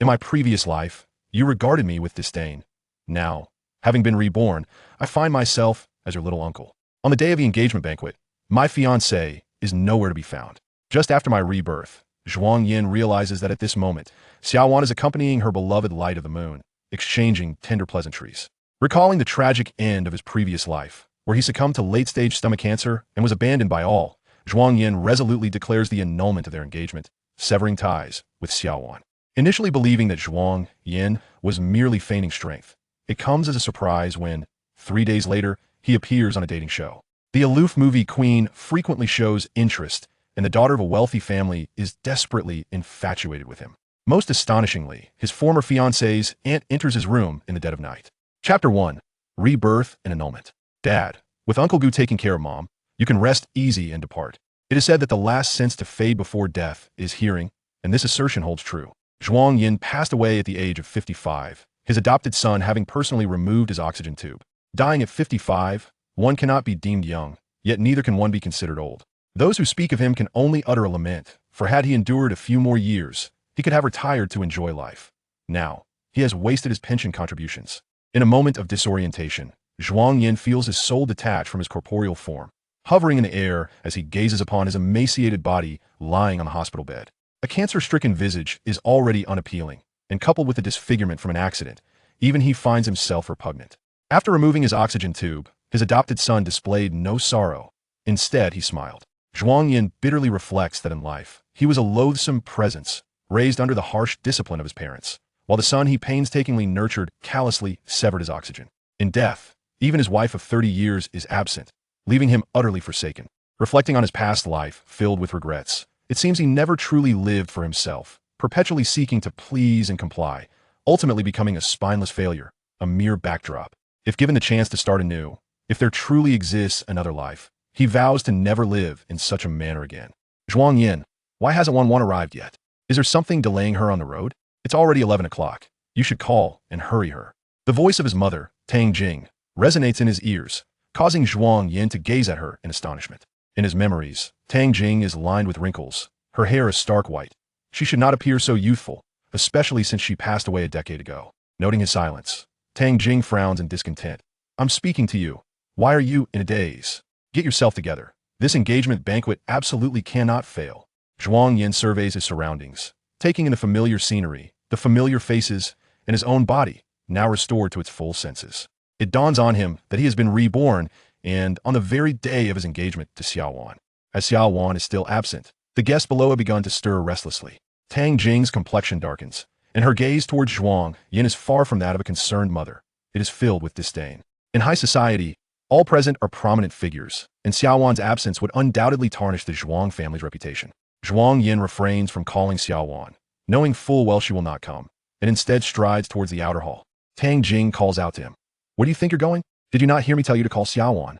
In my previous life, you regarded me with disdain. Now, having been reborn, I find myself as your little uncle. On the day of the engagement banquet, my fiancée is nowhere to be found. Just after my rebirth, Zhuang Yan realizes that at this moment, Xia Wan is accompanying her beloved light of the moon, exchanging tender pleasantries. Recalling the tragic end of his previous life, where he succumbed to late-stage stomach cancer and was abandoned by all, Zhuang Yan resolutely declares the annulment of their engagement, severing ties with Xia Wan. Initially believing that Zhuang Yan was merely feigning strength, it comes as a surprise when, 3 days later, he appears on a dating show. The aloof movie queen frequently shows interest, and the daughter of a wealthy family is desperately infatuated with him. Most astonishingly, his former fiancée's aunt enters his room in the dead of night. Chapter 1. Rebirth and Annulment. Dad, with Uncle Gu taking care of Mom, you can rest easy and depart. It is said that the last sense to fade before death is hearing, and this assertion holds true. Zhuang Yan passed away at the age of 55, his adopted son having personally removed his oxygen tube. Dying at 55, one cannot be deemed young, yet neither can one be considered old. Those who speak of him can only utter a lament, for had he endured a few more years, he could have retired to enjoy life. Now, he has wasted his pension contributions. In a moment of disorientation, Zhuang Yan feels his soul detach from his corporeal form, hovering in the air as he gazes upon his emaciated body lying on the hospital bed. A cancer-stricken visage is already unappealing, and coupled with the disfigurement from an accident, even he finds himself repugnant. After removing his oxygen tube, his adopted son displayed no sorrow. Instead, he smiled. Zhuang Yan bitterly reflects that in life, he was a loathsome presence, raised under the harsh discipline of his parents, while the son he painstakingly nurtured callously severed his oxygen. In death, even his wife of 30 years is absent, leaving him utterly forsaken. Reflecting on his past life, filled with regrets, it seems he never truly lived for himself, perpetually seeking to please and comply, ultimately becoming a spineless failure, a mere backdrop. If given the chance to start anew, if there truly exists another life, he vows to never live in such a manner again. Zhuang Yan, why hasn't one arrived yet? Is there something delaying her on the road? It's already 11 o'clock. You should call and hurry her. The voice of his mother, Tang Jing, resonates in his ears, causing Zhuang Yan to gaze at her in astonishment. In his memories, Tang Jing is lined with wrinkles. Her hair is stark white. She should not appear so youthful, especially since she passed away a decade ago. Noting his silence, Tang Jing frowns in discontent. I'm speaking to you. Why are you in a daze? Get yourself together. This engagement banquet absolutely cannot fail. Zhuang Yan surveys his surroundings, taking in the familiar scenery, the familiar faces, and his own body, now restored to its full senses. It dawns on him that he has been reborn, and on the very day of his engagement to Xia Wan. As Xia Wan is still absent, the guests below have begun to stir restlessly. Tang Jing's complexion darkens, and her gaze towards Zhuang Yan is far from that of a concerned mother. It is filled with disdain. In high society, all present are prominent figures, and Xia Wan's absence would undoubtedly tarnish the Zhuang family's reputation. Zhuang Yan refrains from calling Xia Wan, knowing full well she will not come, and instead strides towards the outer hall. Tang Jing calls out to him. Where do you think you're going? Did you not hear me tell you to call Xia Wan?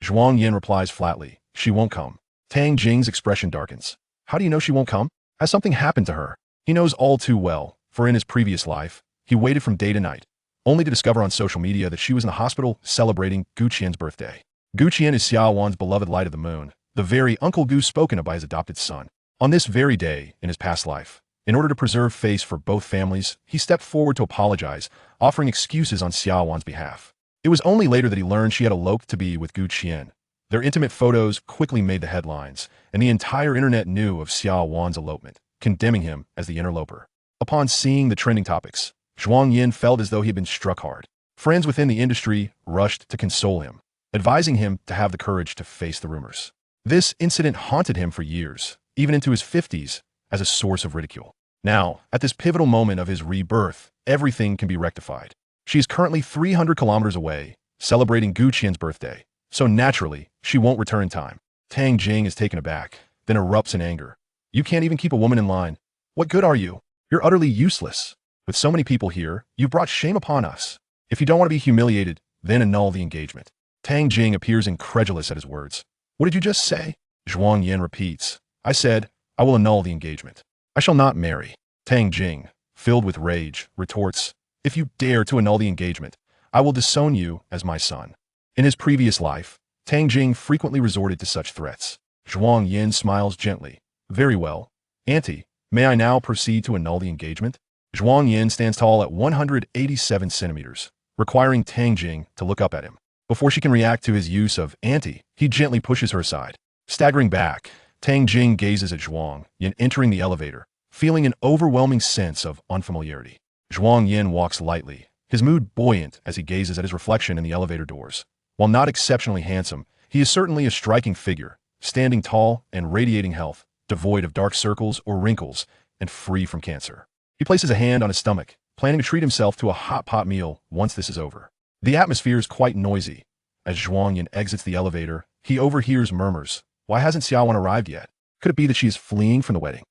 Zhuang Yan replies flatly, she won't come. Tang Jing's expression darkens. How do you know she won't come? Has something happened to her? He knows all too well, for in his previous life, he waited from day to night, only to discover on social media that she was in the hospital celebrating Gu Qian's birthday. Gu Qian is Xia Wan's beloved light of the moon, the very Uncle Gu spoken of by his adopted son. On this very day in his past life, in order to preserve face for both families, he stepped forward to apologize, offering excuses on Xia Wan's behalf. It was only later that he learned she had eloped to be with Gu Qian. Their intimate photos quickly made the headlines, and the entire internet knew of Xia Wan's elopement, condemning him as the interloper. Upon seeing the trending topics, Zhuang Yan felt as though he had been struck hard. Friends within the industry rushed to console him, advising him to have the courage to face the rumors. This incident haunted him for years, even into his 50s, as a source of ridicule. Now, at this pivotal moment of his rebirth, everything can be rectified. She is currently 300 kilometers away, celebrating Gu Qian's birthday, so naturally, she won't return in time. Tang Jing is taken aback, then erupts in anger. You can't even keep a woman in line. What good are you? You're utterly useless. With so many people here, you've brought shame upon us. If you don't want to be humiliated, then annul the engagement. Tang Jing appears incredulous at his words. What did you just say? Zhuang Yan repeats. I said, I will annul the engagement. I shall not marry. Tang Jing, filled with rage, retorts, if you dare to annul the engagement, I will disown you as my son. In his previous life, Tang Jing frequently resorted to such threats. Zhuang Yan smiles gently. Very well. Auntie, may I now proceed to annul the engagement? Zhuang Yan stands tall at 187 centimeters, requiring Tang Jing to look up at him. Before she can react to his use of auntie, he gently pushes her aside. Staggering back, Tang Jing gazes at Zhuang Yan entering the elevator, feeling an overwhelming sense of unfamiliarity. Zhuang Yan walks lightly, his mood buoyant as he gazes at his reflection in the elevator doors. While not exceptionally handsome, he is certainly a striking figure, standing tall and radiating health, devoid of dark circles or wrinkles, and free from cancer. He places a hand on his stomach, planning to treat himself to a hot pot meal once this is over. The atmosphere is quite noisy. As Zhuang Yan exits the elevator, he overhears murmurs. Why hasn't Xia Wan arrived yet? Could it be that she is fleeing from the wedding?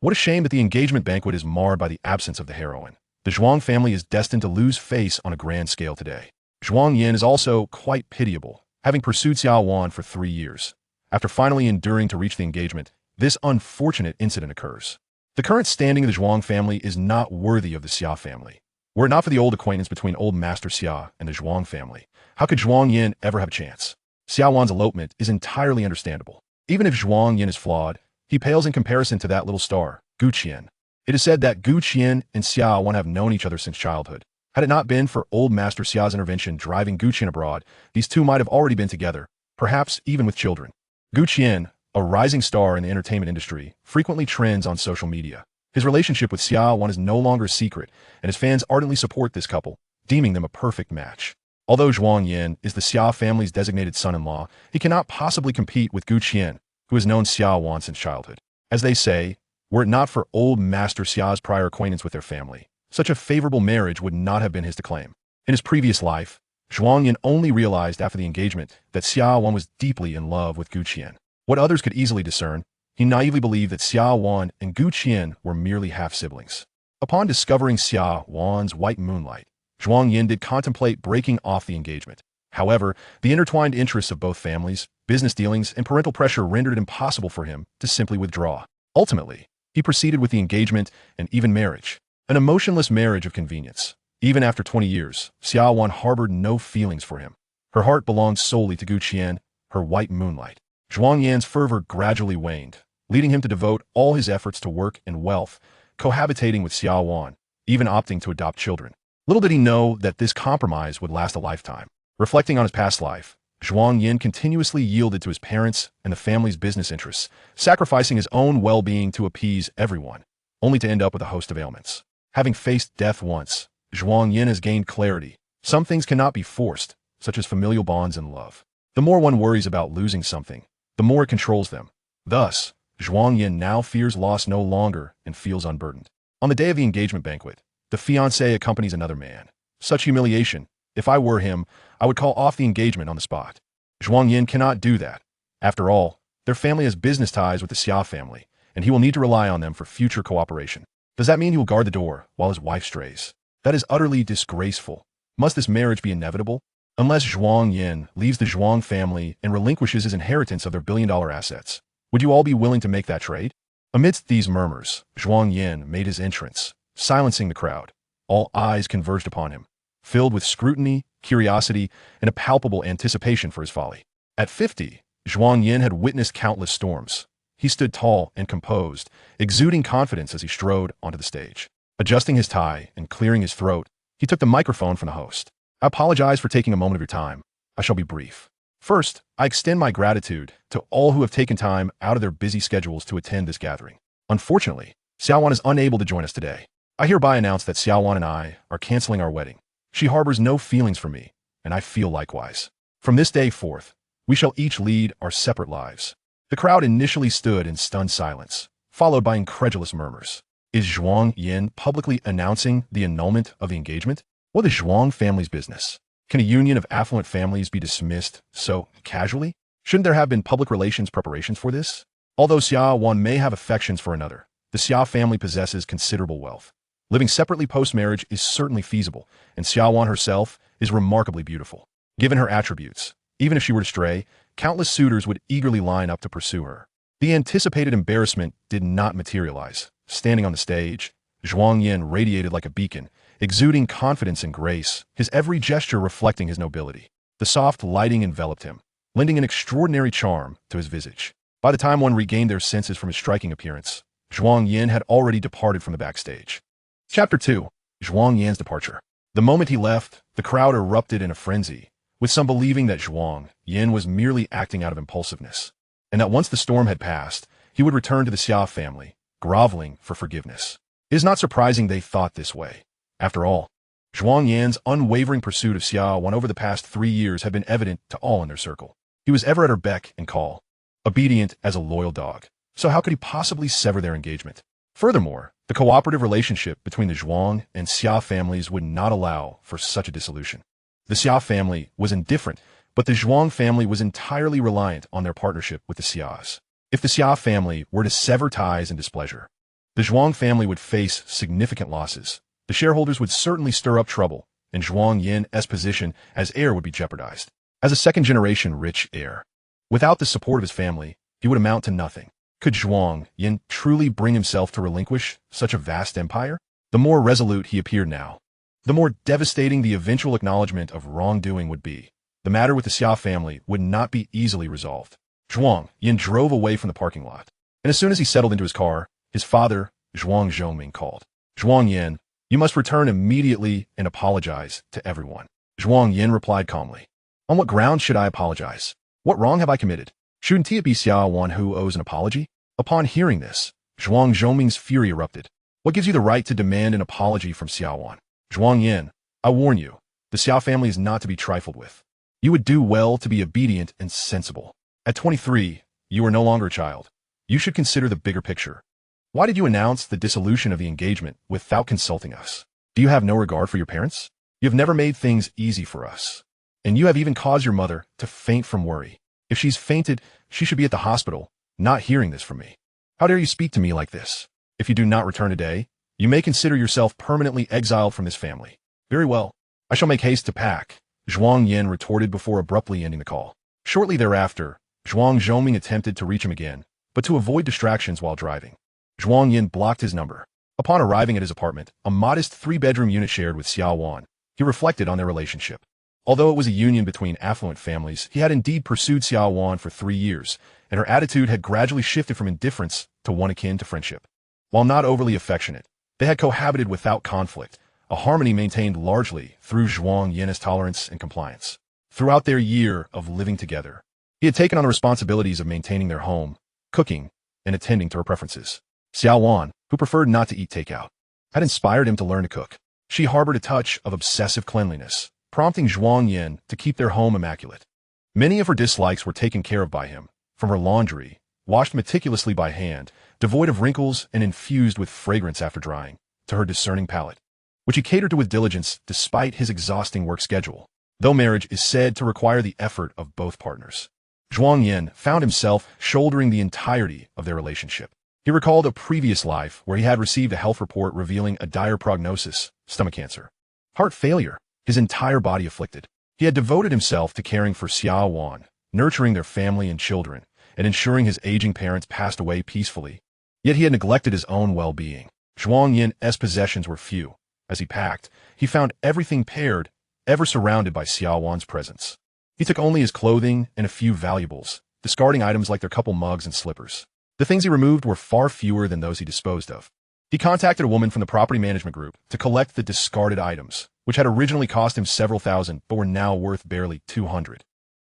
What a shame that the engagement banquet is marred by the absence of the heroine. The Zhuang family is destined to lose face on a grand scale today. Zhuang Yan is also quite pitiable, having pursued Xia Wan for 3 years. After finally enduring to reach the engagement, this unfortunate incident occurs. The current standing of the Zhuang family is not worthy of the Xia family. Were it not for the old acquaintance between old Master Xia and the Zhuang family, how could Zhuang Yan ever have a chance? Xia Wan's elopement is entirely understandable. Even if Zhuang Yan is flawed, he pales in comparison to that little star, Gu Qian. It is said that Gu Qian and Xia Wan have known each other since childhood. Had it not been for old Master Xia's intervention driving Gu Qian abroad, these two might have already been together, perhaps even with children. Gu Qian, a rising star in the entertainment industry, frequently trends on social media. His relationship with Xia Wan is no longer a secret, and his fans ardently support this couple, deeming them a perfect match. Although Zhuang Yan is the Xia family's designated son-in-law, he cannot possibly compete with Gu Qian, who has known Xia Wan since childhood. As they say, were it not for old Master Xia's prior acquaintance with their family, such a favorable marriage would not have been his to claim. In his previous life, Zhuang Yan only realized after the engagement that Xia Wan was deeply in love with Gu Qian. What others could easily discern, he naively believed that Xia Wan and Gu Qian were merely half-siblings. Upon discovering Xia Wan's white moonlight, Zhuang Yan did contemplate breaking off the engagement. However, the intertwined interests of both families, business dealings, and parental pressure rendered it impossible for him to simply withdraw. Ultimately, he proceeded with the engagement and even marriage, an emotionless marriage of convenience. Even after 20 years, Xia Wan harbored no feelings for him. Her heart belonged solely to Gu Qian, her white moonlight. Zhuang Yan's fervor gradually waned, leading him to devote all his efforts to work and wealth, cohabitating with Xia Wan, even opting to adopt children. Little did he know that this compromise would last a lifetime. Reflecting on his past life, Zhuang Yan continuously yielded to his parents and the family's business interests, sacrificing his own well-being to appease everyone, only to end up with a host of ailments. Having faced death once, Zhuang Yan has gained clarity. Some things cannot be forced, such as familial bonds and love. The more one worries about losing something, the more it controls them. Thus, Zhuang Yan now fears loss no longer and feels unburdened. On the day of the engagement banquet, the fiancé accompanies another man. Such humiliation. If I were him, I would call off the engagement on the spot. Zhuang Yan cannot do that. After all, their family has business ties with the Xia family, and he will need to rely on them for future cooperation. Does that mean he will guard the door while his wife strays? That is utterly disgraceful. Must this marriage be inevitable? Unless Zhuang Yan leaves the Zhuang family and relinquishes his inheritance of their billion-dollar assets, would you all be willing to make that trade? Amidst these murmurs, Zhuang Yan made his entrance, silencing the crowd. All eyes converged upon him, filled with scrutiny, curiosity, and a palpable anticipation for his folly. At 50, Zhuang Yan had witnessed countless storms. He stood tall and composed, exuding confidence as he strode onto the stage. Adjusting his tie and clearing his throat, he took the microphone from the host. I apologize for taking a moment of your time. I shall be brief. First, I extend my gratitude to all who have taken time out of their busy schedules to attend this gathering. Unfortunately, Xia Wan is unable to join us today. I hereby announce that Xia Wan and I are canceling our wedding. She harbors no feelings for me, and I feel likewise. From this day forth, we shall each lead our separate lives. The crowd initially stood in stunned silence, followed by incredulous murmurs. Is Zhuang Yan publicly announcing the annulment of the engagement? What is Zhuang family's business? Can a union of affluent families be dismissed so casually? Shouldn't there have been public relations preparations for this? Although Xia Wan may have affections for another, the Xia family possesses considerable wealth. Living separately post-marriage is certainly feasible, and Xia Wan herself is remarkably beautiful. Given her attributes, even if she were to stray, countless suitors would eagerly line up to pursue her. The anticipated embarrassment did not materialize. Standing on the stage, Zhuang Yan radiated like a beacon, exuding confidence and grace, his every gesture reflecting his nobility. The soft lighting enveloped him, lending an extraordinary charm to his visage. By the time one regained their senses from his striking appearance, Zhuang Yan had already departed from the backstage. Chapter 2. Zhuang Yan's departure. The moment he left, the crowd erupted in a frenzy, with some believing that Zhuang Yan was merely acting out of impulsiveness, and that once the storm had passed, he would return to the Xia family, groveling for forgiveness. It is not surprising they thought this way. After all, Zhuang Yan's unwavering pursuit of Xia Wan over the past 3 years had been evident to all in their circle. He was ever at her beck and call, obedient as a loyal dog. So how could he possibly sever their engagement? Furthermore, the cooperative relationship between the Zhuang and Xia families would not allow for such a dissolution. The Xia family was indifferent, but the Zhuang family was entirely reliant on their partnership with the Xias. If the Xia family were to sever ties and displeasure, the Zhuang family would face significant losses. The shareholders would certainly stir up trouble, and Zhuang Yan's position as heir would be jeopardized. As a second-generation rich heir, without the support of his family, he would amount to nothing. Could Zhuang Yan truly bring himself to relinquish such a vast empire? The more resolute he appeared now, the more devastating the eventual acknowledgement of wrongdoing would be. The matter with the Xia family would not be easily resolved. Zhuang Yan drove away from the parking lot, and as soon as he settled into his car, his father, Zhuang Zhongming, called. Zhuang Yan, you must return immediately and apologize to everyone. Zhuang Yan replied calmly. On what grounds should I apologize? What wrong have I committed? Shouldn't it be Xia Wan who owes an apology? Upon hearing this, Zhuang Zhongming's fury erupted. What gives you the right to demand an apology from Xia Wan? Zhuang Yan, I warn you, the Xia family is not to be trifled with. You would do well to be obedient and sensible. At 23, you are no longer a child. You should consider the bigger picture. Why did you announce the dissolution of the engagement without consulting us? Do you have no regard for your parents? You have never made things easy for us. And you have even caused your mother to faint from worry. If she's fainted, she should be at the hospital, not hearing this from me. How dare you speak to me like this? If you do not return today, you may consider yourself permanently exiled from this family. Very well. I shall make haste to pack, Zhuang Yan retorted before abruptly ending the call. Shortly thereafter, Zhuang Zhongming attempted to reach him again, but to avoid distractions while driving, Zhuang Yan blocked his number. Upon arriving at his apartment, a modest 3-bedroom unit shared with Xia Wan, he reflected on their relationship. Although it was a union between affluent families, he had indeed pursued Xia Wan for 3 years, and her attitude had gradually shifted from indifference to one akin to friendship. While not overly affectionate, they had cohabited without conflict, a harmony maintained largely through Zhuang Yan's tolerance and compliance. Throughout their year of living together, he had taken on the responsibilities of maintaining their home, cooking, and attending to her preferences. Xia Wan, who preferred not to eat takeout, had inspired him to learn to cook. She harbored a touch of obsessive cleanliness, prompting Zhuang Yan to keep their home immaculate. Many of her dislikes were taken care of by him, from her laundry, washed meticulously by hand, devoid of wrinkles and infused with fragrance after drying, to her discerning palate, which he catered to with diligence despite his exhausting work schedule. Though marriage is said to require the effort of both partners, Zhuang Yan found himself shouldering the entirety of their relationship. He recalled a previous life where he had received a health report revealing a dire prognosis, stomach cancer, heart failure, his entire body afflicted. He had devoted himself to caring for Xia Wan, nurturing their family and children, and ensuring his aging parents passed away peacefully. Yet he had neglected his own well-being. Zhuang Yan's possessions were few. As he packed, he found everything paired, ever surrounded by Xia Wan's presence. He took only his clothing and a few valuables, discarding items like their couple mugs and slippers. The things he removed were far fewer than those he disposed of. He contacted a woman from the property management group to collect the discarded items, which had originally cost him several thousand but were now worth barely 200.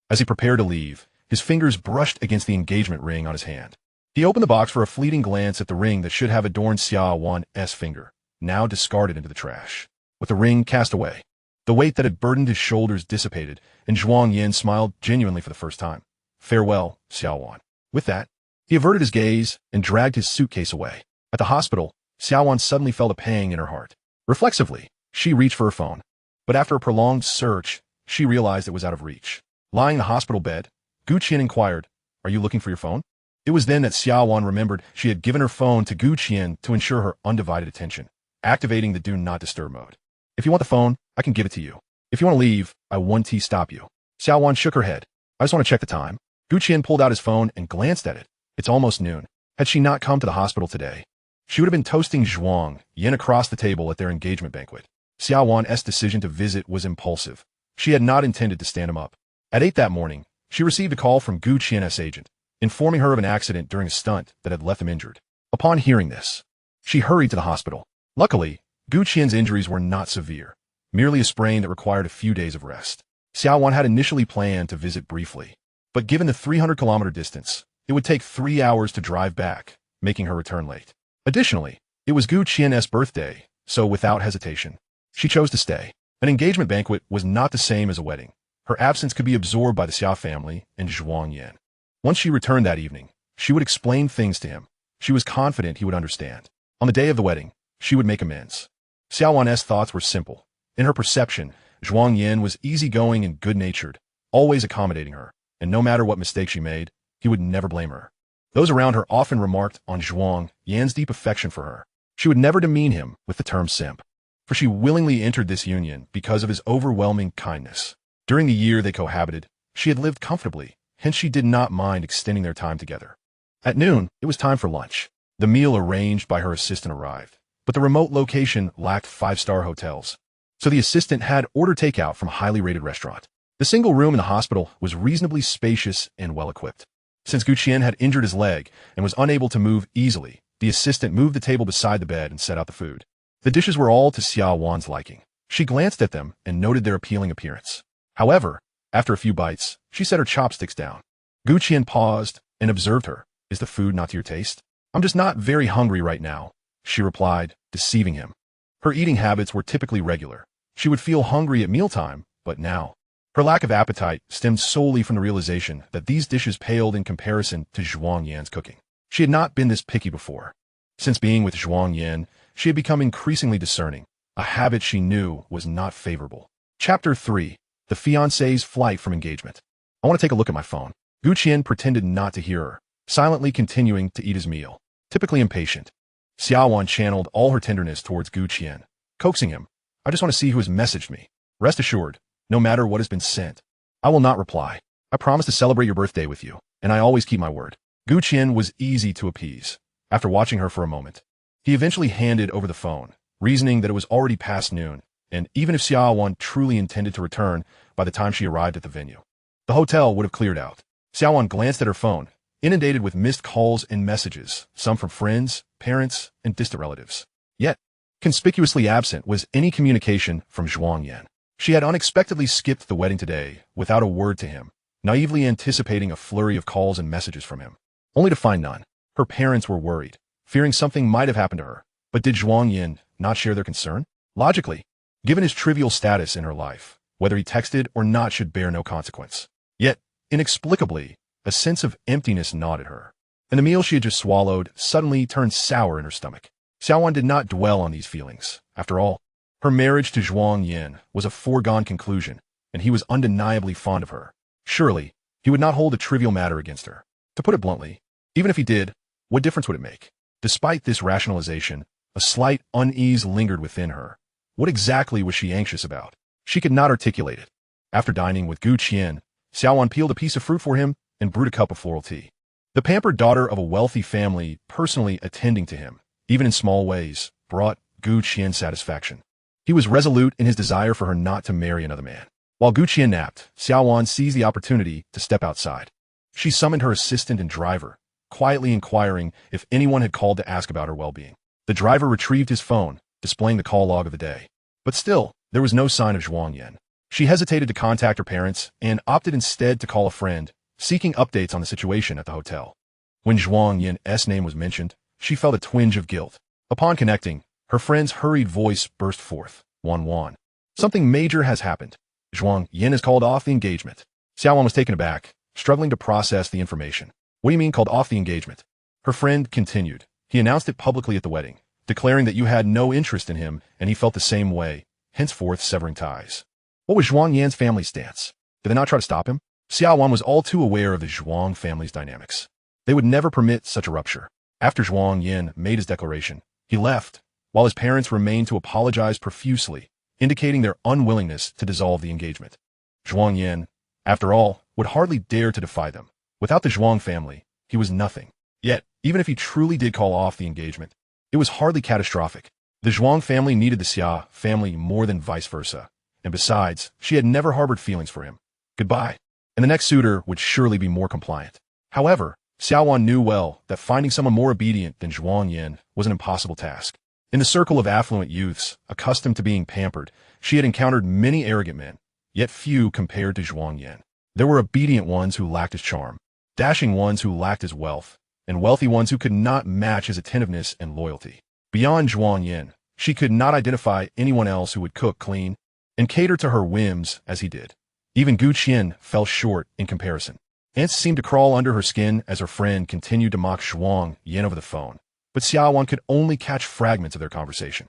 As he prepared to leave, his fingers brushed against the engagement ring on his hand. He opened the box for a fleeting glance at the ring that should have adorned Xia Wan's finger, now discarded into the trash. With the ring cast away, the weight that had burdened his shoulders dissipated, and Zhuang Yan smiled genuinely for the first time. Farewell, Xia Wan. With that, he averted his gaze and dragged his suitcase away. At the hospital, Xia Wan suddenly felt a pang in her heart. Reflexively, she reached for her phone, but after a prolonged search, she realized it was out of reach. Lying in the hospital bed, Gu Qian inquired, "Are you looking for your phone?" It was then that Xia Wan remembered she had given her phone to Gu Qian to ensure her undivided attention, activating the Do Not Disturb mode. "If you want the phone, I can give it to you. If you want to leave, I won't stop you." Xia Wan shook her head. "I just want to check the time." Gu Qian pulled out his phone and glanced at it. It's almost noon. Had she not come to the hospital today, she would have been toasting Zhuang Yan across the table at their engagement banquet. Xia Wan's decision to visit was impulsive. She had not intended to stand him up. At 8 that morning, she received a call from Gu Qian's agent, informing her of an accident during a stunt that had left him injured. Upon hearing this, she hurried to the hospital. Luckily, Gu Qian's injuries were not severe, merely a sprain that required a few days of rest. Xia Wan had initially planned to visit briefly, but given the 300-kilometer distance, it would take 3 hours to drive back, making her return late. Additionally, it was Gu Qian's birthday, so without hesitation, she chose to stay. An engagement banquet was not the same as a wedding. Her absence could be absorbed by the Xia family and Zhuang Yan. Once she returned that evening, she would explain things to him. She was confident he would understand. On the day of the wedding, she would make amends. Xia Wan's thoughts were simple. In her perception, Zhuang Yan was easygoing and good-natured, always accommodating her, and no matter what mistake she made, he would never blame her. Those around her often remarked on Zhuang Yan's deep affection for her. She would never demean him with the term simp, for she willingly entered this union because of his overwhelming kindness. During the year they cohabited, she had lived comfortably, hence she did not mind extending their time together. At noon, it was time for lunch. The meal arranged by her assistant arrived, but the remote location lacked 5-star hotels, so the assistant had ordered takeout from a highly rated restaurant. The single room in the hospital was reasonably spacious and well-equipped. Since Gu Qian had injured his leg and was unable to move easily, the assistant moved the table beside the bed and set out the food. The dishes were all to Xia Wan's liking. She glanced at them and noted their appealing appearance. However, after a few bites, she set her chopsticks down. Gu Qian paused and observed her. "Is the food not to your taste?" "I'm just not very hungry right now," she replied, deceiving him. Her eating habits were typically regular. She would feel hungry at mealtime, but now, her lack of appetite stemmed solely from the realization that these dishes paled in comparison to Zhuang Yan's cooking. She had not been this picky before. Since being with Zhuang Yan, she had become increasingly discerning, a habit she knew was not favorable. Chapter 3. The Fiancée's Flight from Engagement. "I want to take a look at my phone." Gu Qian pretended not to hear her, silently continuing to eat his meal. Typically impatient, Xia Wan channeled all her tenderness towards Gu Qian, coaxing him. "I just want to see who has messaged me. Rest assured, no matter what has been sent, I will not reply. I promise to celebrate your birthday with you, and I always keep my word." Gu Qian was easy to appease. After watching her for a moment, he eventually handed over the phone, reasoning that it was already past noon, and even if Xia Wan truly intended to return by the time she arrived at the venue, the hotel would have cleared out. Xia Wan glanced at her phone, inundated with missed calls and messages, some from friends, parents, and distant relatives. Yet, conspicuously absent was any communication from Zhuang Yan. She had unexpectedly skipped the wedding today without a word to him, naively anticipating a flurry of calls and messages from him, only to find none. Her parents were worried, fearing something might have happened to her. But did Zhuang Yan not share their concern? Logically, given his trivial status in her life, whether he texted or not should bear no consequence. Yet, inexplicably, a sense of emptiness gnawed at her, and the meal she had just swallowed suddenly turned sour in her stomach. Xia Wan did not dwell on these feelings. After all, her marriage to Zhuang Yan was a foregone conclusion, and he was undeniably fond of her. Surely, he would not hold a trivial matter against her. To put it bluntly, even if he did, what difference would it make? Despite this rationalization, a slight unease lingered within her. What exactly was she anxious about? She could not articulate it. After dining with Gu Qian, Xia Wan peeled a piece of fruit for him and brewed a cup of floral tea. The pampered daughter of a wealthy family personally attending to him, even in small ways, brought Gu Qian satisfaction. He was resolute in his desire for her not to marry another man. While Gu Qian napped, Xia Wan seized the opportunity to step outside. She summoned her assistant and driver, quietly inquiring if anyone had called to ask about her well-being. The driver retrieved his phone, displaying the call log of the day. But still, there was no sign of Zhuang Yan. She hesitated to contact her parents and opted instead to call a friend, seeking updates on the situation at the hotel. When Zhuang Yan's name was mentioned, she felt a twinge of guilt. Upon connecting, her friend's hurried voice burst forth. "Wan. Something major has happened. Zhuang Yan has called off the engagement." Xia Wan was taken aback, struggling to process the information. "What do you mean called off the engagement?" Her friend continued. "He announced it publicly at the wedding, declaring that you had no interest in him and he felt the same way, henceforth severing ties." What was Zhuang Yan's family stance? Did they not try to stop him? Xia Wan was all too aware of the Zhuang family's dynamics. They would never permit such a rupture. After Zhuang Yan made his declaration, he left, while his parents remained to apologize profusely, indicating their unwillingness to dissolve the engagement. Zhuang Yan, after all, would hardly dare to defy them. Without the Zhuang family, he was nothing. Yet, even if he truly did call off the engagement, it was hardly catastrophic. The Zhuang family needed the Xia family more than vice versa, and besides, she had never harbored feelings for him. Goodbye. And the next suitor would surely be more compliant. However, Xia Wan knew well that finding someone more obedient than Zhuang Yan was an impossible task. In the circle of affluent youths, accustomed to being pampered, she had encountered many arrogant men, yet few compared to Zhuang Yan. There were obedient ones who lacked his charm, dashing ones who lacked his wealth, and wealthy ones who could not match his attentiveness and loyalty. Beyond Zhuang Yan, she could not identify anyone else who would cook, clean, and cater to her whims as he did. Even Gu Qian fell short in comparison. Ants seemed to crawl under her skin as her friend continued to mock Zhuang Yan over the phone, but Xia Wan could only catch fragments of their conversation.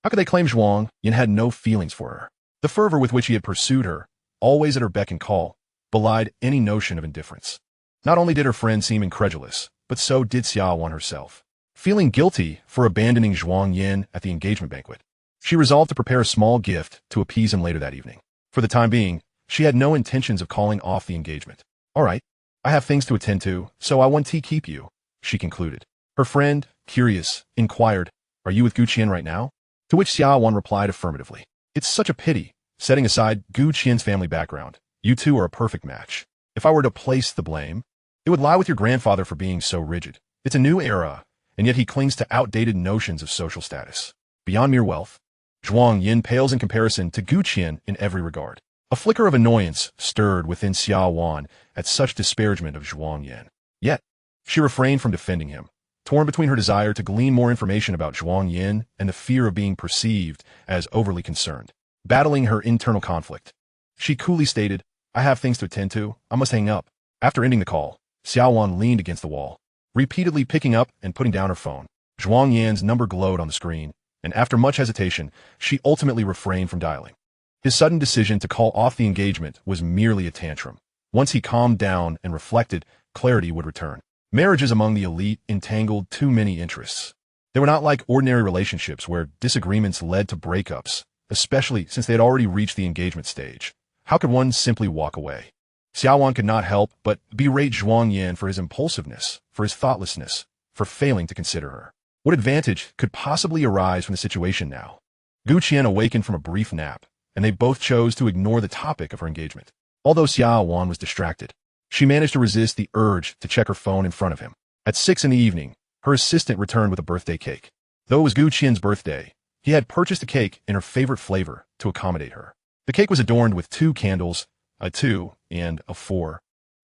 How could they claim Zhuang Yan had no feelings for her? The fervor with which he had pursued her, always at her beck and call, belied any notion of indifference. Not only did her friend seem incredulous, but so did Xia Wan herself. Feeling guilty for abandoning Zhuang Yan at the engagement banquet, she resolved to prepare a small gift to appease him later that evening. For the time being, she had no intentions of calling off the engagement. "All right, I have things to attend to, so I want to keep you," she concluded. Her friend, curious, inquired, "Are you with Gu Qian right now?" To which Xia Wan replied affirmatively. "It's such a pity. Setting aside Gu Qian's family background, you two are a perfect match. If I were to place the blame, it would lie with your grandfather for being so rigid. It's a new era, and yet he clings to outdated notions of social status. Beyond mere wealth, Zhuang Yan pales in comparison to Gu Qian in every regard." A flicker of annoyance stirred within Xia Wan at such disparagement of Zhuang Yan. Yet, she refrained from defending him, torn between her desire to glean more information about Zhuang Yan and the fear of being perceived as overly concerned. Battling her internal conflict, she coolly stated, "I have things to attend to. I must hang up." After ending the call, Xia Wan leaned against the wall, repeatedly picking up and putting down her phone. Zhuang Yan's number glowed on the screen, and after much hesitation, she ultimately refrained from dialing. His sudden decision to call off the engagement was merely a tantrum. Once he calmed down and reflected, clarity would return. Marriages among the elite entangled too many interests. They were not like ordinary relationships where disagreements led to breakups, especially since they had already reached the engagement stage. How could one simply walk away? Xia Wan could not help but berate Zhuang Yan for his impulsiveness, for his thoughtlessness, for failing to consider her. What advantage could possibly arise from the situation now? Gu Qian awakened from a brief nap, and they both chose to ignore the topic of her engagement. Although Xia Wan was distracted, she managed to resist the urge to check her phone in front of him. At 6 in the evening, her assistant returned with a birthday cake. Though it was Gu Qian's birthday, he had purchased a cake in her favorite flavor to accommodate her. The cake was adorned with 2 candles, a 2 and a 4,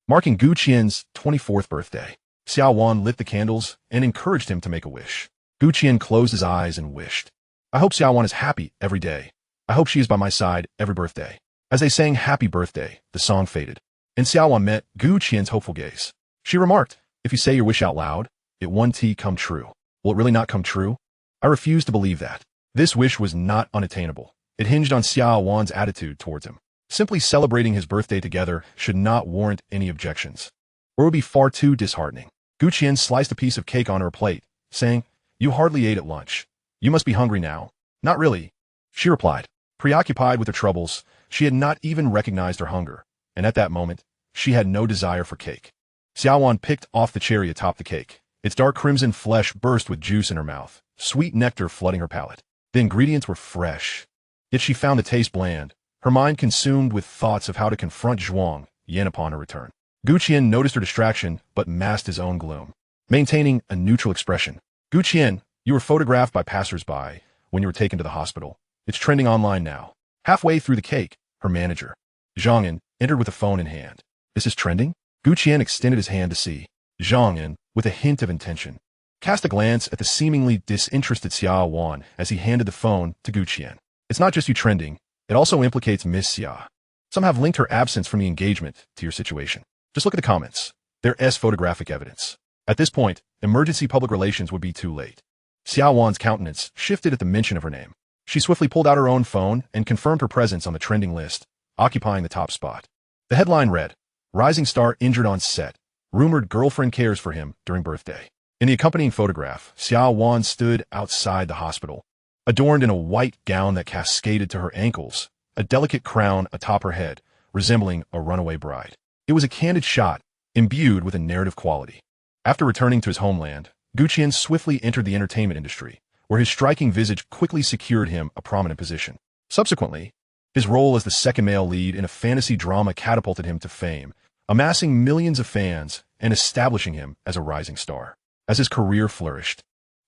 marking Gu Qian's 24th birthday. Xia Wan lit the candles and encouraged him to make a wish. Gu Qian closed his eyes and wished, "I hope Xia Wan is happy every day. I hope she is by my side every birthday." As they sang "Happy Birthday," the song faded, and Xia Wan met Gu Qian's hopeful gaze. She remarked, "If you say your wish out loud, it won't come true. Will it really not come true? I refuse to believe that." This wish was not unattainable. It hinged on Xia Wan's attitude towards him. Simply celebrating his birthday together should not warrant any objections, or it would be far too disheartening. Gu Qian sliced a piece of cake on her plate, saying, "You hardly ate at lunch. You must be hungry now." "Not really," she replied. Preoccupied with her troubles, she had not even recognized her hunger, and at that moment, she had no desire for cake. Xia Wan picked off the cherry atop the cake. Its dark crimson flesh burst with juice in her mouth, sweet nectar flooding her palate. The ingredients were fresh, yet she found the taste bland, her mind consumed with thoughts of how to confront Zhuang Yan upon her return. Gu Qian noticed her distraction, but masked his own gloom. Maintaining a neutral expression, "Gu Qian, you were photographed by passers-by when you were taken to the hospital. It's trending online now." Halfway through the cake, her manager, Zhuang Yan, entered with a phone in hand. "This is trending?" Gu Qian extended his hand to see. Zhuang Yan, with a hint of intention, cast a glance at the seemingly disinterested Xia Wan as he handed the phone to Gu Qian. "It's not just you trending, it also implicates Miss Xia. Some have linked her absence from the engagement to your situation. Just look at the comments. There's photographic evidence." At this point, emergency public relations would be too late. Xia Wan's countenance shifted at the mention of her name. She swiftly pulled out her own phone and confirmed her presence on the trending list, occupying the top spot. The headline read, "Rising star injured on set. Rumored girlfriend cares for him during birthday." In the accompanying photograph, Xia Wan stood outside the hospital, adorned in a white gown that cascaded to her ankles, a delicate crown atop her head, resembling a runaway bride. It was a candid shot, imbued with a narrative quality. After returning to his homeland, Gu Qian swiftly entered the entertainment industry, where his striking visage quickly secured him a prominent position. Subsequently, his role as the second male lead in a fantasy drama catapulted him to fame, amassing millions of fans and establishing him as a rising star. As his career flourished,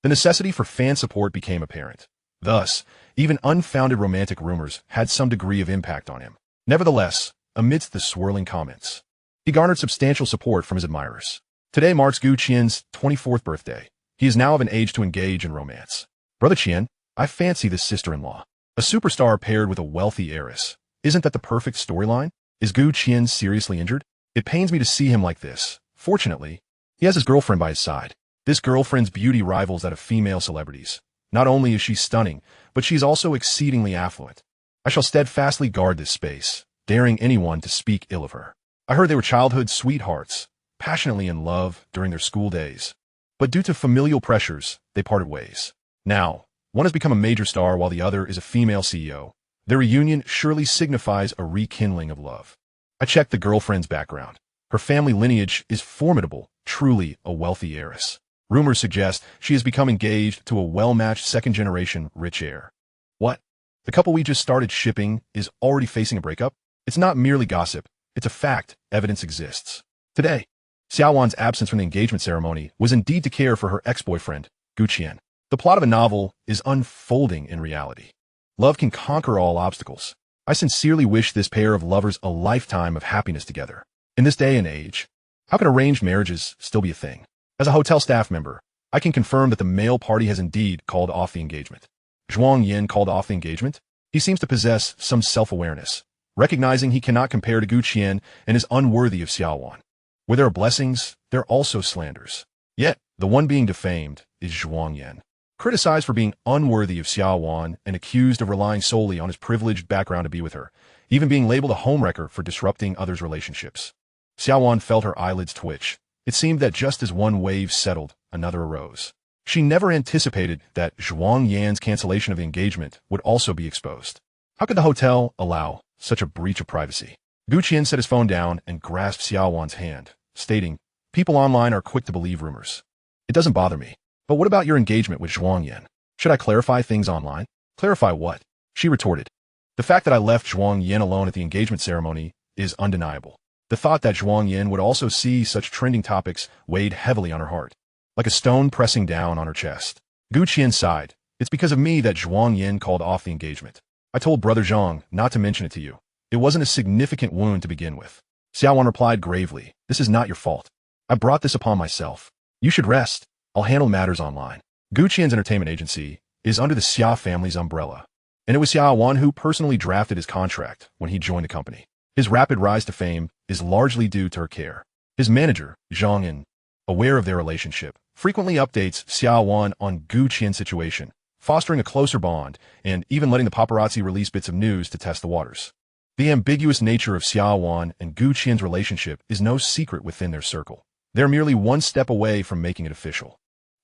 The necessity for fan support became apparent. Thus, even unfounded romantic rumors had some degree of impact on him. Nevertheless, amidst the swirling comments, he garnered substantial support from his admirers. Today marks Gu Qian's 24th birthday. He is now of an age to engage in romance. Brother Qian, I fancy this sister-in-law. A superstar paired with a wealthy heiress. Isn't that the perfect storyline? Is Gu Qian seriously injured? It pains me to see him like this. Fortunately, he has his girlfriend by his side. This girlfriend's beauty rivals that of female celebrities. Not only is she stunning, but she's also exceedingly affluent. I shall steadfastly guard this space, daring anyone to speak ill of her. I heard they were childhood sweethearts, passionately in love during their school days. But due to familial pressures, they parted ways. Now, one has become a major star while the other is a female CEO. Their reunion surely signifies a rekindling of love. I checked the girlfriend's background. Her family lineage is formidable, truly a wealthy heiress. Rumors suggest she has become engaged to a well-matched second-generation rich heir. What? The couple we just started shipping is already facing a breakup? It's not merely gossip. It's a fact. Evidence exists. Today, Xia Wan's absence from the engagement ceremony was indeed to care for her ex-boyfriend, Gu Qian. The plot of a novel is unfolding in reality. Love can conquer all obstacles. I sincerely wish this pair of lovers a lifetime of happiness together. In this day and age, how can arranged marriages still be a thing? As a hotel staff member, I can confirm that the male party has indeed called off the engagement. Zhuang Yan called off the engagement. He seems to possess some self-awareness, recognizing he cannot compare to Gu Qian and is unworthy of Xia Wan. Where there are blessings, there are also slanders. Yet, the one being defamed is Zhuang Yan, criticized for being unworthy of Xia Wan and accused of relying solely on his privileged background to be with her, even being labeled a homewrecker for disrupting others' relationships. Xia Wan felt her eyelids twitch. It seemed that just as one wave settled, another arose. She never anticipated that Zhuang Yan's cancellation of the engagement would also be exposed. How could the hotel allow such a breach of privacy? Gu Qian set his phone down and grasped Xia Wan's hand, stating, "People online are quick to believe rumors. It doesn't bother me. But what about your engagement with Zhuang Yan? Should I clarify things online?" "Clarify what?" She retorted. "The fact that I left Zhuang Yan alone at the engagement ceremony is undeniable." The thought that Zhuang Yan would also see such trending topics weighed heavily on her heart, like a stone pressing down on her chest. Gu Qian sighed. "It's because of me that Zhuang Yan called off the engagement. I told Brother Zhang not to mention it to you. It wasn't a significant wound to begin with." Xia Wan replied gravely, "This is not your fault. I brought this upon myself. You should rest. I'll handle matters online." Gu Qian's entertainment agency is under the Xia family's umbrella, and it was Xia Wan who personally drafted his contract when he joined the company. His rapid rise to fame is largely due to her care. His manager, Zhuang Yan, aware of their relationship, frequently updates Xia Wan on Gu Qian's situation, fostering a closer bond and even letting the paparazzi release bits of news to test the waters. The ambiguous nature of Xia Wan and Gu Qian's relationship is no secret within their circle. They're merely one step away from making it official.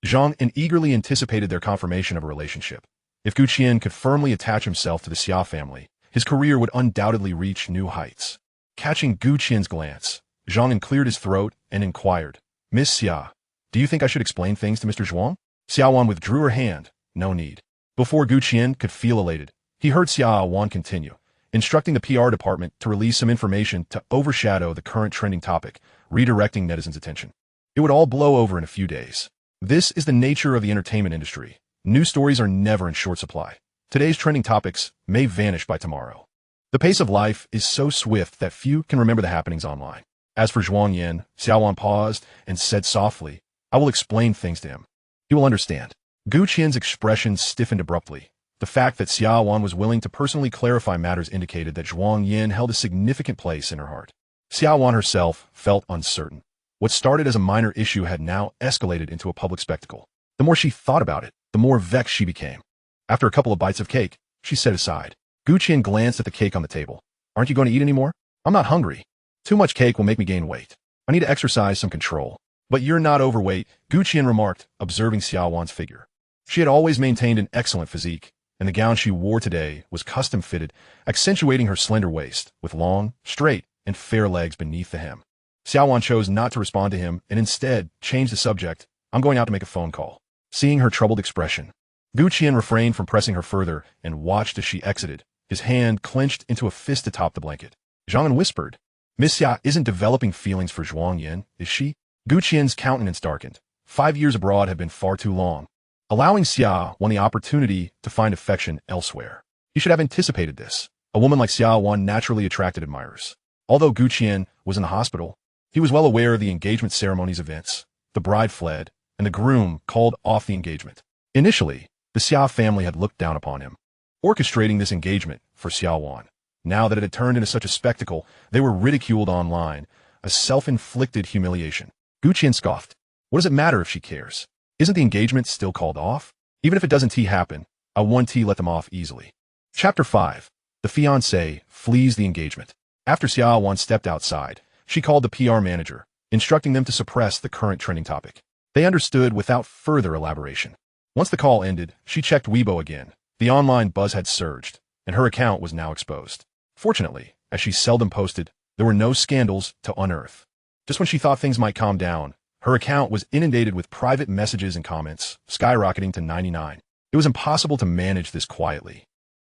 Zhang Yan eagerly anticipated their confirmation of a relationship. If Gu Qian could firmly attach himself to the Xia family, his career would undoubtedly reach new heights. Catching Gu Qian's glance, Zhang Yan cleared his throat and inquired, "Miss Xia, do you think I should explain things to Mr. Zhuang?" Xia Wan withdrew her hand. No need. Before Gu Qian could feel elated, he heard Xia Wan continue, instructing the PR department to release some information to overshadow the current trending topic, redirecting netizens' attention. It would all blow over in a few days. This is the nature of the entertainment industry. News stories are never in short supply. Today's trending topics may vanish by tomorrow. The pace of life is so swift that few can remember the happenings online. As for Zhuang Yan, Xia Wan paused and said softly, "I will explain things to him. He will understand." Gu Qian's expression stiffened abruptly. The fact that Xia Wan was willing to personally clarify matters indicated that Zhuang Yan held a significant place in her heart. Xia Wan herself felt uncertain. What started as a minor issue had now escalated into a public spectacle. The more she thought about it, the more vexed she became. After a couple of bites of cake, she set aside. Gu Qian glanced at the cake on the table. "Aren't you going to eat any more?" "I'm not hungry. Too much cake will make me gain weight. I need to exercise some control." "But you're not overweight," Gu Qian remarked, observing Xia Wan's figure. She had always maintained an excellent physique, and the gown she wore today was custom-fitted, accentuating her slender waist, with long, straight, and fair legs beneath the hem. Xia Wan chose not to respond to him and instead changed the subject. "I'm going out to make a phone call." Seeing her troubled expression, Gu Qian refrained from pressing her further and watched as she exited, his hand clenched into a fist atop the blanket. Zhang Yan whispered, "Miss Xia isn't developing feelings for Zhuang Yan, is she?" Gu Qian's countenance darkened. 5 years abroad had been far too long. allowing Xia Wan the opportunity to find affection elsewhere. He should have anticipated this. A woman like Xia Wan naturally attracted admirers. Although Gu Qian was in the hospital, he was well aware of the engagement ceremony's events. The bride fled, and the groom called off the engagement. Initially, the Xia family had looked down upon him, orchestrating this engagement for Xia Wan. Now that it had turned into such a spectacle, they were ridiculed online, a self-inflicted humiliation. Gu Qian scoffed. What does it matter if she cares? Isn't the engagement still called off? Even if it doesn't happen, I won't let them off easily. Chapter 5. The fiancé flees the engagement. After Xia Wan stepped outside, she called the PR manager, instructing them to suppress the current trending topic. They understood without further elaboration. Once the call ended, she checked Weibo again. The online buzz had surged, and her account was now exposed. Fortunately, as she seldom posted, there were no scandals to unearth. Just when she thought things might calm down, her account was inundated with private messages and comments, skyrocketing to 99. It was impossible to manage this quietly.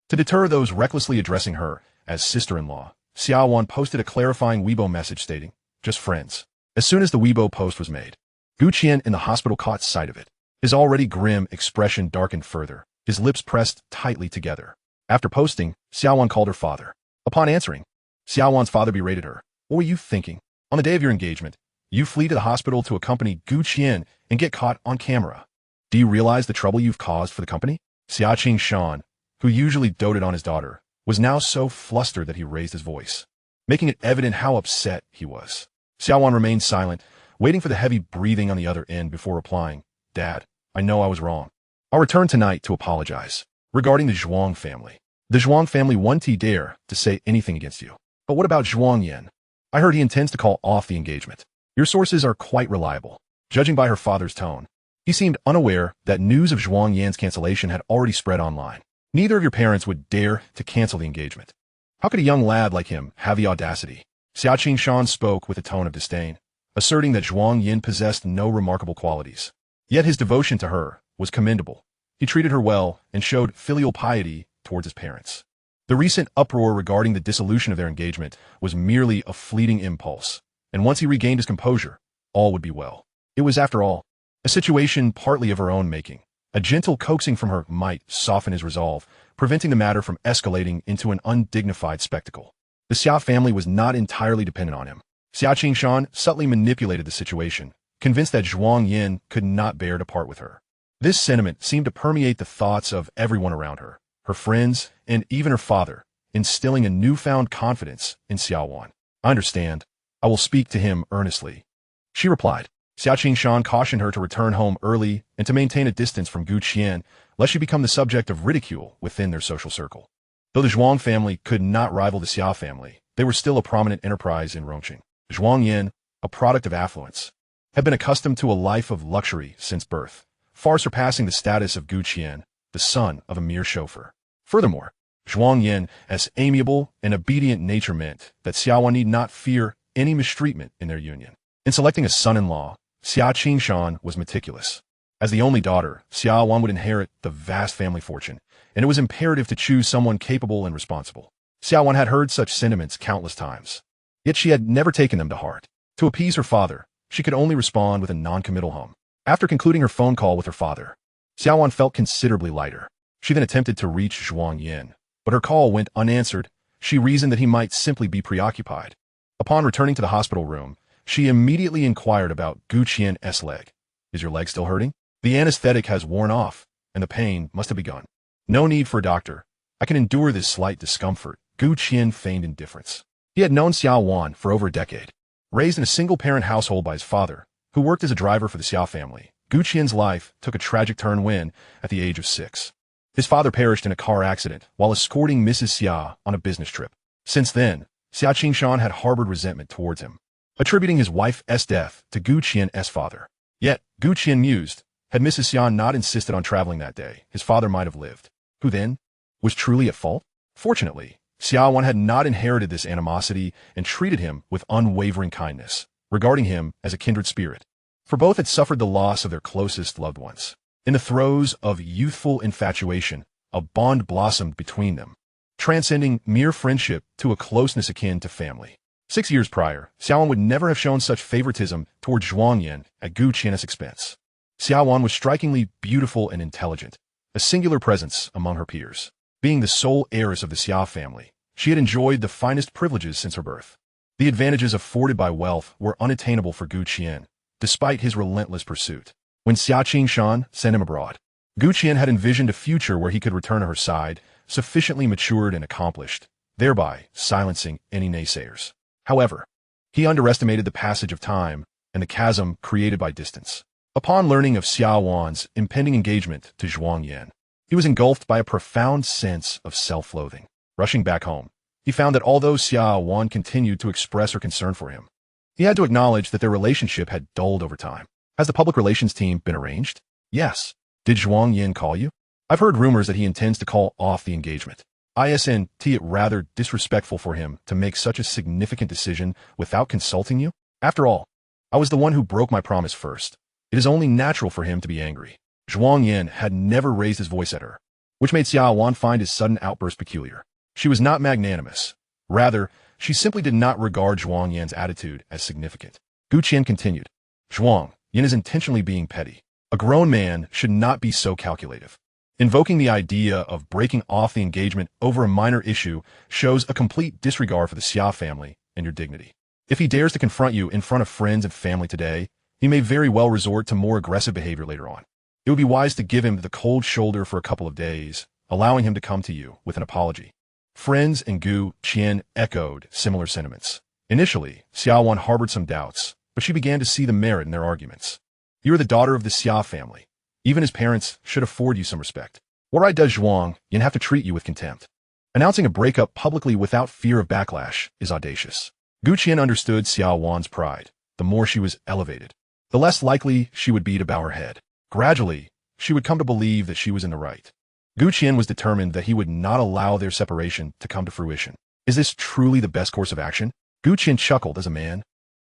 To deter those recklessly addressing her as sister-in-law, Xia Wan posted a clarifying Weibo message stating, "Just friends." As soon as the Weibo post was made, Gu Qian in the hospital caught sight of it. His already grim expression darkened further, his lips pressed tightly together. After posting, Xia Wan called her father. Upon answering, Xia Wan's father berated her. "What were you thinking? On the day of your engagement, you flee to the hospital to accompany Gu Qian and get caught on camera. Do you realize the trouble you've caused for the company?" Xia Qingshan, who usually doted on his daughter, was now so flustered that he raised his voice, making it evident how upset he was. Xia Wan remained silent, waiting for the heavy breathing on the other end before replying, "Dad, I know I was wrong. I'll return tonight to apologize. Regarding the Zhuang family. The Zhuang family won't dare to say anything against you. But what about Zhuang Yan? I heard he intends to call off the engagement. Your sources are quite reliable." Judging by her father's tone, he seemed unaware that news of Zhuang Yan's cancellation had already spread online. Neither of your parents would dare to cancel the engagement. How could a young lad like him have the audacity? Xia Qingshan spoke with a tone of disdain, asserting that Zhuang Yan possessed no remarkable qualities. Yet his devotion to her was commendable. He treated her well and showed filial piety towards his parents. The recent uproar regarding the dissolution of their engagement was merely a fleeting impulse, and once he regained his composure, all would be well. It was, after all, a situation partly of her own making. A gentle coaxing from her might soften his resolve, preventing the matter from escalating into an undignified spectacle. The Xia family was not entirely dependent on him. Xia Qingshan subtly manipulated the situation, convinced that Zhuang Yan could not bear to part with her. This sentiment seemed to permeate the thoughts of everyone around her, her friends, and even her father, instilling a newfound confidence in Xia Wan. "I understand. I will speak to him earnestly," she replied. Xia Qingshan cautioned her to return home early and to maintain a distance from Gu Qian, lest she become the subject of ridicule within their social circle. Though the Zhuang family could not rival the Xia family, they were still a prominent enterprise in Rongqing. Zhuang Yan, a product of affluence, had been accustomed to a life of luxury since birth, far surpassing the status of Gu Qian, the son of a mere chauffeur. Furthermore, Zhuang Yan's amiable and obedient nature meant that Xia Wan need not fear any mistreatment in their union. In selecting a son-in-law, Xia Qingshan was meticulous. As the only daughter, Xia Wan would inherit the vast family fortune, and it was imperative to choose someone capable and responsible. Xia Wan had heard such sentiments countless times, yet she had never taken them to heart. To appease her father, she could only respond with a non-committal hum. After concluding her phone call with her father, Xia Wan felt considerably lighter. She then attempted to reach Zhuang Yan, but her call went unanswered. She reasoned that he might simply be preoccupied. Upon returning to the hospital room, she immediately inquired about Gu Qian's leg. "Is your leg still hurting? The anesthetic has worn off, and the pain must have begun." "No need for a doctor. I can endure this slight discomfort." Gu Qian feigned indifference. He had known Xia Wan for over a decade. Raised in a single-parent household by his father, who worked as a driver for the Xia family, Gu Qian's life took a tragic turn when, at the age of 6, his father perished in a car accident while escorting Mrs. Xia on a business trip. Since then, Xia Qingshan had harbored resentment towards him, attributing his wife's death to Gu Qian's father. Yet, Gu Qian mused, had Mrs. Xia not insisted on traveling that day, his father might have lived. Who then was truly at fault? Fortunately, Xia Wan had not inherited this animosity and treated him with unwavering kindness, regarding him as a kindred spirit. For both had suffered the loss of their closest loved ones. In the throes of youthful infatuation, a bond blossomed between them, transcending mere friendship to a closeness akin to family. 6 years prior, Xia Wan would never have shown such favoritism toward Zhuang Yan at Gu Qian's expense. Xia Wan was strikingly beautiful and intelligent, a singular presence among her peers. Being the sole heiress of the Xia family, she had enjoyed the finest privileges since her birth. The advantages afforded by wealth were unattainable for Gu Qian, despite his relentless pursuit. When Xia Qingshan sent him abroad, Gu Qian had envisioned a future where he could return to her side, sufficiently matured and accomplished, thereby silencing any naysayers. However, he underestimated the passage of time and the chasm created by distance. Upon learning of Xia Wan's impending engagement to Zhuang Yan, he was engulfed by a profound sense of self-loathing. Rushing back home, he found that although Xia Wan continued to express her concern for him, he had to acknowledge that their relationship had dulled over time. Has the public relations team been arranged? Yes. Did Zhuang Yan call you? I've heard rumors that he intends to call off the engagement. Isn't it rather disrespectful for him to make such a significant decision without consulting you? After all, I was the one who broke my promise first. It is only natural for him to be angry. Zhuang Yan had never raised his voice at her, which made Xia Wan find his sudden outburst peculiar. She was not magnanimous. Rather, she simply did not regard Zhuang Yan's attitude as significant. Gu Qian continued. Zhuang Yan is intentionally being petty. A grown man should not be so calculative. Invoking the idea of breaking off the engagement over a minor issue shows a complete disregard for the Xia family and your dignity. If he dares to confront you in front of friends and family today, he may very well resort to more aggressive behavior later on. It would be wise to give him the cold shoulder for a couple of days, allowing him to come to you with an apology. Friends and Gu Qian echoed similar sentiments. Initially, Xia Wan harbored some doubts, but she began to see the merit in their arguments. You are the daughter of the Xia family. Even his parents should afford you some respect. What right does Zhuang Yan have to treat you with contempt? Announcing a breakup publicly without fear of backlash is audacious. Gu Qian understood Xia Wan's pride. The more she was elevated, the less likely she would be to bow her head. Gradually, she would come to believe that she was in the right. Gu Qian was determined that he would not allow their separation to come to fruition. Is this truly the best course of action? Gu Qian chuckled as a man.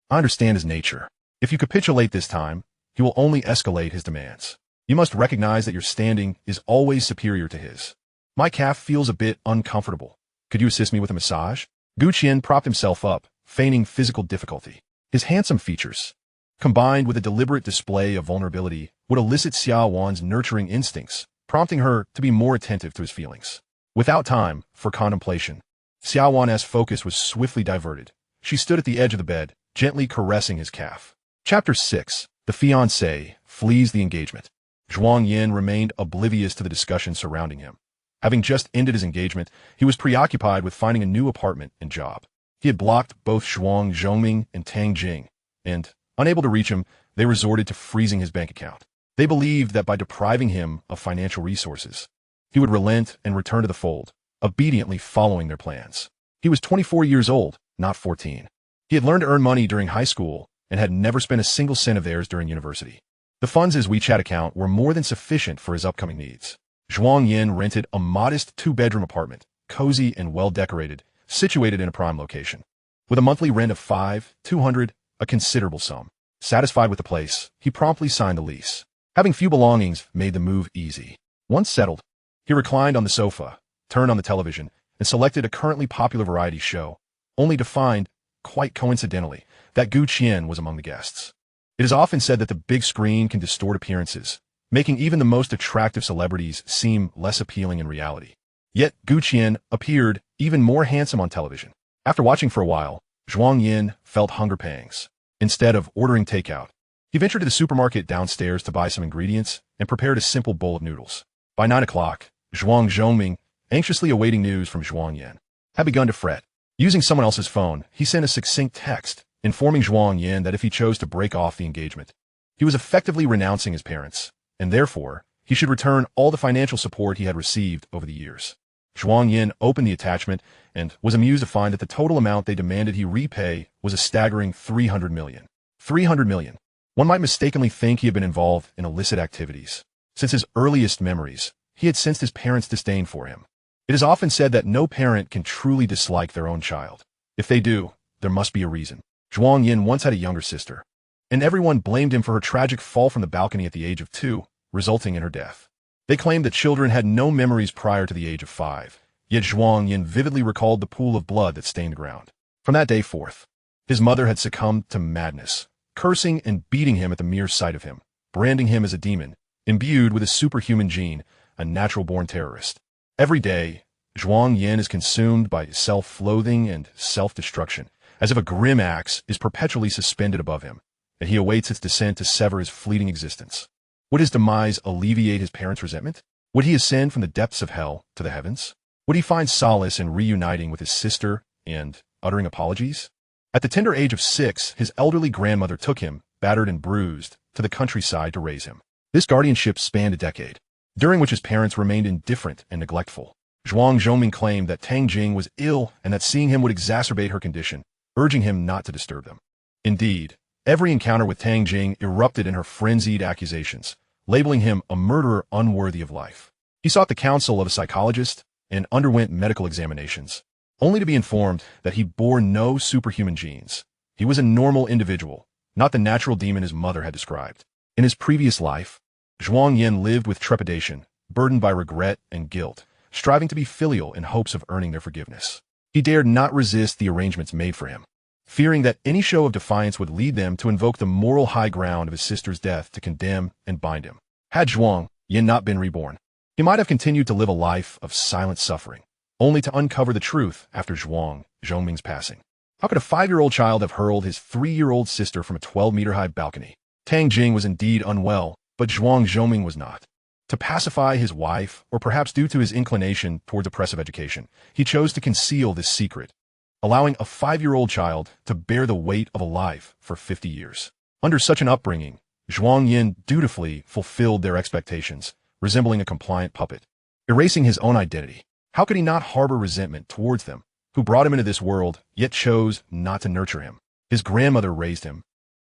I understand his nature. If you capitulate this time, he will only escalate his demands. You must recognize that your standing is always superior to his. My calf feels a bit uncomfortable. Could you assist me with a massage? Gu Qian propped himself up, feigning physical difficulty. His handsome features, combined with a deliberate display of vulnerability, would elicit Xia Wan's nurturing instincts, prompting her to be more attentive to his feelings. Without time for contemplation, Xia Wan's focus was swiftly diverted. She stood at the edge of the bed, gently caressing his calf. Chapter 6. The Fiancée flees the engagement. Zhuang Yan remained oblivious to the discussion surrounding him. Having just ended his engagement, he was preoccupied with finding a new apartment and job. He had blocked both Zhuang Zhongming and Tang Jing, and, unable to reach him, they resorted to freezing his bank account. They believed that by depriving him of financial resources, he would relent and return to the fold, obediently following their plans. He was 24 years old, not 14. He had learned to earn money during high school and had never spent a single cent of theirs during university. The funds in his WeChat account were more than sufficient for his upcoming needs. Zhuang Yan rented a modest 2-bedroom apartment, cozy and well-decorated, situated in a prime location. With a monthly rent of 5,200, a considerable sum. Satisfied with the place, he promptly signed the lease. Having few belongings made the move easy. Once settled, he reclined on the sofa, turned on the television, and selected a currently popular variety show, only to find, quite coincidentally, that Gu Qian was among the guests. It is often said that the big screen can distort appearances, making even the most attractive celebrities seem less appealing in reality. Yet Gu Qian appeared even more handsome on television. After watching for a while, Zhuang Yan felt hunger pangs. Instead of ordering takeout, he ventured to the supermarket downstairs to buy some ingredients and prepared a simple bowl of noodles. By 9 o'clock, Zhuang Zhongming, anxiously awaiting news from Zhuang Yan, had begun to fret. Using someone else's phone, he sent a succinct text, informing Zhuang Yan that if he chose to break off the engagement, he was effectively renouncing his parents, and therefore, he should return all the financial support he had received over the years. Zhuang Yan opened the attachment and was amused to find that the total amount they demanded he repay was a staggering 300 million. 300 million. One might mistakenly think he had been involved in illicit activities. Since his earliest memories, he had sensed his parents' disdain for him. It is often said that no parent can truly dislike their own child. If they do, there must be a reason. Zhuang Yan once had a younger sister, and everyone blamed him for her tragic fall from the balcony at the age of 2, resulting in her death. They claimed that children had no memories prior to the age of 5, yet Zhuang Yan vividly recalled the pool of blood that stained the ground. From that day forth, his mother had succumbed to madness, cursing and beating him at the mere sight of him. branding him as a demon, imbued with a superhuman gene, a natural-born terrorist. Every day, Zhuang Yan is consumed by self-loathing and self-destruction, as if a grim axe is perpetually suspended above him, and he awaits its descent to sever his fleeting existence. Would his demise alleviate his parents' resentment? Would he ascend from the depths of hell to the heavens? Would he find solace in reuniting with his sister and uttering apologies? At the tender age of 6, his elderly grandmother took him, battered and bruised, to the countryside to raise him. This guardianship spanned a decade, during which his parents remained indifferent and neglectful. Zhuang Zhongming claimed that Tang Jing was ill and that seeing him would exacerbate her condition, urging him not to disturb them. Indeed, every encounter with Tang Jing erupted in her frenzied accusations, labeling him a murderer unworthy of life. He sought the counsel of a psychologist and underwent medical examinations, only to be informed that he bore no superhuman genes. He was a normal individual, not the natural demon his mother had described. In his previous life, Zhuang Yan lived with trepidation, burdened by regret and guilt, striving to be filial in hopes of earning their forgiveness. He dared not resist the arrangements made for him, fearing that any show of defiance would lead them to invoke the moral high ground of his sister's death to condemn and bind him. Had Zhuang Yan not been reborn, he might have continued to live a life of silent suffering, only to uncover the truth after Zhuang Zhongming's passing. How could a 5-year-old child have hurled his 3-year-old sister from a 12-meter-high balcony? Tang Jing was indeed unwell, but Zhuang Zhongming was not. To pacify his wife, or perhaps due to his inclination towards oppressive education, he chose to conceal this secret, allowing a 5-year-old child to bear the weight of a life for 50 years. Under such an upbringing, Zhuang Yan dutifully fulfilled their expectations, resembling a compliant puppet, erasing his own identity. How could he not harbor resentment towards them, who brought him into this world, yet chose not to nurture him? His grandmother raised him.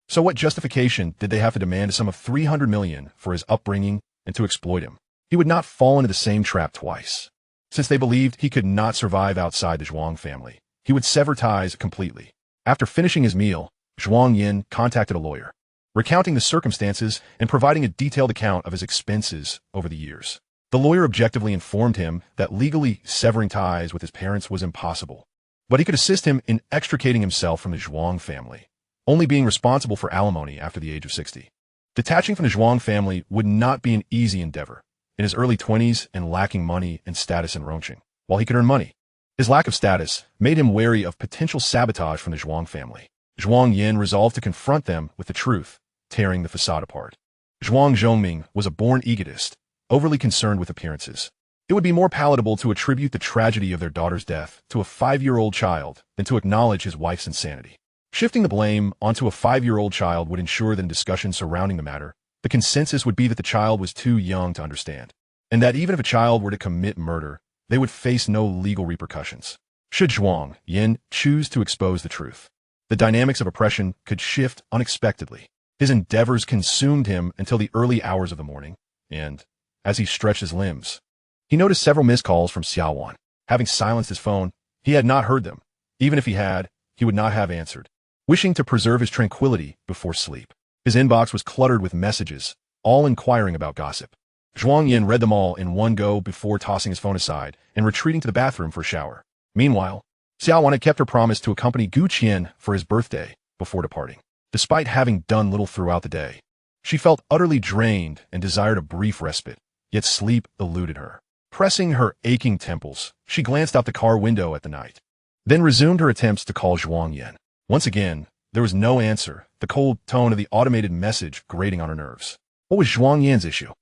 So what justification did they have to demand a sum of 300 million for his upbringing and to exploit him? He would not fall into the same trap twice. Since they believed he could not survive outside the Zhuang family, he would sever ties completely. After finishing his meal, Zhuang Yan contacted a lawyer, recounting the circumstances and providing a detailed account of his expenses over the years. The lawyer objectively informed him that legally severing ties with his parents was impossible, but he could assist him in extricating himself from the Zhuang family, only being responsible for alimony after the age of 60. Detaching from the Zhuang family would not be an easy endeavor. In his early 20s and lacking money and status in Rongqing, while he could earn money, his lack of status made him wary of potential sabotage from the Zhuang family. Zhuang Yan resolved to confront them with the truth, tearing the facade apart. Zhuang Zhongming was a born egotist, overly concerned with appearances. It would be more palatable to attribute the tragedy of their daughter's death to a 5-year-old child than to acknowledge his wife's insanity. Shifting the blame onto a 5-year-old child would ensure that in discussions surrounding the matter, the consensus would be that the child was too young to understand, and that even if a child were to commit murder, they would face no legal repercussions. Should Zhuang Yan choose to expose the truth, the dynamics of oppression could shift unexpectedly. His endeavors consumed him until the early hours of the morning, and, as he stretched his limbs, he noticed several missed calls from Xia Wan. Having silenced his phone, he had not heard them. Even if he had, he would not have answered, wishing to preserve his tranquility before sleep. His inbox was cluttered with messages, all inquiring about gossip. Zhuang Yan read them all in one go before tossing his phone aside and retreating to the bathroom for a shower. Meanwhile, Xia Wan had kept her promise to accompany Gu Qian for his birthday before departing. Despite having done little throughout the day, she felt utterly drained and desired a brief respite, yet sleep eluded her. Pressing her aching temples, she glanced out the car window at the night, then resumed her attempts to call Zhuang Yan. Once again, there was no answer, the cold tone of the automated message grating on her nerves. What was Zhuang Yan's issue?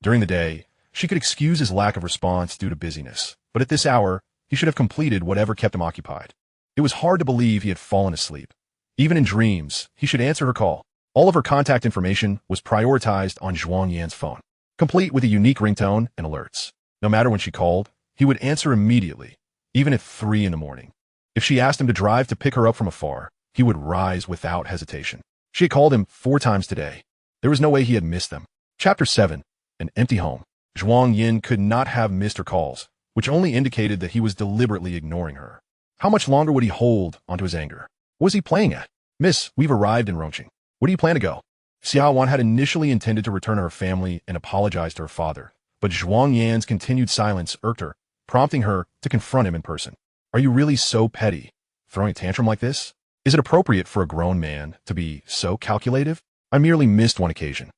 During the day, she could excuse his lack of response due to busyness, but at this hour, he should have completed whatever kept him occupied. It was hard to believe he had fallen asleep. Even in dreams, he should answer her call. All of her contact information was prioritized on Zhuang Yan's phone, complete with a unique ringtone and alerts. No matter when she called, he would answer immediately, even at 3 in the morning. If she asked him to drive to pick her up from afar, he would rise without hesitation. She had called him 4 times today. There was no way he had missed them. Chapter 7. An empty home. Zhuang Yan could not have missed her calls, which only indicated that he was deliberately ignoring her. How much longer would he hold onto his anger? What was he playing at? Miss, we've arrived in Rongqing. Where do you plan to go? Xia Wan had initially intended to return to her family and apologize to her father, but Zhuang Yan's continued silence irked her, prompting her to confront him in person. Are you really so petty, throwing a tantrum like this? Is it appropriate for a grown man to be so calculative? I merely missed one occasion.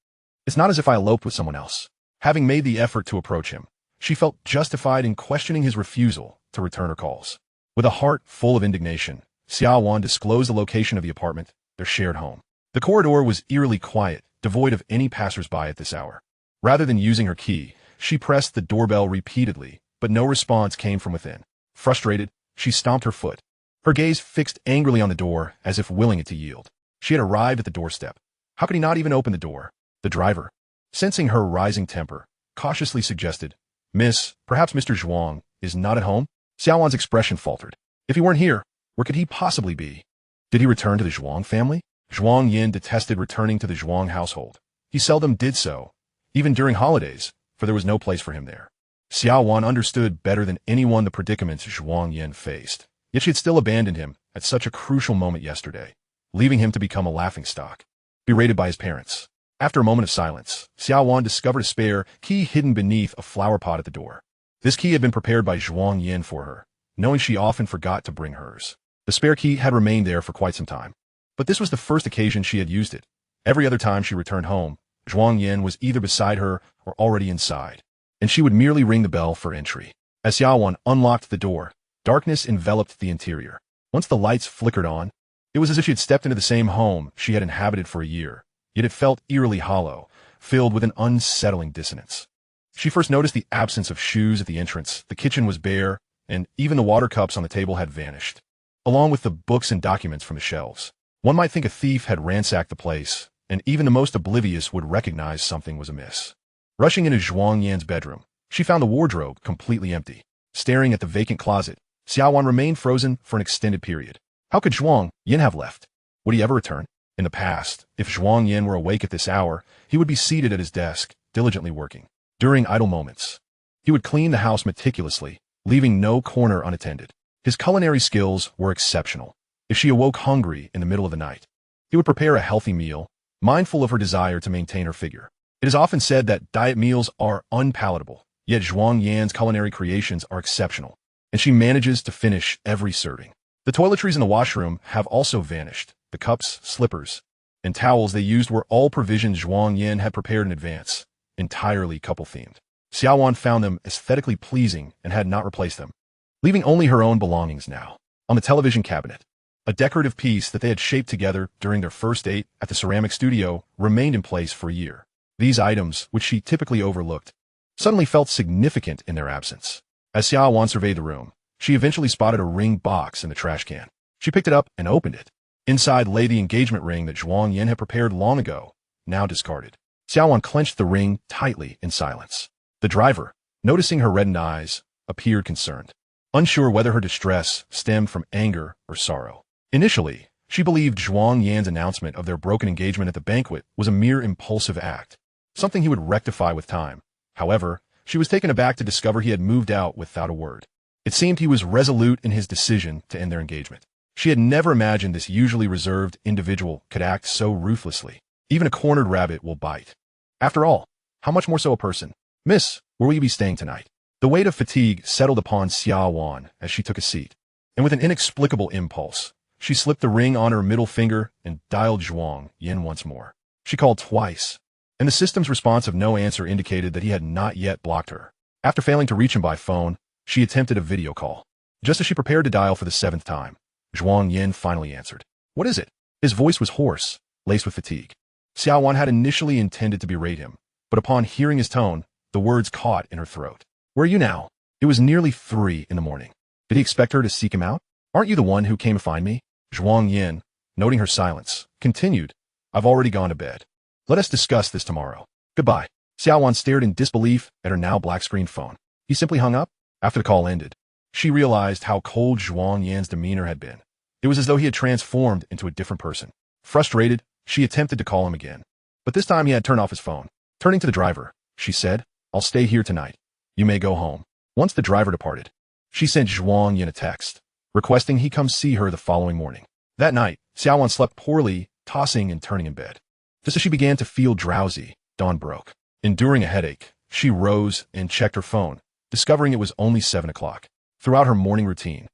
It's not as if I eloped with someone else. Having made the effort to approach him, she felt justified in questioning his refusal to return her calls. With a heart full of indignation, Xia Wan disclosed the location of the apartment, their shared home. The corridor was eerily quiet, devoid of any passers-by at this hour. Rather than using her key, she pressed the doorbell repeatedly, but no response came from within. Frustrated, she stomped her foot, her gaze fixed angrily on the door as if willing it to yield. She had arrived at the doorstep. How could he not even open the door? The driver, sensing her rising temper, cautiously suggested, "Miss, perhaps Mr. Zhuang is not at home?" Xia Wan's expression faltered. If he weren't here, where could he possibly be? Did he return to the Zhuang family? Zhuang Yan detested returning to the Zhuang household. He seldom did so, even during holidays, for there was no place for him there. Xia Wan understood better than anyone the predicaments Zhuang Yan faced, yet she had still abandoned him at such a crucial moment yesterday, leaving him to become a laughingstock, berated by his parents. After a moment of silence, Xia Wan discovered a spare key hidden beneath a flower pot at the door. This key had been prepared by Zhuang Yan for her, knowing she often forgot to bring hers. The spare key had remained there for quite some time, but this was the first occasion she had used it. Every other time she returned home, Zhuang Yan was either beside her or already inside, and she would merely ring the bell for entry. As Xia Wan unlocked the door, darkness enveloped the interior. Once the lights flickered on, it was as if she had stepped into the same home she had inhabited for a year, yet it felt eerily hollow, filled with an unsettling dissonance. She first noticed the absence of shoes at the entrance. The kitchen was bare, and even the water cups on the table had vanished, along with the books and documents from the shelves. One might think a thief had ransacked the place, and even the most oblivious would recognize something was amiss. Rushing into Zhuang Yan's bedroom, she found the wardrobe completely empty. Staring at the vacant closet, Xia Wan remained frozen for an extended period. How could Zhuang Yan have left? Would he ever return? In the past, if Zhuang Yan were awake at this hour, he would be seated at his desk, diligently working. During idle moments, he would clean the house meticulously, leaving no corner unattended. His culinary skills were exceptional. If she awoke hungry in the middle of the night, he would prepare a healthy meal, mindful of her desire to maintain her figure. It is often said that diet meals are unpalatable, yet Zhuang Yan's culinary creations are exceptional, and she manages to finish every serving. The toiletries in the washroom have also vanished. The cups, slippers, and towels they used were all provisions Zhuang Yan had prepared in advance, entirely couple-themed. Xia Wan found them aesthetically pleasing and had not replaced them, leaving only her own belongings now. On the television cabinet, a decorative piece that they had shaped together during their first date at the ceramic studio remained in place for a year. These items, which she typically overlooked, suddenly felt significant in their absence. As Xia Wan surveyed the room, she eventually spotted a ring box in the trash can. She picked it up and opened it. Inside lay the engagement ring that Zhuang Yan had prepared long ago, now discarded. Xia Wan clenched the ring tightly in silence. The driver, noticing her reddened eyes, appeared concerned, unsure whether her distress stemmed from anger or sorrow. Initially, she believed Zhuang Yan's announcement of their broken engagement at the banquet was a mere impulsive act, something he would rectify with time. However, she was taken aback to discover he had moved out without a word. It seemed he was resolute in his decision to end their engagement. She had never imagined this usually reserved individual could act so ruthlessly. Even a cornered rabbit will bite. After all, how much more so a person? "Miss, where will you be staying tonight?" The weight of fatigue settled upon Xia Wan as she took a seat, and with an inexplicable impulse, she slipped the ring on her middle finger and dialed Zhuang Yan once more. She called twice, and the system's response of no answer indicated that he had not yet blocked her. After failing to reach him by phone, she attempted a video call. Just as she prepared to dial for the 7th time, Zhuang Yan finally answered. "What is it?" His voice was hoarse, laced with fatigue. Xia Wan had initially intended to berate him, but upon hearing his tone, the words caught in her throat. "Where are you now?" It was nearly 3 in the morning. Did he expect her to seek him out? "Aren't you the one who came to find me?" Zhuang Yan, noting her silence, continued, "I've already gone to bed. Let us discuss this tomorrow. Goodbye." Xia Wan stared in disbelief at her now black-screened phone. He simply hung up. After the call ended, she realized how cold Zhuang Yan's demeanor had been. It was as though he had transformed into a different person. Frustrated, she attempted to call him again, but this time he had turned off his phone. Turning to the driver, she said, "I'll stay here tonight. You may go home." Once the driver departed, she sent Zhuang Yan a text, requesting he come see her the following morning. That night, Xia Wan slept poorly, tossing and turning in bed. Just as she began to feel drowsy, dawn broke. Enduring a headache, she rose and checked her phone, discovering it was only 7 o'clock. Throughout her morning routine,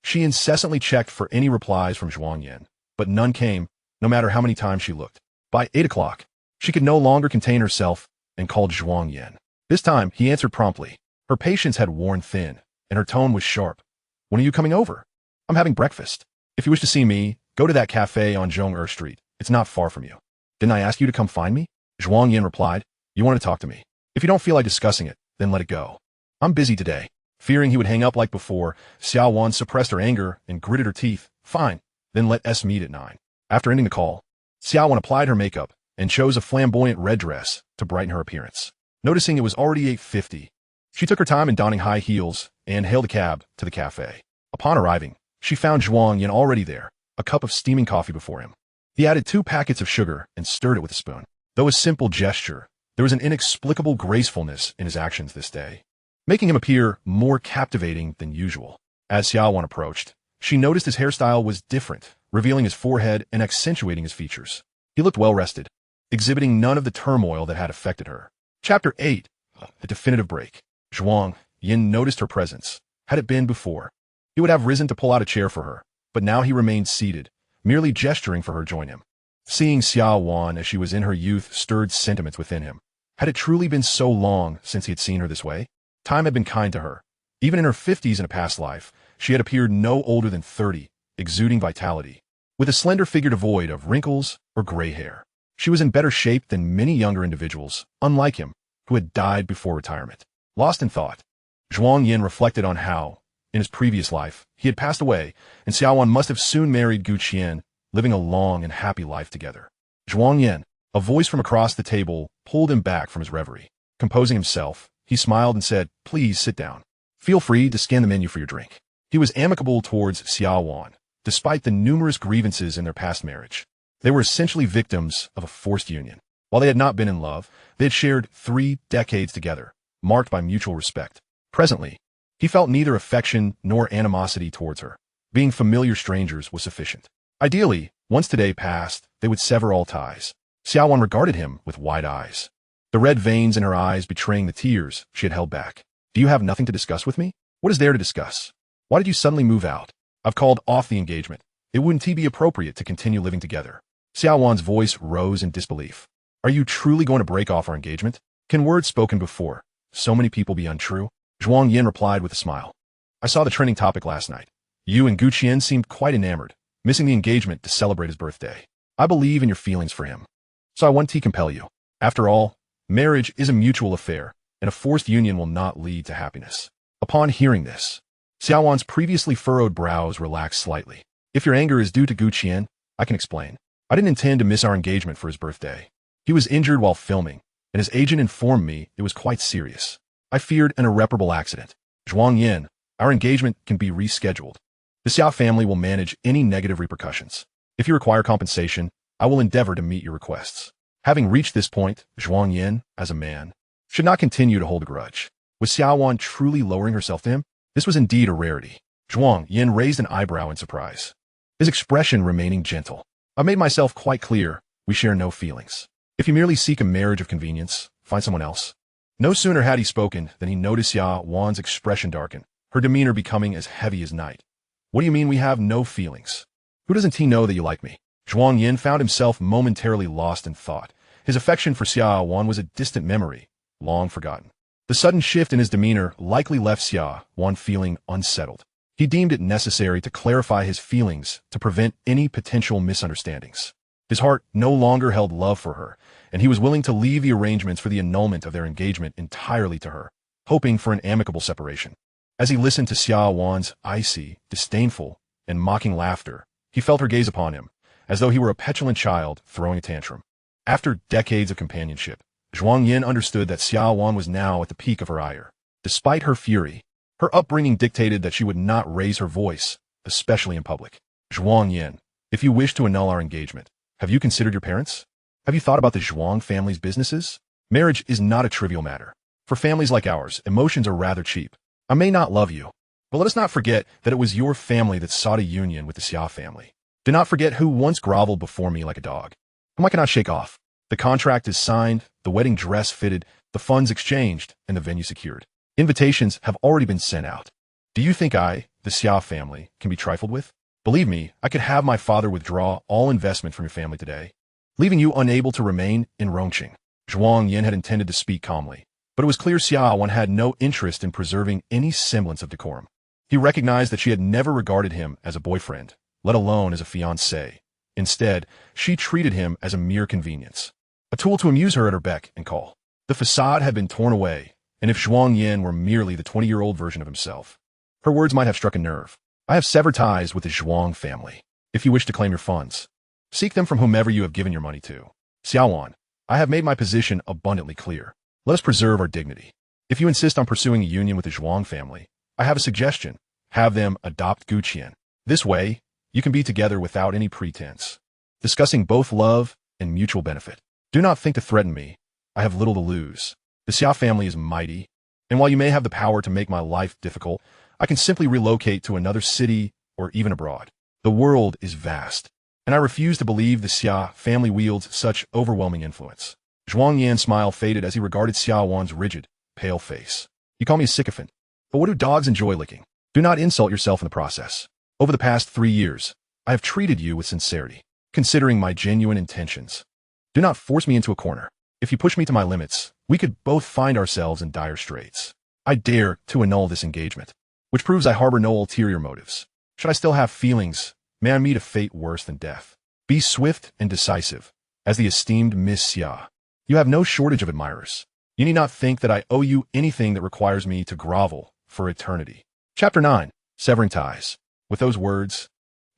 she incessantly checked for any replies from Zhuang Yan, but none came, no matter how many times she looked. By 8 o'clock, She could no longer contain herself and called Zhuang Yan. This time, he answered promptly. Her patience had worn thin, and her tone was sharp. When are you coming over? I'm having breakfast. If you wish to see me, go to that cafe on Zhong'er Street. It's not far from you. Didn't I ask you to come find me? Zhuang Yan replied. You want to talk to me. If you don't feel like discussing it, then let it go. I'm busy today. Fearing he would hang up like before, Xia Wan suppressed her anger and gritted her teeth. Fine, then let us meet at 9. After ending the call, Xia Wan applied her makeup and chose a flamboyant red dress to brighten her appearance. Noticing it was already 8:50, she took her time in donning high heels and hailed a cab to the cafe. Upon arriving, she found Zhuang Yan already there, a cup of steaming coffee before him. He added 2 packets of sugar and stirred it with a spoon. Though a simple gesture, there was an inexplicable gracefulness in his actions this day, making him appear more captivating than usual. As Xia Wan approached, she noticed his hairstyle was different, revealing his forehead and accentuating his features. He looked well-rested, exhibiting none of the turmoil that had affected her. Chapter 8. The Definitive Break. Zhuang Yan noticed her presence. Had it been before, he would have risen to pull out a chair for her, but now he remained seated, merely gesturing for her to join him. Seeing Xia Wan as she was in her youth stirred sentiments within him. Had it truly been so long since he had seen her this way? Time had been kind to her. Even in her 50s in a past life, she had appeared no older than 30, exuding vitality, with a slender figure devoid of wrinkles or gray hair. She was in better shape than many younger individuals, unlike him, who had died before retirement. Lost in thought, Zhuang Yan reflected on how, in his previous life, he had passed away, and Xia Wan must have soon married Gu Qian, living a long and happy life together. Zhuang Yan, a voice from across the table, pulled him back from his reverie. Composing himself, he smiled and said, Please sit down. Feel free to scan the menu for your drink. He was amicable towards Xia Wan, despite the numerous grievances in their past marriage. They were essentially victims of a forced union. While they had not been in love, they had shared 3 decades together, marked by mutual respect. Presently, he felt neither affection nor animosity towards her. Being familiar strangers was sufficient. Ideally, once today passed, they would sever all ties. Xia Wan regarded him with wide eyes, the red veins in her eyes betraying the tears she had held back. Do you have nothing to discuss with me? What is there to discuss? Why did you suddenly move out? I've called off the engagement. It wouldn't be appropriate to continue living together. Xia Wan's voice rose in disbelief. Are you truly going to break off our engagement? Can words spoken before so many people be untrue? Zhuang Yan replied with a smile. I saw the trending topic last night. You and Gu Qian seemed quite enamored, missing the engagement to celebrate his birthday. I believe in your feelings for him, so I want to compel you. After all, marriage is a mutual affair, and a forced union will not lead to happiness. Upon hearing this, Xia Wan's previously furrowed brows relaxed slightly. If your anger is due to Gu Qian, I can explain. I didn't intend to miss our engagement for his birthday. He was injured while filming, and his agent informed me it was quite serious. I feared an irreparable accident. Zhuang Yan, our engagement can be rescheduled. The Xia family will manage any negative repercussions. If you require compensation, I will endeavor to meet your requests. Having reached this point, Zhuang Yan, as a man, should not continue to hold a grudge. Was Xia Wan truly lowering herself to him? This was indeed a rarity. Zhuang Yan raised an eyebrow in surprise, his expression remaining gentle. I made myself quite clear, we share no feelings. If you merely seek a marriage of convenience, find someone else. No sooner had he spoken than he noticed Xia Wan's expression darken, her demeanor becoming as heavy as night. What do you mean we have no feelings? Who doesn't he know that you like me? Zhuang Yan found himself momentarily lost in thought. His affection for Xia Wan was a distant memory, long forgotten. The sudden shift in his demeanor likely left Xia Wan feeling unsettled. He deemed it necessary to clarify his feelings to prevent any potential misunderstandings. His heart no longer held love for her, and he was willing to leave the arrangements for the annulment of their engagement entirely to her, hoping for an amicable separation. As he listened to Xia Wan's icy, disdainful, and mocking laughter, he felt her gaze upon him, as though he were a petulant child throwing a tantrum. After decades of companionship, Zhuang Yan understood that Xia Wan was now at the peak of her ire. Despite her fury, her upbringing dictated that she would not raise her voice, especially in public. Zhuang Yan, if you wish to annul our engagement, have you considered your parents? Have you thought about the Zhuang family's businesses? Marriage is not a trivial matter. For families like ours, emotions are rather cheap. I may not love you, but let us not forget that it was your family that sought a union with the Xia family. Do not forget who once groveled before me like a dog, whom I cannot shake off. The contract is signed, the wedding dress fitted, the funds exchanged, and the venue secured. Invitations have already been sent out. Do you think I, the Xia family, can be trifled with? Believe me, I could have my father withdraw all investment from your family today. leaving you unable to remain in Rongqing. Zhuang Yan had intended to speak calmly, but it was clear Xia Wan had no interest in preserving any semblance of decorum. He recognized that she had never regarded him as a boyfriend, let alone as a fiancé. Instead, she treated him as a mere convenience, a tool to amuse her at her beck and call. The facade had been torn away, and if Zhuang Yan were merely the 20-year-old version of himself, her words might have struck a nerve. I have severed ties with the Zhuang family. If you wish to claim your funds, seek them from whomever you have given your money to. Xia Wan, I have made my position abundantly clear. Let us preserve our dignity. If you insist on pursuing a union with the Zhuang family, I have a suggestion. Have them adopt Guqian. This way, you can be together without any pretense, discussing both love and mutual benefit. Do not think to threaten me. I have little to lose. The Xia family is mighty, and while you may have the power to make my life difficult, I can simply relocate to another city or even abroad. The world is vast, and I refuse to believe the Xia family wields such overwhelming influence. Zhuang Yan's smile faded as he regarded Xia Wan's rigid, pale face. You call me a sycophant, but what do dogs enjoy licking? Do not insult yourself in the process. Over the past 3 years, I have treated you with sincerity, considering my genuine intentions. Do not force me into a corner. If you push me to my limits, we could both find ourselves in dire straits. I dare to annul this engagement, which proves I harbor no ulterior motives. Should I still have feelings, may I meet a fate worse than death. Be swift and decisive, as the esteemed Miss Xia. You have no shortage of admirers. You need not think that I owe you anything that requires me to grovel for eternity. Chapter 9. Severing Ties. With those words,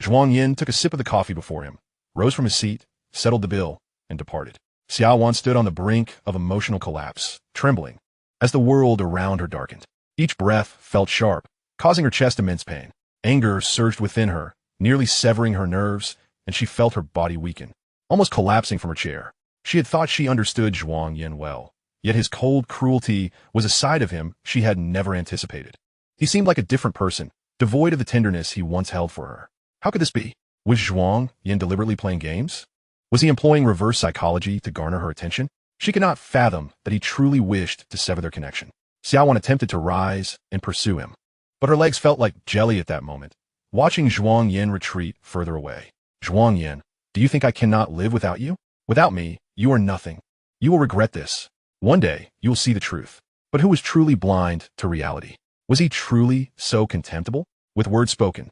Zhuang Yan took a sip of the coffee before him, rose from his seat, settled the bill, and departed. Xia Wan stood on the brink of emotional collapse, trembling, as the world around her darkened. Each breath felt sharp, causing her chest immense pain. Anger surged within her, nearly severing her nerves, and she felt her body weaken, almost collapsing from her chair. She had thought she understood Zhuang Yan well, yet his cold cruelty was a side of him she had never anticipated. He seemed like a different person, devoid of the tenderness he once held for her. How could this be? Was Zhuang Yan deliberately playing games? Was he employing reverse psychology to garner her attention? She could not fathom that he truly wished to sever their connection. Xia Wan attempted to rise and pursue him, but her legs felt like jelly at that moment, watching Zhuang Yan retreat further away. Zhuang Yan, do you think I cannot live without you? Without me, you are nothing. You will regret this. One day, you will see the truth. But who was truly blind to reality? Was he truly so contemptible? With words spoken,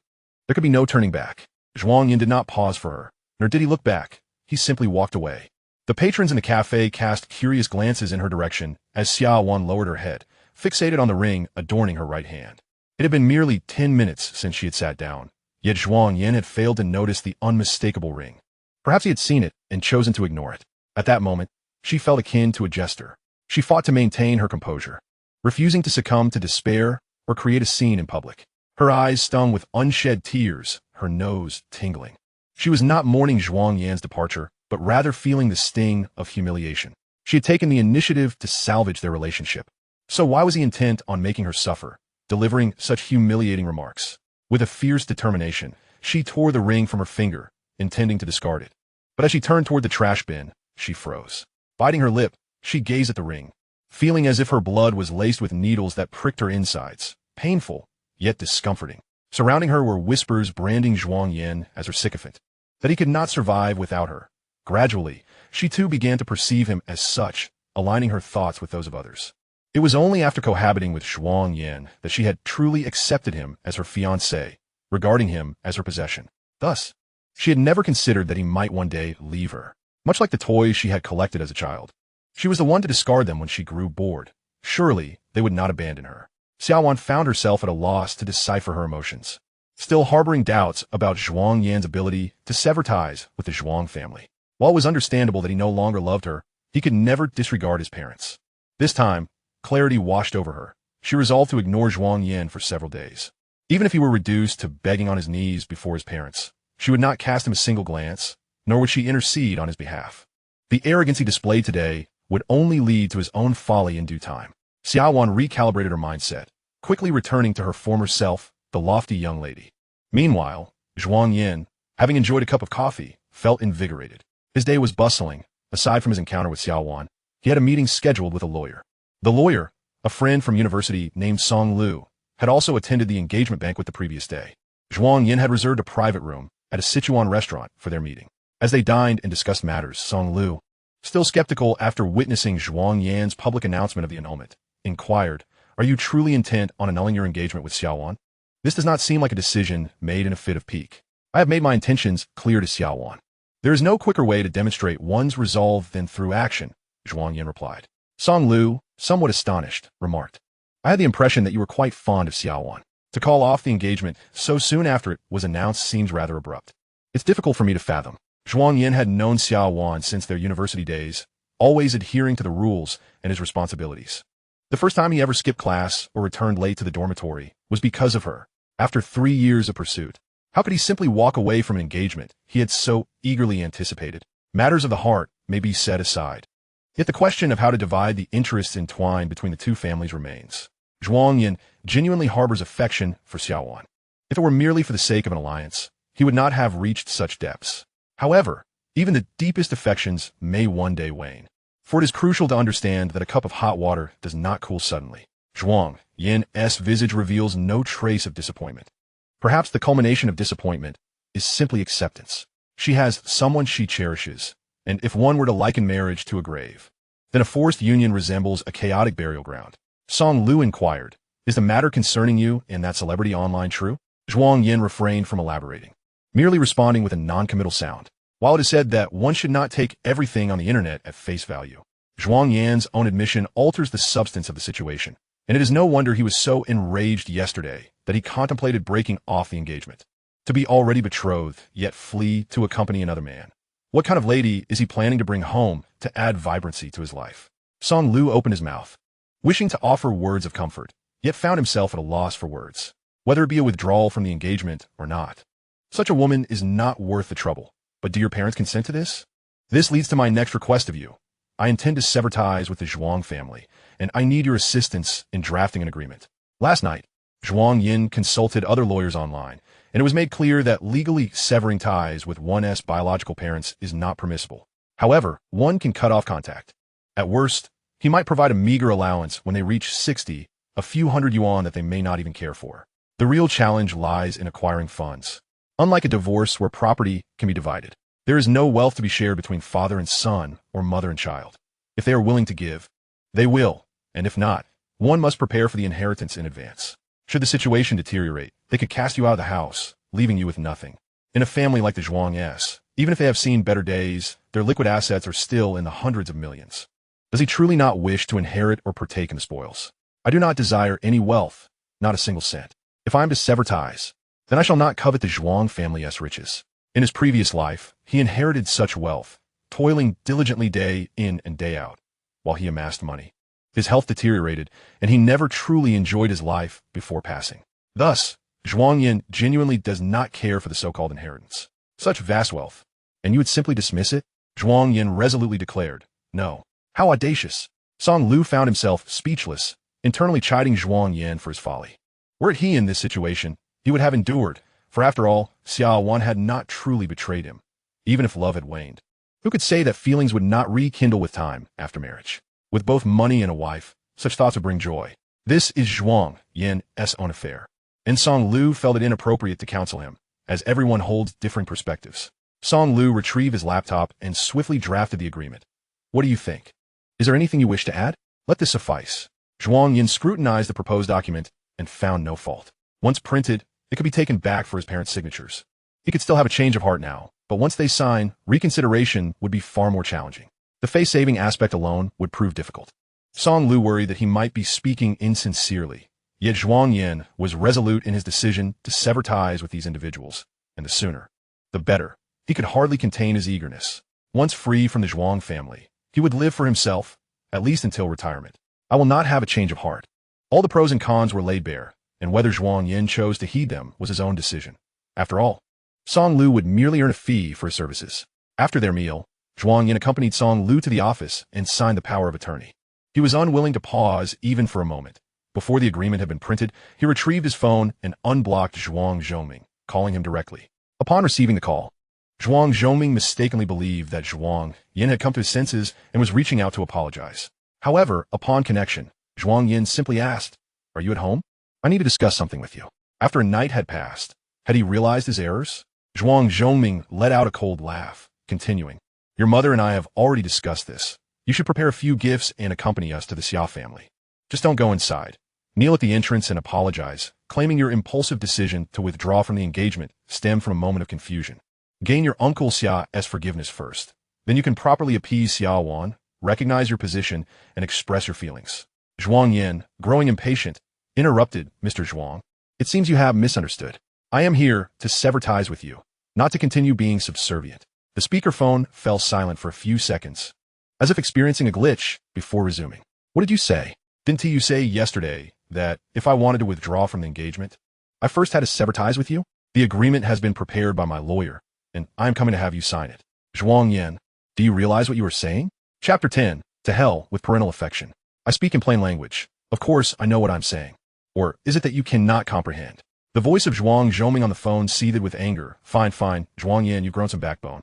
there could be no turning back. Zhuang Yan did not pause for her, nor did he look back. He simply walked away. The patrons in the cafe cast curious glances in her direction as Xia Wan lowered her head, fixated on the ring adorning her right hand. It had been merely 10 minutes since she had sat down, yet Zhuang Yan had failed to notice the unmistakable ring. Perhaps he had seen it and chosen to ignore it. At that moment, she felt akin to a jester. She fought to maintain her composure, refusing to succumb to despair or create a scene in public. Her eyes stung with unshed tears, her nose tingling. She was not mourning Zhuang Yan's departure, but rather feeling the sting of humiliation. She had taken the initiative to salvage their relationship. So why was he intent on making her suffer, delivering such humiliating remarks? With a fierce determination, she tore the ring from her finger, intending to discard it. But as she turned toward the trash bin, she froze. Biting her lip, she gazed at the ring, feeling as if her blood was laced with needles that pricked her insides, painful, yet discomforting. Surrounding her were whispers branding Zhuang Yan as her sycophant, that he could not survive without her. Gradually, she too began to perceive him as such, aligning her thoughts with those of others. It was only after cohabiting with Zhuang Yan that she had truly accepted him as her fiancé, regarding him as her possession. Thus, she had never considered that he might one day leave her. Much like the toys she had collected as a child, she was the one to discard them when she grew bored. Surely, they would not abandon her. Xia Wan found herself at a loss to decipher her emotions, still harboring doubts about Zhuang Yan's ability to sever ties with the Zhuang family. While it was understandable that he no longer loved her, he could never disregard his parents. This time, clarity washed over her. She resolved to ignore Zhuang Yan for several days. Even if he were reduced to begging on his knees before his parents, she would not cast him a single glance, nor would she intercede on his behalf. The arrogance he displayed today would only lead to his own folly in due time. Xia Wan recalibrated her mindset, quickly returning to her former self, the lofty young lady. Meanwhile, Zhuang Yan, having enjoyed a cup of coffee, felt invigorated. His day was bustling. Aside from his encounter with Xia Wan, he had a meeting scheduled with a lawyer. The lawyer, a friend from university named Song Lu, had also attended the engagement banquet the previous day. Zhuang Yan had reserved a private room at a Sichuan restaurant for their meeting. As they dined and discussed matters, Song Lu, still skeptical after witnessing Zhuang Yan's public announcement of the annulment, inquired, "Are you truly intent on annulling your engagement with Xia Wan? This does not seem like a decision made in a fit of pique. I have made my intentions clear to Xia Wan." "There is no quicker way to demonstrate one's resolve than through action," Zhuang Yan replied. Song Lu, somewhat astonished, remarked, "I had the impression that you were quite fond of Xia Wan. To call off the engagement so soon after it was announced seems rather abrupt." "It's difficult for me to fathom." Zhuang Yan had known Xia Wan since their university days, always adhering to the rules and his responsibilities. The first time he ever skipped class or returned late to the dormitory was because of her. After 3 years of pursuit, how could he simply walk away from an engagement he had so eagerly anticipated? Matters of the heart may be set aside. Yet the question of how to divide the interests entwined between the two families remains. Zhuang Yan genuinely harbors affection for Xia Wan. If it were merely for the sake of an alliance, he would not have reached such depths. However, even the deepest affections may one day wane. For it is crucial to understand that a cup of hot water does not cool suddenly. Zhuang Yan's visage reveals no trace of disappointment. Perhaps the culmination of disappointment is simply acceptance. She has someone she cherishes, and if one were to liken marriage to a grave, then a forced union resembles a chaotic burial ground. Song Lu inquired, "Is the matter concerning you and that celebrity online true?" Zhuang Yan refrained from elaborating, merely responding with a non-committal sound. While it is said that one should not take everything on the internet at face value, Zhuang Yan's own admission alters the substance of the situation, and it is no wonder he was so enraged yesterday that he contemplated breaking off the engagement. To be already betrothed, yet flee to accompany another man. What kind of lady is he planning to bring home to add vibrancy to his life? Song Lu opened his mouth, wishing to offer words of comfort, yet found himself at a loss for words, whether it be a withdrawal from the engagement or not. Such a woman is not worth the trouble. But do your parents consent to this? This leads to my next request of you. I intend to sever ties with the Zhuang family, and I need your assistance in drafting an agreement. Last night, Zhuang Yan consulted other lawyers online, and it was made clear that legally severing ties with one's biological parents is not permissible. However, one can cut off contact. At worst, he might provide a meager allowance when they reach 60, a few hundred yuan that they may not even care for. The real challenge lies in acquiring funds. Unlike a divorce where property can be divided, there is no wealth to be shared between father and son or mother and child. If they are willing to give, they will, and if not, one must prepare for the inheritance in advance. Should the situation deteriorate, they could cast you out of the house, leaving you with nothing. In a family like the Zhuang's, even if they have seen better days, their liquid assets are still in the hundreds of millions. Does he truly not wish to inherit or partake in the spoils? I do not desire any wealth, not a single cent. If I am to sever ties, then I shall not covet the Zhuang family's riches. In his previous life, he inherited such wealth, toiling diligently day in and day out, while he amassed money. His health deteriorated, and he never truly enjoyed his life before passing. Thus, Zhuang Yan genuinely does not care for the so-called inheritance. Such vast wealth, and you would simply dismiss it? Zhuang Yan resolutely declared, "No." How audacious! Song Lu found himself speechless, internally chiding Zhuang Yan for his folly. Were he in this situation, he would have endured, for after all, Xia Wan had not truly betrayed him, even if love had waned. Who could say that feelings would not rekindle with time after marriage? With both money and a wife, such thoughts would bring joy. This is Zhuang Yan's own affair, and Song Lu felt it inappropriate to counsel him, as everyone holds differing perspectives. Song Lu retrieved his laptop and swiftly drafted the agreement. "What do you think? Is there anything you wish to add?" "Let this suffice." Zhuang Yan scrutinized the proposed document and found no fault. Once printed, it could be taken back for his parents' signatures. He could still have a change of heart now, but once they sign, reconsideration would be far more challenging. The face-saving aspect alone would prove difficult. Song Lu worried that he might be speaking insincerely, yet Zhuang Yan was resolute in his decision to sever ties with these individuals, and the sooner, the better. He could hardly contain his eagerness. Once free from the Zhuang family, he would live for himself, at least until retirement. I will not have a change of heart. All the pros and cons were laid bare, and whether Zhuang Yan chose to heed them was his own decision. After all, Song Lu would merely earn a fee for his services. After their meal, Zhuang Yan accompanied Song Lu to the office and signed the power of attorney. He was unwilling to pause even for a moment. Before the agreement had been printed, he retrieved his phone and unblocked Zhuang Zhoming, calling him directly. Upon receiving the call, Zhuang Zhoming mistakenly believed that Zhuang Yan had come to his senses and was reaching out to apologize. However, upon connection, Zhuang Yan simply asked, "Are you at home? I need to discuss something with you." After a night had passed, had he realized his errors? Zhuang Zhoming let out a cold laugh, Continuing. Your mother and I have already discussed this. You should prepare a few gifts and accompany us to the Xia family. Just don't go inside. Kneel at the entrance and apologize, claiming your impulsive decision to withdraw from the engagement stemmed from a moment of confusion. Gain your uncle Xia's forgiveness first. Then you can properly appease Xia Wan, recognize your position, and express your feelings. Zhuang Yan, growing impatient, interrupted Mr. Zhuang. It seems you have misunderstood. I am here to sever ties with you, not to continue being subservient. The speakerphone fell silent for a few seconds, as if experiencing a glitch before resuming. What did you say? Didn't you say yesterday that if I wanted to withdraw from the engagement, I first had to sever ties with you? The agreement has been prepared by my lawyer, and I'm coming to have you sign it. Zhuang Yan, do you realize what you are saying? Chapter 10, To Hell with Parental Affection. I speak in plain language. Of course, I know what I'm saying. Or is it that you cannot comprehend? The voice of Zhuang Zhoming on the phone seethed with anger. Fine, Zhuang Yan, you've grown some backbone.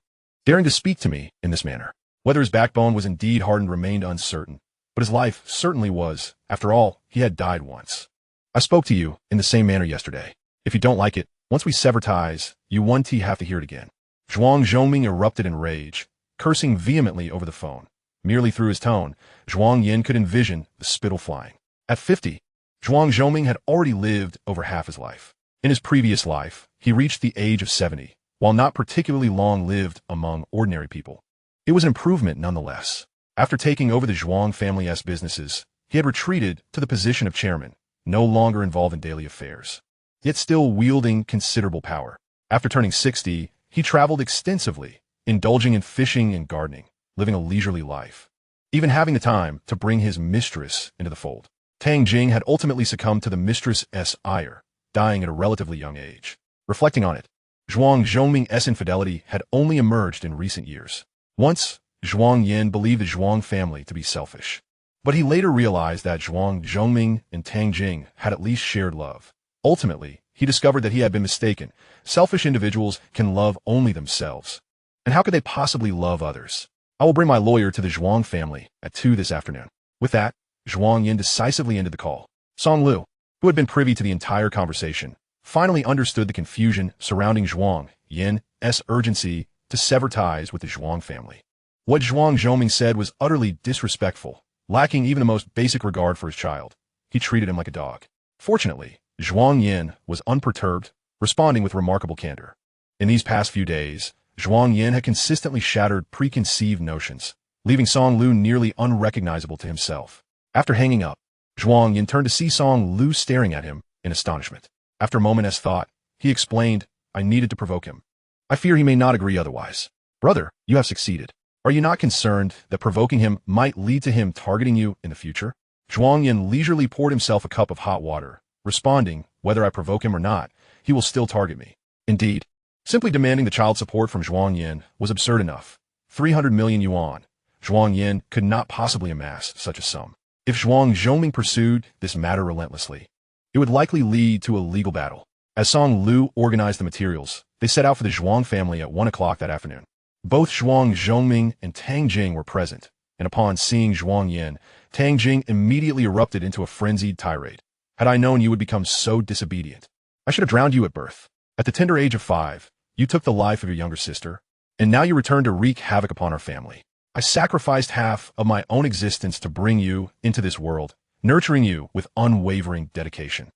Daring to speak to me in this manner. Whether his backbone was indeed hardened remained uncertain, but his life certainly was. After all, he had died once. I spoke to you in the same manner yesterday. If you don't like it, once we sever ties, you have to hear it again. Zhuang Zhoming erupted in rage, cursing vehemently over the phone. Merely through his tone, Zhuang Yan could envision the spittle flying. At 50, Zhuang Zhoming had already lived over half his life. In his previous life, he reached the age of 70, while not particularly long-lived among ordinary people. It was an improvement nonetheless. After taking over the Zhuang family's businesses, he had retreated to the position of chairman, no longer involved in daily affairs, yet still wielding considerable power. After turning 60, he traveled extensively, indulging in fishing and gardening, living a leisurely life, even having the time to bring his mistress into the fold. Tang Jing had ultimately succumbed to the mistress's ire, dying at a relatively young age. Reflecting on it, Zhuang Zhoming's infidelity had only emerged in recent years. Once, Zhuang Yan believed the Zhuang family to be selfish, but he later realized that Zhuang Zhoming and Tang Jing had at least shared love. Ultimately, he discovered that he had been mistaken. Selfish individuals can love only themselves. And how could they possibly love others? I will bring my lawyer to the Zhuang family at 2 this afternoon. With that, Zhuang Yan decisively ended the call. Song Lu, who had been privy to the entire conversation, finally understood the confusion surrounding Zhuang Yan's urgency to sever ties with the Zhuang family. What Zhuang Zhoming said was utterly disrespectful, lacking even the most basic regard for his child. He treated him like a dog. Fortunately, Zhuang Yan was unperturbed, responding with remarkable candor. In these past few days, Zhuang Yan had consistently shattered preconceived notions, leaving Song Lu nearly unrecognizable to himself. After hanging up, Zhuang Yan turned to see Song Lu staring at him in astonishment. After a moment's thought, he explained, I needed to provoke him. I fear he may not agree otherwise. Brother, you have succeeded. Are you not concerned that provoking him might lead to him targeting you in the future? Zhuang Yan leisurely poured himself a cup of hot water, responding, whether I provoke him or not, he will still target me. Indeed, simply demanding the child support from Zhuang Yan was absurd enough. 300 million yuan. Zhuang Yan could not possibly amass such a sum. If Zhuang Zhoming pursued this matter relentlessly, it would likely lead to a legal battle. As Song Lu organized the materials, they set out for the Zhuang family at 1 o'clock that afternoon. Both Zhuang Zhoming and Tang Jing were present, and upon seeing Zhuang Yan, Tang Jing immediately erupted into a frenzied tirade. Had I known you would become so disobedient, I should have drowned you at birth. At the tender age of 5, you took the life of your younger sister, and now you return to wreak havoc upon our family. I sacrificed half of my own existence to bring you into this world, nurturing you with unwavering dedication.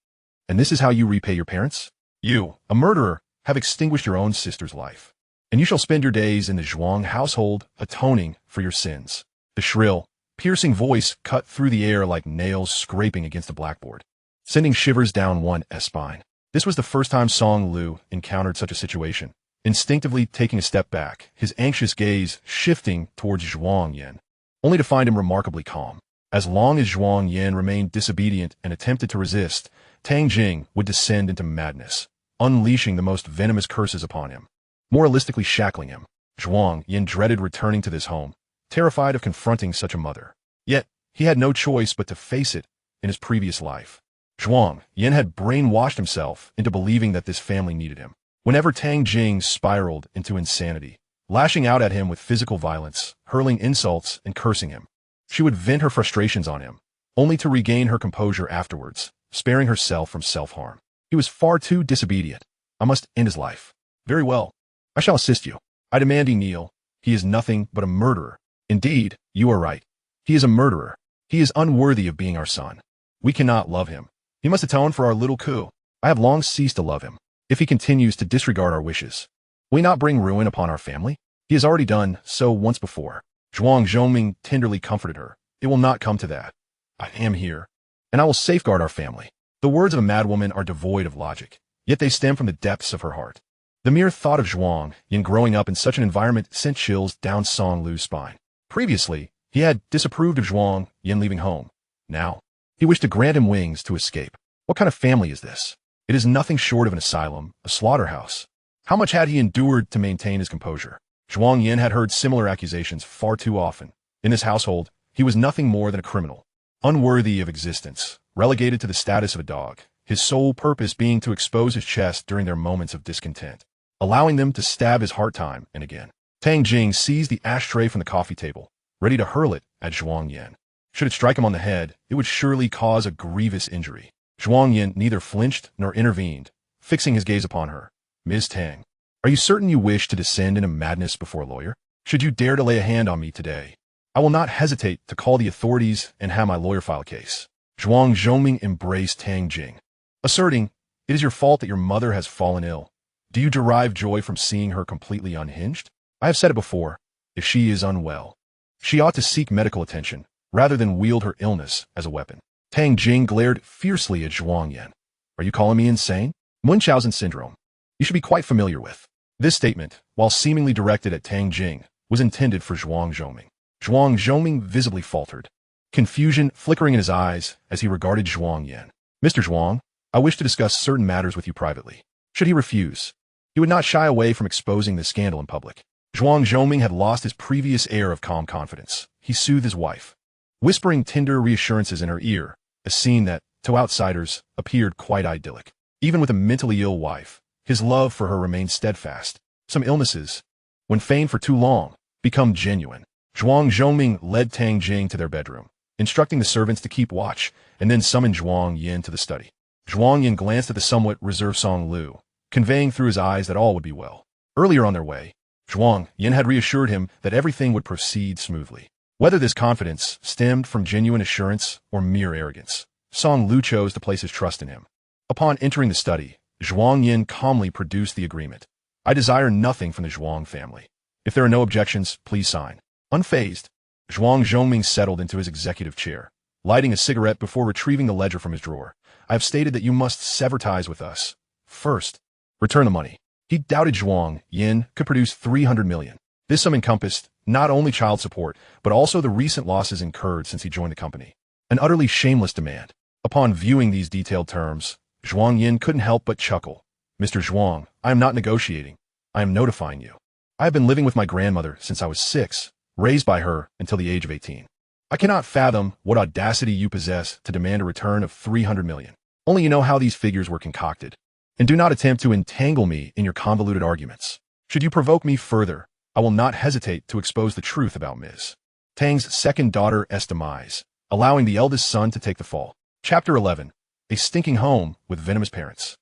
And this is how you repay your parents? You, a murderer, have extinguished your own sister's life, and you shall spend your days in the Zhuang household atoning for your sins. The shrill, piercing voice cut through the air like nails scraping against a blackboard, sending shivers down one's spine. This was the first time Song Lu encountered such a situation. Instinctively taking a step back, his anxious gaze shifting towards Zhuang Yan, only to find him remarkably calm. As long as Zhuang Yan remained disobedient and attempted to resist, Tang Jing would descend into madness, unleashing the most venomous curses upon him, moralistically shackling him. Zhuang Yan dreaded returning to this home, terrified of confronting such a mother. Yet, he had no choice but to face it in his previous life. Zhuang Yan had brainwashed himself into believing that this family needed him. Whenever Tang Jing spiraled into insanity, lashing out at him with physical violence, hurling insults and cursing him, she would vent her frustrations on him, only to regain her composure afterwards, sparing herself from self-harm. He was far too disobedient. I must end his life. Very well. I shall assist you. I demand he kneel. He is nothing but a murderer. Indeed, you are right. He is a murderer. He is unworthy of being our son. We cannot love him. He must atone for our little coup. I have long ceased to love him. If he continues to disregard our wishes, will he not bring ruin upon our family? He has already done so once before. Zhuang Zhongming tenderly comforted her. It will not come to that. I am here, and I will safeguard our family. The words of a madwoman are devoid of logic, yet they stem from the depths of her heart. The mere thought of Zhuang Yan growing up in such an environment sent chills down Song Lu's spine. Previously, he had disapproved of Zhuang Yan leaving home. Now, he wished to grant him wings to escape. What kind of family is this? It is nothing short of an asylum, a slaughterhouse. How much had he endured to maintain his composure? Zhuang Yan had heard similar accusations far too often. In this household, he was nothing more than a criminal, unworthy of existence, relegated to the status of a dog, his sole purpose being to expose his chest during their moments of discontent, allowing them to stab his heart time and again. Tang Jing seized the ashtray from the coffee table, ready to hurl it at Zhuang Yan. Should it strike him on the head, it would surely cause a grievous injury. Zhuang Yan neither flinched nor intervened, fixing his gaze upon her. Ms. Tang, are you certain you wish to descend into madness before a lawyer? Should you dare to lay a hand on me today, I will not hesitate to call the authorities and have my lawyer file a case. Zhuang Zhongming embraced Tang Jing, asserting, it is your fault that your mother has fallen ill. Do you derive joy from seeing her completely unhinged? I have said it before, if she is unwell, she ought to seek medical attention, rather than wield her illness as a weapon. Tang Jing glared fiercely at Zhuang Yan. Are you calling me insane? Munchausen syndrome. You should be quite familiar with. This statement, while seemingly directed at Tang Jing, was intended for Zhuang Zhongming. Zhuang Zhongming visibly faltered, confusion flickering in his eyes as he regarded Zhuang Yan. Mr. Zhuang, I wish to discuss certain matters with you privately. Should he refuse, he would not shy away from exposing the scandal in public. Zhuang Zhongming had lost his previous air of calm confidence. He soothed his wife, whispering tender reassurances in her ear, a scene that, to outsiders, appeared quite idyllic. Even with a mentally ill wife, his love for her remained steadfast. Some illnesses, when feigned for too long, become genuine. Zhuang Zhongming led Tang Jing to their bedroom, instructing the servants to keep watch, and then summoned Zhuang Yan to the study. Zhuang Yan glanced at the somewhat reserved Song Lu, conveying through his eyes that all would be well. Earlier on their way, Zhuang Yan had reassured him that everything would proceed smoothly. Whether this confidence stemmed from genuine assurance or mere arrogance, Song Lu chose to place his trust in him. Upon entering the study, Zhuang Yan calmly produced the agreement. I desire nothing from the Zhuang family. If there are no objections, please sign. Unfazed, Zhuang Zhongming settled into his executive chair, lighting a cigarette before retrieving the ledger from his drawer. I have stated that you must sever ties with us. First, return the money. He doubted Zhuang Yan could produce 300 million. This sum encompassed not only child support, but also the recent losses incurred since he joined the company. An utterly shameless demand. Upon viewing these detailed terms, Zhuang Yan couldn't help but chuckle. Mr. Zhuang, I am not negotiating. I am notifying you. I have been living with my grandmother since I was 6, raised by her until the age of 18. I cannot fathom what audacity you possess to demand a return of 300 million. Only you know how these figures were concocted. And do not attempt to entangle me in your convoluted arguments. Should you provoke me further, I will not hesitate to expose the truth about Ms. Tang's second daughter's demise, allowing the eldest son to take the fall. Chapter 11. A stinking home with venomous parents.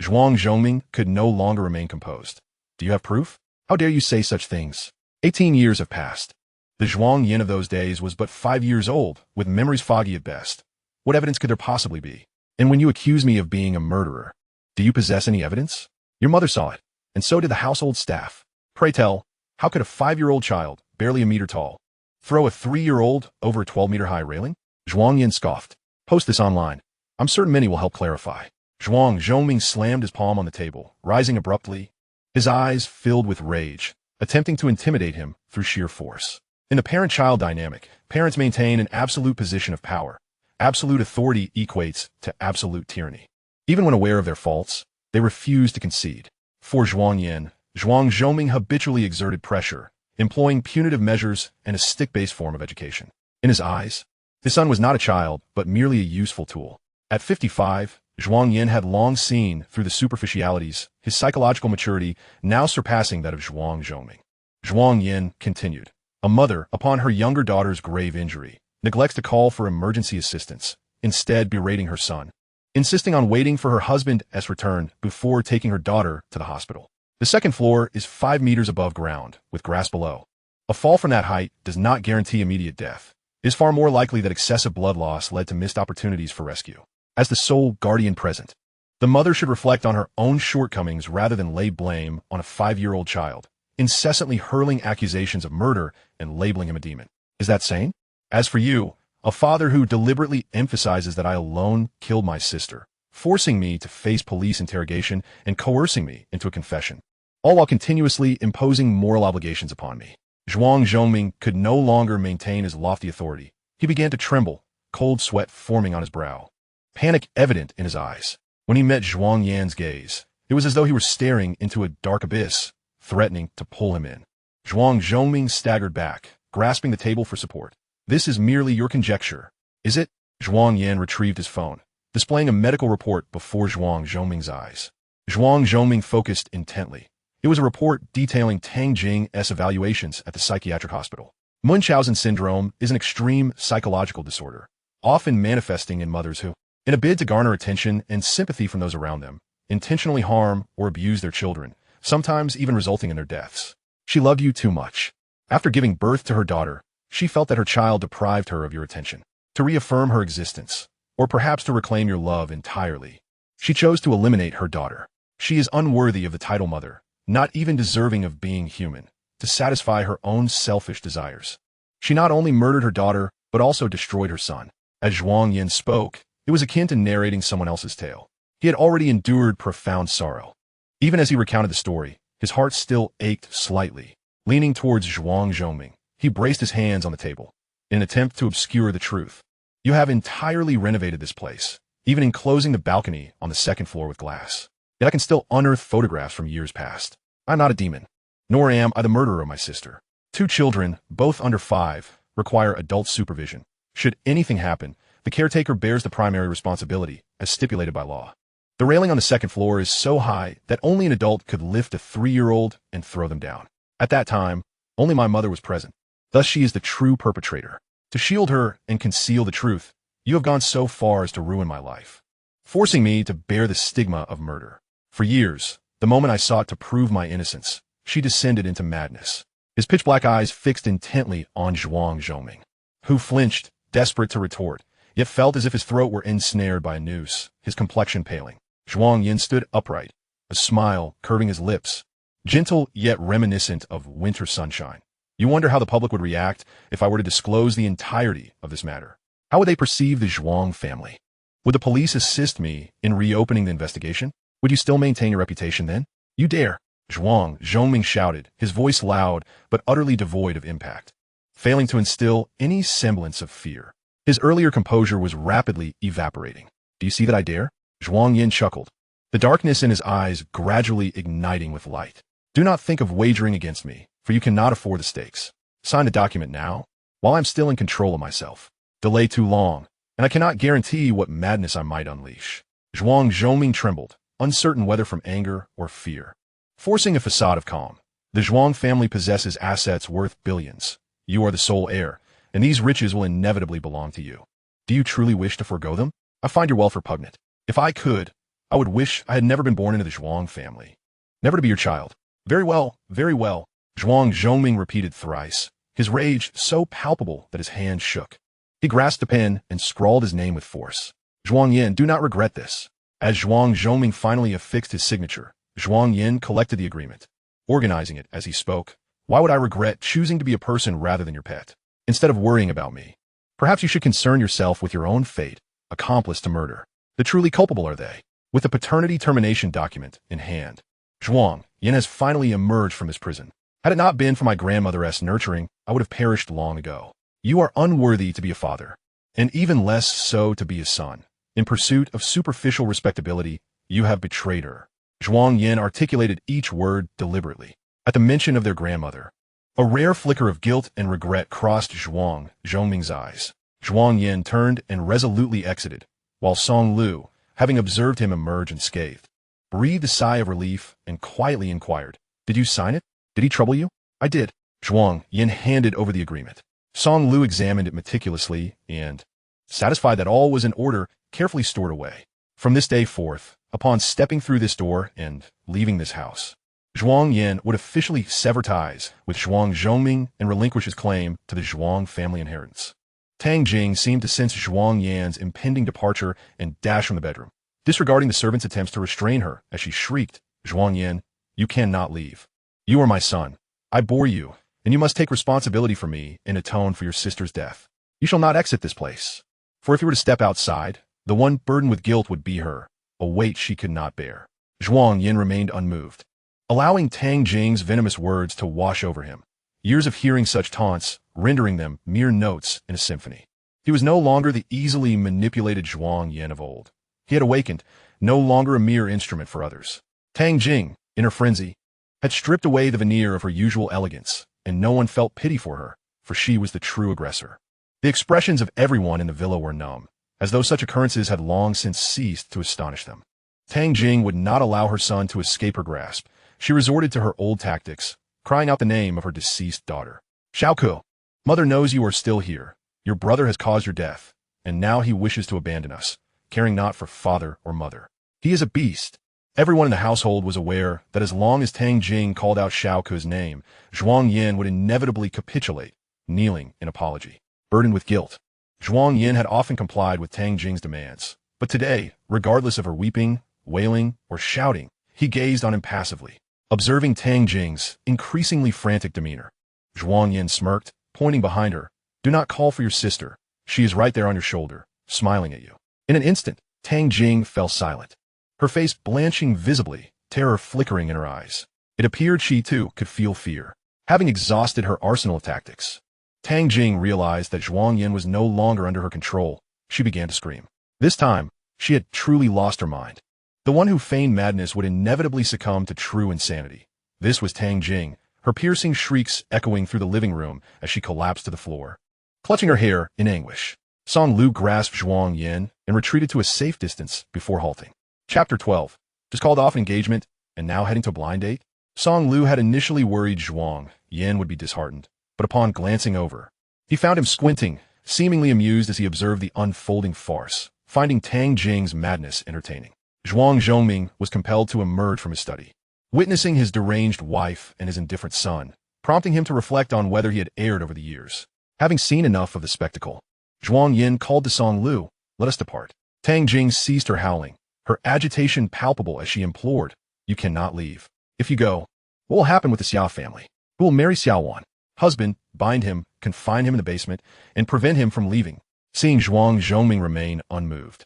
Zhuang Zhongming could no longer remain composed. Do you have proof? How dare you say such things? 18 years have passed. The Zhuang Yan of those days was but 5 years old, with memories foggy at best. What evidence could there possibly be? And when you accuse me of being a murderer, do you possess any evidence? Your mother saw it, and so did the household staff. Pray tell, how could a 5-year-old child, barely a meter tall, throw a 3-year-old over a 12-meter-high railing? Zhuang Yan scoffed. Post this online. I'm certain many will help clarify. Zhuang Zhongming slammed his palm on the table, rising abruptly, his eyes filled with rage, attempting to intimidate him through sheer force. In the parent-child dynamic, parents maintain an absolute position of power. Absolute authority equates to absolute tyranny. Even when aware of their faults, they refuse to concede. For Zhuang Yan, Zhuang Zhongming habitually exerted pressure, employing punitive measures and a stick-based form of education. In his eyes, his son was not a child, but merely a useful tool. At 55, Zhuang Yan had long seen through the superficialities, his psychological maturity now surpassing that of Zhuang Zhongming. Zhuang Yan continued. A mother, upon her younger daughter's grave injury, neglects to call for emergency assistance, instead berating her son, insisting on waiting for her husband's return before taking her daughter to the hospital. The second floor is 5 meters above ground, with grass below. A fall from that height does not guarantee immediate death. It is far more likely that excessive blood loss led to missed opportunities for rescue. As the sole guardian present, the mother should reflect on her own shortcomings rather than lay blame on a 5-year-old child, incessantly hurling accusations of murder and labeling him a demon. Is that sane? As for you, a father who deliberately emphasizes that I alone killed my sister, forcing me to face police interrogation and coercing me into a confession, all while continuously imposing moral obligations upon me. Zhuang Zhongming could no longer maintain his lofty authority. He began to tremble, cold sweat forming on his brow, panic evident in his eyes. When he met Zhuang Yan's gaze, it was as though he were staring into a dark abyss, threatening to pull him in. Zhuang Zhongming staggered back, grasping the table for support. This is merely your conjecture, is it? Zhuang Yan retrieved his phone, displaying a medical report before Zhuang Zhongming's eyes. Zhuang Zhongming focused intently. It was a report detailing Tang Jing's evaluations at the psychiatric hospital. Munchausen syndrome is an extreme psychological disorder, often manifesting in mothers who, in a bid to garner attention and sympathy from those around them, intentionally harm or abuse their children, sometimes even resulting in their deaths. She loved you too much. After giving birth to her daughter, she felt that her child deprived her of your attention. To reaffirm her existence, or perhaps to reclaim your love entirely, she chose to eliminate her daughter. She is unworthy of the title mother, not even deserving of being human, to satisfy her own selfish desires. She not only murdered her daughter, but also destroyed her son. As Zhuang Yan spoke, it was akin to narrating someone else's tale. He had already endured profound sorrow. Even as he recounted the story, his heart still ached slightly. Leaning towards Zhuang Zhongming, he braced his hands on the table, in an attempt to obscure the truth. You have entirely renovated this place, even enclosing the balcony on the second floor with glass. Yet I can still unearth photographs from years past. I'm not a demon, nor am I the murderer of my sister. 2 children, both under 5, require adult supervision. Should anything happen, the caretaker bears the primary responsibility, as stipulated by law. The railing on the second floor is so high that only an adult could lift a 3-year-old and throw them down. At that time, only my mother was present. Thus she is the true perpetrator. To shield her and conceal the truth, you have gone so far as to ruin my life, forcing me to bear the stigma of murder. For years, the moment I sought to prove my innocence, she descended into madness. His pitch-black eyes fixed intently on Zhuang Zhongming, who flinched, desperate to retort, yet felt as if his throat were ensnared by a noose, his complexion paling. Zhuang Yan stood upright, a smile curving his lips, gentle yet reminiscent of winter sunshine. You wonder how the public would react if I were to disclose the entirety of this matter. How would they perceive the Zhuang family? Would the police assist me in reopening the investigation? Would you still maintain your reputation then? You dare! Zhuang Zhongming shouted, his voice loud but utterly devoid of impact, failing to instill any semblance of fear. His earlier composure was rapidly evaporating. Do you see that I dare? Zhuang Yan chuckled, the darkness in his eyes gradually igniting with light. Do not think of wagering against me, for you cannot afford the stakes. Sign the document now, while I'm still in control of myself. Delay too long, and I cannot guarantee what madness I might unleash. Zhuang Zhongming trembled, uncertain whether from anger or fear. Forcing a facade of calm. The Zhuang family possesses assets worth billions. You are the sole heir, and these riches will inevitably belong to you. Do you truly wish to forego them? I find your wealth repugnant. If I could, I would wish I had never been born into the Zhuang family. Never to be your child. Very well, very well. Zhuang Zhongming repeated thrice, his rage so palpable that his hand shook. He grasped a pen and scrawled his name with force. Zhuang Yan, do not regret this. As Zhuang Zhongming finally affixed his signature, Zhuang Yan collected the agreement, organizing it as he spoke. Why would I regret choosing to be a person rather than your pet? Instead of worrying about me, perhaps you should concern yourself with your own fate, accomplice to murder. The truly culpable are they. With the paternity termination document in hand, Zhuang Yan has finally emerged from his prison. Had it not been for my grandmother's nurturing, I would have perished long ago. You are unworthy to be a father, and even less so to be a son. In pursuit of superficial respectability, you have betrayed her. Zhuang Yan articulated each word deliberately. At the mention of their grandmother, a rare flicker of guilt and regret crossed Zhuang Zhongming's eyes. Zhuang Yan turned and resolutely exited, while Song Lu, having observed him emerge unscathed, breathed a sigh of relief and quietly inquired, "Did you sign it? Did he trouble you?" "I did." Zhuang Yan handed over the agreement. Song Lu examined it meticulously and, satisfied that all was in order, carefully stored away. From this day forth, upon stepping through this door and leaving this house, Zhuang Yan would officially sever ties with Zhuang Zhongming and relinquish his claim to the Zhuang family inheritance. Tang Jing seemed to sense Zhuang Yan's impending departure and dashed from the bedroom, disregarding the servant's attempts to restrain her as she shrieked, "Zhuang Yan, you cannot leave. You are my son. I bore you, and you must take responsibility for me and atone for your sister's death. You shall not exit this place. For if you were to step outside, the one burdened with guilt would be her, a weight she could not bear." Zhuang Yan remained unmoved, allowing Tang Jing's venomous words to wash over him, years of hearing such taunts rendering them mere notes in a symphony. He was no longer the easily manipulated Zhuang Yan of old. He had awakened, no longer a mere instrument for others. Tang Jing, in her frenzy, had stripped away the veneer of her usual elegance, and no one felt pity for her, for she was the true aggressor. The expressions of everyone in the villa were numb, as though such occurrences had long since ceased to astonish them. Tang Jing would not allow her son to escape her grasp. She resorted to her old tactics, crying out the name of her deceased daughter. "Xiaoku, mother knows you are still here. Your brother has caused your death, and now he wishes to abandon us, caring not for father or mother. He is a beast." Everyone in the household was aware that as long as Tang Jing called out Xiaoku's name, Zhuang Yan would inevitably capitulate, kneeling in apology. Burdened with guilt, Zhuang Yan had often complied with Tang Jing's demands, but today, regardless of her weeping, wailing, or shouting, he gazed on impassively, observing Tang Jing's increasingly frantic demeanor. Zhuang Yan smirked, pointing behind her. "Do not call for your sister. She is right there on your shoulder, smiling at you." In an instant, Tang Jing fell silent, her face blanching visibly, terror flickering in her eyes. It appeared she, too, could feel fear. Having exhausted her arsenal of tactics, Tang Jing realized that Zhuang Yan was no longer under her control. She began to scream. This time, she had truly lost her mind. The one who feigned madness would inevitably succumb to true insanity. This was Tang Jing, her piercing shrieks echoing through the living room as she collapsed to the floor. Clutching her hair in anguish, Song Lu grasped Zhuang Yan and retreated to a safe distance before halting. Chapter 12. Just called off an engagement and now heading to a blind date? Song Lu had initially worried Zhuang Yan would be disheartened, but upon glancing over, he found him squinting, seemingly amused as he observed the unfolding farce, finding Tang Jing's madness entertaining. Zhuang Zhongming was compelled to emerge from his study, witnessing his deranged wife and his indifferent son, prompting him to reflect on whether he had erred over the years. Having seen enough of the spectacle, Zhuang Yan called to Song Lu, "Let us depart." Tang Jing ceased her howling, her agitation palpable as she implored, "You cannot leave. If you go, what will happen with the Xia family? Who will marry Xia Wan? Husband, bind him, confine him in the basement, and prevent him from leaving." Seeing Zhuang Zhongming remain unmoved,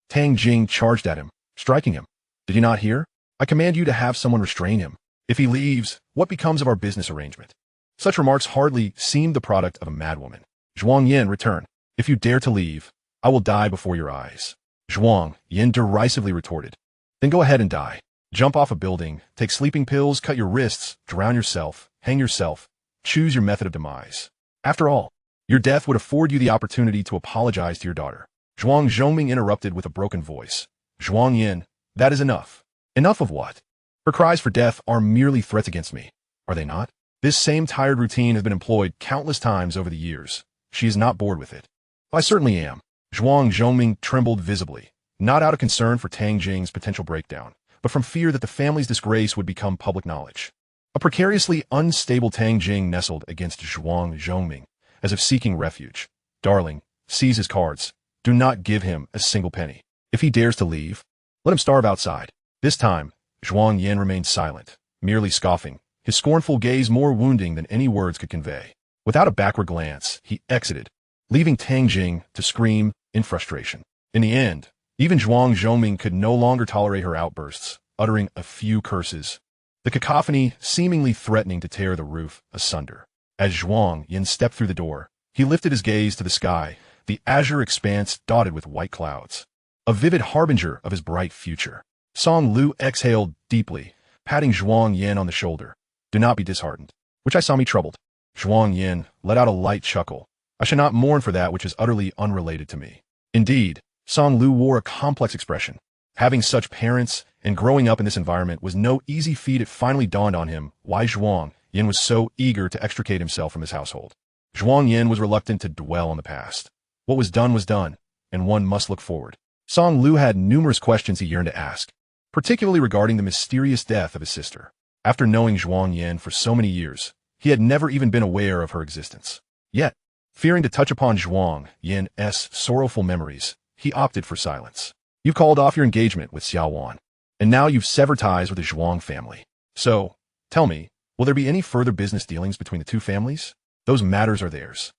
Tang Jing charged at him, striking him. "Did you not hear? I command you to have someone restrain him. If he leaves, what becomes of our business arrangement?" Such remarks hardly seemed the product of a madwoman. "Zhuang Yan, return. If you dare to leave, I will die before your eyes." Zhuang Yan derisively retorted. "Then go ahead and die. Jump off a building, take sleeping pills, cut your wrists, drown yourself, hang yourself. Choose your method of demise. After all, your death would afford you the opportunity to apologize to your daughter." Zhuang Zhongming interrupted with a broken voice. "Zhuang Yan, that is enough." "Enough of what? Her cries for death are merely threats against me, are they not? This same tired routine has been employed countless times over the years. She is not bored with it." "I certainly am." Zhuang Zhongming trembled visibly, not out of concern for Tang Jing's potential breakdown, but from fear that the family's disgrace would become public knowledge. A precariously unstable Tang Jing nestled against Zhuang Zhongming, as if seeking refuge. "Darling, seize his cards. Do not give him a single penny. If he dares to leave, let him starve outside." This time, Zhuang Yan remained silent, merely scoffing, his scornful gaze more wounding than any words could convey. Without a backward glance, he exited, leaving Tang Jing to scream in frustration. In the end, even Zhuang Zhongming could no longer tolerate her outbursts, uttering a few curses, the cacophony seemingly threatening to tear the roof asunder. As Zhuang Yan stepped through the door, he lifted his gaze to the sky, the azure expanse dotted with white clouds, a vivid harbinger of his bright future. Song Lu exhaled deeply, patting Zhuang Yan on the shoulder. "Do not be disheartened. Which I saw me troubled." Zhuang Yan let out a light chuckle. "I shall not mourn for that which is utterly unrelated to me." Indeed, Song Lu wore a complex expression. Having such parents and growing up in this environment was no easy feat. It finally dawned on him why Zhuang Yan was so eager to extricate himself from his household. Zhuang Yan was reluctant to dwell on the past. What was done, and one must look forward. Song Lu had numerous questions he yearned to ask, particularly regarding the mysterious death of his sister. After knowing Zhuang Yan for so many years, he had never even been aware of her existence. Yet, fearing to touch upon Zhuang Yan's sorrowful memories, he opted for silence. You called off your engagement with Xia Wan, and now you've severed ties with the Zhuang family. So, tell me, will there be any further business dealings between the two families? Those matters are theirs.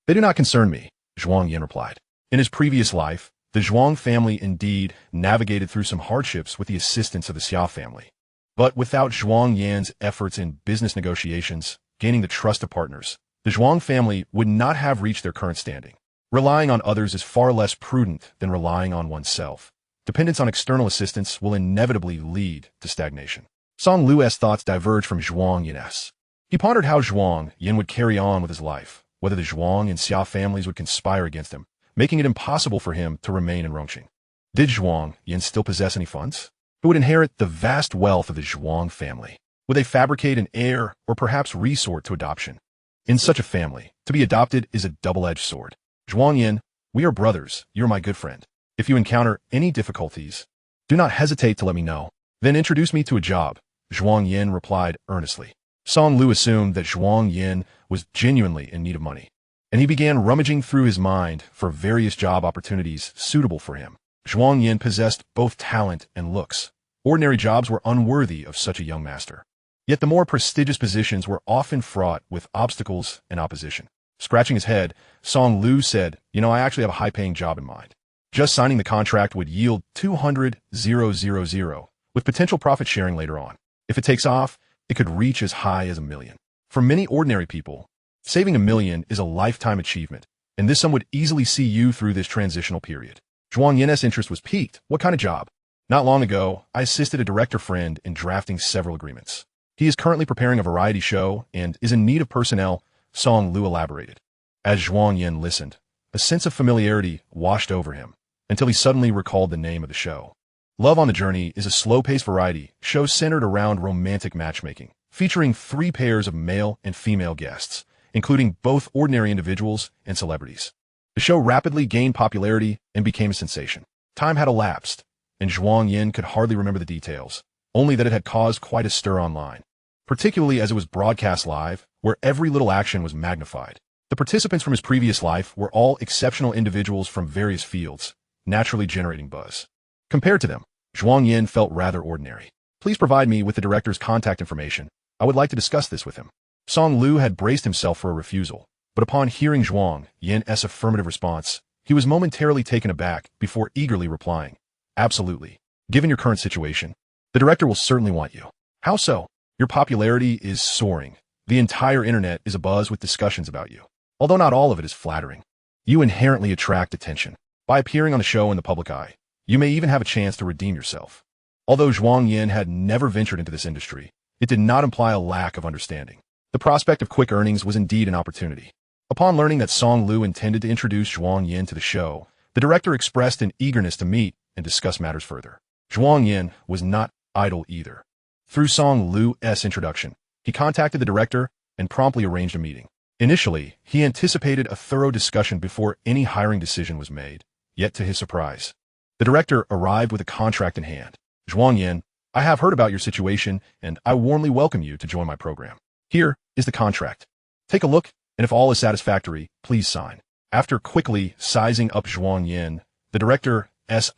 They do not concern me, Zhuang Yan replied. In his previous life, the Zhuang family indeed navigated through some hardships with the assistance of the Xia family. But without Zhuang Yan's efforts in business negotiations, gaining the trust of partners, the Zhuang family would not have reached their current standing. Relying on others is far less prudent than relying on oneself. Dependence on external assistance will inevitably lead to stagnation. Song Lu's thoughts diverged from Zhuang Yan's. He pondered how Zhuang Yan would carry on with his life, whether the Zhuang and Xia families would conspire against him, making it impossible for him to remain in Rongqing. Did Zhuang Yan still possess any funds? Who would inherit the vast wealth of the Zhuang family? Would they fabricate an heir or perhaps resort to adoption? In such a family, to be adopted is a double-edged sword. Zhuang Yan, we are brothers, you're my good friend. If you encounter any difficulties, do not hesitate to let me know. Then introduce me to a job, Zhuang Yan replied earnestly. Song Lu assumed that Zhuang Yan was genuinely in need of money, and he began rummaging through his mind for various job opportunities suitable for him. Zhuang Yan possessed both talent and looks. Ordinary jobs were unworthy of such a young master. Yet the more prestigious positions were often fraught with obstacles and opposition. Scratching his head, Song Lu said, I actually have a high-paying job in mind. Just signing the contract would yield 200,000, with potential profit sharing later on. If it takes off, it could reach as high as $1 million. For many ordinary people, saving $1 million is a lifetime achievement, and this sum would easily see you through this transitional period. Zhuang Yan's interest was piqued. What kind of job? Not long ago, I assisted a director friend in drafting several agreements. He is currently preparing a variety show and is in need of personnel, Song Lu elaborated. As Zhuang Yan listened, a sense of familiarity washed over him, until he suddenly recalled the name of the show. Love on the Journey is a slow-paced variety show centered around romantic matchmaking, featuring 3 pairs of male and female guests, including both ordinary individuals and celebrities. The show rapidly gained popularity and became a sensation. Time had elapsed, and Zhuang Yan could hardly remember the details, only that it had caused quite a stir online, particularly as it was broadcast live, where every little action was magnified. The participants from his previous life were all exceptional individuals from various fields, naturally generating buzz. Compared to them, Zhuang Yan felt rather ordinary. Please provide me with the director's contact information. I would like to discuss this with him. Song Lu had braced himself for a refusal, but upon hearing Zhuang Yan's affirmative response, he was momentarily taken aback before eagerly replying, Absolutely. Given your current situation, the director will certainly want you. How so? Your popularity is soaring. The entire internet is abuzz with discussions about you. Although not all of it is flattering, you inherently attract attention. By appearing on the show in the public eye, you may even have a chance to redeem yourself. Although Zhuang Yan had never ventured into this industry, it did not imply a lack of understanding. The prospect of quick earnings was indeed an opportunity. Upon learning that Song Lu intended to introduce Zhuang Yan to the show, the director expressed an eagerness to meet and discuss matters further. Zhuang Yan was not idle either. Through Song Lu's introduction, he contacted the director and promptly arranged a meeting. Initially, he anticipated a thorough discussion before any hiring decision was made, yet to his surprise, the director arrived with a contract in hand. Zhuang Yan, I have heard about your situation, and I warmly welcome you to join my program. Here is the contract. Take a look, and if all is satisfactory, please sign. After quickly sizing up Zhuang Yan, the director's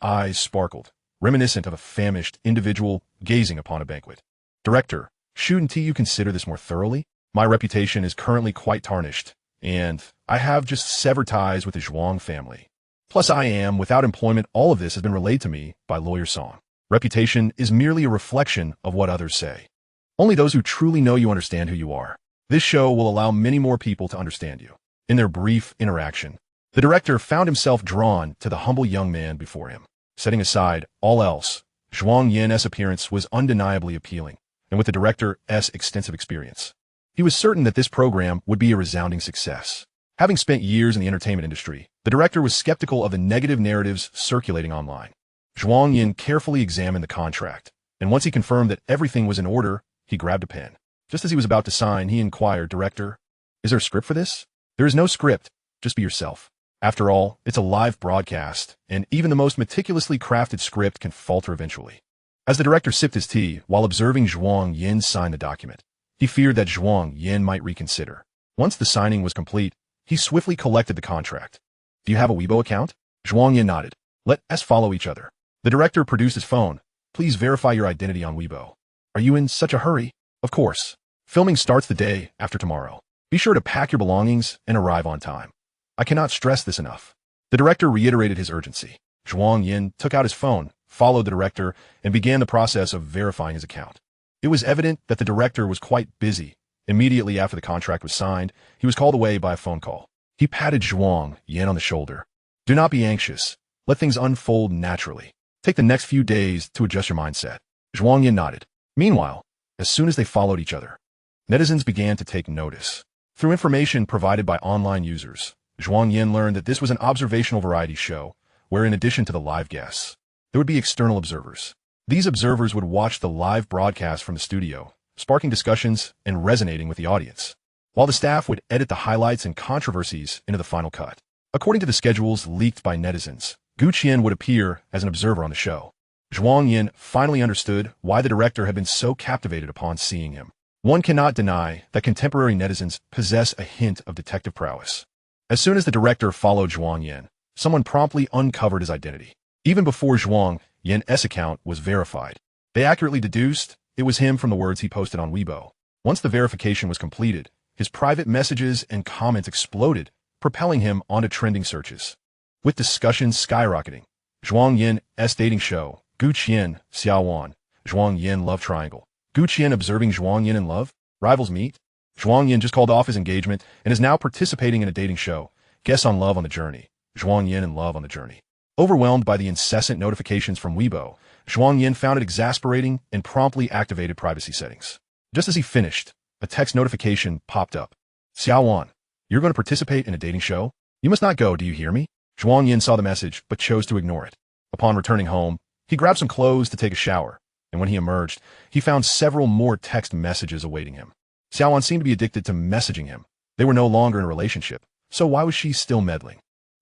eyes sparkled, reminiscent of a famished individual gazing upon a banquet. Director, shouldn't you consider this more thoroughly? My reputation is currently quite tarnished, and I have just severed ties with the Zhuang family. Plus I am without employment. All of this has been relayed to me by lawyer Song. Reputation is merely a reflection of what others say. Only those who truly know you understand who you are. This show will allow many more people to understand you. In their brief interaction, the director found himself drawn to the humble young man before him. Setting aside all else, Zhuang Yan's appearance was undeniably appealing, and with the director's extensive experience, he was certain that this program would be a resounding success. Having spent years in the entertainment industry, the director was skeptical of the negative narratives circulating online. Zhuang Yan carefully examined the contract, and once he confirmed that everything was in order, he grabbed a pen. Just as he was about to sign, he inquired, Director, is there a script for this? There is no script, just be yourself. After all, it's a live broadcast, and even the most meticulously crafted script can falter eventually. As the director sipped his tea while observing Zhuang Yan sign the document, he feared that Zhuang Yan might reconsider. Once the signing was complete, he swiftly collected the contract. Do you have a Weibo account? Zhuang Yan nodded. Let us follow each other. The director produced his phone. Please verify your identity on Weibo. Are you in such a hurry? Of course. Filming starts the day after tomorrow. Be sure to pack your belongings and arrive on time. I cannot stress this enough. The director reiterated his urgency. Zhuang Yan took out his phone, followed the director, and began the process of verifying his account. It was evident that the director was quite busy. Immediately after the contract was signed, he was called away by a phone call. He patted Zhuang Yan on the shoulder. Do not be anxious. Let things unfold naturally. Take the next few days to adjust your mindset. Zhuang Yan nodded. Meanwhile, as soon as they followed each other, netizens began to take notice. Through information provided by online users, Zhuang Yan learned that this was an observational variety show, where in addition to the live guests, there would be external observers. These observers would watch the live broadcast from the studio, sparking discussions and resonating with the audience, while the staff would edit the highlights and controversies into the final cut. According to the schedules leaked by netizens, Gu Qian would appear as an observer on the show. Zhuang Yan finally understood why the director had been so captivated upon seeing him. One cannot deny that contemporary netizens possess a hint of detective prowess. As soon as the director followed Zhuang Yan, someone promptly uncovered his identity. Even before Zhuang Yan's account was verified, they accurately deduced it was him from the words he posted on Weibo. Once the verification was completed, his private messages and comments exploded, propelling him onto trending searches. With discussions skyrocketing, Zhuang Yan's dating show, Gu Qian, Xia Wan, Zhuang Yan love triangle. Gu Qian observing Zhuang Yan in love? Rivals meet? Zhuang Yan just called off his engagement and is now participating in a dating show. Guests on love on the journey. Zhuang Yan in love on the journey. Overwhelmed by the incessant notifications from Weibo, Zhuang Yan found it exasperating and promptly activated privacy settings. Just as he finished, a text notification popped up. Xia Wan, you're going to participate in a dating show? You must not go, do you hear me? Zhuang Yan saw the message, but chose to ignore it. Upon returning home, he grabbed some clothes to take a shower, and when he emerged, he found several more text messages awaiting him. Xia Wan seemed to be addicted to messaging him. They were no longer in a relationship, so why was she still meddling?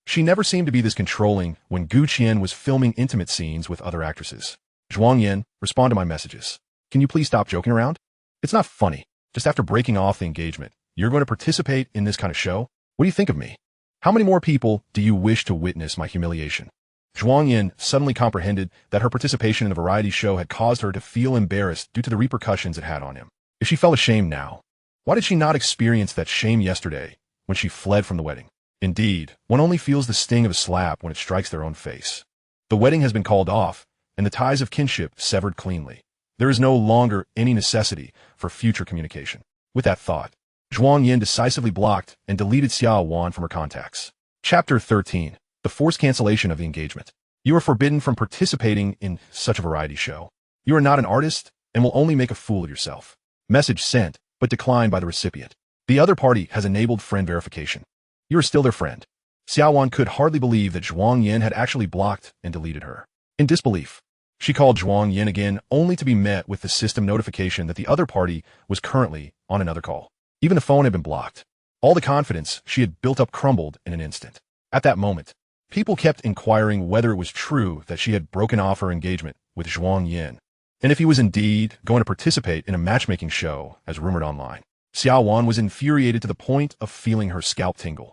She never seemed to be this controlling when Gu Qian was filming intimate scenes with other actresses. Zhuang Yan, respond to my messages. Can you please stop joking around? It's not funny. Just after breaking off the engagement, you're going to participate in this kind of show? What do you think of me? How many more people do you wish to witness my humiliation? Zhuang Yan suddenly comprehended that her participation in the variety show had caused her to feel embarrassed due to the repercussions it had on him. If she felt ashamed now, why did she not experience that shame yesterday when she fled from the wedding? Indeed, one only feels the sting of a slap when it strikes their own face. The wedding has been called off, and the ties of kinship severed cleanly. There is no longer any necessity for future communication. With that thought, Zhuang Yan decisively blocked and deleted Xia Wan from her contacts. Chapter 13. The forced cancellation of the engagement. You are forbidden from participating in such a variety show. You are not an artist and will only make a fool of yourself. Message sent, but declined by the recipient. The other party has enabled friend verification. You are still their friend. Xia Wan could hardly believe that Zhuang Yan had actually blocked and deleted her. In disbelief, she called Zhuang Yan again only to be met with the system notification that the other party was currently on another call. Even the phone had been blocked. All the confidence she had built up crumbled in an instant. At that moment, people kept inquiring whether it was true that she had broken off her engagement with Zhuang Yan, and if he was indeed going to participate in a matchmaking show as rumored online. Xia Wan was infuriated to the point of feeling her scalp tingle.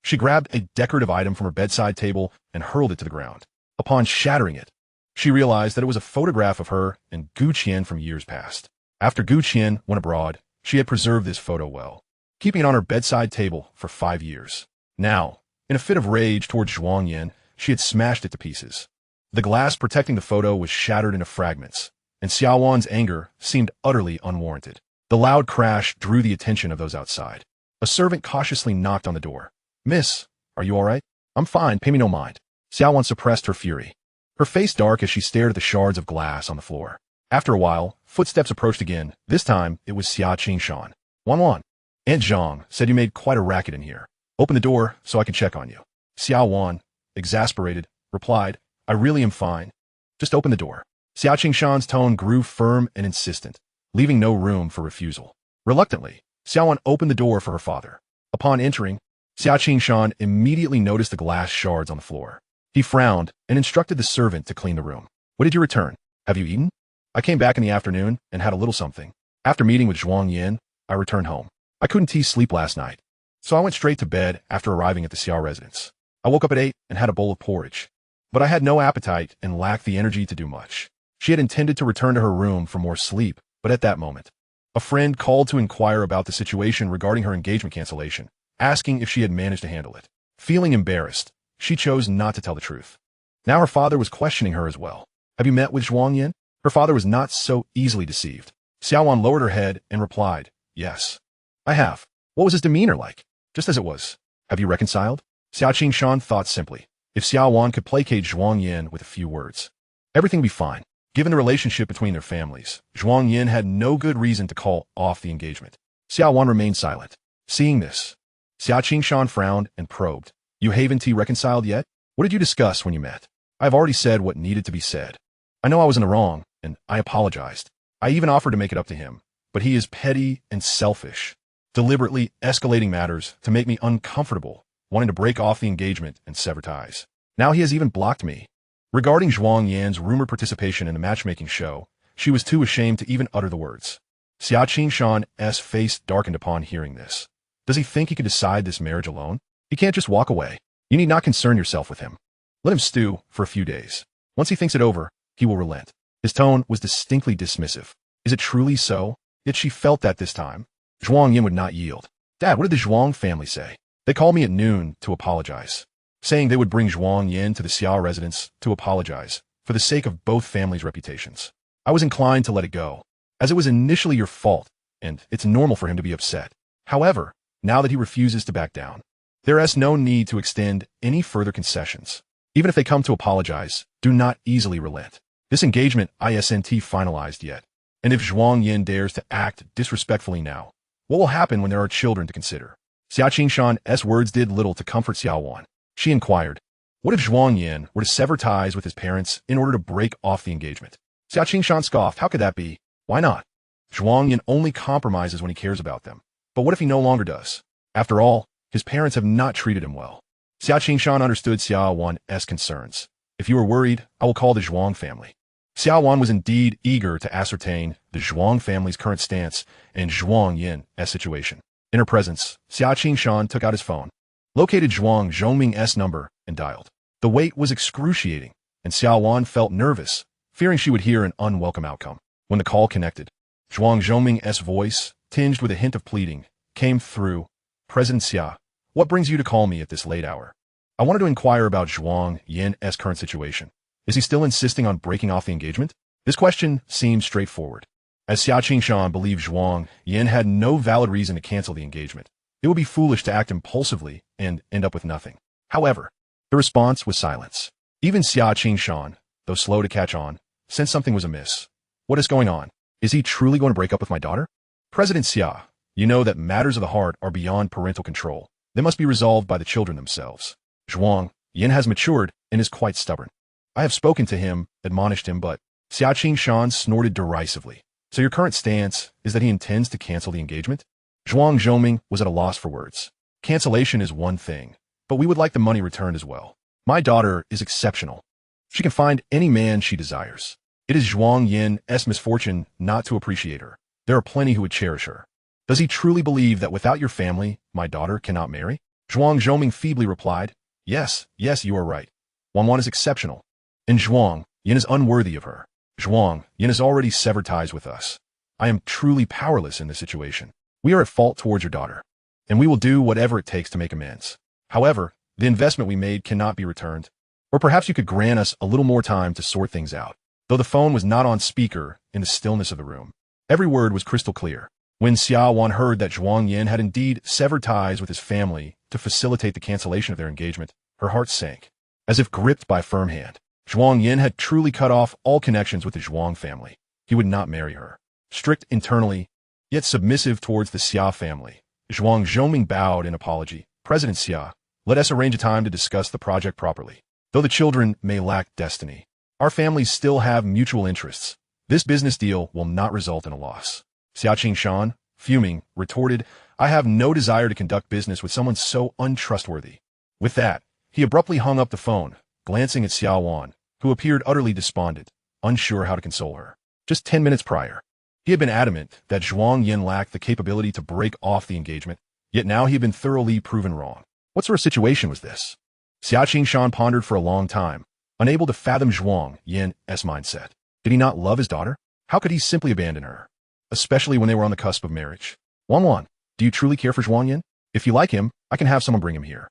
She grabbed a decorative item from her bedside table and hurled it to the ground. Upon shattering it, she realized that it was a photograph of her and Gu Qian from years past. After Gu Qian went abroad, she had preserved this photo well, keeping it on her bedside table for 5 years. Now, in a fit of rage towards Zhuang Yan, she had smashed it to pieces. The glass protecting the photo was shattered into fragments, and Xia Wan's anger seemed utterly unwarranted. The loud crash drew the attention of those outside. A servant cautiously knocked on the door. Miss, are you all right? I'm fine, pay me no mind. Xia Wan suppressed her fury, her face dark as she stared at the shards of glass on the floor. After a while, footsteps approached again. This time, it was Xia Qingshan. Wan, Aunt Zhang said you made quite a racket in here. Open the door so I can check on you. Xia Wan, exasperated, replied, I really am fine. Just open the door. Xia Qingshan's tone grew firm and insistent, leaving no room for refusal. Reluctantly, Xia Wan opened the door for her father. Upon entering, Xia Qingshan immediately noticed the glass shards on the floor. He frowned and instructed the servant to clean the room. What did you return? Have you eaten? I came back in the afternoon and had a little something. After meeting with Zhuang Yan, I returned home. I couldn't sleep last night, so I went straight to bed after arriving at the Xia residence. I woke up at 8 and had a bowl of porridge, but I had no appetite and lacked the energy to do much. She had intended to return to her room for more sleep, but at that moment, a friend called to inquire about the situation regarding her engagement cancellation, asking if she had managed to handle it. Feeling embarrassed, she chose not to tell the truth. Now her father was questioning her as well. Have you met with Zhuang Yan? Her father was not so easily deceived. Xia Wan lowered her head and replied, yes. I have. What was his demeanor like? Just as it was. Have you reconciled? Xia Qingshan thought simply. If Xia Wan could placate Zhuang Yan with a few words, everything would be fine. Given the relationship between their families, Zhuang Yan had no good reason to call off the engagement. Xia Wan remained silent. Seeing this, Xia Qingshan frowned and probed. You haven't reconciled yet? What did you discuss when you met? I've already said what needed to be said. I know I was in the wrong, and I apologized. I even offered to make it up to him, but he is petty and selfish, deliberately escalating matters to make me uncomfortable, wanting to break off the engagement and sever ties. Now he has even blocked me. Regarding Zhuang Yan's rumored participation in a matchmaking show, she was too ashamed to even utter the words. Xia Qingshan's face darkened upon hearing this. Does he think he could decide this marriage alone? He can't just walk away. You need not concern yourself with him. Let him stew for a few days. Once he thinks it over, he will relent. His tone was distinctly dismissive. Is it truly so? Yet she felt that this time, Zhuang Yan would not yield. Dad, what did the Zhuang family say? They called me at noon to apologize, saying they would bring Zhuang Yan to the Xia residence to apologize for the sake of both families' reputations. I was inclined to let it go, as it was initially your fault, and it's normal for him to be upset. However, now that he refuses to back down, there is no need to extend any further concessions. Even if they come to apologize, do not easily relent. This engagement isn't finalized yet, and if Zhuang Yan dares to act disrespectfully now, what will happen when there are children to consider? Xia Qingshan's words did little to comfort Xia Wan. She inquired, what if Zhuang Yan were to sever ties with his parents in order to break off the engagement? Xia Qingshan scoffed. How could that be? Why not? Zhuang Yan only compromises when he cares about them. But what if he no longer does? After all, his parents have not treated him well. Xia Qingshan understood Xia Wan's concerns. If you are worried, I will call the Zhuang family. Xia Wan was indeed eager to ascertain the Zhuang family's current stance and Zhuang Yan's situation. In her presence, Xia Qingshan took out his phone, located Zhuang Zhongming's number, and dialed. The wait was excruciating, and Xia Wan felt nervous, fearing she would hear an unwelcome outcome. When the call connected, Zhuang Zhongming's voice, tinged with a hint of pleading, came through. President Xia, what brings you to call me at this late hour? I wanted to inquire about Zhuang Yan's current situation. Is he still insisting on breaking off the engagement? This question seemed straightforward, as Xia Qingshan believed Zhuang Yan had no valid reason to cancel the engagement. It would be foolish to act impulsively and end up with nothing. However, the response was silence. Even Xia Qingshan, though slow to catch on, sensed something was amiss. What is going on? Is he truly going to break up with my daughter? President Xia, you know that matters of the heart are beyond parental control. They must be resolved by the children themselves. Zhuang Yan has matured and is quite stubborn. I have spoken to him, admonished him, but Xia Qingshan snorted derisively. So your current stance is that he intends to cancel the engagement? Zhuang Zhongming was at a loss for words. Cancellation is one thing, but we would like the money returned as well. My daughter is exceptional. She can find any man she desires. It is Zhuang Yan's misfortune not to appreciate her. There are plenty who would cherish her. Does he truly believe that without your family, my daughter cannot marry? Zhuang Zhongming feebly replied, yes, you are right. Wan is exceptional. And Zhuang Yan is unworthy of her. Zhuang Yan has already severed ties with us. I am truly powerless in this situation. We are at fault towards your daughter, and we will do whatever it takes to make amends. However, the investment we made cannot be returned. Or perhaps you could grant us a little more time to sort things out. Though the phone was not on speaker in the stillness of the room, every word was crystal clear. When Xia Wan heard that Zhuang Yan had indeed severed ties with his family to facilitate the cancellation of their engagement, her heart sank. As if gripped by a firm hand, Zhuang Yan had truly cut off all connections with the Zhuang family. He would not marry her. Strict internally, yet submissive towards the Xia family, Zhuang Zhongming bowed in apology. President Xia, let us arrange a time to discuss the project properly. Though the children may lack destiny, our families still have mutual interests. This business deal will not result in a loss. Xia Qingshan, fuming, retorted, I have no desire to conduct business with someone so untrustworthy. With that, he abruptly hung up the phone, glancing at Xia Wan, who appeared utterly despondent, unsure how to console her. just 10 minutes prior. He had been adamant that Zhuang Yan lacked the capability to break off the engagement, yet now he had been thoroughly proven wrong. What sort of situation was this? Xia Qingshan pondered for a long time, unable to fathom Zhuang Yan's mindset. Did he not love his daughter? How could he simply abandon her? Especially when they were on the cusp of marriage. Wan, do you truly care for Zhuang Yan? If you like him, I can have someone bring him here.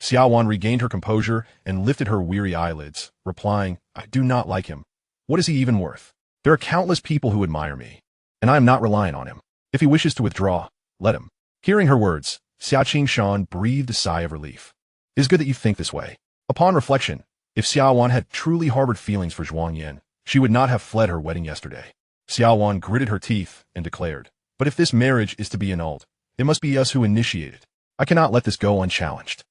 Xia Wan regained her composure and lifted her weary eyelids, replying, I do not like him. What is he even worth? There are countless people who admire me, and I am not relying on him. If he wishes to withdraw, let him. Hearing her words, Xia Qingshan breathed a sigh of relief. It is good that you think this way. Upon reflection, if Xia Wan had truly harbored feelings for Zhuang Yan, she would not have fled her wedding yesterday. Xia Wan gritted her teeth and declared, but if this marriage is to be annulled, it must be us who initiate it. I cannot let this go unchallenged.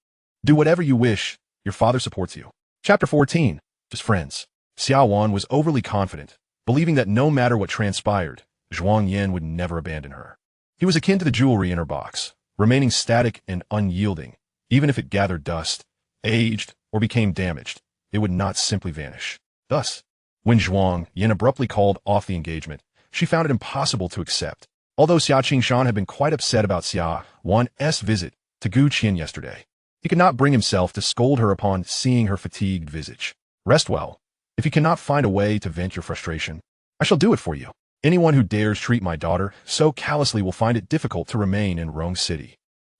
Do whatever you wish. Your father supports you. Chapter 14. Just friends. Xia Wan was overly confident, believing that no matter what transpired, Zhuang Yan would never abandon her. He was akin to the jewelry in her box, remaining static and unyielding. Even if it gathered dust, aged, or became damaged, it would not simply vanish. Thus, when Zhuang Yan abruptly called off the engagement, she found it impossible to accept. Although Xia Qingshan had been quite upset about Xia Wan's visit to Gu Qian yesterday, he could not bring himself to scold her upon seeing her fatigued visage. Rest well. If you cannot find a way to vent your frustration, I shall do it for you. Anyone who dares treat my daughter so callously will find it difficult to remain in Rong City.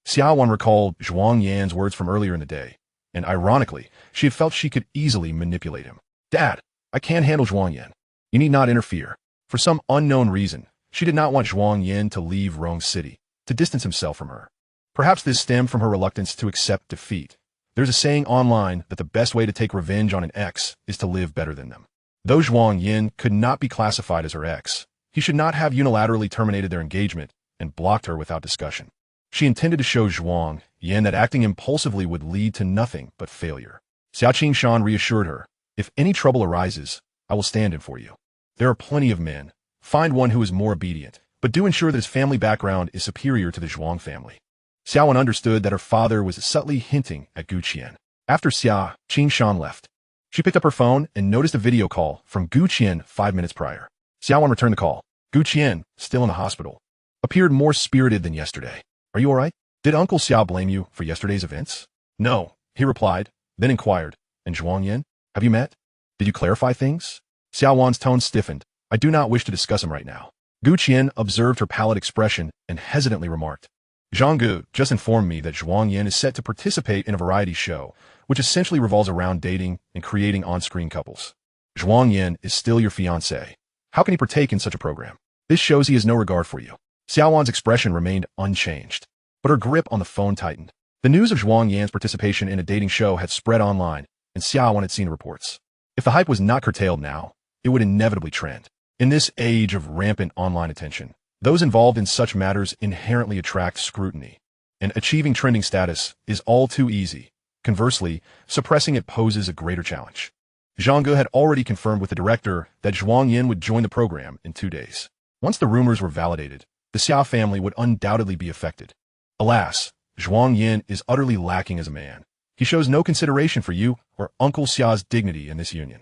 Xia Wan recalled Zhuang Yan's words from earlier in the day, and ironically, she had felt she could easily manipulate him. Dad, I can't handle Zhuang Yan. You need not interfere. For some unknown reason, she did not want Zhuang Yan to leave Rong City, to distance himself from her. Perhaps this stemmed from her reluctance to accept defeat. There's a saying online that the best way to take revenge on an ex is to live better than them. Though Zhuang Yan could not be classified as her ex, he should not have unilaterally terminated their engagement and blocked her without discussion. She intended to show Zhuang Yan that acting impulsively would lead to nothing but failure. Xia Qingshan reassured her, if any trouble arises, I will stand in for you. There are plenty of men. Find one who is more obedient, but do ensure that his family background is superior to the Zhuang family. Xia Wan understood that her father was subtly hinting at Gu Qian. After Xia Qingshan left, she picked up her phone and noticed a video call from Gu Qian 5 minutes prior. Xia Wan returned the call. Gu Qian, still in the hospital, appeared more spirited than yesterday. Are you all right? Did Uncle Xia blame you for yesterday's events? No, he replied, then inquired, and Zhuang Yan, have you met? Did you clarify things? Xia Wan's tone stiffened. I do not wish to discuss him right now. Gu Qian observed her pallid expression and hesitantly remarked, Zhang just informed me that Zhuang Yan is set to participate in a variety show, which essentially revolves around dating and creating on-screen couples. Zhuang Yan is still your fiancé. How can he partake in such a program? This shows he has no regard for you. Xia Wan's expression remained unchanged, but her grip on the phone tightened. The news of Zhuang Yan's participation in a dating show had spread online, and Xia Wan had seen reports. If the hype was not curtailed now, it would inevitably trend. In this age of rampant online attention, those involved in such matters inherently attract scrutiny, and achieving trending status is all too easy. Conversely, suppressing it poses a greater challenge. Zhang Ge had already confirmed with the director that Zhuang Yan would join the program in 2 days. Once the rumors were validated, the Xia family would undoubtedly be affected. Alas, Zhuang Yan is utterly lacking as a man. He shows no consideration for you or Uncle Xia's dignity in this union.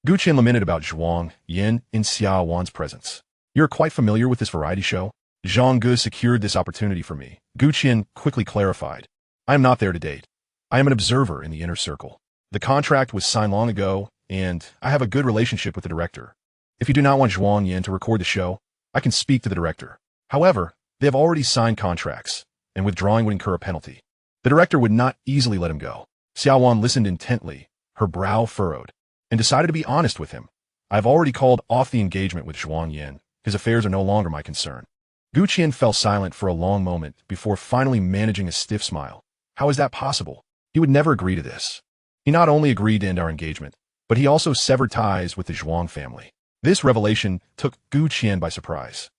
Gu Qian lamented about Zhuang Yan in Xia Wan's presence. You're quite familiar with this variety show? Zhang Ge secured this opportunity for me. Gu Qian quickly clarified. I am not there to date. I am an observer in the inner circle. The contract was signed long ago, and I have a good relationship with the director. If you do not want Zhuang Yan to record the show, I can speak to the director. However, they have already signed contracts, and withdrawing would incur a penalty. The director would not easily let him go. Xia Wan listened intently, her brow furrowed, and decided to be honest with him. I have already called off the engagement with Zhuang Yan. His affairs are no longer my concern. Gu Qian fell silent for a long moment before finally managing a stiff smile. How is that possible? He would never agree to this. He not only agreed to end our engagement, but he also severed ties with the Zhuang family. This revelation took Gu Qian by surprise,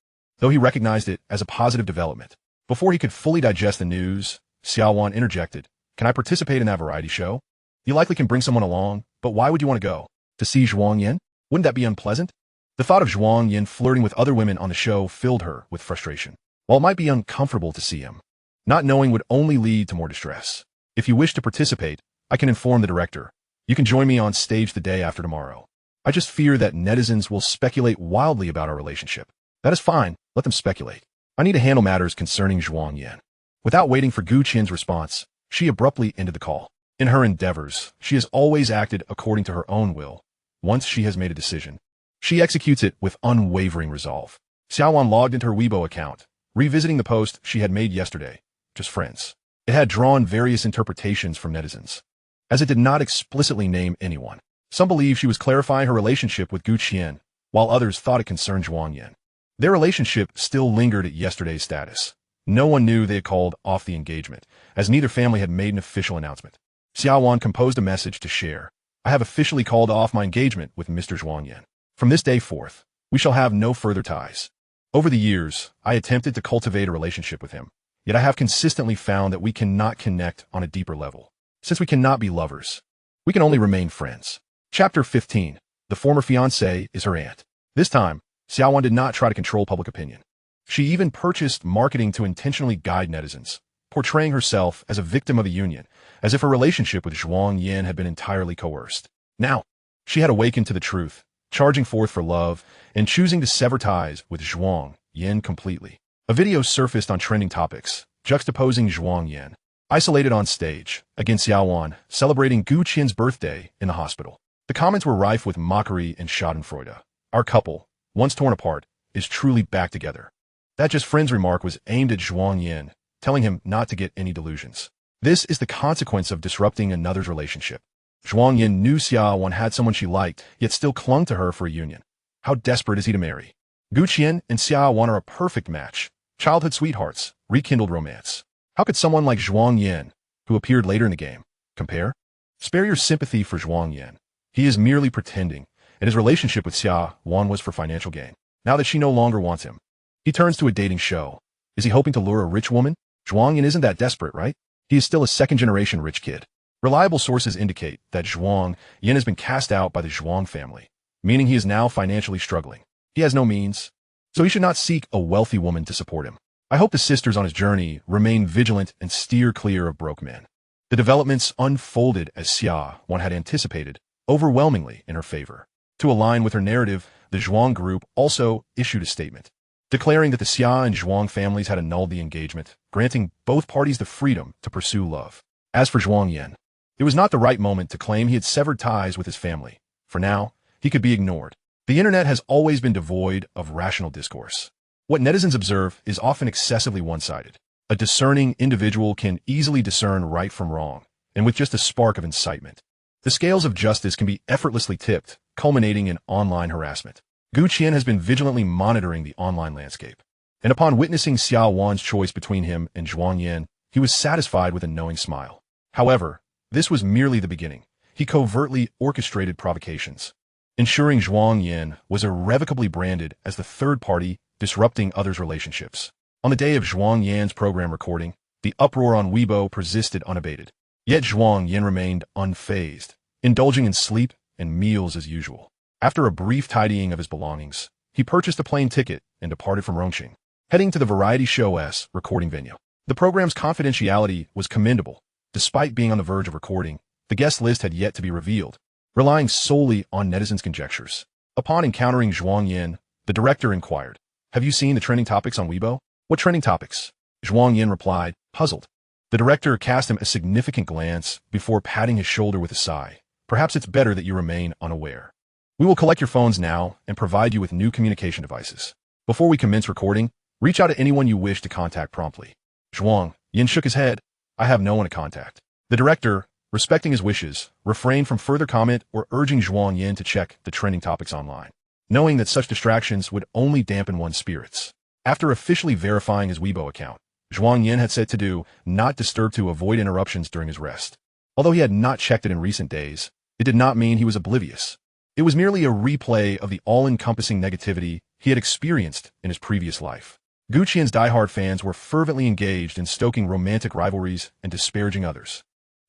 though he recognized it as a positive development. Before he could fully digest the news, Xia Wan interjected, Can I participate in that variety show? You likely can bring someone along, but why would you want to go? To see Zhuang Yan? Wouldn't that be unpleasant? The thought of Zhuang Yan flirting with other women on the show filled her with frustration. While it might be uncomfortable to see him, not knowing would only lead to more distress. If you wish to participate, I can inform the director. You can join me on stage the day after tomorrow. I just fear that netizens will speculate wildly about our relationship. That is fine, let them speculate. I need to handle matters concerning Zhuang Yan. Without waiting for Gu Qian's response, she abruptly ended the call. In her endeavors, she has always acted according to her own will. Once she has made a decision, she executes it with unwavering resolve. Xia Wan logged into her Weibo account, revisiting the post she had made yesterday, just friends. It had drawn various interpretations from netizens, as it did not explicitly name anyone. Some believe she was clarifying her relationship with Gu Qian, while others thought it concerned Zhuang Yan. Their relationship still lingered at yesterday's status. No one knew they had called off the engagement, as neither family had made an official announcement. Xia Wan composed a message to share. I have officially called off my engagement with Mr. Zhuang Yan. From this day forth, we shall have no further ties. Over the years, I attempted to cultivate a relationship with him, yet I have consistently found that we cannot connect on a deeper level. Since we cannot be lovers, we can only remain friends. Chapter 15. The former fiancée is her aunt. This time, Xia Wan did not try to control public opinion. She even purchased marketing to intentionally guide netizens, portraying herself as a victim of the union, as if her relationship with Zhuang Yan had been entirely coerced. Now, she had awakened to the truth, charging forth for love, and choosing to sever ties with Zhuang Yan completely. A video surfaced on trending topics, juxtaposing Zhuang Yan, isolated on stage, against Xia Wan, celebrating Gu Qian's birthday in the hospital. The comments were rife with mockery and schadenfreude. Our couple, once torn apart, is truly back together. That just friend's remark was aimed at Zhuang Yan, telling him not to get any delusions. This is the consequence of disrupting another's relationship. Zhuang Yan knew Xia Wan had someone she liked, yet still clung to her for a union. How desperate is he to marry? Gu Qian and Xia Wan are a perfect match. Childhood sweethearts, rekindled romance. How could someone like Zhuang Yan, who appeared later in the game, compare? Spare your sympathy for Zhuang Yan. He is merely pretending, and his relationship with Xia Wan was for financial gain. Now that she no longer wants him, he turns to a dating show. Is he hoping to lure a rich woman? Zhuang Yan isn't that desperate, right? He is still a second-generation rich kid. Reliable sources indicate that Zhuang Yan has been cast out by the Zhuang family, meaning he is now financially struggling. He has no means, so he should not seek a wealthy woman to support him. I hope the sisters on his journey remain vigilant and steer clear of broke men. The developments unfolded as Xia Wan had anticipated, overwhelmingly in her favor. To align with her narrative, the Zhuang group also issued a statement, declaring that the Xia and Zhuang families had annulled the engagement, granting both parties the freedom to pursue love. As for Zhuang Yan, it was not the right moment to claim he had severed ties with his family. For now, he could be ignored. The internet has always been devoid of rational discourse. What netizens observe is often excessively one-sided. A discerning individual can easily discern right from wrong, and with just a spark of incitement, the scales of justice can be effortlessly tipped, culminating in online harassment. Gu Qian has been vigilantly monitoring the online landscape, and upon witnessing Xia Wan's choice between him and Zhuang Yan, he was satisfied with a knowing smile. However, this was merely the beginning. He covertly orchestrated provocations, ensuring Zhuang Yan was irrevocably branded as the third party disrupting others' relationships. On the day of Zhuang Yan's program recording, the uproar on Weibo persisted unabated. Yet Zhuang Yan remained unfazed, indulging in sleep and meals as usual. After a brief tidying of his belongings, he purchased a plane ticket and departed from Rongqing, heading to the variety show's recording venue. The program's confidentiality was commendable. Despite being on the verge of recording, the guest list had yet to be revealed, relying solely on netizens' conjectures. Upon encountering Zhuang Yan, the director inquired, "Have you seen the trending topics on Weibo?" "What trending topics?" Zhuang Yan replied, puzzled. The director cast him a significant glance before patting his shoulder with a sigh. "Perhaps it's better that you remain unaware. We will collect your phones now and provide you with new communication devices. Before we commence recording, reach out to anyone you wish to contact promptly." Zhuang Yan shook his head. "I have no one to contact." The director, respecting his wishes, refrained from further comment or urging Zhuang Yan to check the trending topics online, knowing that such distractions would only dampen one's spirits. After officially verifying his Weibo account, Zhuang Yan had said to do not disturb to avoid interruptions during his rest. Although he had not checked it in recent days, it did not mean he was oblivious. It was merely a replay of the all-encompassing negativity he had experienced in his previous life. Gu Qian's diehard fans were fervently engaged in stoking romantic rivalries and disparaging others.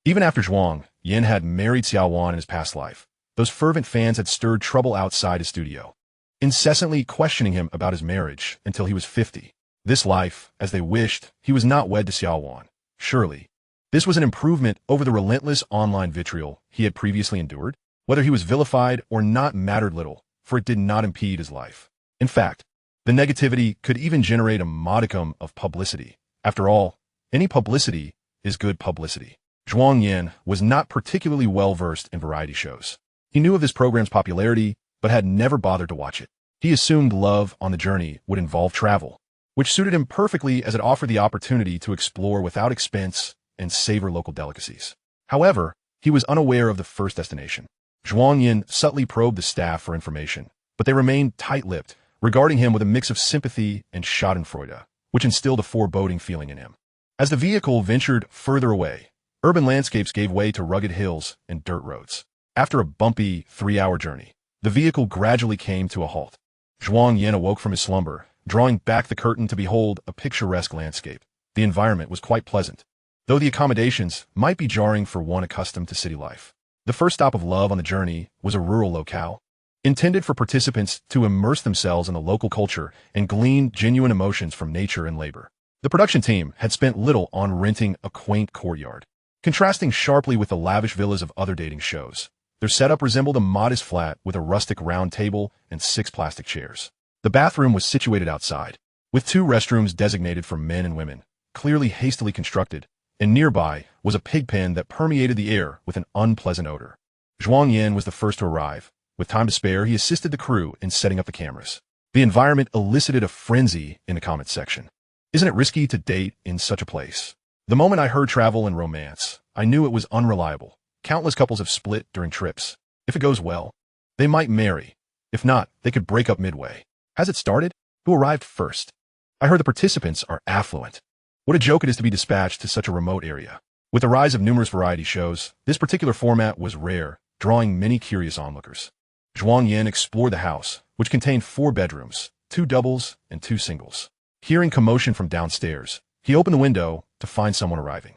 Even after Zhuang Yan had married Xia Wan in his past life, those fervent fans had stirred trouble outside his studio, incessantly questioning him about his marriage until he was 50. This life, as they wished, he was not wed to Xia Wan. Surely, this was an improvement over the relentless online vitriol he had previously endured. Whether he was vilified or not mattered little, for it did not impede his life. In fact, the negativity could even generate a modicum of publicity. After all, any publicity is good publicity. Zhuang Yan was not particularly well-versed in variety shows. He knew of this program's popularity, but had never bothered to watch it. He assumed Love on the Journey would involve travel, which suited him perfectly as it offered the opportunity to explore without expense and savor local delicacies. However, he was unaware of the first destination. Zhuang Yan subtly probed the staff for information, but they remained tight-lipped, regarding him with a mix of sympathy and schadenfreude, which instilled a foreboding feeling in him. As the vehicle ventured further away, urban landscapes gave way to rugged hills and dirt roads. After a bumpy 3-hour journey, the vehicle gradually came to a halt. Zhuang Yan awoke from his slumber, drawing back the curtain to behold a picturesque landscape. The environment was quite pleasant, though the accommodations might be jarring for one accustomed to city life. The first stop of Love on the Journey was a rural locale, intended for participants to immerse themselves in the local culture and glean genuine emotions from nature and labor. The production team had spent little on renting a quaint courtyard, contrasting sharply with the lavish villas of other dating shows. Their setup resembled a modest flat with a rustic round table and 6 plastic chairs. The bathroom was situated outside, with 2 restrooms designated for men and women, clearly hastily constructed, and nearby was a pig pen that permeated the air with an unpleasant odor. Zhuang Yan was the first to arrive. With time to spare, he assisted the crew in setting up the cameras. The environment elicited a frenzy in the comments section. Isn't it risky to date in such a place? The moment I heard travel and romance, I knew it was unreliable. Countless couples have split during trips. If it goes well, they might marry. If not, they could break up midway. Has it started? Who arrived first? I heard the participants are affluent. What a joke it is to be dispatched to such a remote area. With the rise of numerous variety shows, this particular format was rare, drawing many curious onlookers. Zhuang Yan explored the house, which contained 4 bedrooms, 2 doubles and 2 singles. Hearing commotion from downstairs, he opened the window to find someone arriving.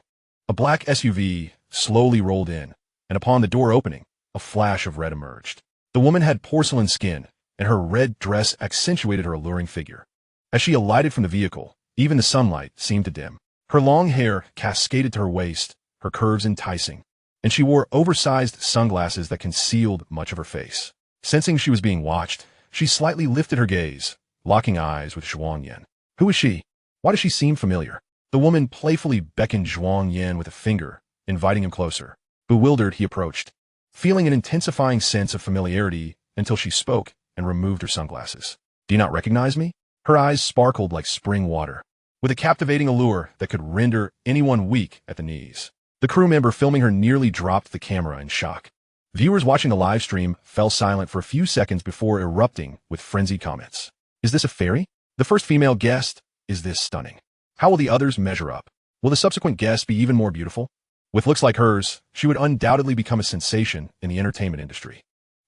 A black SUV slowly rolled in, and upon the door opening, a flash of red emerged. The woman had porcelain skin, and her red dress accentuated her alluring figure. As she alighted from the vehicle, even the sunlight seemed to dim. Her long hair cascaded to her waist, her curves enticing, and she wore oversized sunglasses that concealed much of her face. Sensing she was being watched, she slightly lifted her gaze, locking eyes with Zhuang Yan. Who is she? Why does she seem familiar? The woman playfully beckoned Zhuang Yan with a finger, inviting him closer. Bewildered, he approached, feeling an intensifying sense of familiarity until she spoke and removed her sunglasses. Do you not recognize me? Her eyes sparkled like spring water, with a captivating allure that could render anyone weak at the knees. The crew member filming her nearly dropped the camera in shock. Viewers watching the live stream fell silent for a few seconds before erupting with frenzied comments. Is this a fairy? The first female guest? Is this stunning? How will the others measure up? Will the subsequent guests be even more beautiful? With looks like hers, she would undoubtedly become a sensation in the entertainment industry.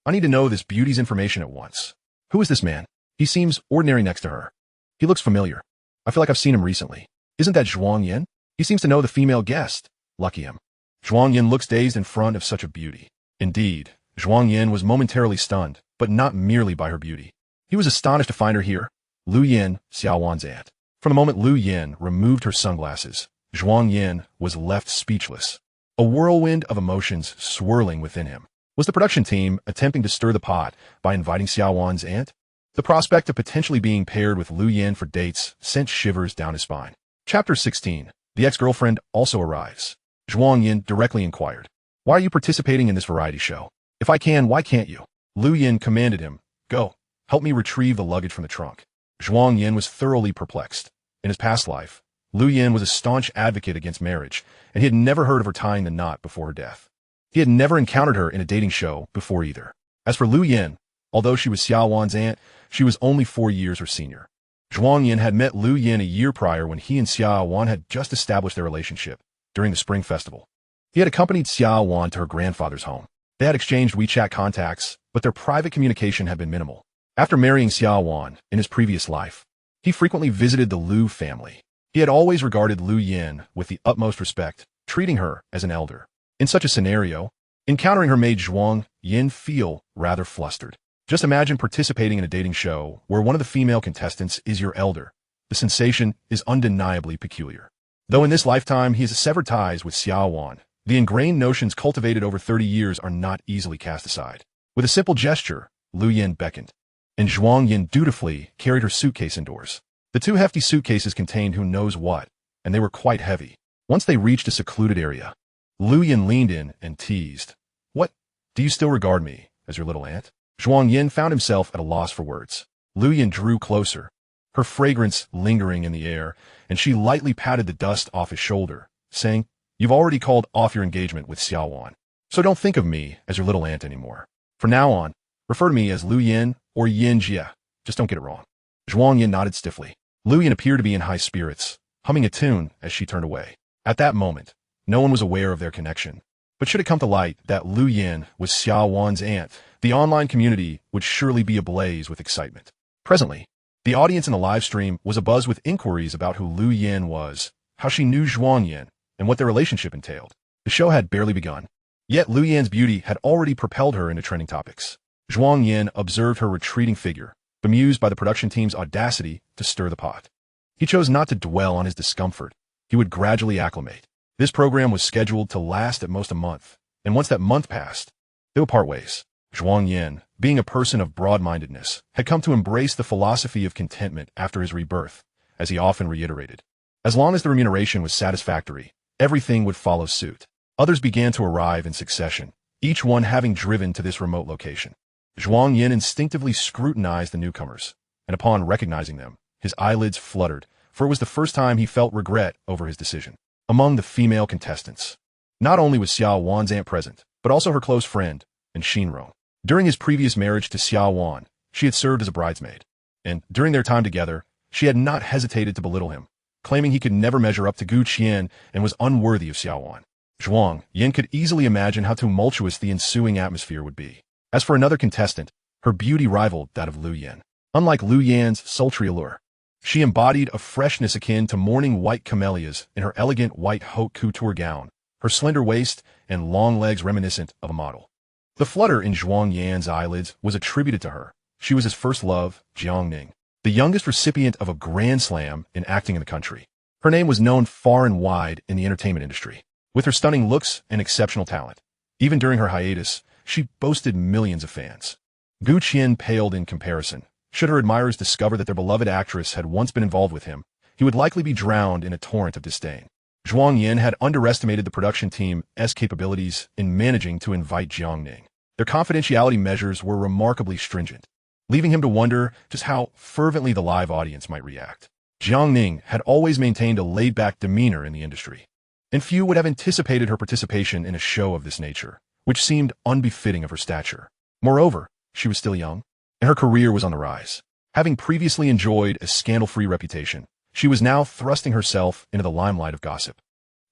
I need to know this beauty's information at once. Who is this man? He seems ordinary next to her. He looks familiar. I feel like I've seen him recently. Isn't that Zhuang Yan? He seems to know the female guest. Lucky him. Zhuang Yan looks dazed in front of such a beauty. Indeed, Zhuang Yan was momentarily stunned, but not merely by her beauty. He was astonished to find her here. Lu Yan, Xia Wan's aunt. From the moment Lu Yan removed her sunglasses, Zhuang Yan was left speechless. A whirlwind of emotions swirling within him. Was the production team attempting to stir the pot by inviting Xia Wan's aunt? The prospect of potentially being paired with Lu Yan for dates sent shivers down his spine. Chapter 16. The ex-girlfriend also arrives. Zhuang Yan directly inquired, "Why are you participating in this variety show? If I can, why can't you?" Lu Yan commanded him, "Go, help me retrieve the luggage from the trunk." Zhuang Yan was thoroughly perplexed. In his past life, Lu Yan was a staunch advocate against marriage, and he had never heard of her tying the knot before her death. He had never encountered her in a dating show before either. As for Lu Yan, although she was Xia Wan's aunt, she was only 4 years her senior. Zhuang Yan had met Lu Yan a year prior when he and Xia Wan had just established their relationship during the Spring Festival. He had accompanied Xia Wan to her grandfather's home. They had exchanged WeChat contacts, but their private communication had been minimal. After marrying Xia Wan in his previous life, he frequently visited the Lu family. He had always regarded Lu Yan with the utmost respect, treating her as an elder. In such a scenario, encountering her made Zhuang Yan feel rather flustered. Just imagine participating in a dating show where one of the female contestants is your elder. The sensation is undeniably peculiar. Though in this lifetime he has severed ties with Xia Wan, The ingrained notions cultivated over 30 years are not easily cast aside. With a simple gesture, Lu Yan beckoned, and Zhuang Yan dutifully carried her suitcase indoors. The two hefty suitcases contained who knows what, and they were quite heavy. Once they reached a secluded area, Lu Yan leaned in and teased, "What, do you still regard me as your little aunt?" Zhuang Yan found himself at a loss for words. Lu Yan drew closer, her fragrance lingering in the air, and she lightly patted the dust off his shoulder, saying, "You've already called off your engagement with Xia Wan, so don't think of me as your little aunt anymore. From now on, refer to me as Lu Yan or Yin Jia. Just don't get it wrong." Zhuang Yan nodded stiffly. Lu Yan appeared to be in high spirits, humming a tune as she turned away. At that moment, no one was aware of their connection. But should it come to light that Lu Yan was Xia Wan's aunt, the online community would surely be ablaze with excitement. Presently, the audience in the live stream was abuzz with inquiries about who Lu Yan was, how she knew Zhuang Yan, and what their relationship entailed. The show had barely begun. Yet Lu Yan's beauty had already propelled her into trending topics. Zhuang Yan observed her retreating figure, bemused by the production team's audacity to stir the pot. He chose not to dwell on his discomfort. He would gradually acclimate. This program was scheduled to last at most a month, and once that month passed, they would part ways. Zhuang Yan, being a person of broad-mindedness, had come to embrace the philosophy of contentment after his rebirth, as he often reiterated. As long as the remuneration was satisfactory, everything would follow suit. Others began to arrive in succession, each one having driven to this remote location. Zhuang Yan instinctively scrutinized the newcomers, and upon recognizing them, his eyelids fluttered, for it was the first time he felt regret over his decision. Among the female contestants, not only was Xia Wan's aunt present, but also her close friend, and Xinrong. During his previous marriage to Xia Wan, she had served as a bridesmaid, and during their time together, she had not hesitated to belittle him, claiming he could never measure up to Gu Qian and was unworthy of Xia Wan. Zhuang Yan could easily imagine how tumultuous the ensuing atmosphere would be. As for another contestant, her beauty rivaled that of Lu Yan. Unlike Lu Yan's sultry allure, she embodied a freshness akin to morning white camellias in her elegant white haute couture gown, her slender waist and long legs reminiscent of a model. The flutter in Zhuang Yan's eyelids was attributed to her. She was his first love, Jiangning, the youngest recipient of a Grand Slam in acting in the country. Her name was known far and wide in the entertainment industry. With her stunning looks and exceptional talent, even during her hiatus, she boasted millions of fans. Gu Qian paled in comparison. Should her admirers discover that their beloved actress had once been involved with him, he would likely be drowned in a torrent of disdain. Zhuang Yan had underestimated the production team's capabilities in managing to invite Jiangning. Their confidentiality measures were remarkably stringent, leaving him to wonder just how fervently the live audience might react. Jiangning had always maintained a laid-back demeanor in the industry, and few would have anticipated her participation in a show of this nature, which seemed unbefitting of her stature. Moreover, she was still young, and her career was on the rise. Having previously enjoyed a scandal-free reputation, she was now thrusting herself into the limelight of gossip,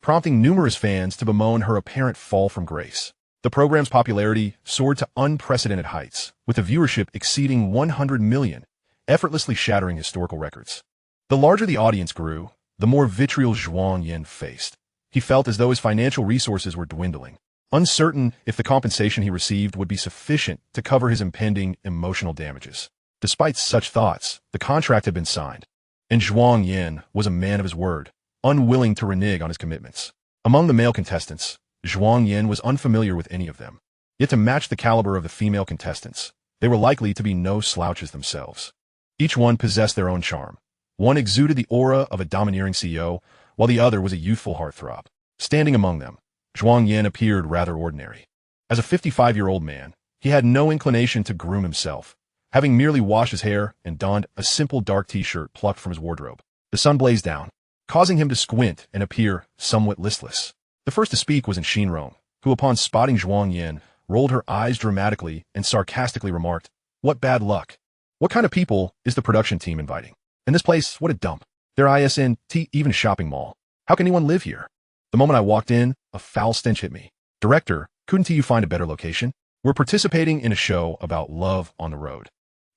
prompting numerous fans to bemoan her apparent fall from grace. The program's popularity soared to unprecedented heights, with the viewership exceeding 100 million, effortlessly shattering historical records. The larger the audience grew, the more vitriol Zhuang Yan faced. He felt as though his financial resources were dwindling, uncertain if the compensation he received would be sufficient to cover his impending emotional damages. Despite such thoughts, the contract had been signed, and Zhuang Yan was a man of his word, unwilling to renege on his commitments. Among the male contestants, Zhuang Yan was unfamiliar with any of them. Yet to match the caliber of the female contestants, they were likely to be no slouches themselves. Each one possessed their own charm. One exuded the aura of a domineering CEO, while the other was a youthful heartthrob. Standing among them, Zhuang Yan appeared rather ordinary. As a 55-year-old man, he had no inclination to groom himself, having merely washed his hair and donned a simple dark t-shirt plucked from his wardrobe. The sun blazed down, causing him to squint and appear somewhat listless. The first to speak was Xinrong, who upon spotting Zhuang Yan, rolled her eyes dramatically and sarcastically remarked, "What bad luck. What kind of people is the production team inviting? And this place, what a dump. Their isn't even a shopping mall. How can anyone live here?" The moment I walked in, a foul stench hit me. "Director, couldn't you find a better location? We're participating in a show about love on the road,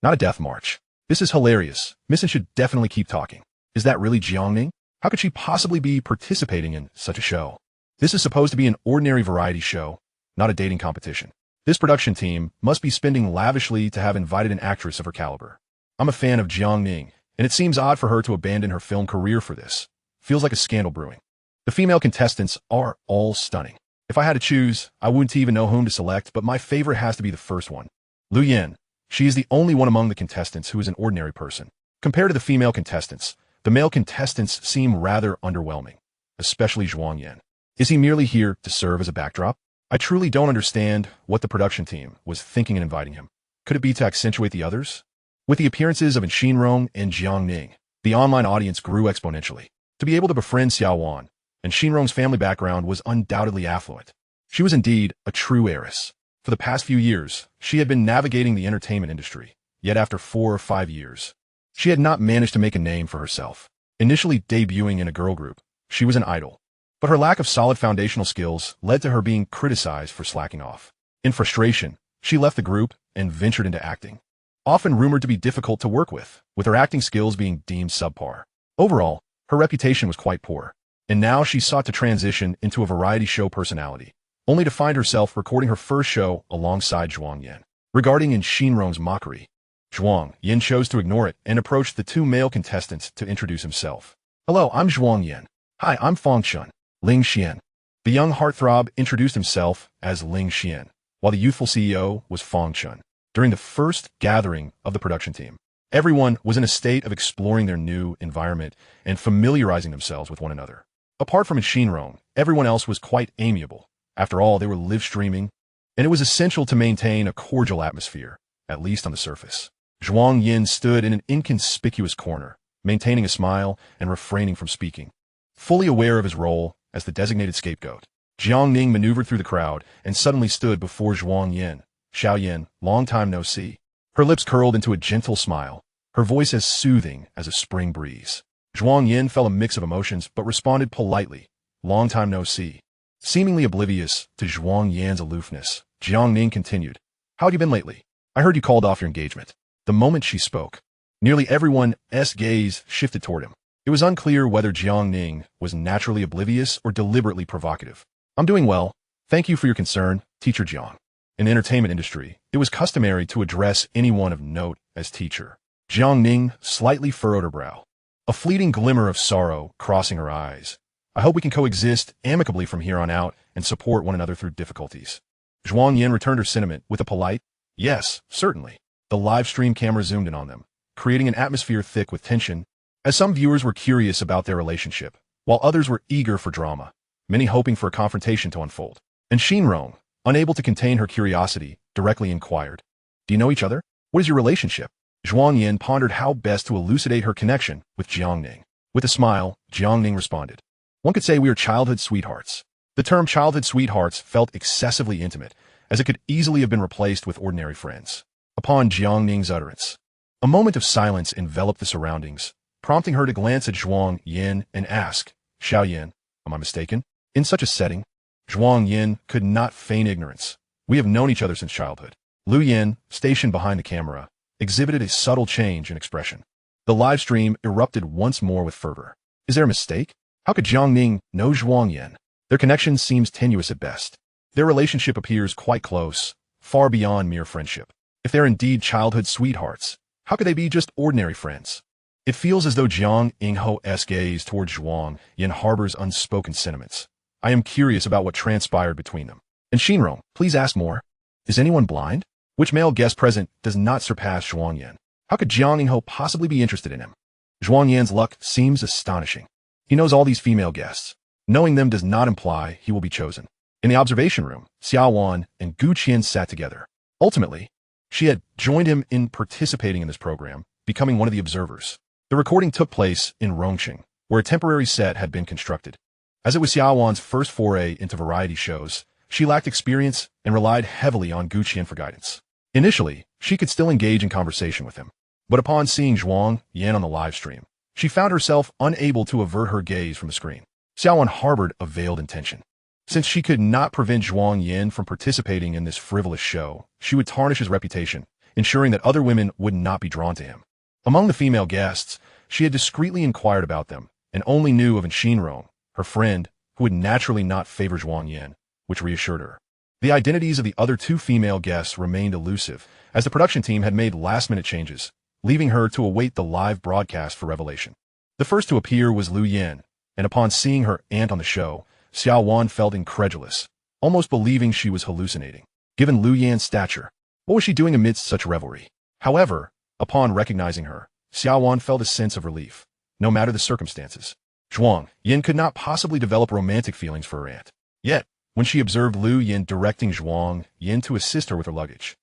not a death march. This is hilarious. Missing should definitely keep talking. Is that really Jiangning? How could she possibly be participating in such a show? This is supposed to be an ordinary variety show, not a dating competition. This production team must be spending lavishly to have invited an actress of her caliber. I'm a fan of Jiangning, and it seems odd for her to abandon her film career for this. Feels like a scandal brewing. The female contestants are all stunning. If I had to choose, I wouldn't even know whom to select, but my favorite has to be the first one. Lu Yan. She is the only one among the contestants who is an ordinary person. Compared to the female contestants, the male contestants seem rather underwhelming, especially Zhuang Yan. Is he merely here to serve as a backdrop? I truly don't understand what the production team was thinking in inviting him. Could it be to accentuate the others? With the appearances of Xinrong and Jiang Ning, the online audience grew exponentially. To be able to befriend Xia Wan, and Xinrong's family background was undoubtedly affluent. She was indeed a true heiress. For the past few years, she had been navigating the entertainment industry, yet after 4 or 5 years, she had not managed to make a name for herself. Initially debuting in a girl group, she was an idol. But her lack of solid foundational skills led to her being criticized for slacking off. In frustration, she left the group and ventured into acting. Often rumored to be difficult to work with her acting skills being deemed subpar. Overall, her reputation was quite poor, and now she sought to transition into a variety show personality, only to find herself recording her first show alongside Zhuang Yan. Regarding in Xinrong's mockery, Zhuang Yan chose to ignore it and approached the 2 male contestants to introduce himself. Hello, I'm Zhuang Yan. Hi, I'm Fang Chun. Ling Xian. The young heartthrob introduced himself as Ling Xian, while the youthful CEO was Fang Chun. During the first gathering of the production team, everyone was in a state of exploring their new environment and familiarizing themselves with one another. Apart from Xinrong, everyone else was quite amiable. After all, they were live streaming, and it was essential to maintain a cordial atmosphere, at least on the surface. Zhuang Yan stood in an inconspicuous corner, maintaining a smile and refraining from speaking. Fully aware of his role as the designated scapegoat, Jiang Ning maneuvered through the crowd and suddenly stood before Zhuang Yan. Xiao Yan, long time no see. Her lips curled into a gentle smile, her voice as soothing as a spring breeze. Zhuang Yan felt a mix of emotions but responded politely, long time no see. Seemingly oblivious to Zhuang Yan's aloofness, Jiang Ning continued, how have you been lately? I heard you called off your engagement. The moment she spoke, nearly everyone's gaze shifted toward him. It was unclear whether Jiang Ning was naturally oblivious or deliberately provocative. I'm doing well. Thank you for your concern, Teacher Jiang. In the entertainment industry, it was customary to address anyone of note as teacher. Jiang Ning slightly furrowed her brow, a fleeting glimmer of sorrow crossing her eyes. I hope we can coexist amicably from here on out and support one another through difficulties. Zhuang Yan returned her sentiment with a polite, yes, certainly. The live stream camera zoomed in on them, creating an atmosphere thick with tension, as some viewers were curious about their relationship, while others were eager for drama, many hoping for a confrontation to unfold. And Xinrong, unable to contain her curiosity, directly inquired, do you know each other? What is your relationship? Zhuang Yan pondered how best to elucidate her connection with Jiang Ning. With a smile, Jiang Ning responded, one could say we are childhood sweethearts. The term childhood sweethearts felt excessively intimate, as it could easily have been replaced with ordinary friends. Upon Jiang Ning's utterance, a moment of silence enveloped the surroundings, prompting her to glance at Zhuang Yan and ask, Xiao Yan, am I mistaken? In such a setting, Zhuang Yan could not feign ignorance. We have known each other since childhood. Lu Yan, stationed behind the camera, exhibited a subtle change in expression. The live stream erupted once more with fervor. Is there a mistake? How could Jiang Ning know Zhuang Yan? Their connection seems tenuous at best. Their relationship appears quite close, far beyond mere friendship. If they're indeed childhood sweethearts, how could they be just ordinary friends? It feels as though Jiang Ingho's gaze towards Zhuang Yan harbors unspoken sentiments. I am curious about what transpired between them. And Xinrong, please ask more. Is anyone blind? Which male guest present does not surpass Zhuang Yan? How could Jiang Ingho possibly be interested in him? Zhuang Yan's luck seems astonishing. He knows all these female guests. Knowing them does not imply he will be chosen. In the observation room, Xia Wan and Gu Qian sat together. Ultimately, she had joined him in participating in this program, becoming one of the observers. The recording took place in Rongqing, where a temporary set had been constructed. As it was Xia Wan's first foray into variety shows, she lacked experience and relied heavily on Gu Qian for guidance. Initially, she could still engage in conversation with him, but upon seeing Zhuang Yan on the live stream, she found herself unable to avert her gaze from the screen. Xia Wan harbored a veiled intention. Since she could not prevent Zhuang Yan from participating in this frivolous show, she would tarnish his reputation, ensuring that other women would not be drawn to him. Among the female guests, she had discreetly inquired about them, and only knew of Xinrong, her friend, who would naturally not favor Zhuang Yan, which reassured her. The identities of the other 2 female guests remained elusive, as the production team had made last-minute changes, leaving her to await the live broadcast for revelation. The first to appear was Lu Yan, and upon seeing her aunt on the show, Xia Wan felt incredulous. almost believing she was hallucinating. Given Lu Yan's stature, what was she doing amidst such revelry? However, upon recognizing her, Xia Wan felt a sense of relief, no matter the circumstances. Zhuang Yan could not possibly develop romantic feelings for her aunt. Yet, when she observed Lu Yan directing Zhuang Yan to assist her with her luggage,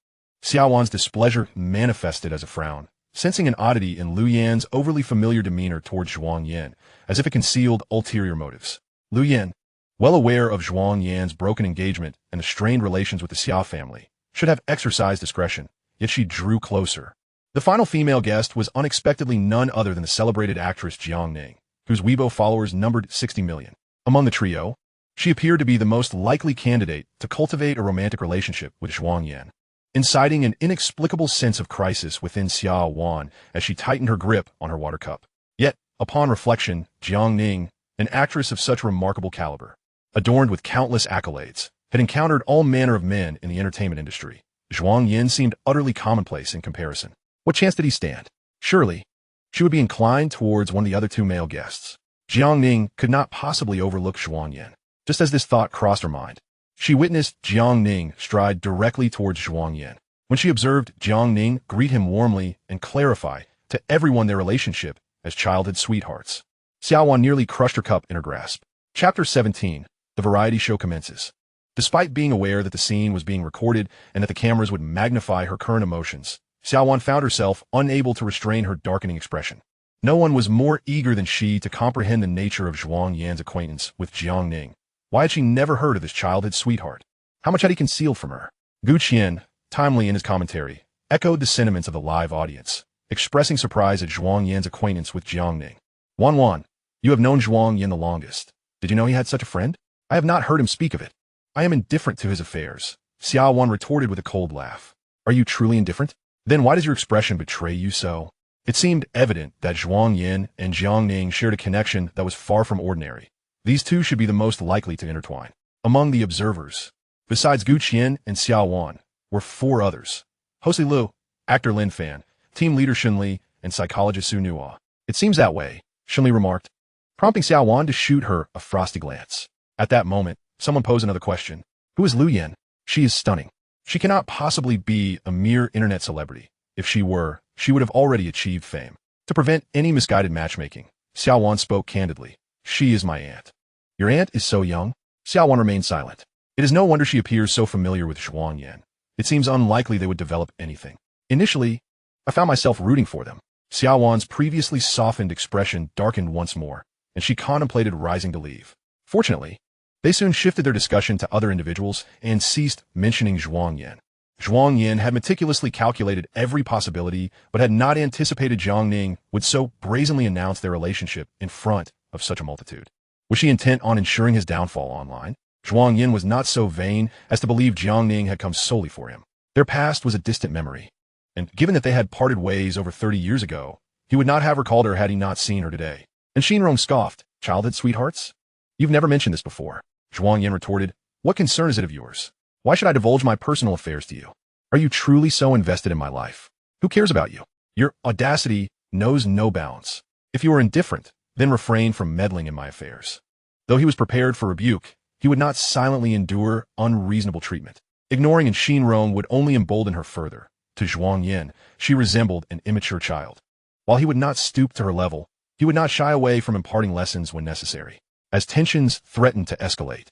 Xia Wan's displeasure manifested as a frown, sensing an oddity in Lu Yan's overly familiar demeanor towards Zhuang Yan, as if it concealed ulterior motives. Lu Yan, well aware of Zhuang Yan's broken engagement and the strained relations with the Xia family, should have exercised discretion, yet she drew closer. The final female guest was unexpectedly none other than the celebrated actress Jiang Ning, whose Weibo followers numbered 60 million. Among the trio, she appeared to be the most likely candidate to cultivate a romantic relationship with Zhuang Yan, inciting an inexplicable sense of crisis within Xia Wan as she tightened her grip on her water cup. Yet, upon reflection, Jiang Ning, an actress of such remarkable caliber, adorned with countless accolades, had encountered all manner of men in the entertainment industry. Zhuang Yan seemed utterly commonplace in comparison. What chance did he stand? Surely, she would be inclined towards one of the other two male guests. Jiang Ning could not possibly overlook Zhuang Yan. Just as this thought crossed her mind, she witnessed Jiang Ning stride directly towards Zhuang Yan. When she observed Jiang Ning greet him warmly and clarify to everyone their relationship as childhood sweethearts, Xia Wan nearly crushed her cup in her grasp. Chapter 17. The variety show commences. Despite being aware that the scene was being recorded and that the cameras would magnify her current emotions, Xia Wan found herself unable to restrain her darkening expression. No one was more eager than she to comprehend the nature of Zhuang Yan's acquaintance with Jiang Ning. Why had she never heard of this childhood sweetheart? How much had he concealed from her? Gu Qian, timely in his commentary, echoed the sentiments of the live audience, expressing surprise at Zhuang Yan's acquaintance with Jiang Ning. Wan, you have known Zhuang Yan the longest. Did you know he had such a friend? I have not heard him speak of it. I am indifferent to his affairs, Xia Wan retorted with a cold laugh. Are you truly indifferent? Then why does your expression betray you so? It seemed evident that Zhuang Yan and Jiang Ning shared a connection that was far from ordinary. These two should be the most likely to intertwine. Among the observers, besides Gu Qian and Xia Wan, were four others. Hosei Liu, actor Lin Fan, team leader Xun Li, and psychologist Su Nuo. It seems that way, Xun Li remarked, prompting Xia Wan to shoot her a frosty glance. At that moment, someone posed another question. Who is Lu Yan? She is stunning. She cannot possibly be a mere internet celebrity. If she were, she would have already achieved fame. To prevent any misguided matchmaking, Xia Wan spoke candidly. She is my aunt. Your aunt is so young? Xia Wan remained silent. It is no wonder she appears so familiar with Zhuang Yan. It seems unlikely they would develop anything. Initially, I found myself rooting for them. Xia Wan's previously softened expression darkened once more, and she contemplated rising to leave. Fortunately, they soon shifted their discussion to other individuals and ceased mentioning Zhuang Yan. Zhuang Yan had meticulously calculated every possibility, but had not anticipated Jiang Ning would so brazenly announce their relationship in front of such a multitude. Was she intent on ensuring his downfall online? Zhuang Yan was not so vain as to believe Jiang Ning had come solely for him. Their past was a distant memory, and given that they had parted ways over 30 years ago, he would not have recalled her had he not seen her today. And Xinrong scoffed, childhood sweethearts? You've never mentioned this before. Zhuang Yan retorted, what concern is it of yours? Why should I divulge my personal affairs to you? Are you truly so invested in my life? Who cares about you? Your audacity knows no bounds. If you are indifferent, then refrain from meddling in my affairs. Though he was prepared for rebuke, he would not silently endure unreasonable treatment. Ignoring and Xinrong would only embolden her further. To Zhuang Yan, she resembled an immature child. While he would not stoop to her level, he would not shy away from imparting lessons when necessary. As tensions threatened to escalate,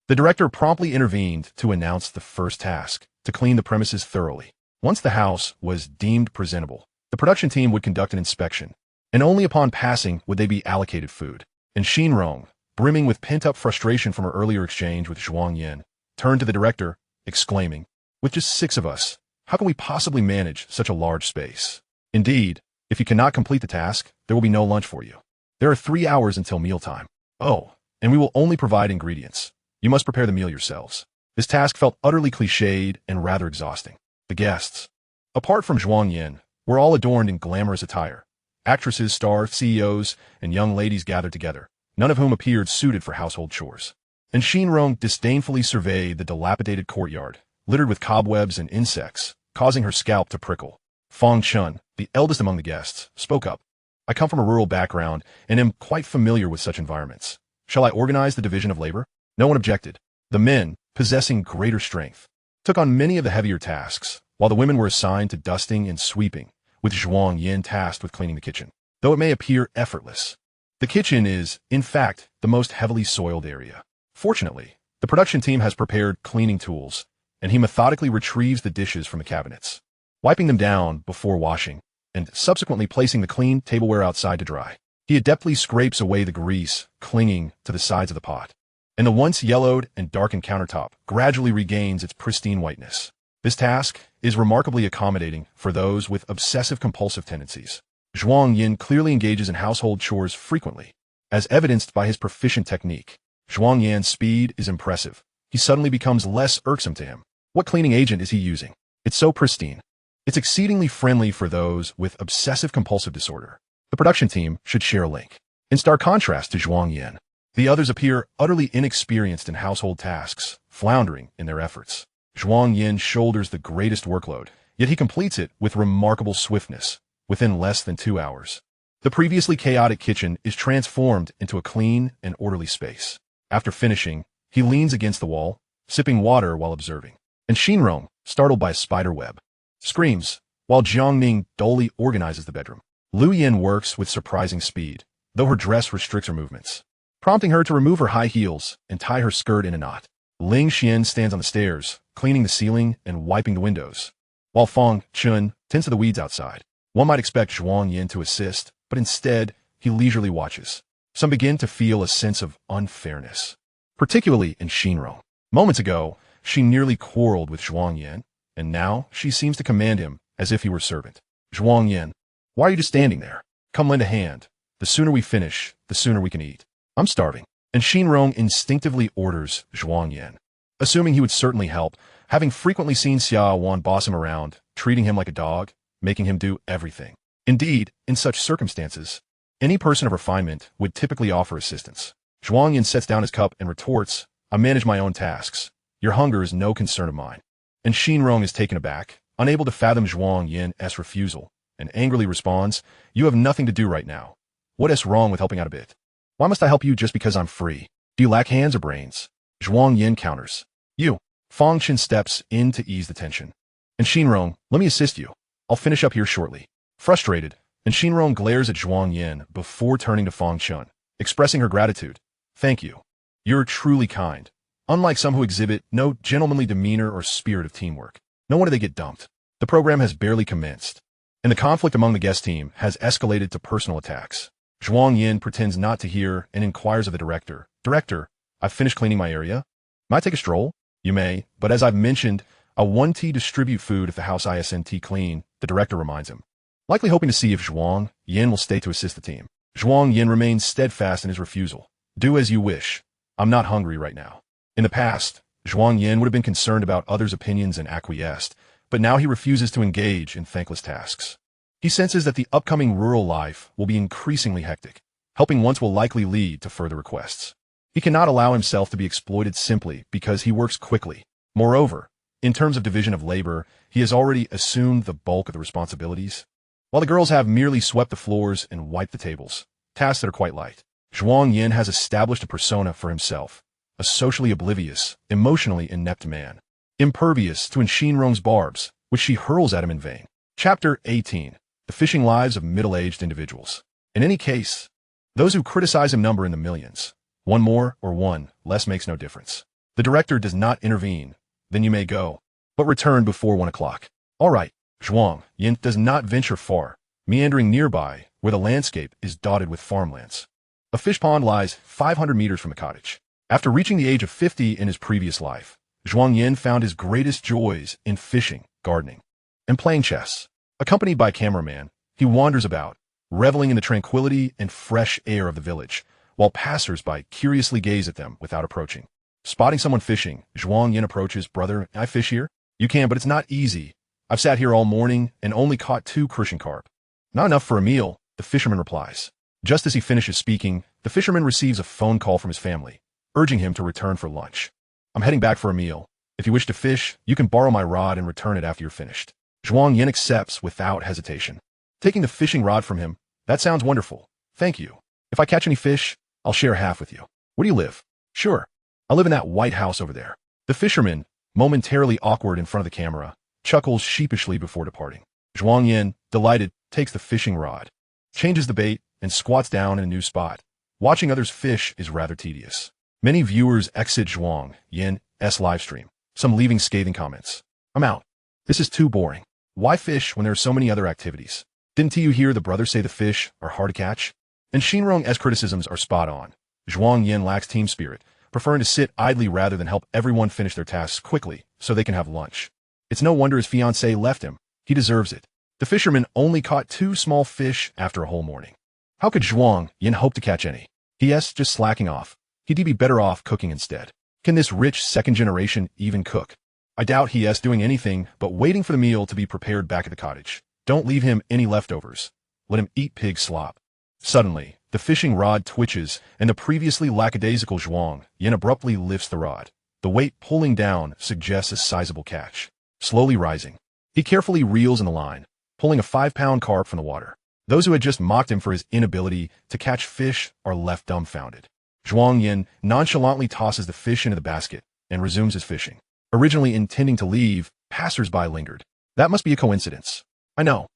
the director promptly intervened to announce the first task, to clean the premises thoroughly. Once the house was deemed presentable, the production team would conduct an inspection, and only upon passing would they be allocated food. And Xinrong, brimming with pent-up frustration from her earlier exchange with Zhuang Yan, turned to the director, exclaiming, with just 6 of us, how can we possibly manage such a large space? Indeed, if you cannot complete the task, there will be no lunch for you. There are 3 hours until mealtime. Oh, and we will only provide ingredients. You must prepare the meal yourselves. This task felt utterly cliched and rather exhausting. The guests, apart from Zhuang Yan, were all adorned in glamorous attire. Actresses, stars, CEOs, and young ladies gathered together, none of whom appeared suited for household chores. And Xinrong disdainfully surveyed the dilapidated courtyard, littered with cobwebs and insects, causing her scalp to prickle. Fong Chun, the eldest among the guests, spoke up. I come from a rural background and am quite familiar with such environments. Shall I organize the division of labor? No one objected. The men, possessing greater strength, took on many of the heavier tasks, while the women were assigned to dusting and sweeping, with Zhuang Yan tasked with cleaning the kitchen. Though it may appear effortless, the kitchen is, in fact, the most heavily soiled area. Fortunately, the production team has prepared cleaning tools, and he methodically retrieves the dishes from the cabinets, wiping them down before washing, and subsequently placing the clean tableware outside to dry. He adeptly scrapes away the grease clinging to the sides of the pot, and the once yellowed and darkened countertop gradually regains its pristine whiteness. This task is remarkably accommodating for those with obsessive-compulsive tendencies. Zhuang Yan clearly engages in household chores frequently, as evidenced by his proficient technique. Zhuang Yan's speed is impressive. He suddenly becomes less irksome to him. What cleaning agent is he using? It's so pristine. It's exceedingly friendly for those with obsessive-compulsive disorder. The production team should share a link. In stark contrast to Zhuang Yan, the others appear utterly inexperienced in household tasks, floundering in their efforts. Zhuang Yan shoulders the greatest workload, yet he completes it with remarkable swiftness, within less than 2 hours. The previously chaotic kitchen is transformed into a clean and orderly space. After finishing, he leans against the wall, sipping water while observing. And Xinrong, startled by a spider web, screams, while Jiangning dully organizes the bedroom. Lu Yin works with surprising speed, though her dress restricts her movements, prompting her to remove her high heels and tie her skirt in a knot. Ling Xian stands on the stairs, cleaning the ceiling and wiping the windows, while Feng Chun tends to the weeds outside. One might expect Zhuang Yan to assist, but instead, he leisurely watches. Some begin to feel a sense of unfairness, particularly in Xinrong. Moments ago, she nearly quarreled with Zhuang Yan, and now she seems to command him as if he were a servant. Zhuang Yan, why are you just standing there? Come lend a hand. The sooner we finish, the sooner we can eat. I'm starving. And Xinrong instinctively orders Zhuang Yan, assuming he would certainly help, having frequently seen Xia Wan boss him around, treating him like a dog, making him do everything. Indeed, in such circumstances, any person of refinement would typically offer assistance. Zhuang Yan sets down his cup and retorts, I manage my own tasks. Your hunger is no concern of mine. And Xinrong is taken aback, unable to fathom Zhuang Yan's refusal, and angrily responds, you have nothing to do right now. What is wrong with helping out a bit? Why must I help you just because I'm free? Do you lack hands or brains? Zhuang Yan counters. You. Feng Chen steps in to ease the tension. And Xinrong, let me assist you. I'll finish up here shortly. Frustrated, and Xinrong glares at Zhuang Yan before turning to Feng Chen, expressing her gratitude. Thank you. You're truly kind. Unlike some who exhibit no gentlemanly demeanor or spirit of teamwork. No wonder they get dumped. The program has barely commenced, and the conflict among the guest team has escalated to personal attacks. Zhuang Yan pretends not to hear and inquires of the director. Director, I've finished cleaning my area. May I take a stroll? You may, but as I've mentioned, I'll 1T distribute food if the house isn't clean, the director reminds him, likely hoping to see if Zhuang Yan will stay to assist the team. Zhuang Yan remains steadfast in his refusal. Do as you wish. I'm not hungry right now. In the past, Zhuang Yan would have been concerned about others' opinions and acquiesced, but now he refuses to engage in thankless tasks. He senses that the upcoming rural life will be increasingly hectic. Helping once will likely lead to further requests. He cannot allow himself to be exploited simply because he works quickly. Moreover, in terms of division of labor, he has already assumed the bulk of the responsibilities, while the girls have merely swept the floors and wiped the tables, tasks that are quite light. Zhuang Yan has established a persona for himself, a socially oblivious, emotionally inept man, impervious to Xinrong's barbs, which she hurls at him in vain. Chapter 18. The Fishing Lives of Middle-Aged Individuals. In any case, those who criticize him number in the millions. One more or one less makes no difference. The director does not intervene. Then you may go, but return before 1 o'clock. All right. Zhuang Yan does not venture far, meandering nearby where the landscape is dotted with farmlands. A fish pond lies 500 meters from the cottage. After reaching the age of 50 in his previous life, Zhuang Yan found his greatest joys in fishing, gardening, and playing chess. Accompanied by a cameraman, he wanders about, reveling in the tranquility and fresh air of the village, while passers-by curiously gaze at them without approaching. Spotting someone fishing, Zhuang Yan approaches. Brother, I fish here? You can, but it's not easy. I've sat here all morning and only caught 2 Crucian carp. Not enough for a meal, the fisherman replies. Just as he finishes speaking, the fisherman receives a phone call from his family, urging him to return for lunch. I'm heading back for a meal. If you wish to fish, you can borrow my rod and return it after you're finished. Zhuang Yan accepts without hesitation. Taking the fishing rod from him, that sounds wonderful. Thank you. If I catch any fish, I'll share half with you. Where do you live? Sure. I live in that white house over there. The fisherman, momentarily awkward in front of the camera, chuckles sheepishly before departing. Zhuang Yan, delighted, takes the fishing rod, changes the bait, and squats down in a new spot. Watching others fish is rather tedious. Many viewers exit Zhuang Yan's livestream, some leaving scathing comments. "I'm out. This is too boring. Why fish when there are so many other activities? Didn't you hear the brother say the fish are hard to catch?" And Xinrong's criticisms are spot on. Zhuang Yan lacks team spirit, preferring to sit idly rather than help everyone finish their tasks quickly so they can have lunch. It's no wonder his fiancée left him. He deserves it. The fisherman only caught 2 small fish after a whole morning. How could Zhuang Yan hope to catch any? He.s. just slacking off. He'd be better off cooking instead. Can this rich second generation even cook? I doubt he.s. doing anything but waiting for the meal to be prepared back at the cottage. Don't leave him any leftovers. Let him eat pig slop. Suddenly, the fishing rod twitches, and the previously lackadaisical Zhuang Yan abruptly lifts the rod. The weight pulling down suggests a sizable catch. Slowly rising, he carefully reels in the line, pulling a 5-pound carp from the water. Those who had just mocked him for his inability to catch fish are left dumbfounded. Zhuang Yan nonchalantly tosses the fish into the basket and resumes his fishing. Originally intending to leave, passers-by lingered. That must be a coincidence. I know.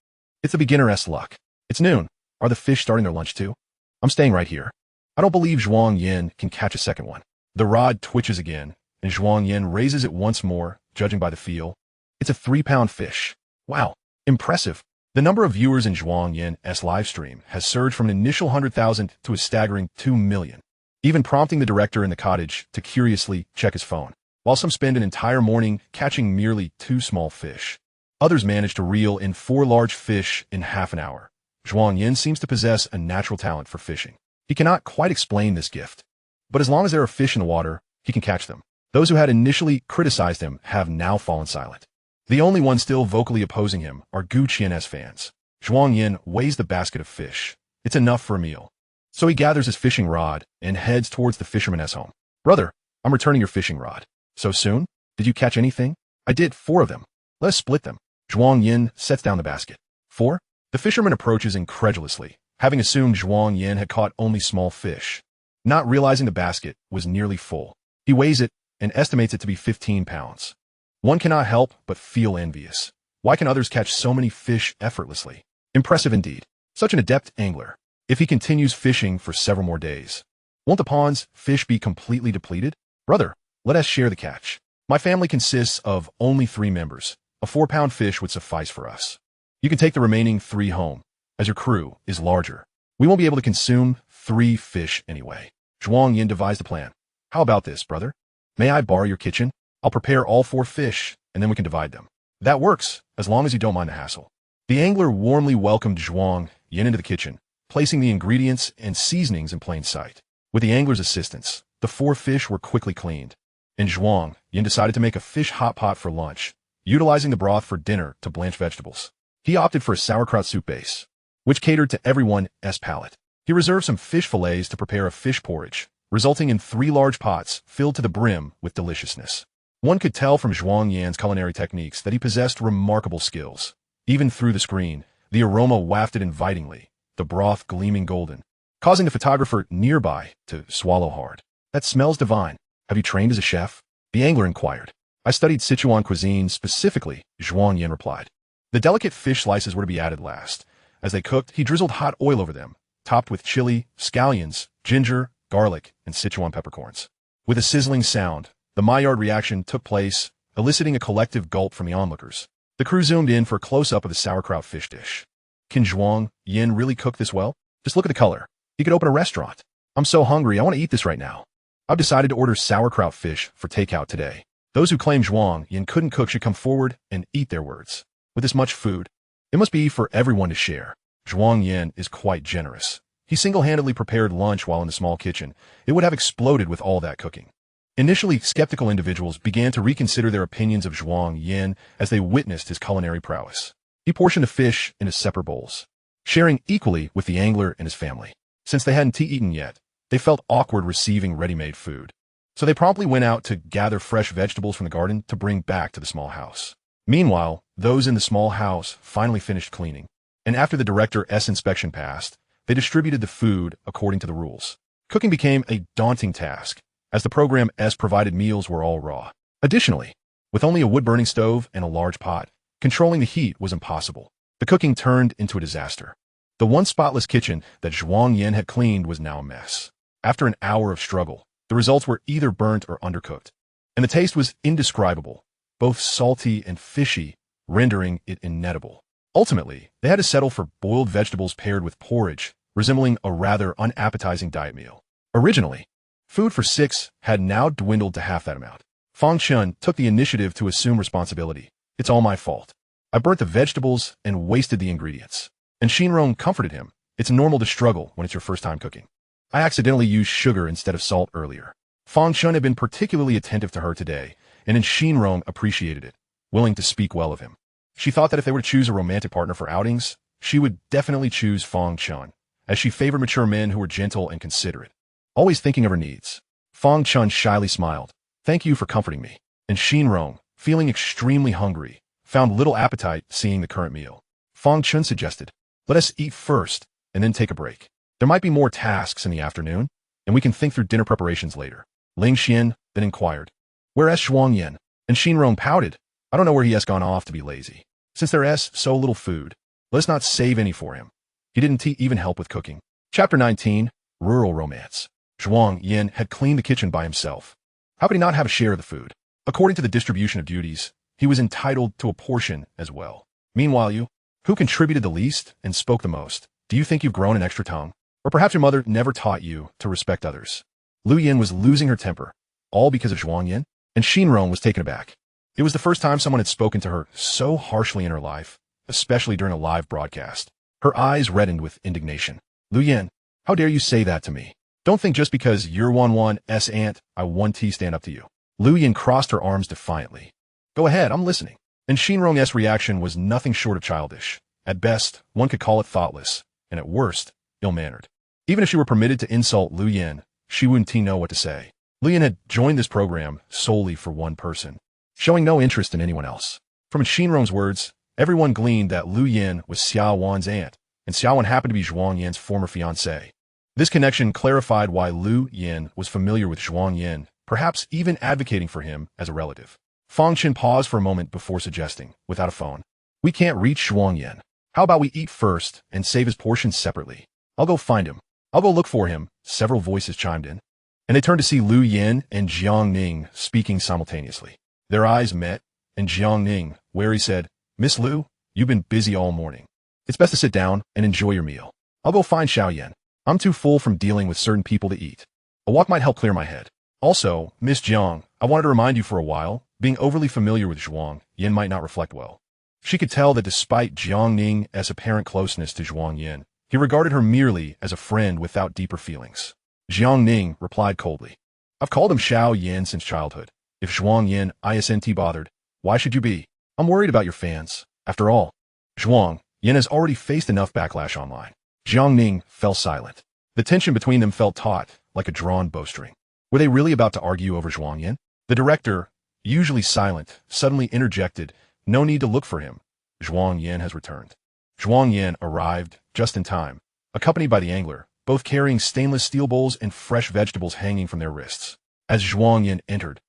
It's the beginner-esque luck. It's noon. Are the fish starting their lunch too? I'm staying right here. I don't believe Zhuang Yan can catch a second one. The rod twitches again, and Zhuang Yan raises it once more, judging by the feel. It's a 3-pound fish. Wow, impressive. The number of viewers in Zhuang Yan's livestream has surged from an initial 100,000 to a staggering 2 million, even prompting the director in the cottage to curiously check his phone. While some spend an entire morning catching merely 2 small fish, others manage to reel in 4 large fish in half an hour. Zhuang Yan seems to possess a natural talent for fishing. He cannot quite explain this gift, but as long as there are fish in the water, he can catch them. Those who had initially criticized him have now fallen silent. The only ones still vocally opposing him are Gu Qian's fans. Zhuang Yan weighs the basket of fish. It's enough for a meal. So he gathers his fishing rod and heads towards the fisherman's home. "Brother, I'm returning your fishing rod. So soon? Did you catch anything?" "I did, 4 of them. Let us split them." Zhuang Yan sets down the basket. "4?" The fisherman approaches incredulously, having assumed Zhuang Yan had caught only small fish. Not realizing the basket was nearly full, he weighs it and estimates it to be 15 pounds. One cannot help but feel envious. Why can others catch so many fish effortlessly? Impressive indeed. Such an adept angler. If he continues fishing for several more days, won't the pond's fish be completely depleted? "Brother, let us share the catch. My family consists of only 3 members. A 4-pound fish would suffice for us. You can take the remaining 3 home, as your crew is larger. We won't be able to consume 3 fish anyway." Zhuang Yan devised a plan. "How about this, brother? May I borrow your kitchen? I'll prepare all 4 fish, and then we can divide them." "That works, as long as you don't mind the hassle." The angler warmly welcomed Zhuang Yan into the kitchen, placing the ingredients and seasonings in plain sight. With the angler's assistance, the 4 fish were quickly cleaned, and Zhuang Yan decided to make a fish hot pot for lunch, utilizing the broth for dinner to blanch vegetables. He opted for a sauerkraut soup base, which catered to everyone's palate. He reserved some fish fillets to prepare a fish porridge, resulting in 3 large pots filled to the brim with deliciousness. One could tell from Zhuang Yan's culinary techniques that he possessed remarkable skills. Even through the screen, the aroma wafted invitingly, the broth gleaming golden, causing the photographer nearby to swallow hard. "That smells divine. Have you trained as a chef?" the angler inquired. "I studied Sichuan cuisine specifically," Zhuang Yan replied. The delicate fish slices were to be added last. As they cooked, he drizzled hot oil over them, topped with chili, scallions, ginger, garlic, and Sichuan peppercorns. With a sizzling sound, the Maillard reaction took place, eliciting a collective gulp from the onlookers. The crew zoomed in for a close-up of the sauerkraut fish dish. Can Zhuang Yan really cook this well? Just look at the color. He could open a restaurant. I'm so hungry, I want to eat this right now. I've decided to order sauerkraut fish for takeout today. Those who claim Zhuang Yan couldn't cook should come forward and eat their words. With this much food, it must be for everyone to share. Zhuang Yan is quite generous. He single-handedly prepared lunch while in the small kitchen. It would have exploded with all that cooking. Initially, skeptical individuals began to reconsider their opinions of Zhuang Yan as they witnessed his culinary prowess. He portioned the fish into separate bowls, sharing equally with the angler and his family. Since they hadn't eaten yet, they felt awkward receiving ready-made food. So they promptly went out to gather fresh vegetables from the garden to bring back to the small house. Meanwhile, those in the small house finally finished cleaning, and after the director's inspection passed, they distributed the food according to the rules. Cooking became a daunting task, as the program's provided meals were all raw. Additionally, with only a wood-burning stove and a large pot, controlling the heat was impossible. The cooking turned into a disaster. The once spotless kitchen that Zhuang Yan had cleaned was now a mess. After an hour of struggle, the results were either burnt or undercooked, and the taste was indescribable, both salty and fishy, rendering it inedible. Ultimately, they had to settle for boiled vegetables paired with porridge, resembling a rather unappetizing diet meal. Originally, food for 6 had now dwindled to half that amount. Fang Chun took the initiative to assume responsibility. "It's all my fault. I burnt the vegetables and wasted the ingredients." And Xinrong comforted him. "It's normal to struggle when it's your first time cooking. I accidentally used sugar instead of salt earlier." Fang Chun had been particularly attentive to her today, and Xinrong appreciated it, willing to speak well of him. She thought that if they were to choose a romantic partner for outings, she would definitely choose Fang Chun, as she favored mature men who were gentle and considerate, always thinking of her needs. Fang Chun shyly smiled. "Thank you for comforting me." And Xinrong, feeling extremely hungry, found little appetite seeing the current meal. Fang Chun suggested, "Let us eat first, and then take a break. There might be more tasks in the afternoon, and we can think through dinner preparations later." Ling Xian then inquired, "Where is Zhuang Yan?" And Xinrong pouted, "I don't know where he has gone off to be lazy. Since there is so little food, let's not save any for him. He didn't even help with cooking." Chapter 19, Rural Romance. Zhuang Yan had cleaned the kitchen by himself. How could he not have a share of the food? According to the distribution of duties, he was entitled to a portion as well. Meanwhile, you, who contributed the least and spoke the most, do you think you've grown an extra tongue? Or perhaps your mother never taught you to respect others? Lu Yin was losing her temper, all because of Zhuang Yan, and Xinrong was taken aback. It was the first time someone had spoken to her so harshly in her life, especially during a live broadcast. Her eyes reddened with indignation. "Lu Yin, how dare you say that to me? Don't think just because you're 1's aunt, I 1T stand up to you." Lu Yin crossed her arms defiantly. "Go ahead, I'm listening." And Xinrong's reaction was nothing short of childish. At best, one could call it thoughtless, and at worst, ill-mannered. Even if she were permitted to insult Lu Yin, she wouldn't know what to say. Lu Yin had joined this program solely for one person, showing no interest in anyone else. From Xinrong's words, everyone gleaned that Lu Yin was Xia Wan's aunt, and Xia Wan happened to be Zhuang Yan's former fiancée. This connection clarified why Lu Yin was familiar with Zhuang Yan, perhaps even advocating for him as a relative. Fang Chen paused for a moment before suggesting, without a phone, "We can't reach Zhuang Yan. How about we eat first and save his portions separately? I'll go find him. I'll go look for him." Several voices chimed in, and they turned to see Lu Yin and Jiang Ning speaking simultaneously. Their eyes met, and Jiang Ning, wary, said, "Miss Lu, you've been busy all morning. It's best to sit down and enjoy your meal. I'll go find Xiao Yan. I'm too full from dealing with certain people to eat. A walk might help clear my head. Also, Miss Jiang, I wanted to remind you for a while, being overly familiar with Zhuang Yan might not reflect well." She could tell that despite Jiang Ning's apparent closeness to Zhuang Yan, he regarded her merely as a friend without deeper feelings. Jiang Ning replied coldly, "I've called him Xiao Yan since childhood. If Zhuang Yan isn't bothered, why should you be? I'm worried about your fans. After all, Zhuang Yan has already faced enough backlash online." Jiang Ning fell silent. The tension between them felt taut, like a drawn bowstring. Were they really about to argue over Zhuang Yan? The director, usually silent, suddenly interjected, "No need to look for him. Zhuang Yan has returned." Zhuang Yan arrived just in time, accompanied by the angler, both carrying stainless steel bowls and fresh vegetables hanging from their wrists. As Zhuang Yan entered,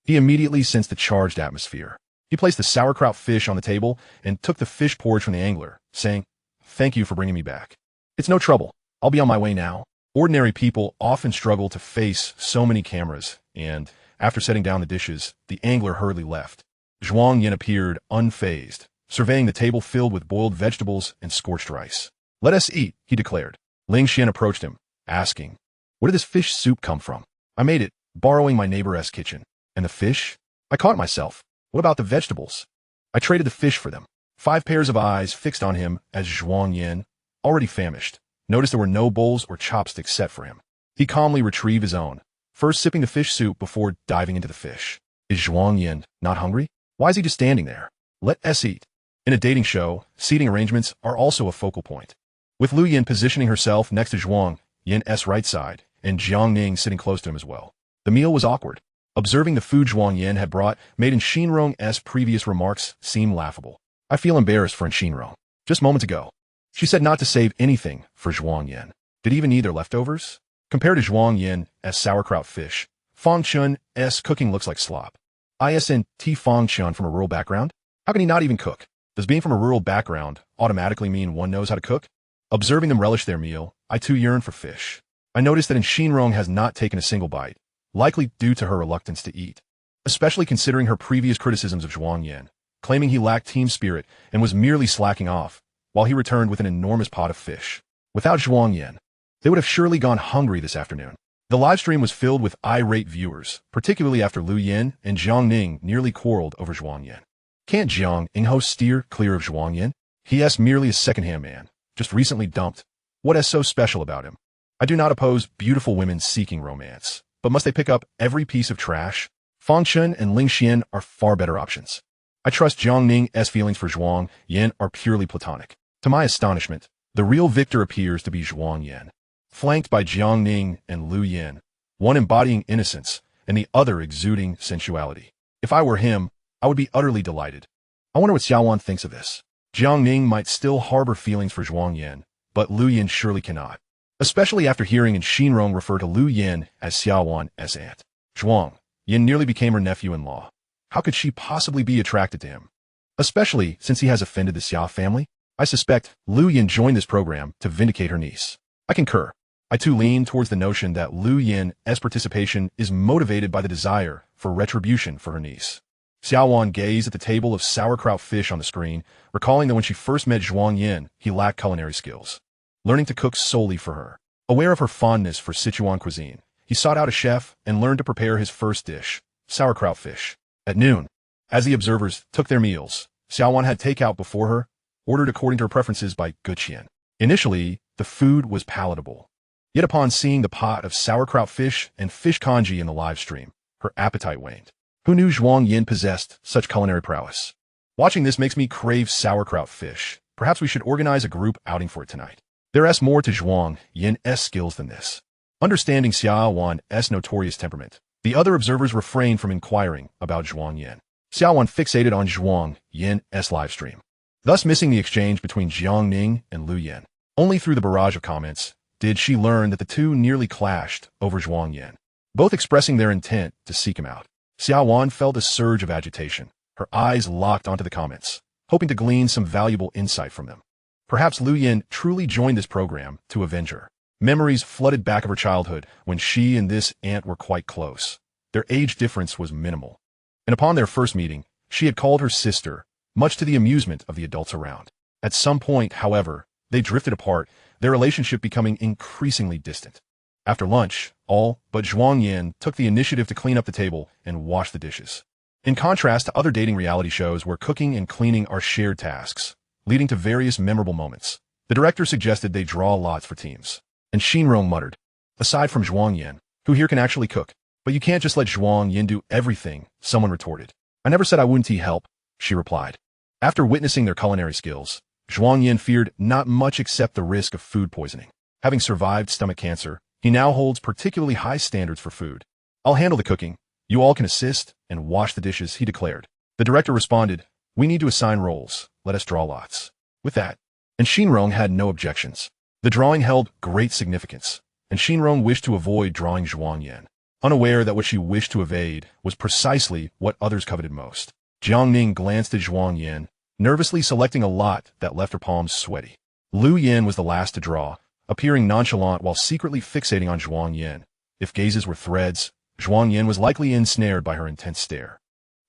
he immediately sensed the charged atmosphere. He placed the sauerkraut fish on the table and took the fish porridge from the angler, saying, "Thank you for bringing me back. It's no trouble. I'll be on my way now." Ordinary people often struggle to face so many cameras, and after setting down the dishes, the angler hurriedly left. Zhuang Yan appeared unfazed, surveying the table filled with boiled vegetables and scorched rice. "Let us eat," he declared. Ling Xian approached him, asking, "Where did this fish soup come from?" "I made it, borrowing my neighbor's kitchen." "And the fish?" "I caught it myself." "What about the vegetables?" "I traded the fish for them." 5 pairs of eyes fixed on him as Zhuang Yan, already famished, noticed there were no bowls or chopsticks set for him. He calmly retrieved his own, first sipping the fish soup before diving into the fish. Is Zhuang Yan not hungry? Why is he just standing there? Let us eat. In a dating show, seating arrangements are also a focal point, with Lu Yin positioning herself next to Zhuang Yan's right side, and Jiang Ning sitting close to him as well. The meal was awkward. Observing the food Zhuang Yan had brought made Xinrong's previous remarks seem laughable. "I feel embarrassed for Xinrong. Just moments ago, she said not to save anything for Zhuang Yan. Did he even eat their leftovers?" Compared to Zhuang Yan's sauerkraut fish, Fang Chun's cooking looks like slop. Isn't Fangchun from a rural background? How can he not even cook? Does being from a rural background automatically mean one knows how to cook? Observing them relish their meal, I too yearn for fish. I noticed that Xinrong has not taken a single bite, likely due to her reluctance to eat, especially considering her previous criticisms of Zhuang Yan, claiming he lacked team spirit and was merely slacking off, while he returned with an enormous pot of fish. Without Zhuang Yan, they would have surely gone hungry this afternoon. The livestream was filled with irate viewers, particularly after Lu Yin and Jiang Ning nearly quarreled over Zhuang Yan. Can't Jiang Ingho steer clear of Zhuang Yan? He is merely a second-hand man, just recently dumped. What is so special about him? I do not oppose beautiful women seeking romance, but must they pick up every piece of trash? Fang Chun and Ling Xian are far better options. I trust Jiang Ning's feelings for Zhuang Yan are purely platonic. To my astonishment, the real victor appears to be Zhuang Yan, flanked by Jiang Ning and Lu Yin, one embodying innocence and the other exuding sensuality. If I were him, I would be utterly delighted. I wonder what Xia Wan thinks of this. Jiang Ning might still harbor feelings for Zhuang Yan, but Lu Yin surely cannot, especially after hearing Xinrong refer to Lu Yin as Xia Wan's aunt. Zhuang Yan nearly became her nephew-in-law. How could she possibly be attracted to him? Especially since he has offended the Xia family? I suspect Lu Yin joined this program to vindicate her niece. I concur. I too lean towards the notion that Lu Yin's participation is motivated by the desire for retribution for her niece. Xia Wan gazed at the table of sauerkraut fish on the screen, recalling that when she first met Zhuang Yan, he lacked culinary skills, learning to cook solely for her. Aware of her fondness for Sichuan cuisine, he sought out a chef and learned to prepare his first dish, sauerkraut fish. At noon, as the observers took their meals, Xia Wan had takeout before her, ordered according to her preferences by Guqian. Initially, the food was palatable. Yet upon seeing the pot of sauerkraut fish and fish congee in the live stream, her appetite waned. Who knew Zhuang Yan possessed such culinary prowess? Watching this makes me crave sauerkraut fish. Perhaps we should organize a group outing for it tonight. There is more to Zhuang Yan's skills than this. Understanding Xia Wan's notorious temperament, the other observers refrained from inquiring about Zhuang Yan. Xia Wan fixated on Zhuang Yan's livestream, thus missing the exchange between Jiang Ning and Lu Yan. Only through the barrage of comments did she learn that the two nearly clashed over Zhuang Yan, both expressing their intent to seek him out. Xia Wan felt a surge of agitation, her eyes locked onto the comments, hoping to glean some valuable insight from them. Perhaps Lu Yan truly joined this program to avenge her. Memories flooded back of her childhood when she and this aunt were quite close. Their age difference was minimal, and upon their first meeting, she had called her sister, much to the amusement of the adults around. At some point, however, they drifted apart, their relationship becoming increasingly distant. After lunch, all but Zhuang Yan took the initiative to clean up the table and wash the dishes. In contrast to other dating reality shows where cooking and cleaning are shared tasks, leading to various memorable moments, the director suggested they draw lots for teams. And Xinrong muttered, "Aside from Zhuang Yan, who here can actually cook? But you can't just let Zhuang Yan do everything," someone retorted. "I never said I wouldn't help," she replied. After witnessing their culinary skills, Zhuang Yan feared not much except the risk of food poisoning. Having survived stomach cancer, he now holds particularly high standards for food. "I'll handle the cooking. You all can assist and wash the dishes," he declared. The director responded, "We need to assign roles. Let us draw lots." With that, and Xinrong had no objections. The drawing held great significance, and Xinrong wished to avoid drawing Zhuang Yan, unaware that what she wished to evade was precisely what others coveted most. Jiang Ning glanced at Zhuang Yan, nervously selecting a lot that left her palms sweaty. Lu Yan was the last to draw, appearing nonchalant while secretly fixating on Zhuang Yan. If gazes were threads, Zhuang Yan was likely ensnared by her intense stare.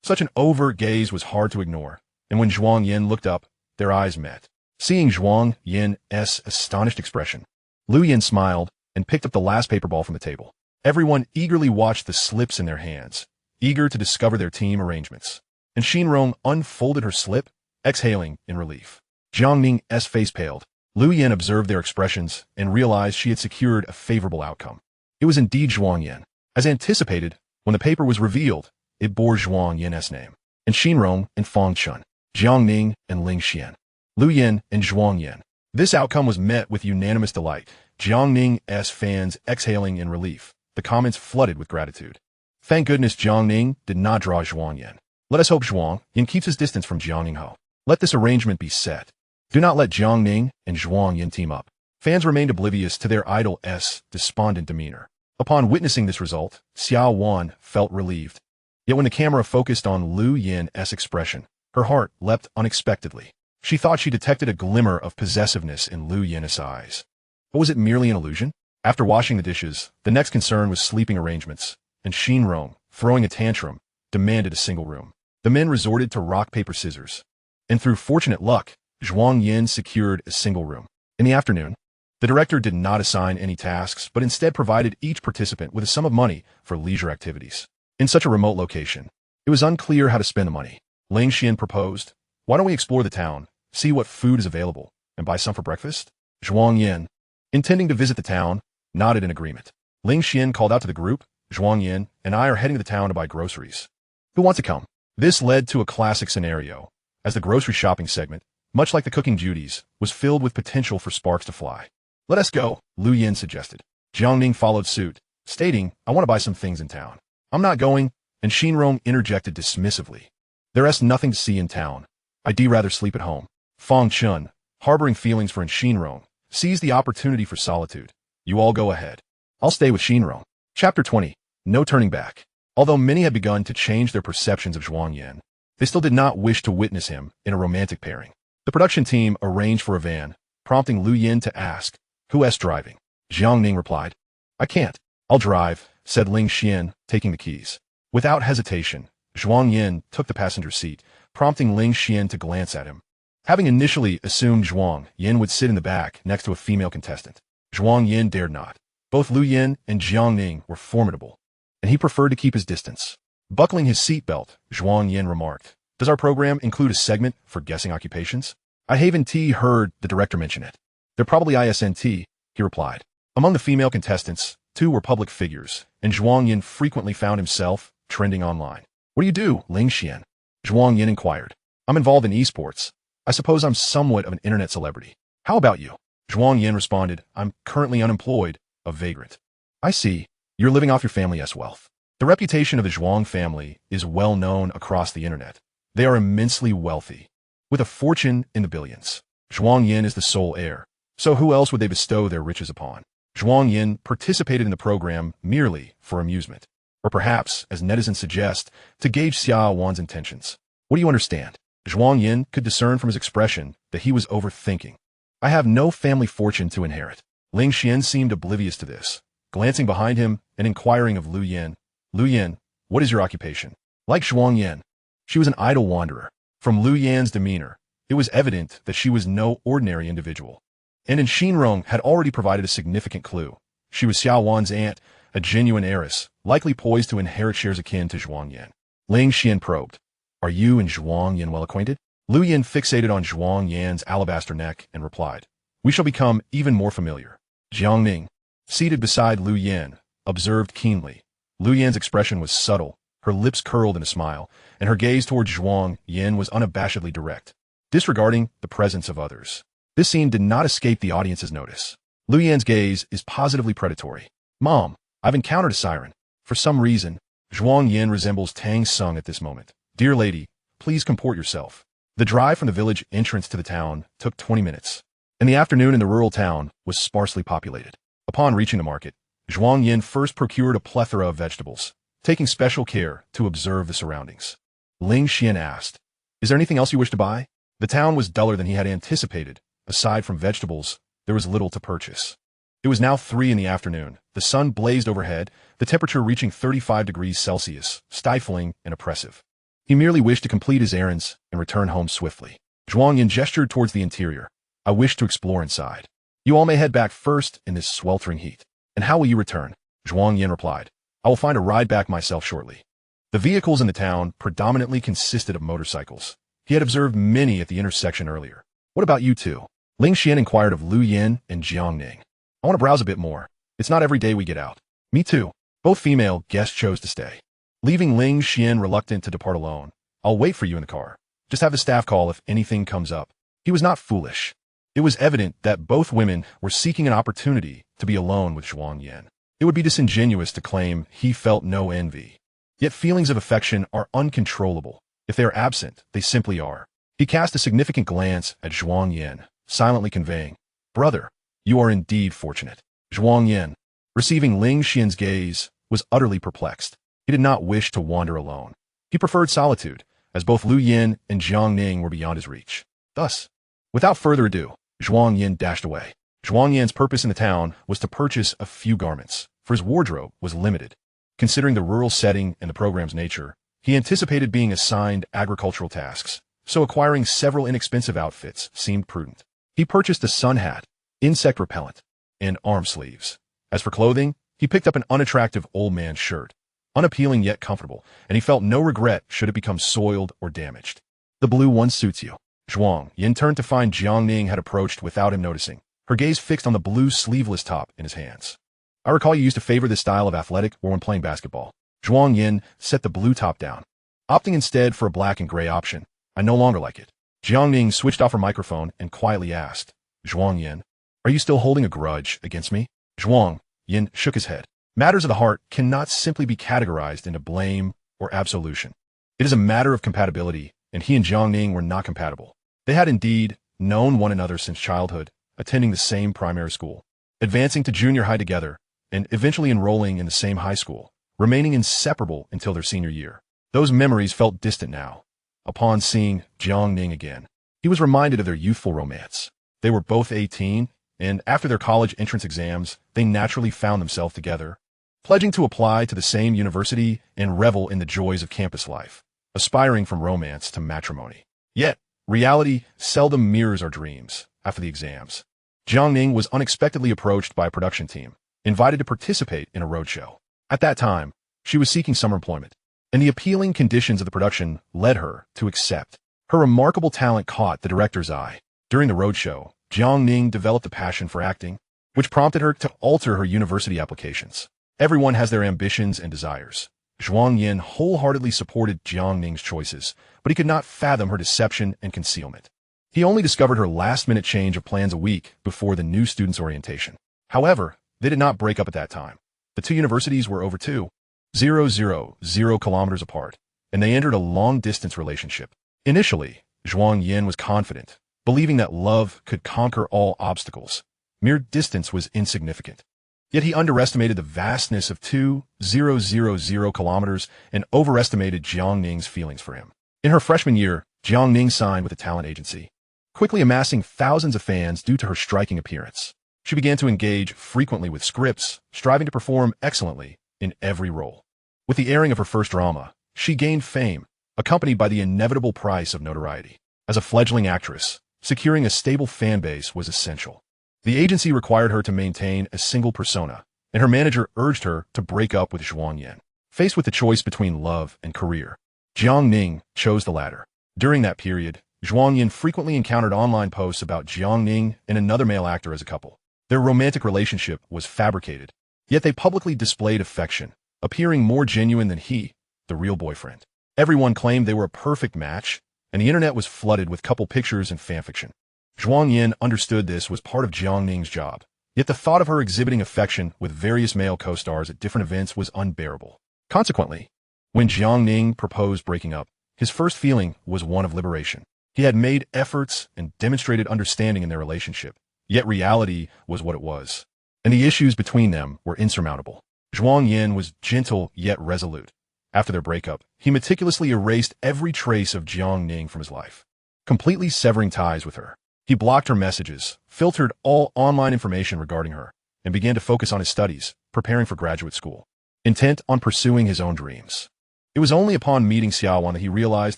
Such an overt gaze was hard to ignore, and when Zhuang Yan looked up, their eyes met. Seeing Zhuang Yan's astonished expression, Lu Yan smiled and picked up the last paper ball from the table. Everyone eagerly watched the slips in their hands, eager to discover their team arrangements. And Xinrong unfolded her slip, exhaling in relief. Jiang Ning's face paled. Lu Yan observed their expressions and realized she had secured a favorable outcome. It was indeed Zhuang Yan. As anticipated, when the paper was revealed, it bore Zhuang Yan's name, and Xinrong and Fang Chun, Jiang Ning and Ling Xian, Lu Yan and Zhuang Yan. This outcome was met with unanimous delight, Jiang Ning's fans exhaling in relief, the comments flooded with gratitude. Thank goodness Jiang Ning did not draw Zhuang Yan. Let us hope Zhuang Yan keeps his distance from Jiang Ningho. Let this arrangement be set. Do not let Jiang Ning and Zhuang Yan team up. Fans remained oblivious to their idol's despondent demeanor. Upon witnessing this result, Xia Wan felt relieved. Yet when the camera focused on Lu Yin's expression, her heart leapt unexpectedly. She thought she detected a glimmer of possessiveness in Lu Yin's eyes. But was it merely an illusion? After washing the dishes, the next concern was sleeping arrangements, and Xinrong, throwing a tantrum, demanded a single room. The men resorted to rock, paper, scissors. And through fortunate luck, Zhuang Yan secured a single room. In the afternoon, the director did not assign any tasks, but instead provided each participant with a sum of money for leisure activities. In such a remote location, it was unclear how to spend the money. Ling Xian proposed, "Why don't we explore the town, see what food is available, and buy some for breakfast?" Zhuang Yan, intending to visit the town, nodded in agreement. Ling Xian called out to the group, "Zhuang Yan and I are heading to the town to buy groceries. Who wants to come?" This led to a classic scenario, as the grocery shopping segment, much like the cooking duties, was filled with potential for sparks to fly. "Let us go," Lu Yin suggested. Jiangning followed suit, stating, "I want to buy some things in town." "I'm not going," and Xinrong interjected dismissively. "There's nothing to see in town. I'd rather sleep at home." Fang Chun, harboring feelings for Xinrong, seized the opportunity for solitude. "You all go ahead. I'll stay with Xinrong." Chapter 20. No turning back. Although many had begun to change their perceptions of Zhuang Yan, they still did not wish to witness him in a romantic pairing. The production team arranged for a van, prompting Lu Yin to ask, "Who's driving?" Jiangning replied, "I can't." "I'll drive," said Ling Xian, taking the keys. Without hesitation, Zhuang Yan took the passenger seat, prompting Ling Xian to glance at him. Having initially assumed Zhuang Yan would sit in the back next to a female contestant, Zhuang Yan dared not. Both Lu Yin and Jiangning were formidable, and he preferred to keep his distance. Buckling his seatbelt, Zhuang Yan remarked, "Does our program include a segment for guessing occupations?" "I haven't heard the director mention it." "They're probably ISNT, he replied. Among the female contestants, 2 were public figures, and Zhuang Yan frequently found himself trending online. "What do you do, Ling Xian?" Zhuang Yan inquired. "I'm involved in esports. I suppose I'm somewhat of an internet celebrity." "How about you?" Zhuang Yan responded, "I'm currently unemployed, a vagrant." "I see. You're living off your family's wealth." The reputation of the Zhuang family is well known across the internet. They are immensely wealthy, with a fortune in the billions. Zhuang Yan is the sole heir, so who else would they bestow their riches upon? Zhuang Yan participated in the program merely for amusement, or perhaps, as netizens suggest, to gauge Xia Wan's intentions. "What do you understand?" Zhuang Yan could discern from his expression that he was overthinking. "I have no family fortune to inherit." Ling Xian seemed oblivious to this, glancing behind him and inquiring of Lu Yin. "Lu Yin, what is your occupation?" Like Zhuang Yan, she was an idle wanderer. From Lu Yan's demeanor, it was evident that she was no ordinary individual. And in Xinrong had already provided a significant clue. She was Xia Wan's aunt, a genuine heiress, likely poised to inherit shares akin to Zhuang Yan. Ling Xian probed, "Are you and Zhuang Yan well acquainted?" Lu Yin fixated on Zhuang Yan's alabaster neck and replied, "We shall become even more familiar." Jiangning, seated beside Lu Yin, observed keenly. Lu Yan's expression was subtle, her lips curled in a smile, and her gaze toward Zhuang Yan was unabashedly direct, disregarding the presence of others. This scene did not escape the audience's notice. Lu Yan's gaze is positively predatory. "Mom, I've encountered a siren." For some reason, Zhuang Yan resembles Tang Sung at this moment. "Dear lady, please comport yourself." The drive from the village entrance to the town took 20 minutes, and the afternoon in the rural town was sparsely populated. Upon reaching the market, Zhuang Yan first procured a plethora of vegetables, taking special care to observe the surroundings. Ling Xian asked, "Is there anything else you wish to buy?" The town was duller than he had anticipated. Aside from vegetables, there was little to purchase. It was now 3 in the afternoon. The sun blazed overhead, the temperature reaching 35 degrees Celsius, stifling and oppressive. He merely wished to complete his errands and return home swiftly. Zhuang Yan gestured towards the interior. "I wish to explore inside. You all may head back first in this sweltering heat." "And how will you return?" Zhuang Yan replied. "I will find a ride back myself shortly." The vehicles in the town predominantly consisted of motorcycles. He had observed many at the intersection earlier. "What about you two?" Ling Xian inquired of Lu Yin and Jiangning. "I want to browse a bit more. It's not every day we get out." "Me too." Both female guests chose to stay, leaving Ling Xian reluctant to depart alone. "I'll wait for you in the car. Just have the staff call if anything comes up." He was not foolish. It was evident that both women were seeking an opportunity to be alone with Zhuang Yan. It would be disingenuous to claim he felt no envy. Yet feelings of affection are uncontrollable. If they are absent, they simply are. He cast a significant glance at Zhuang Yan, silently conveying, "Brother, you are indeed fortunate." Zhuang Yan, receiving Ling Xian's gaze, was utterly perplexed. He did not wish to wander alone. He preferred solitude, as both Lu Yin and Jiang Ning were beyond his reach. Thus, without further ado, Zhuang Yan dashed away. Zhuang Yan's purpose in the town was to purchase a few garments, for his wardrobe was limited. Considering the rural setting and the program's nature, he anticipated being assigned agricultural tasks, so acquiring several inexpensive outfits seemed prudent. He purchased a sun hat, insect repellent, and arm sleeves. As for clothing, he picked up an unattractive old man's shirt, unappealing yet comfortable, and he felt no regret should it become soiled or damaged. The blue one suits you. Zhuang Yan turned to find Jiang Ning had approached without him noticing, her gaze fixed on the blue sleeveless top in his hands. I recall you used to favor this style of athletic or when playing basketball. Zhuang Yan set the blue top down, opting instead for a black and gray option. I no longer like it. Jiang Ning switched off her microphone and quietly asked, Zhuang Yan, are you still holding a grudge against me? Zhuang Yan shook his head. Matters of the heart cannot simply be categorized into blame or absolution. It is a matter of compatibility, and he and Jiang Ning were not compatible. They had indeed known one another since childhood, attending the same primary school, advancing to junior high together, and eventually enrolling in the same high school, remaining inseparable until their senior year. Those memories felt distant now. Upon seeing Jiang Ning again, he was reminded of their youthful romance. They were both 18, and after their college entrance exams, they naturally found themselves together, pledging to apply to the same university and revel in the joys of campus life, aspiring from romance to matrimony. Yet, reality seldom mirrors our dreams. After the exams, Jiang Ning was unexpectedly approached by a production team, invited to participate in a roadshow. At that time, she was seeking summer employment, and the appealing conditions of the production led her to accept. Her remarkable talent caught the director's eye. During the roadshow, Jiang Ning developed a passion for acting, which prompted her to alter her university applications. Everyone has their ambitions and desires. Zhuang Yan wholeheartedly supported Jiang Ning's choices, but he could not fathom her deception and concealment. He only discovered her last-minute change of plans a week before the new student's orientation. However, they did not break up at that time. The two universities were over 2,000 kilometers apart, and they entered a long-distance relationship. Initially, Zhuang Yan was confident, believing that love could conquer all obstacles. Mere distance was insignificant. Yet he underestimated the vastness of 2,000 kilometers and overestimated Jiang Ning's feelings for him. In her freshman year, Jiang Ning signed with a talent agency, quickly amassing thousands of fans due to her striking appearance. She began to engage frequently with scripts, striving to perform excellently in every role. With the airing of her first drama, she gained fame, accompanied by the inevitable price of notoriety. As a fledgling actress, securing a stable fan base was essential. The agency required her to maintain a single persona, and her manager urged her to break up with Zhuang Yan. Faced with the choice between love and career, Jiang Ning chose the latter. During that period, Zhuang Yan frequently encountered online posts about Jiang Ning and another male actor as a couple. Their romantic relationship was fabricated, yet they publicly displayed affection, appearing more genuine than he, the real boyfriend. Everyone claimed they were a perfect match, and the internet was flooded with couple pictures and fanfiction. Zhuang Yan understood this was part of Jiang Ning's job, yet the thought of her exhibiting affection with various male co-stars at different events was unbearable. Consequently, when Jiang Ning proposed breaking up, his first feeling was one of liberation. He had made efforts and demonstrated understanding in their relationship, yet reality was what it was, and the issues between them were insurmountable. Zhuang Yan was gentle yet resolute. After their breakup, he meticulously erased every trace of Jiang Ning from his life, completely severing ties with her. He blocked her messages, filtered all online information regarding her, and began to focus on his studies, preparing for graduate school, intent on pursuing his own dreams. It was only upon meeting Xia Wan that he realized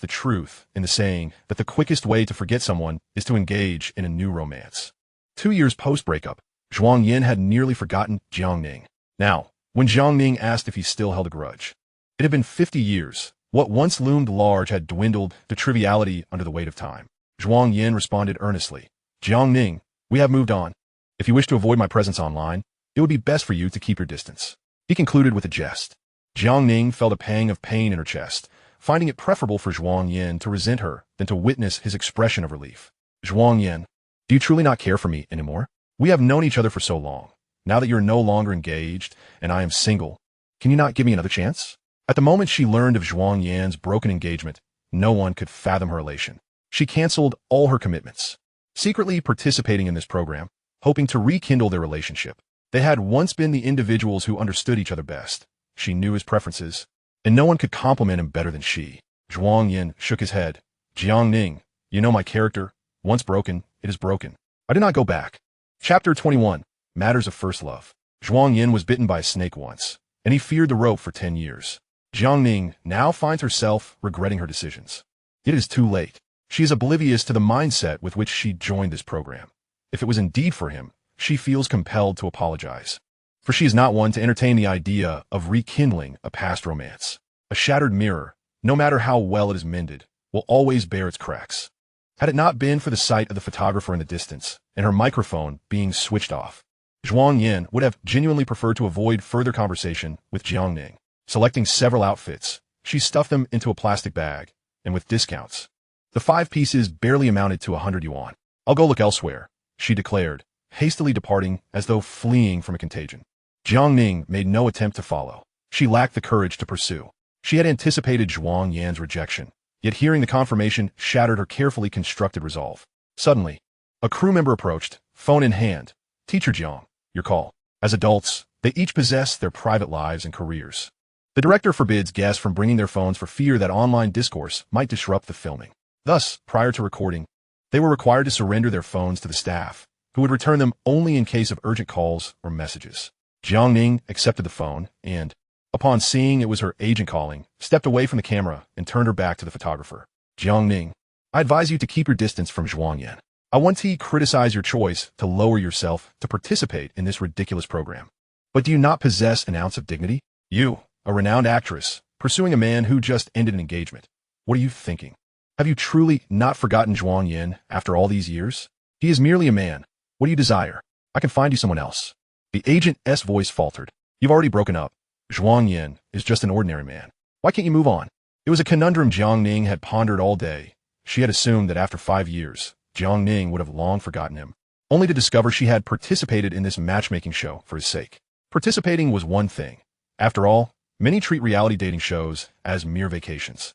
the truth in the saying that the quickest way to forget someone is to engage in a new romance. 2 years post-breakup, Zhuang Yan had nearly forgotten Jiang Ning. Now, when Jiang Ning asked if he still held a grudge, it had been 50 years. What once loomed large had dwindled to triviality under the weight of time. Zhuang Yan responded earnestly, Jiang Ning, we have moved on. If you wish to avoid my presence online, it would be best for you to keep your distance. He concluded with a jest. Jiang Ning felt a pang of pain in her chest, finding it preferable for Zhuang Yan to resent her than to witness his expression of relief. Zhuang Yan, do you truly not care for me anymore? We have known each other for so long. Now that you're no longer engaged and I am single, can you not give me another chance? At the moment she learned of Zhuang Yan's broken engagement, no one could fathom her elation. She canceled all her commitments, secretly participating in this program, hoping to rekindle their relationship. They had once been the individuals who understood each other best. She knew his preferences, and no one could compliment him better than she. Zhuang Yan shook his head. Jiang Ning, you know my character. Once broken, it is broken. I did not go back. Chapter 21. Matters of First Love. Zhuang Yan was bitten by a snake once, and he feared the rope for 10 years. Jiang Ning now finds herself regretting her decisions. It is too late. She is oblivious to the mindset with which she joined this program. If it was indeed for him, she feels compelled to apologize. For she is not one to entertain the idea of rekindling a past romance. A shattered mirror, no matter how well it is mended, will always bear its cracks. Had it not been for the sight of the photographer in the distance and her microphone being switched off, Zhuang Yan would have genuinely preferred to avoid further conversation with Jiang Ning. Selecting several outfits, she stuffed them into a plastic bag, and with discounts, the 5 pieces barely amounted to 100 yuan. I'll go look elsewhere, she declared, hastily departing as though fleeing from a contagion. Jiang Ning made no attempt to follow. She lacked the courage to pursue. She had anticipated Zhuang Yan's rejection, yet hearing the confirmation shattered her carefully constructed resolve. Suddenly, a crew member approached, phone in hand. Teacher Jiang, your call. As adults, they each possess their private lives and careers. The director forbids guests from bringing their phones for fear that online discourse might disrupt the filming. Thus, prior to recording, they were required to surrender their phones to the staff, who would return them only in case of urgent calls or messages. Jiang Ning accepted the phone and, upon seeing it was her agent calling, stepped away from the camera and turned her back to the photographer. Jiang Ning, I advise you to keep your distance from Zhuang Yan. I want to criticize your choice to lower yourself to participate in this ridiculous program. But do you not possess an ounce of dignity? You, a renowned actress, pursuing a man who just ended an engagement. What are you thinking? Have you truly not forgotten Zhuang Yan after all these years? He is merely a man. What do you desire? I can find you someone else. The agent's voice faltered. You've already broken up. Zhuang Yan is just an ordinary man. Why can't you move on? It was a conundrum Jiang Ning had pondered all day. She had assumed that after 5 years, Jiang Ning would have long forgotten him, only to discover she had participated in this matchmaking show for his sake. Participating was one thing. After all, many treat reality dating shows as mere vacations.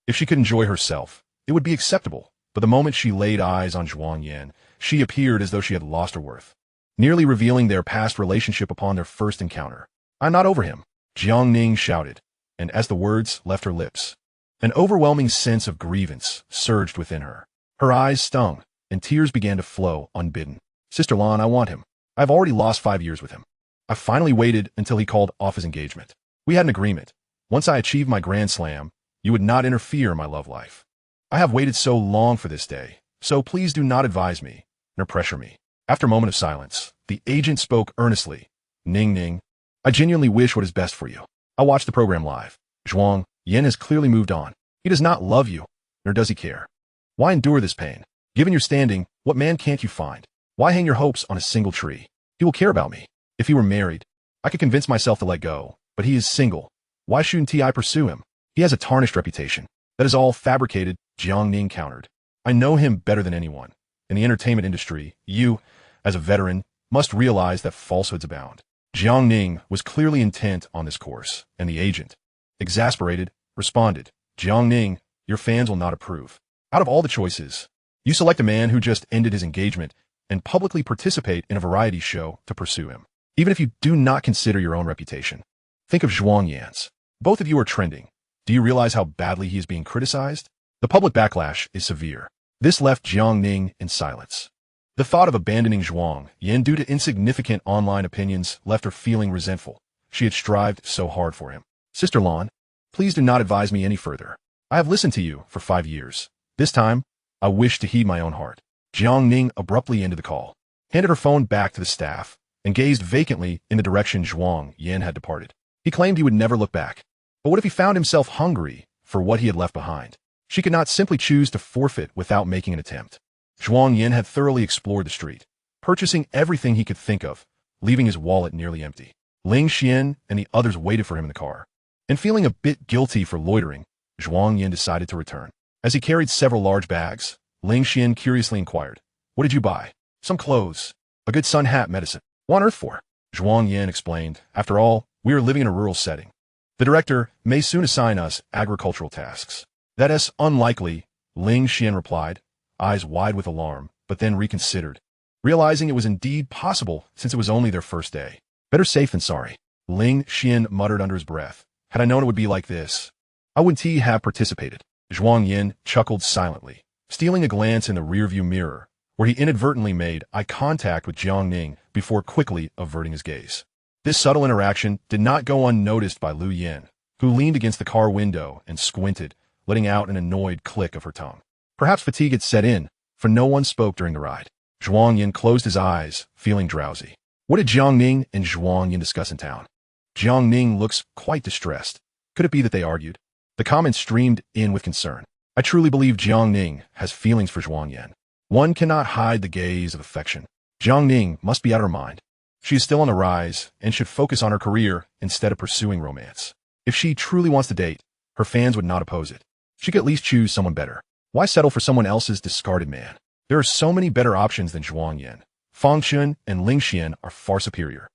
If she could enjoy herself, it would be acceptable, but the moment she laid eyes on Zhuang Yan, she appeared as though she had lost her worth, nearly revealing their past relationship upon their first encounter. I'm not over him, Jiang Ning shouted, and as the words left her lips, an overwhelming sense of grievance surged within her. Her eyes stung, and tears began to flow unbidden. Sister Lan, I want him. I've already lost 5 years with him. I finally waited until he called off his engagement. We had an agreement. Once I achieved my grand slam, you would not interfere in my love life. I have waited so long for this day, so please do not advise me, nor pressure me. After a moment of silence, the agent spoke earnestly. Ning Ning, I genuinely wish what is best for you. I watched the program live. Zhuang Yan has clearly moved on. He does not love you, nor does he care. Why endure this pain? Given your standing, what man can't you find? Why hang your hopes on a single tree? He will care about me. If he were married, I could convince myself to let go, but he is single. Why shouldn't I pursue him? He has a tarnished reputation. That is all fabricated, Jiang Ning countered. I know him better than anyone. In the entertainment industry, you, as a veteran, must realize that falsehoods abound. Jiang Ning was clearly intent on this course, and the agent, exasperated, responded, Jiang Ning, your fans will not approve. Out of all the choices, you select a man who just ended his engagement and publicly participate in a variety show to pursue him. Even if you do not consider your own reputation, think of Zhuang Yan's. Both of you are trending. Do you realize how badly he is being criticized? The public backlash is severe. This left Jiang Ning in silence. The thought of abandoning Zhuang Yan due to insignificant online opinions left her feeling resentful. She had strived so hard for him. Sister Lan, please do not advise me any further. I have listened to you for 5 years. This time, I wish to heed my own heart. Jiang Ning abruptly ended the call, handed her phone back to the staff, and gazed vacantly in the direction Zhuang Yan had departed. He claimed he would never look back. But what if he found himself hungry for what he had left behind? She could not simply choose to forfeit without making an attempt. Zhuang Yan had thoroughly explored the street, purchasing everything he could think of, leaving his wallet nearly empty. Ling Xian and the others waited for him in the car. And feeling a bit guilty for loitering, Zhuang Yan decided to return. As he carried several large bags, Ling Xian curiously inquired, What did you buy? Some clothes. A good sun hat medicine. What on earth for? Zhuang Yan explained, After all, we are living in a rural setting. The director may soon assign us agricultural tasks. That is unlikely, Ling Xian replied, eyes wide with alarm, but then reconsidered, realizing it was indeed possible since it was only their first day. Better safe than sorry, Ling Xian muttered under his breath. Had I known it would be like this, I wouldn't have participated. Zhuang Yan chuckled silently, stealing a glance in the rearview mirror, where he inadvertently made eye contact with Jiang Ning before quickly averting his gaze. This subtle interaction did not go unnoticed by Lu Yin, who leaned against the car window and squinted, letting out an annoyed click of her tongue. Perhaps fatigue had set in, for no one spoke during the ride. Zhuang Yan closed his eyes, feeling drowsy. What did Jiang Ning and Zhuang Yan discuss in town? Jiang Ning looks quite distressed. Could it be that they argued? The comments streamed in with concern. I truly believe Jiang Ning has feelings for Zhuang Yan. One cannot hide the gaze of affection. Jiang Ning must be out of her mind. She is still on the rise and should focus on her career instead of pursuing romance. If she truly wants to date, her fans would not oppose it. She could at least choose someone better. Why settle for someone else's discarded man? There are so many better options than Zhuang Yan. Fang Xun and Ling Xian are far superior.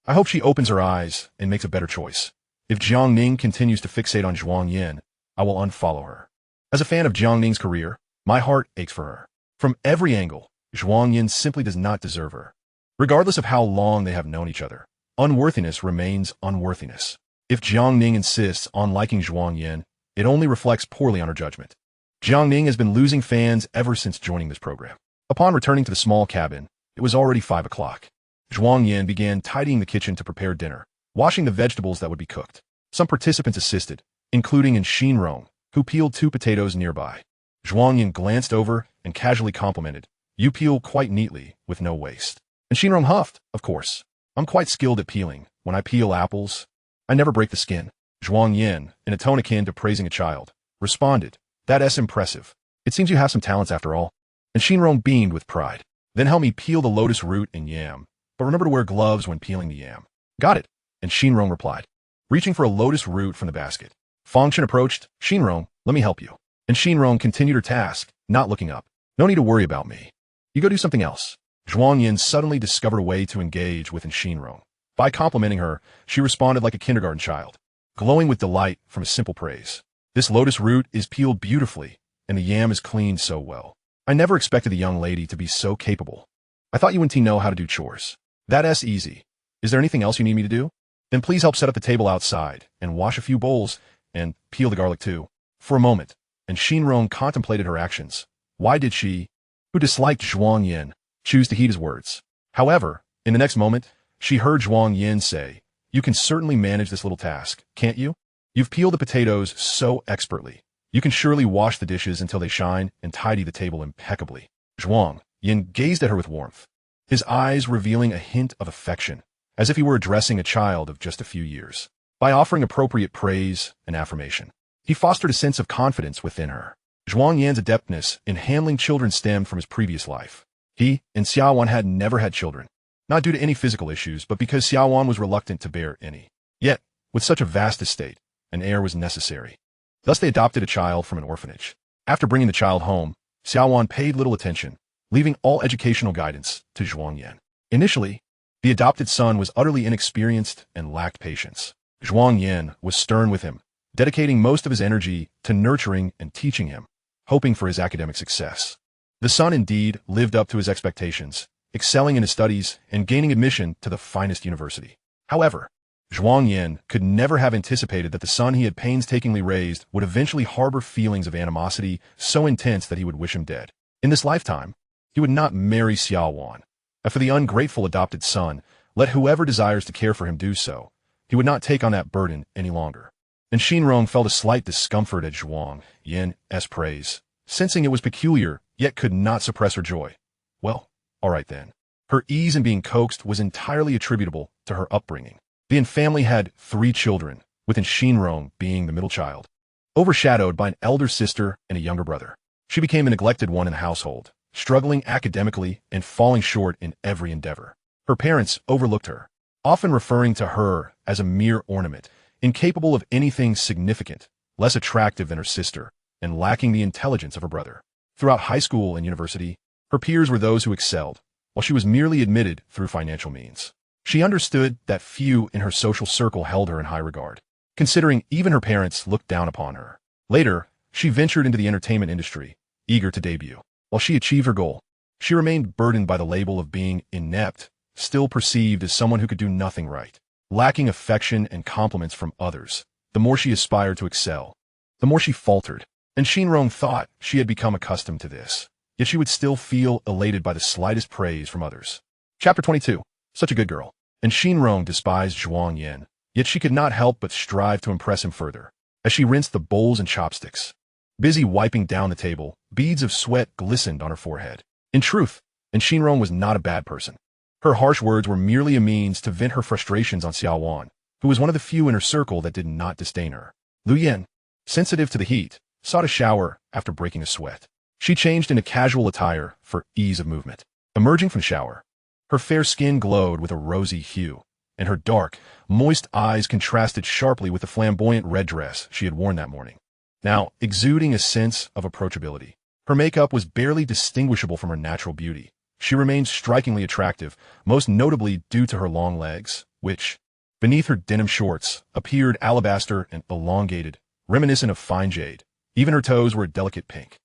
I hope she opens her eyes and makes a better choice. If Jiang Ning continues to fixate on Zhuang Yan, I will unfollow her. As a fan of Jiang Ning's career, my heart aches for her. From every angle, Zhuang Yan simply does not deserve her. Regardless of how long they have known each other, unworthiness remains unworthiness. If Jiang Ning insists on liking Zhuang Yan, it only reflects poorly on her judgment. Jiang Ning has been losing fans ever since joining this program. Upon returning to the small cabin, it was already 5 o'clock. Zhuang Yan began tidying the kitchen to prepare dinner, washing the vegetables that would be cooked. Some participants assisted, including Xinrong, who peeled 2 potatoes nearby. Zhuang Yan glanced over and casually complimented, "You peel quite neatly, with no waste." And Xinrong huffed, "Of course. I'm quite skilled at peeling. When I peel apples, I never break the skin." Zhuang Yan, in a tone akin to praising a child, responded, "That's impressive. It seems you have some talents after all." And Xinrong beamed with pride. "Then help me peel the lotus root and yam. But remember to wear gloves when peeling the yam." "Got it." And Xinrong replied, reaching for a lotus root from the basket. Fang Chen approached. "Xinrong, let me help you." And Xinrong continued her task, not looking up. "No need to worry about me. You go do something else." Zhuang Yan suddenly discovered a way to engage with Xinrong. By complimenting her, she responded like a kindergarten child, glowing with delight from a simple praise. "This lotus root is peeled beautifully, and the yam is cleaned so well. I never expected the young lady to be so capable. I thought you wouldn't know how to do chores. That's easy. Is there anything else you need me to do? Then please help set up the table outside, and wash a few bowls, and peel the garlic too." For a moment, and Xinrong contemplated her actions. Why did she, who disliked Zhuang Yan, choose to heed his words? However, in the next moment, she heard Zhuang Yan say, "You can certainly manage this little task, can't you? You've peeled the potatoes so expertly. You can surely wash the dishes until they shine and tidy the table impeccably." Zhuang Yan gazed at her with warmth, his eyes revealing a hint of affection, as if he were addressing a child of just a few years. By offering appropriate praise and affirmation, he fostered a sense of confidence within her. Zhuang Yan's adeptness in handling children stemmed from his previous life. He and Xia Wan had never had children, not due to any physical issues, but because Xia Wan was reluctant to bear any. Yet, with such a vast estate, an heir was necessary. Thus they adopted a child from an orphanage. After bringing the child home, Xia Wan paid little attention, leaving all educational guidance to Zhuang Yan. Initially, the adopted son was utterly inexperienced and lacked patience. Zhuang Yan was stern with him, dedicating most of his energy to nurturing and teaching him, hoping for his academic success. The son indeed lived up to his expectations, excelling in his studies and gaining admission to the finest university. However, Zhuang Yan could never have anticipated that the son he had painstakingly raised would eventually harbor feelings of animosity so intense that he would wish him dead. In this lifetime, he would not marry Xia Wan. And for the ungrateful adopted son, let whoever desires to care for him do so. He would not take on that burden any longer. And Xinrong felt a slight discomfort at Zhuang Yan's praise, sensing it was peculiar, yet could not suppress her joy. Well, all right then. Her ease in being coaxed was entirely attributable to her upbringing. The Yan family had 3 children, with Xinrong being the middle child, overshadowed by an elder sister and a younger brother. She became a neglected one in the household, struggling academically and falling short in every endeavor. Her parents overlooked her, often referring to her as a mere ornament, incapable of anything significant, less attractive than her sister, and lacking the intelligence of her brother. Throughout high school and university, her peers were those who excelled, while she was merely admitted through financial means. She understood that few in her social circle held her in high regard, considering even her parents looked down upon her. Later, she ventured into the entertainment industry, eager to debut. While she achieved her goal, she remained burdened by the label of being inept, still perceived as someone who could do nothing right, lacking affection and compliments from others, the more she aspired to excel, the more she faltered. And Xinrong thought she had become accustomed to this, yet she would still feel elated by the slightest praise from others. Chapter 22. Such a good girl. And Xinrong despised Zhuang Yan, yet she could not help but strive to impress him further. As she rinsed the bowls and chopsticks, busy wiping down the table, beads of sweat glistened on her forehead. In truth, and Xinrong was not a bad person. Her harsh words were merely a means to vent her frustrations on Xia Wan, who was one of the few in her circle that did not disdain her. Lu Yan, sensitive to the heat, sought a shower after breaking a sweat. She changed into casual attire for ease of movement. Emerging from the shower, her fair skin glowed with a rosy hue, and her dark, moist eyes contrasted sharply with the flamboyant red dress she had worn that morning. Now, exuding a sense of approachability, her makeup was barely distinguishable from her natural beauty. She remained strikingly attractive, most notably due to her long legs, which, beneath her denim shorts, appeared alabaster and elongated, reminiscent of fine jade. Even her toes were a delicate pink.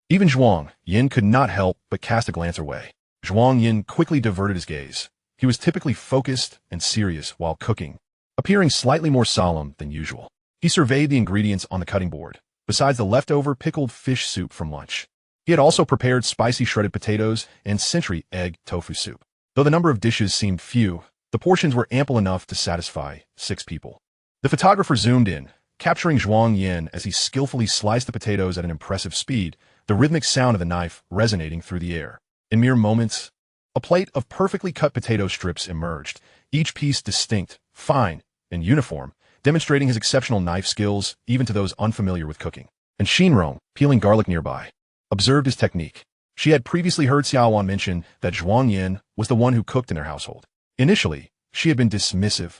Even Zhuang Yan could not help but cast a glance her way. Zhuang Yan quickly diverted his gaze. He was typically focused and serious while cooking, appearing slightly more solemn than usual. He surveyed the ingredients on the cutting board, besides the leftover pickled fish soup from lunch. He had also prepared spicy shredded potatoes and century egg tofu soup. Though the number of dishes seemed few, the portions were ample enough to satisfy 6 people. The photographer zoomed in, capturing Zhuang Yan as he skillfully sliced the potatoes at an impressive speed, the rhythmic sound of the knife resonating through the air. In mere moments, a plate of perfectly cut potato strips emerged, each piece distinct, fine, and uniform, demonstrating his exceptional knife skills even to those unfamiliar with cooking. And Xinrong, peeling garlic nearby, observed his technique. She had previously heard Xia Wan mention that Zhuang Yan was the one who cooked in their household. Initially, she had been dismissive,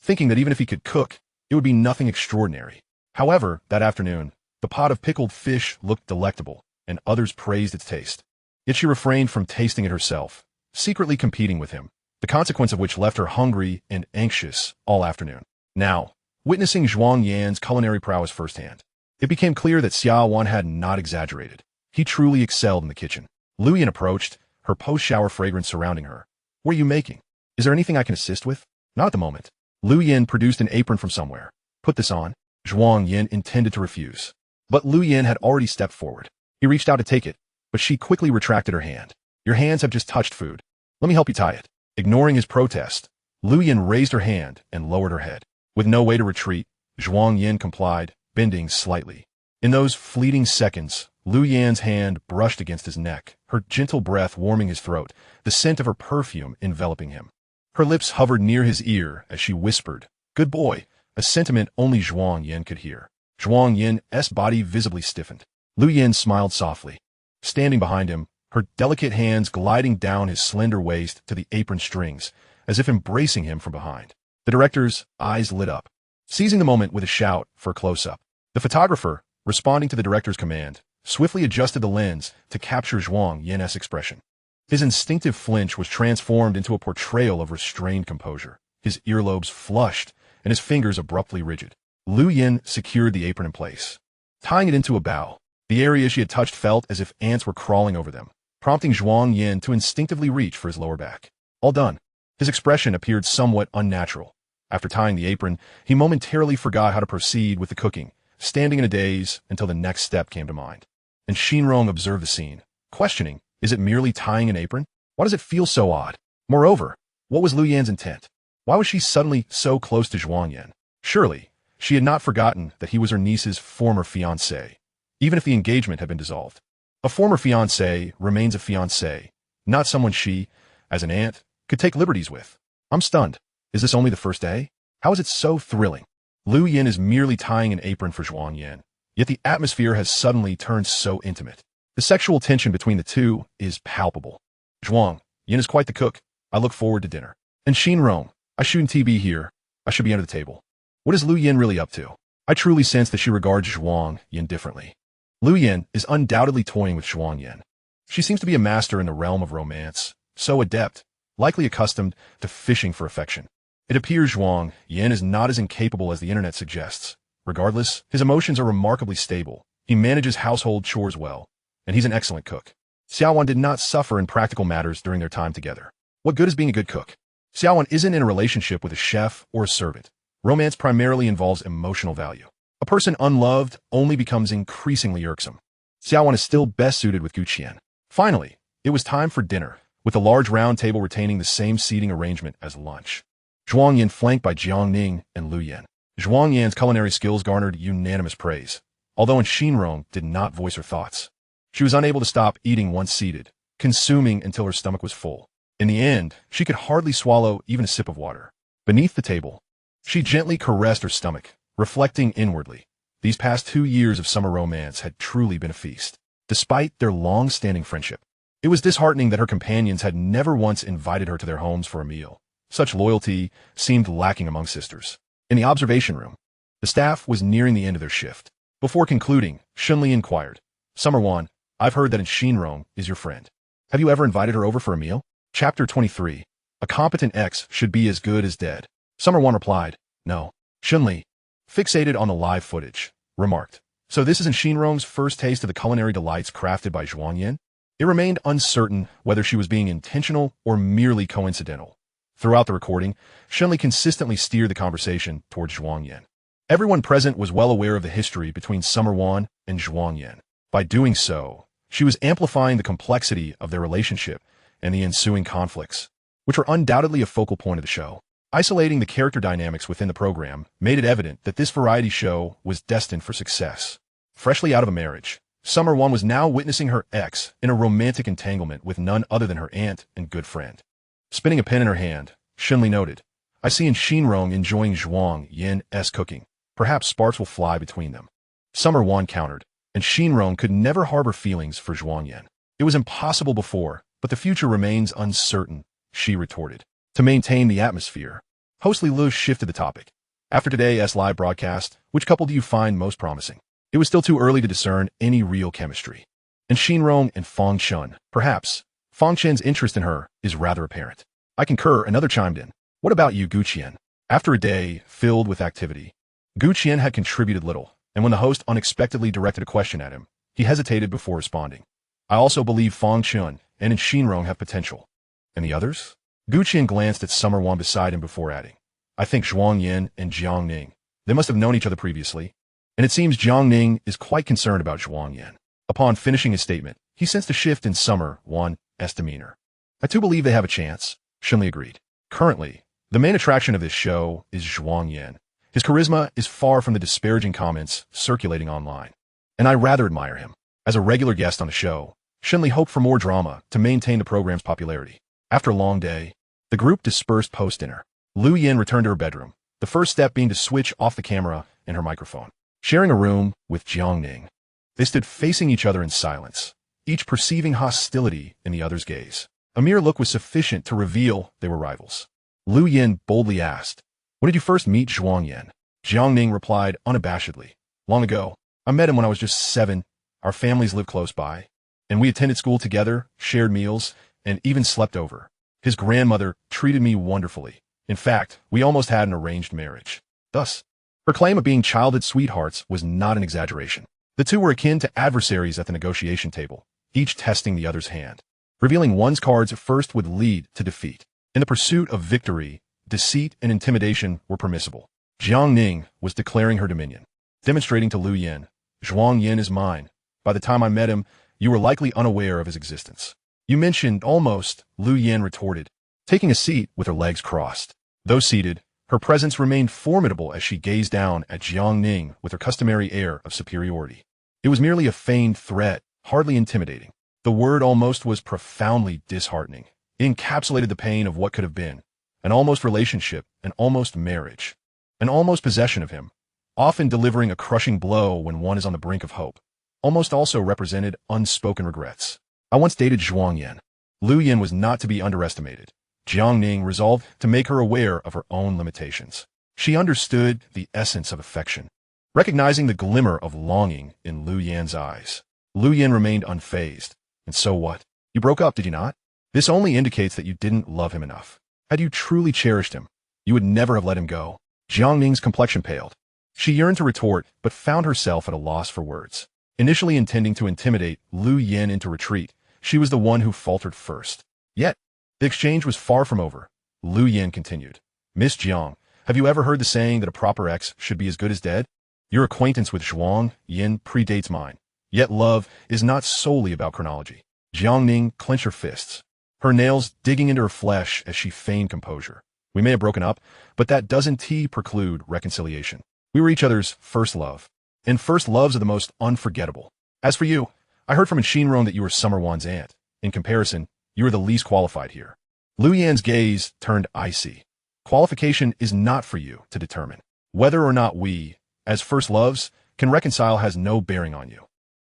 thinking that even if he could cook, it would be nothing extraordinary. However, that afternoon, the pot of pickled fish looked delectable, and others praised its taste. Yet she refrained from tasting it herself, secretly competing with him, the consequence of which left her hungry and anxious all afternoon. Now, witnessing Zhuang Yan's culinary prowess firsthand, it became clear that Xia Wan had not exaggerated. He truly excelled in the kitchen. Lu Yan approached, her post-shower fragrance surrounding her. "What are you making? Is there anything I can assist with?" "Not at the moment." Lu Yan produced an apron from somewhere. "Put this on." Zhuang Yan intended to refuse, but Lu Yan had already stepped forward. He reached out to take it, but she quickly retracted her hand. "Your hands have just touched food. Let me help you tie it." Ignoring his protest, Lu Yan raised her hand and lowered her head. With no way to retreat, Zhuang Yan complied, bending slightly. In those fleeting seconds, Lu Yan's hand brushed against his neck, her gentle breath warming his throat, the scent of her perfume enveloping him. Her lips hovered near his ear as she whispered, "Good boy," a sentiment only Zhuang Yan could hear. Zhuang Yan's body visibly stiffened. Lu Yan smiled softly, standing behind him, her delicate hands gliding down his slender waist to the apron strings, as if embracing him from behind. The director's eyes lit up, seizing the moment with a shout for a close-up. The photographer, responding to the director's command, swiftly adjusted the lens to capture Zhuang Yan's expression. His instinctive flinch was transformed into a portrayal of restrained composure, his earlobes flushed and his fingers abruptly rigid. Lu Yan secured the apron in place, tying it into a bow. The area she had touched felt as if ants were crawling over them, prompting Zhuang Yan to instinctively reach for his lower back. All done. His expression appeared somewhat unnatural. After tying the apron, he momentarily forgot how to proceed with the cooking, standing in a daze until the next step came to mind. And Xinrong observed the scene, questioning, is it merely tying an apron? Why does it feel so odd? Moreover, what was Lu Yan's intent? Why was she suddenly so close to Zhuang Yan? Surely, she had not forgotten that he was her niece's former fiancé, even if the engagement had been dissolved. A former fiancé remains a fiancé, not someone she, as an aunt, could take liberties with. I'm stunned. Is this only the first day? How is it so thrilling? Lu Yan is merely tying an apron for Zhuang Yan, yet the atmosphere has suddenly turned so intimate. The sexual tension between the two is palpable. Zhuang Yan is quite the cook. I look forward to dinner. And Xinrong, I shouldn't be here. I should be under the table. What is Lu Yan really up to? I truly sense that she regards Zhuang Yan differently. Lu Yan is undoubtedly toying with Zhuang Yan. She seems to be a master in the realm of romance, so adept, likely accustomed to fishing for affection. It appears Zhuang Yan is not as incapable as the internet suggests. Regardless, his emotions are remarkably stable. He manages household chores well, and he's an excellent cook. Xia Wan did not suffer in practical matters during their time together. What good is being a good cook? Xia Wan isn't in a relationship with a chef or a servant. Romance primarily involves emotional value. A person unloved only becomes increasingly irksome. Xia Wan is still best suited with Gu Qian. Finally, it was time for dinner, with the large round table retaining the same seating arrangement as lunch. Zhuang Yan flanked by Jiang Ning and Lu Yan. Zhuang Yan's culinary skills garnered unanimous praise, although Xinrong did not voice her thoughts. She was unable to stop eating once seated, consuming until her stomach was full. In the end, she could hardly swallow even a sip of water. Beneath the table, she gently caressed her stomach, reflecting inwardly. These past 2 years of summer romance had truly been a feast. Despite their long-standing friendship, it was disheartening that her companions had never once invited her to their homes for a meal. Such loyalty seemed lacking among sisters. In the observation room, the staff was nearing the end of their shift. Before concluding, Shunli inquired, "Summer Wan, I've heard that Xinrong is your friend. Have you ever invited her over for a meal?" Chapter 23. A competent ex should be as good as dead. Summer Wan replied, "No." Shunli, fixated on the live footage, remarked, "So this isn't Xinrong's first taste of the culinary delights crafted by Zhuang Yan?" It remained uncertain whether she was being intentional or merely coincidental. Throughout the recording, Shunli consistently steered the conversation towards Zhuang Yan. Everyone present was well aware of the history between Summer Wan and Zhuang Yan. By doing so, she was amplifying the complexity of their relationship and the ensuing conflicts, which were undoubtedly a focal point of the show. Isolating the character dynamics within the program made it evident that this variety show was destined for success. Freshly out of a marriage, Summer Wan was now witnessing her ex in a romantic entanglement with none other than her aunt and good friend. Spinning a pen in her hand, Shunli noted, "I see Xinrong enjoying Zhuang Yan's cooking. Perhaps sparks will fly between them." Summer Wan countered, and Xinrong could never harbor feelings for Zhuang Yan. "It was impossible before, but the future remains uncertain," she retorted. To maintain the atmosphere, host Li Lu shifted the topic. "After today's live broadcast, which couple do you find most promising?" It was still too early to discern any real chemistry. And Xinrong and Fang Chen, perhaps. Fang Chen's interest in her is rather apparent. "I concur," another chimed in. "What about you, Gu Qian?" After a day filled with activity, Gu Qian had contributed little, and when the host unexpectedly directed a question at him, he hesitated before responding. "I also believe Fang Chen and Xinrong have potential." "And the others?" Gu Qian glanced at Summer Wan beside him before adding, "I think Zhuang Yan and Jiang Ning. They must have known each other previously. And it seems Jiang Ning is quite concerned about Zhuang Yan." Upon finishing his statement, he sensed a shift in Summer Wan's demeanor. "I too believe they have a chance," Shunli agreed. "Currently, the main attraction of this show is Zhuang Yan. His charisma is far from the disparaging comments circulating online, and I rather admire him." As a regular guest on the show, Shunli hoped for more drama to maintain the program's popularity. After a long day, the group dispersed post-dinner. Lu Yan returned to her bedroom, the first step being to switch off the camera and her microphone. Sharing a room with Jiang Ning, they stood facing each other in silence, each perceiving hostility in the other's gaze. A mere look was sufficient to reveal they were rivals. Lu Yan boldly asked, "When did you first meet Zhuang Yan?" Jiang Ning replied unabashedly, "Long ago. I met him when I was just 7. Our families lived close by, and we attended school together, shared meals, and even slept over. His grandmother treated me wonderfully. In fact, we almost had an arranged marriage." Thus, her claim of being childhood sweethearts was not an exaggeration. The two were akin to adversaries at the negotiation table, each testing the other's hand. Revealing one's cards first would lead to defeat. In the pursuit of victory, deceit and intimidation were permissible. Jiang Ning was declaring her dominion, demonstrating to Lu Yan, "Zhuang Yan is mine. By the time I met him, you were likely unaware of his existence." "You mentioned almost," Lu Yan retorted, taking a seat with her legs crossed. Though seated, her presence remained formidable as she gazed down at Jiang Ning with her customary air of superiority. It was merely a feigned threat, hardly intimidating. The word almost was profoundly disheartening. It encapsulated the pain of what could have been, an almost relationship, an almost marriage, an almost possession of him, often delivering a crushing blow when one is on the brink of hope. Almost also represented unspoken regrets. "I once dated Zhuang Yan." Lu Yan was not to be underestimated. Jiang Ning resolved to make her aware of her own limitations. She understood the essence of affection, recognizing the glimmer of longing in Lu Yan's eyes. Lu Yan remained unfazed. "And so what? You broke up, did you not? This only indicates that you didn't love him enough. Had you truly cherished him, you would never have let him go." Jiang Ning's complexion paled. She yearned to retort, but found herself at a loss for words. Initially intending to intimidate Lu Yan into retreat, she was the one who faltered first. Yet, the exchange was far from over. Lu Yan continued, "Miss Jiang, Have you ever heard the saying that a proper ex should be as good as dead? Your acquaintance with Zhuang Yan predates mine. Yet love is not solely about chronology. Jiang Ning clenched her fists, her nails digging into her flesh as she feigned composure. We may have broken up, but that doesn't preclude reconciliation. We were each other's first love, and first loves are the most unforgettable. As for you, I heard from Shinron that you were Summer Wan's aunt. In comparison, you are the least qualified here. Lu Yan's gaze turned icy. Qualification is not for you to determine. Whether or not we, as first loves, can reconcile has no bearing on you.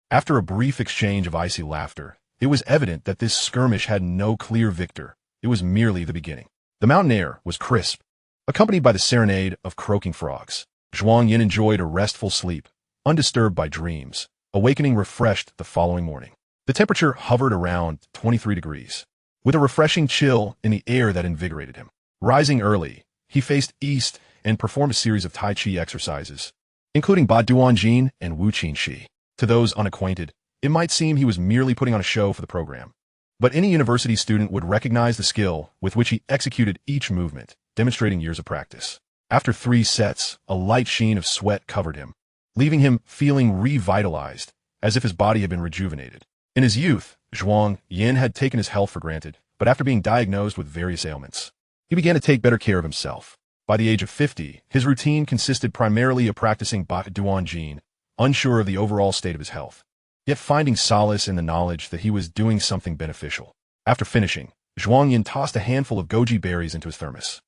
After a brief exchange of icy laughter, it was evident that this skirmish had no clear victor. It was merely the beginning. The mountain air was crisp, accompanied by the serenade of croaking frogs. Zhuang Yan enjoyed a restful sleep, undisturbed by dreams, awakening refreshed the following morning. The temperature hovered around 23 degrees, with a refreshing chill in the air that invigorated him. Rising early, he faced east and performed a series of Tai Chi exercises, including Ba Duan Jin and Wu Qin Shi. To those unacquainted, it might seem he was merely putting on a show for the program. But any university student would recognize the skill with which he executed each movement, demonstrating years of practice. After 3 sets, a light sheen of sweat covered him, leaving him feeling revitalized, as if his body had been rejuvenated. In his youth, Zhuang Yan had taken his health for granted, but after being diagnosed with various ailments, he began to take better care of himself. By the age of 50, his routine consisted primarily of practicing Ba Duan Jin, unsure of the overall state of his health, yet finding solace in the knowledge that he was doing something beneficial. After finishing, Zhuang Yan tossed a handful of goji berries into his thermos.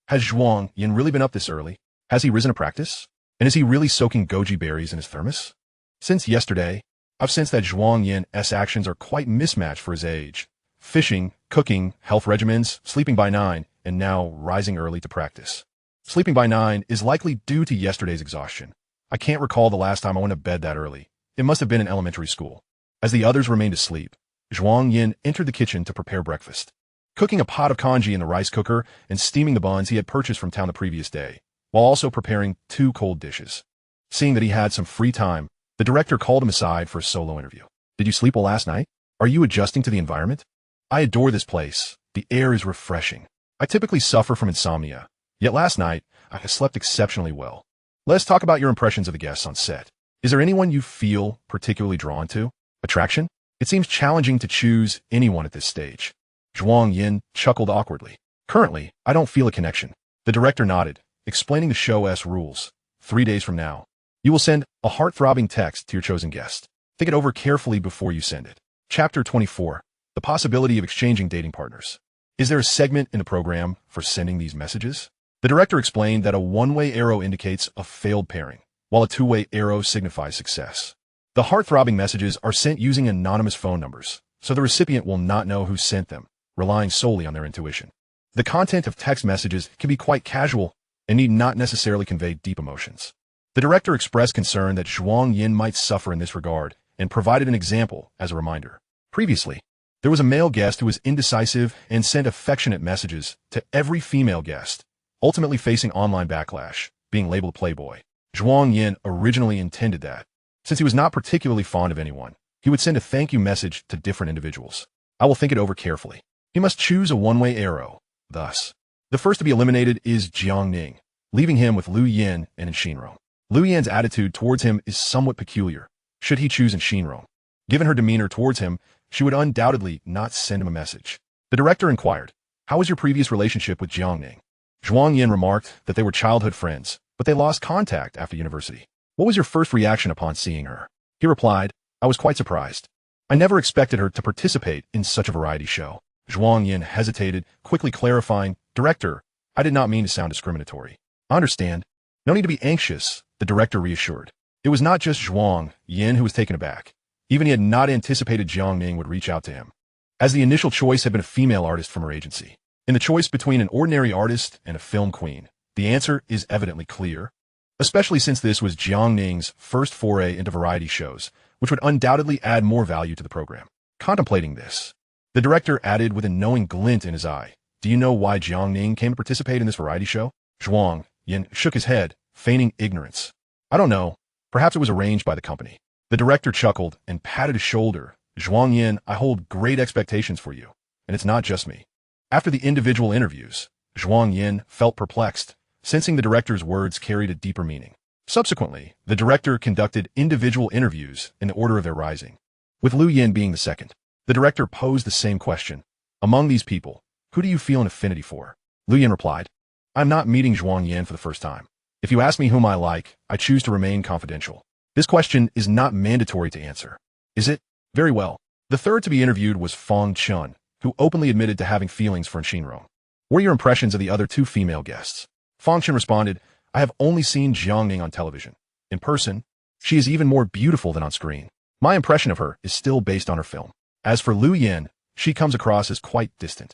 Has Zhuang Yan really been up this early? Has he risen to practice? And is he really soaking goji berries in his thermos? Since yesterday, I've sensed that Zhuang Yan's actions are quite mismatched for his age. Fishing, cooking, health regimens, sleeping by 9, and now rising early to practice. Sleeping by 9 is likely due to yesterday's exhaustion. I can't recall the last time I went to bed that early. It must have been in elementary school. As the others remained asleep, Zhuang Yan entered the kitchen to prepare breakfast, cooking a pot of congee in the rice cooker and steaming the buns he had purchased from town the previous day, while also preparing 2 cold dishes. Seeing that he had some free time, the director called him aside for a solo interview. Did you sleep well last night? Are you adjusting to the environment? I adore this place. The air is refreshing. I typically suffer from insomnia, yet last night I slept exceptionally well. Let's talk about your impressions of the guests on set. Is there anyone you feel particularly drawn to? Attraction? It seems challenging to choose anyone at this stage. Zhuang Yan chuckled awkwardly. Currently, I don't feel a connection. The director nodded, explaining the show's rules. 3 days from now, you will send a heart-throbbing text to your chosen guest. Think it over carefully before you send it. Chapter 24. The possibility of exchanging dating partners. Is there a segment in the program for sending these messages? The director explained that a one-way arrow indicates a failed pairing, while a two-way arrow signifies success. The heart-throbbing messages are sent using anonymous phone numbers, so the recipient will not know who sent them, relying solely on their intuition. The content of text messages can be quite casual and need not necessarily convey deep emotions. The director expressed concern that Zhuang Yan might suffer in this regard and provided an example as a reminder. Previously, there was a male guest who was indecisive and sent affectionate messages to every female guest, ultimately facing online backlash, being labeled a playboy. Zhuang Yan originally intended that, since he was not particularly fond of anyone, he would send a thank you message to different individuals. I will think it over carefully. He must choose a one-way arrow. Thus, the first to be eliminated is Jiang Ning, leaving him with Lu Yan and Shinron. Lu Yan's attitude towards him is somewhat peculiar, should he choose Shinron. Given her demeanor towards him, she would undoubtedly not send him a message. The director inquired, how was your previous relationship with Jiang Ning? Zhuang Yan remarked that they were childhood friends, but they lost contact after university. What was your first reaction upon seeing her? He replied, I was quite surprised. I never expected her to participate in such a variety show. Zhuang Yan hesitated, quickly clarifying, Director, I did not mean to sound discriminatory. I understand. No need to be anxious, the director reassured. It was not just Zhuang Yan who was taken aback. Even he had not anticipated Jiang Ning would reach out to him, as the initial choice had been a female artist from her agency. In the choice between an ordinary artist and a film queen, the answer is evidently clear, especially since this was Jiang Ning's first foray into variety shows, which would undoubtedly add more value to the program. Contemplating this, the director added with a knowing glint in his eye, do you know why Jiang Ning came to participate in this variety show? Zhuang Yan shook his head, feigning ignorance. I don't know. Perhaps it was arranged by the company. The director chuckled and patted his shoulder. Zhuang Yan, I hold great expectations for you, and it's not just me. After the individual interviews, Zhuang Yan felt perplexed, sensing the director's words carried a deeper meaning. Subsequently, the director conducted individual interviews in the order of their rising, with Lu Yin being the second. The director posed the same question. Among these people, who do you feel an affinity for? Lu Yin replied, I'm not meeting Zhuang Yan for the first time. If you ask me whom I like, I choose to remain confidential. This question is not mandatory to answer. Is it? Very well. The third to be interviewed was Fong Chun, who openly admitted to having feelings for Xinrong. What are your impressions of the other two female guests? Fong Chun responded, I have only seen Jiang Ning on television. In person, she is even more beautiful than on screen. My impression of her is still based on her film. As for Lu Yin, she comes across as quite distant.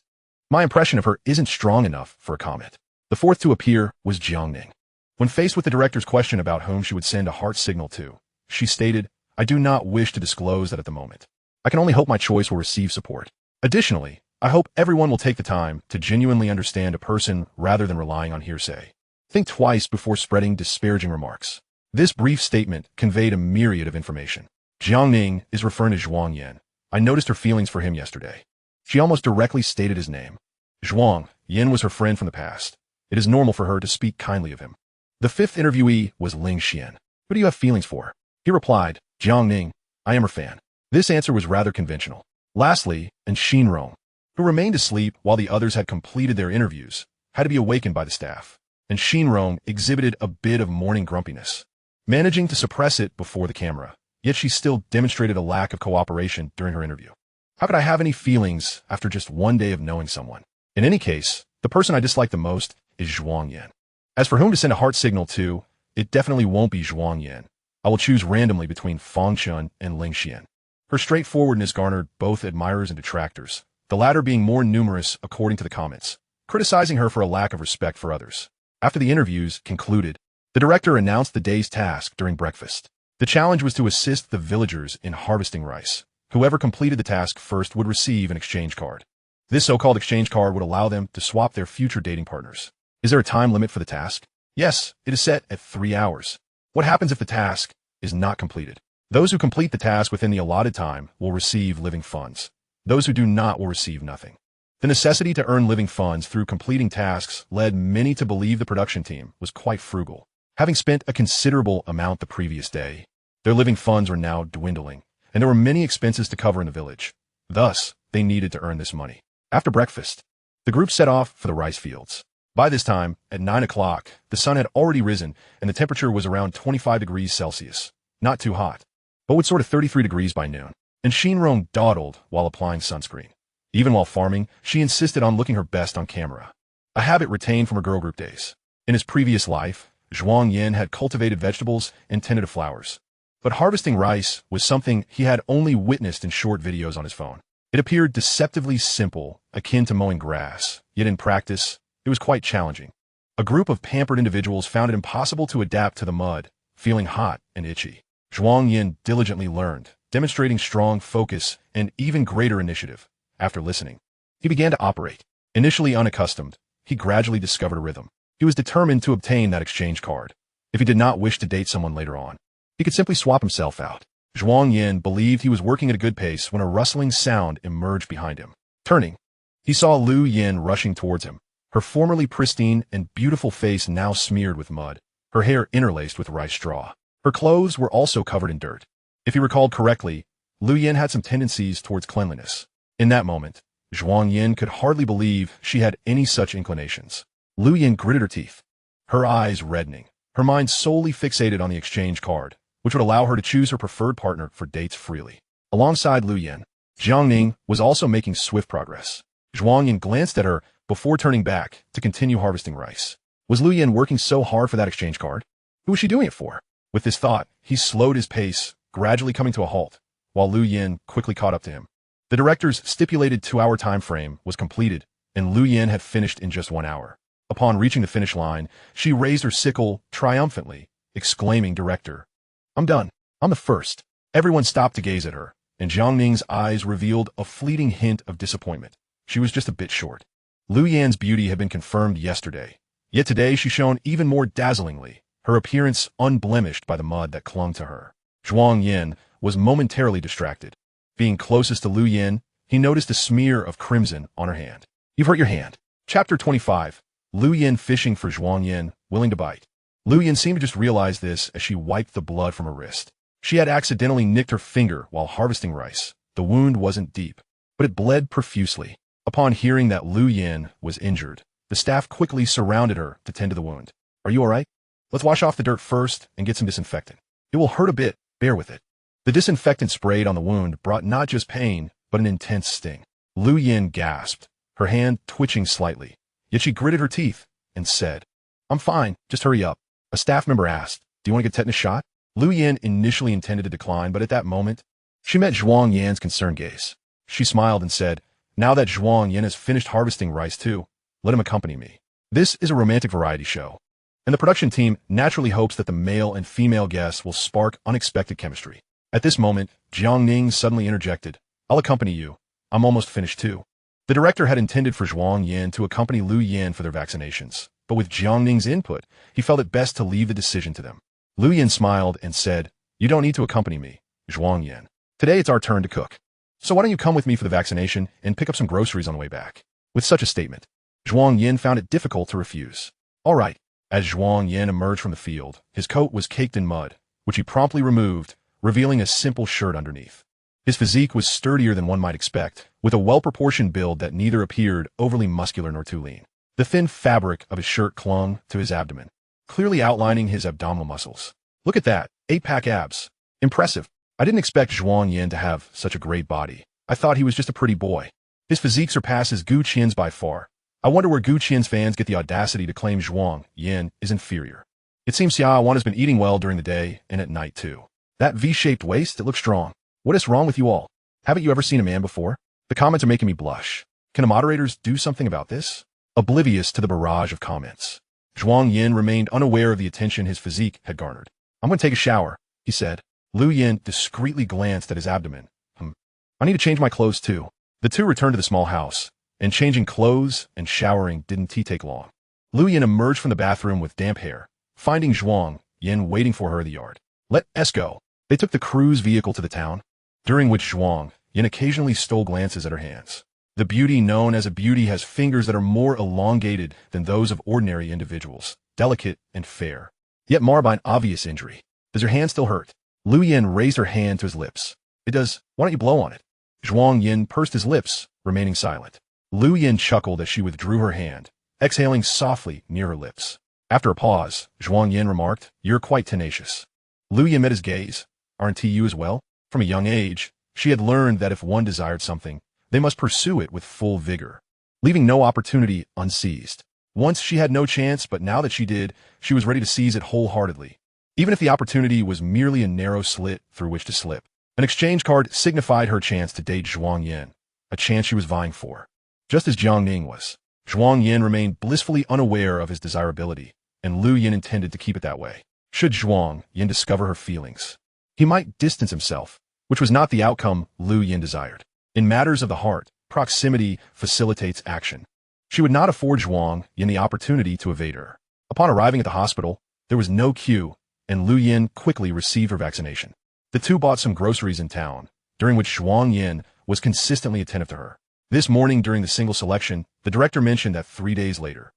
My impression of her isn't strong enough for a comment. The fourth to appear was Jiang Ning. When faced with the director's question about whom she would send a heart signal to, she stated, I do not wish to disclose that at the moment. I can only hope my choice will receive support. Additionally, I hope everyone will take the time to genuinely understand a person rather than relying on hearsay. Think twice before spreading disparaging remarks. This brief statement conveyed a myriad of information. Jiang Ning is referring to Zhuang Yan. I noticed her feelings for him yesterday. She almost directly stated his name. Zhuang Yan was her friend from the past. It is normal for her to speak kindly of him. The fifth interviewee was Ling Xian. Who do you have feelings for? He replied, Jiang Ning, I am her fan. This answer was rather conventional. Lastly, and Xinrong, who remained asleep while the others had completed their interviews, had to be awakened by the staff. And Xinrong exhibited a bit of morning grumpiness, managing to suppress it before the camera. Yet she still demonstrated a lack of cooperation during her interview. How could I have any feelings after just one day of knowing someone? In any case, the person I dislike the most is Zhuang Yan. As for whom to send a heart signal to, it definitely won't be Zhuang Yan. I will choose randomly between Fong Chun and Ling Xian. Her straightforwardness garnered both admirers and detractors, the latter being more numerous according to the comments, criticizing her for a lack of respect for others. After the interviews concluded, the director announced the day's task during breakfast. The challenge was to assist the villagers in harvesting rice. Whoever completed the task first would receive an exchange card. This so-called exchange card would allow them to swap their future dating partners. Is there a time limit for the task? Yes, it is set at 3 hours. What happens if the task is not completed? Those who complete the task within the allotted time will receive living funds. Those who do not will receive nothing. The necessity to earn living funds through completing tasks led many to believe the production team was quite frugal. Having spent a considerable amount the previous day, their living funds were now dwindling, and there were many expenses to cover in the village. Thus, they needed to earn this money. After breakfast, the group set off for the rice fields. By this time, at 9 o'clock, the sun had already risen, and the temperature was around 25 degrees Celsius. Not too hot, but would sort of 33 degrees by noon. And Xinrong dawdled while applying sunscreen. Even while farming, she insisted on looking her best on camera, a habit retained from her girl group days. In his previous life, Zhuang Yan had cultivated vegetables and tended to flowers. But harvesting rice was something he had only witnessed in short videos on his phone. It appeared deceptively simple, akin to mowing grass, yet in practice, it was quite challenging. A group of pampered individuals found it impossible to adapt to the mud, feeling hot and itchy. Zhuang Yan diligently learned, demonstrating strong focus and even greater initiative. After listening, he began to operate. Initially unaccustomed, he gradually discovered a rhythm. He was determined to obtain that exchange card. If he did not wish to date someone later on, he could simply swap himself out. Zhuang Yan believed he was working at a good pace when a rustling sound emerged behind him. Turning, he saw Lu Yin rushing towards him, her formerly pristine and beautiful face now smeared with mud, her hair interlaced with rice straw. Her clothes were also covered in dirt. If he recalled correctly, Lu Yin had some tendencies towards cleanliness. In that moment, Zhuang Yan could hardly believe she had any such inclinations. Lu Yin gritted her teeth, her eyes reddening, her mind solely fixated on the exchange card, which would allow her to choose her preferred partner for dates freely. Alongside Lu Yin, Jiang Ning was also making swift progress. Zhuang Yan glanced at her before turning back to continue harvesting rice. Was Lu Yin working so hard for that exchange card? Who was she doing it for? With this thought, he slowed his pace, gradually coming to a halt, while Lu Yin quickly caught up to him. The director's stipulated 2-hour time frame was completed, and Lu Yin had finished in just 1 hour. Upon reaching the finish line, she raised her sickle triumphantly, exclaiming, Director, I'm done. I'm the first. Everyone stopped to gaze at her, and Jiang Ning's eyes revealed a fleeting hint of disappointment. She was just a bit short. Lu Yan's beauty had been confirmed yesterday, yet today she shone even more dazzlingly, her appearance unblemished by the mud that clung to her. Zhuang Yan was momentarily distracted. Being closest to Lu Yin, he noticed a smear of crimson on her hand. You've hurt your hand. Chapter 25. Lu Yin fishing for Zhuang Yan willing to bite. Lu Yin seemed to just realize this as she wiped the blood from her wrist. She had accidentally nicked her finger while harvesting rice. The wound wasn't deep, but it bled profusely. Upon hearing that Lu Yin was injured, the staff quickly surrounded her to tend to the wound. Are you all right? Let's wash off the dirt first and get some disinfectant. It will hurt a bit, bear with it. The disinfectant sprayed on the wound brought not just pain, but an intense sting. Lu Yin gasped, her hand twitching slightly, yet she gritted her teeth and said, I'm fine, just hurry up. A staff member asked, do you want to get tetanus shot? Lu Yin initially intended to decline, but at that moment, she met Zhuang Yan's concerned gaze. She smiled and said, now that Zhuang Yan has finished harvesting rice too, let him accompany me. This is a romantic variety show, and the production team naturally hopes that the male and female guests will spark unexpected chemistry. At this moment, Jiang Ning suddenly interjected, I'll accompany you. I'm almost finished too. The director had intended for Zhuang Yan to accompany Lu Yin for their vaccinations, but with Jiang Ning's input, he felt it best to leave the decision to them. Lu Yin smiled and said, you don't need to accompany me, Zhuang Yan. Today it's our turn to cook. So why don't you come with me for the vaccination and pick up some groceries on the way back? With such a statement, Zhuang Yan found it difficult to refuse. All right. As Zhuang Yan emerged from the field, his coat was caked in mud, which he promptly removed, revealing a simple shirt underneath. His physique was sturdier than one might expect, with a well-proportioned build that neither appeared overly muscular nor too lean. The thin fabric of his shirt clung to his abdomen, clearly outlining his abdominal muscles. Look at that, 8-pack abs. Impressive. I didn't expect Zhuang Yan to have such a great body. I thought he was just a pretty boy. His physique surpasses Gu Qian's by far. I wonder where Gu Qian's fans get the audacity to claim Zhuang Yan is inferior. It seems Xia Wan has been eating well during the day and at night too. That V-shaped waist, it looks strong. What is wrong with you all? Haven't you ever seen a man before? The comments are making me blush. Can the moderators do something about this? Oblivious to the barrage of comments, Zhuang Yan remained unaware of the attention his physique had garnered. I'm going to take a shower, he said. Lu Yin discreetly glanced at his abdomen. I need to change my clothes too. The two returned to the small house, and changing clothes and showering didn't take long. Lu Yin emerged from the bathroom with damp hair, finding Zhuang Yan waiting for her in the yard. Let's go. They took the cruise vehicle to the town, during which Zhuang Yan occasionally stole glances at her hands. The beauty known as a beauty has fingers that are more elongated than those of ordinary individuals, delicate and fair, yet marred by an obvious injury. Does your hand still hurt? Lu Yin raised her hand to his lips. It does. Why don't you blow on it? Zhuang Yan pursed his lips, remaining silent. Lu Yin chuckled as she withdrew her hand, exhaling softly near her lips. After a pause, Zhuang Yan remarked, You're quite tenacious. Lu Yin met his gaze. Aren't you as well? From a young age, she had learned that if one desired something, they must pursue it with full vigor, leaving no opportunity unseized. Once she had no chance, but now that she did, she was ready to seize it wholeheartedly, even if the opportunity was merely a narrow slit through which to slip. An exchange card signified her chance to date Zhuang Yan, a chance she was vying for. Just as Jiang Ning was, Zhuang Yan remained blissfully unaware of his desirability, and Lu Yin intended to keep it that way. Should Zhuang Yan discover her feelings, he might distance himself, which was not the outcome Lu Yin desired. In matters of the heart, proximity facilitates action. She would not afford Zhuang Yan the opportunity to evade her. Upon arriving at the hospital, there was no queue, and Lu Yin quickly received her vaccination. The two bought some groceries in town, during which Zhuang Yan was consistently attentive to her. This morning during the single selection, the director mentioned that 3 days later,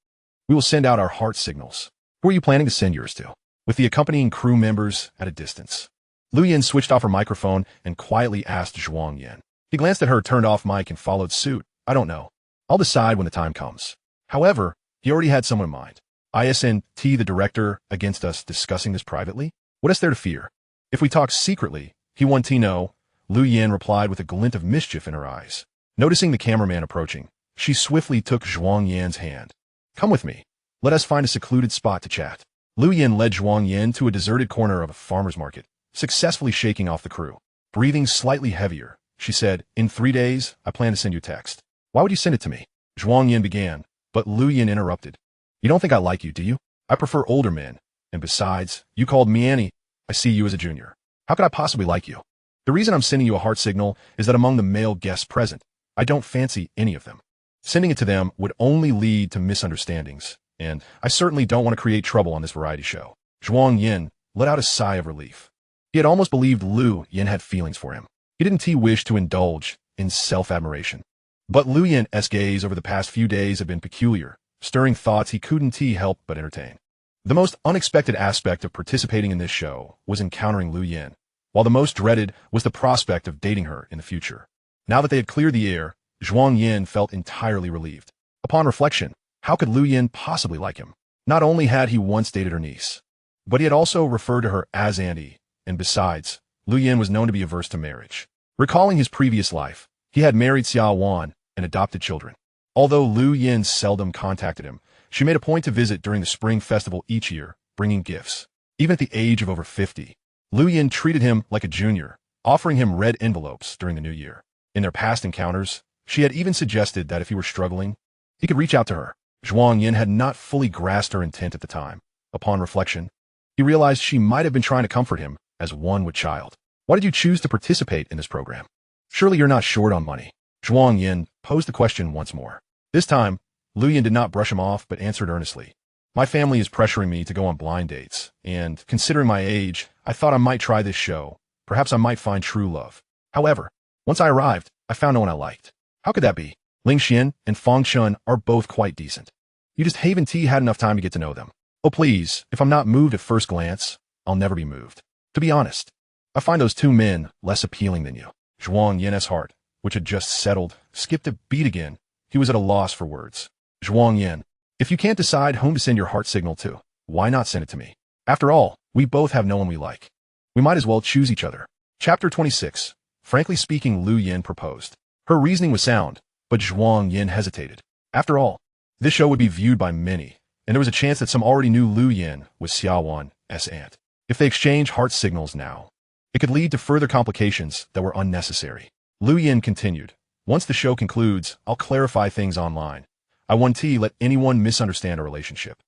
we will send out our heart signals. Who are you planning to send yours to? With the accompanying crew members at a distance. Lu Yin switched off her microphone and quietly asked Zhuang Yan. He glanced at her turned-off mic and followed suit. I don't know. I'll decide when the time comes. However, he already had someone in mind. Isn't the director against us discussing this privately? What is there to fear? If we talk secretly, he won't know, Lu Yin replied with a glint of mischief in her eyes. Noticing the cameraman approaching, she swiftly took Zhuang Yan's hand. Come with me. Let us find a secluded spot to chat. Lu Yin led Zhuang Yan to a deserted corner of a farmer's market, successfully shaking off the crew. Breathing slightly heavier, she said, In 3 days, I plan to send you a text. Why would you send it to me? Zhuang Yan began, but Lu Yin interrupted. You don't think I like you, do you? I prefer older men. And besides, you called me Annie. I see you as a junior. How could I possibly like you? The reason I'm sending you a heart signal is that among the male guests present, I don't fancy any of them. Sending it to them would only lead to misunderstandings, and I certainly don't want to create trouble on this variety show. Zhuang Yan let out a sigh of relief. He had almost believed Lu Yin had feelings for him. He didn't wish to indulge in self-admiration. But Lu Yin's gaze over the past few days had been peculiar, stirring thoughts he couldn't help but entertain. The most unexpected aspect of participating in this show was encountering Lu Yan, while the most dreaded was the prospect of dating her in the future. Now that they had cleared the air, Zhuang Yan felt entirely relieved. Upon reflection, how could Lu Yan possibly like him? Not only had he once dated her niece, but he had also referred to her as auntie, and besides, Lu Yan was known to be averse to marriage. Recalling his previous life, he had married Xia Wan and adopted children. Although Lu Yan seldom contacted him, she made a point to visit during the spring festival each year, bringing gifts. Even at the age of over 50, Lu Yan treated him like a junior, offering him red envelopes during the new year. In their past encounters, she had even suggested that if he were struggling, he could reach out to her. Zhuang Yan had not fully grasped her intent at the time. Upon reflection, he realized she might have been trying to comfort him as one would child. Why did you choose to participate in this program? Surely you're not short on money. Zhuang Yan posed the question once more. This time, Lu Yan did not brush him off but answered earnestly. My family is pressuring me to go on blind dates, and considering my age, I thought I might try this show. Perhaps I might find true love. However, once I arrived, I found no one I liked. How could that be? Ling Xian and Fong Chun are both quite decent. You just haven't had enough time to get to know them. Oh please, if I'm not moved at first glance, I'll never be moved. To be honest, I find those two men less appealing than you. Zhuang Yan's heart, which had just settled, skipped a beat again. He was at a loss for words. Zhuang Yan, if you can't decide whom to send your heart signal to, why not send it to me? After all, we both have no one we like. We might as well choose each other. Chapter 26. Frankly speaking, Lu Yan proposed. Her reasoning was sound, but Zhuang Yan hesitated. After all, this show would be viewed by many, and there was a chance that some already knew Lu Yan was Xia Wan's aunt. If they exchanged heart signals now, it could lead to further complications that were unnecessary. Lu Yan continued. Once the show concludes, I'll clarify things online. I won't let anyone misunderstand our relationship.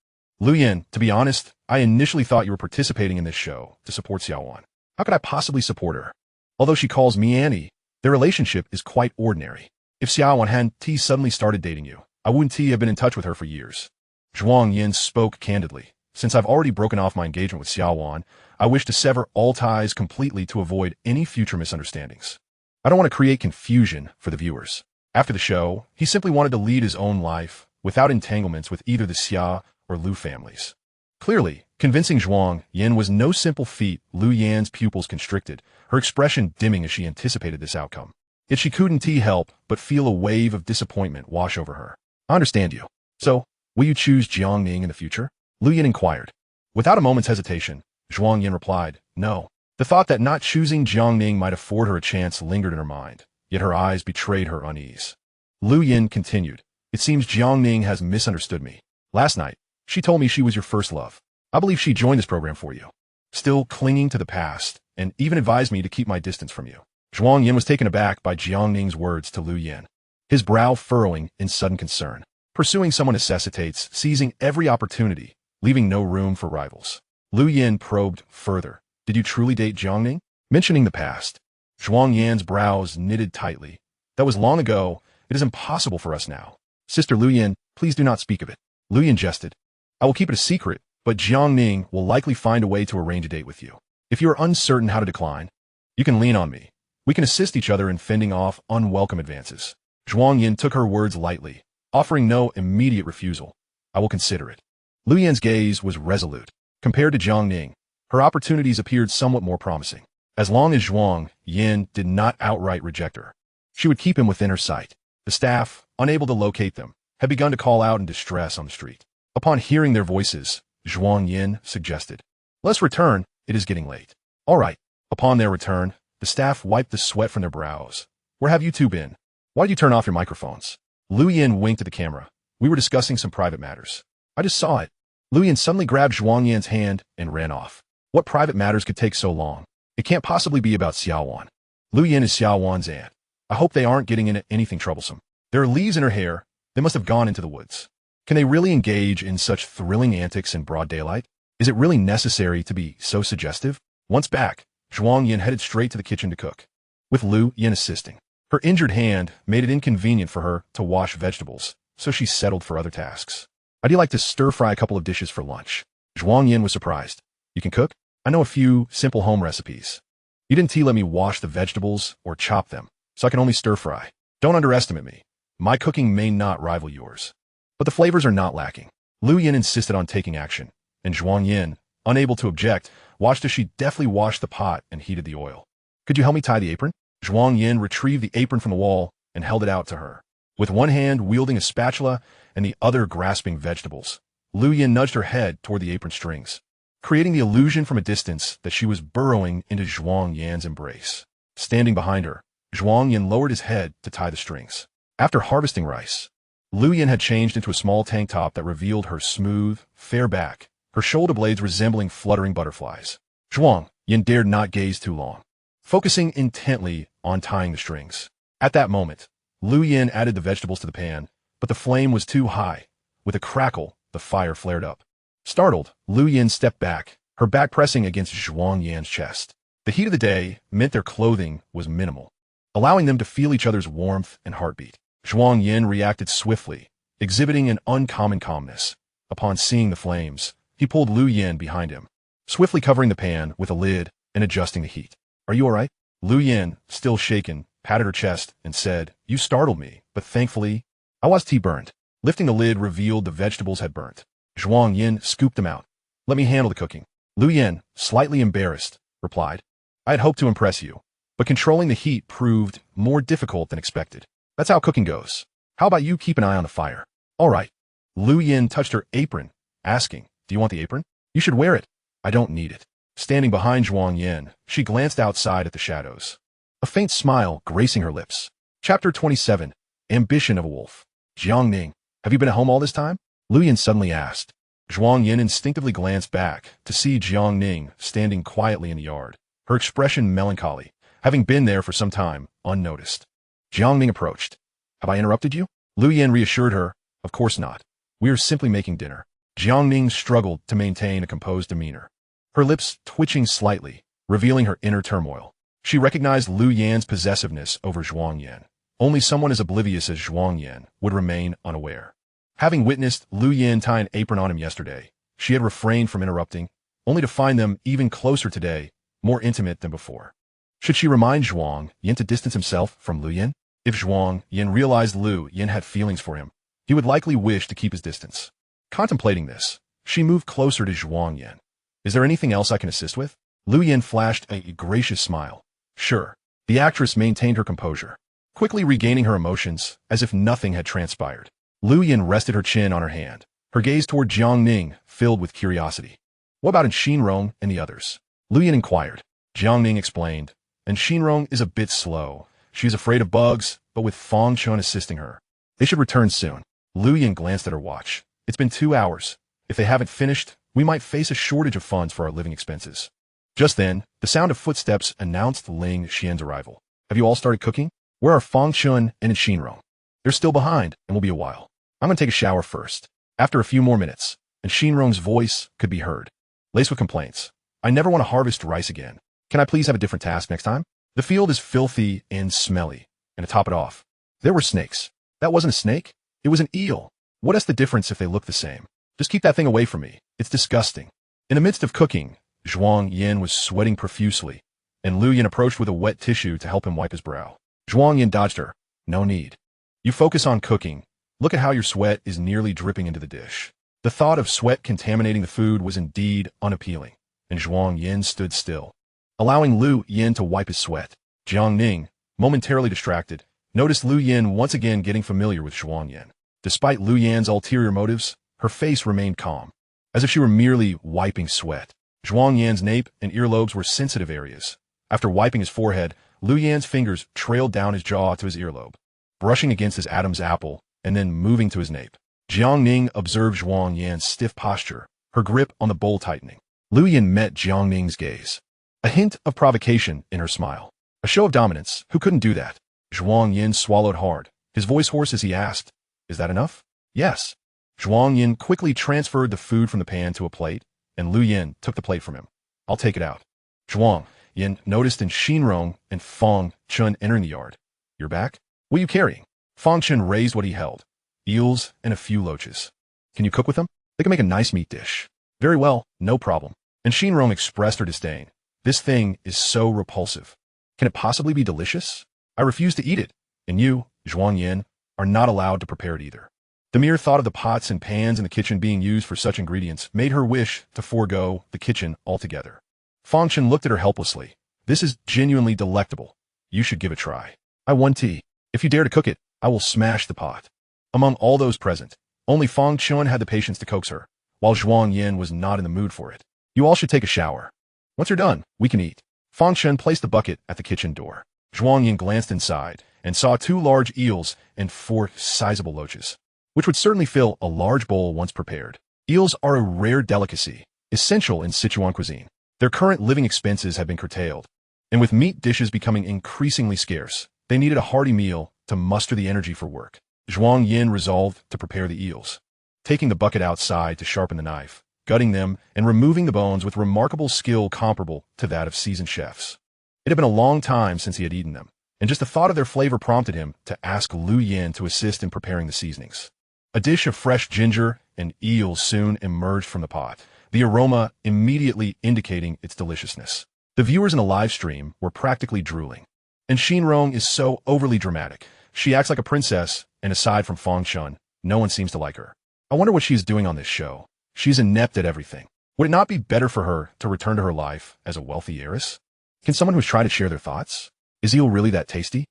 Lu Yan, to be honest, I initially thought you were participating in this show to support Xia Wan. How could I possibly support her? Although she calls me Annie, their relationship is quite ordinary. If Xia Wan hadn't suddenly started dating you, I wouldn't have been in touch with her for years. Zhuang Yan spoke candidly. Since I've already broken off my engagement with Xia Wan, I wish to sever all ties completely to avoid any future misunderstandings. I don't want to create confusion for the viewers. After the show, he simply wanted to lead his own life without entanglements with either the Xia or Lu families. Clearly, convincing Zhuang Yan was no simple feat. Lu Yan's pupils constricted, her expression dimming as she anticipated this outcome. Yet she couldn't help but feel a wave of disappointment wash over her. I understand you. So, will you choose Jiangning in the future? Lu Yan inquired. Without a moment's hesitation, Zhuang Yan replied, no. The thought that not choosing Jiangning might afford her a chance lingered in her mind, yet her eyes betrayed her unease. Lu Yan continued. It seems Jiangning has misunderstood me. Last night, she told me she was your first love. I believe she joined this program for you, still clinging to the past, and even advised me to keep my distance from you. Zhuang Yan was taken aback by Jiangning's words to Lu Yan, his brow furrowing in sudden concern. Pursuing someone necessitates seizing every opportunity, leaving no room for rivals. Lu Yan probed further. Did you truly date Jiangning? Mentioning the past, Zhuang Yan's brows knitted tightly. That was long ago. It is impossible for us now. Sister Lu Yan, please do not speak of it. Lu Yan jested. I will keep it a secret, but Jiangning will likely find a way to arrange a date with you. If you are uncertain how to decline, you can lean on me. We can assist each other in fending off unwelcome advances. Zhuang Yan took her words lightly, offering no immediate refusal. I will consider it. Lu Yan's gaze was resolute. Compared to Jiangning, her opportunities appeared somewhat more promising. As long as Zhuang Yan did not outright reject her, she would keep him within her sight. The staff, unable to locate them, had begun to call out in distress on the street. Upon hearing their voices, Zhuang Yan suggested, let's return, it is getting late. All right. Upon their return, the staff wiped the sweat from their brows. Where have you two been? Why did you turn off your microphones? Lu Yan winked at the camera. We were discussing some private matters. I just saw it. Lu Yan suddenly grabbed Zhuang Yan's hand and ran off. What private matters could take so long? It can't possibly be about Xia Wan. Lu Yan is Xia Wan's aunt. I hope they aren't getting into anything troublesome. There are leaves in her hair. They must have gone into the woods. Can they really engage in such thrilling antics in broad daylight? Is it really necessary to be so suggestive? Once back, Zhuang Yan headed straight to the kitchen to cook, with Lu Yan assisting. Her injured hand made it inconvenient for her to wash vegetables, so she settled for other tasks. I'd like to stir-fry a couple of dishes for lunch. Zhuang Yan was surprised. You can cook? I know a few simple home recipes. You didn't let me wash the vegetables or chop them, so I can only stir-fry. Don't underestimate me. My cooking may not rival yours, but the flavors are not lacking. Lu Yan insisted on taking action, and Zhuang Yan, unable to object, watched as she deftly washed the pot and heated the oil. Could you help me tie the apron? Zhuang Yan retrieved the apron from the wall and held it out to her. With one hand wielding a spatula and the other grasping vegetables, Lu Yin nudged her head toward the apron strings, creating the illusion from a distance that she was burrowing into Zhuang Yan's embrace. Standing behind her, Zhuang Yan lowered his head to tie the strings. After harvesting rice, Lu Yin had changed into a small tank top that revealed her smooth, fair back, her shoulder blades resembling fluttering butterflies. Zhuang Yan dared not gaze too long, focusing intently on tying the strings. At that moment, Lu Yin added the vegetables to the pan, but the flame was too high. With a crackle, the fire flared up. Startled, Lu Yin stepped back, her back pressing against Zhuang Yan's chest. The heat of the day meant their clothing was minimal, allowing them to feel each other's warmth and heartbeat. Zhuang Yan reacted swiftly, exhibiting an uncommon calmness. Upon seeing the flames, he pulled Lu Yin behind him, swiftly covering the pan with a lid and adjusting the heat. Are you all right? Lu Yin, still shaken, patted her chest and said, You startled me, but thankfully, I was tea burned. Lifting the lid revealed the vegetables had burnt. Zhuang Yan scooped them out. Let me handle the cooking. Lu Yin, slightly embarrassed, replied. I had hoped to impress you, but controlling the heat proved more difficult than expected. That's how cooking goes. How about you keep an eye on the fire? All right. Lu Yin touched her apron, asking, Do you want the apron? You should wear it. I don't need it. Standing behind Zhuang Yan, she glanced outside at the shadows, a faint smile gracing her lips. Chapter 27, Ambition of a Wolf. Jiang Ning, have you been at home all this time? Lu Yin suddenly asked. Zhuang Yan instinctively glanced back to see Jiang Ning standing quietly in the yard, her expression melancholy, having been there for some time, unnoticed. Jiang Ning approached. Have I interrupted you? Lu Yin reassured her, Of course not. We are simply making dinner. Jiang Ning struggled to maintain a composed demeanor, her lips twitching slightly, revealing her inner turmoil. She recognized Lu Yan's possessiveness over Zhuang Yan. Only someone as oblivious as Zhuang Yan would remain unaware. Having witnessed Lu Yin tie an apron on him yesterday, she had refrained from interrupting, only to find them even closer today, more intimate than before. Should she remind Zhuang Yan to distance himself from Lu Yin? If Zhuang Yan realized Lu Yin had feelings for him, he would likely wish to keep his distance. Contemplating this, she moved closer to Zhuang Yan. Is there anything else I can assist with? Lu Yin flashed a gracious smile. Sure. The actress maintained her composure, quickly regaining her emotions as if nothing had transpired. Lu Yin rested her chin on her hand, her gaze toward Jiang Ning filled with curiosity. What about Xinrong and the others? Lu Yin inquired. Jiang Ning explained, and Xinrong is a bit slow. She is afraid of bugs, but with Fang Chun assisting her, they should return soon. Lu Yin glanced at her watch. It's been 2 hours. If they haven't finished, we might face a shortage of funds for our living expenses. Just then, the sound of footsteps announced Ling Xian's arrival. Have you all started cooking? Where are Fang Chun and Xinrong? They're still behind and will be a while. I'm going to take a shower first. After a few more minutes, and Xinrong's voice could be heard, laced with complaints. I never want to harvest rice again. Can I please have a different task next time? The field is filthy and smelly, and to top it off, there were snakes. That wasn't a snake. It was an eel. What is the difference if they look the same? Just keep that thing away from me. It's disgusting. In the midst of cooking, Zhuang Yan was sweating profusely, and Lu Yin approached with a wet tissue to help him wipe his brow. Zhuang Yan dodged her. No need. You focus on cooking. Look at how your sweat is nearly dripping into the dish. The thought of sweat contaminating the food was indeed unappealing, and Zhuang Yan stood still, allowing Lu Yin to wipe his sweat. Jiang Ning, momentarily distracted, noticed Lu Yin once again getting familiar with Zhuang Yan. Despite Lu Yan's ulterior motives, her face remained calm, as if she were merely wiping sweat. Zhuang Yan's nape and earlobes were sensitive areas. After wiping his forehead, Lu Yan's fingers trailed down his jaw to his earlobe, brushing against his Adam's apple, and then moving to his nape. Jiang Ning observed Zhuang Yan's stiff posture, her grip on the bowl tightening. Lu Yin met Jiang Ning's gaze, a hint of provocation in her smile. A show of dominance. Who couldn't do that? Zhuang Yin swallowed hard, his voice hoarse as he asked, Is that enough? Yes. Zhuang Yin quickly transferred the food from the pan to a plate, and Lu Yin took the plate from him. I'll take it out. Zhuang Yin noticed in Xinrong and Fang Chun entering the yard. You're back? What are you carrying? Fang Chun raised what he held. Eels and a few loaches. Can you cook with them? They can make a nice meat dish. Very well, no problem. And Xinrong expressed her disdain. This thing is so repulsive. Can it possibly be delicious? I refuse to eat it, and you, Zhuang Yan, are not allowed to prepare it either. The mere thought of the pots and pans in the kitchen being used for such ingredients made her wish to forego the kitchen altogether. Fangchen looked at her helplessly. This is genuinely delectable. You should give it a try. I want tea. If you dare to cook it, I will smash the pot. Among all those present, only Fangchen had the patience to coax her, while Zhuang Yan was not in the mood for it. You all should take a shower. Once you're done, we can eat. Fangchen placed the bucket at the kitchen door. Zhuang Yan glanced inside and saw 2 large eels and 4 sizable loaches, which would certainly fill a large bowl once prepared. Eels are a rare delicacy, essential in Sichuan cuisine. Their current living expenses have been curtailed, and with meat dishes becoming increasingly scarce, they needed a hearty meal to muster the energy for work. Zhuang Yan resolved to prepare the eels, taking the bucket outside to sharpen the knife, gutting them, and removing the bones with remarkable skill comparable to that of seasoned chefs. It had been a long time since he had eaten them, and just the thought of their flavor prompted him to ask Lu Yan to assist in preparing the seasonings. A dish of fresh ginger and eels soon emerged from the pot, the aroma immediately indicating its deliciousness. The viewers in the live stream were practically drooling. And Xinrong is so overly dramatic. She acts like a princess, and aside from Fangchen, no one seems to like her. I wonder what she is doing on this show. She's inept at everything. Would it not be better for her to return to her life as a wealthy heiress? Can someone who's tried to share their thoughts? Is eel really that tasty?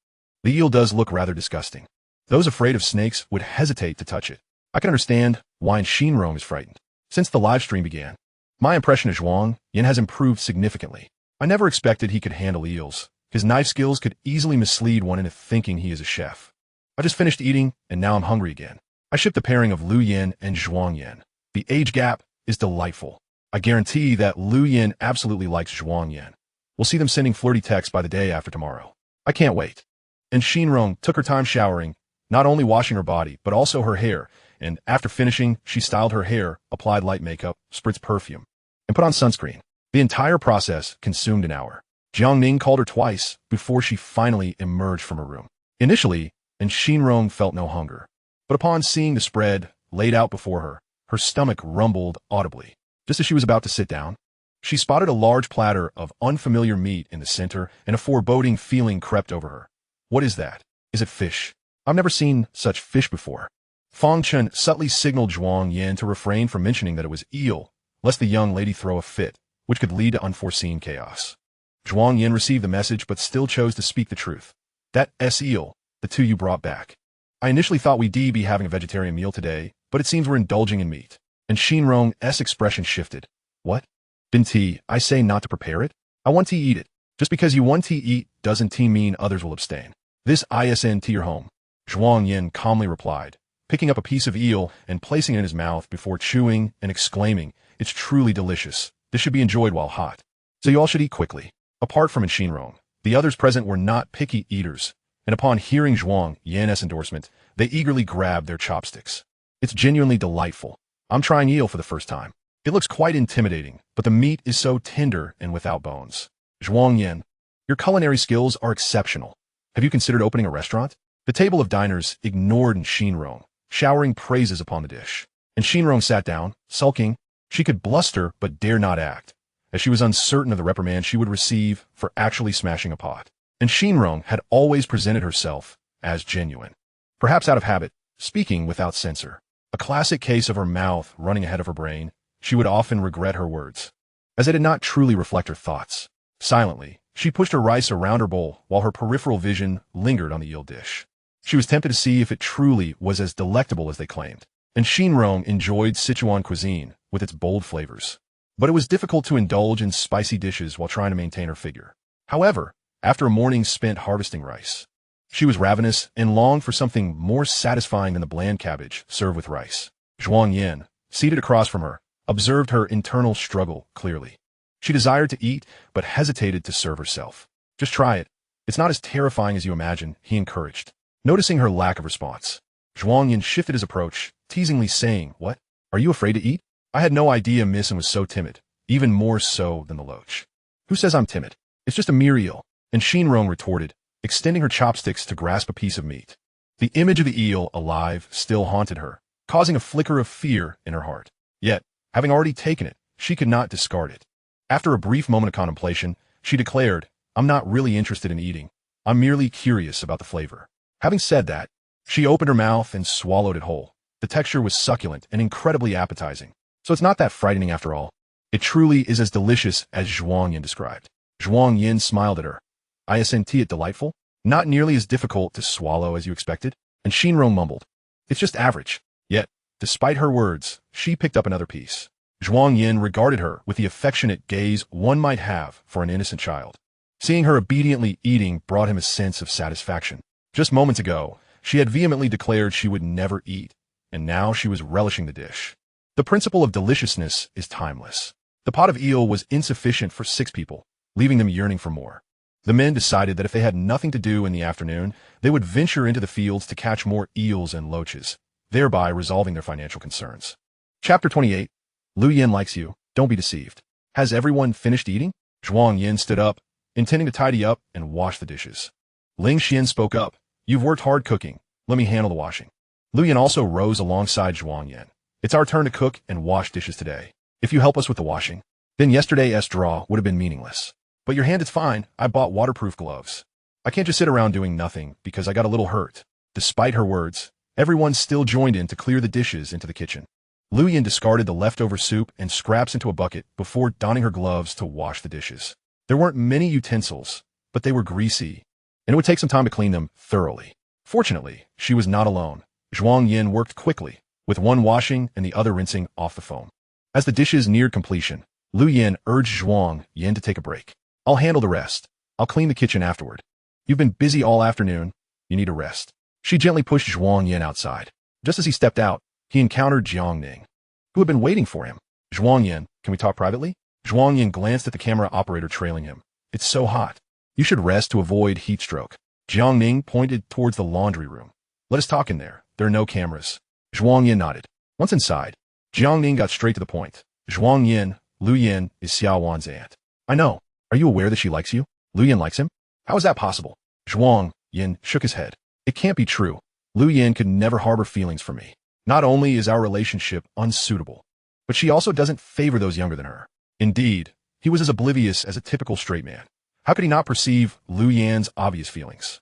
The eel does look rather disgusting. Those afraid of snakes would hesitate to touch it. I can understand why Xinrong is frightened. Since the live stream began, my impression of Zhuang Yan has improved significantly. I never expected he could handle eels. His knife skills could easily mislead one into thinking he is a chef. I just finished eating, and now I'm hungry again. I ship the pairing of Lu Yan and Zhuang Yan. The age gap is delightful. I guarantee that Lu Yan absolutely likes Zhuang Yan. We'll see them sending flirty texts by the day after tomorrow. I can't wait. And Xinrong took her time showering, not only washing her body, but also her hair, and after finishing, she styled her hair, applied light makeup, spritzed perfume, and put on sunscreen. The entire process consumed an hour. Jiang Ning called her twice before she finally emerged from her room. Initially, and Xinrong felt no hunger. But upon seeing the spread laid out before her, her stomach rumbled audibly. Just as she was about to sit down, she spotted a large platter of unfamiliar meat in the center, and a foreboding feeling crept over her. What is that? Is it fish? I've never seen such fish before. Fangchen subtly signaled Zhuang Yan to refrain from mentioning that it was eel, lest the young lady throw a fit, which could lead to unforeseen chaos. Zhuang Yan received the message but still chose to speak the truth. That eel, the 2 you brought back. I initially thought we'd be having a vegetarian meal today, but it seems we're indulging in meat. And Xinrong's expression shifted. What? Binti, I say not to prepare it? I want to eat it. Just because you want to eat doesn't mean others will abstain. This isn't to your home. Zhuang Yan calmly replied, picking up a piece of eel and placing it in his mouth before chewing and exclaiming, "It's truly delicious. This should be enjoyed while hot. So you all should eat quickly." Apart from Xinrong, the others present were not picky eaters, and upon hearing Zhuang Yan's endorsement, they eagerly grabbed their chopsticks. It's genuinely delightful. I'm trying eel for the first time. It looks quite intimidating, but the meat is so tender and without bones. Zhuang Yan, your culinary skills are exceptional. Have you considered opening a restaurant? The table of diners ignored Xinrong, showering praises upon the dish. And Xinrong sat down, sulking. She could bluster but dare not act, as she was uncertain of the reprimand she would receive for actually smashing a pot. And Xinrong had always presented herself as genuine. Perhaps out of habit, speaking without censor. A classic case of her mouth running ahead of her brain, she would often regret her words, as they did not truly reflect her thoughts. Silently, she pushed her rice around her bowl while her peripheral vision lingered on the eel dish. She was tempted to see if it truly was as delectable as they claimed. And Xinrong enjoyed Sichuan cuisine with its bold flavors. But it was difficult to indulge in spicy dishes while trying to maintain her figure. However, after a morning spent harvesting rice, she was ravenous and longed for something more satisfying than the bland cabbage served with rice. Zhuang Yan, seated across from her, observed her internal struggle clearly. She desired to eat, but hesitated to serve herself. Just try it. It's not as terrifying as you imagine, he encouraged. Noticing her lack of response, Zhuang Yan shifted his approach, teasingly saying, "What? Are you afraid to eat? I had no idea Miss was so timid, even more so than the loach." "Who says I'm timid? It's just a mere eel." And Xinrong retorted, extending her chopsticks to grasp a piece of meat. The image of the eel alive still haunted her, causing a flicker of fear in her heart. Yet, having already taken it, she could not discard it. After a brief moment of contemplation, she declared, "I'm not really interested in eating. I'm merely curious about the flavor." Having said that, she opened her mouth and swallowed it whole, The texture was succulent and incredibly appetizing. So it's not that frightening after all. It truly is as delicious as Zhuang Yan described. Zhuang Yan smiled at her. Isn't it delightful? Not nearly as difficult to swallow as you expected? And Shinrong mumbled. It's just average. Yet, despite her words, she picked up another piece. Zhuang Yan regarded her with the affectionate gaze one might have for an innocent child. Seeing her obediently eating brought him a sense of satisfaction. Just moments ago, she had vehemently declared she would never eat, and now she was relishing the dish. The principle of deliciousness is timeless. The pot of eel was insufficient for 6 people, leaving them yearning for more. The men decided that if they had nothing to do in the afternoon, they would venture into the fields to catch more eels and loaches, thereby resolving their financial concerns. Chapter 28. Lu Yan likes you, don't be deceived. Has everyone finished eating? Zhuang Yan stood up, intending to tidy up and wash the dishes. Ling Xian spoke up. You've worked hard cooking. Let me handle the washing. Lu Yan also rose alongside Zhuang Yan. It's our turn to cook and wash dishes today. If you help us with the washing, then yesterday's draw would have been meaningless. But your hand is fine. I bought waterproof gloves. I can't just sit around doing nothing because I got a little hurt. Despite her words, everyone still joined in to clear the dishes into the kitchen. Lu Yan discarded the leftover soup and scraps into a bucket before donning her gloves to wash the dishes. There weren't many utensils, but they were greasy, and it would take some time to clean them thoroughly. Fortunately, she was not alone. Zhuang Yan worked quickly, with one washing and the other rinsing off the foam. As the dishes neared completion, Lu Yan urged Zhuang Yan to take a break. I'll handle the rest. I'll clean the kitchen afterward. You've been busy all afternoon. You need a rest. She gently pushed Zhuang Yan outside. Just as he stepped out, he encountered Jiang Ning, who had been waiting for him. Zhuang Yan, can we talk privately? Zhuang Yan glanced at the camera operator trailing him. It's so hot. You should rest to avoid heat stroke. Jiang Ning pointed towards the laundry room. Let us talk in there. There are no cameras. Zhuang Yan nodded. Once inside, Jiang Ning got straight to the point. Zhuang Yan, Lu Yan is Xia Wan's aunt. I know. Are you aware that she likes you? Lu Yan likes him? How is that possible? Zhuang Yan shook his head. It can't be true. Lu Yan could never harbor feelings for me. Not only is our relationship unsuitable, but she also doesn't favor those younger than her. Indeed, he was as oblivious as a typical straight man. How could he not perceive Lu Yan's obvious feelings?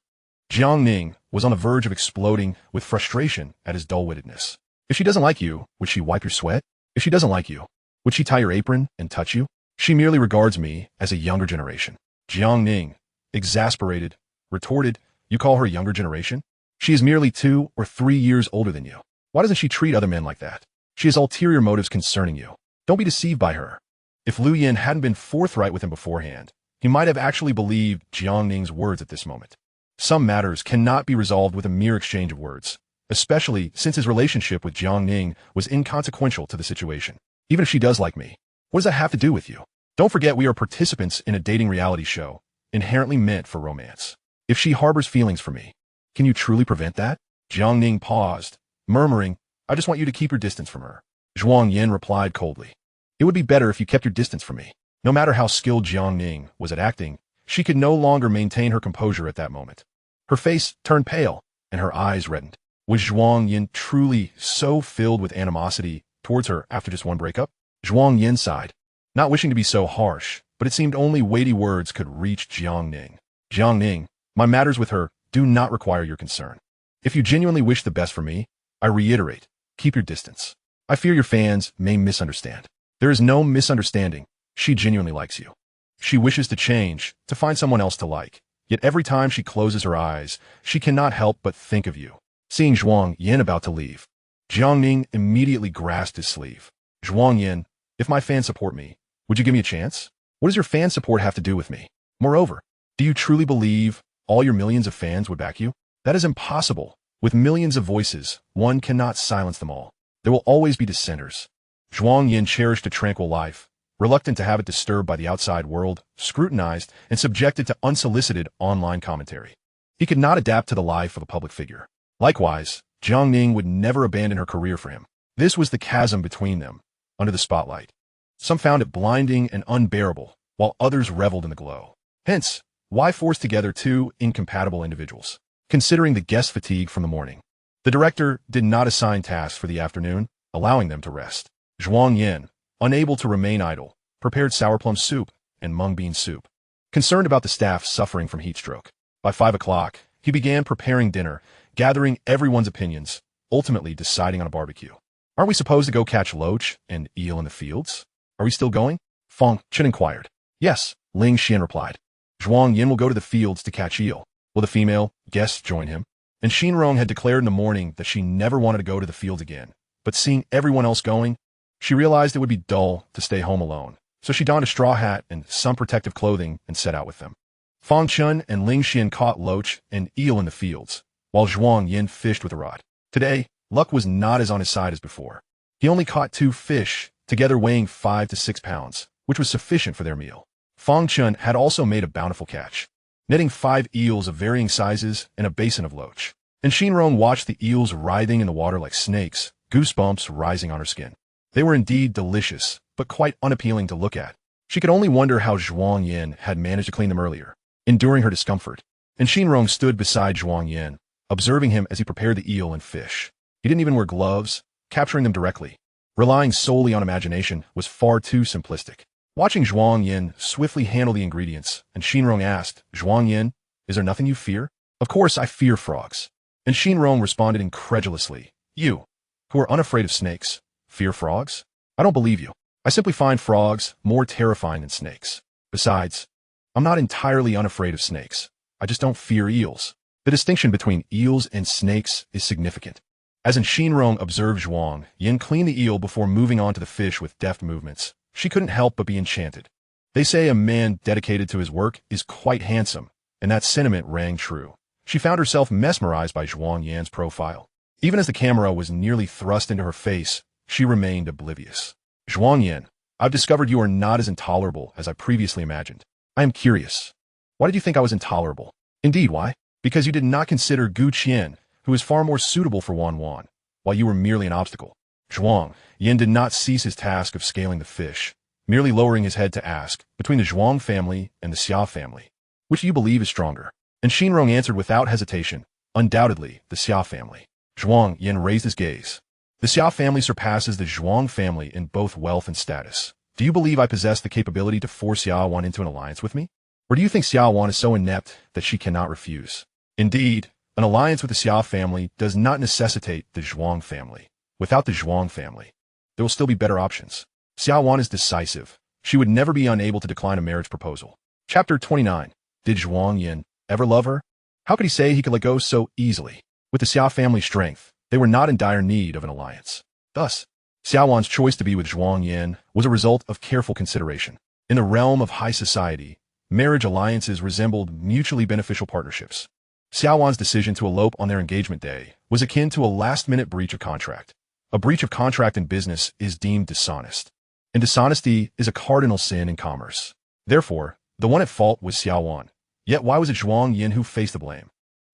Jiang Ning was on the verge of exploding with frustration at his dull-wittedness. If she doesn't like you, would she wipe your sweat? If she doesn't like you, would she tie your apron and touch you? She merely regards me as a younger generation. Jiang Ning, exasperated, retorted, you call her a younger generation? She is merely 2 or 3 years older than you. Why doesn't she treat other men like that? She has ulterior motives concerning you. Don't be deceived by her. If Lu Yan hadn't been forthright with him beforehand, he might have actually believed Jiang Ning's words at this moment. Some matters cannot be resolved with a mere exchange of words, especially since his relationship with Jiang Ning was inconsequential to the situation. Even if she does like me, what does that have to do with you? Don't forget we are participants in a dating reality show, inherently meant for romance. If she harbors feelings for me, can you truly prevent that? Jiang Ning paused, murmuring, I just want you to keep your distance from her. Zhuang Yan replied coldly. It would be better if you kept your distance from me. No matter how skilled Jiang Ning was at acting, she could no longer maintain her composure at that moment. Her face turned pale, and her eyes reddened. Was Zhuang Yan truly so filled with animosity towards her after just one breakup? Zhuang Yan sighed, not wishing to be so harsh, but it seemed only weighty words could reach Jiang Ning. Jiang Ning, my matters with her do not require your concern. If you genuinely wish the best for me, I reiterate, keep your distance. I fear your fans may misunderstand. There is no misunderstanding. She genuinely likes you. She wishes to change, to find someone else to like. Yet every time she closes her eyes, she cannot help but think of you. Seeing Zhuang Yan about to leave, Jiang Ning immediately grasped his sleeve. Zhuang Yan, if my fans support me, would you give me a chance? What does your fan support have to do with me? Moreover, do you truly believe all your millions of fans would back you? That is impossible. With millions of voices, one cannot silence them all. There will always be dissenters. Zhuang Yan cherished a tranquil life, reluctant to have it disturbed by the outside world, scrutinized, and subjected to unsolicited online commentary. He could not adapt to the life of a public figure. Likewise, Jiang Ning would never abandon her career for him. This was the chasm between them, under the spotlight. Some found it blinding and unbearable, while others reveled in the glow. Hence, why force together two incompatible individuals? Considering the guest fatigue from the morning, the director did not assign tasks for the afternoon, allowing them to rest. Zhuang Yan, unable to remain idle, prepared sour plum soup and mung bean soup. Concerned about the staff suffering from heat stroke, by 5 o'clock, he began preparing dinner, gathering everyone's opinions, ultimately deciding on a barbecue. Aren't we supposed to go catch loach and eel in the fields? Are we still going? Feng Chen inquired. Yes, Ling Xian replied. Zhuang Yan will go to the fields to catch eel. Will the female guests join him? And Xinrong had declared in the morning that she never wanted to go to the fields again. But seeing everyone else going, she realized it would be dull to stay home alone. So she donned a straw hat and some protective clothing and set out with them. Feng Chen and Ling Xian caught loach and eel in the fields, while Zhuang Yan fished with a rod. Today, luck was not as on his side as before. He only caught 2 fish, together weighing 5 to 6 pounds, which was sufficient for their meal. Feng Chen had also made a bountiful catch, netting 5 eels of varying sizes and a basin of loach. And Xinrong watched the eels writhing in the water like snakes, goosebumps rising on her skin. They were indeed delicious, but quite unappealing to look at. She could only wonder how Zhuang Yan had managed to clean them earlier, enduring her discomfort. And Xinrong stood beside Zhuang Yan, observing him as he prepared the eel and fish. He didn't even wear gloves, capturing them directly. Relying solely on imagination was far too simplistic. Watching Zhuang Yan swiftly handle the ingredients, and Xinrong asked, Zhuang Yan, is there nothing you fear? Of course I fear frogs. And Xinrong responded incredulously, you, who are unafraid of snakes, fear frogs? I don't believe you. I simply find frogs more terrifying than snakes. Besides, I'm not entirely unafraid of snakes. I just don't fear eels. The distinction between eels and snakes is significant. As in Xinrong observed Zhuang Yan clean the eel before moving on to the fish with deft movements, she couldn't help but be enchanted. They say a man dedicated to his work is quite handsome, and that sentiment rang true. She found herself mesmerized by Zhuang Yan's profile. Even as the camera was nearly thrust into her face, she remained oblivious. Zhuang Yan, I've discovered you are not as intolerable as I previously imagined. I am curious. Why did you think I was intolerable? Indeed, why? Because you did not consider Gu Qian, who is far more suitable for Wan Wan, while you were merely an obstacle. Zhuang Yan did not cease his task of scaling the fish, merely lowering his head to ask, between the Zhuang family and the Xia family, which do you believe is stronger? And Xinrong answered without hesitation, undoubtedly the Xia family. Zhuang Yan raised his gaze. The Xia family surpasses the Zhuang family in both wealth and status. Do you believe I possess the capability to force Xia Wan into an alliance with me? Or do you think Xia Wan is so inept that she cannot refuse? Indeed, an alliance with the Xia family does not necessitate the Zhuang family. Without the Zhuang family, there will still be better options. Xia Wan is decisive. She would never be unable to decline a marriage proposal. Chapter 29. Did Zhuang Yan ever love her? How could he say he could let go so easily? With the Xia family strength, they were not in dire need of an alliance. Thus, Xia Wan's choice to be with Zhuang Yan was a result of careful consideration. In the realm of high society, marriage alliances resembled mutually beneficial partnerships. Xia Wan's decision to elope on their engagement day was akin to a last-minute breach of contract. A breach of contract in business is deemed dishonest, and dishonesty is a cardinal sin in commerce. Therefore, the one at fault was Xia Wan. Yet why was it Zhuang Yan who faced the blame?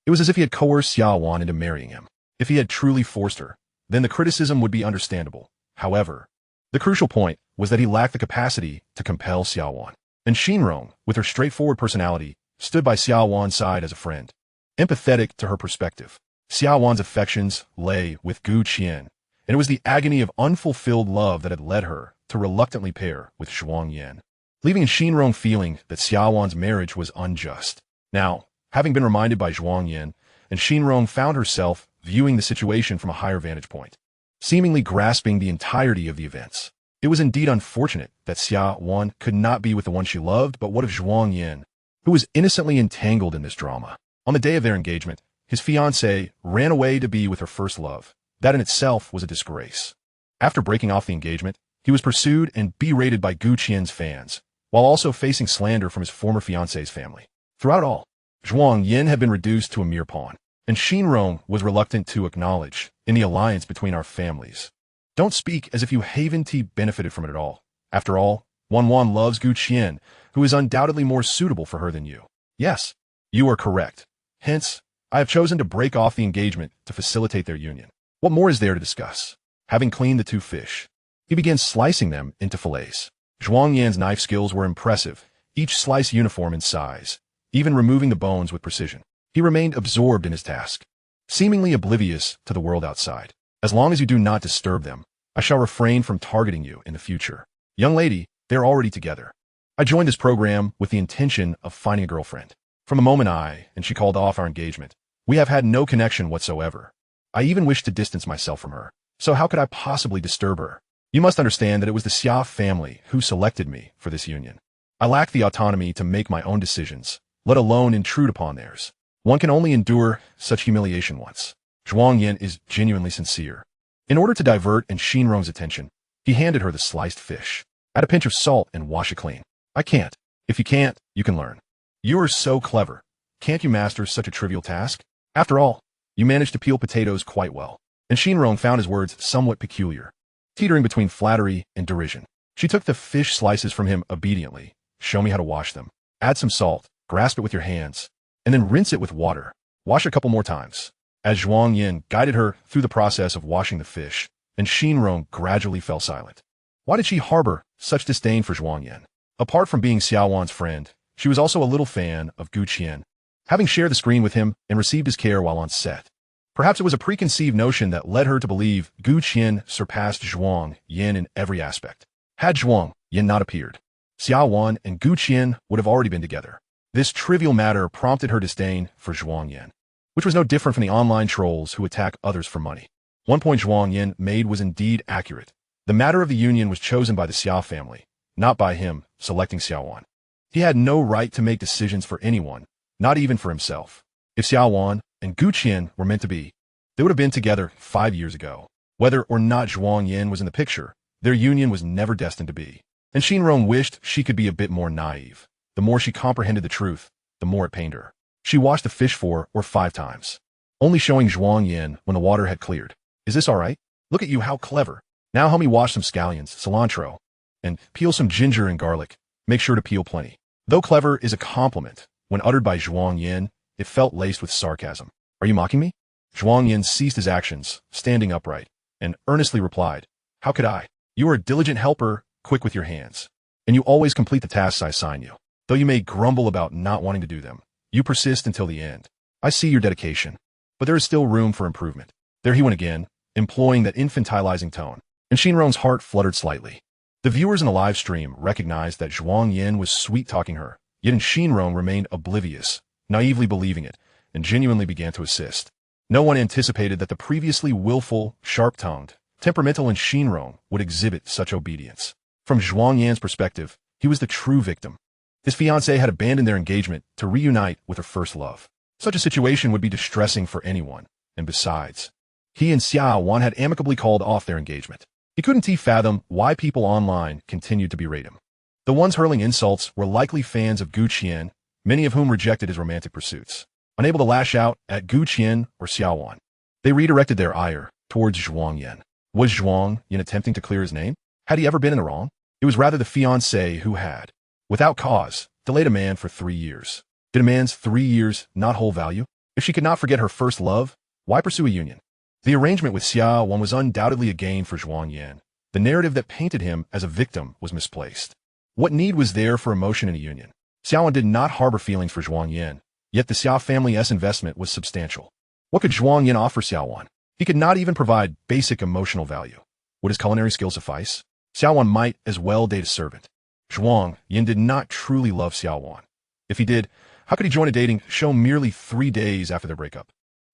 It was as if he had coerced Xia Wan into marrying him. If he had truly forced her, then the criticism would be understandable. However, the crucial point was that he lacked the capacity to compel Xia Wan. And Xinrong, with her straightforward personality, stood by Xia Wan's side as a friend, empathetic to her perspective. Xia Wan's affections lay with Gu Qian, and it was the agony of unfulfilled love that had led her to reluctantly pair with Zhuang Yan, leaving Xinrong feeling that Xia Wan's marriage was unjust. Now, having been reminded by Zhuang Yan, and Xinrong found herself viewing the situation from a higher vantage point, seemingly grasping the entirety of the events. It was indeed unfortunate that Xia Wan could not be with the one she loved, but what of Zhuang Yan, who was innocently entangled in this drama? On the day of their engagement, his fiancée ran away to be with her first love. That in itself was a disgrace. After breaking off the engagement, he was pursued and berated by Gu Qian's fans, while also facing slander from his former fiancée's family. Throughout all, Zhuang Yan had been reduced to a mere pawn, and Xinrong was reluctant to acknowledge in the alliance between our families. Don't speak as if you Haven-T benefited from it at all. After all, Wan Wan loves Gu Qian, who is undoubtedly more suitable for her than you. Yes, you are correct. Hence, I have chosen to break off the engagement to facilitate their union. What more is there to discuss? Having cleaned the 2 fish, he began slicing them into fillets. Zhuang Yan's knife skills were impressive, each slice uniform in size, even removing the bones with precision. He remained absorbed in his task, seemingly oblivious to the world outside. As long as you do not disturb them, I shall refrain from targeting you in the future. Young lady, they're already together. I joined this program with the intention of finding a girlfriend. From the moment and she called off our engagement, we have had no connection whatsoever. I even wished to distance myself from her. So how could I possibly disturb her? You must understand that it was the Xia family who selected me for this union. I lack the autonomy to make my own decisions, let alone intrude upon theirs. One can only endure such humiliation once. Zhuang Yan is genuinely sincere. In order to divert Shinrong's attention, he handed her the sliced fish. Add a pinch of salt and wash it clean. I can't. If you can't, you can learn. You are so clever. Can't you master such a trivial task? After all, you managed to peel potatoes quite well. And Shinrong found his words somewhat peculiar, teetering between flattery and derision. She took the fish slices from him obediently. Show me how to wash them. Add some salt, grasp it with your hands, and then rinse it with water. Wash a couple more times. As Zhuang Yan guided her through the process of washing the fish, and Shinrong gradually fell silent. Why did she harbor such disdain for Zhuang Yan? Apart from being Xia Wan's friend, she was also a little fan of Gu Qian, having shared the screen with him and received his care while on set. Perhaps it was a preconceived notion that led her to believe Gu Qian surpassed Zhuang Yan in every aspect. Had Zhuang Yan not appeared, Xia Wan and Gu Qian would have already been together. This trivial matter prompted her disdain for Zhuang Yan, which was no different from the online trolls who attack others for money. One point Zhuang Yan made was indeed accurate. The matter of the union was chosen by the Xia family, not by him selecting Xia Wan. He had no right to make decisions for anyone, not even for himself. If Xia Wan and Gu Qian were meant to be, they would have been together 5 years ago. Whether or not Zhuang Yan was in the picture, their union was never destined to be. And Shinrong wished she could be a bit more naive. The more she comprehended the truth, the more it pained her. She washed the fish 4 or 5 times, only showing Zhuang Yan when the water had cleared. Is this all right? Look at you, how clever. Now help me wash some scallions, cilantro, and peel some ginger and garlic. Make sure to peel plenty. Though clever is a compliment, when uttered by Zhuang Yan, it felt laced with sarcasm. Are you mocking me? Zhuang Yan ceased his actions, standing upright, and earnestly replied, How could I? You are a diligent helper, quick with your hands, and you always complete the tasks I assign you. Though you may grumble about not wanting to do them, you persist until the end. I see your dedication, but there is still room for improvement. There he went again, employing that infantilizing tone, and Shinrong's heart fluttered slightly. The viewers in the live stream recognized that Zhuang Yan was sweet-talking her, yet Shinrong remained oblivious, naively believing it, and genuinely began to assist. No one anticipated that the previously willful, sharp-tongued, temperamental Shinrong would exhibit such obedience. From Zhuang Yan's perspective, he was the true victim. His fiancée had abandoned their engagement to reunite with her first love. Such a situation would be distressing for anyone, and besides, he and Xia Wan had amicably called off their engagement. He couldn't fathom why people online continued to berate him. The ones hurling insults were likely fans of Gu Qian, many of whom rejected his romantic pursuits. Unable to lash out at Gu Qian or Xia Wan, they redirected their ire towards Zhuang Yan. Was Zhuang Yan attempting to clear his name? Had he ever been in the wrong? It was rather the fiancé who had, without cause, delayed a man for 3 years. Did a man's 3 years not hold value? If she could not forget her first love, why pursue a union? The arrangement with Xia Wan was undoubtedly a gain for Zhuang Yan. The narrative that painted him as a victim was misplaced. What need was there for emotion in a union? Xia Wan did not harbor feelings for Zhuang Yan, yet the Xia family's investment was substantial. What could Zhuang Yan offer Xia Wan? He could not even provide basic emotional value. Would his culinary skills suffice? Xia Wan might as well date a servant. Zhuang Yan did not truly love Xia Wan. If he did, how could he join a dating show merely 3 days after their breakup?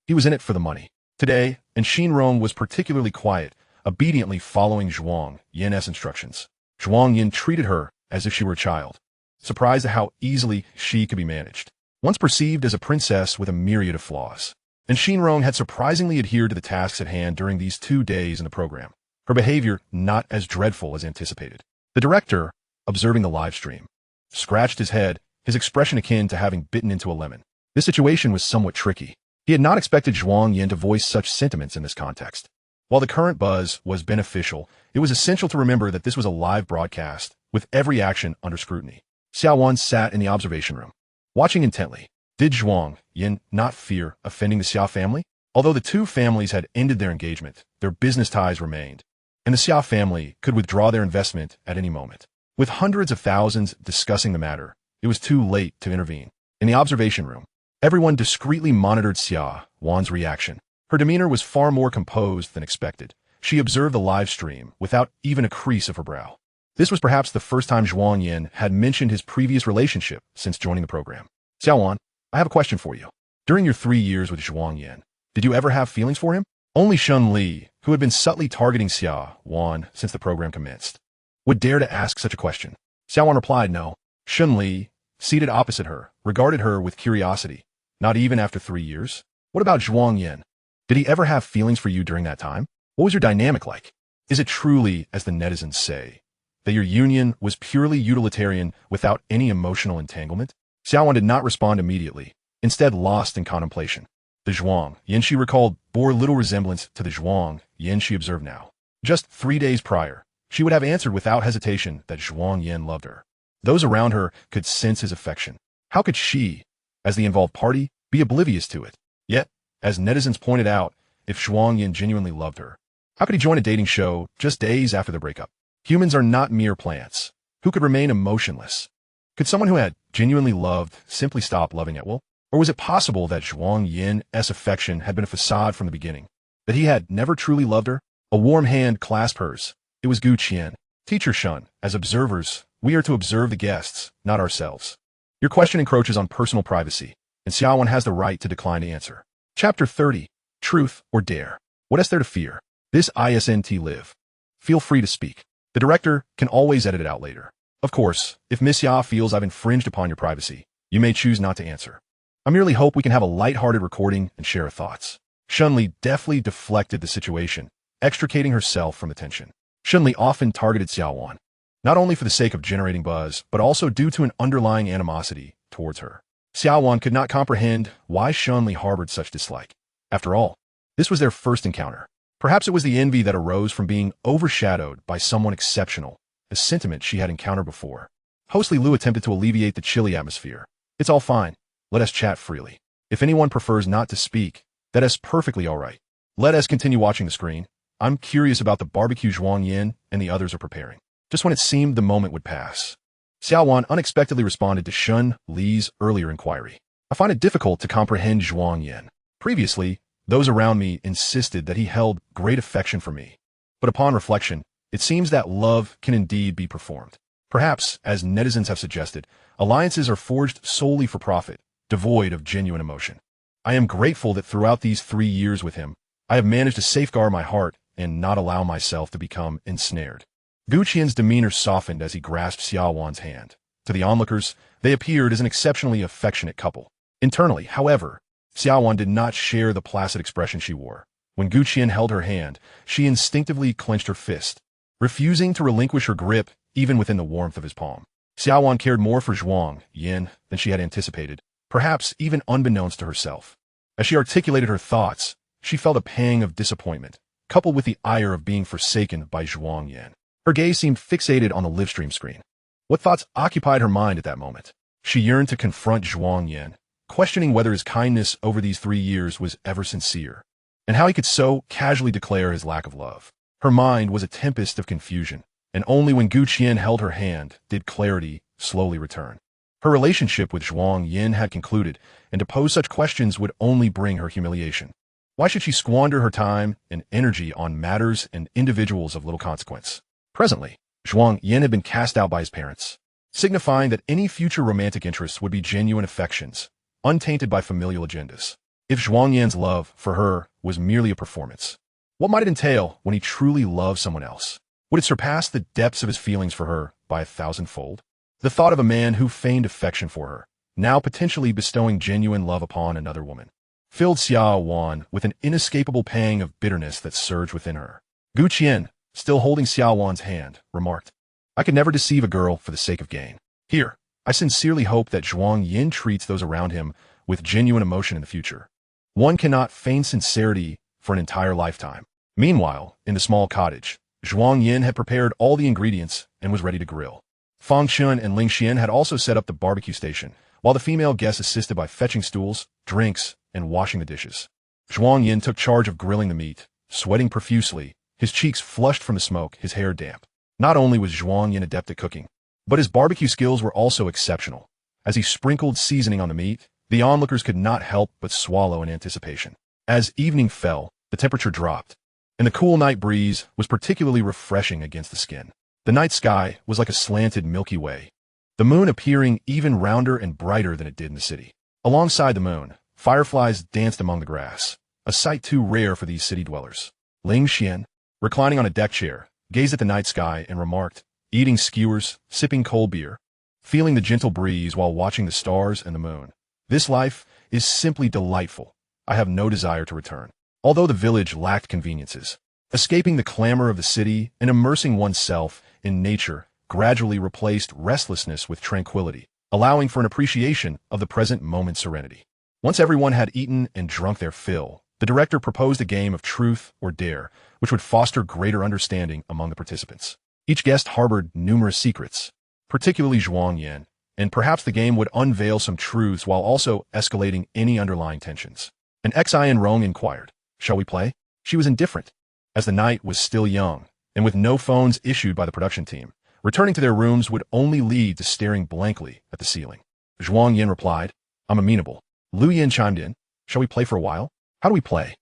He was in it for the money. Today, Shinrong was particularly quiet, obediently following Zhuang Yan's instructions. Zhuang Yan treated her as if she were a child, surprised at how easily she could be managed. Once perceived as a princess with a myriad of flaws, Shinrong had surprisingly adhered to the tasks at hand during these 2 days in the program. Her behavior not as dreadful as anticipated. The director, observing the live stream, scratched his head, his expression akin to having bitten into a lemon. This situation was somewhat tricky. He had not expected Zhuang Yan to voice such sentiments in this context. While the current buzz was beneficial, it was essential to remember that this was a live broadcast, with every action under scrutiny. Xia Wan sat in the observation room, watching intently. Did Zhuang Yan not fear offending the Xia family? Although the two families had ended their engagement, their business ties remained, and the Xia family could withdraw their investment at any moment. With hundreds of thousands discussing the matter, it was too late to intervene. In the observation room, everyone discreetly monitored Xia Wan's reaction. Her demeanor was far more composed than expected. She observed the live stream without even a crease of her brow. This was perhaps the first time Zhuang Yan had mentioned his previous relationship since joining the program. Xia Wan, I have a question for you. During your 3 years with Zhuang Yan, did you ever have feelings for him? Only Shun Li, who had been subtly targeting Xia Wan since the program commenced, would dare to ask such a question. Xia Wan replied no. Shun Li, seated opposite her, regarded her with curiosity. Not even after 3 years? What about Zhuang Yan? Did he ever have feelings for you during that time? What was your dynamic like? Is it truly, as the netizens say, that your union was purely utilitarian without any emotional entanglement? Xia Wan did not respond immediately, instead lost in contemplation. The Zhuang Yan she recalled bore little resemblance to the Zhuang Yan she observed now. Just 3 days prior, she would have answered without hesitation that Zhuang Yan loved her. Those around her could sense his affection. How could she, as the involved party, be oblivious to it? Yet, as netizens pointed out, if Zhuang Yan genuinely loved her, how could he join a dating show just days after the breakup? Humans are not mere plants. Who could remain emotionless? Could someone who had genuinely loved simply stop loving at will? Or was it possible that Zhuang Yan's affection had been a facade from the beginning? That he had never truly loved her? A warm hand clasped hers. It was Gu Qian. Teacher Shun, as observers, we are to observe the guests, not ourselves. Your question encroaches on personal privacy, and Xia Wan has the right to decline to answer. Chapter 30. Truth or Dare? What is there to fear? This isn't live. Feel free to speak. The director can always edit it out later. Of course, if Miss Ya feels I've infringed upon your privacy, you may choose not to answer. I merely hope we can have a light-hearted recording and share our thoughts. Shunli deftly deflected the situation, extricating herself from the tension. Shunli often targeted Xia Wan, not only for the sake of generating buzz, but also due to an underlying animosity towards her. Xia Wan could not comprehend why Shunli harbored such dislike. After all, this was their first encounter. Perhaps it was the envy that arose from being overshadowed by someone exceptional, a sentiment she had encountered before. Host Li Lu attempted to alleviate the chilly atmosphere. It's all fine. Let us chat freely. If anyone prefers not to speak, that is perfectly all right. Let us continue watching the screen. I'm curious about the barbecue Zhuang Yan and the others are preparing. Just when it seemed the moment would pass, Xia Wan unexpectedly responded to Shun Li's earlier inquiry. I find it difficult to comprehend Zhuang Yan. Previously, those around me insisted that he held great affection for me. But upon reflection, it seems that love can indeed be performed. Perhaps, as netizens have suggested, alliances are forged solely for profit, devoid of genuine emotion. I am grateful that throughout these 3 years with him, I have managed to safeguard my heart and not allow myself to become ensnared. Gu Qian's demeanor softened as he grasped Xia Wan's hand. To the onlookers, they appeared as an exceptionally affectionate couple. Internally, however, Xia Wan did not share the placid expression she wore. When Gu Qian held her hand, she instinctively clenched her fist, refusing to relinquish her grip even within the warmth of his palm. Xia Wan cared more for Zhuang Yan than she had anticipated, perhaps even unbeknownst to herself. As she articulated her thoughts, she felt a pang of disappointment, coupled with the ire of being forsaken by Zhuang Yan. Her gaze seemed fixated on the livestream screen. What thoughts occupied her mind at that moment? She yearned to confront Zhuang Yan, questioning whether his kindness over these 3 years was ever sincere, and how he could so casually declare his lack of love. Her mind was a tempest of confusion, and only when Gu Qian held her hand did clarity slowly return. Her relationship with Zhuang Yan had concluded, and to pose such questions would only bring her humiliation. Why should she squander her time and energy on matters and individuals of little consequence? Presently, Zhuang Yan had been cast out by his parents, signifying that any future romantic interests would be genuine affections, untainted by familial agendas. If Zhuang Yan's love for her was merely a performance, what might it entail when he truly loved someone else? Would it surpass the depths of his feelings for her by 1,000-fold? The thought of a man who feigned affection for her, now potentially bestowing genuine love upon another woman, filled Xia Wan with an inescapable pang of bitterness that surged within her. Gu Qian, still holding Xia Wan's hand, remarked, I could never deceive a girl for the sake of gain. Here, I sincerely hope that Zhuang Yan treats those around him with genuine emotion in the future. One cannot feign sincerity for an entire lifetime. Meanwhile, in the small cottage, Zhuang Yan had prepared all the ingredients and was ready to grill. Fang Shun and Ling Xian had also set up the barbecue station, while the female guests assisted by fetching stools, drinks, and washing the dishes. Zhuang Yan took charge of grilling the meat, sweating profusely, his cheeks flushed from the smoke, his hair damp. Not only was Zhuang Yan adept at cooking, but his barbecue skills were also exceptional. As he sprinkled seasoning on the meat, the onlookers could not help but swallow in anticipation. As evening fell, the temperature dropped, and the cool night breeze was particularly refreshing against the skin. The night sky was like a slanted Milky Way, the moon appearing even rounder and brighter than it did in the city. Alongside the moon, fireflies danced among the grass, a sight too rare for these city dwellers. Ling Xian, reclining on a deck chair, gazed at the night sky and remarked, eating skewers, sipping cold beer, feeling the gentle breeze while watching the stars and the moon. This life is simply delightful. I have no desire to return. Although the village lacked conveniences, escaping the clamor of the city and immersing oneself in nature gradually replaced restlessness with tranquility, allowing for an appreciation of the present moment's serenity. Once everyone had eaten and drunk their fill, the director proposed a game of truth or dare, which would foster greater understanding among the participants. Each guest harbored numerous secrets, particularly Zhuang Yan, and perhaps the game would unveil some truths while also escalating any underlying tensions. And Ex-Fiancée inquired, "Shall we play?" She was indifferent, as the night was still young, and with no phones issued by the production team, returning to their rooms would only lead to staring blankly at the ceiling. Zhuang Yan replied, "I'm amenable." Lu Yan chimed in, "Shall we play for a while?" "How do we play?"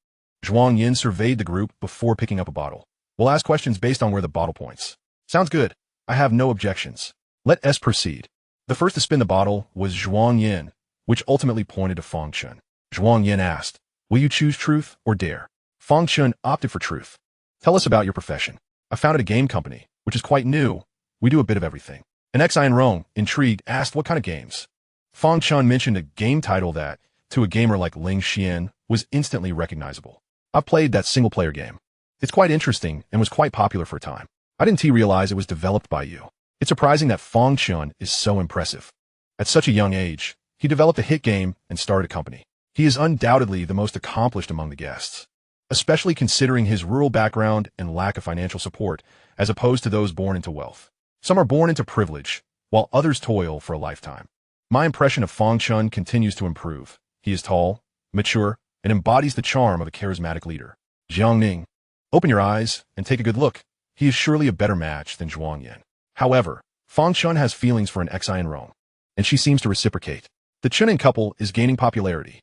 Zhuang Yan surveyed the group before picking up a bottle. "We'll ask questions based on where the bottle points." "Sounds good. I have no objections. Let us proceed." The first to spin the bottle was Zhuang Yan, which ultimately pointed to Fang Chun. Zhuang Yan asked, "Will you choose truth or dare?" Fang Chun opted for truth. "Tell us about your profession." "I founded a game company, which is quite new. We do a bit of everything." And Ex-Fiancée, intrigued, asked what kind of games. Fang Chun mentioned a game title that, to a gamer like Ling Xian, was instantly recognizable. "I've played that single-player game. It's quite interesting and was quite popular for a time. I didn't realize it was developed by you." It's surprising that Fang Chun is so impressive. At such a young age, he developed a hit game and started a company. He is undoubtedly the most accomplished among the guests, especially considering his rural background and lack of financial support, as opposed to those born into wealth. Some are born into privilege, while others toil for a lifetime. My impression of Fang Chun continues to improve. He is tall, mature, and embodies the charm of a charismatic leader. Jiang Ning, open your eyes and take a good look. He is surely a better match than Zhuang Yan. However, Fang Chun has feelings for an Ex-Fiancée, and she seems to reciprocate. The Chunin couple is gaining popularity.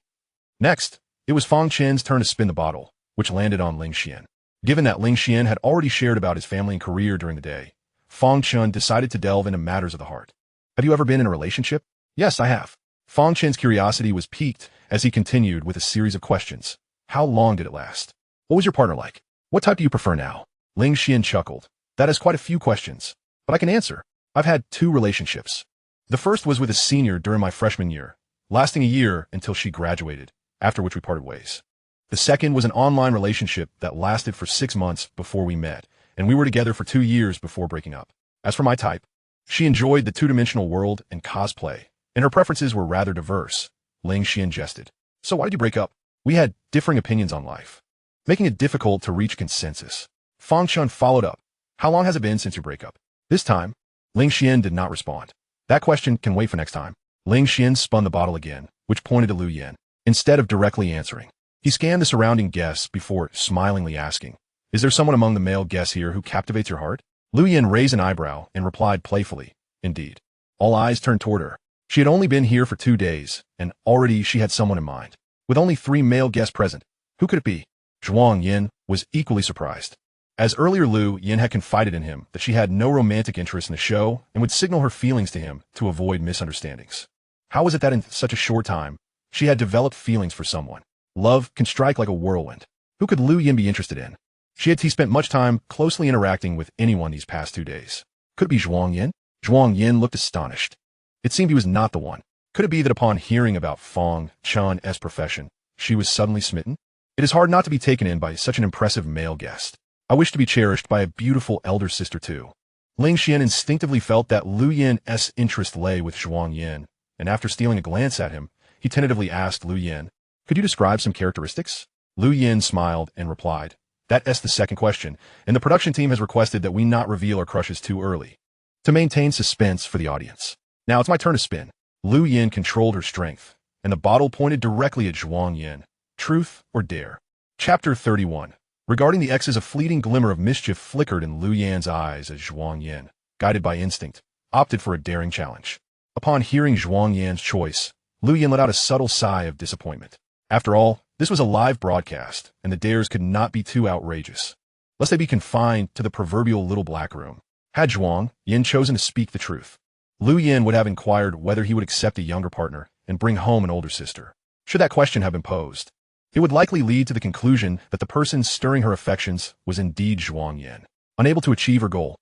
Next, it was Fang Chen's turn to spin the bottle, which landed on Ling Xian. Given that Ling Xian had already shared about his family and career during the day, Fang Chun decided to delve into matters of the heart. "Have you ever been in a relationship?" "Yes, I have." Fang Chen's curiosity was piqued as he continued with a series of questions. "How long did it last? What was your partner like? What type do you prefer now?" Ling Xian chuckled. "That is quite a few questions, but I can answer. I've had 2 relationships. The first was with a senior during my freshman year, lasting a year until she graduated, after which we parted ways. The second was an online relationship that lasted for 6 months before we met, and we were together for 2 years before breaking up. As for my type, she enjoyed the two-dimensional world and cosplay, and her preferences were rather diverse." Ling Xian jested. "So why did you break up?" "We had differing opinions on life, making it difficult to reach consensus." Fang Chun followed up. "How long has it been since your breakup?" This time, Ling Xian did not respond. "That question can wait for next time." Ling Xian spun the bottle again, which pointed to Lu Yan. Instead of directly answering, he scanned the surrounding guests before smilingly asking, "Is there someone among the male guests here who captivates your heart?" Lu Yan raised an eyebrow and replied playfully, "Indeed." All eyes turned toward her. She had only been here for 2 days, and already she had someone in mind. With only 3 male guests present, who could it be? Zhuang Yan was equally surprised. As earlier Lu Yan had confided in him that she had no romantic interest in the show and would signal her feelings to him to avoid misunderstandings. How was it that in such a short time, she had developed feelings for someone? Love can strike like a whirlwind. Who could Lu Yan be interested in? She had spent much time closely interacting with anyone these past 2 days. Could it be Zhuang Yan? Zhuang Yan looked astonished. It seemed he was not the one. Could it be that upon hearing about Fang Chun's profession, she was suddenly smitten? It is hard not to be taken in by such an impressive male guest. I wish to be cherished by a beautiful elder sister too. Ling Xian instinctively felt that Lu Yan's interest lay with Zhuang Yan, and after stealing a glance at him, he tentatively asked Lu Yan, "Could you describe some characteristics?" Lu Yan smiled and replied, "That's the second question, and the production team has requested that we not reveal our crushes too early, to maintain suspense for the audience. Now it's my turn to spin." Lu Yan controlled her strength, and the bottle pointed directly at Zhuang Yan. Truth or dare? Chapter 31. Regarding the exes, a fleeting glimmer of mischief flickered in Lu Yan's eyes as Zhuang Yan, guided by instinct, opted for a daring challenge. Upon hearing Zhuang Yan's choice, Lu Yan let out a subtle sigh of disappointment. After all, this was a live broadcast, and the dares could not be too outrageous, lest they be confined to the proverbial little black room. Had Zhuang Yan chosen to speak the truth, Lu Yan would have inquired whether he would accept a younger partner and bring home an older sister. Should that question have been posed, It would likely lead to the conclusion that the person stirring her affections was indeed Zhuang Yan. Unable to achieve her goal,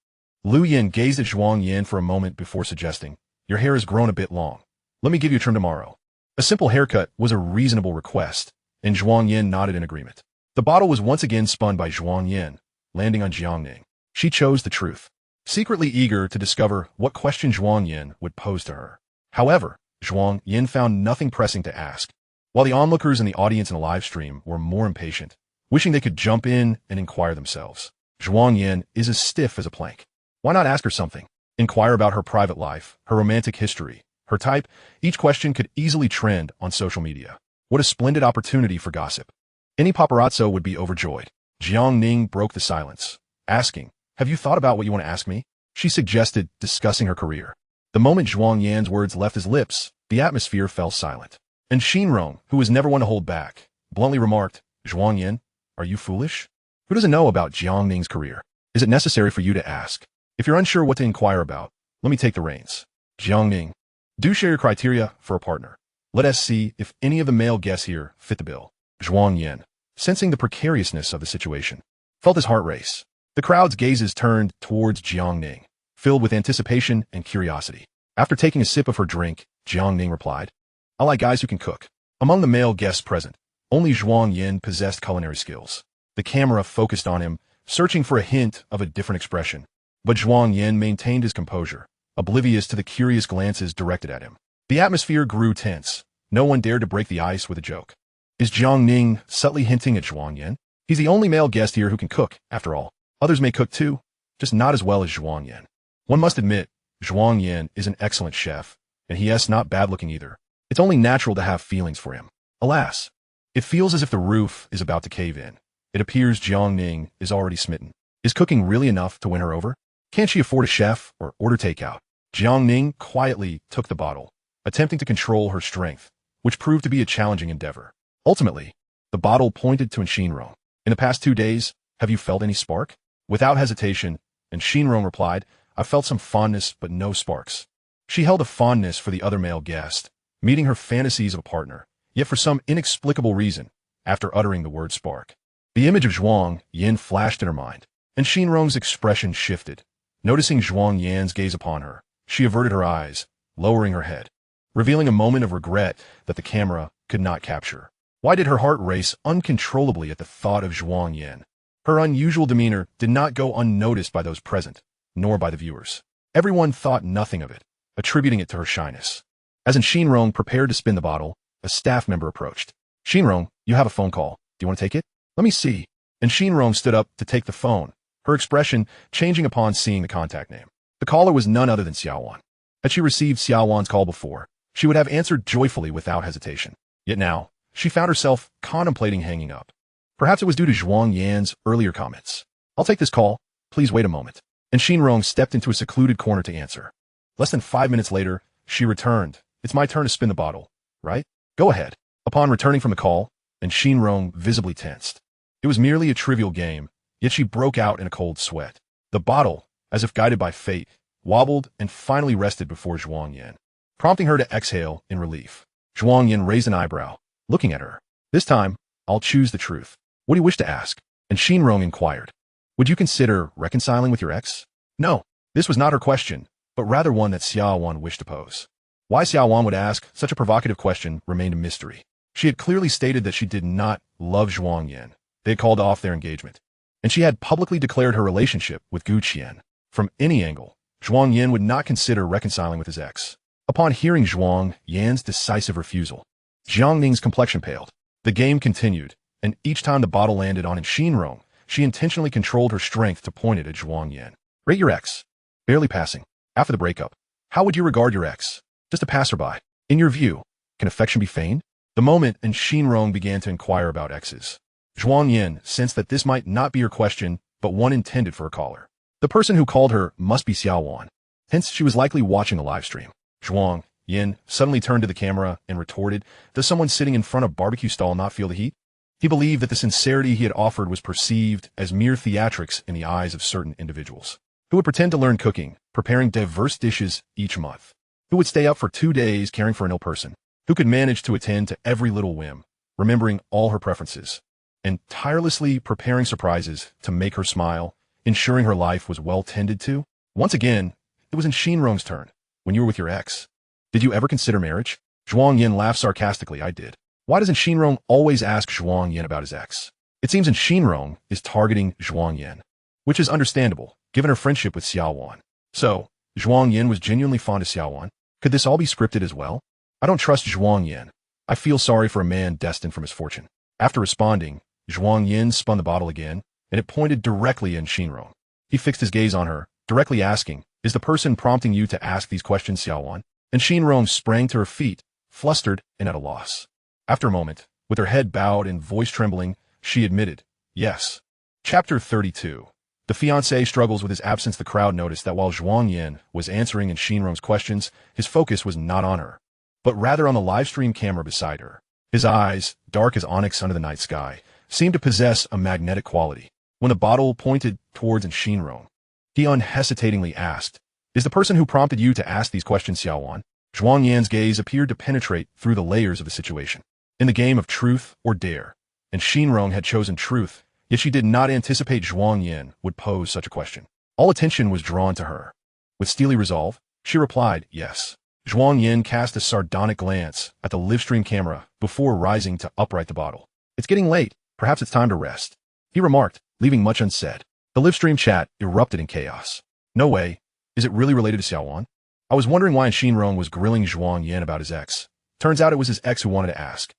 Lu Yin gazed at Zhuang Yan for a moment before suggesting, "Your hair has grown a bit long. Let me give you a trim tomorrow." A simple haircut was a reasonable request, and Zhuang Yan nodded in agreement. The bottle was once again spun by Zhuang Yan, landing on Jiang Ning. She chose the truth, secretly eager to discover what question Zhuang Yan would pose to her. However, Zhuang Yan found nothing pressing to ask, while the onlookers in the audience in the live stream were more impatient, wishing they could jump in and inquire themselves. Zhuang Yan is as stiff as a plank. Why not ask her something? Inquire about her private life, her romantic history, her type. Each question could easily trend on social media. What a splendid opportunity for gossip. Any paparazzo would be overjoyed. Jiang Ning broke the silence, asking, "Have you thought about what you want to ask me?" She suggested discussing her career. The moment Zhuang Yan's words left his lips, the atmosphere fell silent. And Xinrong, who was never one to hold back, bluntly remarked, "Zhuang Yan, are you foolish? Who doesn't know about Jiang Ning's career? Is it necessary for you to ask? If you're unsure what to inquire about, let me take the reins." Jiang Ning, do share your criteria for a partner. Let us see if any of the male guests here fit the bill. Zhuang Yan, sensing the precariousness of the situation, felt his heart race. The crowd's gazes turned towards Jiang Ning, filled with anticipation and curiosity. After taking a sip of her drink, Jiang Ning replied, "I like guys who can cook." Among the male guests present, only Zhuang Yan possessed culinary skills. The camera focused on him, searching for a hint of a different expression. But Zhuang Yan maintained his composure, oblivious to the curious glances directed at him. The atmosphere grew tense. No one dared to break the ice with a joke. Is Jiang Ning subtly hinting at Zhuang Yan? He's the only male guest here who can cook, after all. Others may cook too, just not as well as Zhuang Yan. One must admit, Zhuang Yan is an excellent chef, and he is not bad-looking either. It's only natural to have feelings for him. Alas, it feels as if the roof is about to cave in. It appears Jiang Ning is already smitten. Is cooking really enough to win her over? Can't she afford a chef or order takeout? Jiang Ning quietly took the bottle, attempting to control her strength, which proved to be a challenging endeavor. Ultimately, the bottle pointed to Xinrong. "In the past 2 days, have you felt any spark?" Without hesitation, and Xinrong replied, "I felt some fondness, but no sparks." She held a fondness for the other male guest, meeting her fantasies of a partner, yet for some inexplicable reason, after uttering the word spark, the image of Zhuang Yan flashed in her mind, and Xinrong's expression shifted. Noticing Zhuang Yan's gaze upon her, she averted her eyes, lowering her head, revealing a moment of regret that the camera could not capture. Why did her heart race uncontrollably at the thought of Zhuang Yan? Her unusual demeanor did not go unnoticed by those present, nor by the viewers. Everyone thought nothing of it, attributing it to her shyness. As Xinrong prepared to spin the bottle, a staff member approached. "Xinrong, you have a phone call. Do you want to take it?" "Let me see." And Xinrong stood up to take the phone, her expression changing upon seeing the contact name. The caller was none other than Xia Wan. Had she received Xia Wan's call before, she would have answered joyfully without hesitation. Yet now, she found herself contemplating hanging up. Perhaps it was due to Zhuang Yan's earlier comments. "I'll take this call. Please wait a moment." And Xinrong stepped into a secluded corner to answer. Less than 5 minutes later, she returned. "It's my turn to spin the bottle, right? Go ahead." Upon returning from the call, and Xinrong visibly tensed. It was merely a trivial game, yet she broke out in a cold sweat. The bottle, as if guided by fate, wobbled and finally rested before Zhuang Yan, prompting her to exhale in relief. Zhuang Yan raised an eyebrow, looking at her. "This time, I'll choose the truth. What do you wish to ask?" And Xinrong inquired, "Would you consider reconciling with your ex?" No, this was not her question, but rather one that Xia Wan wished to pose. Why Xia Wan would ask such a provocative question remained a mystery. She had clearly stated that she did not love Zhuang Yan. They had called off their engagement, and she had publicly declared her relationship with Gu Qian. From any angle, Zhuang Yan would not consider reconciling with his ex. Upon hearing Zhuang Yan's decisive refusal, Jiang Ning's complexion paled. The game continued, and each time the bottle landed on Xinrong, she intentionally controlled her strength to point it at Zhuang Yan. "Rate your ex." "Barely passing." "After the breakup, how would you regard your ex?" "Just a passerby." "In your view, can affection be feigned?" The moment and Xinrong began to inquire about exes, Zhuang Yan sensed that this might not be her question, but one intended for her caller. The person who called her must be Xia Wan. Hence, she was likely watching the live stream. Zhuang Yan suddenly turned to the camera and retorted, "Does someone sitting in front of a barbecue stall not feel the heat?" He believed that the sincerity he had offered was perceived as mere theatrics in the eyes of certain individuals, who would pretend to learn cooking, preparing diverse dishes each month, who would stay up for 2 days caring for an ill person, who could manage to attend to every little whim, remembering all her preferences, and tirelessly preparing surprises to make her smile, ensuring her life was well tended to. Once again, it was in Shinrong's turn, when you were with your ex. Did you ever consider marriage? Zhuang Yan laughed sarcastically. I did. Why doesn't Shinrong always ask Zhuang Yan about his ex? It seems Shinrong is targeting Zhuang Yan, which is understandable, given her friendship with Xia Wan. So, Zhuang Yan was genuinely fond of Xia Wan. Could this all be scripted as well? I don't trust Zhuang Yan. I feel sorry for a man destined for misfortune. After responding, Zhuang Yan spun the bottle again, and it pointed directly in Shinrong. He fixed his gaze on her, directly asking, "Is the person prompting you to ask these questions Xia Wan?" And Shinrong sprang to her feet, flustered and at a loss. After a moment, with her head bowed and voice trembling, she admitted, "Yes." Chapter 32. The fiancé struggles with his absence. The crowd noticed that while Zhuang Yan was answering in Shinrong's questions, his focus was not on her, but rather on the livestream camera beside her. His eyes, dark as onyx under the night sky, seemed to possess a magnetic quality. When the bottle pointed towards Shinrong, he unhesitatingly asked, "Is the person who prompted you to ask these questions Xia Wan?" Zhuang Yan's gaze appeared to penetrate through the layers of the situation. In the game of truth or dare, and Shinrong had chosen truth, yet she did not anticipate Zhuang Yan would pose such a question. All attention was drawn to her. With steely resolve, she replied, "Yes." Zhuang Yan cast a sardonic glance at the livestream camera before rising to upright the bottle. "It's getting late. Perhaps it's time to rest," he remarked, leaving much unsaid. The livestream chat erupted in chaos. "No way. Is it really related to Xia Wan? I was wondering why Shinrong was grilling Zhuang Yan about his ex. Turns out it was his ex who wanted to ask.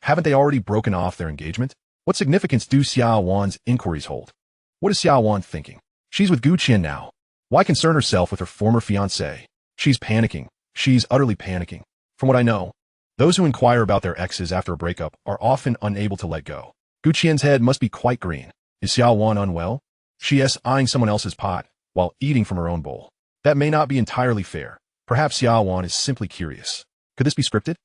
Haven't they already broken off their engagement? What significance do Xia Wan's inquiries hold? What is Xia Wan thinking? She's with Gu Qian now. Why concern herself with her former fiancé? She's panicking. She's utterly panicking. From what I know, those who inquire about their exes after a breakup are often unable to let go. Gu Qian's head must be quite green. Is Xia Wan unwell? She is eyeing someone else's pot while eating from her own bowl. That may not be entirely fair. Perhaps Xia Wan is simply curious. Could this be scripted?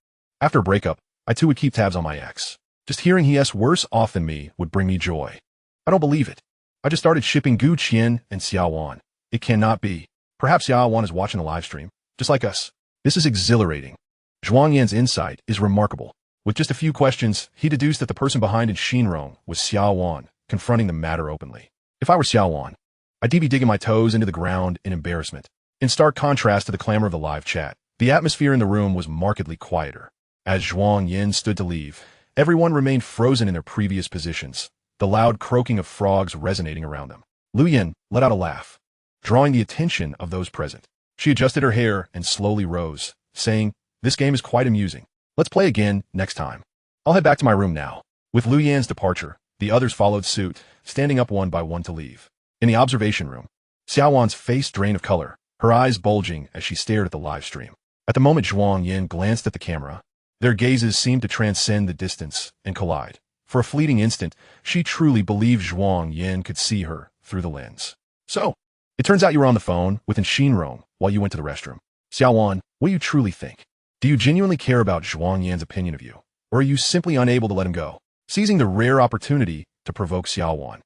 After a breakup, I too would keep tabs on my ex. Just hearing he is worse off than me would bring me joy. I don't believe it. I just started shipping Gu Qian and Xia Wan. It cannot be. Perhaps Xia Wan is watching the live stream, just like us. This is exhilarating. Zhuang Yan's insight is remarkable. With just a few questions, he deduced that the person behind Shinrong was Xia Wan, confronting the matter openly. If I were Xia Wan, I'd be digging my toes into the ground in embarrassment. In stark contrast to the clamor of the live chat, the atmosphere in the room was markedly quieter. As Zhuang Yan stood to leave, everyone remained frozen in their previous positions, the loud croaking of frogs resonating around them. Lu Yan let out a laugh, drawing the attention of those present. She adjusted her hair and slowly rose, saying, "This game is quite amusing. Let's play again next time. I'll head back to my room now." With Lu Yan's departure, the others followed suit, standing up one by one to leave. In the observation room, Xia Wan's face drained of color, her eyes bulging as she stared at the live stream. At the moment Zhuang Yan glanced at the camera, their gazes seemed to transcend the distance and collide. For a fleeting instant, she truly believed Zhuang Yan could see her through the lens. "So, it turns out you were on the phone with Shinrong while you went to the restroom. Xia Wan, what do you truly think? Do you genuinely care about Zhuang Yan's opinion of you, or are you simply unable to let him go?" Seizing the rare opportunity to provoke Xia Wan,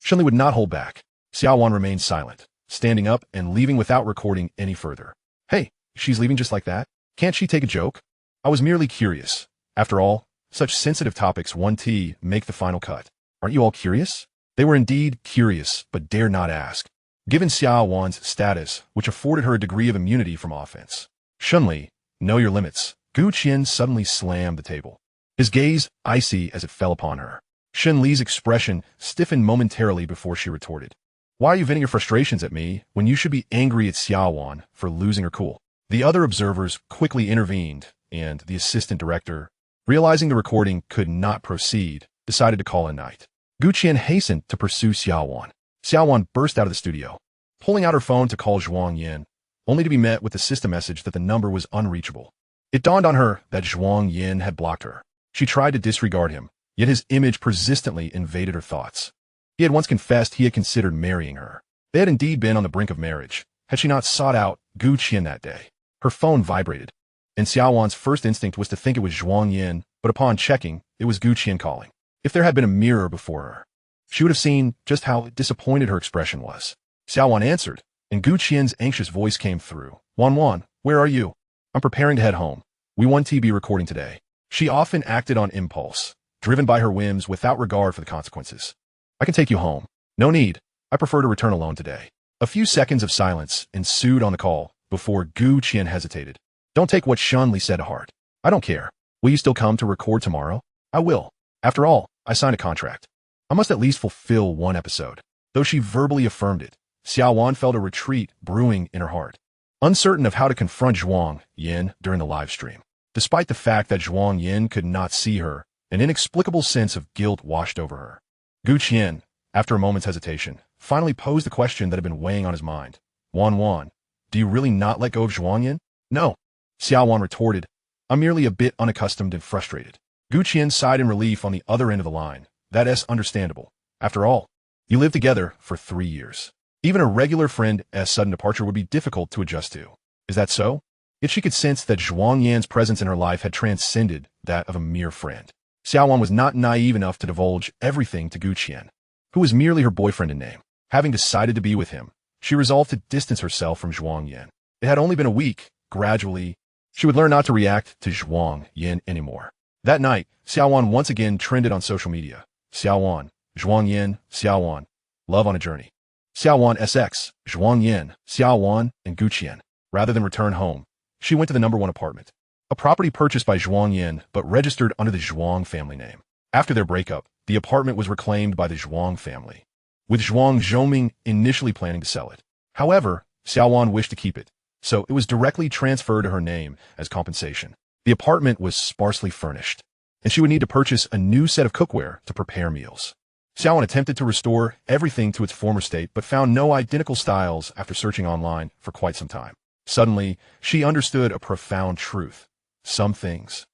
Shunli would not hold back. Xia Wan remained silent, standing up and leaving without recording any further. "Hey, she's leaving just like that? Can't she take a joke? I was merely curious. After all, such sensitive topics 1T make the final cut. Aren't you all curious?" They were indeed curious, but dared not ask, given Xia Wan's status, which afforded her a degree of immunity from offense. "Shunli, know your limits." Gu Qian suddenly slammed the table, his gaze icy as it fell upon her. Shunli's expression stiffened momentarily before she retorted, "Why are you venting your frustrations at me when you should be angry at Xia Wan for losing her cool?" The other observers quickly intervened, and the assistant director, realizing the recording could not proceed, decided to call a night. Gu Qian hastened to pursue Xia Wan. Xia Wan burst out of the studio, pulling out her phone to call Zhuang Yan, only to be met with the system message that the number was unreachable. It dawned on her that Zhuang Yan had blocked her. She tried to disregard him, yet his image persistently invaded her thoughts. He had once confessed he had considered marrying her. They had indeed been on the brink of marriage, had she not sought out Gu Qian that day. Her phone vibrated, and Xia Wan's first instinct was to think it was Zhuang Yan, but upon checking, it was Gu Qian calling. If there had been a mirror before her, she would have seen just how disappointed her expression was. Xia Wan answered, and Gu Qian's anxious voice came through. "Wan, where are you?" "I'm preparing to head home. We 1T be recording today." She often acted on impulse, driven by her whims without regard for the consequences. I can take you home. No need. I prefer to return alone today. A few seconds of silence ensued on the call before Gu Qian hesitated. Don't take what Shunli said to heart. I don't care. Will you still come to record tomorrow? I will. After all, I signed a contract. I must at least fulfill one episode. Though she verbally affirmed it, Xia Wan felt a retreat brewing in her heart, uncertain of how to confront Zhuang Yan during the live stream. Despite the fact that Zhuang Yan could not see her, an inexplicable sense of guilt washed over her. Gu Qian, after a moment's hesitation, finally posed the question that had been weighing on his mind. Wan, do you really not let go of Zhuang Yan? No. Xia Wan retorted, I'm merely a bit unaccustomed and frustrated. Gu Qian sighed in relief on the other end of the line. That's understandable. After all, you lived together for 3 years. Even a regular friend's sudden departure would be difficult to adjust to. Is that so? Yet she could sense that Zhuang Yan's presence in her life had transcended that of a mere friend. Xia Wan was not naive enough to divulge everything to Gu Qian, who was merely her boyfriend in name. Having decided to be with him, she resolved to distance herself from Zhuang Yan. It had only been a week. Gradually, she would learn not to react to Zhuang Yan anymore. That night, Xia Wan once again trended on social media. Xia Wan, Zhuang Yan, Xia Wan, love on a journey. Xia Wan SX, Zhuang Yan, Xia Wan, and Gu Qian. Rather than return home, she went to the number 1 apartment, a property purchased by Zhuang Yan but registered under the Zhuang family name. After their breakup, the apartment was reclaimed by the Zhuang family, with Zhuang Zhoming initially planning to sell it. However, Xia Wan wished to keep it, so it was directly transferred to her name as compensation. The apartment was sparsely furnished, and she would need to purchase a new set of cookware to prepare meals. Xia Wan attempted to restore everything to its former state but found no identical styles after searching online for quite some time. Suddenly, she understood a profound truth. Some things,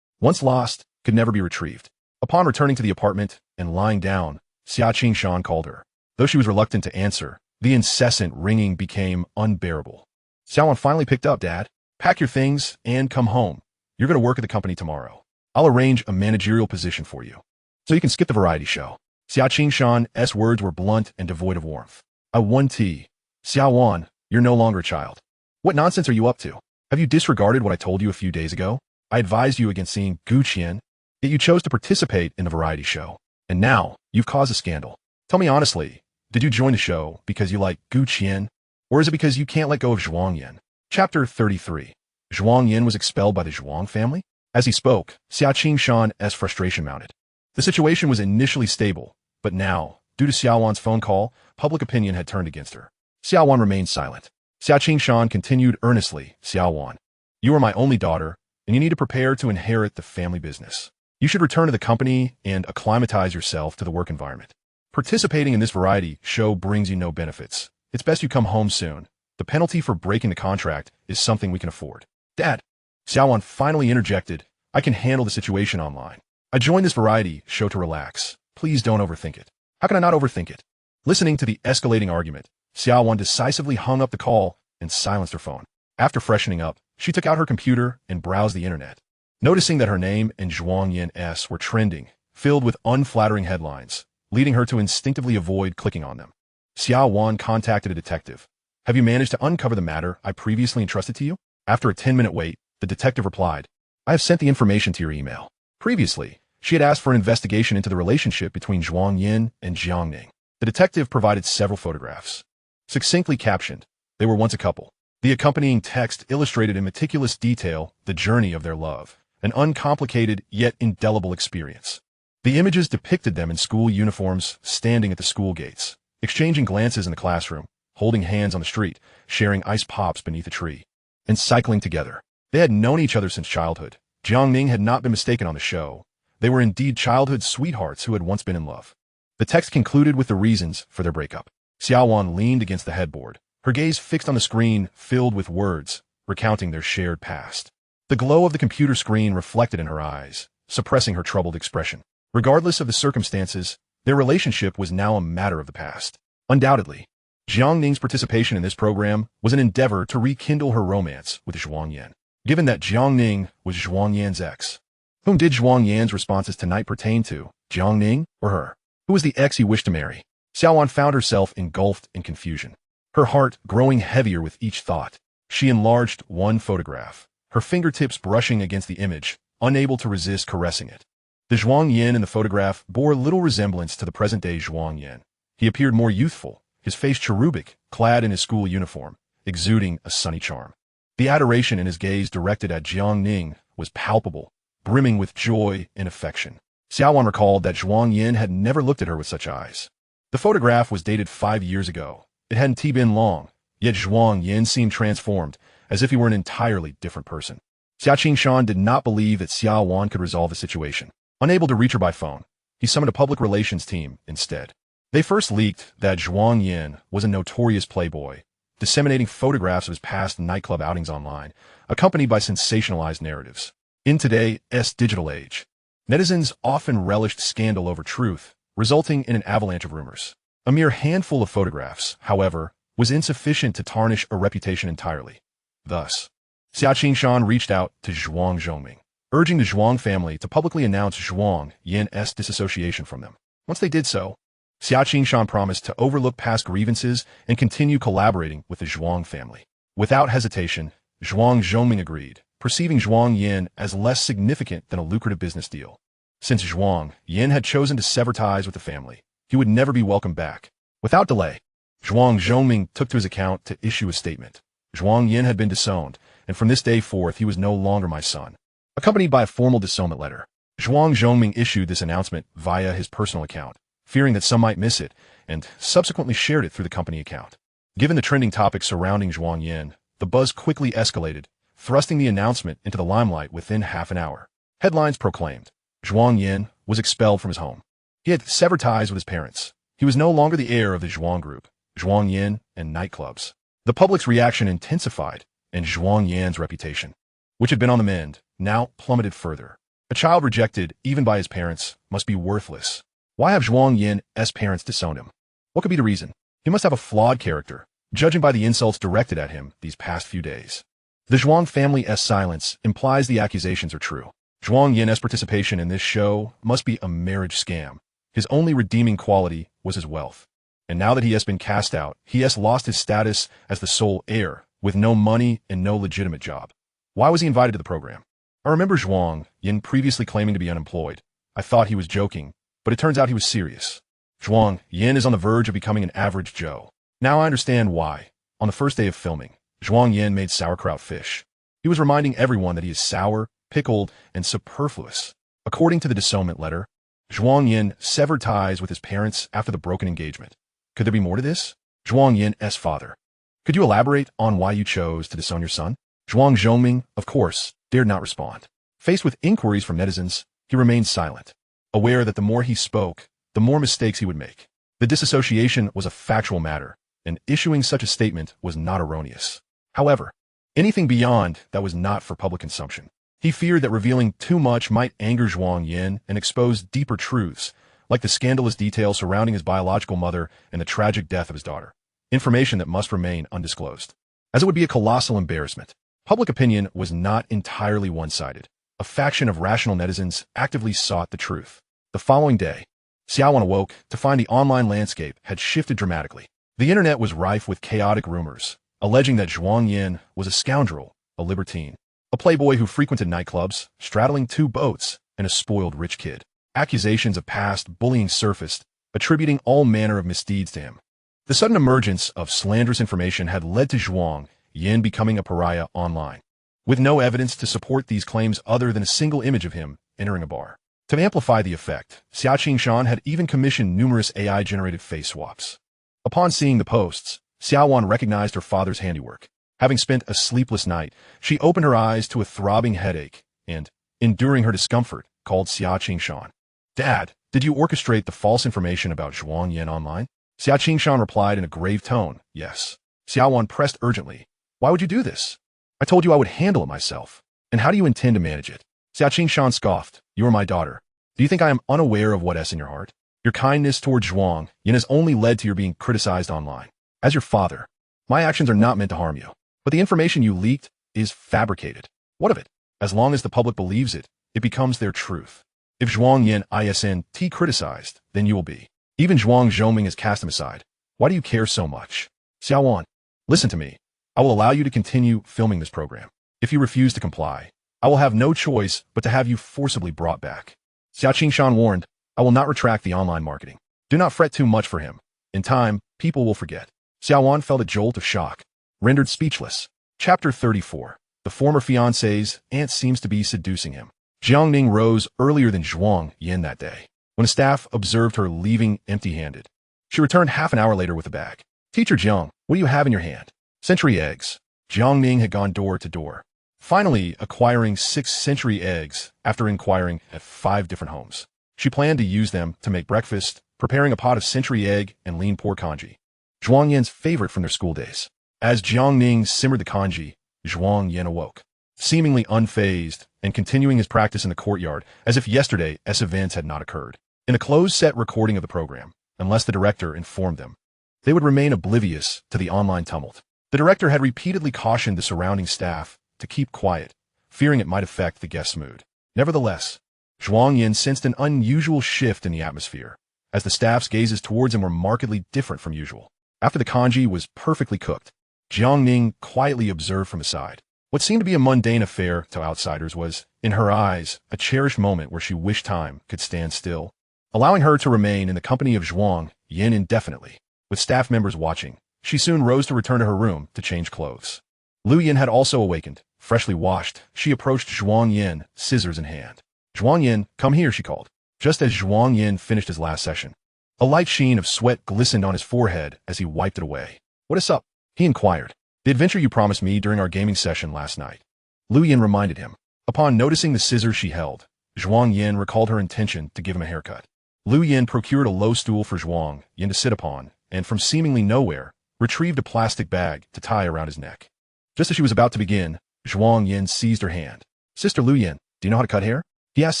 once lost, could never be retrieved. Upon returning to the apartment and lying down, Xia Qingshan called her. Though she was reluctant to answer, the incessant ringing became unbearable. Xia Wan finally picked up. Dad, pack your things and come home. You're going to work at the company tomorrow. I'll arrange a managerial position for you, so you can skip the variety show. Xia Qingshan's words were blunt and devoid of warmth. I want tea. Xia Wan, you're no longer a child. What nonsense are you up to? Have you disregarded what I told you a few days ago? I advised you against seeing Gu Qian, yet you chose to participate in the variety show. And now, you've caused a scandal. Tell me honestly, did you join the show because you like Gu Qian, or is it because you can't let go of Zhuang Yan? Chapter 33. Zhuang Yan was expelled by the Zhuang family? As he spoke, Xia Qingshan's frustration mounted. The situation was initially stable, but now, due to Xia Wan's phone call, public opinion had turned against her. Xia Wan remained silent. Xia Qingshan continued earnestly, Xia Wan, you are my only daughter, and you need to prepare to inherit the family business. You should return to the company and acclimatize yourself to the work environment. Participating in this variety show brings you no benefits. It's best you come home soon. The penalty for breaking the contract is something we can afford. Dad, Xia Wan finally interjected, I can handle the situation online. I joined this variety show to relax. Please don't overthink it. How can I not overthink it? Listening to the escalating argument, Xia Wan decisively hung up the call and silenced her phone. After freshening up, she took out her computer and browsed the internet. Noticing that her name and Zhuang Yan's were trending, filled with unflattering headlines, leading her to instinctively avoid clicking on them. Xia Wan contacted a detective. Have you managed to uncover the matter I previously entrusted to you? After a 10-minute wait, the detective replied, I have sent the information to your email. Previously, she had asked for an investigation into the relationship between Zhuang Yan and Jiang Ning. The detective provided several photographs. Succinctly captioned, they were once a couple. The accompanying text illustrated in meticulous detail the journey of their love, an uncomplicated yet indelible experience. The images depicted them in school uniforms, standing at the school gates, exchanging glances in the classroom, holding hands on the street, sharing ice pops beneath a tree, and cycling together. They had known each other since childhood. Jiang Ning had not been mistaken on the show. They were indeed childhood sweethearts who had once been in love. The text concluded with the reasons for their breakup. Xia Wan leaned against the headboard, her gaze fixed on the screen filled with words, recounting their shared past. The glow of the computer screen reflected in her eyes, suppressing her troubled expression. Regardless of the circumstances, their relationship was now a matter of the past. Undoubtedly, Jiang Ning's participation in this program was an endeavor to rekindle her romance with Zhuang Yan. Given that Jiang Ning was Zhuang Yan's ex, whom did Zhuang Yan's responses tonight pertain to, Jiang Ning or her? Who was the ex he wished to marry? Xia Wan found herself engulfed in confusion, her heart growing heavier with each thought. She enlarged one photograph, her fingertips brushing against the image, unable to resist caressing it. The Zhuang Yan in the photograph bore little resemblance to the present-day Zhuang Yan. He appeared more youthful, his face cherubic, clad in his school uniform, exuding a sunny charm. The adoration in his gaze directed at Jiang Ning was palpable, brimming with joy and affection. Xia Wan recalled that Zhuang Yan had never looked at her with such eyes. The photograph was dated 5 years ago. It hadn't been long, yet Zhuang Yan seemed transformed, as if he were an entirely different person. Xia Qingshan did not believe that Xia Wan could resolve the situation. Unable to reach her by phone, he summoned a public relations team instead. They first leaked that Zhuang Yan was a notorious playboy, disseminating photographs of his past nightclub outings online, accompanied by sensationalized narratives. In today's digital age, netizens often relished scandal over truth, resulting in an avalanche of rumors. A mere handful of photographs, however, was insufficient to tarnish a reputation entirely. Thus, Xia Qingshan reached out to Zhuang Zhongming, urging the Zhuang family to publicly announce Zhuang Yan's disassociation from them. Once they did so, Xia Qingshan promised to overlook past grievances and continue collaborating with the Zhuang family. Without hesitation, Zhuang Zhongming agreed, perceiving Zhuang Yan as less significant than a lucrative business deal. Since Zhuang Yan had chosen to sever ties with the family, he would never be welcomed back. Without delay, Zhuang Zhongming took to his account to issue a statement. Zhuang Yan had been disowned, and from this day forth he was no longer my son. Accompanied by a formal disownment letter, Zhuang Zhongming issued this announcement via his personal account, fearing that some might miss it, and subsequently shared it through the company account. Given the trending topics surrounding Zhuang Yan, the buzz quickly escalated, thrusting the announcement into the limelight within half an hour. Headlines proclaimed, Zhuang Yan was expelled from his home. He had severed ties with his parents. He was no longer the heir of the Zhuang group, Zhuang Yan, and nightclubs. The public's reaction intensified, and Zhuang Yan's reputation, which had been on the mend, now plummeted further. A child rejected, even by his parents, must be worthless. Why have Zhuang Yan's parents disowned him? What could be the reason? He must have a flawed character, judging by the insults directed at him these past few days. The Zhuang family's silence implies the accusations are true. Zhuang Yan's participation in this show must be a marriage scam. His only redeeming quality was his wealth. And now that he has been cast out, he has lost his status as the sole heir, with no money and no legitimate job. Why was he invited to the program? I remember Zhuang Yan previously claiming to be unemployed. I thought he was joking, but it turns out he was serious. Zhuang Yan is on the verge of becoming an average Joe. Now I understand why. On the first day of filming, Zhuang Yan made sauerkraut fish. He was reminding everyone that he is sour, pickled, and superfluous. According to the disownment letter, Zhuang Yan severed ties with his parents after the broken engagement. Could there be more to this? Zhuang Yan's father. Could you elaborate on why you chose to disown your son? Zhuang Zhongming, of course, dared not respond. Faced with inquiries from netizens, he remained silent, aware that the more he spoke, the more mistakes he would make. The disassociation was a factual matter, and issuing such a statement was not erroneous. However, anything beyond that was not for public consumption. He feared that revealing too much might anger Zhuang Yan and expose deeper truths, like the scandalous details surrounding his biological mother and the tragic death of his daughter. Information that must remain undisclosed, as it would be a colossal embarrassment. Public opinion was not entirely one-sided. A faction of rational netizens actively sought the truth. The following day, Xia Wan awoke to find the online landscape had shifted dramatically. The internet was rife with chaotic rumors, alleging that Zhuang Yan was a scoundrel, a libertine, a playboy who frequented nightclubs, straddling 2 boats, and a spoiled rich kid. Accusations of past bullying surfaced, attributing all manner of misdeeds to him. The sudden emergence of slanderous information had led to Zhuang Yan becoming a pariah online, with no evidence to support these claims other than a single image of him entering a bar. To amplify the effect, Xia Qingshan had even commissioned numerous AI-generated face swaps. Upon seeing the posts, Xia Wan recognized her father's handiwork. Having spent a sleepless night, she opened her eyes to a throbbing headache and, enduring her discomfort, called Xia Qingshan. Dad, did you orchestrate the false information about Zhuang Yan online? Xia Qingshan replied in a grave tone, yes. Xia Wan pressed urgently. Why would you do this? I told you I would handle it myself. And how do you intend to manage it? Xia Qingshan scoffed. You are my daughter. Do you think I am unaware of what's in your heart? Your kindness toward Zhuang Yan has only led to your being criticized online. As your father, my actions are not meant to harm you. But the information you leaked is fabricated. What of it? As long as the public believes it, it becomes their truth. If Zhuang Yan isn't criticized, then you will be. Even Zhuang Zhongming has cast him aside. Why do you care so much? Xia Wan, listen to me. I will allow you to continue filming this program. If you refuse to comply, I will have no choice but to have you forcibly brought back. Xia Wan warned, I will not retract the online marketing. Do not fret too much for him. In time, people will forget. Xia Wan felt a jolt of shock, rendered speechless. Chapter 34. The former fiancé's aunt seems to be seducing him. Jiang Ning rose earlier than Zhuang Yan that day. When staff observed her leaving empty-handed, she returned half an hour later with a bag. Teacher Jiang, what do you have in your hand? Century eggs. Jiang Ning had gone door to door, finally acquiring 6 century eggs after inquiring at 5 different homes. She planned to use them to make breakfast, preparing a pot of century egg and lean pork congee, Zhuang Yan's favorite from their school days. As Jiang Ning simmered the congee, Zhuang Yan awoke, seemingly unfazed and continuing his practice in the courtyard as if yesterday's events had not occurred. In a closed-set recording of the program, unless the director informed them, they would remain oblivious to the online tumult. The director had repeatedly cautioned the surrounding staff to keep quiet, fearing it might affect the guest's mood. Nevertheless, Zhuang Yan sensed an unusual shift in the atmosphere, as the staff's gazes towards him were markedly different from usual. After the congee was perfectly cooked, Jiang Ning quietly observed from aside. What seemed to be a mundane affair to outsiders was, in her eyes, a cherished moment where she wished time could stand still, allowing her to remain in the company of Zhuang Yan indefinitely. With staff members watching, she soon rose to return to her room to change clothes. Lu Yan had also awakened. Freshly washed, she approached Zhuang Yan, scissors in hand. Zhuang Yan, come here, she called, just as Zhuang Yan finished his last session. A light sheen of sweat glistened on his forehead as he wiped it away. What is up? He inquired. The adventure you promised me during our gaming session last night. Lu Yan reminded him. Upon noticing the scissors she held, Zhuang Yan recalled her intention to give him a haircut. Lu Yan procured a low stool for Zhuang Yan to sit upon, and from seemingly nowhere, retrieved a plastic bag to tie around his neck. Just as she was about to begin, Zhuang Yan seized her hand. Sister Lu Yan, do you know how to cut hair? He asked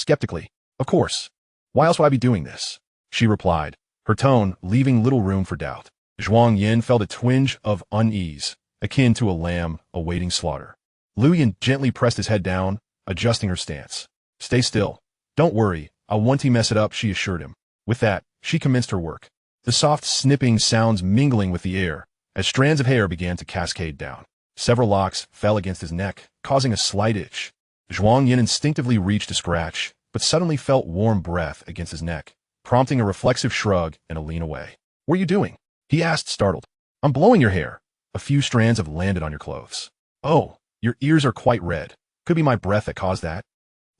skeptically. Of course. Why else would I be doing this? She replied, her tone leaving little room for doubt. Zhuang Yan felt a twinge of unease, akin to a lamb awaiting slaughter. Lu Yan gently pressed his head down, adjusting her stance. Stay still. Don't worry, I won't mess it up, she assured him. With that, she commenced her work. The soft snipping sounds mingling with the air, as strands of hair began to cascade down. Several locks fell against his neck, causing a slight itch. Zhuang Yan instinctively reached to scratch, but suddenly felt warm breath against his neck, prompting a reflexive shrug and a lean away. What are you doing? He asked, startled. I'm blowing your hair. A few strands have landed on your clothes. Oh, your ears are quite red. Could be my breath that caused that.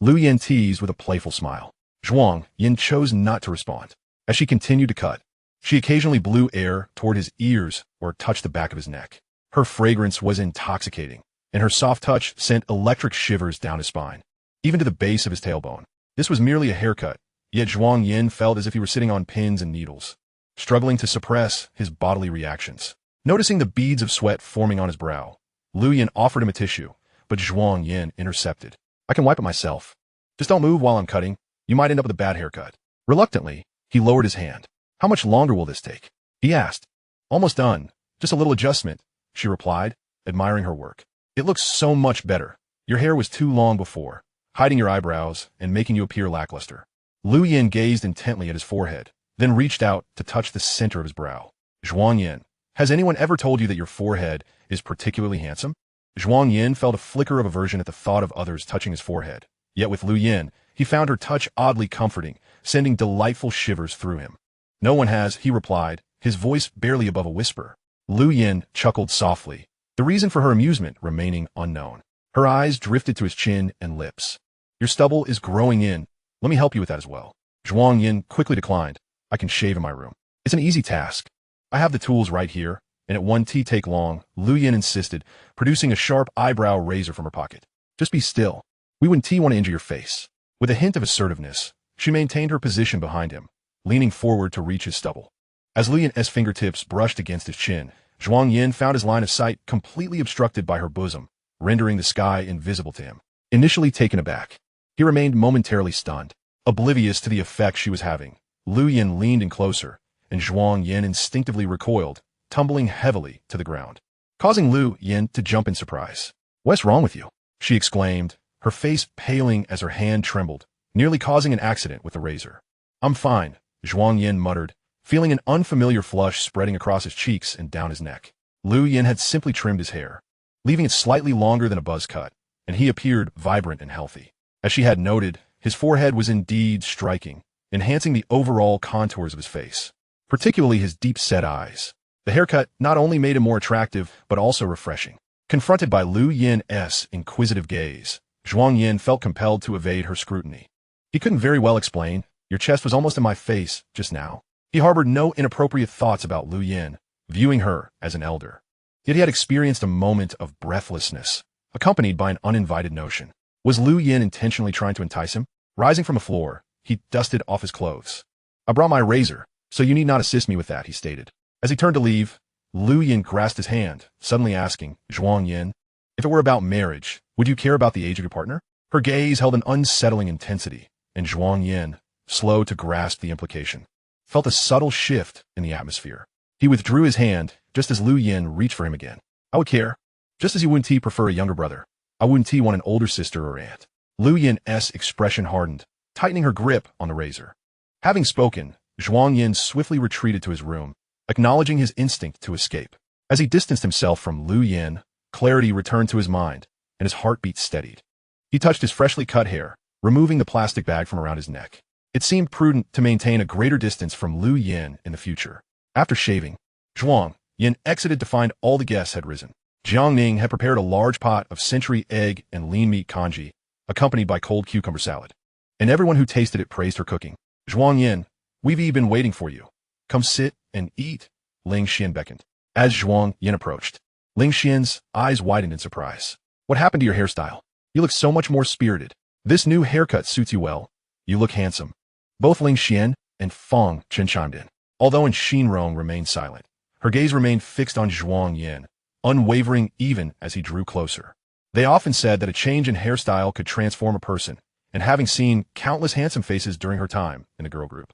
Lu Yan teased with a playful smile. Zhuang Yan chose not to respond. As she continued to cut, she occasionally blew air toward his ears or touched the back of his neck. Her fragrance was intoxicating, and her soft touch sent electric shivers down his spine, even to the base of his tailbone. This was merely a haircut, yet Zhuang Yan felt as if he were sitting on pins and needles, struggling to suppress his bodily reactions. Noticing the beads of sweat forming on his brow, Lu Yan offered him a tissue, but Zhuang Yan intercepted. I can wipe it myself. Just don't move while I'm cutting. You might end up with a bad haircut. Reluctantly, he lowered his hand. How much longer will this take? He asked. Almost done. Just a little adjustment, she replied, admiring her work. It looks so much better. Your hair was too long before, hiding your eyebrows and making you appear lackluster. Lu Yan gazed intently at his forehead, then reached out to touch the center of his brow. Zhuang Yan, has anyone ever told you that your forehead is particularly handsome? Zhuang Yan felt a flicker of aversion at the thought of others touching his forehead. Yet with Lu Yan, he found her touch oddly comforting, sending delightful shivers through him. No one has, he replied, his voice barely above a whisper. Lu Yan chuckled softly, the reason for her amusement remaining unknown. Her eyes drifted to his chin and lips. Your stubble is growing in. Let me help you with that as well. Zhuang Yan quickly declined. I can shave in my room. It's an easy task. I have the tools right here, and it won't take long, Lu Yan insisted, producing a sharp eyebrow razor from her pocket. Just be still. We wouldn't want to injure your face. With a hint of assertiveness, she maintained her position behind him, leaning forward to reach his stubble. As Lu Yan's fingertips brushed against his chin, Zhuang Yan found his line of sight completely obstructed by her bosom, rendering the sky invisible to him. Initially taken aback, he remained momentarily stunned. Oblivious to the effect she was having, Lu Yan leaned in closer, and Zhuang Yan instinctively recoiled, tumbling heavily to the ground, causing Lu Yan to jump in surprise. What's wrong with you? She exclaimed, her face paling as her hand trembled, nearly causing an accident with the razor. I'm fine, Zhuang Yan muttered, feeling an unfamiliar flush spreading across his cheeks and down his neck. Lu Yan had simply trimmed his hair, leaving it slightly longer than a buzz cut, and he appeared vibrant and healthy. As she had noted, His forehead was indeed striking, enhancing the overall contours of his face, particularly his deep-set eyes. The haircut not only made him more attractive, but also refreshing. Confronted by Lu Yin's inquisitive gaze, Zhuang Yan felt compelled to evade her scrutiny. He couldn't very well explain. Your chest was almost in my face just now. He harbored no inappropriate thoughts about Lu Yin, viewing her as an elder. Yet he had experienced a moment of breathlessness, accompanied by an uninvited notion. Was Lu Yin intentionally trying to entice him? Rising from the floor, he dusted off his clothes. I brought my razor, so you need not assist me with that, he stated. As he turned to leave, Lu Yin grasped his hand, suddenly asking, Zhuang Yan, if it were about marriage, would you care about the age of your partner? Her gaze held an unsettling intensity, and Zhuang Yan, slow to grasp the implication, felt a subtle shift in the atmosphere. He withdrew his hand, just as Lu Yin reached for him again. I would care. Just as you wouldn't prefer a younger brother, I wouldn't want an older sister or aunt. Lu Yin's expression hardened, tightening her grip on the razor. Having spoken, Zhuang Yan swiftly retreated to his room, acknowledging his instinct to escape. As he distanced himself from Lu Yin, clarity returned to his mind, and his heartbeat steadied. He touched his freshly cut hair, removing the plastic bag from around his neck. It seemed prudent to maintain a greater distance from Lu Yin in the future. After shaving, Zhuang Yan exited to find all the guests had risen. Jiang Ning had prepared a large pot of century egg and lean meat congee, accompanied by cold cucumber salad. And everyone who tasted it praised her cooking. Zhuang Yan, we've been waiting for you. Come sit and eat, Ling Xian beckoned. As Zhuang Yan approached, Ling Xian's eyes widened in surprise. What happened to your hairstyle? You look so much more spirited. This new haircut suits you well. You look handsome. Both Ling Xian and Feng Chen chimed in. Although Xinrong remained silent, her gaze remained fixed on Zhuang Yan, unwavering even as he drew closer. They often said that a change in hairstyle could transform a person, and having seen countless handsome faces during her time in the girl group,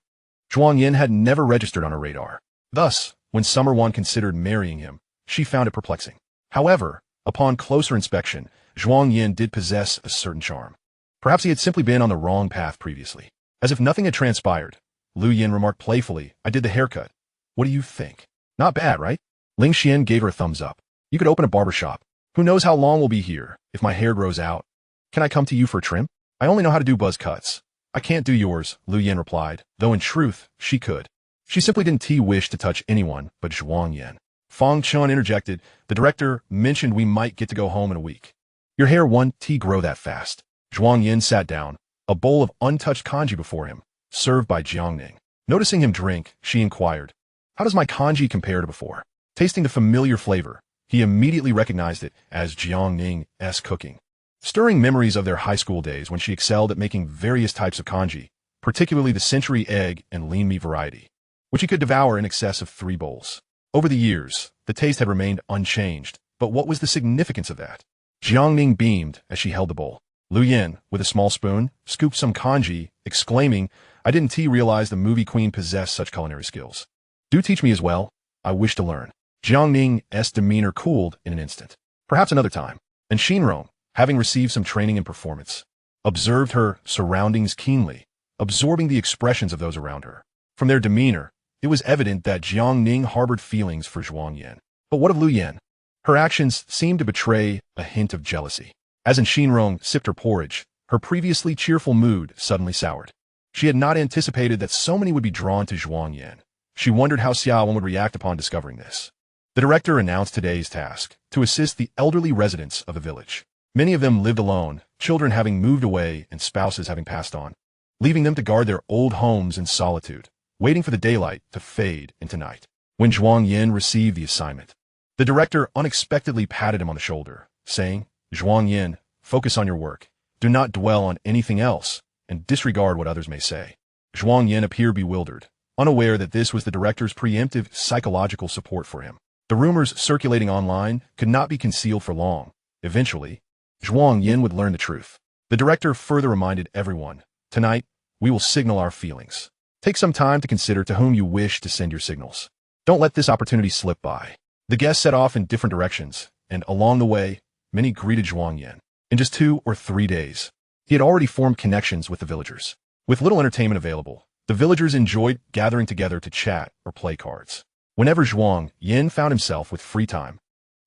Zhuang Yan had never registered on her radar. Thus, when Summer Wan considered marrying him, she found it perplexing. However, upon closer inspection, Zhuang Yan did possess a certain charm. Perhaps he had simply been on the wrong path previously. As if nothing had transpired, Lu Yin remarked playfully, I did the haircut. What do you think? Not bad, right? Ling Xian gave her a thumbs up. You could open a barber shop. Who knows how long we'll be here if my hair grows out? Can I come to you for a trim? I only know how to do buzz cuts. I can't do yours, Lu Yin replied, though in truth, she could. She simply didn't wish to touch anyone but Zhuang Yan. Feng Chun interjected, the director mentioned we might get to go home in a week. Your hair won't grow that fast. Zhuang Yan sat down, a bowl of untouched congee before him, served by Jiang Ning. Noticing him drink, she inquired, how does my congee compare to before? Tasting the familiar flavor, he immediately recognized it as Jiang Ning's cooking. Stirring memories of their high school days when she excelled at making various types of congee, particularly the century egg and lean meat variety, which he could devour in excess of 3 bowls. Over the years, the taste had remained unchanged, but what was the significance of that? Jiang Ning beamed as she held the bowl. Lu Yin, with a small spoon, scooped some congee, exclaiming, I didn't realize the movie queen possessed such culinary skills. Do teach me as well. I wish to learn. Jiang Ning's demeanor cooled in an instant. Perhaps another time. And Xinrong, having received some training in performance, observed her surroundings keenly, absorbing the expressions of those around her. From their demeanor, it was evident that Jiang Ning harbored feelings for Zhuang Yan. But what of Lu Yin? Her actions seemed to betray a hint of jealousy. As Xinrong sipped her porridge, her previously cheerful mood suddenly soured. She had not anticipated that so many would be drawn to Zhuang Yan. She wondered how Xia Wan would react upon discovering this. The director announced today's task, to assist the elderly residents of the village. Many of them lived alone, children having moved away and spouses having passed on, leaving them to guard their old homes in solitude, waiting for the daylight to fade into night. When Zhuang Yan received the assignment, the director unexpectedly patted him on the shoulder, saying, Zhuang Yan, focus on your work. Do not dwell on anything else, and disregard what others may say. Zhuang Yan appeared bewildered, unaware that this was the director's preemptive psychological support for him. The rumors circulating online could not be concealed for long. Eventually, Zhuang Yan would learn the truth. The director further reminded everyone, tonight, we will signal our feelings. Take some time to consider to whom you wish to send your signals. Don't let this opportunity slip by. The guests set off in different directions, and along the way, many greeted Zhuang Yan. In just 2 or 3 days, he had already formed connections with the villagers. With little entertainment available, the villagers enjoyed gathering together to chat or play cards. Whenever Zhuang Yan found himself with free time,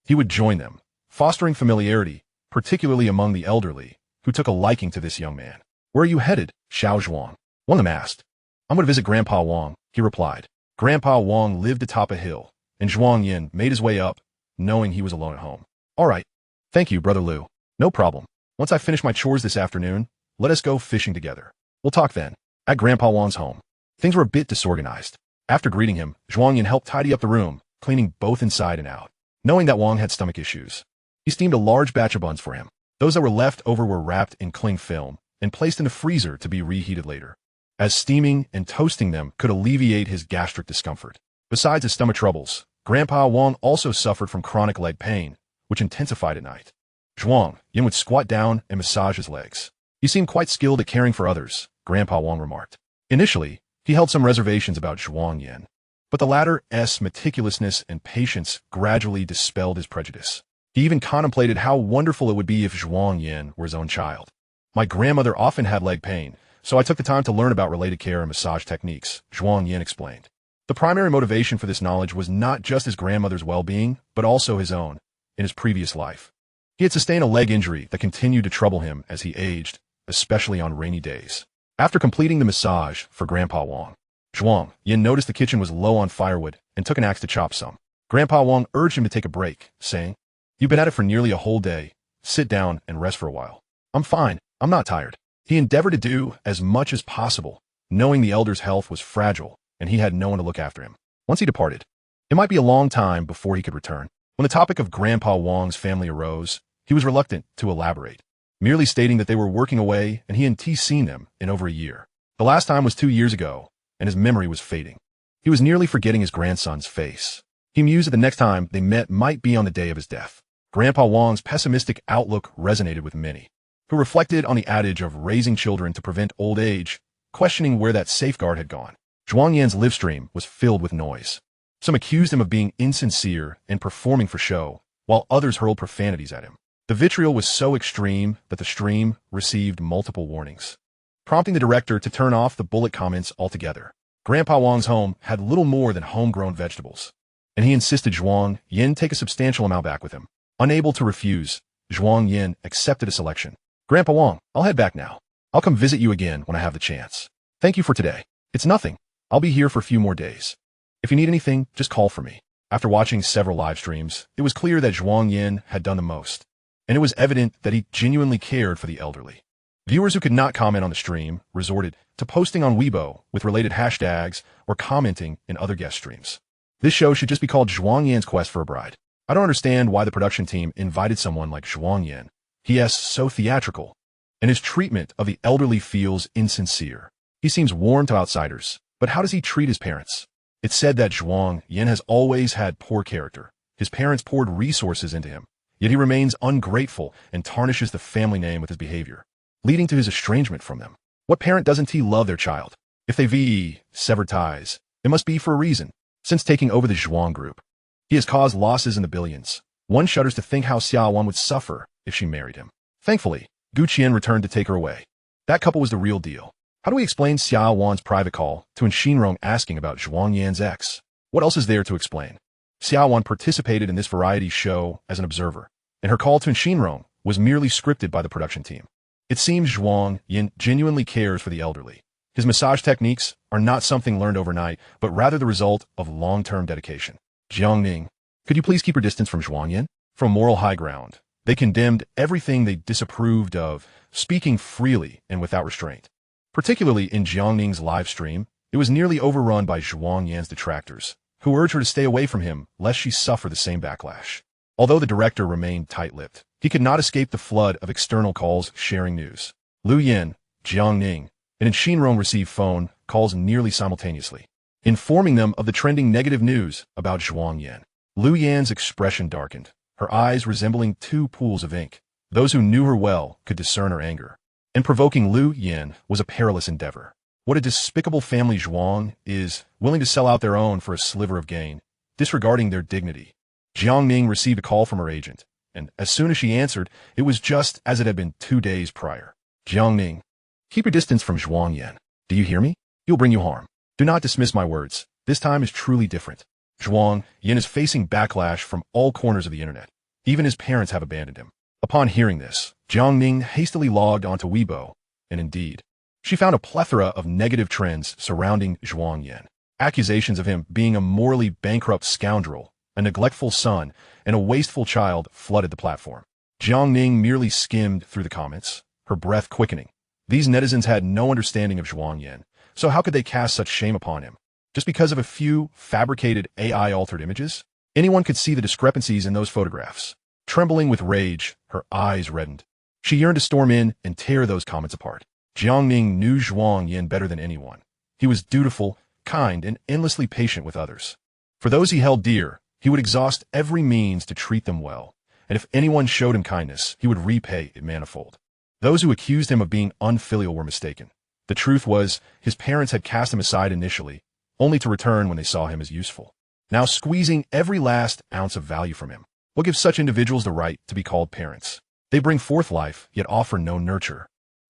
he would join them, fostering familiarity, particularly among the elderly, who took a liking to this young man. Where are you headed? Xiao Zhuang Wang asked. I'm going to visit Grandpa Wang, he replied. Grandpa Wang lived atop a hill, and Zhuang Yan made his way up, knowing he was alone at home. All right. Thank you, Brother Liu. No problem. Once I finish my chores this afternoon, let us go fishing together. We'll talk then. At Grandpa Wang's home, things were a bit disorganized. After greeting him, Zhuang Yan helped tidy up the room, cleaning both inside and out. Knowing that Wang had stomach issues, he steamed a large batch of buns for him. Those that were left over were wrapped in cling film and placed in the freezer to be reheated later, as steaming and toasting them could alleviate his gastric discomfort. Besides his stomach troubles, Grandpa Wang also suffered from chronic leg pain, which intensified at night. Zhuang Yan would squat down and massage his legs. You seem quite skilled at caring for others, Grandpa Wang remarked. Initially, he held some reservations about Zhuang Yan, but the latter's meticulousness and patience gradually dispelled his prejudice. He even contemplated how wonderful it would be if Zhuang Yan were his own child. My grandmother often had leg pain, so I took the time to learn about related care and massage techniques, Zhuang Yan explained. The primary motivation for this knowledge was not just his grandmother's well-being, but also his own, in his previous life. He had sustained a leg injury that continued to trouble him as he aged, especially on rainy days. After completing the massage for Grandpa Wang, Zhuang Yan noticed the kitchen was low on firewood and took an axe to chop some. Grandpa Wang urged him to take a break, saying, "You've been at it for nearly a whole day. Sit down and rest for a while." "I'm fine. I'm not tired." He endeavored to do as much as possible, knowing the elder's health was fragile and he had no one to look after him. Once he departed, it might be a long time before he could return. When the topic of Grandpa Wang's family arose, he was reluctant to elaborate, merely stating that they were working away and he hadn't seen them in over a year. The last time was 2 years ago, and his memory was fading. He was nearly forgetting his grandson's face. He mused that the next time they met might be on the day of his death. Grandpa Wang's pessimistic outlook resonated with many, who reflected on the adage of raising children to prevent old age, questioning where that safeguard had gone. Zhuang Yan's live stream was filled with noise. Some accused him of being insincere and performing for show, while others hurled profanities at him. The vitriol was so extreme that the stream received multiple warnings, prompting the director to turn off the bullet comments altogether. Grandpa Wang's home had little more than homegrown vegetables, and he insisted Zhuang Yan take a substantial amount back with him. Unable to refuse, Zhuang Yan accepted a selection. "Grandpa Wang, I'll head back now. I'll come visit you again when I have the chance. Thank you for today." "It's nothing. I'll be here for a few more days. If you need anything, just call for me." After watching several live streams, it was clear that Zhuang Yan had done the most, and it was evident that he genuinely cared for the elderly. Viewers who could not comment on the stream resorted to posting on Weibo with related hashtags or commenting in other guest streams. This show should just be called Zhuang Yan's Quest for a Bride. I don't understand why the production team invited someone like Zhuang Yan. He is so theatrical, and his treatment of the elderly feels insincere. He seems warm to outsiders, but how does he treat his parents? It's said that Zhuang Yan has always had poor character. His parents poured resources into him, yet he remains ungrateful and tarnishes the family name with his behavior, leading to his estrangement from them. What parent doesn't he love their child? If they've severed ties, it must be for a reason. Since taking over the Zhuang group, he has caused losses in the billions. One shudders to think how Xia Wan would suffer if she married him. Thankfully, Gu Qian returned to take her away. That couple was the real deal. How do we explain Xia Wan's private call to Xinrong asking about Zhuang Yan's ex? What else is there to explain? Xia Wan participated in this variety show as an observer, and her call to Xinrong was merely scripted by the production team. It seems Zhuang Yan genuinely cares for the elderly. His massage techniques are not something learned overnight, but rather the result of long-term dedication. Jiangning, could you please keep your distance from Zhuang Yan? From moral high ground, they condemned everything they disapproved of, speaking freely and without restraint. Particularly in Jiangning's live stream, it was nearly overrun by Zhuang Yan's detractors, who urged her to stay away from him lest she suffer the same backlash. Although the director remained tight-lipped, he could not escape the flood of external calls sharing news. Liu Yan, Jiangning, and Xinrong received phone calls nearly simultaneously, informing them of the trending negative news about Zhuang Yan. Liu Yan's expression darkened, her eyes resembling two pools of ink. Those who knew her well could discern her anger, and provoking Liu Yan was a perilous endeavor. What a despicable family Zhuang is, willing to sell out their own for a sliver of gain, disregarding their dignity. Jiangning received a call from her agent, and as soon as she answered, it was just as it had been 2 days prior. Jiangning, keep your distance from Zhuang Yan. Do you hear me? He'll bring you harm. Do not dismiss my words. This time is truly different. Zhuang Yan is facing backlash from all corners of the internet. Even his parents have abandoned him. Upon hearing this, Jiangning hastily logged onto Weibo And indeed, she found a plethora of negative trends surrounding Zhuang Yan. Accusations of him being a morally bankrupt scoundrel, a neglectful son, and a wasteful child flooded the platform. Jiang Ning merely skimmed through the comments, her breath quickening. These netizens had no understanding of Zhuang Yan, so how could they cast such shame upon him? Just because of a few fabricated AI-altered images? Anyone could see the discrepancies in those photographs. Trembling with rage, her eyes reddened. She yearned to storm in and tear those comments apart. Jiang Ning knew Zhuang Yan better than anyone. He was dutiful, kind, and endlessly patient with others. For those he held dear, he would exhaust every means to treat them well, and if anyone showed him kindness, he would repay it manifold. Those who accused him of being unfilial were mistaken. The truth was, his parents had cast him aside initially, only to return when they saw him as useful, now squeezing every last ounce of value from him. What gives such individuals the right to be called parents? They bring forth life, yet offer no nurture,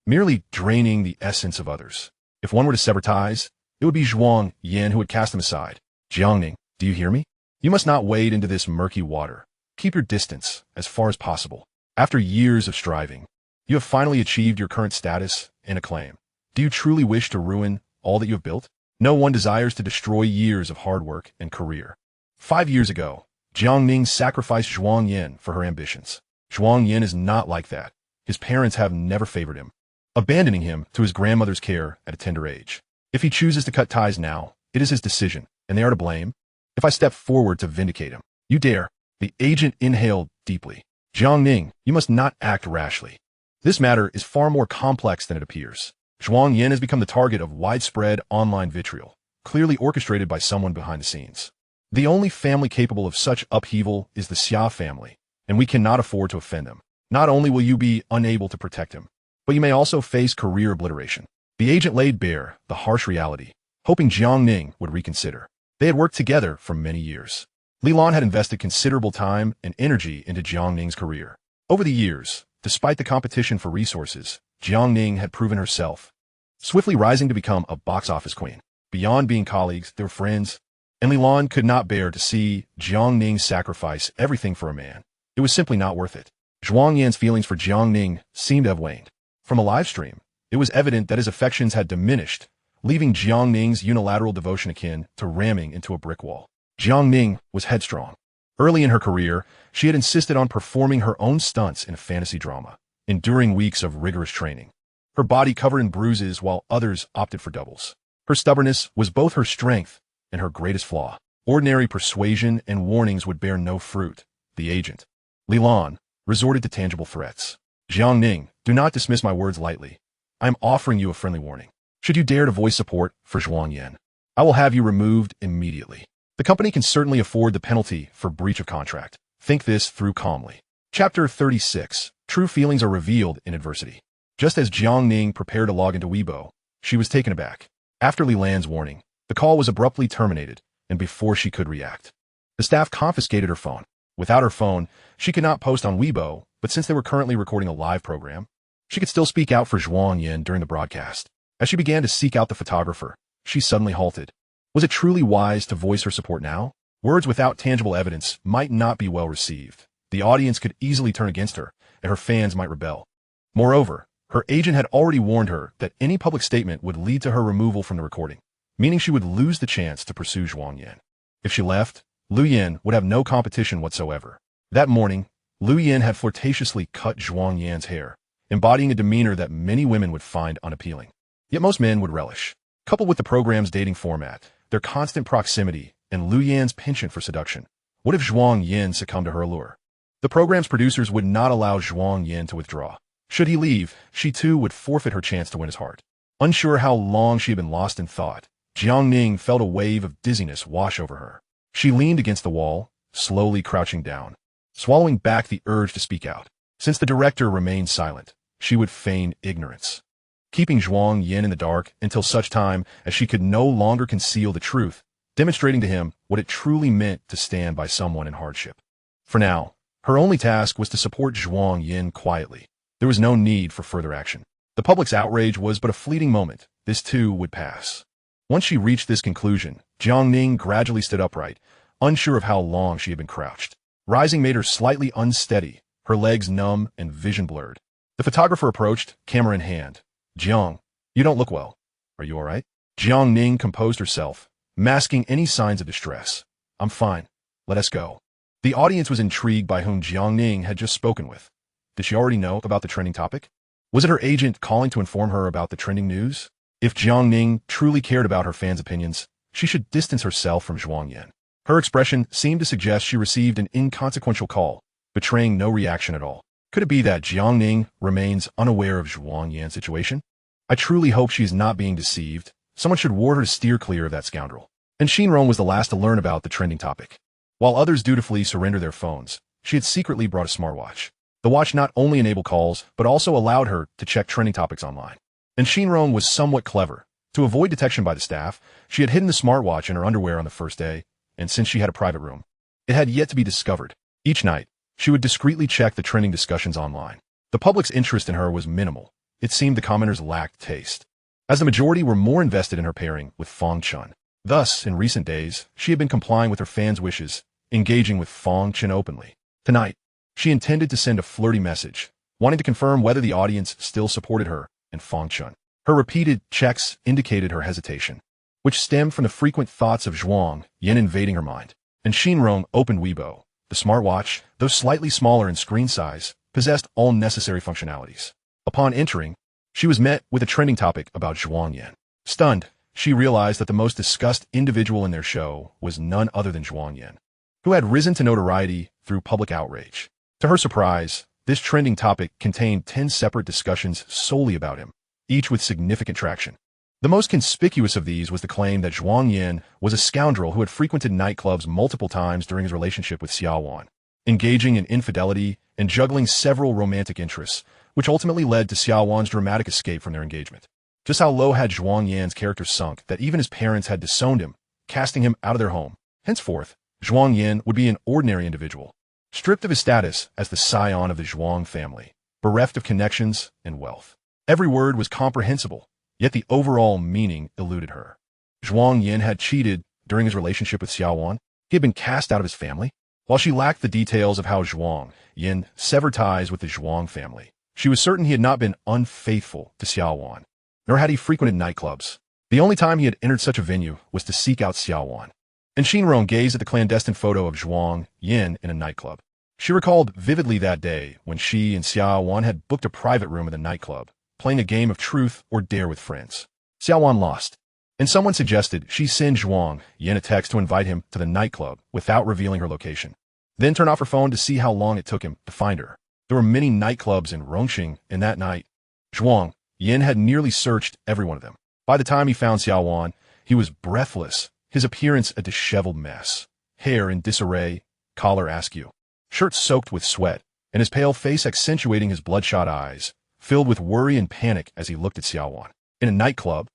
merely draining the essence of others. If one were to sever ties, it would be Zhuang Yan who would cast him aside. Jiangning, do you hear me? You must not wade into this murky water. Keep your distance as far as possible. After years of striving, you have finally achieved your current status and acclaim. Do you truly wish to ruin all that you have built? No one desires to destroy years of hard work and career. 5 years ago, Jiang Ning sacrificed Zhuang Yan for her ambitions. Zhuang Yan is not like that. His parents have never favored him, abandoning him to his grandmother's care at a tender age. If he chooses to cut ties now, it is his decision, and they are to blame. If I step forward to vindicate him, you dare. The agent inhaled deeply. Jiang Ning, you must not act rashly. This matter is far more complex than it appears. Zhuang Yan has become the target of widespread online vitriol, clearly orchestrated by someone behind the scenes. The only family capable of such upheaval is the Xia family, and we cannot afford to offend them. Not only will you be unable to protect him, but you may also face career obliteration. The agent laid bare the harsh reality, hoping Jiang Ning would reconsider. They had worked together for many years. Li Lan had invested considerable time and energy into Jiang Ning's career. Over the years, despite the competition for resources, Jiang Ning had proven herself, swiftly rising to become a box office queen. Beyond being colleagues, they were friends, and Li Lan could not bear to see Jiang Ning sacrifice everything for a man. It was simply not worth it. Zhuang Yan's feelings for Jiang Ning seemed to have waned. From a live stream, it was evident that his affections had diminished, leaving Jiang Ning's unilateral devotion akin to ramming into a brick wall. Jiang Ning was headstrong. Early in her career, she had insisted on performing her own stunts in a fantasy drama, enduring weeks of rigorous training. Her body covered in bruises while others opted for doubles. Her stubbornness was both her strength and her greatest flaw. Ordinary persuasion and warnings would bear no fruit. The agent, Li Lan, resorted to tangible threats. Jiang Ning, do not dismiss my words lightly. I am offering you a friendly warning. Should you dare to voice support for Zhuang Yan, I will have you removed immediately. The company can certainly afford the penalty for breach of contract. Think this through calmly. Chapter 36. True feelings are revealed in adversity. Just as Jiang Ning prepared to log into Weibo, she was taken aback. After Li Lan's warning, the call was abruptly terminated, and before she could react, the staff confiscated her phone. Without her phone, she could not post on Weibo, but since they were currently recording a live program, she could still speak out for Zhuang Yan during the broadcast. As she began to seek out the photographer, she suddenly halted. Was it truly wise to voice her support now? Words without tangible evidence might not be well received. The audience could easily turn against her, and her fans might rebel. Moreover, her agent had already warned her that any public statement would lead to her removal from the recording, meaning she would lose the chance to pursue Zhuang Yan. If she left, Lu Yan would have no competition whatsoever. That morning, Lu Yan had flirtatiously cut Zhuang Yan's hair, embodying a demeanor that many women would find unappealing. Yet most men would relish. Coupled with the program's dating format, their constant proximity, and Lu Yan's penchant for seduction, what if Zhuang Yan succumbed to her allure? The program's producers would not allow Zhuang Yan to withdraw. Should he leave, she too would forfeit her chance to win his heart. Unsure how long she had been lost in thought, Jiang Ning felt a wave of dizziness wash over her. She leaned against the wall, slowly crouching down, swallowing back the urge to speak out. Since the director remained silent, she would feign ignorance, keeping Zhuang Yan in the dark until such time as she could no longer conceal the truth, demonstrating to him what it truly meant to stand by someone in hardship. For now, her only task was to support Zhuang Yan quietly. There was no need for further action. The public's outrage was but a fleeting moment. This too would pass. Once she reached this conclusion, Jiang Ning gradually stood upright, unsure of how long she had been crouched. Rising made her slightly unsteady, her legs numb and vision blurred. The photographer approached, camera in hand. Jiang, you don't look well. Are you all right? Jiang Ning composed herself, masking any signs of distress. I'm fine. Let us go. The audience was intrigued by whom Jiang Ning had just spoken with. Did she already know about the trending topic? Was it her agent calling to inform her about the trending news? If Jiang Ning truly cared about her fans' opinions, she should distance herself from Zhuang Yan. Her expression seemed to suggest she received an inconsequential call, betraying no reaction at all. Could it be that Jiang Ning remains unaware of Zhuang Yan's situation? I truly hope she is not being deceived. Someone should warn her to steer clear of that scoundrel. And Shinrong was the last to learn about the trending topic. While others dutifully surrendered their phones, she had secretly brought a smartwatch. The watch not only enabled calls, but also allowed her to check trending topics online. And Shinrong was somewhat clever. To avoid detection by the staff, she had hidden the smartwatch in her underwear on the first day, and since she had a private room, it had yet to be discovered. Each night, she would discreetly check the trending discussions online. The public's interest in her was minimal. It seemed the commenters lacked taste, as the majority were more invested in her pairing with Fong Chun. Thus, in recent days, she had been complying with her fans' wishes, engaging with Fong Chun openly. Tonight, she intended to send a flirty message, wanting to confirm whether the audience still supported her and Fong Chun. Her repeated checks indicated her hesitation, which stemmed from the frequent thoughts of Zhuang Yan invading her mind. And Shinrong opened Weibo. The smartwatch, though slightly smaller in screen size, possessed all necessary functionalities. Upon entering, she was met with a trending topic about Zhuang Yan. Stunned, she realized that the most discussed individual in their show was none other than Zhuang Yan, who had risen to notoriety through public outrage. To her surprise, this trending topic contained 10 separate discussions solely about him, each with significant traction. The most conspicuous of these was the claim that Zhuang Yan was a scoundrel who had frequented nightclubs multiple times during his relationship with Xia Wan, engaging in infidelity and juggling several romantic interests, which ultimately led to Xia Wan's dramatic escape from their engagement. Just how low had Zhuang Yan's character sunk that even his parents had disowned him, casting him out of their home. Henceforth, Zhuang Yan would be an ordinary individual, stripped of his status as the scion of the Zhuang family, bereft of connections and wealth. Every word was comprehensible, yet the overall meaning eluded her. Zhuang Yan had cheated during his relationship with Xia Wan. He had been cast out of his family. While she lacked the details of how Zhuang Yan severed ties with the Zhuang family, she was certain he had not been unfaithful to Xia Wan, nor had he frequented nightclubs. The only time he had entered such a venue was to seek out Xia Wan. And Shinrong gazed at the clandestine photo of Zhuang Yan in a nightclub. She recalled vividly that day when she and Xia Wan had booked a private room in the nightclub, playing a game of truth or dare with friends. Xia Wan lost, and someone suggested she send Zhuang Yan a text to invite him to the nightclub without revealing her location, then turn off her phone to see how long it took him to find her. There were many nightclubs in Rongqing, and that night, Zhuang Yan had nearly searched every one of them. By the time he found Xia Wan, he was breathless, his appearance a disheveled mess, hair in disarray, collar askew, shirt soaked with sweat, and his pale face accentuating his bloodshot eyes, filled with worry and panic as he looked at Xia Wan. In a nightclub,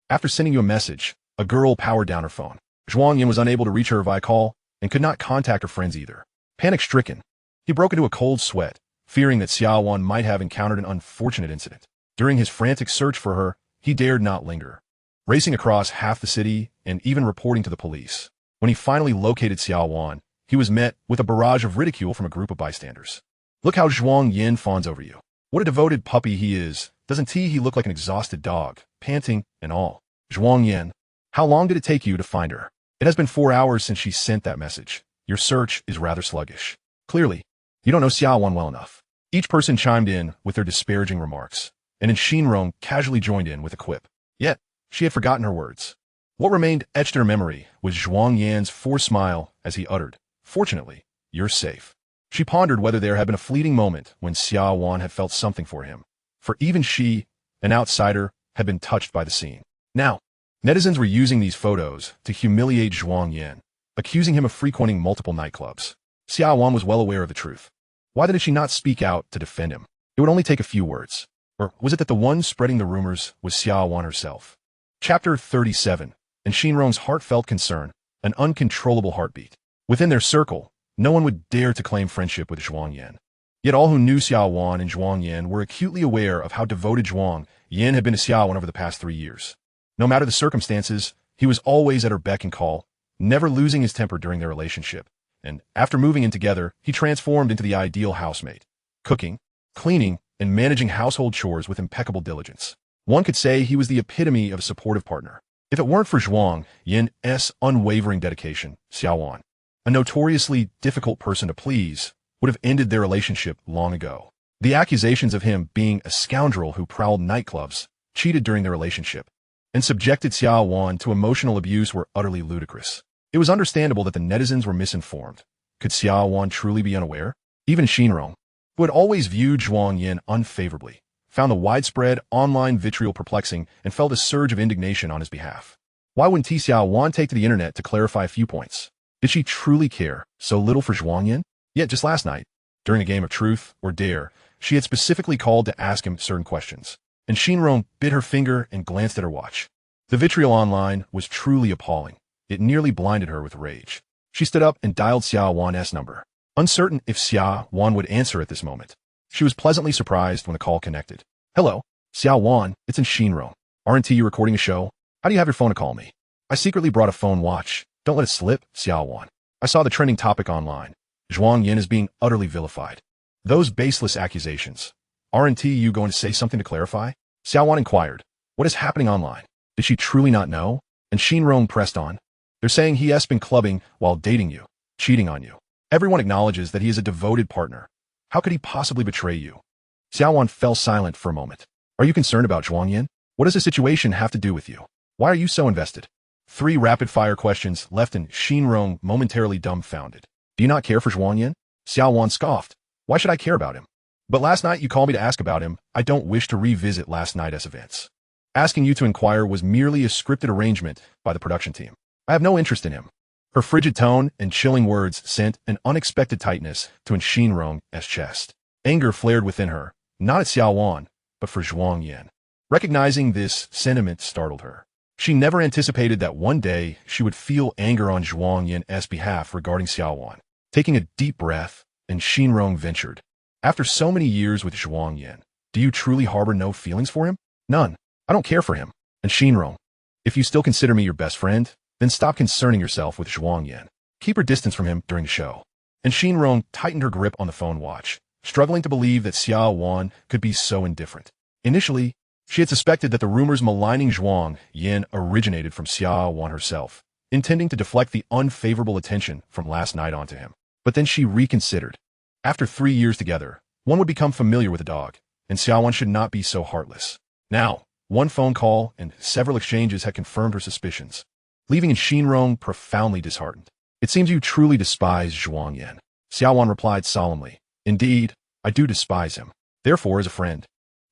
after sending you a message, a girl powered down her phone. Zhuang Yan was unable to reach her via call and could not contact her friends either. Panic-stricken, he broke into a cold sweat, fearing that Xia Wan might have encountered an unfortunate incident. During his frantic search for her, he dared not linger, racing across half the city and even reporting to the police. When he finally located Xia Wan, he was met with a barrage of ridicule from a group of bystanders. Look how Zhuang Yan fawns over you. What a devoted puppy he is. Doesn't he look like an exhausted dog, panting and all? Zhuang Yan, how long did it take you to find her? It has been 4 hours since she sent that message. Your search is rather sluggish. Clearly, you don't know Xia Wan well enough. Each person chimed in with their disparaging remarks, and Shinrong casually joined in with a quip. Yet, she had forgotten her words. What remained etched in her memory was Zhuang Yan's forced smile as he uttered, "Fortunately, you're safe." She pondered whether there had been a fleeting moment when Xia Wan had felt something for him, for even she, an outsider, had been touched by the scene. Now, netizens were using these photos to humiliate Zhuang Yan, accusing him of frequenting multiple nightclubs. Xia Wan was well aware of the truth. Why did she not speak out to defend him? It would only take a few words. Or was it that the one spreading the rumors was Xia Wan herself? Chapter 37, and Shinrong's heartfelt concern, an uncontrollable heartbeat. Within their circle, no one would dare to claim friendship with Zhuang Yan. Yet all who knew Xia Wan and Zhuang Yan were acutely aware of how devoted Zhuang Yan had been to Xia Wan over the past 3 years. No matter the circumstances, he was always at her beck and call, never losing his temper during their relationship. And after moving in together, he transformed into the ideal housemate, cooking, cleaning, and managing household chores with impeccable diligence. One could say he was the epitome of a supportive partner. If it weren't for Zhuang Yan's unwavering dedication, Xia Wan, a notoriously difficult person to please, would have ended their relationship long ago. The accusations of him being a scoundrel who prowled nightclubs, cheated during their relationship, and subjected Xia Wan to emotional abuse were utterly ludicrous. It was understandable that the netizens were misinformed. Could Xia Wan truly be unaware? Even Xinrong, who had always viewed Zhuang Yan unfavorably, found the widespread online vitriol perplexing and felt a surge of indignation on his behalf. Why wouldn't Xia Wan take to the internet to clarify a few points? Did she truly care so little for Zhuang Yan? Yet just last night, during a game of truth or dare, she had specifically called to ask him certain questions, and Xinrong bit her finger and glanced at her watch. The vitriol online was truly appalling. It nearly blinded her with rage. She stood up and dialed Xia Wan's number, uncertain if Xia Wan would answer at this moment. She was pleasantly surprised when the call connected. "Hello, Xia Wan, it's in Xinrong. Aren't you recording a show? How do you have your phone to call me? I secretly brought a phone watch. Don't let it slip, Xia Wan. I saw the trending topic online. Zhuang Yan is being utterly vilified. Those baseless accusations. Aren't you going to say something to clarify?" Xia Wan inquired. "What is happening online? Did she truly not know?" And Xinrong pressed on. "They're saying he has been clubbing while dating you, cheating on you. Everyone acknowledges that he is a devoted partner. How could he possibly betray you?" Xia Wan fell silent for a moment. "Are you concerned about Zhuang Yan? What does the situation have to do with you? Why are you so invested?" 3 rapid-fire questions left in Xinrong momentarily dumbfounded. "Do you not care for Zhuang Yan?" Xia Wan scoffed. "Why should I care about him? But last night you called me to ask about him. I don't wish to revisit last night's events. Asking you to inquire was merely a scripted arrangement by the production team. I have no interest in him." Her frigid tone and chilling words sent an unexpected tightness to Xinrong's chest. Anger flared within her, not at Xia Wan, but for Zhuang Yan. Recognizing this sentiment startled her. She never anticipated that one day she would feel anger on Zhuang Yan's behalf regarding Xia Wan. Taking a deep breath, and Xinrong ventured. "After so many years with Zhuang Yan, do you truly harbor no feelings for him?" "None. I don't care for him." "And Xinrong, if you still consider me your best friend, then stop concerning yourself with Zhuang Yan. Keep her distance from him during the show." And Xinrong tightened her grip on the phone watch, struggling to believe that Xia Wan could be so indifferent. Initially, she had suspected that the rumors maligning Zhuang Yan originated from Xia Wan herself, intending to deflect the unfavorable attention from last night onto him. But then she reconsidered. After 3 years together, one would become familiar with a dog, and Xia Wan should not be so heartless. Now, one phone call and several exchanges had confirmed her suspicions, leaving Xinrong profoundly disheartened. "It seems you truly despise Zhuang Yan." Xia Wan replied solemnly. "Indeed, I do despise him. Therefore, as a friend,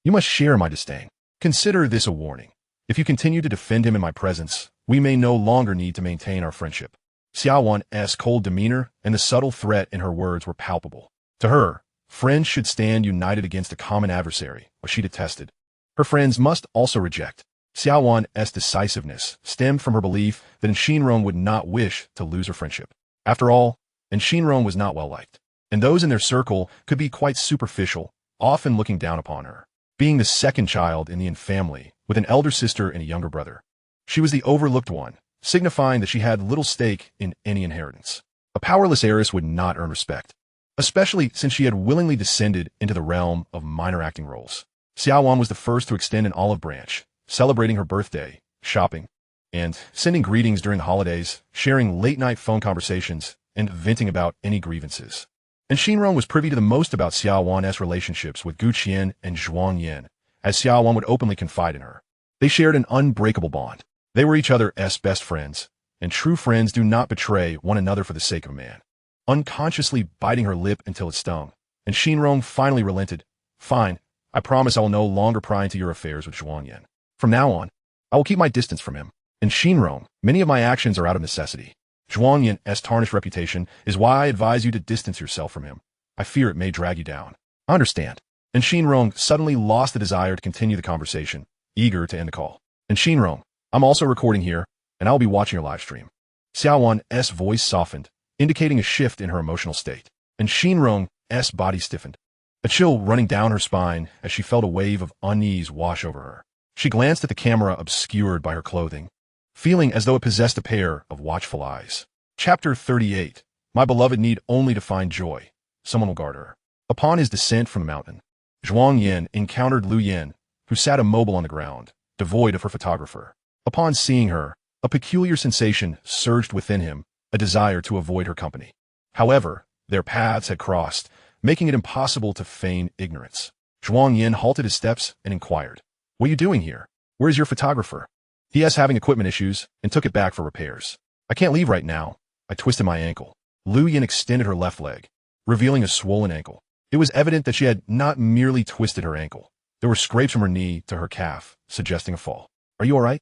you must share my disdain. Consider this a warning. If you continue to defend him in my presence, we may no longer need to maintain our friendship." Xia Wan's cold demeanor and the subtle threat in her words were palpable. To her, friends should stand united against a common adversary, what she detested. Her friends must also reject. Xia Wan's decisiveness stemmed from her belief that Xinrong would not wish to lose her friendship. After all, Xinrong was not well liked, and those in their circle could be quite superficial, often looking down upon her. Being the second child in the Yan family, with an elder sister and a younger brother, she was the overlooked one, signifying that she had little stake in any inheritance. A powerless heiress would not earn respect, especially since she had willingly descended into the realm of minor acting roles. Xia Wan was the first to extend an olive branch, celebrating her birthday, shopping, and sending greetings during the holidays, sharing late-night phone conversations, and venting about any grievances. And Xinrong was privy to the most about Xia Wan's relationships with Gu Qian and Zhuang Yan, as Xia Wan would openly confide in her. They shared an unbreakable bond. They were each other's best friends, and true friends do not betray one another for the sake of a man. Unconsciously biting her lip until it stung, and Xinrong finally relented. "Fine, I promise I will no longer pry into your affairs with Zhuang Yan. From now on, I will keep my distance from him. And Xinrong, many of my actions are out of necessity. Zhuang Yan's tarnished reputation is why I advise you to distance yourself from him. I fear it may drag you down." "I understand." And Xinrong suddenly lost the desire to continue the conversation, eager to end the call. "And Xinrong, I'm also recording here, and I'll be watching your live stream." Xia Wan's voice softened, indicating a shift in her emotional state. And Xinrong's body stiffened, a chill running down her spine as she felt a wave of unease wash over her. She glanced at the camera obscured by her clothing, feeling as though it possessed a pair of watchful eyes. Chapter 38. My beloved need only to find joy. Someone will guard her. Upon his descent from the mountain, Zhuang Yan encountered Lu Yan, who sat immobile on the ground, devoid of her photographer. Upon seeing her, a peculiar sensation surged within him, a desire to avoid her company. However, their paths had crossed, making it impossible to feign ignorance. Zhuang Yan halted his steps and inquired, "What are you doing here? Where is your photographer?" "He is having equipment issues and took it back for repairs. I can't leave right now. I twisted my ankle." Lu Yan extended her left leg, revealing a swollen ankle. It was evident that she had not merely twisted her ankle. There were scrapes from her knee to her calf, suggesting a fall. "Are you all right?"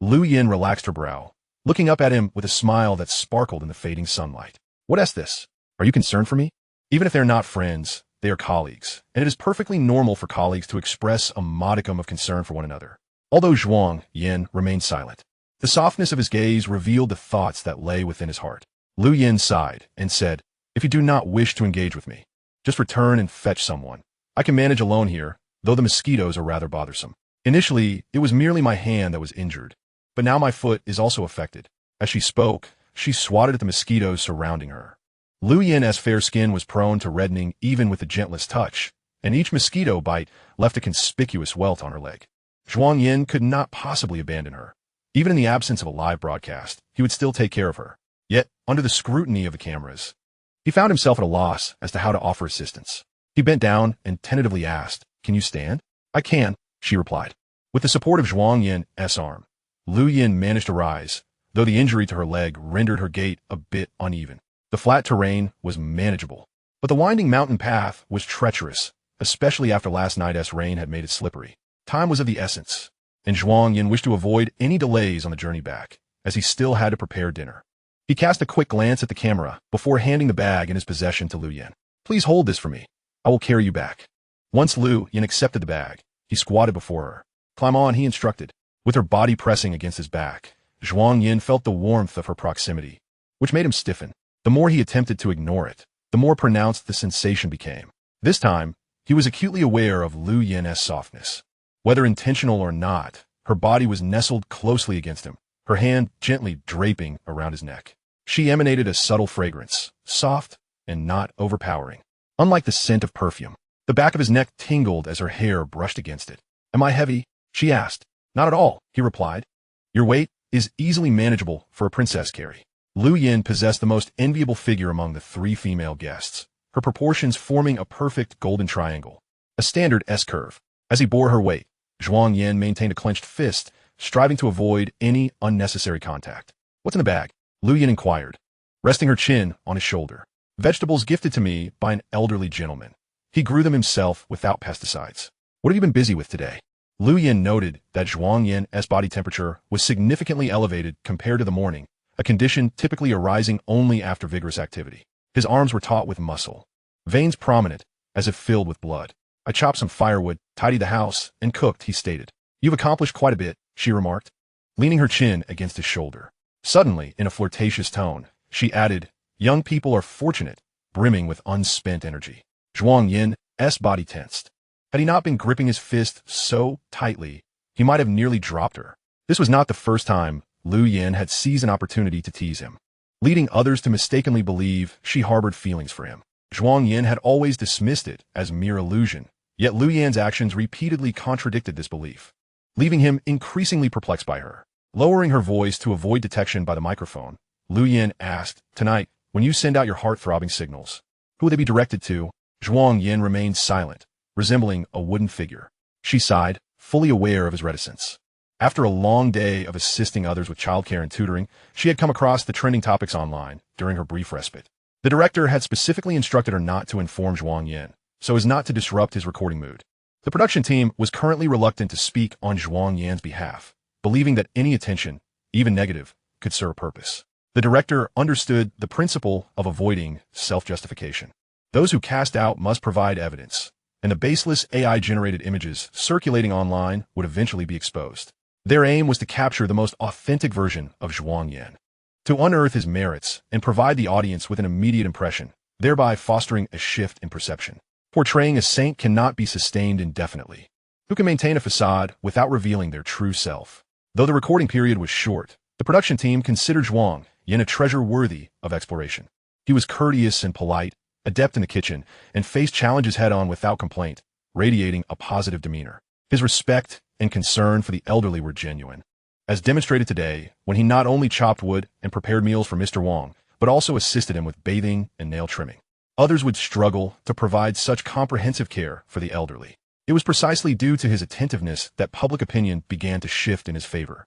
Lu Yan relaxed her brow, looking up at him with a smile that sparkled in the fading sunlight. "What is this? Are you concerned for me?" Even if they're not friends, they are colleagues, and it is perfectly normal for colleagues to express a modicum of concern for one another. Although Zhuang Yan remained silent, the softness of his gaze revealed the thoughts that lay within his heart. Lu Yan sighed and said, "If you do not wish to engage with me, just return and fetch someone. I can manage alone here, though the mosquitoes are rather bothersome. Initially, it was merely my hand that was injured, but now my foot is also affected." As she spoke, she swatted at the mosquitoes surrounding her. Lu Yan's fair skin was prone to reddening even with the gentlest touch, and each mosquito bite left a conspicuous welt on her leg. Zhuang Yan could not possibly abandon her. Even in the absence of a live broadcast, he would still take care of her. Yet, under the scrutiny of the cameras, he found himself at a loss as to how to offer assistance. He bent down and tentatively asked, "Can you stand?" "I can," she replied. With the support of Zhuang Yan's arm, Lu Yan managed to rise, though the injury to her leg rendered her gait a bit uneven. The flat terrain was manageable, but the winding mountain path was treacherous, especially after last night's rain had made it slippery. Time was of the essence, and Zhuang Yan wished to avoid any delays on the journey back, as he still had to prepare dinner. He cast a quick glance at the camera before handing the bag in his possession to Lu Yan. "Please hold this for me. I will carry you back." Once Lu Yan accepted the bag, he squatted before her. "Climb on," he instructed. With her body pressing against his back, Zhuang Yan felt the warmth of her proximity, which made him stiffen. The more he attempted to ignore it, the more pronounced the sensation became. This time, he was acutely aware of Lu Yan's softness. Whether intentional or not, her body was nestled closely against him, her hand gently draping around his neck. She emanated a subtle fragrance, soft and not overpowering. Unlike the scent of perfume, the back of his neck tingled as her hair brushed against it. "Am I heavy?" she asked. "Not at all," he replied. "Your weight is easily manageable for a princess carry." Lu Yan possessed the most enviable figure among the three female guests, her proportions forming a perfect golden triangle, a standard S-curve. As he bore her weight, Zhuang Yan maintained a clenched fist, striving to avoid any unnecessary contact. "What's in the bag?" Lu Yan inquired, resting her chin on his shoulder. "Vegetables gifted to me by an elderly gentleman. He grew them himself without pesticides." "What have you been busy with today?" Lu Yan noted that Zhuang Yan's body temperature was significantly elevated compared to the morning, a condition typically arising only after vigorous activity. His arms were taut with muscle, veins prominent, as if filled with blood. "I chopped some firewood, tidied the house, and cooked," he stated. "You've accomplished quite a bit," she remarked, leaning her chin against his shoulder. Suddenly, in a flirtatious tone, she added, "Young people are fortunate, brimming with unspent energy." Zhuang Yan's body tensed. Had he not been gripping his fist so tightly, he might have nearly dropped her. This was not the first time Lu Yan had seized an opportunity to tease him, leading others to mistakenly believe she harbored feelings for him. Zhuang Yan had always dismissed it as mere illusion, yet Lu Yan's actions repeatedly contradicted this belief, leaving him increasingly perplexed by her. Lowering her voice to avoid detection by the microphone, Lu Yan asked, "Tonight, when you send out your heart-throbbing signals, who will they be directed to?" Zhuang Yan remained silent, resembling a wooden figure. She sighed, fully aware of his reticence. After a long day of assisting others with childcare and tutoring, she had come across the trending topics online during her brief respite. The director had specifically instructed her not to inform Zhuang Yan, so as not to disrupt his recording mood. The production team was currently reluctant to speak on Zhuang Yan's behalf, believing that any attention, even negative, could serve a purpose. The director understood the principle of avoiding self-justification. Those who cast doubt must provide evidence, and the baseless AI-generated images circulating online would eventually be exposed. Their aim was to capture the most authentic version of Zhuang Yan, to unearth his merits and provide the audience with an immediate impression, thereby fostering a shift in perception. Portraying a saint cannot be sustained indefinitely. Who can maintain a facade without revealing their true self? Though the recording period was short, the production team considered Zhuang Yan a treasure worthy of exploration. He was courteous and polite, adept in the kitchen, and faced challenges head-on without complaint, radiating a positive demeanor. His respect and concern for the elderly were genuine, as demonstrated today when he not only chopped wood and prepared meals for Mr. Wang, but also assisted him with bathing and nail trimming. Others would struggle to provide such comprehensive care for the elderly. It was precisely due to his attentiveness that public opinion began to shift in his favor,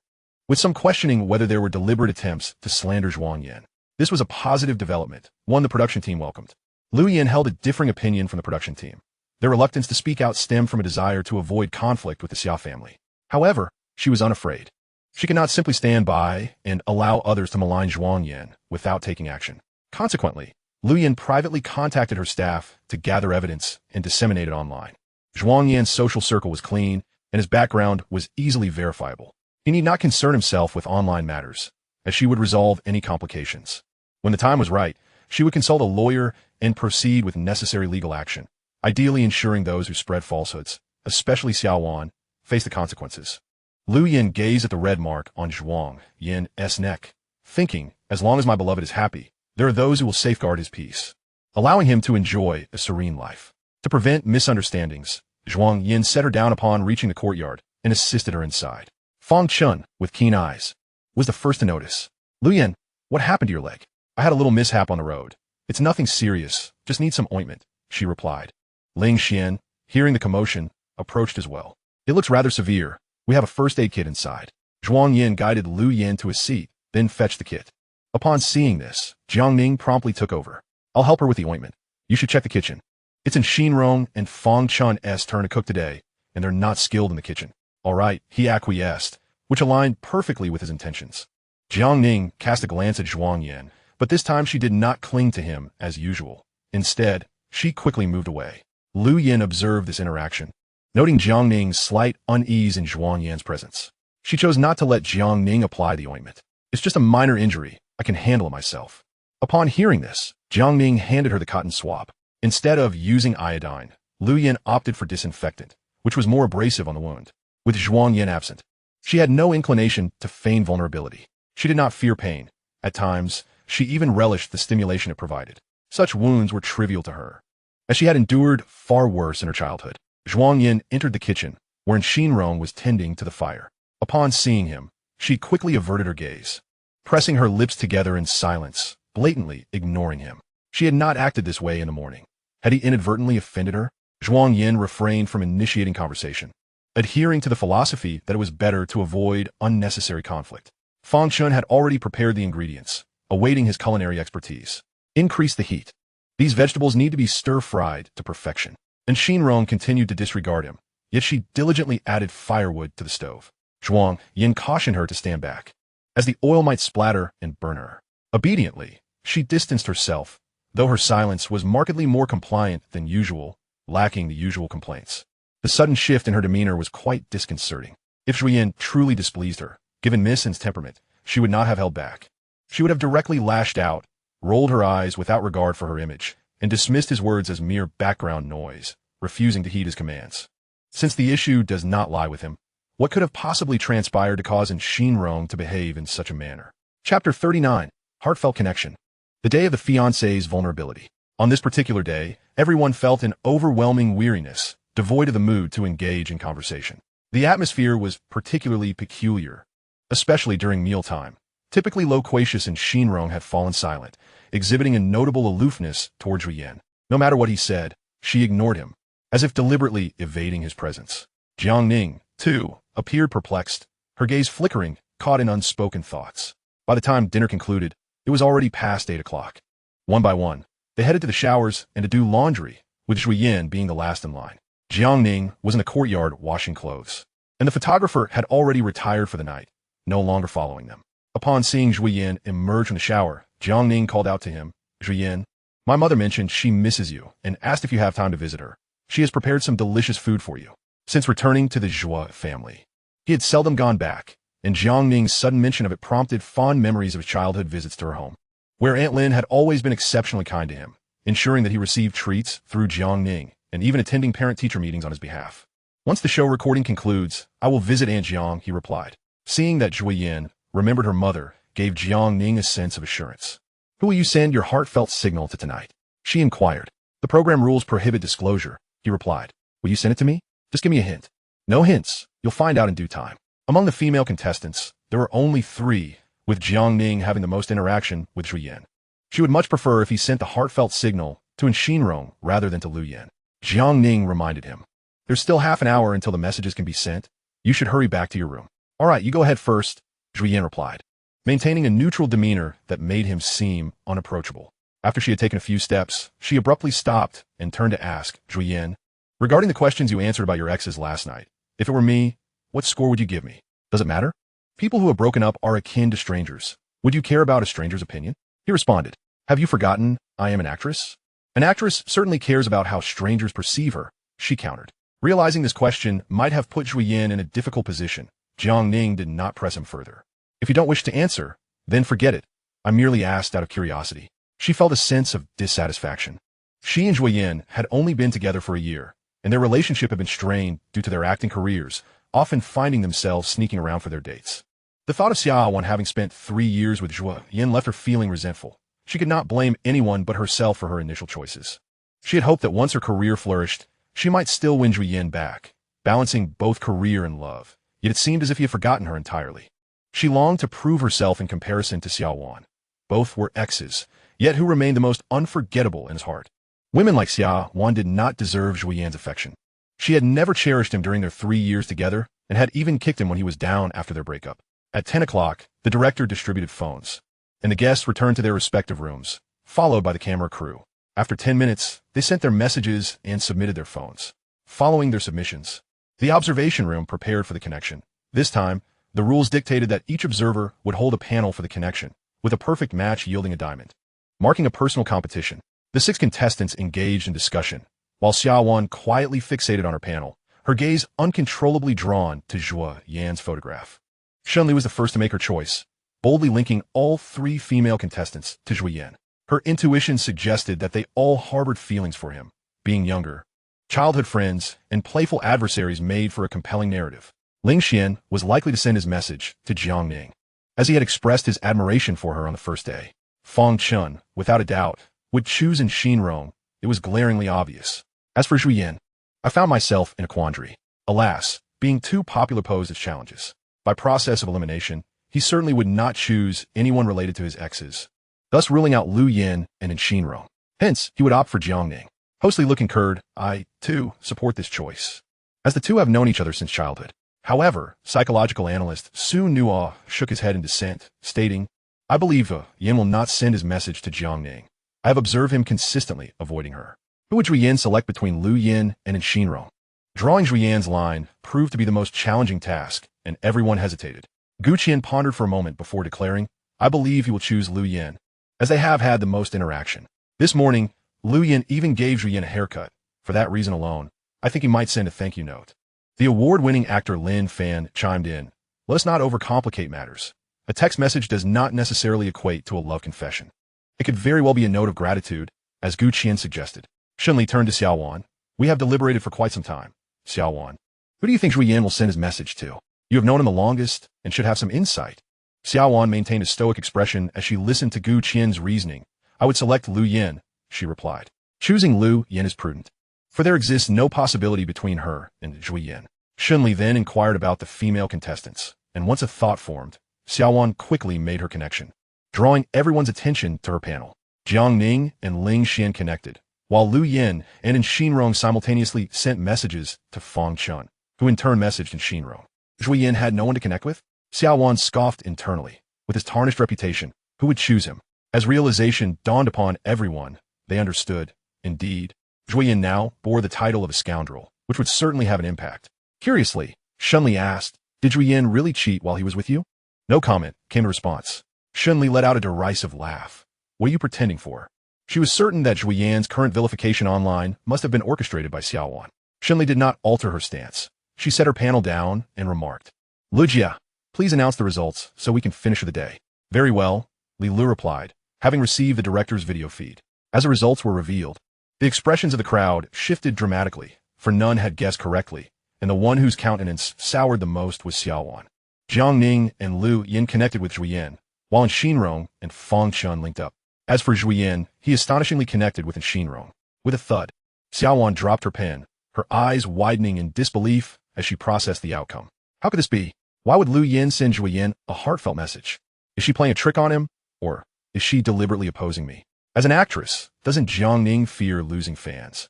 with some questioning whether there were deliberate attempts to slander Zhuang Yan. This was a positive development, one the production team welcomed. Liu Yan held a differing opinion from the production team. Their reluctance to speak out stemmed from a desire to avoid conflict with the Xia family. However, she was unafraid. She could not simply stand by and allow others to malign Zhuang Yan without taking action. Consequently, Liu Yan privately contacted her staff to gather evidence and disseminate it online. Zhuang Yan's social circle was clean, and his background was easily verifiable. He need not concern himself with online matters, as she would resolve any complications. When the time was right, she would consult a lawyer and proceed with necessary legal action, ideally ensuring those who spread falsehoods, especially Xia Wan, face the consequences. Liu Yan gazed at the red mark on Zhuang Yan's neck, thinking, as long as my beloved is happy, there are those who will safeguard his peace, allowing him to enjoy a serene life. To prevent misunderstandings, Zhuang Yan set her down upon reaching the courtyard and assisted her inside. Fang Chun, with keen eyes, was the first to notice. Liu Yan, what happened to your leg? I had a little mishap on the road. It's nothing serious, just need some ointment, she replied. Ling Xian, hearing the commotion, approached as well. It looks rather severe. We have a first aid kit inside. Zhuang Yan guided Liu Yan to a seat, then fetched the kit. Upon seeing this, Jiang Ning promptly took over. I'll help her with the ointment. You should check the kitchen. It's in Xinrong and Fang Chun's turn to cook today, and they're not skilled in the kitchen. All right, he acquiesced, which aligned perfectly with his intentions. Jiang Ning cast a glance at Zhuang Yan, but this time she did not cling to him as usual. Instead, she quickly moved away. Liu Yan observed this interaction, noting Jiang Ning's slight unease in Zhuang Yan's presence. She chose not to let Jiang Ning apply the ointment. It's just a minor injury. I can handle it myself. Upon hearing this, Jiang Ning handed her the cotton swab. Instead of using iodine, Liu Yan opted for disinfectant, which was more abrasive on the wound. With Zhuang Yan absent, she had no inclination to feign vulnerability. She did not fear pain. At times, she even relished the stimulation it provided. Such wounds were trivial to her, as she had endured far worse in her childhood. Zhuang Yan entered the kitchen, wherein Xinrong was tending to the fire. Upon seeing him, she quickly averted her gaze, pressing her lips together in silence, blatantly ignoring him. She had not acted this way in the morning. Had he inadvertently offended her? Zhuang Yan refrained from initiating conversation, adhering to the philosophy that it was better to avoid unnecessary conflict. Fang Chun had already prepared the ingredients, awaiting his culinary expertise. Increase the heat. These vegetables need to be stir-fried to perfection. And Xinrong continued to disregard him, yet she diligently added firewood to the stove. Zhuang Yan cautioned her to stand back, as the oil might splatter and burn her. Obediently, she distanced herself, though her silence was markedly more compliant than usual, lacking the usual complaints. The sudden shift in her demeanor was quite disconcerting. If Zhu Yan truly displeased her, given Miss N's temperament, she would not have held back. She would have directly lashed out, rolled her eyes without regard for her image, and dismissed his words as mere background noise, refusing to heed his commands. Since the issue does not lie with him, what could have possibly transpired to cause Xinrong to behave in such a manner? Chapter 39. Heartfelt Connection. The day of the fiancé's vulnerability. On this particular day, everyone felt an overwhelming weariness, devoid of the mood to engage in conversation. The atmosphere was particularly peculiar, especially during mealtime. Typically loquacious and Xinrong had fallen silent, exhibiting a notable aloofness toward Zhu Yan. No matter what he said, she ignored him, as if deliberately evading his presence. Jiang Ning, too, appeared perplexed, her gaze flickering, caught in unspoken thoughts. By the time dinner concluded, it was already past 8 o'clock. One by one, they headed to the showers and to do laundry, with Zhu Yan being the last in line. Jiang Ning was in the courtyard washing clothes, and the photographer had already retired for the night, no longer following them. Upon seeing Zhu Yan emerge from the shower, Jiang Ning called out to him, Zhu Yan, my mother mentioned she misses you and asked if you have time to visit her. She has prepared some delicious food for you. Since returning to the Zhua family, he had seldom gone back, and Jiang Ning's sudden mention of it prompted fond memories of his childhood visits to her home, where Aunt Lin had always been exceptionally kind to him, ensuring that he received treats through Jiang Ning and even attending parent-teacher meetings on his behalf. Once the show recording concludes, I will visit Aunt Jiang, he replied. Seeing that Zhu Yan remembered her mother gave Jiang Ning a sense of assurance. Who will you send your heartfelt signal to tonight? She inquired. The program rules prohibit disclosure, he replied. Will you send it to me? Just give me a hint. No hints. You'll find out in due time. Among the female contestants, there were only 3, with Jiang Ning having the most interaction with Zhu Yan. She would much prefer if he sent the heartfelt signal to Xinrong rather than to Lu Yan. Jiang Ning reminded him, "There's still half an hour until the messages can be sent. You should hurry back to your room." "All right, you go ahead first," Zhu Yan replied, maintaining a neutral demeanor that made him seem unapproachable. After she had taken a few steps, she abruptly stopped and turned to ask Zhu Yan, "Regarding the questions you answered about your exes last night, if it were me, what score would you give me? Does it matter? People who have broken up are akin to strangers. Would you care about a stranger's opinion?" He responded, "Have you forgotten I am an actress?" "An actress certainly cares about how strangers perceive her," she countered. Realizing this question might have put Zhu Yan in a difficult position, Jiang Ning did not press him further. "If you don't wish to answer, then forget it. I merely asked out of curiosity." She felt a sense of dissatisfaction. She and Zhu Yan had only been together for a year, and their relationship had been strained due to their acting careers, often finding themselves sneaking around for their dates. The thought of Xia Wan having spent 3 years with Zhu Yan left her feeling resentful. She could not blame anyone but herself for her initial choices. She had hoped that once her career flourished, she might still win Zhu Yan back, balancing both career and love, yet it seemed as if he had forgotten her entirely. She longed to prove herself in comparison to Xia Wan. Both were exes, yet who remained the most unforgettable in his heart. Women like Xia Wan did not deserve Zhu Yan's affection. She had never cherished him during their 3 years together and had even kicked him when he was down after their breakup. At 10 o'clock, the director distributed phones, and the guests returned to their respective rooms, followed by the camera crew. After 10 minutes, they sent their messages and submitted their phones. Following their submissions, the observation room prepared for the connection. This time, the rules dictated that each observer would hold a panel for the connection, with a perfect match yielding a diamond. Marking a personal competition, the 6 contestants engaged in discussion, while Xia Wan quietly fixated on her panel, her gaze uncontrollably drawn to Zhu Yan's photograph. Shunli was the first to make her choice, boldly linking all 3 female contestants to Zhu Yan. Her intuition suggested that they all harbored feelings for him, being younger. Childhood friends and playful adversaries made for a compelling narrative. Ling Xian was likely to send his message to Jiang Ning, as he had expressed his admiration for her on the first day. Feng Chun, without a doubt, would choose in Xinrong. It was glaringly obvious. As for Zhu Yan, I found myself in a quandary. Alas, being too popular posed its challenges. By process of elimination, he certainly would not choose anyone related to his exes, thus ruling out Lu Yan and Xinrong. Hence, he would opt for Jiang Ning. Hostly looking concurred, "I, too, support this choice," as the two have known each other since childhood. However, psychological analyst Su Nua shook his head in dissent, stating, "I believe Yan will not send his message to Jiang Ning. I have observed him consistently avoiding her." Who would Zhu Yan select between Lu Yan and Xinrong? Drawing Zhu Yan's line proved to be the most challenging task, and everyone hesitated. Gu Qian pondered for a moment before declaring, "I believe he will choose Lu Yan, as they have had the most interaction." This morning, Lu Yan even gave Zhu Yan a haircut. For that reason alone, I think he might send a thank you note. The award-winning actor Lin Fan chimed in, "Let us not overcomplicate matters. A text message does not necessarily equate to a love confession. It could very well be a note of gratitude, as Gu Qian suggested." Shunli turned to Xia Wan. "We have deliberated for quite some time. Xia Wan, who do you think Zhu Yan will send his message to? You have known him the longest and should have some insight." Xia Wan maintained a stoic expression as she listened to Gu Qian's reasoning. "I would select Lu Yan," she replied. "Choosing Lu Yan is prudent, for there exists no possibility between her and Zhu Yan." Shunli then inquired about the female contestants, and once a thought formed, Xia Wan quickly made her connection, drawing everyone's attention to her panel. Jiang Ning and Ling Xian connected, while Lu Yan and Xinrong simultaneously sent messages to Feng Chun, who in turn messaged in Xinrong. Zhu Yan had no one to connect with? Xia Wan scoffed internally. With his tarnished reputation, who would choose him? As realization dawned upon everyone, they understood. Indeed, Zhu Yan now bore the title of a scoundrel, which would certainly have an impact. Curiously, Shunli asked, "Did Zhu Yan really cheat while he was with you?" No comment came in response. Shunli let out a derisive laugh. "What are you pretending for?" She was certain that Zhu Yan's current vilification online must have been orchestrated by Xia Wan. Shunli did not alter her stance. She set her panel down and remarked, "Lu Jia, please announce the results so we can finish the day." "Very well," Li Lu replied, having received the director's video feed. As the results were revealed, the expressions of the crowd shifted dramatically, for none had guessed correctly, and the one whose countenance soured the most was Xia Wan. Jiang Ning and Lu Yan connected with Zhu Yan, while Xinrong and Feng Chun linked up. As for Zhu Yan, he astonishingly connected with Xinrong. With a thud, Xia Wan dropped her pen, her eyes widening in disbelief as she processed the outcome. How could this be? Why would Lu Yin send Zhuang Yan a heartfelt message? Is she playing a trick on him? Or is she deliberately opposing me? As an actress, doesn't Jiang Ning fear losing fans?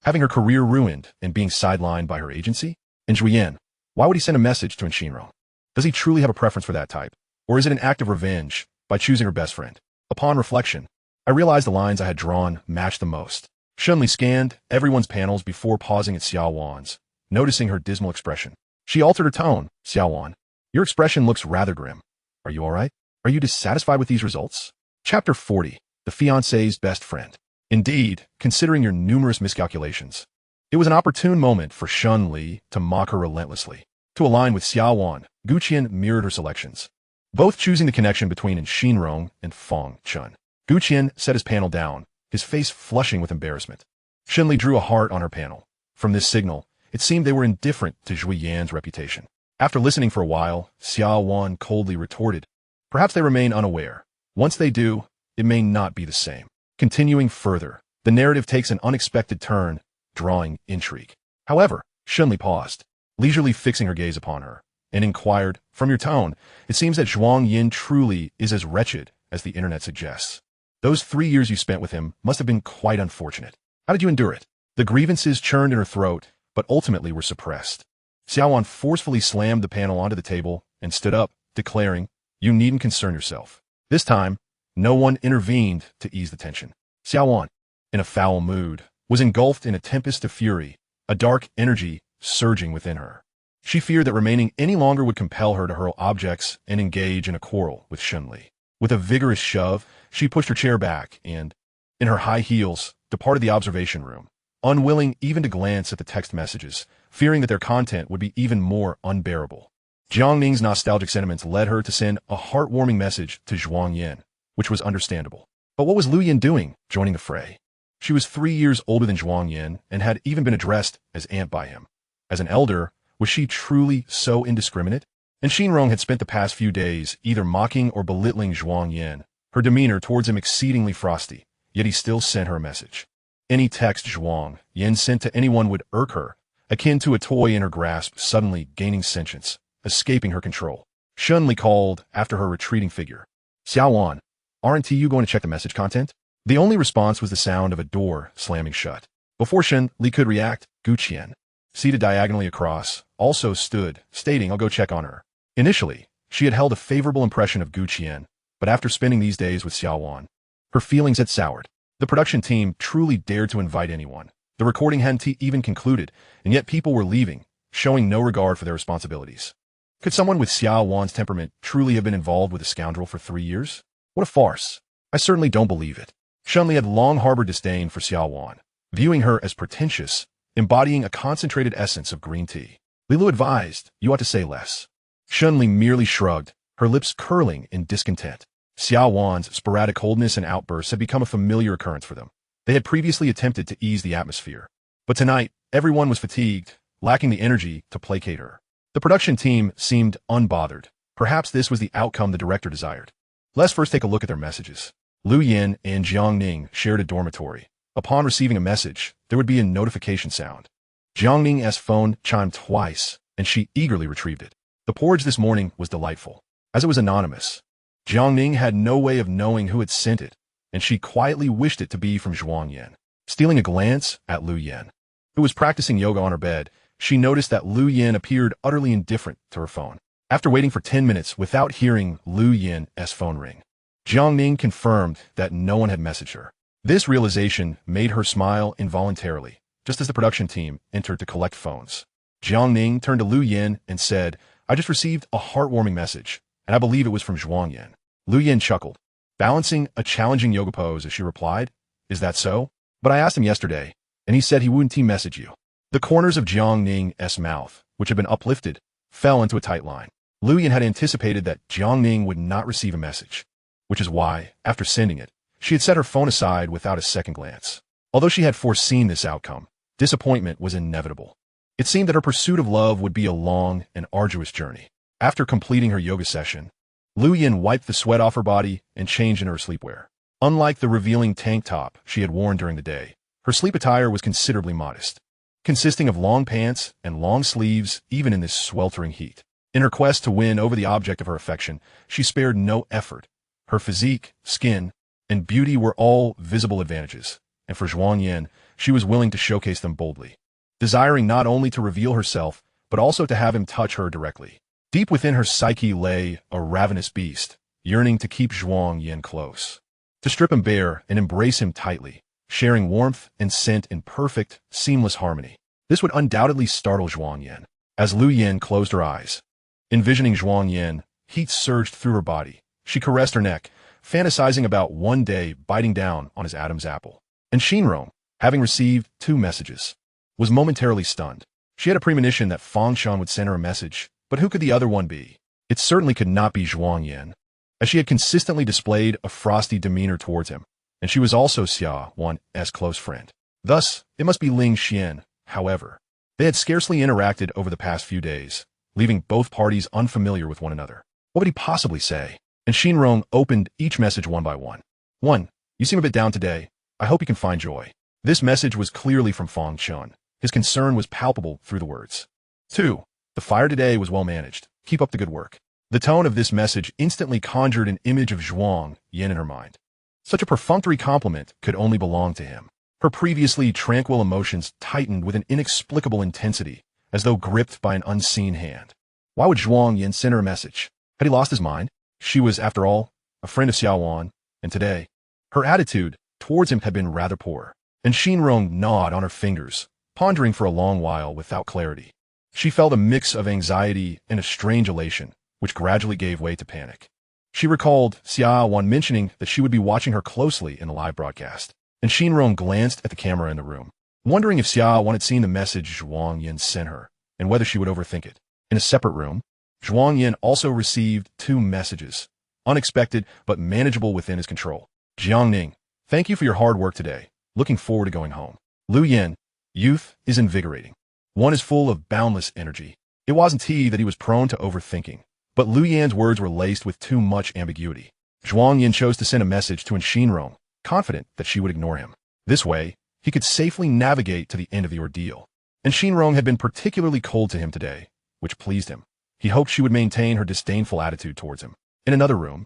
Having her career ruined and being sidelined by her agency? And Zhuang Yan, why would he send a message to Shinrong? Does he truly have a preference for that type? Or is it an act of revenge by choosing her best friend? Upon reflection, I realized the lines I had drawn matched the most. Shunli scanned everyone's panels before pausing at Xia Wan's, noticing her dismal expression. She altered her tone. Xia Wan, your expression looks rather grim. Are you all right? Are you dissatisfied with these results? Chapter 40. The fiancé's best friend. Indeed, considering your numerous miscalculations, it was an opportune moment for Shunli to mock her relentlessly. To align with Xia Wan, Gu Qian mirrored her selections, both choosing the connection between Shinrong and Feng Chun. Gu Qian set his panel down, his face flushing with embarrassment. Shunli drew a heart on her panel. From this signal, it seemed they were indifferent to Zhuang Yan's reputation. After listening for a while, Xia Wan coldly retorted, perhaps they remain unaware. Once they do, it may not be the same. Continuing further, the narrative takes an unexpected turn, drawing intrigue. However, Shunli paused, leisurely fixing her gaze upon her, and inquired, from your tone, it seems that Zhuang Yan truly is as wretched as the internet suggests. Those 3 years you spent with him must have been quite unfortunate. How did you endure it? The grievances churned in her throat, but ultimately were suppressed. Xia Wan forcefully slammed the panel onto the table and stood up, declaring, you needn't concern yourself. This time, no one intervened to ease the tension. Xia Wan, in a foul mood, was engulfed in a tempest of fury, a dark energy surging within her. She feared that remaining any longer would compel her to hurl objects and engage in a quarrel with Shunli. With a vigorous shove, she pushed her chair back and, in her high heels, departed the observation room, unwilling even to glance at the text messages, fearing that their content would be even more unbearable. Jiang Ning's nostalgic sentiments led her to send a heartwarming message to Zhuang Yan, which was understandable. But what was Lu Yan doing, joining the fray? She was 3 years older than Zhuang Yan and had even been addressed as aunt by him. As an elder, was she truly so indiscriminate? And Shinrong had spent the past few days either mocking or belittling Zhuang Yan, her demeanor towards him exceedingly frosty, yet he still sent her a message. Any text Zhuang Yan sent to anyone would irk her, akin to a toy in her grasp suddenly gaining sentience, escaping her control. Shunli called after her retreating figure. Xia Wan, aren't you going to check the message content? The only response was the sound of a door slamming shut. Before Shunli could react, Gu Qian, seated diagonally across, also stood, stating, I'll go check on her. Initially, she had held a favorable impression of Gu Qian, but after spending these days with Xia Wan, her feelings had soured. The production team truly dared to invite anyone. The recording hadn't even concluded, and yet people were leaving, showing no regard for their responsibilities. Could someone with Xia Wan's temperament truly have been involved with a scoundrel for 3 years? What a farce. I certainly don't believe it. Shunli had long harbored disdain for Xia Wan, viewing her as pretentious, embodying a concentrated essence of green tea. Lilu advised, you ought to say less. Shunli merely shrugged, her lips curling in discontent. Xia Wan's sporadic coldness and outbursts had become a familiar occurrence for them. They had previously attempted to ease the atmosphere, but tonight, everyone was fatigued, lacking the energy to placate her. The production team seemed unbothered. Perhaps this was the outcome the director desired. Let's first take a look at their messages. Lu Yin and Jiang Ning shared a dormitory. Upon receiving a message, there would be a notification sound. Jiang Ning's phone chimed twice, and she eagerly retrieved it. The porridge this morning was delightful, as it was anonymous. Jiang Ning had no way of knowing who had sent it, and she quietly wished it to be from Zhuang Yan. Stealing a glance at Lu Yan, who was practicing yoga on her bed, she noticed that Lu Yan appeared utterly indifferent to her phone. After waiting for 10 minutes without hearing Lu Yan's phone ring, Jiang Ning confirmed that no one had messaged her. This realization made her smile involuntarily, just as the production team entered to collect phones. Jiang Ning turned to Lu Yan and said, I just received a heartwarming message, and I believe it was from Zhuang Yan. Lu Yan chuckled, balancing a challenging yoga pose as she replied, is that so? But I asked him yesterday, and he said he wouldn't message you. The corners of Jiang Ning's mouth, which had been uplifted, fell into a tight line. Lu Yan had anticipated that Jiang Ning would not receive a message, which is why, after sending it, she had set her phone aside without a second glance. Although she had foreseen this outcome, disappointment was inevitable. It seemed that her pursuit of love would be a long and arduous journey. After completing her yoga session, Lu Yan wiped the sweat off her body and changed into her sleepwear. Unlike the revealing tank top she had worn during the day, her sleep attire was considerably modest. consisting of long pants and long sleeves even in this sweltering heat. In her quest to win over the object of her affection, she spared no effort. Her physique, skin, and beauty were all visible advantages, and for Zhuang Yan, she was willing to showcase them boldly, desiring not only to reveal herself, but also to have him touch her directly. Deep within her psyche lay a ravenous beast, yearning to keep Zhuang Yan close, to strip him bare and embrace him tightly, sharing warmth and scent in perfect, seamless harmony. This would undoubtedly startle Zhuang Yan. As Lu Yan closed her eyes, envisioning Zhuang Yan, heat surged through her body. She caressed her neck, fantasizing about one day biting down on his Adam's apple. And Xinrong, having received 2 messages, was momentarily stunned. She had a premonition that Fang Shan would send her a message, but who could the other one be? It certainly could not be Zhuang Yan, as she had consistently displayed a frosty demeanor towards him, and she was also Xia Wan's close friend. Thus, it must be Ling Xian. However, they had scarcely interacted over the past few days, leaving both parties unfamiliar with one another. What would he possibly say? And Xinrong opened each message one by one. 1. You seem a bit down today. I hope you can find joy. This message was clearly from Fang Shan. His concern was palpable through the words. 2. The fire today was well managed. Keep up the good work. The tone of this message instantly conjured an image of Zhuang Yan in her mind. Such a perfunctory compliment could only belong to him. Her previously tranquil emotions tightened with an inexplicable intensity, as though gripped by an unseen hand. Why would Zhuang Yan send her a message? Had he lost his mind? She was, after all, a friend of Xia Wan, and today, her attitude towards him had been rather poor. And Xinrong gnawed on her fingers, pondering for a long while without clarity. She felt a mix of anxiety and a strange elation, which gradually gave way to panic. She recalled Xia Wan mentioning that she would be watching her closely in the live broadcast, and Xinrong glanced at the camera in the room, wondering if Xia Wan had seen the message Zhuang Yan sent her, and whether she would overthink it. In a separate room, Zhuang Yan also received 2 messages, unexpected but manageable within his control. Jiangning, thank you for your hard work today. Looking forward to going home. Lu Yan, youth is invigorating. One is full of boundless energy. It wasn't he that he was prone to overthinking, but Lu Yan's words were laced with too much ambiguity. Zhuang Yan chose to send a message to Xinrong, confident that she would ignore him. This way, he could safely navigate to the end of the ordeal. And Xinrong had been particularly cold to him today, which pleased him. He hoped she would maintain her disdainful attitude towards him. In another room,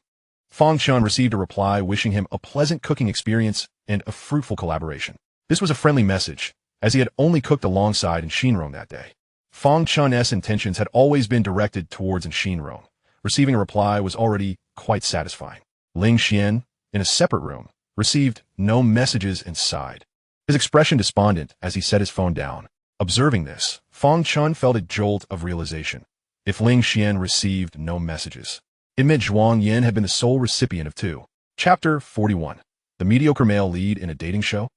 Fang Shan received a reply wishing him a pleasant cooking experience and a fruitful collaboration. This was a friendly message, as he had only cooked alongside Xinrong that day. Fang Shan's intentions had always been directed towards Xinrong. Receiving a reply was already quite satisfying. Ling Xian, in a separate room, received no messages and sighed, his expression despondent as he set his phone down. Observing this, Fang Shan felt a jolt of realization. If Ling Xian received no messages, it meant Zhuang Yan had been the sole recipient of 2. Chapter 41. The mediocre male lead in a dating show?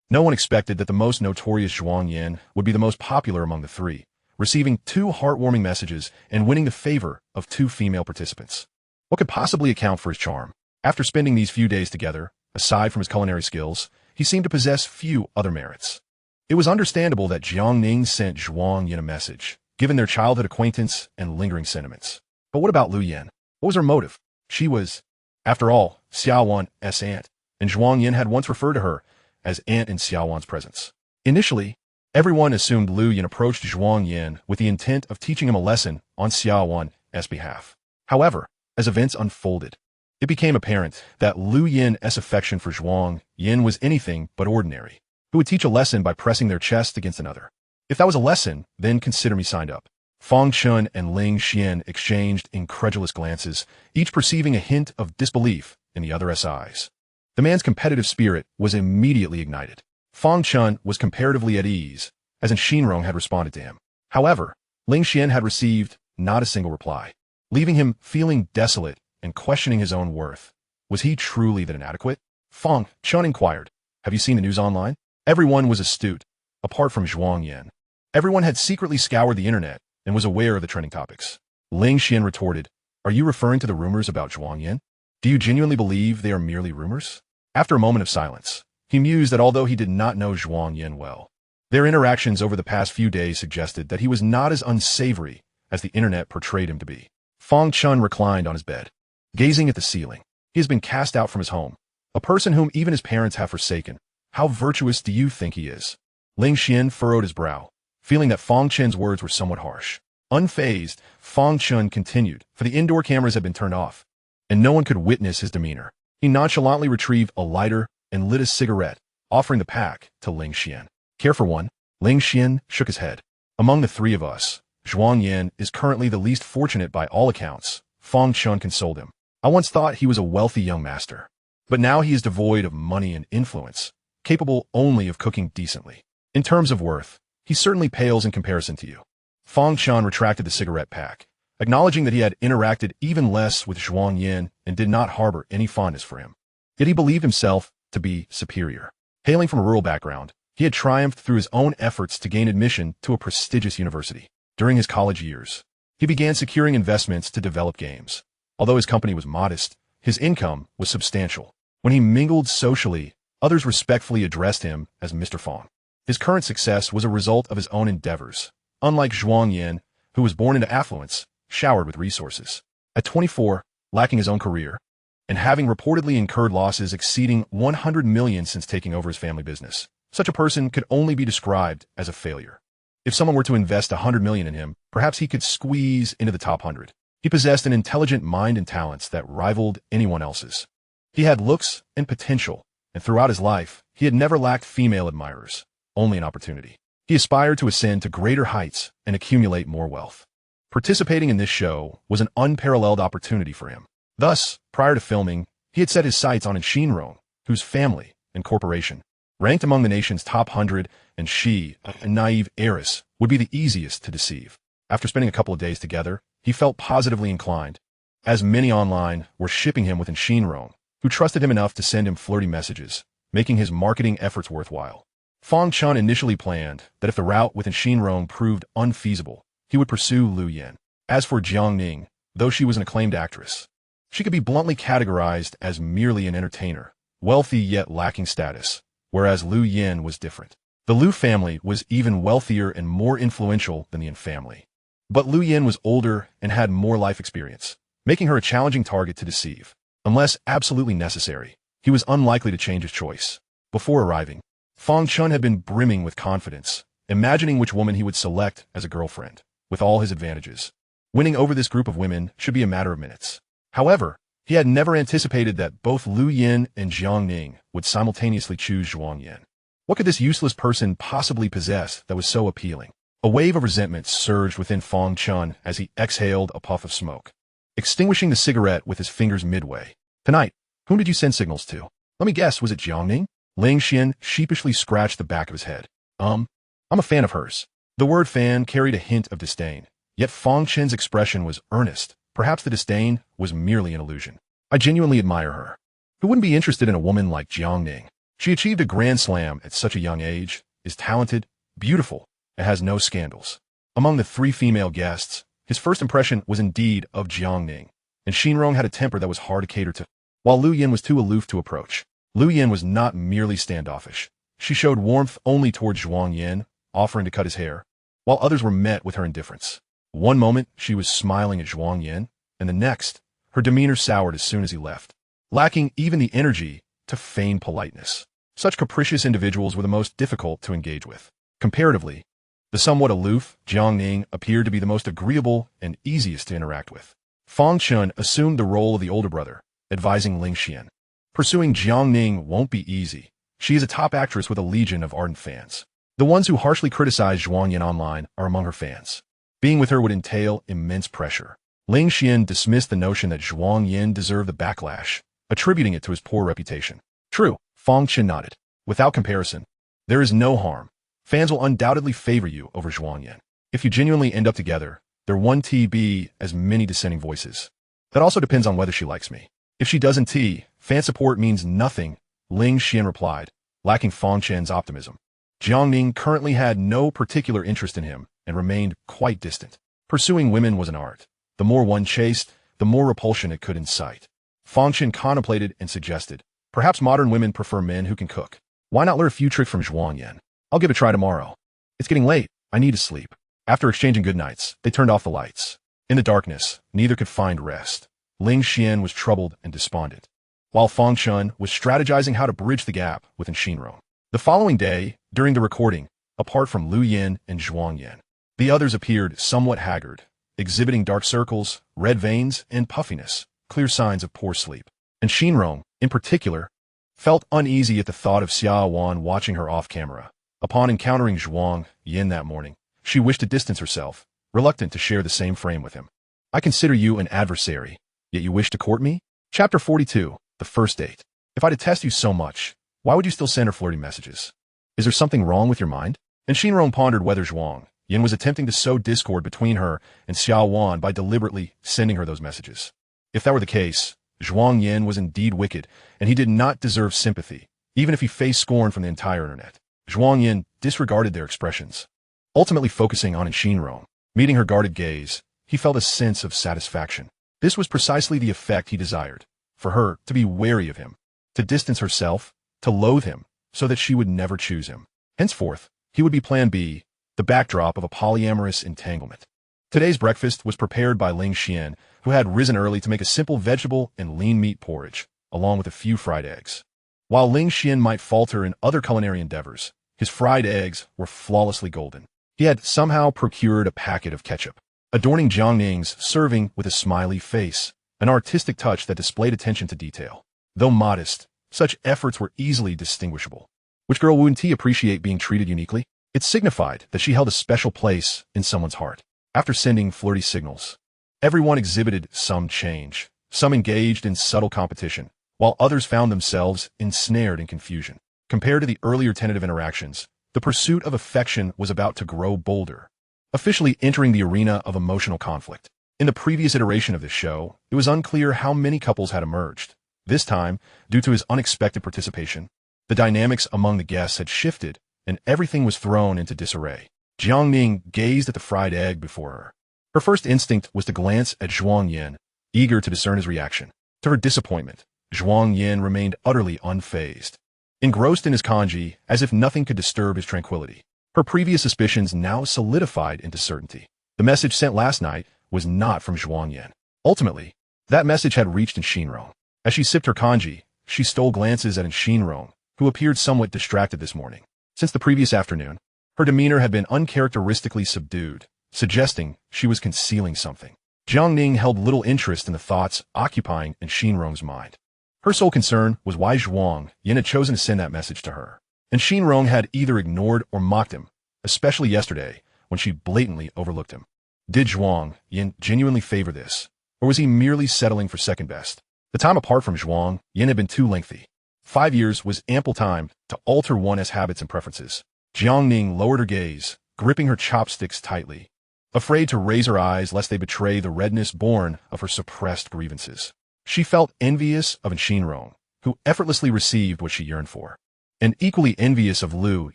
No one expected that the most notorious Zhuang Yan would be the most popular among the 3, receiving 2 heartwarming messages and winning the favor of 2 female participants. What could possibly account for his charm? After spending these few days together, aside from his culinary skills, he seemed to possess few other merits. It was understandable that Jiangning sent Zhuang Yan a message, given their childhood acquaintance and lingering sentiments. But what about Lu Yan? What was her motive? She was, after all, Xia Wan's aunt, and Zhuang Yan had once referred to her as aunt in Xia Wan's presence. Initially, everyone assumed Lu Yan approached Zhuang Yan with the intent of teaching him a lesson on Xia Wan's behalf. However, as events unfolded, it became apparent that Lu Yan's affection for Zhuang Yan was anything but ordinary. Who would teach a lesson by pressing their chest against another? If that was a lesson, then consider me signed up. Fang Chun and Ling Xian exchanged incredulous glances, each perceiving a hint of disbelief in the other's eyes. The man's competitive spirit was immediately ignited. Fang Chun was comparatively at ease, as Xinrong had responded to him. However, Ling Xian had received not a single reply, leaving him feeling desolate and questioning his own worth. Was he truly that inadequate? Fang Chun inquired, "Have you seen the news online?" Everyone was astute, apart from Zhuang Yan. Everyone had secretly scoured the internet and was aware of the trending topics. Ling Xian retorted, "Are you referring to the rumors about Zhuang Yan? Do you genuinely believe they are merely rumors?" After a moment of silence, he mused that although he did not know Zhuang Yan well, their interactions over the past few days suggested that he was not as unsavory as the internet portrayed him to be. Fang Chun reclined on his bed, gazing at the ceiling. He has been cast out from his home, a person whom even his parents have forsaken. How virtuous do you think he is? Ling Xian furrowed his brow, feeling that Fang Chen's words were somewhat harsh. Unfazed, Fang Chen continued, for the indoor cameras had been turned off, and no one could witness his demeanor. He nonchalantly retrieved a lighter and lit a cigarette, offering the pack to Ling Xian. Care for one? Ling Xian shook his head. Among the three of us, Zhuang Yan is currently the least fortunate by all accounts, Fang Chen consoled him. I once thought he was a wealthy young master, but now he is devoid of money and influence, capable only of cooking decently. In terms of worth, he certainly pales in comparison to you. Fang Chen retracted the cigarette pack, acknowledging that he had interacted even less with Zhuang Yan and did not harbor any fondness for him. Yet he believed himself to be superior. Hailing from a rural background, he had triumphed through his own efforts to gain admission to a prestigious university. During his college years, he began securing investments to develop games. Although his company was modest, his income was substantial. When he mingled socially, others respectfully addressed him as Mr. Fang. His current success was a result of his own endeavors, unlike Zhuang Yan, who was born into affluence, showered with resources. At 24, lacking his own career, and having reportedly incurred losses exceeding 100 million since taking over his family business, such a person could only be described as a failure. If someone were to invest 100 million in him, perhaps he could squeeze into the top 100. He possessed an intelligent mind and talents that rivaled anyone else's. He had looks and potential, and throughout his life, he had never lacked female admirers, only an opportunity. He aspired to ascend to greater heights and accumulate more wealth. Participating in this show was an unparalleled opportunity for him. Thus, prior to filming, he had set his sights on Xinrong, whose family and corporation ranked among the nation's top 100, and she, a naive heiress, would be the easiest to deceive. After spending a couple of days together, he felt positively inclined, as many online were shipping him with Xinrong, who trusted him enough to send him flirty messages, making his marketing efforts worthwhile. Fang Chen initially planned that if the route with Xinrong proved unfeasible, he would pursue Lu Yan. As for Jiang Ning, though she was an acclaimed actress, she could be bluntly categorized as merely an entertainer, wealthy yet lacking status, whereas Lu Yan was different. The Lu family was even wealthier and more influential than the Yan family. But Lu Yan was older and had more life experience, making her a challenging target to deceive. Unless absolutely necessary, he was unlikely to change his choice. Before arriving, Fang Chen had been brimming with confidence, imagining which woman he would select as a girlfriend, with all his advantages. Winning over this group of women should be a matter of minutes. However, he had never anticipated that both Lu Yan and Jiang Ning would simultaneously choose Zhuang Yan. What could this useless person possibly possess that was so appealing? A wave of resentment surged within Fang Chen as he exhaled a puff of smoke, extinguishing the cigarette with his fingers midway. Tonight, whom did you send signals to? Let me guess, was it Jiang Ning? Ling Xian sheepishly scratched the back of his head. I'm a fan of hers. The word fan carried a hint of disdain, yet Fang Chen's expression was earnest. Perhaps the disdain was merely an illusion. I genuinely admire her. Who wouldn't be interested in a woman like Jiang Ning? She achieved a grand slam at such a young age, is talented, beautiful, and has no scandals. Among the three female guests, his first impression was indeed of Jiang Ning, and Xinrong had a temper that was hard to cater to. While Lu Yan was too aloof to approach, Lu Yan was not merely standoffish. She showed warmth only towards Zhuang Yan, offering to cut his hair, while others were met with her indifference. One moment, she was smiling at Zhuang Yan, and the next, her demeanor soured as soon as he left, lacking even the energy to feign politeness. Such capricious individuals were the most difficult to engage with. Comparatively, the somewhat aloof Jiang Ning appeared to be the most agreeable and easiest to interact with. Fang Chen assumed the role of the older brother, advising Ling Xian. Pursuing Jiang Ning won't be easy. She is a top actress with a legion of ardent fans. The ones who harshly criticize Zhuang Yan online are among her fans. Being with her would entail immense pressure. Ling Xian dismissed the notion that Zhuang Yan deserved the backlash, attributing it to his poor reputation. True, Fang Chen nodded. Without comparison, there is no harm. Fans will undoubtedly favor you over Zhuang Yan. If you genuinely end up together, there won't be as many dissenting voices. That also depends on whether she likes me. If she doesn't, fan support means nothing, Ling Xian replied, lacking Fang Chen's optimism. Jiang Ning currently had no particular interest in him and remained quite distant. Pursuing women was an art. The more one chased, the more repulsion it could incite. Fang Chen contemplated and suggested, perhaps modern women prefer men who can cook. Why not learn a few tricks from Zhuang Yan? I'll give it a try tomorrow. It's getting late. I need to sleep. After exchanging goodnights, they turned off the lights. In the darkness, neither could find rest. Ling Xian was troubled and despondent, while Fang Chen was strategizing how to bridge the gap with Xinrong. The following day, during the recording, apart from Lu Yin and Zhuang Yan. The others appeared somewhat haggard, exhibiting dark circles, red veins, and puffiness, clear signs of poor sleep. And Xinrong, in particular, felt uneasy at the thought of Xia Wan watching her off-camera. Upon encountering Zhuang Yan that morning, she wished to distance herself, reluctant to share the same frame with him. I consider you an adversary, yet you wish to court me? Chapter 42, The First Date. If I detest you so much, why would you still send her flirty messages? Is there something wrong with your mind? And Xinrong pondered whether Zhuang Yan was attempting to sow discord between her and Xia Wan by deliberately sending her those messages. If that were the case, Zhuang Yan was indeed wicked, and he did not deserve sympathy, even if he faced scorn from the entire internet. Zhuang Yan disregarded their expressions, ultimately focusing on Xinrong. Meeting her guarded gaze, he felt a sense of satisfaction. This was precisely the effect he desired, for her to be wary of him, to distance herself, to loathe him, so that she would never choose him. Henceforth, he would be Plan B, the backdrop of a polyamorous entanglement. Today's breakfast was prepared by Ling Xian, who had risen early to make a simple vegetable and lean meat porridge, along with a few fried eggs. While Ling Xian might falter in other culinary endeavors, his fried eggs were flawlessly golden. He had somehow procured a packet of ketchup, adorning Jiang Ning's serving with a smiley face, an artistic touch that displayed attention to detail. Though modest, such efforts were easily distinguishable. Which girl wouldn't he appreciate being treated uniquely? It signified that she held a special place in someone's heart. After sending flirty signals, everyone exhibited some change. Some engaged in subtle competition, while others found themselves ensnared in confusion. Compared to the earlier tentative interactions, the pursuit of affection was about to grow bolder, officially entering the arena of emotional conflict. In the previous iteration of this show, it was unclear how many couples had emerged. This time, due to his unexpected participation, the dynamics among the guests had shifted, and everything was thrown into disarray. Jiang Ning gazed at the fried egg before her. Her first instinct was to glance at Zhuang Yan, eager to discern his reaction. To her disappointment, Zhuang Yan remained utterly unfazed, engrossed in his kanji as if nothing could disturb his tranquility. Her previous suspicions now solidified into certainty. The message sent last night was not from Zhuang Yan. Ultimately, that message had reached Xinrong. As she sipped her kanji, she stole glances at Xinrong, who appeared somewhat distracted this morning. Since the previous afternoon, her demeanor had been uncharacteristically subdued, suggesting she was concealing something. Jiang Ning held little interest in the thoughts occupying Xinrong's mind. Her sole concern was why Zhuang Yan had chosen to send that message to her. And Xinrong had either ignored or mocked him, especially yesterday when she blatantly overlooked him. Did Zhuang Yan genuinely favor this, or was he merely settling for second best? The time apart from Zhuang Yan had been too lengthy. 5 years was ample time to alter one's habits and preferences. Jiang Ning lowered her gaze, gripping her chopsticks tightly, afraid to raise her eyes lest they betray the redness born of her suppressed grievances. She felt envious of Xinrong, who effortlessly received what she yearned for, and equally envious of Lu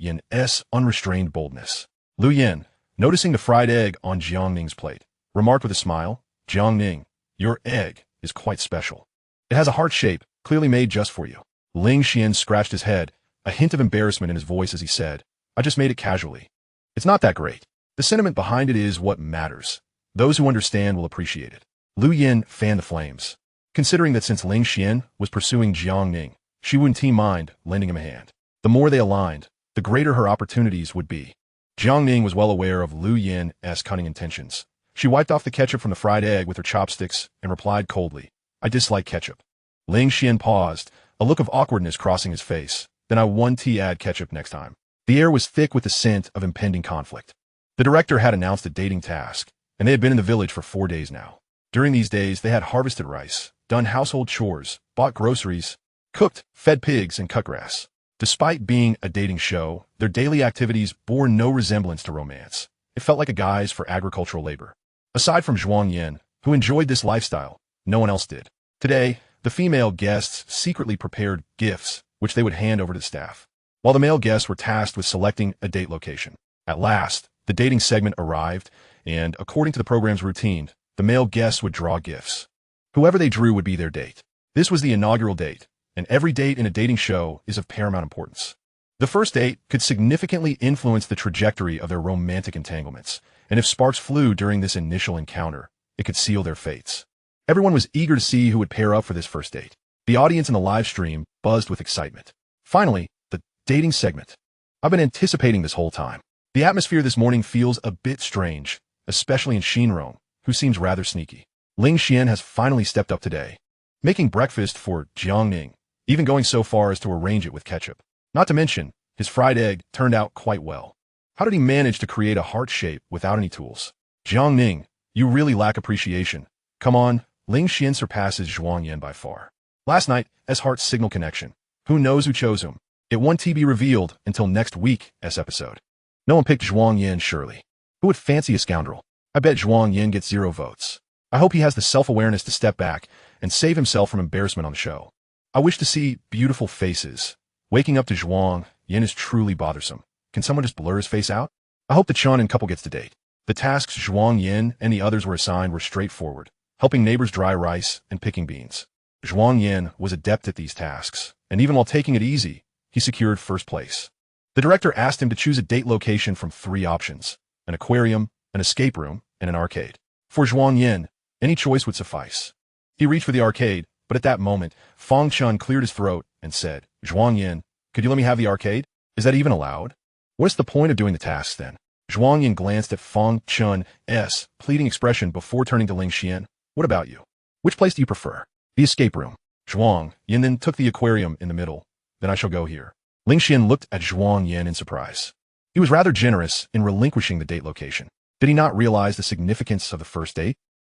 Yan's unrestrained boldness. Lu Yan, noticing the fried egg on Jiang Ning's plate, remarked with a smile, "Jiang Ning, your egg is quite special. It has a heart shape, clearly made just for you." Ling Xian scratched his head, a hint of embarrassment in his voice as he said, "I just made it casually. It's not that great. The sentiment behind it is what matters. Those who understand will appreciate it." Lu Yan fanned the flames, considering that since Ling Xian was pursuing Jiang Ning, she wouldn't mind lending him a hand. The more they aligned, the greater her opportunities would be. Jiang Ning was well aware of Lu Yan's cunning intentions. She wiped off the ketchup from the fried egg with her chopsticks and replied coldly, "I dislike ketchup." Ling Xian paused, a look of awkwardness crossing his face. "Then I want to add ketchup next time." The air was thick with the scent of impending conflict. The director had announced a dating task, and they had been in the village for 4 days now. During these days, they had harvested rice, done household chores, bought groceries, cooked, fed pigs, and cut grass. Despite being a dating show, their daily activities bore no resemblance to romance. It felt like a guise for agricultural labor. Aside from Zhuang Yan, who enjoyed this lifestyle, no one else did. Today, the female guests secretly prepared gifts, which they would hand over to the staff, while the male guests were tasked with selecting a date location. At last, the dating segment arrived, and according to the program's routine, the male guests would draw gifts. Whoever they drew would be their date. This was the inaugural date, and every date in a dating show is of paramount importance. The first date could significantly influence the trajectory of their romantic entanglements, and if sparks flew during this initial encounter, it could seal their fates. Everyone was eager to see who would pair up for this first date. The audience in the live stream buzzed with excitement. Finally, the dating segment. I've been anticipating this whole time. The atmosphere this morning feels a bit strange, especially in Xinrong, who seems rather sneaky. Ling Xian has finally stepped up today, making breakfast for Jiangning, even going so far as to arrange it with ketchup. Not to mention, his fried egg turned out quite well. How did he manage to create a heart shape without any tools? Jiangning, you really lack appreciation. Come on, Ling Xian surpasses Zhuang Yan by far. Last night, as heart signal connection. Who knows who chose whom? It won't be revealed until next week's episode. No one picked Zhuang Yan, surely. Who would fancy a scoundrel? I bet Zhuang Yan gets 0 votes. I hope he has the self-awareness to step back and save himself from embarrassment on the show. I wish to see beautiful faces. Waking up to Zhuang Yan is truly bothersome. Can someone just blur his face out? I hope the Chunin couple gets to date. The tasks Zhuang Yan and the others were assigned were straightforward, helping neighbors dry rice and picking beans. Zhuang Yan was adept at these tasks, and even while taking it easy, he secured first place. The director asked him to choose a date location from 3 options: an aquarium, an escape room, and an arcade. For Zhuang Yan, any choice would suffice. He reached for the arcade, but at that moment, Fang Chun cleared his throat and said, Zhuang Yan, could you let me have the arcade? Is that even allowed? What's the point of doing the tasks then? Zhuang Yan glanced at Fang Chun's pleading expression before turning to Ling Xian. What about you? Which place do you prefer? The escape room. Zhuang Yan then took the aquarium in the middle. Then I shall go here. Ling Xian looked at Zhuang Yan in surprise. He was rather generous in relinquishing the date location. Did he not realize the significance of the first date?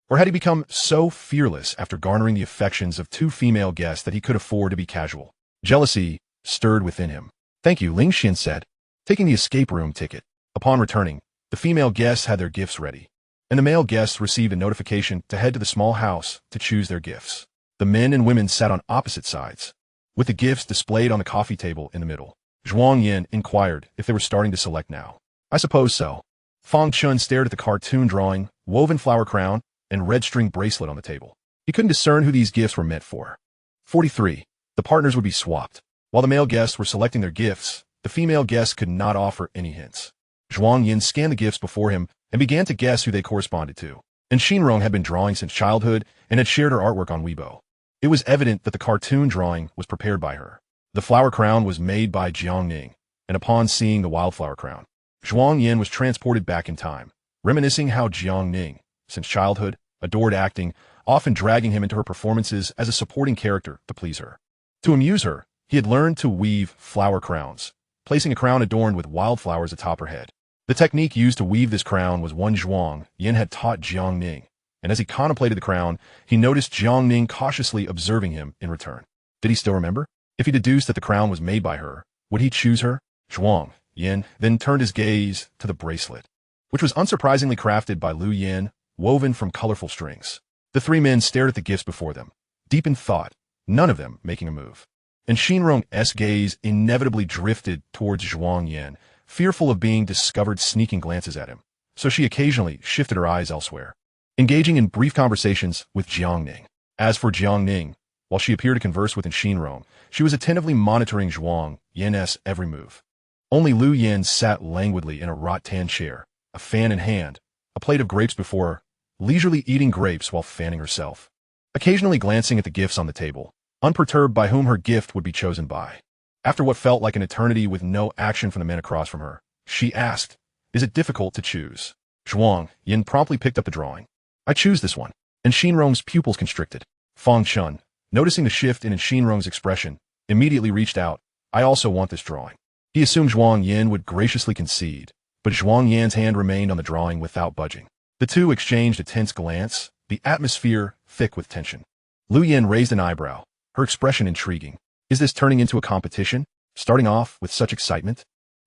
Or had he become so fearless after garnering the affections of 2 female guests that he could afford to be casual? Jealousy stirred within him. Thank you, Ling Xian said, taking the escape room ticket. Upon returning, the female guests had their gifts ready, and the male guests received a notification to head to the small house to choose their gifts. The men and women sat on opposite sides, with the gifts displayed on the coffee table in the middle. Zhuang Yan inquired if they were starting to select now. I suppose so. Fang Chun stared at the cartoon drawing, woven flower crown, and red string bracelet on the table. He couldn't discern who these gifts were meant for. 43. The partners would be swapped. While the male guests were selecting their gifts, the female guests could not offer any hints. Zhuang Yan scanned the gifts before him and began to guess who they corresponded to. And Xinrong had been drawing since childhood and had shared her artwork on Weibo. It was evident that the cartoon drawing was prepared by her. The flower crown was made by Jiangning, and upon seeing the wildflower crown, Zhuang Yan was transported back in time, reminiscing how Jiangning, since childhood, adored acting, often dragging him into her performances as a supporting character to please her. To amuse her, he had learned to weave flower crowns, placing a crown adorned with wildflowers atop her head. The technique used to weave this crown was one Zhuang Yan had taught Jiangning, and as he contemplated the crown, he noticed Jiangning cautiously observing him in return. Did he still remember? If he deduced that the crown was made by her, would he choose her? Zhuang Yan then turned his gaze to the bracelet, which was unsurprisingly crafted by Lu Yan, woven from colorful strings. The 3 men stared at the gifts before them, deep in thought, none of them making a move. And Xinrong's gaze inevitably drifted towards Zhuang Yan, fearful of being discovered sneaking glances at him, so she occasionally shifted her eyes elsewhere, engaging in brief conversations with Jiangning. As for Jiangning, while she appeared to converse with Xinrong, she was attentively monitoring Zhuang Yan's every move. Only Lu Yan sat languidly in a rattan chair, a fan in hand, a plate of grapes before her, leisurely eating grapes while fanning herself, occasionally glancing at the gifts on the table, unperturbed by whom her gift would be chosen by. After what felt like an eternity with no action from the men across from her, she asked, Is it difficult to choose? Zhuang Yan promptly picked up the drawing. I choose this one. And Xinrong's pupils constricted. Fang Chun, noticing the shift in Xinrong's expression, immediately reached out. I also want this drawing. He assumed Zhuang Yan would graciously concede, but Zhuang Yan's hand remained on the drawing without budging. The two exchanged a tense glance, the atmosphere thick with tension. Lu Yan raised an eyebrow, her expression intriguing. Is this turning into a competition, starting off with such excitement?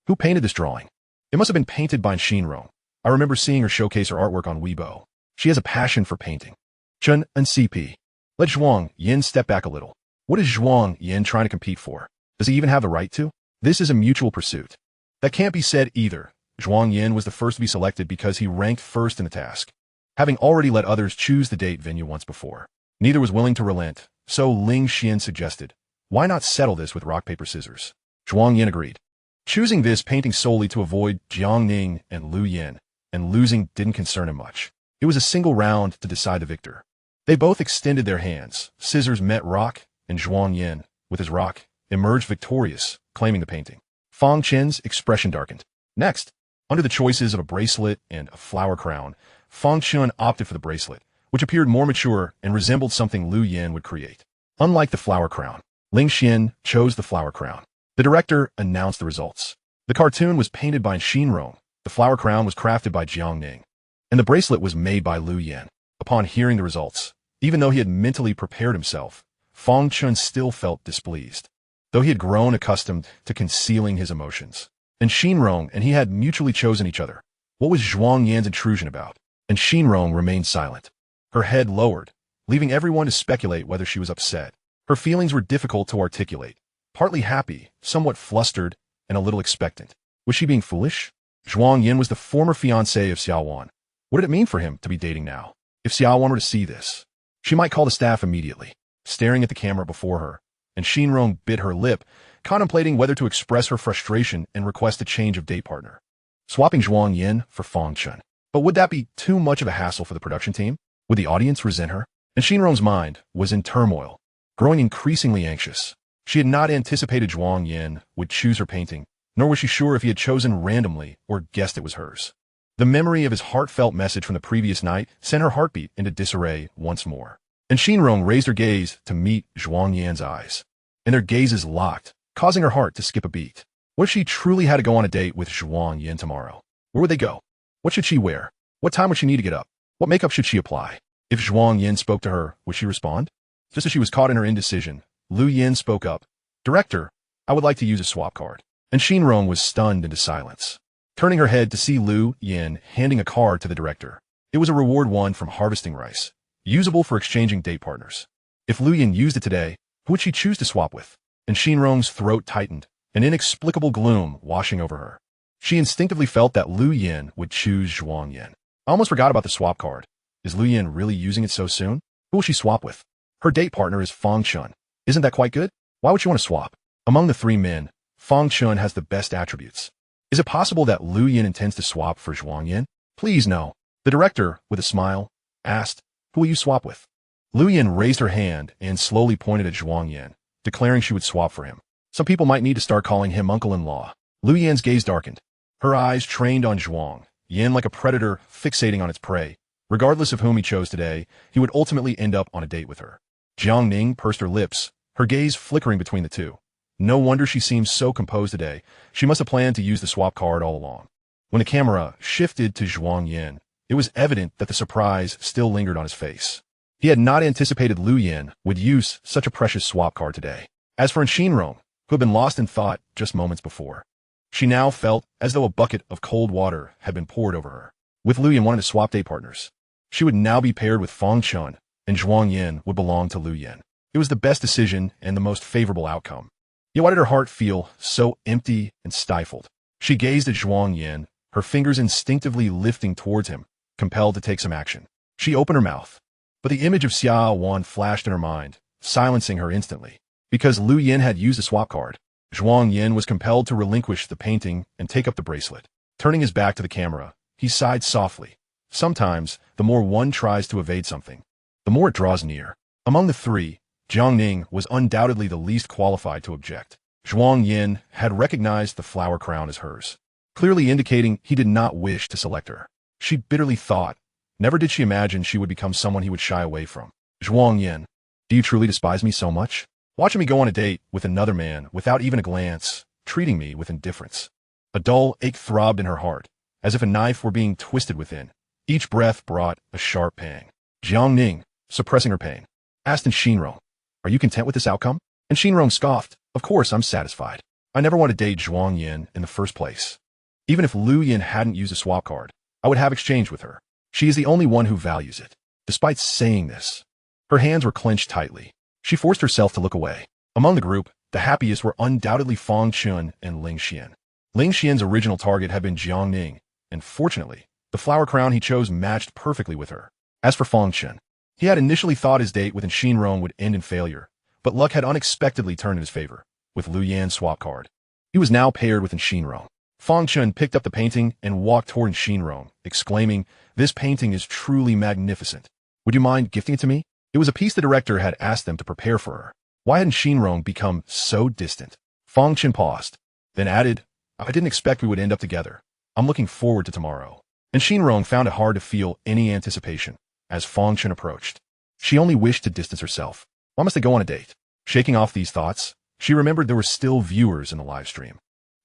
Who painted this drawing? It must have been painted by Xinrong. I remember seeing her showcase her artwork on Weibo. She has a passion for painting. Chun and CP. Let Zhuang Yan step back a little. What is Zhuang Yan trying to compete for? Does he even have the right to? This is a mutual pursuit. That can't be said either. Zhuang Yan was the first to be selected because he ranked first in the task, having already let others choose the date venue once before. Neither was willing to relent, so Ling Xian suggested, why not settle this with rock, paper, scissors? Zhuang Yan agreed, choosing this painting solely to avoid Jiangning and Lu Yan, and losing didn't concern him much. It was a single round to decide the victor. They both extended their hands. Scissors met rock, and Zhuang Yan, with his rock, emerged victorious, claiming the painting. Fang Chen's expression darkened. Next, Under the choices of a bracelet and a flower crown, Fang Chun opted for the bracelet, which appeared more mature and resembled something Lu Yan would create. Unlike the flower crown, Ling Xian chose the flower crown. The director announced the results. The cartoon was painted by Xinrong, the flower crown was crafted by Jiang Ning, and the bracelet was made by Lu Yan. Upon hearing the results, even though he had mentally prepared himself, Fang Chun still felt displeased, though he had grown accustomed to concealing his emotions. And Xinrong and he had mutually chosen each other. What was Zhuang Yan's intrusion about? And Xinrong remained silent, her head lowered, leaving everyone to speculate whether she was upset. Her feelings were difficult to articulate, partly happy, somewhat flustered, and a little expectant. Was she being foolish? Zhuang Yan was the former fiancé of Xia Wan. What did it mean for him to be dating now? If Xia Wan were to see this, she might call the staff immediately. Staring at the camera before her, and Xinrong bit her lip, contemplating whether to express her frustration and request a change of date partner. Swapping Zhuang Yan for Fang Chun. But would that be too much of a hassle for the production team? Would the audience resent her? And Xinrong's mind was in turmoil, growing increasingly anxious. She had not anticipated Zhuang Yan would choose her painting, nor was she sure if he had chosen randomly or guessed it was hers. The memory of his heartfelt message from the previous night sent her heartbeat into disarray once more. And Xinrong raised her gaze to meet Zhuang Yan's eyes, and their gazes locked, causing her heart to skip a beat. What if she truly had to go on a date with Zhuang Yan tomorrow? Where would they go? What should she wear? What time would she need to get up? What makeup should she apply? If Zhuang Yan spoke to her, would she respond? Just as she was caught in her indecision, Lu Yan spoke up. Director, I would like to use a swap card. And Xinrong was stunned into silence, turning her head to see Lu Yan handing a card to the director. It was a reward one from harvesting rice, usable for exchanging date partners. If Lu Yan used it today, who would she choose to swap with? And Xinrong's throat tightened, an inexplicable gloom washing over her. She instinctively felt that Lu Yan would choose Zhuang Yan. I almost forgot about the swap card. Is Lu Yan really using it so soon? Who will she swap with? Her date partner is Fang Chun. Isn't that quite good? Why would she want to swap? Among the three men, Fang Chun has the best attributes. Is it possible that Lu Yan intends to swap for Zhuang Yan? Please no. The director, with a smile, asked, who will you swap with? Lu Yan raised her hand and slowly pointed at Zhuang Yan, declaring she would swap for him. Some people might need to start calling him uncle-in-law. Lu Yan's gaze darkened, her eyes trained on Zhuang Yan like a predator fixating on its prey. Regardless of whom he chose today, he would ultimately end up on a date with her. Jiang Ning pursed her lips, her gaze flickering between the two. No wonder she seemed so composed today. She must have planned to use the swap card all along. When the camera shifted to Zhuang Yan, it was evident that the surprise still lingered on his face. He had not anticipated Lu Yan would use such a precious swap card today. As for Xinrong, who had been lost in thought just moments before, she now felt as though a bucket of cold water had been poured over her. With Lu Yan wanting to swap date partners, she would now be paired with Fang Chun, and Zhuang Yan would belong to Lu Yan. It was the best decision and the most favorable outcome. Yet why did her heart feel so empty and stifled? She gazed at Zhuang Yan, her fingers instinctively lifting towards him, compelled to take some action. She opened her mouth, but the image of Xia Wan flashed in her mind, silencing her instantly. Because Lu Yan had used a swap card, Zhuang Yan was compelled to relinquish the painting and take up the bracelet. Turning his back to the camera, he sighed softly. Sometimes, the more one tries to evade something, the more it draws near. Among the three, Jiang Ning was undoubtedly the least qualified to object. Zhuang Yan had recognized the flower crown as hers, clearly indicating he did not wish to select her. She bitterly thought, never did she imagine she would become someone he would shy away from. Zhuang Yan, do you truly despise me so much? Watching me go on a date with another man without even a glance, treating me with indifference. A dull ache throbbed in her heart, as if a knife were being twisted within. Each breath brought a sharp pang. Jiang Ning, suppressing her pain, asked in Xinrong, are you content with this outcome? And Xinrong scoffed, of course I'm satisfied. I never want to date Zhuang Yan in the first place. Even if Lu Yan hadn't used a swap card, I would have exchanged with her. She is the only one who values it. Despite saying this, her hands were clenched tightly. She forced herself to look away. Among the group, the happiest were undoubtedly Fang Chun and Ling Xian. Ling Xian's original target had been Jiang Ning, and fortunately, the flower crown he chose matched perfectly with her. As for Fang Chun, he had initially thought his date with Xinrong would end in failure, but luck had unexpectedly turned in his favor, with Lu Yan's swap card. He was now paired with Xinrong. Fang Chun picked up the painting and walked toward Xinrong, exclaiming, this painting is truly magnificent. Would you mind gifting it to me? It was a piece the director had asked them to prepare for her. Why hadn't Xinrong become so distant? Fang Chun paused, then added, I didn't expect we would end up together. I'm looking forward to tomorrow. And Xinrong found it hard to feel any anticipation as Fangchen approached. She only wished to distance herself. Why must they go on a date? Shaking off these thoughts, she remembered there were still viewers in the live stream.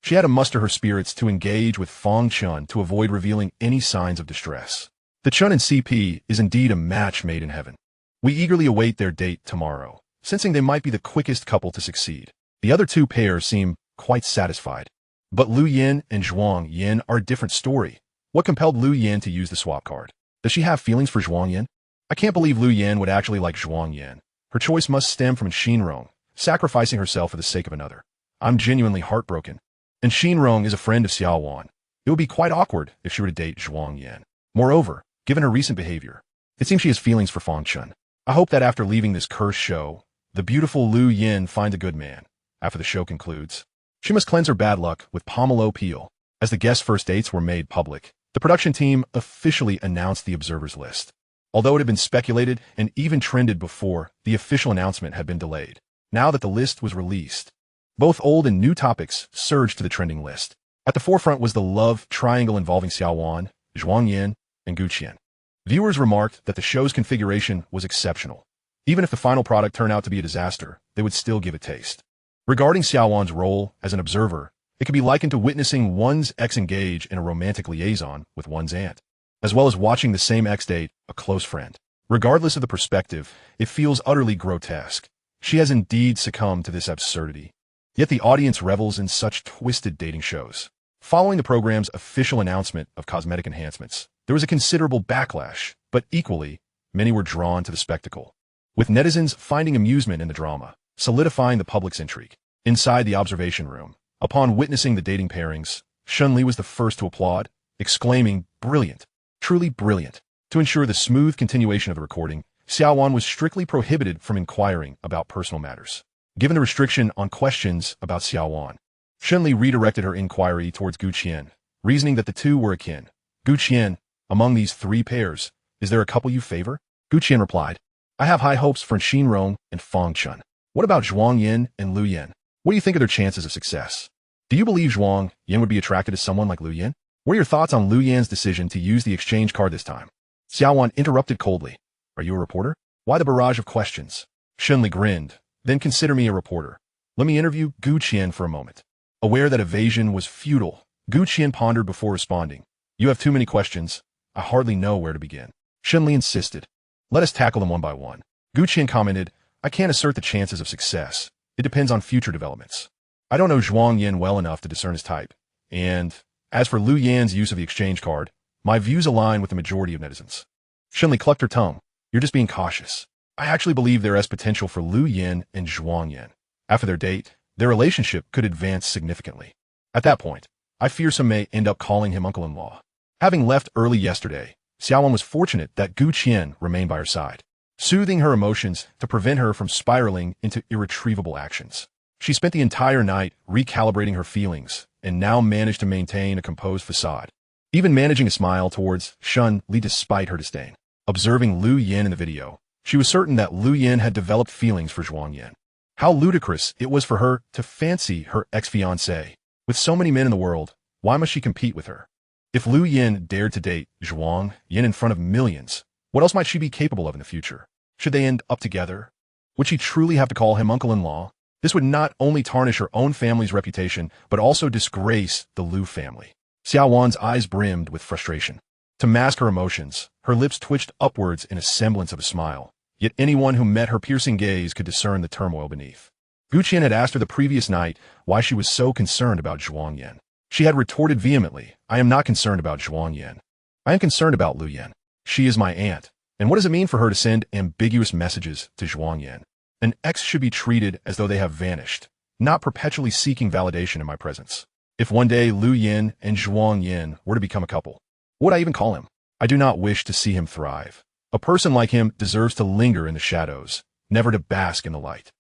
She had to muster her spirits to engage with Fangchen to avoid revealing any signs of distress. The Chun and CP is indeed a match made in heaven. We eagerly await their date tomorrow, sensing they might be the quickest couple to succeed. The other two pairs seem quite satisfied. But Lu Yin and Zhuang Yan are a different story. What compelled Lu Yan to use the swap card? Does she have feelings for Zhuang Yan? I can't believe Lu Yan would actually like Zhuang Yan. Her choice must stem from Xinrong, sacrificing herself for the sake of another. I'm genuinely heartbroken. And Xinrong is a friend of Xia Wan. It would be quite awkward if she were to date Zhuang Yan. Moreover, given her recent behavior, it seems she has feelings for Fangchen. I hope that after leaving this cursed show, the beautiful Lu Yin finds a good man. After the show concludes, she must cleanse her bad luck with pomelo peel. As the guest first dates were made public, the production team officially announced the observers list. Although it had been speculated and even trended before, the official announcement had been delayed. Now that the list was released, both old and new topics surged to the trending list. At the forefront was the love triangle involving Xia Wan, Zhuang Yan, and Gu Qian. Viewers remarked that the show's configuration was exceptional. Even if the final product turned out to be a disaster, they would still give a taste. Regarding Xia Wan's role as an observer, it could be likened to witnessing one's ex engage in a romantic liaison with one's aunt, as well as watching the same ex date a close friend. Regardless of the perspective, it feels utterly grotesque. She has indeed succumbed to this absurdity. Yet the audience revels in such twisted dating shows. Following the program's official announcement of cosmetic enhancements, there was a considerable backlash, but equally, many were drawn to the spectacle, with netizens finding amusement in the drama, solidifying the public's intrigue. Inside the observation room, upon witnessing the dating pairings, Shunli was the first to applaud, exclaiming, "Brilliant, truly brilliant." To ensure the smooth continuation of the recording, Xia Wan was strictly prohibited from inquiring about personal matters. Given the restriction on questions about Xia Wan, Shunli redirected her inquiry towards Gu Qian, reasoning that the two were akin. Gu Qian, among these three pairs, is there a couple you favor? Gu Qian replied, I have high hopes for Xinrong and Fangchen. What about Zhuang Yan and Lu Yan? What do you think of their chances of success? Do you believe Zhuang Yan would be attracted to someone like Lu Yan? What are your thoughts on Lu Yan's decision to use the exchange card this time? Xia Wan interrupted coldly. Are you a reporter? Why the barrage of questions? Shunli grinned. Then consider me a reporter. Let me interview Gu Qian for a moment. Aware that evasion was futile, Gu Qian pondered before responding. You have too many questions. I hardly know where to begin. Shunli insisted. Let us tackle them one by one. Gu Qian commented, I can't assert the chances of success. It depends on future developments. I don't know Zhuang Yan well enough to discern his type. And as for Lu Yan's use of the exchange card, my views align with the majority of netizens. Shunli clucked her tongue. You're just being cautious. I actually believe there is potential for Lu Yan and Zhuang Yan. After their date, their relationship could advance significantly. At that point, I fear some may end up calling him uncle-in-law. Having left early yesterday, Xia Wan was fortunate that Gu Qian remained by her side, soothing her emotions to prevent her from spiraling into irretrievable actions. She spent the entire night recalibrating her feelings and now managed to maintain a composed facade, even managing a smile towards Shunli despite her disdain. Observing Lu Yan in the video, she was certain that Lu Yan had developed feelings for Zhuang Yan. How ludicrous it was for her to fancy her ex-fiancé. With so many men in the world, why must she compete with her? If Lu Yan dared to date Zhuang Yan in front of millions, what else might she be capable of in the future? Should they end up together? Would she truly have to call him uncle-in-law? This would not only tarnish her own family's reputation, but also disgrace the Lu family. Xia Wan's eyes brimmed with frustration. To mask her emotions, her lips twitched upwards in a semblance of a smile. Yet anyone who met her piercing gaze could discern the turmoil beneath. Gu Qian had asked her the previous night why she was so concerned about Zhuang Yan. She had retorted vehemently, I am not concerned about Zhuang Yan. I am concerned about Lu Yan. She is my aunt. And what does it mean for her to send ambiguous messages to Zhuang Yan? An ex should be treated as though they have vanished, not perpetually seeking validation in my presence. If one day Lu Yan and Zhuang Yan were to become a couple, what would I even call him? I do not wish to see him thrive. A person like him deserves to linger in the shadows, never to bask in the light.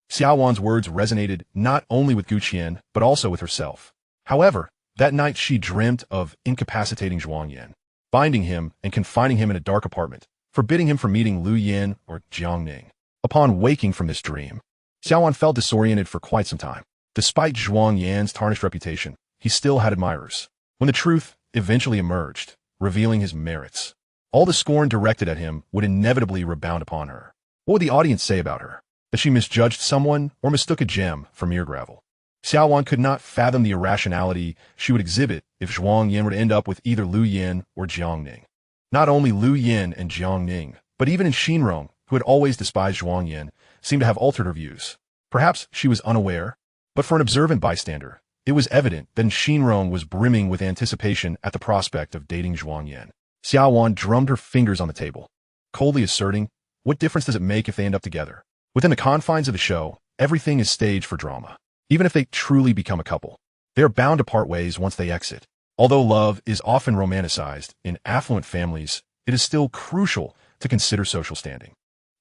Xia Wan's words resonated not only with Gu Qian, but also with herself. However, that night she dreamt of incapacitating Zhuang Yan, binding him and confining him in a dark apartment, forbidding him from meeting Lu Yan or Jiangning. Upon waking from this dream, Xia Wan felt disoriented for quite some time. Despite Zhuang Yan's tarnished reputation, he still had admirers. When the truth eventually emerged, revealing his merits. All the scorn directed at him would inevitably rebound upon her. What would the audience say about her? That she misjudged someone or mistook a gem for mere gravel? Xia Wan could not fathom the irrationality she would exhibit if Zhuang Yan were to end up with either Lu Yin or Jiang Ning. Not only Lu Yin and Jiang Ning, but even in Xinrong, who had always despised Zhuang Yan, seemed to have altered her views. Perhaps she was unaware, but for an observant bystander, it was evident that Xinrong was brimming with anticipation at the prospect of dating Zhuang Yan. Xia Wan drummed her fingers on the table, coldly asserting, what difference does it make if they end up together? Within the confines of the show, everything is staged for drama. Even if they truly become a couple, they are bound to part ways once they exit. Although love is often romanticized in affluent families, it is still crucial to consider social standing.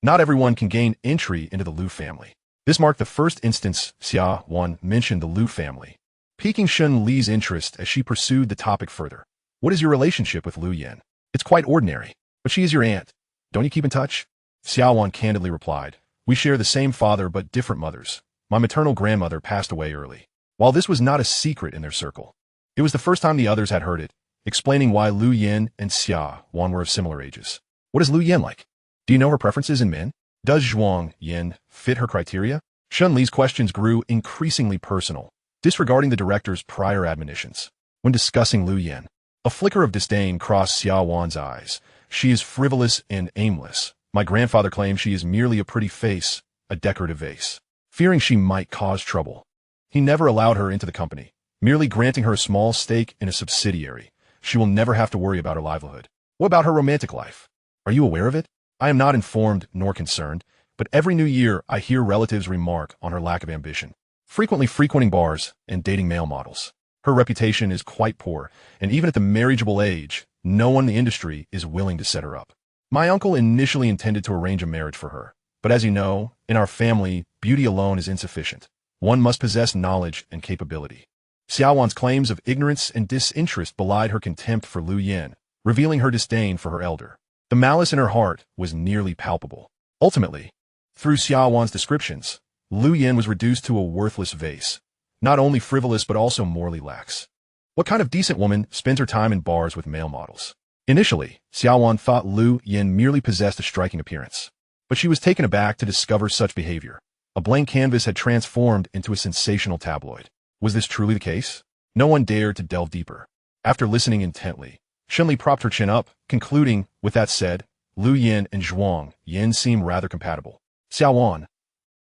Not everyone can gain entry into the Lu family. This marked the first instance Xia Wan mentioned the Lu family, piquing Shun Li's interest as she pursued the topic further. What is your relationship with Lu Yan? It's quite ordinary, but she is your aunt. Don't you keep in touch? Xia Wan candidly replied, we share the same father but different mothers. My maternal grandmother passed away early. While this was not a secret in their circle, it was the first time the others had heard it, explaining why Lu Yan and Xia Wan were of similar ages. What is Lu Yan like? Do you know her preferences in men? Does Zhuang Yan fit her criteria? Shun Li's questions grew increasingly personal, disregarding the director's prior admonitions. When discussing Lu Yan, a flicker of disdain crossed Xia Wan's eyes. She is frivolous and aimless. My grandfather claims she is merely a pretty face, a decorative vase. Fearing she might cause trouble, he never allowed her into the company, merely granting her a small stake in a subsidiary. She will never have to worry about her livelihood. What about her romantic life? Are you aware of it? I am not informed nor concerned, but every new year I hear relatives remark on her lack of ambition, frequently frequenting bars and dating male models. Her reputation is quite poor, and even at the marriageable age, no one in the industry is willing to set her up. My uncle initially intended to arrange a marriage for her, but as you know, in our family, beauty alone is insufficient. One must possess knowledge and capability. Xia Wan's claims of ignorance and disinterest belied her contempt for Lu Yan, revealing her disdain for her elder. The malice in her heart was nearly palpable. Ultimately, through Xia Wan's descriptions, Lu Yan was reduced to a worthless vase, not only frivolous but also morally lax. What kind of decent woman spends her time in bars with male models? Initially, Xia Wan thought Lu Yan merely possessed a striking appearance, but she was taken aback to discover such behavior. A blank canvas had transformed into a sensational tabloid. Was this truly the case? No one dared to delve deeper. After listening intently, Shunli propped her chin up, concluding, with that said, Lu Yan and Zhuang Yan seem rather compatible. Xia Wan.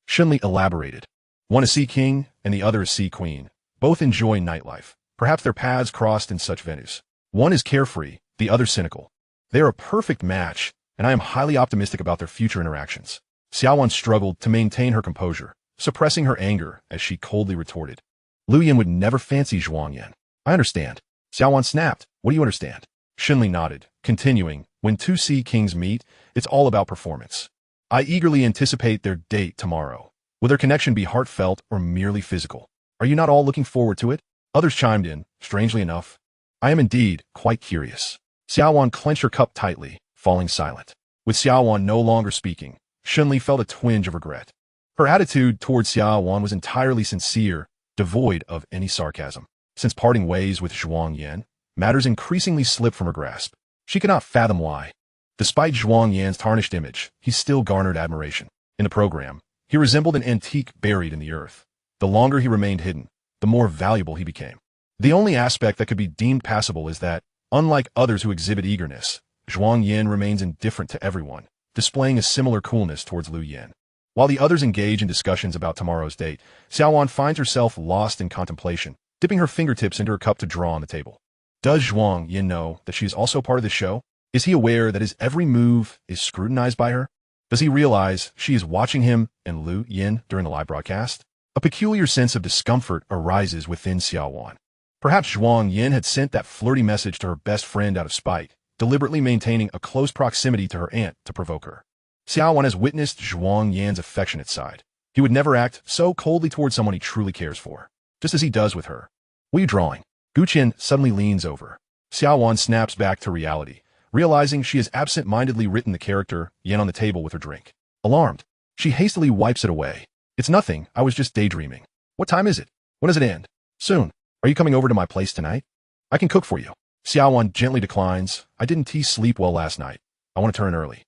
Shunli elaborated. One a sea king and the other a sea queen. Both enjoy nightlife. Perhaps their paths crossed in such venues. One is carefree, the other cynical. They are a perfect match, and I am highly optimistic about their future interactions. Xia Wan struggled to maintain her composure, suppressing her anger as she coldly retorted. Lu Yan would never fancy Zhuang Yan. I understand. Xia Wan snapped. What do you understand? Shunli nodded, continuing, when two sea kings meet, it's all about performance. I eagerly anticipate their date tomorrow. Will their connection be heartfelt or merely physical? Are you not all looking forward to it? Others chimed in, strangely enough. I am indeed quite curious. Xia Wan clenched her cup tightly, falling silent. With Xia Wan no longer speaking, Shunli felt a twinge of regret. Her attitude towards Xia Wan was entirely sincere, devoid of any sarcasm. Since parting ways with Zhuang Yan, matters increasingly slipped from her grasp. She could not fathom why. Despite Zhuang Yan's tarnished image, he still garnered admiration. In the program, he resembled an antique buried in the earth. The longer he remained hidden, the more valuable he became. The only aspect that could be deemed passable is that, unlike others who exhibit eagerness, Zhuang Yan remains indifferent to everyone, displaying a similar coolness towards Lu Yan. While the others engage in discussions about tomorrow's date, Xia Wan finds herself lost in contemplation, dipping her fingertips into her cup to draw on the table. Does Zhuang Yan know that she is also part of the show? Is he aware that his every move is scrutinized by her? Does he realize she is watching him and Lu Yan during the live broadcast? A peculiar sense of discomfort arises within Xia Wan. Perhaps Zhuang Yan had sent that flirty message to her best friend out of spite, deliberately maintaining a close proximity to her aunt to provoke her. Xia Wan has witnessed Zhuang Yan's affectionate side. He would never act so coldly towards someone he truly cares for, just as he does with her. What are you drawing? Gu Qian suddenly leans over. Xia Wan snaps back to reality, realizing she has absent-mindedly written the character Yan on the table with her drink. Alarmed, she hastily wipes it away. It's nothing, I was just daydreaming. What time is it? When does it end? Soon. Are you coming over to my place tonight? I can cook for you. Xia Wan gently declines. I didn't sleep well last night. I want to turn early.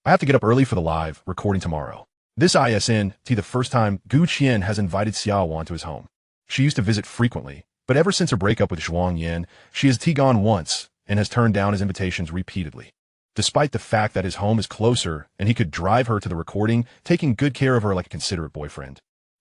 I have to get up early for the live recording tomorrow. This isn't the first time Gu Qian has invited Xia Wan to his home. She used to visit frequently, but ever since her breakup with Zhuang Yan, she has gone once and has turned down his invitations repeatedly. Despite the fact that his home is closer and he could drive her to the recording, taking good care of her like a considerate boyfriend.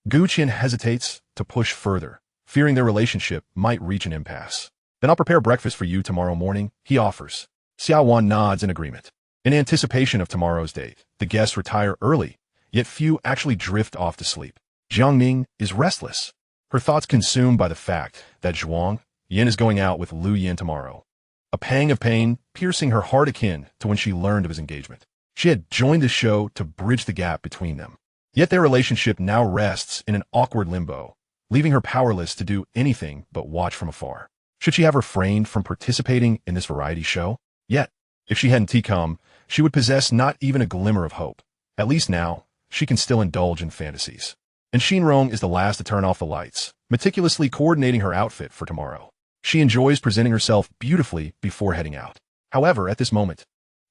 Gu Qian hesitates to push further, fearing their relationship might reach an impasse. Then I'll prepare breakfast for you tomorrow morning, he offers. Xia Wan nods in agreement. In anticipation of tomorrow's date, the guests retire early, yet few actually drift off to sleep. Jiangning is restless, her thoughts consumed by the fact that Zhuang Yan is going out with Lu Yan tomorrow. A pang of pain piercing her heart akin to when she learned of his engagement. She had joined the show to bridge the gap between them. Yet their relationship now rests in an awkward limbo, leaving her powerless to do anything but watch from afar. Should she have refrained from participating in this variety show? Yet, if she hadn't come, she would possess not even a glimmer of hope. At least now, she can still indulge in fantasies. And Xinrong is the last to turn off the lights, meticulously coordinating her outfit for tomorrow. She enjoys presenting herself beautifully before heading out. However, at this moment,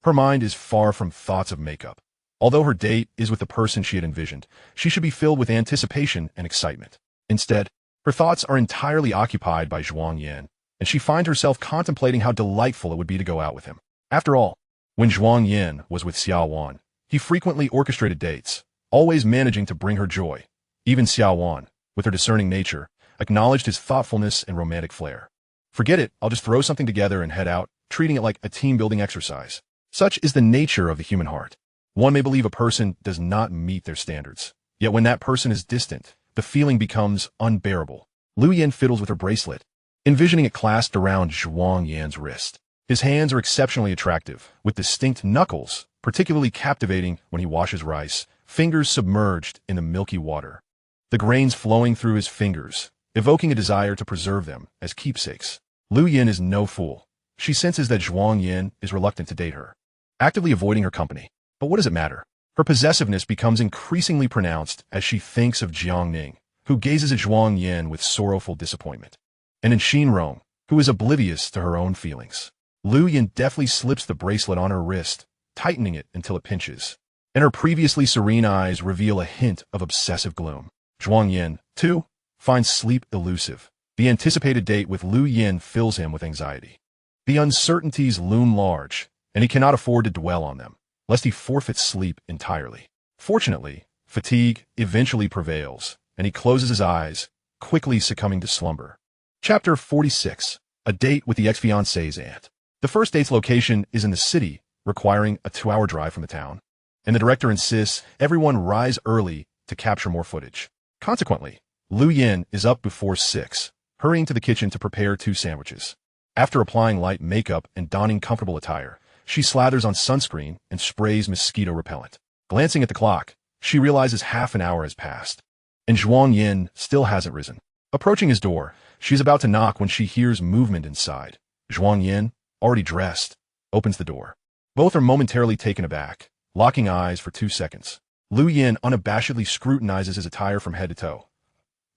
her mind is far from thoughts of makeup. Although her date is with the person she had envisioned, she should be filled with anticipation and excitement. Instead, her thoughts are entirely occupied by Zhuang Yan, and she finds herself contemplating how delightful it would be to go out with him. After all, when Zhuang Yan was with Xia Wan, he frequently orchestrated dates, always managing to bring her joy. Even Xia Wan, with her discerning nature, acknowledged his thoughtfulness and romantic flair. Forget it, I'll just throw something together and head out, treating it like a team-building exercise. Such is the nature of the human heart. One may believe a person does not meet their standards, yet when that person is distant, the feeling becomes unbearable. Lu Yan fiddles with her bracelet, envisioning it clasped around Zhuang Yan's wrist. His hands are exceptionally attractive, with distinct knuckles, particularly captivating when he washes rice, fingers submerged in the milky water. The grains flowing through his fingers, evoking a desire to preserve them as keepsakes. Lu Yan is no fool. She senses that Zhuang Yan is reluctant to date her, actively avoiding her company. But what does it matter? Her possessiveness becomes increasingly pronounced as she thinks of Jiangning, who gazes at Zhuang Yan with sorrowful disappointment, and in Xinrong, who is oblivious to her own feelings. Lu Yan deftly slips the bracelet on her wrist, tightening it until it pinches, and her previously serene eyes reveal a hint of obsessive gloom. Zhuang Yan, too, finds sleep elusive. The anticipated date with Lu Yan fills him with anxiety. The uncertainties loom large, and he cannot afford to dwell on them, lest he forfeits sleep entirely. Fortunately, fatigue eventually prevails, and he closes his eyes, quickly succumbing to slumber. Chapter 46. A date with the ex-fiancée's aunt. The first date's location is in the city, requiring a 2-hour drive from the town, and the director insists everyone rise early to capture more footage. Consequently, Lu Yan is up before 6, hurrying to the kitchen to prepare 2 sandwiches. After applying light makeup and donning comfortable attire, she slathers on sunscreen and sprays mosquito repellent. Glancing at the clock, she realizes half an hour has passed, and Zhuang Yan still hasn't risen. Approaching his door, she is about to knock when she hears movement inside. Zhuang Yan, already dressed, opens the door. Both are momentarily taken aback, locking eyes for 2 seconds. Lu Yan unabashedly scrutinizes his attire from head to toe.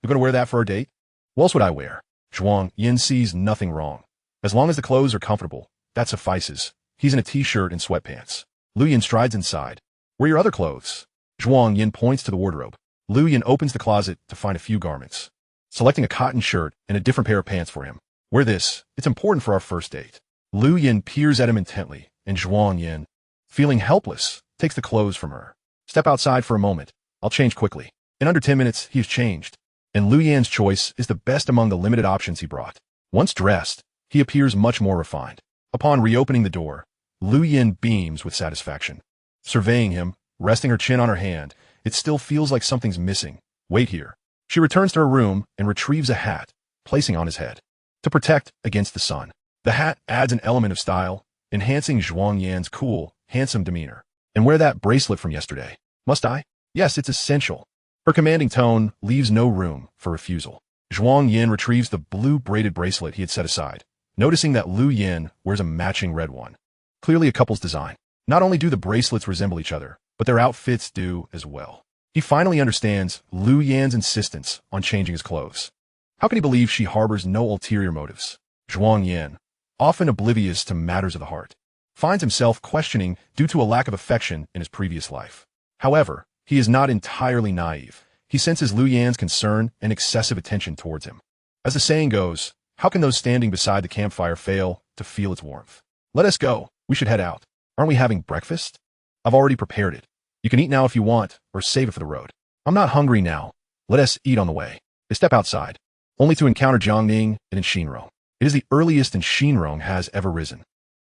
"You're going to wear that for our date?" "What else would I wear?" Zhuang Yan sees nothing wrong. As long as the clothes are comfortable, that suffices. He's in a t-shirt and sweatpants. Lu Yan strides inside. "Where are your other clothes?" Zhuang Yan points to the wardrobe. Lu Yan opens the closet to find a few garments, selecting a cotton shirt and a different pair of pants for him. "Wear this. It's important for our first date." Lu Yan peers at him intently, and Zhuang Yan, feeling helpless, takes the clothes from her. "Step outside for a moment. I'll change quickly." In under 10 minutes, he is changed, and Lu Yan's choice is the best among the limited options he brought. Once dressed, he appears much more refined. Upon reopening the door, Lu Yan beams with satisfaction. Surveying him, resting her chin on her hand, it still feels like something's missing. "Wait here." She returns to her room and retrieves a hat, placing on his head, to protect against the sun. The hat adds an element of style, enhancing Zhuang Yan's cool, handsome demeanor. "And wear that bracelet from yesterday." "Must I?" "Yes, it's essential." Her commanding tone leaves no room for refusal. Zhuang Yan retrieves the blue braided bracelet he had set aside, noticing that Lu Yan wears a matching red one. Clearly a couple's design. Not only do the bracelets resemble each other, but their outfits do as well. He finally understands Lu Yan's insistence on changing his clothes. How can he believe she harbors no ulterior motives? Zhuang Yan, often oblivious to matters of the heart, finds himself questioning due to a lack of affection in his previous life. However, he is not entirely naive. He senses Lu Yan's concern and excessive attention towards him. As the saying goes, how can those standing beside the campfire fail to feel its warmth? Let us go. We should head out. Aren't we having breakfast? I've already prepared it. You can eat now if you want, or save it for the road. I'm not hungry now. Let us eat on the way. They step outside, only to encounter Zhuang Yan and Shinrong. It is the earliest Shinrong has ever risen.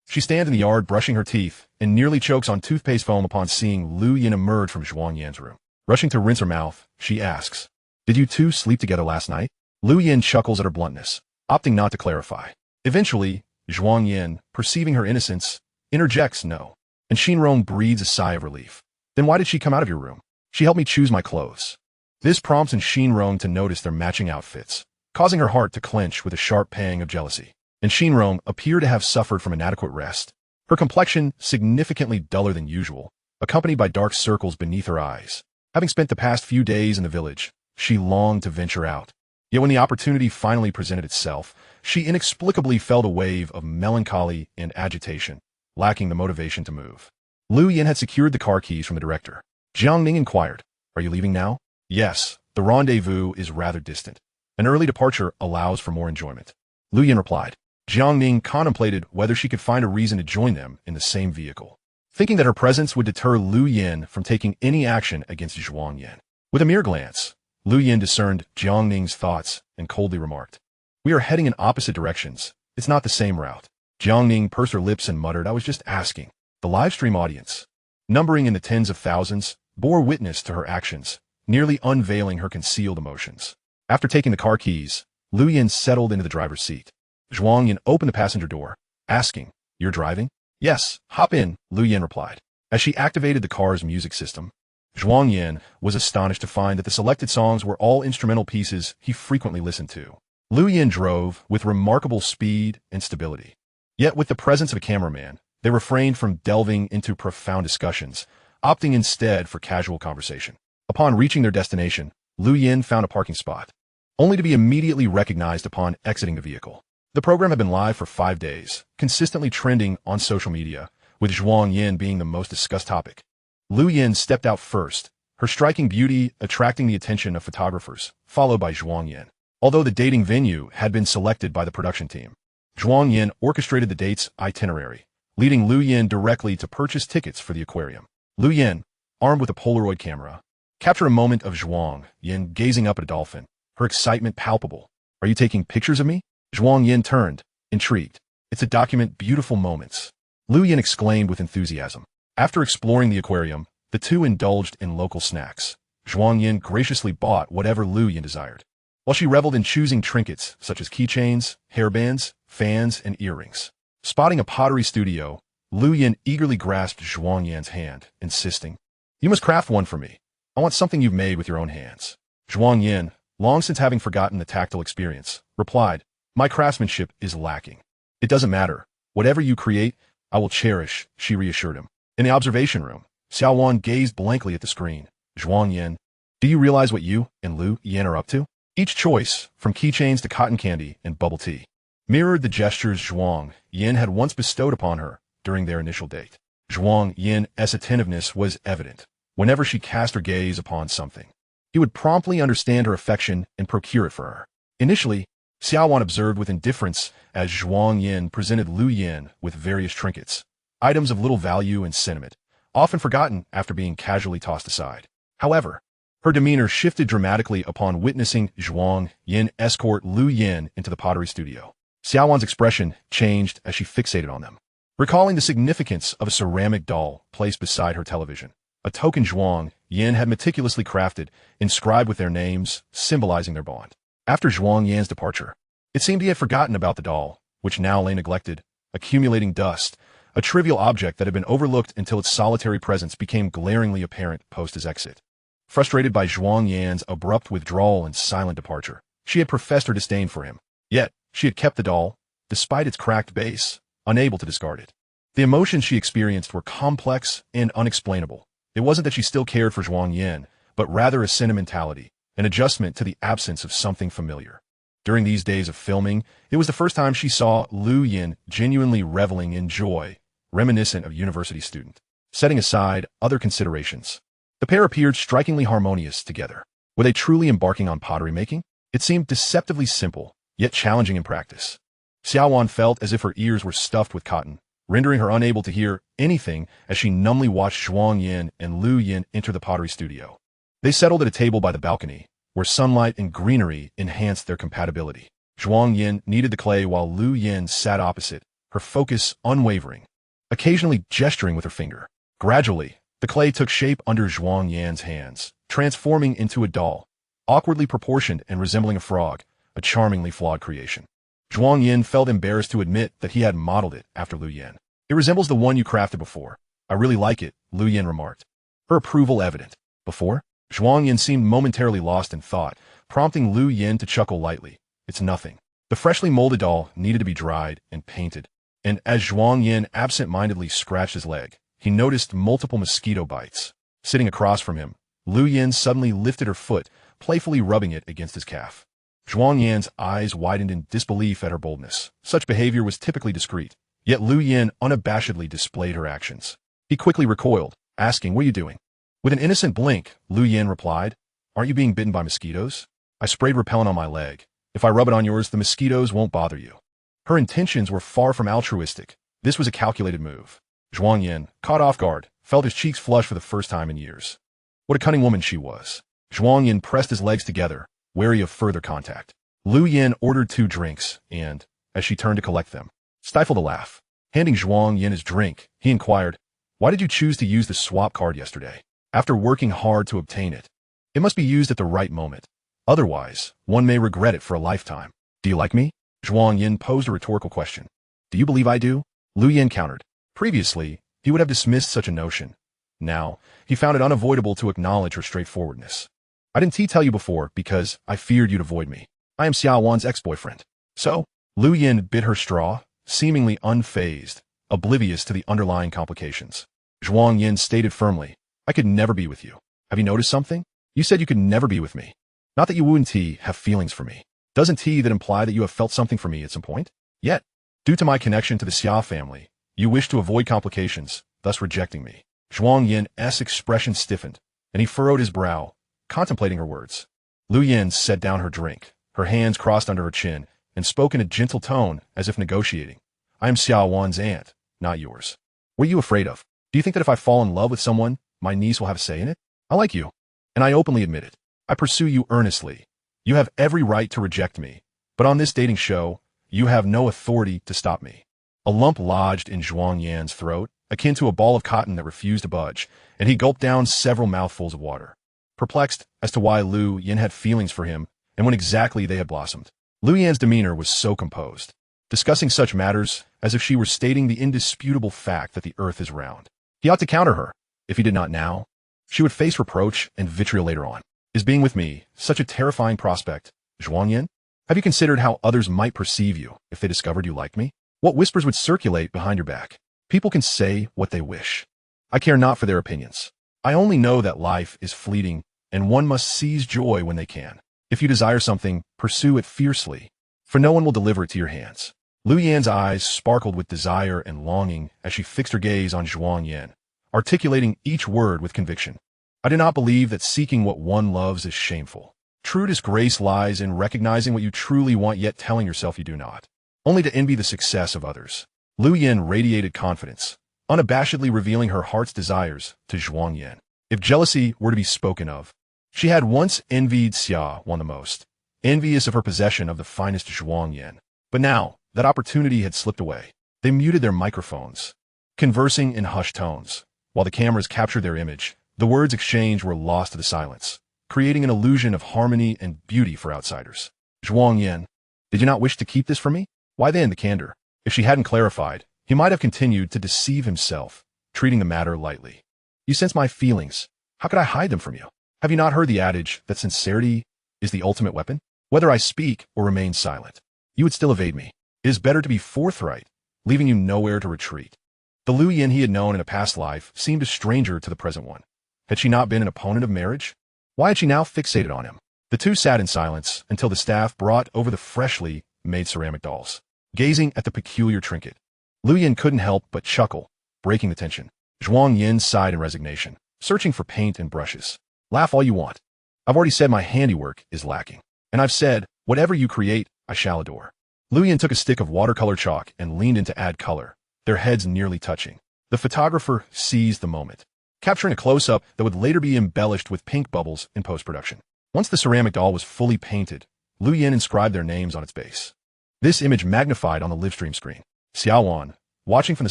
She stands in the yard brushing her teeth and nearly chokes on toothpaste foam upon seeing Lu Yan emerge from Zhuang Yan's room. Rushing to rinse her mouth, she asks, "Did you two sleep together last night?" Lu Yan chuckles at her bluntness, opting not to clarify. Eventually, Zhuang Yan, perceiving her innocence, interjects no, and Shinrong breathes a sigh of relief. "Then why did she come out of your room?" "She helped me choose my clothes." This prompts Shinrong to notice their matching outfits, causing her heart to clench with a sharp pang of jealousy. And Shinrong appeared to have suffered from inadequate rest, her complexion significantly duller than usual, accompanied by dark circles beneath her eyes. Having spent the past few days in the village, she longed to venture out. Yet when the opportunity finally presented itself, she inexplicably felt a wave of melancholy and agitation, lacking the motivation to move. Lu Yan had secured the car keys from the director. Jiang Ning inquired, "Are you leaving now?" "Yes, the rendezvous is rather distant. An early departure allows for more enjoyment." Lu Yan replied. Jiang Ning contemplated whether she could find a reason to join them in the same vehicle, thinking that her presence would deter Lu Yan from taking any action against Zhuang Yan. With a mere glance, Lu Yan discerned Jiang Ning's thoughts and coldly remarked, "We are heading in opposite directions. It's not the same route." Jiang Ning pursed her lips and muttered, "I was just asking." The livestream audience, numbering in the tens of thousands, bore witness to her actions, nearly unveiling her concealed emotions. After taking the car keys, Lu Yan settled into the driver's seat. Zhuang Yan opened the passenger door, asking, "You're driving?" "Yes, hop in," Lu Yan replied. As she activated the car's music system, Zhuang Yan was astonished to find that the selected songs were all instrumental pieces he frequently listened to. Lu Yan drove with remarkable speed and stability. Yet with the presence of a cameraman, they refrained from delving into profound discussions, opting instead for casual conversation. Upon reaching their destination, Lu Yan found a parking spot, only to be immediately recognized upon exiting the vehicle. The program had been live for 5 days, consistently trending on social media, with Zhuang Yan being the most discussed topic. Lu Yan stepped out first, her striking beauty attracting the attention of photographers, followed by Zhuang Yan. Although the dating venue had been selected by the production team, Zhuang Yan orchestrated the date's itinerary, leading Lu Yan directly to purchase tickets for the aquarium. Lu Yan, armed with a Polaroid camera, captured a moment of Zhuang Yan gazing up at a dolphin, her excitement palpable. "Are you taking pictures of me?" Zhuang Yan turned, intrigued. "It's to document beautiful moments," Lu Yan exclaimed with enthusiasm. After exploring the aquarium, the two indulged in local snacks. Zhuang Yan graciously bought whatever Lu Yan desired, while she reveled in choosing trinkets such as keychains, hairbands, fans, and earrings. Spotting a pottery studio, Lu Yan eagerly grasped Zhuang Yan's hand, insisting, "You must craft one for me. I want something you've made with your own hands." Zhuang Yan, long since having forgotten the tactile experience, replied, "My craftsmanship is lacking." "It doesn't matter. Whatever you create, I will cherish," she reassured him. In the observation room, Xia Wan gazed blankly at the screen. "Zhuang Yan, do you realize what you and Lu Yan are up to?" Each choice, from keychains to cotton candy and bubble tea, mirrored the gestures Zhuang Yan had once bestowed upon her during their initial date. Zhuang Yan's attentiveness was evident. Whenever she cast her gaze upon something, he would promptly understand her affection and procure it for her. Initially, Xia Wan observed with indifference as Zhuang Yan presented Lu Yan with various trinkets, items of little value and sentiment, often forgotten after being casually tossed aside. However, her demeanor shifted dramatically upon witnessing Zhuang Yan escort Lu Yan into the pottery studio. Xia Wan's expression changed as she fixated on them, recalling the significance of a ceramic doll placed beside her television, a token Zhuang Yan had meticulously crafted, inscribed with their names, symbolizing their bond. After Zhuang Yan's departure, it seemed he had forgotten about the doll, which now lay neglected, accumulating dust, a trivial object that had been overlooked until its solitary presence became glaringly apparent post his exit. Frustrated by Zhuang Yan's abrupt withdrawal and silent departure, she had professed her disdain for him. Yet, she had kept the doll, despite its cracked base, unable to discard it. The emotions she experienced were complex and unexplainable. It wasn't that she still cared for Zhuang Yan, but rather a sentimentality, an adjustment to the absence of something familiar. During these days of filming, it was the first time she saw Lu Yan genuinely reveling in joy, reminiscent of a university student. Setting aside other considerations, the pair appeared strikingly harmonious together. Were they truly embarking on pottery making? It seemed deceptively simple, yet challenging in practice. Xia Wan felt as if her ears were stuffed with cotton, rendering her unable to hear anything as she numbly watched Zhuang Yan and Lu Yan enter the pottery studio. They settled at a table by the balcony, where sunlight and greenery enhanced their compatibility. Zhuang Yan kneaded the clay while Lu Yan sat opposite, her focus unwavering, occasionally gesturing with her finger. Gradually, the clay took shape under Zhuang Yan's hands, transforming into a doll, awkwardly proportioned and resembling a frog, a charmingly flawed creation. Zhuang Yan felt embarrassed to admit that he had modeled it after Lu Yan. It resembles the one you crafted before. I really like it, Lu Yan remarked, her approval evident. Before? Zhuang Yan seemed momentarily lost in thought, prompting Lu Yan to chuckle lightly. It's nothing. The freshly molded doll needed to be dried and painted, and as Zhuang Yan absent-mindedly scratched his leg, he noticed multiple mosquito bites. Sitting across from him, Lu Yan suddenly lifted her foot, playfully rubbing it against his calf. Zhuang Yan's eyes widened in disbelief at her boldness. Such behavior was typically discreet, yet Lu Yan unabashedly displayed her actions. He quickly recoiled, asking, "What are you doing?" With an innocent blink, Lu Yan replied, "Aren't you being bitten by mosquitoes? I sprayed repellent on my leg. If I rub it on yours, the mosquitoes won't bother you." Her intentions were far from altruistic. This was a calculated move. Zhuang Yan, caught off guard, felt his cheeks flush for the first time in years. What a cunning woman she was. Zhuang Yan pressed his legs together, wary of further contact. Lu Yan ordered 2 drinks and, as she turned to collect them, stifled a laugh. Handing Zhuang Yan his drink, he inquired, "Why did you choose to use the swap card yesterday? After working hard to obtain it, it must be used at the right moment. Otherwise, one may regret it for a lifetime." "Do you like me?" Zhuang Yan posed a rhetorical question. "Do you believe I do?" Lu Yan countered. Previously, he would have dismissed such a notion. Now, he found it unavoidable to acknowledge her straightforwardness. "I didn't tell you before because I feared you'd avoid me. I am Xia Wan's ex-boyfriend." "So?" Lu Yan bit her straw, seemingly unfazed, oblivious to the underlying complications. Zhuang Yan stated firmly, "I could never be with you. Have you noticed something? You said you could never be with me. Not that you wouldn't have feelings for me. Doesn't that imply that you have felt something for me at some point? Yet, due to my connection to the Xia family, you wish to avoid complications, thus rejecting me." Zhuang Yan's expression stiffened, and he furrowed his brow, contemplating her words. Lu Yan set down her drink, her hands crossed under her chin, and spoke in a gentle tone as if negotiating. "I am Xia Wan's aunt, not yours. What are you afraid of? Do you think that if I fall in love with someone, my niece will have a say in it? I like you, and I openly admit it. I pursue you earnestly. You have every right to reject me, but on this dating show, you have no authority to stop me." A lump lodged in Zhuang Yan's throat, akin to a ball of cotton that refused to budge, and he gulped down several mouthfuls of water. Perplexed as to why Lu Yan had feelings for him and when exactly they had blossomed, Lu Yan's demeanor was so composed, discussing such matters as if she were stating the indisputable fact that the earth is round. He ought to counter her. If he did not now, she would face reproach and vitriol later on. "Is being with me such a terrifying prospect, Zhuang Yan? Have you considered how others might perceive you if they discovered you liked me? What whispers would circulate behind your back? People can say what they wish. I care not for their opinions. I only know that life is fleeting and one must seize joy when they can. If you desire something, pursue it fiercely, for no one will deliver it to your hands." Lu Yan's eyes sparkled with desire and longing as she fixed her gaze on Zhuang Yan, articulating each word with conviction. "I do not believe that seeking what one loves is shameful. True disgrace lies in recognizing what you truly want yet telling yourself you do not, only to envy the success of others." Lu Yan radiated confidence, unabashedly revealing her heart's desires to Zhuang Yan. If jealousy were to be spoken of, she had once envied Xia Wan the most, envious of her possession of the finest Zhuang Yan. But now, that opportunity had slipped away. They muted their microphones, conversing in hushed tones. While the cameras captured their image, the words exchanged were lost to the silence, creating an illusion of harmony and beauty for outsiders. "Zhuang Yan, did you not wish to keep this from me?" Why then the candor? If she hadn't clarified, he might have continued to deceive himself, treating the matter lightly. "You sense my feelings. How could I hide them from you? Have you not heard the adage that sincerity is the ultimate weapon? Whether I speak or remain silent, you would still evade me. It is better to be forthright, leaving you nowhere to retreat." The Lu Yan he had known in a past life seemed a stranger to the present one. Had she not been an opponent of marriage? Why had she now fixated on him? The two sat in silence until the staff brought over the freshly made ceramic dolls. Gazing at the peculiar trinket, Lu Yan couldn't help but chuckle, breaking the tension. Zhuang Yan sighed in resignation, searching for paint and brushes. Laugh all you want. I've already said my handiwork is lacking. And I've said, whatever you create, I shall adore. Lu Yan took a stick of watercolor chalk and leaned in to add color, their heads nearly touching. The photographer seized the moment, capturing a close-up that would later be embellished with pink bubbles in post-production. Once the ceramic doll was fully painted, Lu Yan inscribed their names on its base. This image magnified on the livestream screen. Xia Wan, watching from the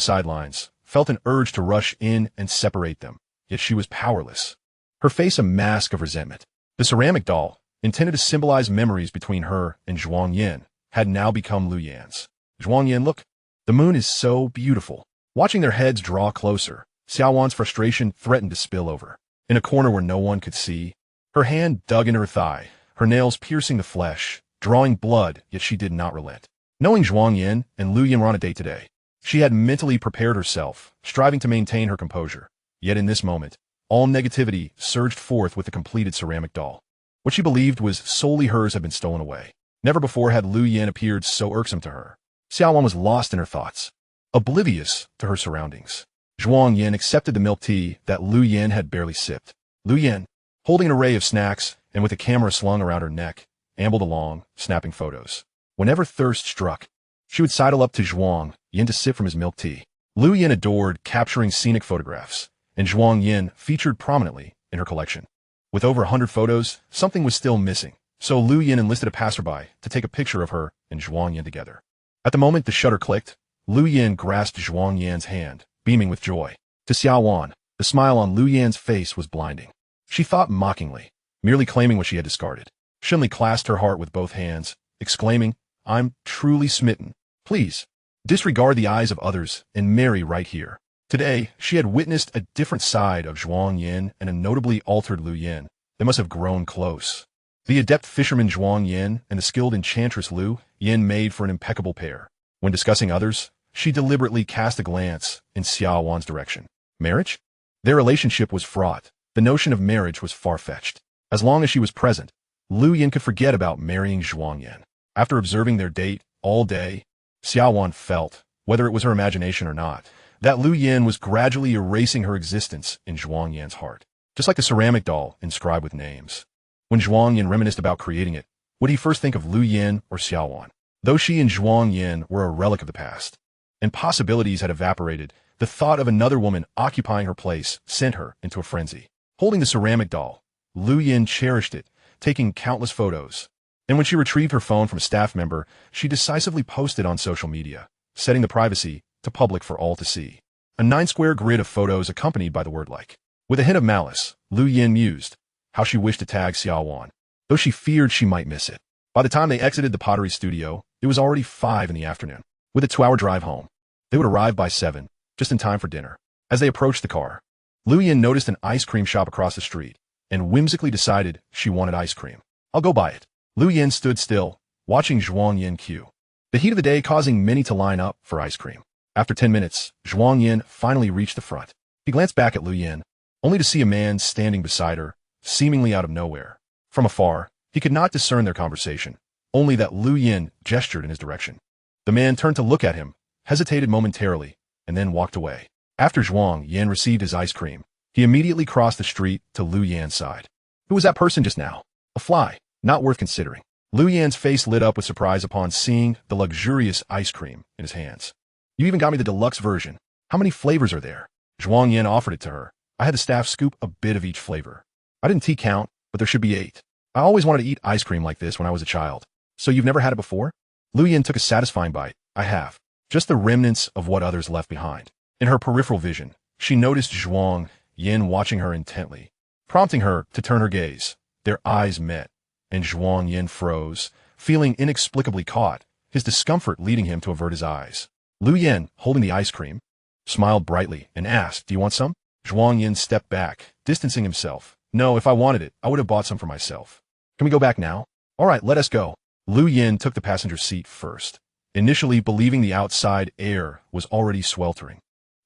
sidelines, felt an urge to rush in and separate them, yet she was powerless. Her face a mask of resentment. The ceramic doll, intended to symbolize memories between her and Zhuang Yan, had now become Lu Yan's. Zhuang Yan, look. The moon is so beautiful. Watching their heads draw closer, Xia Wan's frustration threatened to spill over. In a corner where no one could see, her hand dug into her thigh, her nails piercing the flesh, drawing blood, yet she did not relent. Knowing Zhuang Yan and Lu Yan were on a date today, she had mentally prepared herself, striving to maintain her composure. Yet in this moment, all negativity surged forth with the completed ceramic doll. What she believed was solely hers had been stolen away. Never before had Lu Yan appeared so irksome to her. Xia Wan was lost in her thoughts, oblivious to her surroundings. Zhuang Yan accepted the milk tea that Lu Yan had barely sipped. Lu Yan, holding an array of snacks and with a camera slung around her neck, ambled along, snapping photos. Whenever thirst struck, she would sidle up to Zhuang Yan to sip from his milk tea. Lu Yan adored capturing scenic photographs, and Zhuang Yan featured prominently in her collection. With over 100 photos, something was still missing, so Lu Yan enlisted a passerby to take a picture of her and Zhuang Yan together. At the moment the shutter clicked, Lu Yan grasped Zhuang Yan's hand, beaming with joy. To Xia Wan, the smile on Lu Yan's face was blinding. She thought mockingly, merely claiming what she had discarded. Shinli clasped her heart with both hands, exclaiming, I'm truly smitten. Please, disregard the eyes of others and marry right here. Today, she had witnessed a different side of Zhuang Yan and a notably altered Lu Yan. They must have grown close. The adept fisherman Zhuang Yan and the skilled enchantress Lu Yan made for an impeccable pair. When discussing others, she deliberately cast a glance in Xia Wan's direction. Marriage? Their relationship was fraught. The notion of marriage was far-fetched. As long as she was present, Lu Yan could forget about marrying Zhuang Yan. After observing their date all day, Xia Wan felt, whether it was her imagination or not, that Lu Yan was gradually erasing her existence in Zhuang Yan's heart, just like the ceramic doll inscribed with names. When Zhuang Yan reminisced about creating it, would he first think of Lu Yan or Xia Wan? Though she and Zhuang Yan were a relic of the past, and possibilities had evaporated, the thought of another woman occupying her place sent her into a frenzy. Holding the ceramic doll, Lu Yan cherished it, taking countless photos. And when she retrieved her phone from a staff member, she decisively posted on social media, setting the privacy to public for all to see. A 9-square grid of photos accompanied by the word like. With a hint of malice, Lu Yan mused how she wished to tag Xia Wan, though she feared she might miss it. By the time they exited the pottery studio, it was already 5 in the afternoon. With a 2-hour drive home, they would arrive by 7, just in time for dinner. As they approached the car, Lu Yan noticed an ice cream shop across the street and whimsically decided she wanted ice cream. I'll go buy it. Lu Yan stood still, watching Zhuang Yan queue. The heat of the day causing many to line up for ice cream. After 10 minutes, Zhuang Yan finally reached the front. He glanced back at Lu Yan, only to see a man standing beside her, seemingly out of nowhere. From afar, he could not discern their conversation, only that Lu Yan gestured in his direction. The man turned to look at him, hesitated momentarily, and then walked away. After Zhuang Yan received his ice cream, he immediately crossed the street to Lu Yan's side. Who was that person just now? A fly. Not worth considering. Lu Yan's face lit up with surprise upon seeing the luxurious ice cream in his hands. You even got me the deluxe version. How many flavors are there? Zhuang Yan offered it to her. I had the staff scoop a bit of each flavor. I didn't count, but there should be 8. I always wanted to eat ice cream like this when I was a child. So you've never had it before? Lu Yan took a satisfying bite. I have. Just the remnants of what others left behind. In her peripheral vision, she noticed Zhuang Yan watching her intently, prompting her to turn her gaze. Their eyes met, and Zhuang Yan froze, feeling inexplicably caught, his discomfort leading him to avert his eyes. Lu Yan, holding the ice cream, smiled brightly and asked, Do you want some? Zhuang Yan stepped back, distancing himself. No, if I wanted it, I would have bought some for myself. Can we go back now? All right, let us go. Lu Yan took the passenger seat first, initially believing the outside air was already sweltering,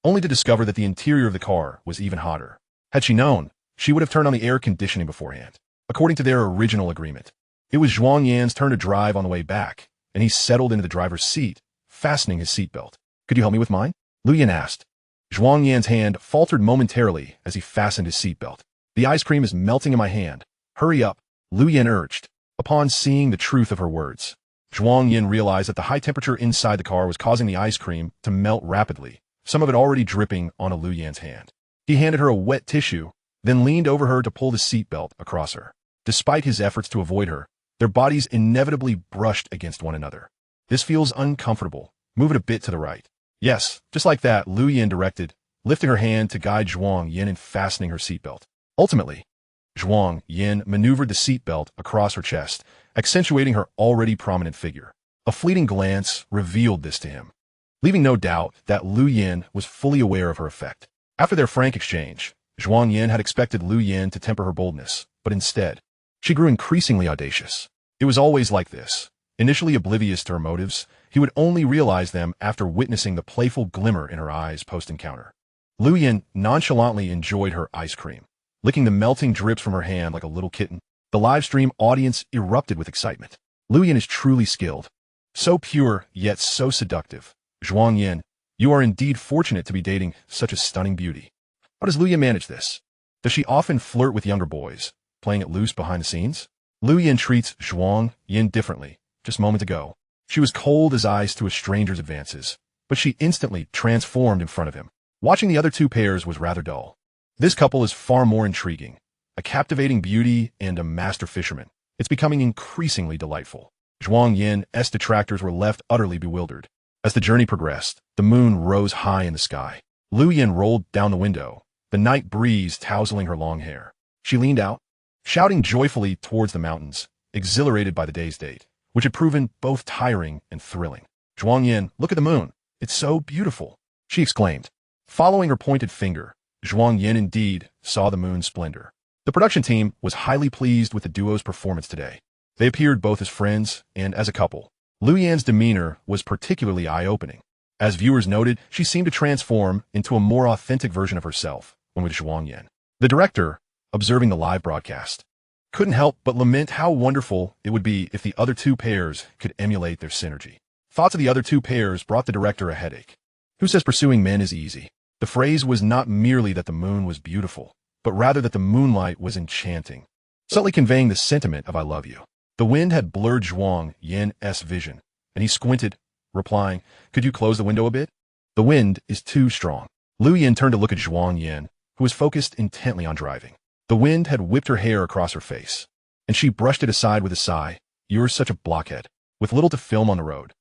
only to discover that the interior of the car was even hotter. Had she known, she would have turned on the air conditioning beforehand. according to their original agreement. It was Zhuang Yan's turn to drive on the way back, and he settled into the driver's seat, fastening his seatbelt. Could you help me with mine? Lu Yan asked. Zhuang Yan's hand faltered momentarily as he fastened his seatbelt. The ice cream is melting in my hand. Hurry up, Lu Yan urged. Upon seeing the truth of her words, Zhuang Yan realized that the high temperature inside the car was causing the ice cream to melt rapidly, some of it already dripping onto Lu Yan's hand. He handed her a wet tissue, then leaned over her to pull the seatbelt across her. Despite his efforts to avoid her, their bodies inevitably brushed against one another. This feels uncomfortable. Move it a bit to the right. Yes, just like that, Lu Yan directed, lifting her hand to guide Zhuang Yan in fastening her seatbelt. Ultimately, Zhuang Yan maneuvered the seatbelt across her chest, accentuating her already prominent figure. A fleeting glance revealed this to him, leaving no doubt that Lu Yan was fully aware of her effect. After their frank exchange, Zhuang Yan had expected Lu Yan to temper her boldness, but instead, she grew increasingly audacious. It was always like this. Initially oblivious to her motives, he would only realize them after witnessing the playful glimmer in her eyes post-encounter. Lu Yan nonchalantly enjoyed her ice cream, licking the melting drips from her hand like a little kitten. The live stream audience erupted with excitement. Lu Yan is truly skilled. So pure, yet so seductive. Zhuang Yan, you are indeed fortunate to be dating such a stunning beauty. How does Lu Yan manage this? Does she often flirt with younger boys, playing it loose behind the scenes? Lu Yan treats Zhuang Yan differently. Just moments ago, she was cold as ice to a stranger's advances, but she instantly transformed in front of him. Watching the other two pairs was rather dull. This couple is far more intriguing. A captivating beauty and a master fisherman. It's becoming increasingly delightful. Zhuang Yan's detractors were left utterly bewildered. As the journey progressed, the moon rose high in the sky. Lu Yan rolled down the window, the night breeze tousling her long hair. She leaned out, shouting joyfully towards the mountains, exhilarated by the day's date, which had proven both tiring and thrilling. Zhuang Yan, look at the moon. It's so beautiful, she exclaimed. Following her pointed finger, Zhuang Yan indeed saw the moon's splendor. The production team was highly pleased with the duo's performance today. They appeared both as friends and as a couple. Lu Yan's demeanor was particularly eye-opening. As viewers noted, she seemed to transform into a more authentic version of herself when with Zhuang Yan. The director, observing the live broadcast, couldn't help but lament how wonderful it would be if the other two pairs could emulate their synergy. Thoughts of the other two pairs brought the director a headache. Who says pursuing men is easy? The phrase was not merely that the moon was beautiful, but rather that the moonlight was enchanting, subtly conveying the sentiment of I love you. The wind had blurred Zhuang Yan's vision, and he squinted, replying, could you close the window a bit? The wind is too strong. Lu Yan turned to look at Zhuang Yan, who was focused intently on driving. The wind had whipped her hair across her face, and she brushed it aside with a sigh. You're such a blockhead, with little to film on the road.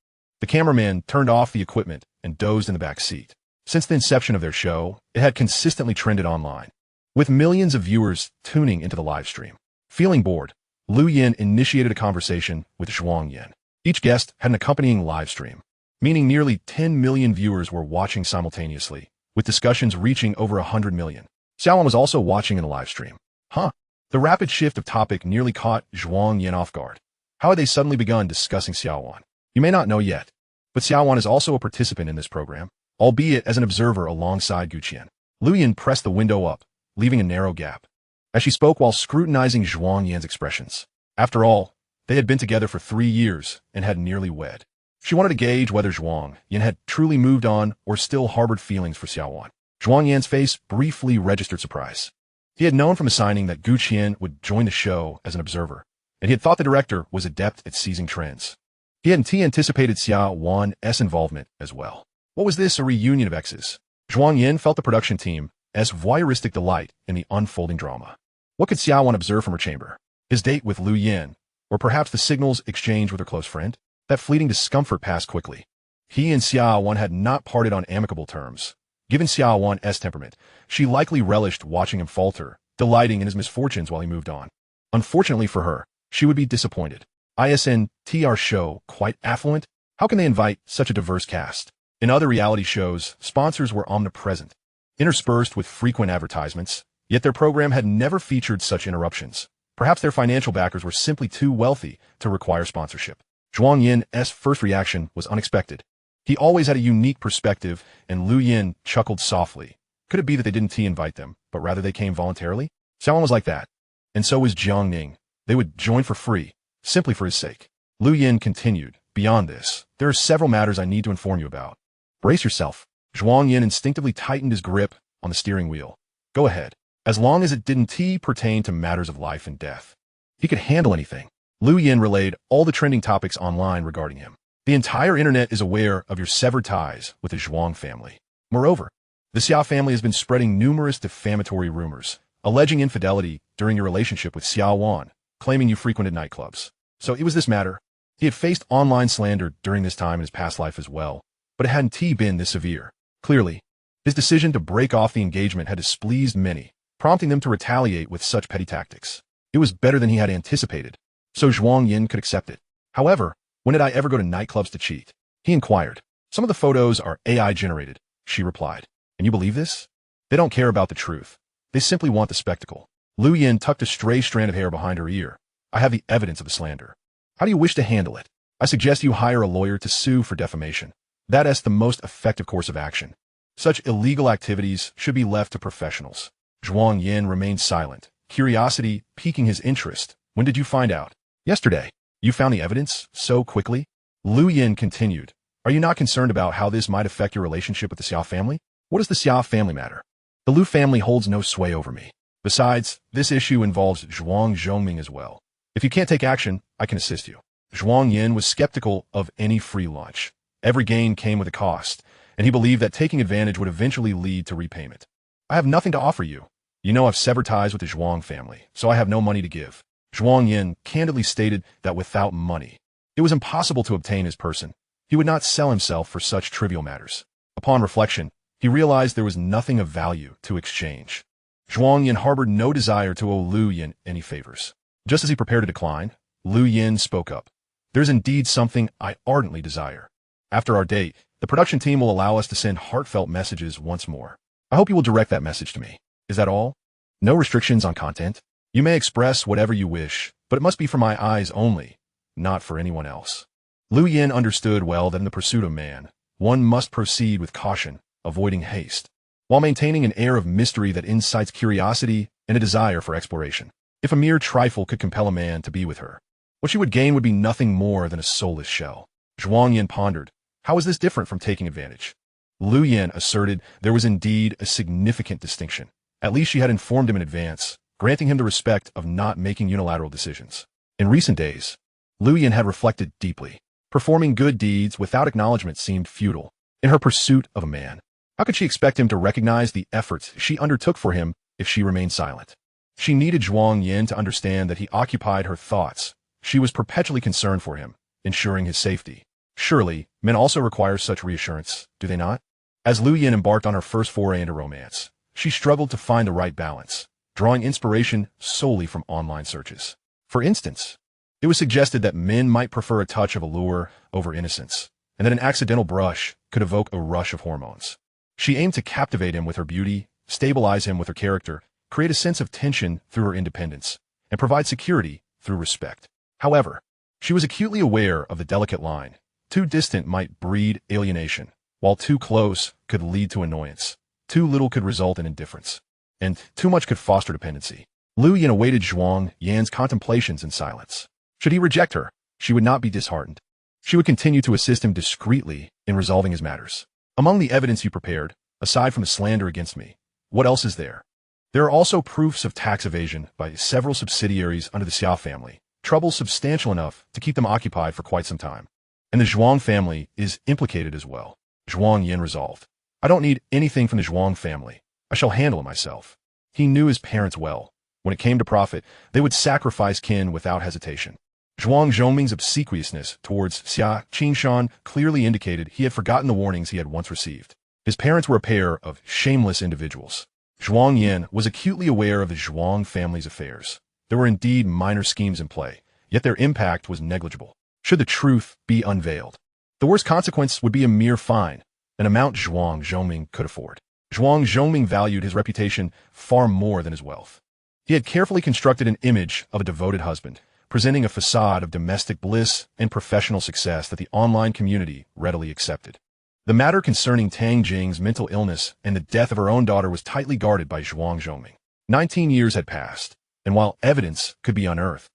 The cameraman turned off the equipment and dozed in the back seat. Since the inception of their show, it had consistently trended online, with millions of viewers tuning into the live stream. Feeling bored, Lu Yan initiated a conversation with Zhuang Yan. Each guest had an accompanying live stream, meaning nearly 10 million viewers were watching simultaneously, with discussions reaching over 100 million. Xia Wan was also watching in the live stream. The rapid shift of topic nearly caught Zhuang Yan off guard. How had they suddenly begun discussing Xia Wan? You may not know yet, but Xia Wan is also a participant in this program, albeit as an observer alongside Guqian. Lu Yan pressed the window up, leaving a narrow gap, as she spoke while scrutinizing Zhuang Yan's expressions. After all, they had been together for 3 years and had nearly wed. She wanted to gauge whether Zhuang Yan had truly moved on or still harbored feelings for Xia Wan. Zhuang Yan's face briefly registered surprise. He had known from a signing that Guqian would join the show as an observer, and he had thought the director was adept at seizing trends. He hadn't anticipated Xia Wan's involvement as well. What was this, a reunion of exes? Zhuang Yan felt the production team as voyeuristic delight in the unfolding drama. What could Xia Wan observe from her chamber? His date with Lu Yan, or perhaps the signals exchanged with her close friend? That fleeting discomfort passed quickly. He and Xia Wan had not parted on amicable terms. Given Xia Wan's temperament, she likely relished watching him falter, delighting in his misfortunes while he moved on. Unfortunately for her, she would be disappointed. ISNTR show quite affluent? How can they invite such a diverse cast? In other reality shows, sponsors were omnipresent, interspersed with frequent advertisements, yet their program had never featured such interruptions. Perhaps their financial backers were simply too wealthy to require sponsorship. Zhuang Yan's first reaction was unexpected. He always had a unique perspective, and Lu Yan chuckled softly. Could it be that they didn't invite them, but rather they came voluntarily? Xia Wan was like that. And so was Jiang Ning, They would join for free, simply for his sake. Lu Yin continued, beyond this, there are several matters I need to inform you about. Brace yourself. Zhuang Yan instinctively tightened his grip on the steering wheel. Go ahead. As long as it didn't pertain to matters of life and death. He could handle anything. Lu Yin relayed all the trending topics online regarding him. The entire internet is aware of your severed ties with the Zhuang family. Moreover, the Xia family has been spreading numerous defamatory rumors, alleging infidelity during your relationship with Xia Wan, claiming you frequented nightclubs. So it was this matter. He had faced online slander during this time in his past life as well, but it hadn't been this severe. Clearly, his decision to break off the engagement had displeased many, prompting them to retaliate with such petty tactics. It was better than he had anticipated, so Zhuang Yan could accept it. However, when did I ever go to nightclubs to cheat? He inquired. Some of the photos are AI generated, she replied. And you believe this? They don't care about the truth. They simply want the spectacle. Lu Yin tucked a stray strand of hair behind her ear. I have the evidence of the slander. How do you wish to handle it? I suggest you hire a lawyer to sue for defamation. That's the most effective course of action. Such illegal activities should be left to professionals. Zhuang Yan remained silent, curiosity piquing his interest. When did you find out? Yesterday. You found the evidence so quickly? Lu Yin continued. Are you not concerned about how this might affect your relationship with the Xia family? What does the Xia family matter? The Lu family holds no sway over me. Besides, this issue involves Zhuang Zhongming as well. If you can't take action, I can assist you. Zhuang Yan was skeptical of any free lunch. Every gain came with a cost, and he believed that taking advantage would eventually lead to repayment. I have nothing to offer you. You know I've severed ties with the Zhuang family, so I have no money to give. Zhuang Yan candidly stated that without money, it was impossible to obtain his person. He would not sell himself for such trivial matters. Upon reflection, he realized there was nothing of value to exchange. Zhuang Yan harbored no desire to owe Lu Yin any favors. Just as he prepared to decline, Lu Yin spoke up. There's indeed something I ardently desire. After our date, the production team will allow us to send heartfelt messages once more. I hope you will direct that message to me. Is that all? No restrictions on content? You may express whatever you wish, but it must be for my eyes only, not for anyone else. Lu Yin understood well that in the pursuit of man, one must proceed with caution, avoiding haste, while maintaining an air of mystery that incites curiosity and a desire for exploration. If a mere trifle could compel a man to be with her, what she would gain would be nothing more than a soulless shell. Zhuang Yan pondered. How is this different from taking advantage? Lu Yin asserted there was indeed a significant distinction. At least she had informed him in advance, granting him the respect of not making unilateral decisions. In recent days, Lu Yin had reflected deeply. Performing good deeds without acknowledgement seemed futile. In her pursuit of a man, how could she expect him to recognize the efforts she undertook for him if she remained silent? She needed Zhuang Yan to understand that he occupied her thoughts. She was perpetually concerned for him, ensuring his safety. Surely, men also require such reassurance, do they not? As Lu Yin embarked on her first foray into romance, she struggled to find the right balance, drawing inspiration solely from online searches. For instance, it was suggested that men might prefer a touch of allure over innocence, and that an accidental brush could evoke a rush of hormones. She aimed to captivate him with her beauty, stabilize him with her character, create a sense of tension through her independence, and provide security through respect. However, she was acutely aware of the delicate line. Too distant might breed alienation, while too close could lead to annoyance. Too little could result in indifference, and too much could foster dependency. Lu Yin awaited Zhuang Yan's contemplations in silence. Should he reject her, she would not be disheartened. She would continue to assist him discreetly in resolving his matters. Among the evidence you prepared, aside from the slander against me, what else is there? There are also proofs of tax evasion by several subsidiaries under the Xia family, trouble substantial enough to keep them occupied for quite some time. And the Zhuang family is implicated as well. Zhuang Yan resolved. I don't need anything from the Zhuang family. I shall handle it myself. He knew his parents well. When it came to profit, they would sacrifice kin without hesitation. Zhuang Zhongming's obsequiousness towards Xia Qingshan clearly indicated he had forgotten the warnings he had once received. His parents were a pair of shameless individuals. Zhuang Yan was acutely aware of the Zhuang family's affairs. There were indeed minor schemes in play, yet their impact was negligible. Should the truth be unveiled, the worst consequence would be a mere fine, an amount Zhuang Zhongming could afford. Zhuang Zhongming valued his reputation far more than his wealth. He had carefully constructed an image of a devoted husband, presenting a facade of domestic bliss and professional success that the online community readily accepted. The matter concerning Tang Jing's mental illness and the death of her own daughter was tightly guarded by Zhuang Zhongming. 19 years had passed, and while evidence could be unearthed,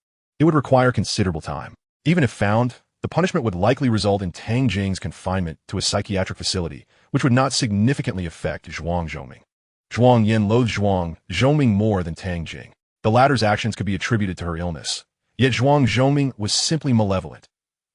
It would require considerable time. Even if found, the punishment would likely result in Tang Jing's confinement to a psychiatric facility, which would not significantly affect Zhuang Zhongming. Zhuang Yan loathed Zhuang Zhongming more than Tang Jing. The latter's actions could be attributed to her illness. Yet Zhuang Zhongming was simply malevolent,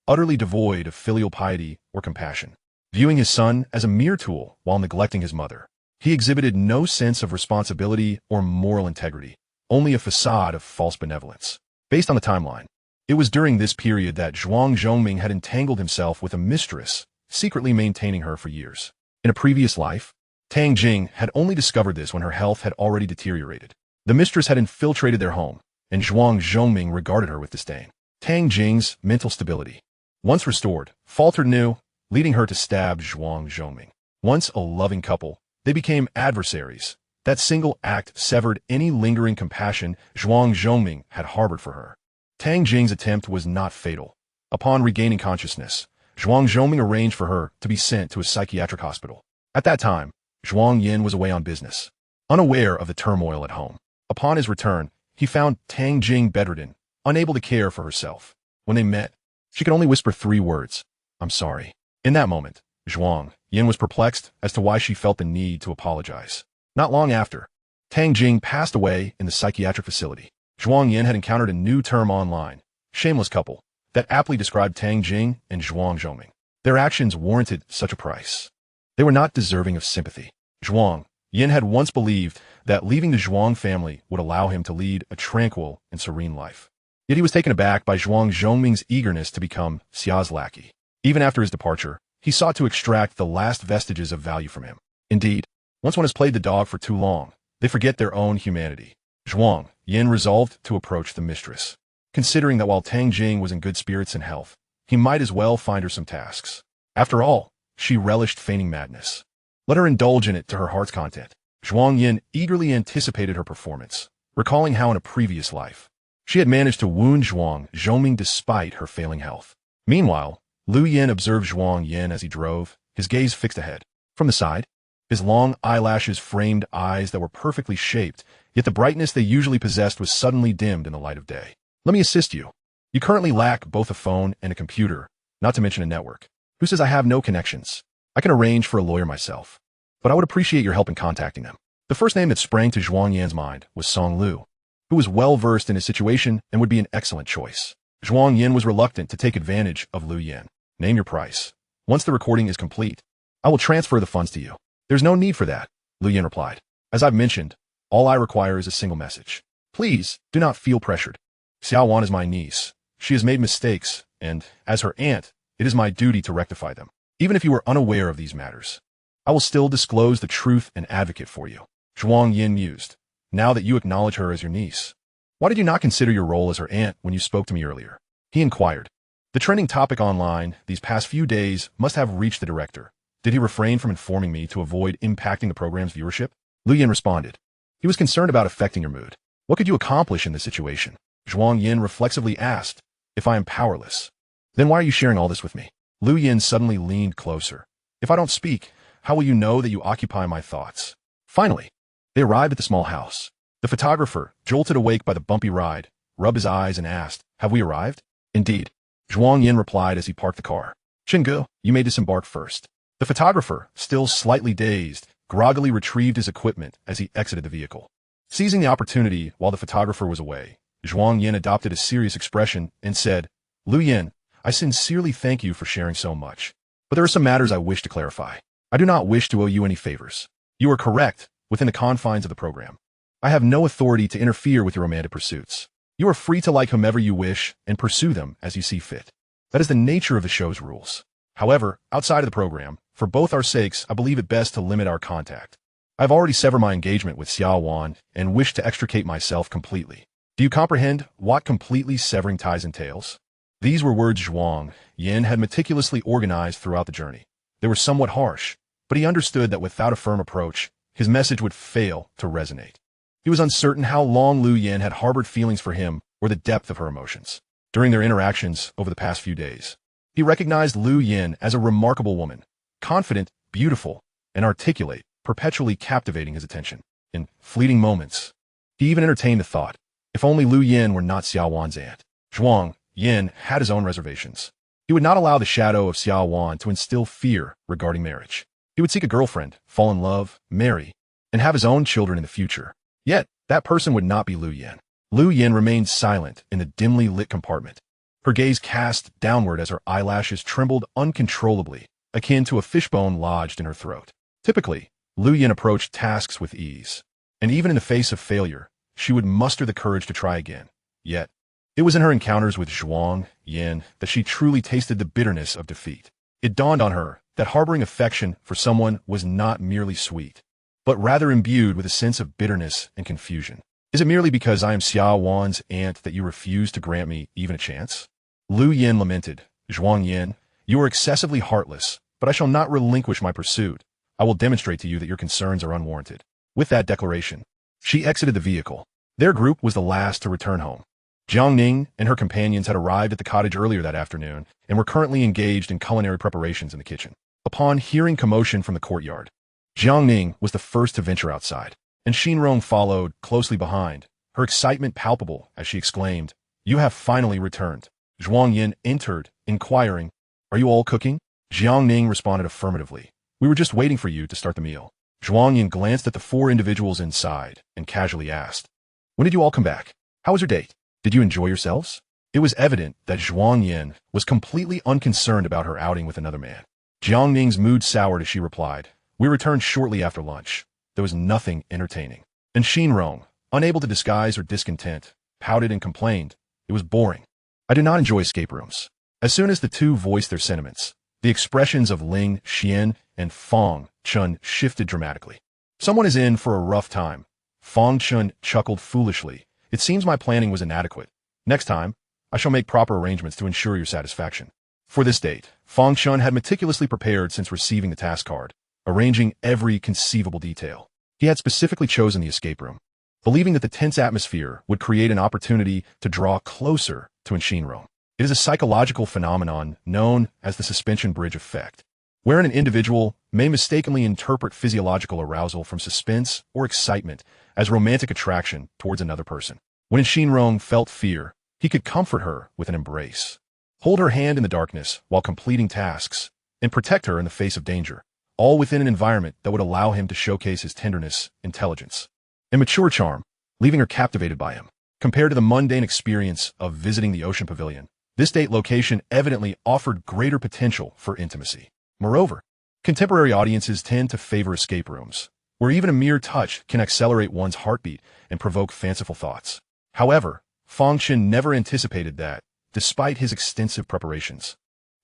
utterly devoid of filial piety or compassion. Viewing his son as a mere tool while neglecting his mother, he exhibited no sense of responsibility or moral integrity, only a facade of false benevolence. Based on the timeline, it was during this period that Zhuang Zhongming had entangled himself with a mistress, secretly maintaining her for years. In a previous life, Tang Jing had only discovered this when her health had already deteriorated. The mistress had infiltrated their home, and Zhuang Zhongming regarded her with disdain. Tang Jing's mental stability, once restored, faltered anew, leading her to stab Zhuang Zhongming. Once a loving couple, they became adversaries. That single act severed any lingering compassion Zhuang Zhongming had harbored for her. Tang Jing's attempt was not fatal. Upon regaining consciousness, Zhuang Zhongming arranged for her to be sent to a psychiatric hospital. At that time, Zhuang Yan was away on business, unaware of the turmoil at home. Upon his return, he found Tang Jing bedridden, unable to care for herself. When they met, she could only whisper 3 words, "I'm sorry." In that moment, Zhuang Yan was perplexed as to why she felt the need to apologize. Not long after, Tang Jing passed away in the psychiatric facility. Zhuang Yan had encountered a new term online, shameless couple, that aptly described Tang Jing and Zhuang Zhongming. Their actions warranted such a price. They were not deserving of sympathy. Zhuang Yan had once believed that leaving the Zhuang family would allow him to lead a tranquil and serene life. Yet he was taken aback by Zhuang Zhongming's eagerness to become Xia's lackey. Even after his departure, he sought to extract the last vestiges of value from him. Indeed, once one has played the dog for too long, they forget their own humanity. Zhuang Yan resolved to approach the mistress, considering that while Tang Jing was in good spirits and health, he might as well find her some tasks. After all, she relished feigning madness. Let her indulge in it to her heart's content. Zhuang Yan eagerly anticipated her performance, recalling how in a previous life, she had managed to wound Zhuang Zhongming despite her failing health. Meanwhile, Lu Yan observed Zhuang Yan as he drove, his gaze fixed ahead. From the side, his long eyelashes framed eyes that were perfectly shaped, yet the brightness they usually possessed was suddenly dimmed in the light of day. "Let me assist you. You currently lack both a phone and a computer, not to mention a network. Who says I have no connections? I can arrange for a lawyer myself, but I would appreciate your help in contacting them." The first name that sprang to Zhuang Yan's mind was Song Lu, who was well-versed in his situation and would be an excellent choice. Zhuang Yan was reluctant to take advantage of Lu Yan. "Name your price. Once the recording is complete, I will transfer the funds to you." "There's no need for that," Lu Yan replied. "As I've mentioned, all I require is a single message. Please do not feel pressured. Xia Wan is my niece. She has made mistakes, and, as her aunt, it is my duty to rectify them. Even if you are unaware of these matters, I will still disclose the truth and advocate for you." Zhuang Yan mused. "Now that you acknowledge her as your niece, why did you not consider your role as her aunt when you spoke to me earlier?" he inquired. The trending topic online these past few days must have reached the director. Did he refrain from informing me to avoid impacting the program's viewership? Lu Yan responded. He was concerned about affecting your mood. "What could you accomplish in this situation?" Zhuang Yan reflexively asked. "If I am powerless, then why are you sharing all this with me?" Lu Yan suddenly leaned closer. "If I don't speak, how will you know that you occupy my thoughts?" Finally, they arrived at the small house. The photographer, jolted awake by the bumpy ride, rubbed his eyes and asked, "Have we arrived?" "Indeed," Zhuang Yan replied as he parked the car. "Chengge, you may disembark first." The photographer, still slightly dazed, groggily retrieved his equipment as he exited the vehicle. Seizing the opportunity while the photographer was away, Zhuang Yan adopted a serious expression and said, "Lu Yan, I sincerely thank you for sharing so much, but there are some matters I wish to clarify. I do not wish to owe you any favors. You are correct within the confines of the program. I have no authority to interfere with your romantic pursuits. You are free to like whomever you wish and pursue them as you see fit. That is the nature of the show's rules. However, outside of the program, for both our sakes, I believe it best to limit our contact. I have already severed my engagement with Xia Wan and wish to extricate myself completely. Do you comprehend what completely severing ties entails?" These were words Zhuang Yan had meticulously organized throughout the journey. They were somewhat harsh, but he understood that without a firm approach, his message would fail to resonate. He was uncertain how long Lu Yan had harbored feelings for him or the depth of her emotions. During their interactions over the past few days, he recognized Lu Yan as a remarkable woman, confident, beautiful, and articulate, perpetually captivating his attention. In fleeting moments, he even entertained the thought, if only Lu Yan were not Xia Wan's aunt. Zhuang Yan had his own reservations. He would not allow the shadow of Xia Wan to instill fear regarding marriage. He would seek a girlfriend, fall in love, marry, and have his own children in the future. Yet, that person would not be Lu Yan. Lu Yan remained silent in the dimly lit compartment. Her gaze cast downward as her eyelashes trembled uncontrollably, akin to a fishbone lodged in her throat. Typically, Lu Yan approached tasks with ease, and even in the face of failure, she would muster the courage to try again. Yet, it was in her encounters with Zhuang Yan that she truly tasted the bitterness of defeat. It dawned on her that harboring affection for someone was not merely sweet, but rather imbued with a sense of bitterness and confusion. Is it merely because I am Xia Wan's aunt that you refuse to grant me even a chance? Lu Yan lamented. Zhuang Yan, you are excessively heartless, but I shall not relinquish my pursuit. I will demonstrate to you that your concerns are unwarranted. With that declaration, she exited the vehicle. Their group was the last to return home. Jiang Ning and her companions had arrived at the cottage earlier that afternoon and were currently engaged in culinary preparations in the kitchen. Upon hearing commotion from the courtyard, Jiang Ning was the first to venture outside, and Xinrong followed closely behind, her excitement palpable as she exclaimed, "You have finally returned." Zhuang Yan entered, inquiring, "Are you all cooking?" Jiang Ning responded affirmatively. "We were just waiting for you to start the meal." Zhuang Yan glanced at the four individuals inside and casually asked, "When did you all come back? How was your date? Did you enjoy yourselves?" It was evident that Zhuang Yan was completely unconcerned about her outing with another man. Jiang Ning's mood soured as she replied, "We returned shortly after lunch. There was nothing entertaining." And Xinrong, unable to disguise her discontent, pouted and complained, "It was boring. I do not enjoy escape rooms." As soon as the two voiced their sentiments, the expressions of Ling Xian and Fong Chun shifted dramatically. "Someone is in for a rough time." Fong Chun chuckled foolishly. "It seems my planning was inadequate. Next time, I shall make proper arrangements to ensure your satisfaction." For this date, Fong Chun had meticulously prepared since receiving the task card, arranging every conceivable detail. He had specifically chosen the escape room, believing that the tense atmosphere would create an opportunity to draw closer to Xinrong. It is a psychological phenomenon known as the suspension bridge effect, wherein an individual may mistakenly interpret physiological arousal from suspense or excitement as romantic attraction towards another person. When Xinrong felt fear, he could comfort her with an embrace, hold her hand in the darkness while completing tasks, and protect her in the face of danger, all within an environment that would allow him to showcase his tenderness, intelligence, and mature charm, leaving her captivated by him. Compared to the mundane experience of visiting the ocean pavilion, this date location evidently offered greater potential for intimacy. Moreover, contemporary audiences tend to favor escape rooms, where even a mere touch can accelerate one's heartbeat and provoke fanciful thoughts. However, Fong Chen never anticipated that, despite his extensive preparations,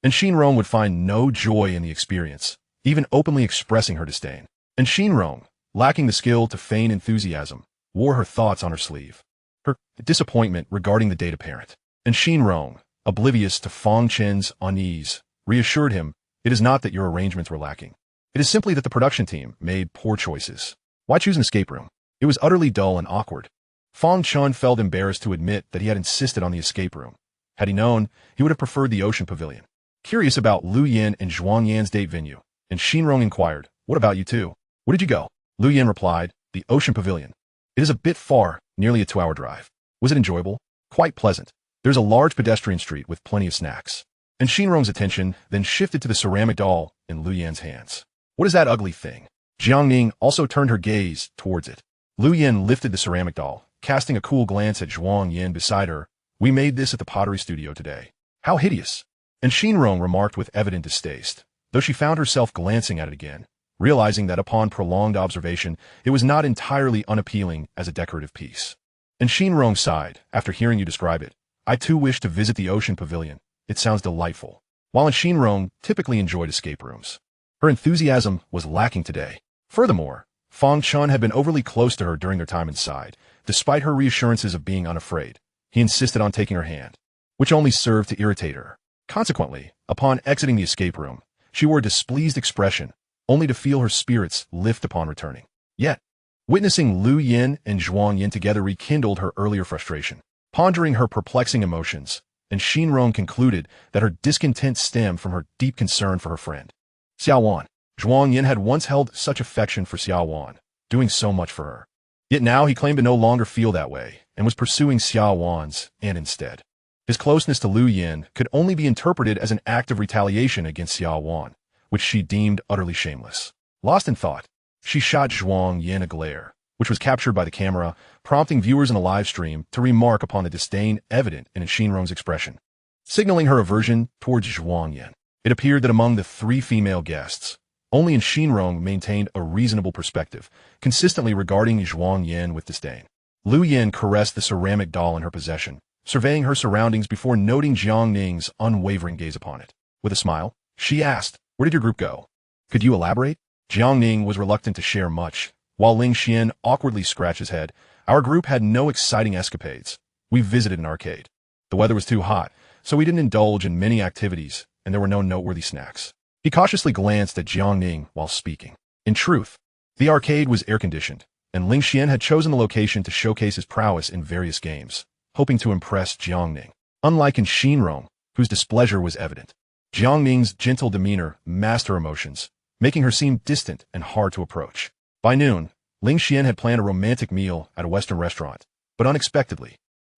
and Xinrong would find no joy in the experience, even openly expressing her disdain. And Xinrong, lacking the skill to feign enthusiasm, wore her thoughts on her sleeve. Her disappointment regarding the date apparent. And Xinrong, oblivious to Fong Chen's unease, reassured him, "It is not that your arrangements were lacking. It is simply that the production team made poor choices. Why choose an escape room? It was utterly dull and awkward." Fong Chun felt embarrassed to admit that he had insisted on the escape room. Had he known, he would have preferred the ocean pavilion. Curious about Lu Yan and Zhuang Yan's date venue, and Xinrong inquired, "What about you two? Where did you go?" Lu Yan replied, "The ocean pavilion. It is a bit far, nearly a 2-hour drive." "Was it enjoyable?" "Quite pleasant. There's a large pedestrian street with plenty of snacks." And Xinrong's attention then shifted to the ceramic doll in Lu Yan's hands. "What is that ugly thing?" Jiang Ning also turned her gaze towards it. Lu Yan lifted the ceramic doll, casting a cool glance at Zhuang Yan beside her. "We made this at the pottery studio today. How hideous." And Xinrong remarked with evident distaste, though she found herself glancing at it again, realizing that upon prolonged observation, it was not entirely unappealing as a decorative piece. And Xinrong sighed, "After hearing you describe it, I too wish to visit the ocean pavilion. It sounds delightful." While Xinrong typically enjoyed escape rooms, her enthusiasm was lacking today. Furthermore, Fong Chun had been overly close to her during their time inside. Despite her reassurances of being unafraid, he insisted on taking her hand, which only served to irritate her. Consequently, upon exiting the escape room, she wore a displeased expression, only to feel her spirits lift upon returning. Yet, witnessing Lu Yan and Zhuang Yan together rekindled her earlier frustration. Pondering her perplexing emotions, and Xinrong concluded that her discontent stemmed from her deep concern for her friend, Xia Wan. Zhuang Yan had once held such affection for Xia Wan, doing so much for her. Yet now he claimed to no longer feel that way, and was pursuing Xia Wan's, and instead. His closeness to Lu Yin could only be interpreted as an act of retaliation against Xia Wan, which she deemed utterly shameless. Lost in thought, she shot Zhuang Yan a glare, which was captured by the camera, prompting viewers in the live stream to remark upon the disdain evident in Xinrong's expression, signaling her aversion towards Zhuang Yan. It appeared that among the 3 female guests, only Xinrong maintained a reasonable perspective, consistently regarding Zhuang Yan with disdain. Lu Yin caressed the ceramic doll in her possession, surveying her surroundings before noting Jiang Ning's unwavering gaze upon it. With a smile, she asked, "Where did your group go? Could you elaborate?" Jiang Ning was reluctant to share much, while Ling Xian awkwardly scratched his head. "Our group had no exciting escapades. We visited an arcade. The weather was too hot, so we didn't indulge in many activities, and there were no noteworthy snacks." He cautiously glanced at Jiang Ning while speaking. In truth, the arcade was air-conditioned, and Ling Xian had chosen the location to showcase his prowess in various games, hoping to impress Jiang Ning. Unlike in Xinrong, whose displeasure was evident, Jiang Ning's gentle demeanor masked her emotions, making her seem distant and hard to approach. By noon, Ling Xian had planned a romantic meal at a Western restaurant, but unexpectedly,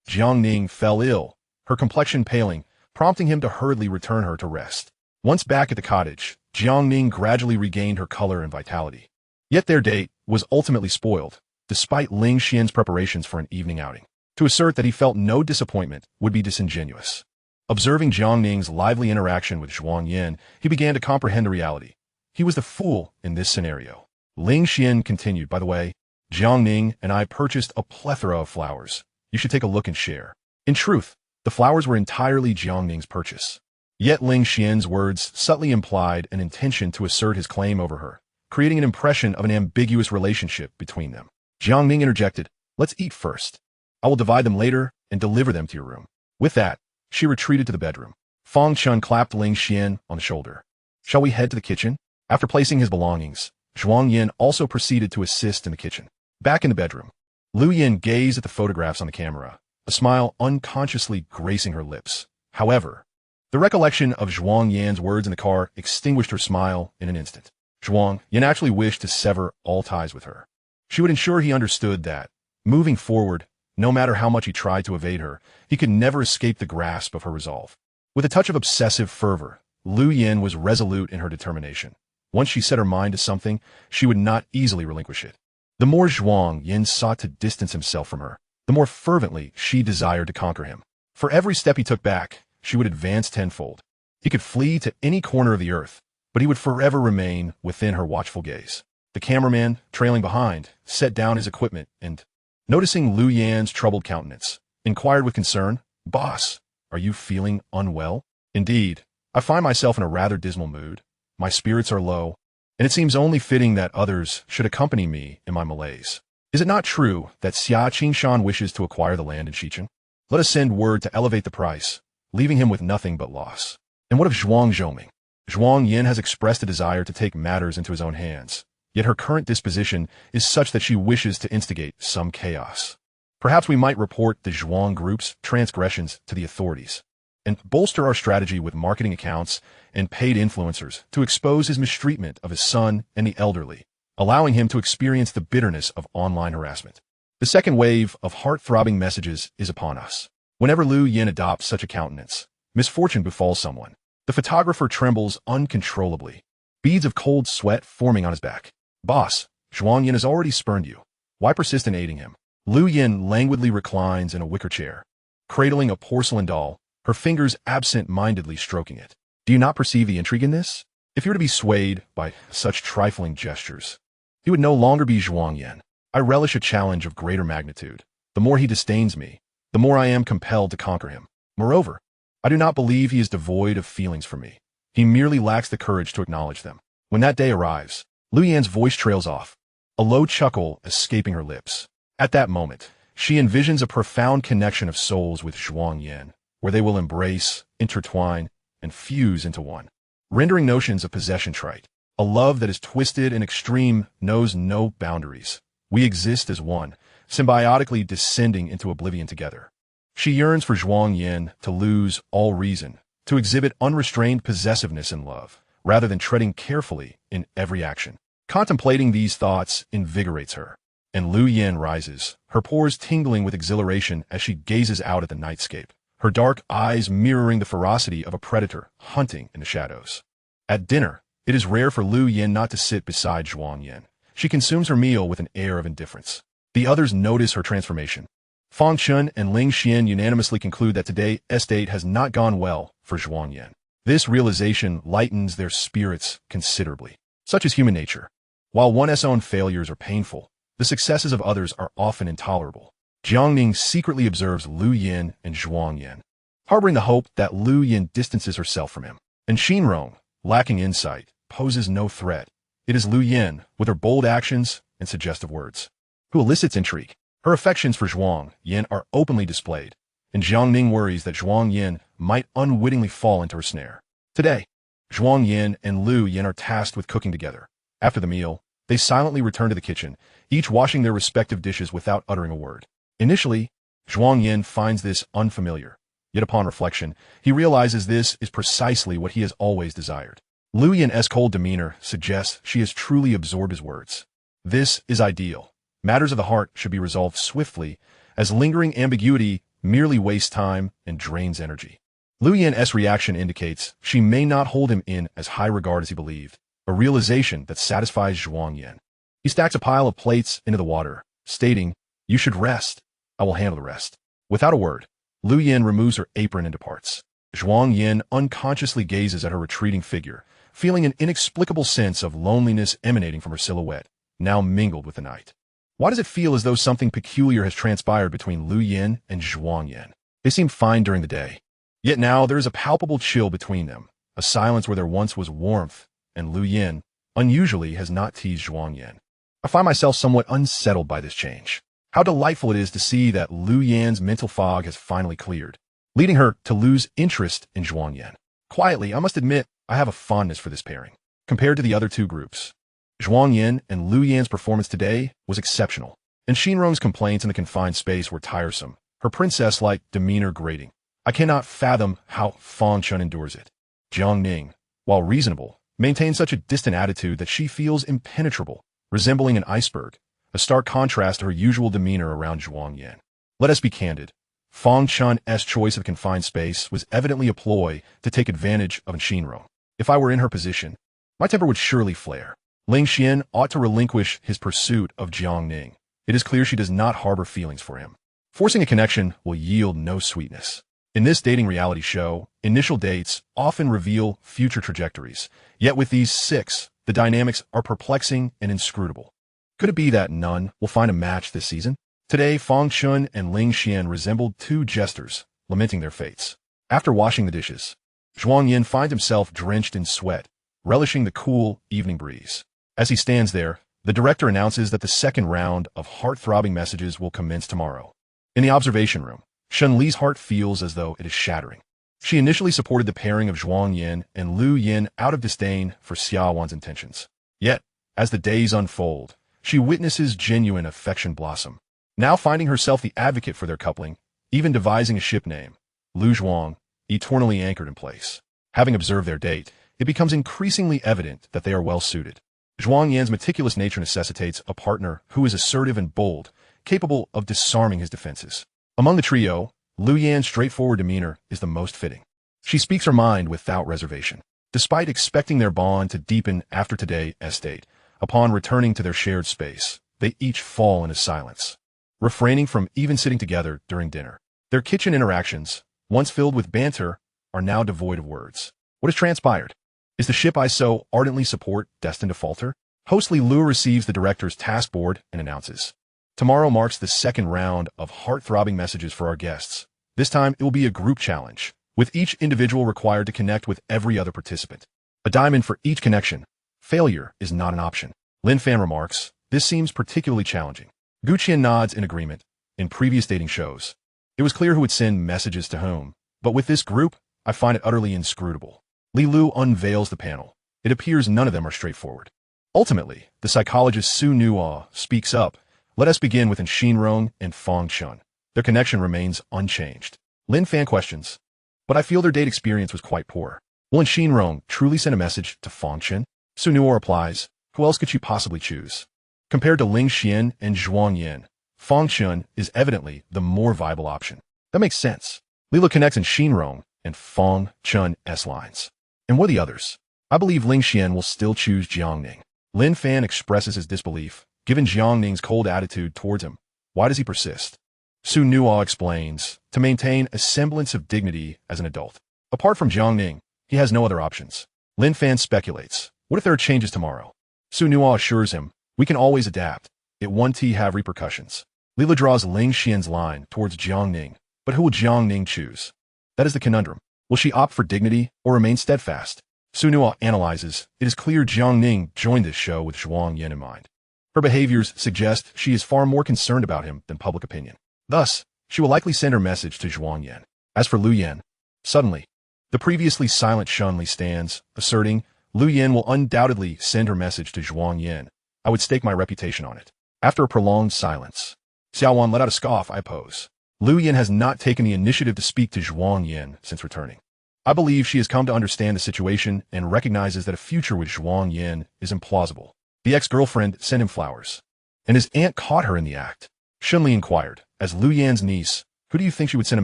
Jiang Ning fell ill, her complexion paling, prompting him to hurriedly return her to rest. Once back at the cottage, Jiang Ning gradually regained her color and vitality. Yet their date was ultimately spoiled, despite Ling Xian's preparations for an evening outing. To assert that he felt no disappointment would be disingenuous. Observing Jiang Ning's lively interaction with Zhuang Yan, he began to comprehend the reality. He was the fool in this scenario. Ling Xian continued, "By the way, Jiang Ning and I purchased a plethora of flowers. You should take a look and share." In truth, the flowers were entirely Jiang Ning's purchase. Yet Ling Xian's words subtly implied an intention to assert his claim over her, creating an impression of an ambiguous relationship between them. Jiang Ning interjected, "Let's eat first. I will divide them later and deliver them to your room." With that, she retreated to the bedroom. Fang Chun clapped Ling Xian on the shoulder. "Shall we head to the kitchen?" After placing his belongings, Zhuang Yan also proceeded to assist in the kitchen. Back in the bedroom, Lu Yin gazed at the photographs on the camera, a smile unconsciously gracing her lips. However, the recollection of Zhuang Yan's words in the car extinguished her smile in an instant. Zhuang Yan actually wished to sever all ties with her. She would ensure he understood that, moving forward, no matter how much he tried to evade her, he could never escape the grasp of her resolve. With a touch of obsessive fervor, Lu Yin was resolute in her determination. Once she set her mind to something, she would not easily relinquish it. The more Zhuang Yan sought to distance himself from her, the more fervently she desired to conquer him. For every step he took back, she would advance tenfold. He could flee to any corner of the earth, but he would forever remain within her watchful gaze. The cameraman, trailing behind, set down his equipment and, noticing Lu Yan's troubled countenance, inquired with concern, "Boss, are you feeling unwell?" "Indeed, I find myself in a rather dismal mood. My spirits are low, and it seems only fitting that others should accompany me in my malaise. Is it not true that Xia Qingshan wishes to acquire the land in Xicheng? Let us send word to elevate the price, leaving him with nothing but loss. And what of Zhuang Zhoming? Zhuang Yan has expressed a desire to take matters into his own hands, yet her current disposition is such that she wishes to instigate some chaos. Perhaps we might report the Zhuang group's transgressions to the authorities, and bolster our strategy with marketing accounts and paid influencers to expose his mistreatment of his son and the elderly, allowing him to experience the bitterness of online harassment. The second wave of heart-throbbing messages is upon us. Whenever Lu Yin adopts such a countenance, misfortune befalls someone. The photographer trembles uncontrollably, beads of cold sweat forming on his back. "Boss, Zhuang Yan has already spurned you. Why persist in aiding him?" Lu Yin languidly reclines in a wicker chair, cradling a porcelain doll, her fingers absent-mindedly stroking it. "Do you not perceive the intrigue in this? If you were to be swayed by such trifling gestures, he would no longer be Zhuang Yan. I relish a challenge of greater magnitude. The more he disdains me, the more I am compelled to conquer him. Moreover, I do not believe he is devoid of feelings for me. He merely lacks the courage to acknowledge them." When that day arrives, Lu Yan's voice trails off, a low chuckle escaping her lips. At that moment, she envisions a profound connection of souls with Zhuang Yan, where they will embrace, intertwine, and fuse into one, rendering notions of possession trite. A love that is twisted and extreme knows no boundaries. We exist as one, symbiotically descending into oblivion together. She yearns for Zhuang Yan to lose all reason, to exhibit unrestrained possessiveness in love, rather than treading carefully in every action. Contemplating these thoughts invigorates her, and Lu Yin rises, her pores tingling with exhilaration as she gazes out at the nightscape, her dark eyes mirroring the ferocity of a predator hunting in the shadows. At dinner, it is rare for Lu Yin not to sit beside Zhuang Yan. She consumes her meal with an air of indifference. The others notice her transformation. Fang Chun and Ling Xian unanimously conclude that today's date has not gone well for Zhuang Yan. This realization lightens their spirits considerably. Such is human nature. While one's own failures are painful, the successes of others are often intolerable. Jiang Ning secretly observes Lu Yin and Zhuang Yan, harboring the hope that Lu Yin distances herself from him. And Xinrong, lacking insight, poses no threat. It is Lu Yin, with her bold actions and suggestive words, who elicits intrigue. Her affections for Zhuang Yan are openly displayed, and Jiang Ning worries that Zhuang Yan might unwittingly fall into her snare. Today, Zhuang Yan and Lu Yin are tasked with cooking together. After the meal, they silently return to the kitchen, each washing their respective dishes without uttering a word. Initially, Zhuang Yan finds this unfamiliar, yet upon reflection, he realizes this is precisely what he has always desired. Lu Yin's cold demeanor suggests she has truly absorbed his words. This is ideal. Matters of the heart should be resolved swiftly, as lingering ambiguity merely wastes time and drains energy. Lu Yin's reaction indicates she may not hold him in as high regard as he believed, a realization that satisfies Zhuang Yan. He stacks a pile of plates into the water, stating, "You should rest. I will handle the rest." Without a word, Lu Yin removes her apron and departs. Zhuang Yan unconsciously gazes at her retreating figure, feeling an inexplicable sense of loneliness emanating from her silhouette, now mingled with the night. Why does it feel as though something peculiar has transpired between Lu Yin and Zhuang Yan? They seem fine during the day. Yet now there is a palpable chill between them, a silence where there once was warmth, and Lu Yin, unusually, has not teased Zhuang Yan. I find myself somewhat unsettled by this change. How delightful it is to see that Lu Yan's mental fog has finally cleared, leading her to lose interest in Zhuang Yan. Quietly, I must admit, I have a fondness for this pairing. Compared to the other two groups, Zhuang Yan and Lu Yan's performance today was exceptional, and Xinrong's complaints in the confined space were tiresome, her princess-like demeanor grating. I cannot fathom how Fang Chun endures it. Jiang Ning, while reasonable, maintains such a distant attitude that she feels impenetrable, resembling an iceberg, a stark contrast to her usual demeanor around Zhuang Yan. Let us be candid. Fang Chun's choice of confined space was evidently a ploy to take advantage of Xinrong. If I were in her position, my temper would surely flare. Ling Xian ought to relinquish his pursuit of Jiang Ning. It is clear she does not harbor feelings for him. Forcing a connection will yield no sweetness. In this dating reality show, initial dates often reveal future trajectories. Yet with these six, the dynamics are perplexing and inscrutable. Could it be that none will find a match this season? Today, Fang Chun and Ling Xian resembled two jesters, lamenting their fates. After washing the dishes, Zhuang Yan finds himself drenched in sweat, relishing the cool evening breeze. As he stands there, the director announces that the second round of heart-throbbing messages will commence tomorrow. In the observation room, Shun Li's heart feels as though it is shattering. She initially supported the pairing of Zhuang Yan and Lu Yin out of disdain for Xia Wan's intentions. Yet, as the days unfold, she witnesses genuine affection blossom. Now finding herself the advocate for their coupling, even devising a ship name, Lu Zhuang, eternally anchored in place. Having observed their date, it becomes increasingly evident that they are well suited. Zhuang Yan's meticulous nature necessitates a partner who is assertive and bold, capable of disarming his defenses. Among the trio, Lu Yan's straightforward demeanor is the most fitting. She speaks her mind without reservation. Despite expecting their bond to deepen after today's date, upon returning to their shared space, they each fall into silence, refraining from even sitting together during dinner. Their kitchen interactions, once filled with banter, are now devoid of words. What has transpired? Is the ship I so ardently support destined to falter? Host Li Lu receives the director's task board and announces, "Tomorrow marks the second round of heart-throbbing messages for our guests. This time it will be a group challenge, with each individual required to connect with every other participant. A diamond for each connection. Failure is not an option." Lin Fan remarks, "This seems particularly challenging." Gu Qian nods in agreement. In previous dating shows, it was clear who would send messages to whom, but with this group, I find it utterly inscrutable. Li Lu unveils the panel. It appears none of them are straightforward. Ultimately, the psychologist Su Nuo speaks up. "Let us begin with Xinrong and Fang Chun. Their connection remains unchanged." Lin Fan questions, "But I feel their date experience was quite poor. Will Xinrong truly send a message to Fang Chun?" Su Nuo replies, "Who else could she possibly choose?" Compared to Ling Xian and Zhuang Yan, Fang Chun is evidently the more viable option. That makes sense. Lila connects in Xinrong and Fong Chun S lines. And what are the others? I believe Ling Xian will still choose Jiangning. Lin Fan expresses his disbelief, given Jiangning's cold attitude towards him. Why does he persist? Su Nuo explains, to maintain a semblance of dignity as an adult. Apart from Jiangning, he has no other options. Lin Fan speculates, what if there are changes tomorrow? Su Nuo assures him, we can always adapt. It won't have repercussions. Lila draws Ling Xian's line towards Jiangning, but who will Jiangning choose? That is the conundrum. Will she opt for dignity or remain steadfast? Su Nuo analyzes, it is clear Jiangning joined this show with Zhuang Yan in mind. Her behaviors suggest she is far more concerned about him than public opinion. Thus, she will likely send her message to Zhuang Yan. As for Lu Yan, suddenly, the previously silent Shunli stands, asserting, Lu Yan will undoubtedly send her message to Zhuang Yan. I would stake my reputation on it. After a prolonged silence, Xia Wan let out a scoff, I oppose. Lu Yan has not taken the initiative to speak to Zhuang Yan since returning. I believe she has come to understand the situation and recognizes that a future with Zhuang Yan is implausible. The ex-girlfriend sent him flowers, and his aunt caught her in the act. Shunli inquired, as Lu Yan's niece, who do you think she would send a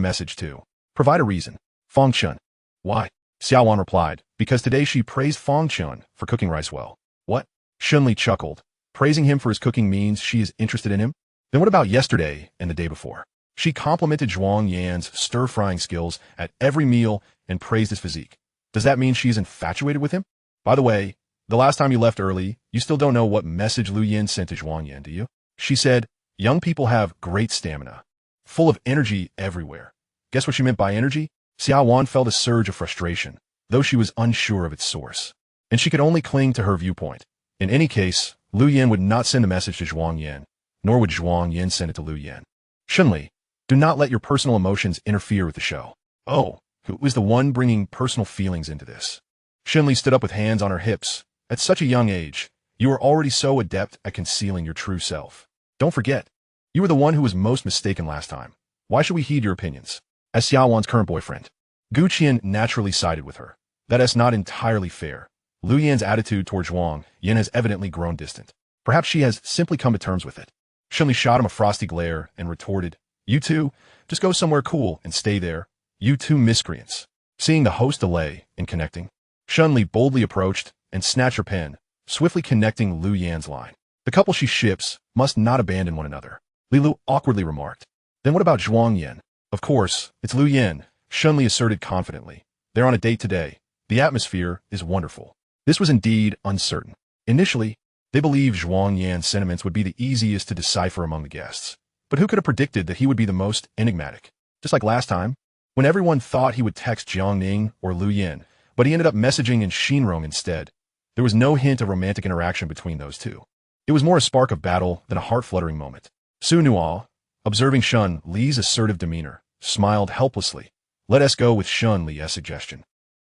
message to? Provide a reason. Fong Chun. Why? Xia Wan replied, because today she praised Fong Chun for cooking rice well. What? Shunli chuckled. Praising him for his cooking means she is interested in him? Then what about yesterday and the day before? She complimented Zhuang Yan's stir-frying skills at every meal and praised his physique. Does that mean she is infatuated with him? By the way, the last time you left early, you still don't know what message Lu Yan sent to Zhuang Yan, do you? She said, young people have great stamina, full of energy everywhere. Guess what she meant by energy? Xia Wan felt a surge of frustration, though she was unsure of its source. And she could only cling to her viewpoint. In any case, Lu Yan would not send a message to Zhuang Yan, nor would Zhuang Yan send it to Lu Yan. Shunli, do not let your personal emotions interfere with the show. Oh, who is the one bringing personal feelings into this? Shunli stood up with hands on her hips. At such a young age, you are already so adept at concealing your true self. Don't forget, you were the one who was most mistaken last time. Why should we heed your opinions? As Xia Wan's current boyfriend, Gu Qian naturally sided with her. That is not entirely fair. Lu Yan's attitude toward Zhuang Yan has evidently grown distant. Perhaps she has simply come to terms with it. Shunli shot him a frosty glare and retorted, you two, just go somewhere cool and stay there. You two miscreants. Seeing the host delay in connecting, Shunli boldly approached and snatched her pen, swiftly connecting Lu Yan's line. The couple she ships must not abandon one another. Li Lu awkwardly remarked. Then what about Zhuang Yan? Of course, it's Lu Yan, Shunli asserted confidently. They're on a date today. The atmosphere is wonderful. This was indeed uncertain. Initially, they believed Zhuang Yan's sentiments would be the easiest to decipher among the guests. But who could have predicted that he would be the most enigmatic? Just like last time, when everyone thought he would text Jiangning or Lu Yan, but he ended up messaging in Xinrong instead. There was no hint of romantic interaction between those two. It was more a spark of battle than a heart-fluttering moment. Su Nuo, observing Shun Li's assertive demeanor, smiled helplessly. Let us go with Shun Li's suggestion.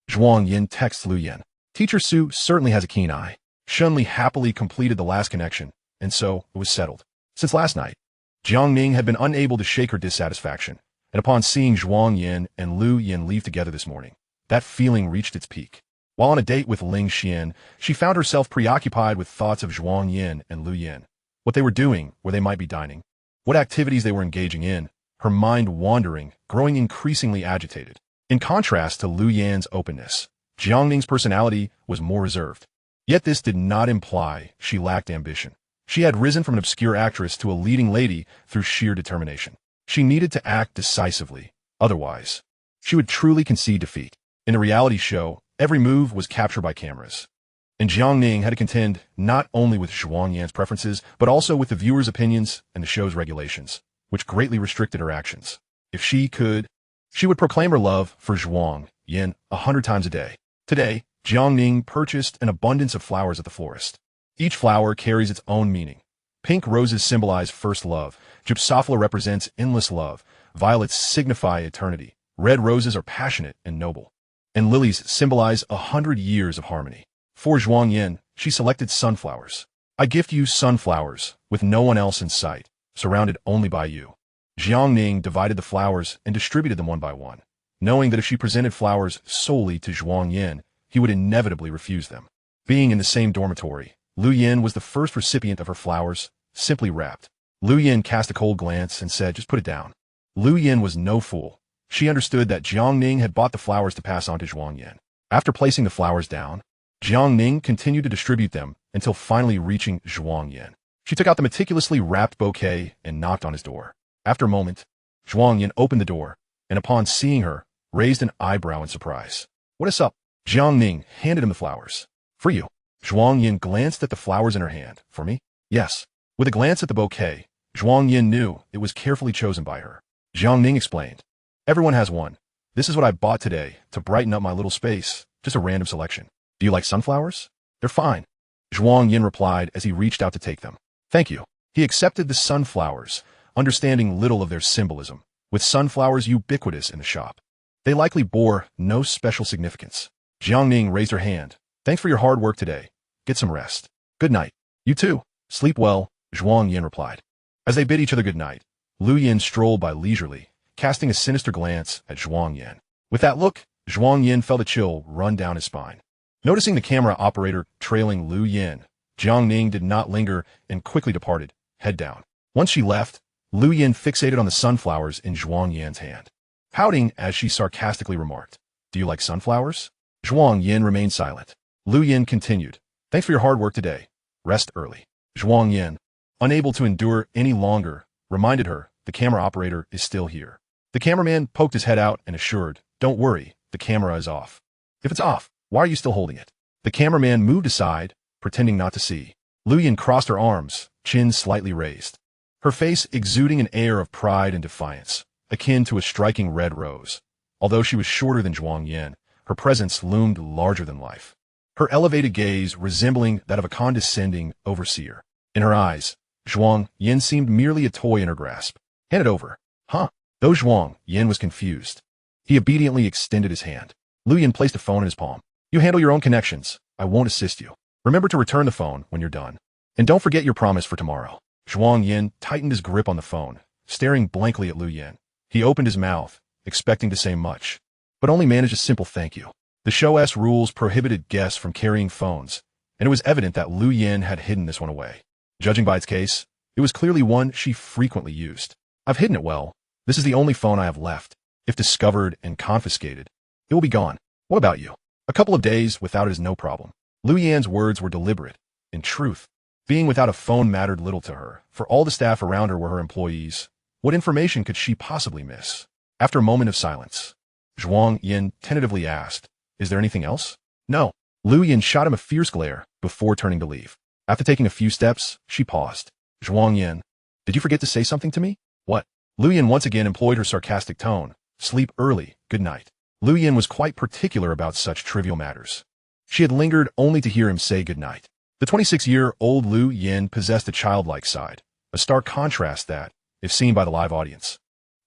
Zhuang Yan texts Lu Yan. Teacher Su certainly has a keen eye. Shun Li happily completed the last connection, and so it was settled. Since last night, Jiangning had been unable to shake her dissatisfaction, and upon seeing Zhuang Yan and Lu Yan leave together this morning, that feeling reached its peak. While on a date with Ling Xian, she found herself preoccupied with thoughts of Zhuang Yan and Lu Yan, what they were doing, where they might be dining, what activities they were engaging in, her mind wandering, growing increasingly agitated. In contrast to Lu Yan's openness, Jiangning's personality was more reserved. Yet this did not imply she lacked ambition. She had risen from an obscure actress to a leading lady through sheer determination. She needed to act decisively. Otherwise, she would truly concede defeat. In a reality show, every move was captured by cameras. And Jiangning had to contend not only with Zhuang Yan's preferences, but also with the viewers' opinions and the show's regulations, which greatly restricted her actions. If she could, she would proclaim her love for Zhuang Yan 100 times a day. Today, Jiangning purchased an abundance of flowers at the florist. Each flower carries its own meaning. Pink roses symbolize first love, gypsophila represents endless love, violets signify eternity, red roses are passionate and noble, and lilies symbolize 100 years of harmony. For Zhuang Yan, she selected sunflowers. I gift you sunflowers, with no one else in sight, surrounded only by you. Jiangning divided the flowers and distributed them one by one, knowing that if she presented flowers solely to Zhuang Yan, he would inevitably refuse them. Being in the same dormitory, Lu Yan was the first recipient of her flowers, simply wrapped. Lu Yan cast a cold glance and said, just put it down. Lu Yan was no fool. She understood that Jiang Ning had bought the flowers to pass on to Zhuang Yan. After placing the flowers down, Jiang Ning continued to distribute them until finally reaching Zhuang Yan. She took out the meticulously wrapped bouquet and knocked on his door. After a moment, Zhuang Yan opened the door, and upon seeing her, raised an eyebrow in surprise. "What is up?" Jiang Ning handed him the flowers. "For you." Zhuang Yan glanced at the flowers in her hand. "For me?" "Yes." With a glance at the bouquet, Zhuang Yan knew it was carefully chosen by her. Jiang Ning explained, "Everyone has one. This is what I bought today to brighten up my little space, just a random selection. Do you like sunflowers?" "They're fine," Zhuang Yan replied as he reached out to take them. "Thank you." He accepted the sunflowers, understanding little of their symbolism, with sunflowers ubiquitous in the shop. They likely bore no special significance. Jiang Ning raised her hand. "Thanks for your hard work today. Get some rest." "Good night." "You too. Sleep well," Zhuang Yan replied. As they bid each other good night, Lu Yin strolled by leisurely, casting a sinister glance at Zhuang Yan. With that look, Zhuang Yan felt a chill run down his spine. Noticing the camera operator trailing Lu Yin, Jiang Ning did not linger and quickly departed, head down. Once she left, Lu Yin fixated on the sunflowers in Zhuang Yan's hand, pouting as she sarcastically remarked, "Do you like sunflowers?" Zhuang Yan remained silent. Lu Yin continued, "Thanks for your hard work today. Rest early." Zhuang Yan, unable to endure any longer, reminded her the camera operator is still here. The cameraman poked his head out and assured, "Don't worry, the camera is off." "If it's off, why are you still holding it?" The cameraman moved aside, pretending not to see. Lu Yin crossed her arms, chin slightly raised, her face exuding an air of pride and defiance, akin to a striking red rose. Although she was shorter than Zhuang Yan, her presence loomed larger than life, her elevated gaze resembling that of a condescending overseer. In her eyes, Zhuang Yan seemed merely a toy in her grasp. "Hand it over." "Huh?" Though Zhuang Yan was confused, he obediently extended his hand. Lu Yin placed a phone in his palm. "You handle your own connections. I won't assist you. Remember to return the phone when you're done. And don't forget your promise for tomorrow." Zhuang Yan tightened his grip on the phone, staring blankly at Lu Yin. He opened his mouth, expecting to say much, but only managed a simple thank you. The show's rules prohibited guests from carrying phones, and it was evident that Lu Yin had hidden this one away. Judging by its case, it was clearly one she frequently used. "I've hidden it well. This is the only phone I have left. If discovered and confiscated, it will be gone. What about you?" "A couple of days without it is no problem." Lu Yan's words were deliberate. In truth, being without a phone mattered little to her, for all the staff around her were her employees. What information could she possibly miss? After a moment of silence, Zhuang Yan tentatively asked, "Is there anything else?" "No." Lu Yin shot him a fierce glare before turning to leave. After taking a few steps, she paused. "Zhuang Yan, did you forget to say something to me?" "What?" Lu Yin once again employed her sarcastic tone. "Sleep early, good night." Lu Yin was quite particular about such trivial matters. She had lingered only to hear him say good night. The 26-year-old Lu Yin possessed a childlike side, a stark contrast that, if seen by the live audience,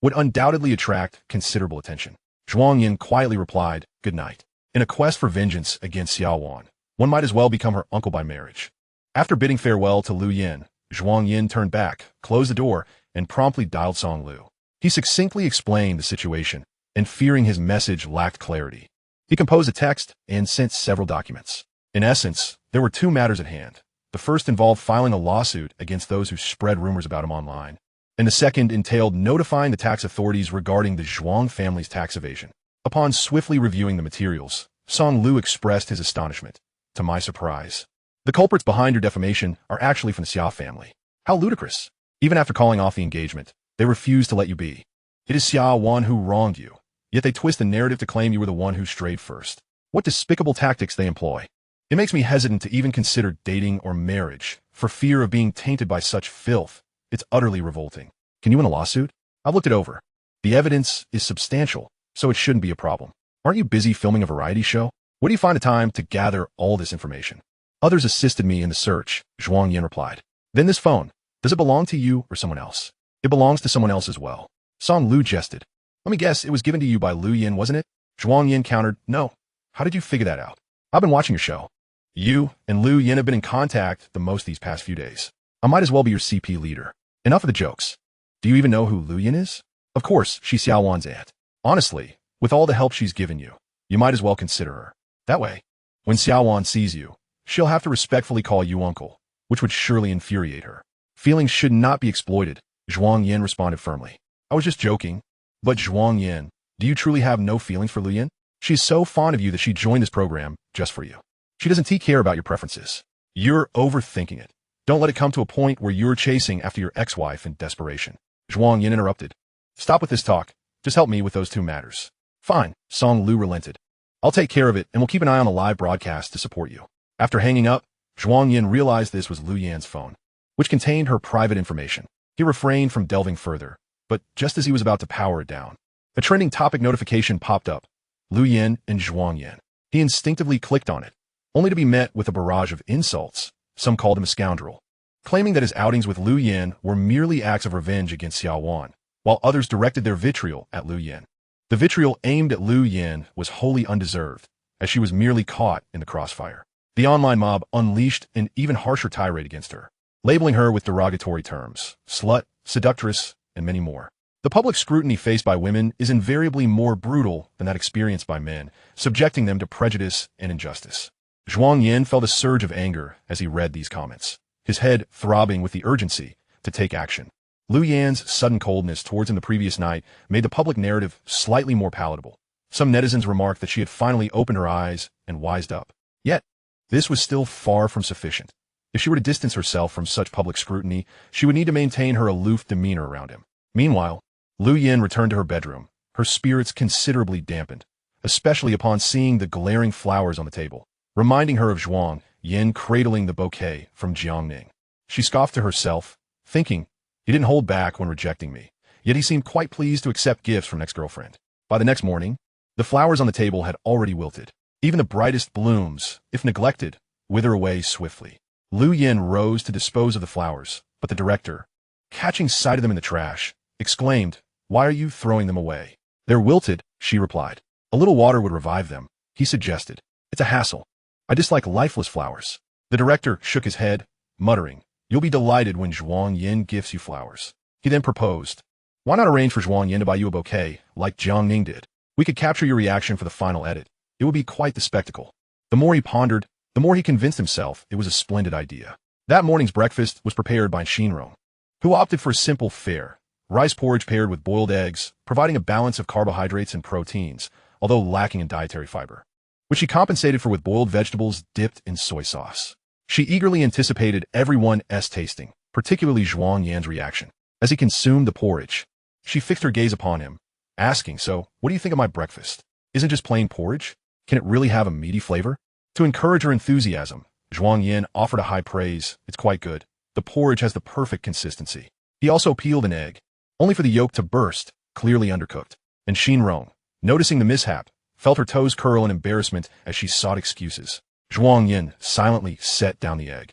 would undoubtedly attract considerable attention. Zhuang Yan quietly replied, "Good night." In a quest for vengeance against Xia Wan, one might as well become her uncle by marriage. After bidding farewell to Lu Yin, Zhuang Yan turned back, closed the door, and promptly dialed Song Lu. He succinctly explained the situation, and fearing his message lacked clarity, he composed a text and sent several documents. In essence, there were two matters at hand. The first involved filing a lawsuit against those who spread rumors about him online, and the second entailed notifying the tax authorities regarding the Zhuang family's tax evasion. Upon swiftly reviewing the materials, Song Lu expressed his astonishment. To my surprise, the culprits behind your defamation are actually from the Xia family. How ludicrous. Even after calling off the engagement, they refuse to let you be. It is Xia Wan who wronged you, yet they twist the narrative to claim you were the one who strayed first. What despicable tactics they employ. It makes me hesitant to even consider dating or marriage, for fear of being tainted by such filth. It's utterly revolting. Can you win a lawsuit? I've looked it over. The evidence is substantial, so it shouldn't be a problem. Aren't you busy filming a variety show? Where do you find the time to gather all this information? Others assisted me in the search, Zhuang Yan replied. Then this phone, does it belong to you or someone else? It belongs to someone else as well. Song Lu jested. Let me guess, it was given to you by Lu Yin, wasn't it? Zhuang Yan countered, no. How did you figure that out? I've been watching your show. You and Lu Yin have been in contact the most these past few days. I might as well be your CP leader. Enough of the jokes. Do you even know who Lu Yin is? Of course, she's Xia Wan's aunt. Honestly, with all the help she's given you, you might as well consider her. That way, when Xia Wan sees you, she'll have to respectfully call you uncle, which would surely infuriate her. Feelings should not be exploited, Zhuang Yan responded firmly. I was just joking. But Zhuang Yan, Do you truly have no feelings for Lu Yan? She's so fond of you that she joined this program just for you. She doesn't care about your preferences. You're overthinking it. Don't let it come to a point where you're chasing after your ex-wife in desperation. Zhuang Yan interrupted. Stop with this talk. Just help me with those two matters. Fine, Song Lu relented. I'll take care of it, and we'll keep an eye on the live broadcast to support you. After hanging up, Zhuang Yan realized this was Lu Yan's phone, which contained her private information. He refrained from delving further, but just as he was about to power it down, a trending topic notification popped up. Lu Yan and Zhuang Yan. He instinctively clicked on it, only to be met with a barrage of insults. Some called him a scoundrel, claiming that his outings with Lu Yan were merely acts of revenge against Xia Wan, while others directed their vitriol at Lu Yan. The vitriol aimed at Lu Yan was wholly undeserved, as she was merely caught in the crossfire. The online mob unleashed an even harsher tirade against her, labeling her with derogatory terms, slut, seductress, and many more. The public scrutiny faced by women is invariably more brutal than that experienced by men, subjecting them to prejudice and injustice. Zhuang Yan felt a surge of anger as he read these comments, his head throbbing with the urgency to take action. Lu Yan's sudden coldness towards him the previous night made the public narrative slightly more palatable. Some netizens remarked that she had finally opened her eyes and wised up. Yet, this was still far from sufficient. If she were to distance herself from such public scrutiny, she would need to maintain her aloof demeanor around him. Meanwhile, Lu Yan returned to her bedroom, her spirits considerably dampened, especially upon seeing the glaring flowers on the table, reminding her of Zhuang Yan cradling the bouquet from Jiangning. She scoffed to herself, thinking, he didn't hold back when rejecting me, yet he seemed quite pleased to accept gifts from an ex-girlfriend. By the next morning, the flowers on the table had already wilted. Even the brightest blooms, if neglected, wither away swiftly. Lu Yan rose to dispose of the flowers, but the director, catching sight of them in the trash, exclaimed, "Why are you throwing them away?" "They're wilted," she replied. "A little water would revive them," he suggested. "It's a hassle. I dislike lifeless flowers." The director shook his head, muttering, "You'll be delighted when Zhuang Yan gifts you flowers." He then proposed, "Why not arrange for Zhuang Yan to buy you a bouquet, like Jiangning did? We could capture your reaction for the final edit. It would be quite the spectacle." The more he pondered, the more he convinced himself it was a splendid idea. That morning's breakfast was prepared by Xinrong, who opted for simple fare, rice porridge paired with boiled eggs, providing a balance of carbohydrates and proteins, although lacking in dietary fiber, which she compensated for with boiled vegetables dipped in soy sauce. She eagerly anticipated everyone's tasting, particularly Zhuang Yan's reaction. As he consumed the porridge, she fixed her gaze upon him, asking, "So, what do you think of my breakfast? Isn't it just plain porridge? Can it really have a meaty flavor?" To encourage her enthusiasm, Zhuang Yan offered a high praise. "It's quite good. The porridge has the perfect consistency." He also peeled an egg, only for the yolk to burst, clearly undercooked. And Xinrong, noticing the mishap, felt her toes curl in embarrassment as she sought excuses. Zhuang Yan silently set down the egg,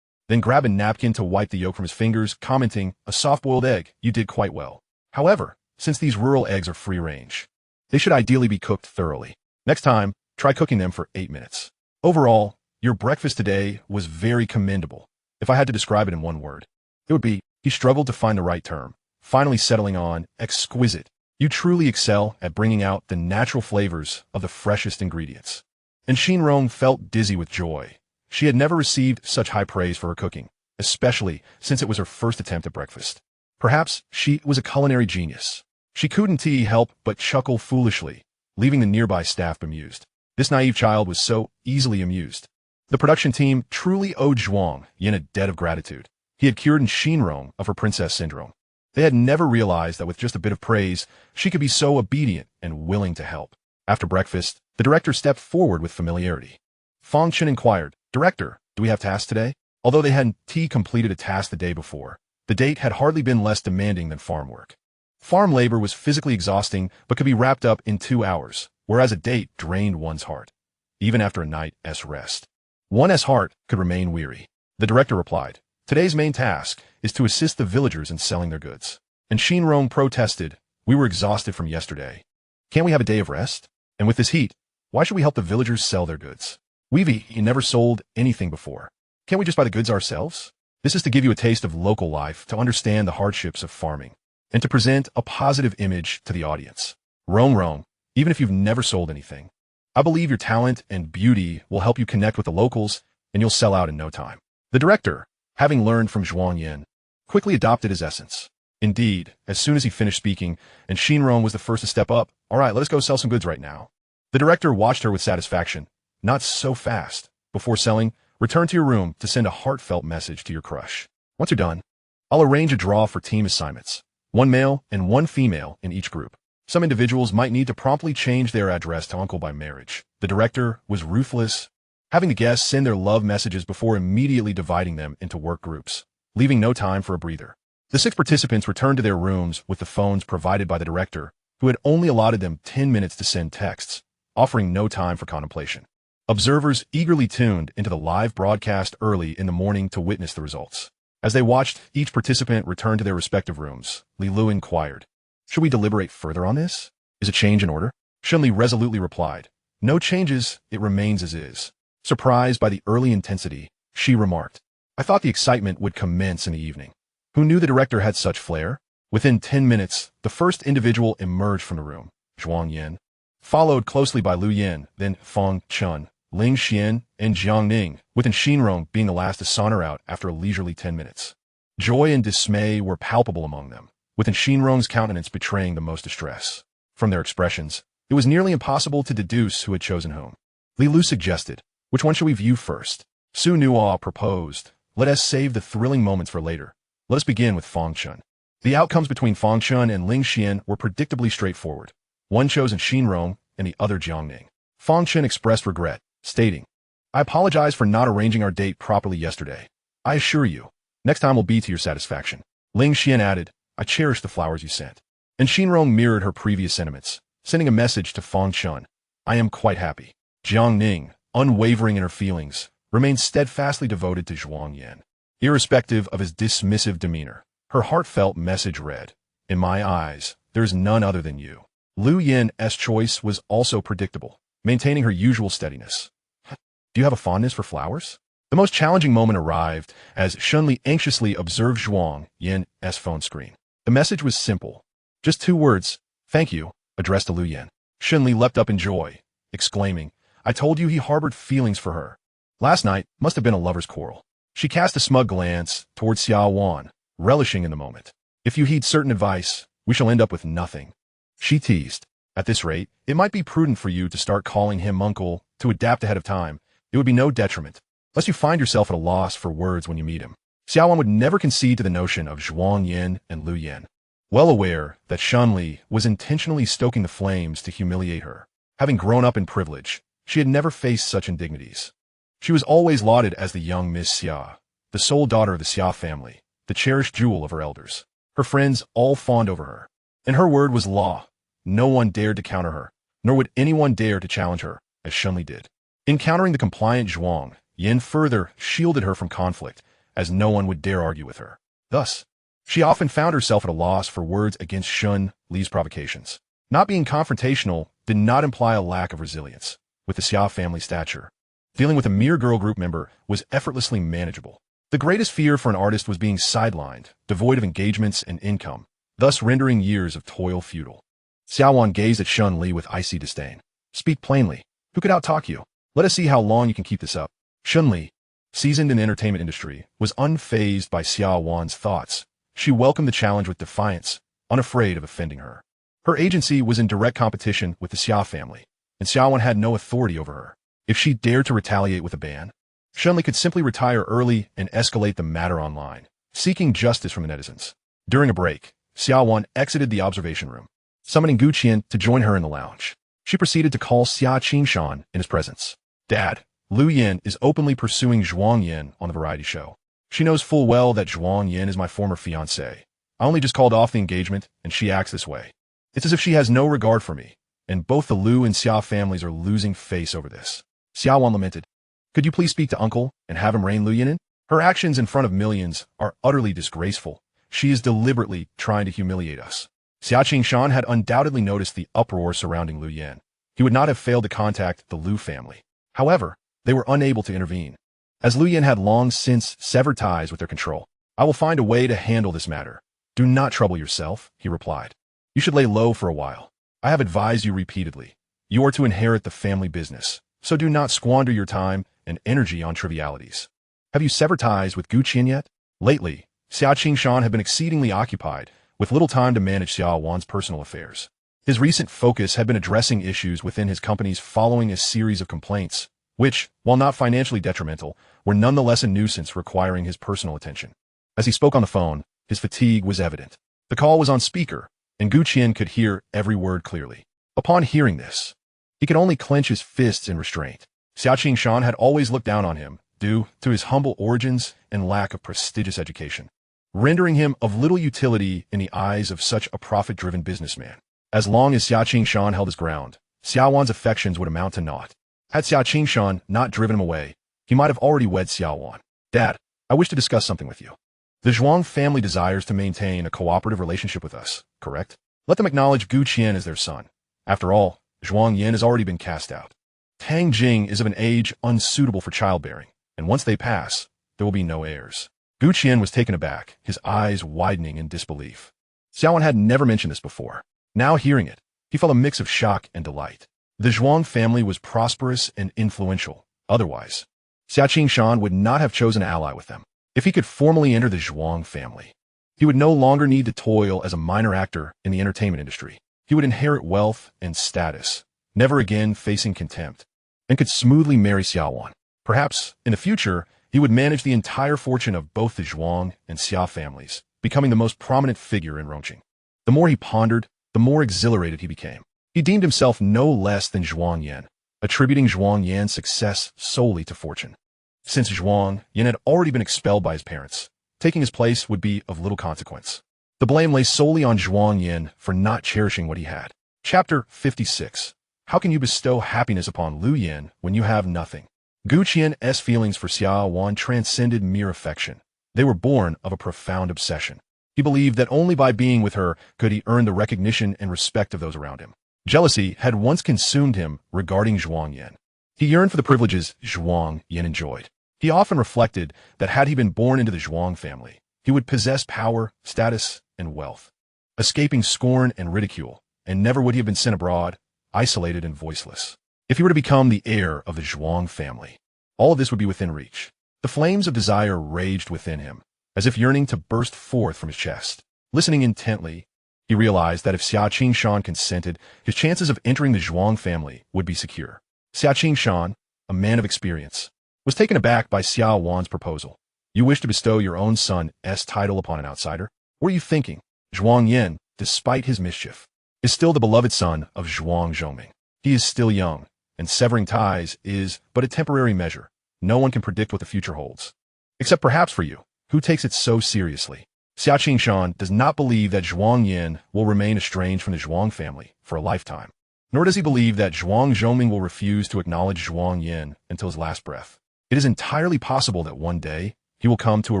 then grabbed a napkin to wipe the yolk from his fingers, commenting, "A soft-boiled egg, you did quite well. However, since these rural eggs are free-range, they should ideally be cooked thoroughly. Next time, try cooking them for 8 minutes. Overall, your breakfast today was very commendable. If I had to describe it in one word, it would be," he struggled to find the right term, finally settling on exquisite. "You truly excel at bringing out the natural flavors of the freshest ingredients." And Xinrong felt dizzy with joy. She had never received such high praise for her cooking, especially since it was her first attempt at breakfast. Perhaps she was a culinary genius. She couldn't help but chuckle foolishly, leaving the nearby staff bemused. This naive child was so easily amused. The production team truly owed Zhuang Yan a debt of gratitude. He had cured Xinrong of her princess syndrome. They had never realized that with just a bit of praise, she could be so obedient and willing to help. After breakfast, the director stepped forward with familiarity. Fang Chen inquired, "Director, do we have tasks today?" Although they hadn't completed a task the day before, the date had hardly been less demanding than farm work. Farm labor was physically exhausting but could be wrapped up in 2 hours, whereas a date drained one's heart. Even after a night's rest, one's heart could remain weary. The director replied, "Today's main task is to assist the villagers in selling their goods." And Xinrong protested, "We were exhausted from yesterday. Can't we have a day of rest? And with this heat, why should we help the villagers sell their goods? We've never sold anything before. Can't we just buy the goods ourselves?" This is to give you a taste of local life, to understand the hardships of farming, and to present a positive image to the audience. Wrong, even if you've never sold anything. I believe your talent and beauty will help you connect with the locals, and you'll sell out in no time. The director, having learned from Zhuang Yan, quickly adopted his essence. Indeed, as soon as he finished speaking, and Xinrong was the first to step up, All right, let us go sell some goods right now. The director watched her with satisfaction. Not so fast. Before selling, return to your room to send a heartfelt message to your crush. Once you're done, I'll arrange a draw for team assignments. 1 male and 1 female in each group. Some individuals might need to promptly change their address to uncle by marriage. The director was ruthless, having the guests send their love messages before immediately dividing them into work groups, leaving no time for a breather. The 6 participants returned to their rooms with the phones provided by the director, who had only allotted them 10 minutes to send texts, offering no time for contemplation. Observers eagerly tuned into the live broadcast early in the morning to witness the results. As they watched each participant return to their respective rooms, Li Lu inquired, "Should we deliberate further on this? Is a change in order?" Shunli resolutely replied, "No changes, it remains as is." Surprised by the early intensity, she remarked, "I thought the excitement would commence in the evening. Who knew the director had such flair?" Within 10 minutes, the first individual emerged from the room, Zhuang Yan, followed closely by Lu Yan, then Fang Chun, Ling Xian, and Jiang Ning, with Xinrong being the last to saunter out after a leisurely 10 minutes. Joy and dismay were palpable among them, with Xinrong's countenance betraying the most distress. From their expressions, it was nearly impossible to deduce who had chosen whom. Li Lu suggested, "Which one shall we view first?" Su Nuo proposed, "Let us save the thrilling moments for later. Let us begin with Fang Chun." The outcomes between Fang Chun and Ling Xian were predictably straightforward. One chosen Xinrong and the other Jiang Ning. Fang Chun expressed regret, stating, "I apologize for not arranging our date properly yesterday. I assure you, next time will be to your satisfaction." Ling Xian added, "I cherish the flowers you sent." And Xinrong mirrored her previous sentiments, sending a message to Fang Chun, "I am quite happy." Jiang Ning, unwavering in her feelings, remained steadfastly devoted to Zhuang Yan. Irrespective of his dismissive demeanor, her heartfelt message read, "In my eyes, there is none other than you." Lu Yan's choice was also predictable, maintaining her usual steadiness. "Do you have a fondness for flowers?" The most challenging moment arrived as Shunli anxiously observed Zhuang Yan's phone screen. The message was simple. Just 2 words, "Thank you," addressed to Lu Yan. Shunli leapt up in joy, exclaiming, "I told you he harbored feelings for her. Last night must have been a lover's quarrel." She cast a smug glance towards Xia Wan, relishing in the moment. "If you heed certain advice, we shall end up with nothing." She teased, "At this rate, it might be prudent for you to start calling him uncle to adapt ahead of time. It would be no detriment, lest you find yourself at a loss for words when you meet him." Xia Wan would never concede to the notion of Zhuang Yan and Lu Yan, well aware that Shunli was intentionally stoking the flames to humiliate her. Having grown up in privilege, she had never faced such indignities. She was always lauded as the young Miss Xia, the sole daughter of the Xia family, the cherished jewel of her elders. Her friends all fawned over her, and her word was law. No one dared to counter her, nor would anyone dare to challenge her, as Shunli did. Encountering the compliant Zhuang Yan further shielded her from conflict, as no one would dare argue with her. Thus, she often found herself at a loss for words against Shun Li's provocations. Not being confrontational did not imply a lack of resilience. With the Xia family stature, dealing with a mere girl group member was effortlessly manageable. The greatest fear for an artist was being sidelined, devoid of engagements and income, thus rendering years of toil futile. Xia Wan gazed at Shun Li with icy disdain. "Speak plainly. Who could outtalk you? Let us see how long you can keep this up." Shun Li, seasoned in the entertainment industry, was unfazed by Xia Wan's thoughts. She welcomed the challenge with defiance, unafraid of offending her. Her agency was in direct competition with the Xia family, and Xia Wan had no authority over her. If she dared to retaliate with a ban, Shunli could simply retire early and escalate the matter online, seeking justice from the netizens. During a break, Xia Wan exited the observation room, summoning Gu Qian to join her in the lounge. She proceeded to call Xia Qingshan in his presence. "Dad, Lu Yan is openly pursuing Zhuang Yan on the variety show. She knows full well that Zhuang Yan is my former fiancé. I only just called off the engagement, and she acts this way. It's as if she has no regard for me, and both the Lu and Xia families are losing face over this." Xia Wan lamented, "Could you please speak to uncle and have him rein Lu Yan in? Her actions in front of millions are utterly disgraceful. She is deliberately trying to humiliate us." Xia Qingshan had undoubtedly noticed the uproar surrounding Lu Yan. He would not have failed to contact the Lu family. However, they were unable to intervene, as Lu Yan had long since severed ties with their control. "I will find a way to handle this matter. Do not trouble yourself," he replied. "You should lay low for a while. I have advised you repeatedly. You are to inherit the family business, so do not squander your time and energy on trivialities." "Have you severed ties with Gu Qian yet?" Lately, Xia Qingshan had been exceedingly occupied, with little time to manage Xia Wan's personal affairs. His recent focus had been addressing issues within his companies following a series of complaints, which, while not financially detrimental, were nonetheless a nuisance requiring his personal attention. As he spoke on the phone, his fatigue was evident. The call was on speaker, and Gu Qian could hear every word clearly. Upon hearing this, he could only clench his fists in restraint. Xia Qingshan had always looked down on him, due to his humble origins and lack of prestigious education, rendering him of little utility in the eyes of such a profit-driven businessman. As long as Xia Qingshan held his ground, Xia Wan's affections would amount to naught. Had Xia Qingshan not driven him away, he might have already wed Xia Wan. Dad, I wish to discuss something with you. The Zhuang family desires to maintain a cooperative relationship with us, correct? Let them acknowledge Gu Qian as their son. After all, Zhuang Yan has already been cast out. Tang Jing is of an age unsuitable for childbearing, and once they pass, there will be no heirs. Gu Qian was taken aback, his eyes widening in disbelief. Xia Wan had never mentioned this before. Now hearing it, he felt a mix of shock and delight. The Zhuang family was prosperous and influential. Otherwise, Xia Qingshan would not have chosen an ally with them. If he could formally enter the Zhuang family, he would no longer need to toil as a minor actor in the entertainment industry. He would inherit wealth and status, never again facing contempt, and could smoothly marry Xia Wan. Perhaps, in the future, he would manage the entire fortune of both the Zhuang and Xia families, becoming the most prominent figure in Rongqing. The more he pondered, the more exhilarated he became. He deemed himself no less than Zhuang Yan, attributing Zhuang Yan's success solely to fortune. Since Zhuang Yan had already been expelled by his parents, taking his place would be of little consequence. The blame lay solely on Zhuang Yan for not cherishing what he had. Chapter 56. How can you bestow happiness upon Lu Yan when you have nothing? Gu Qian's feelings for Xia Wan transcended mere affection. They were born of a profound obsession. He believed that only by being with her could he earn the recognition and respect of those around him. Jealousy had once consumed him regarding Zhuang Yan. He yearned for the privileges Zhuang Yan enjoyed. He often reflected that had he been born into the Zhuang family, he would possess power, status, and wealth, escaping scorn and ridicule, and never would he have been sent abroad, isolated and voiceless. If he were to become the heir of the Zhuang family, all of this would be within reach. The flames of desire raged within him, as if yearning to burst forth from his chest. Listening intently, he realized that if Xia Qingshan consented, his chances of entering the Zhuang family would be secure. Xia Qingshan, a man of experience, was taken aback by Xia Wan's proposal. You wish to bestow your own son's title upon an outsider? What are you thinking? Zhuang Yan, despite his mischief, is still the beloved son of Zhuang Zhongming. He is still young, and severing ties is but a temporary measure. No one can predict what the future holds. Except perhaps for you, who takes it so seriously. Xia Qingshan does not believe that Zhuang Yan will remain estranged from the Zhuang family for a lifetime. Nor does he believe that Zhuang Zhongming will refuse to acknowledge Zhuang Yan until his last breath. It is entirely possible that one day he will come to a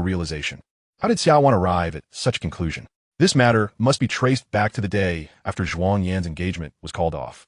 realization. How did Xia Wan arrive at such a conclusion? This matter must be traced back to the day after Zhuang Yan's engagement was called off.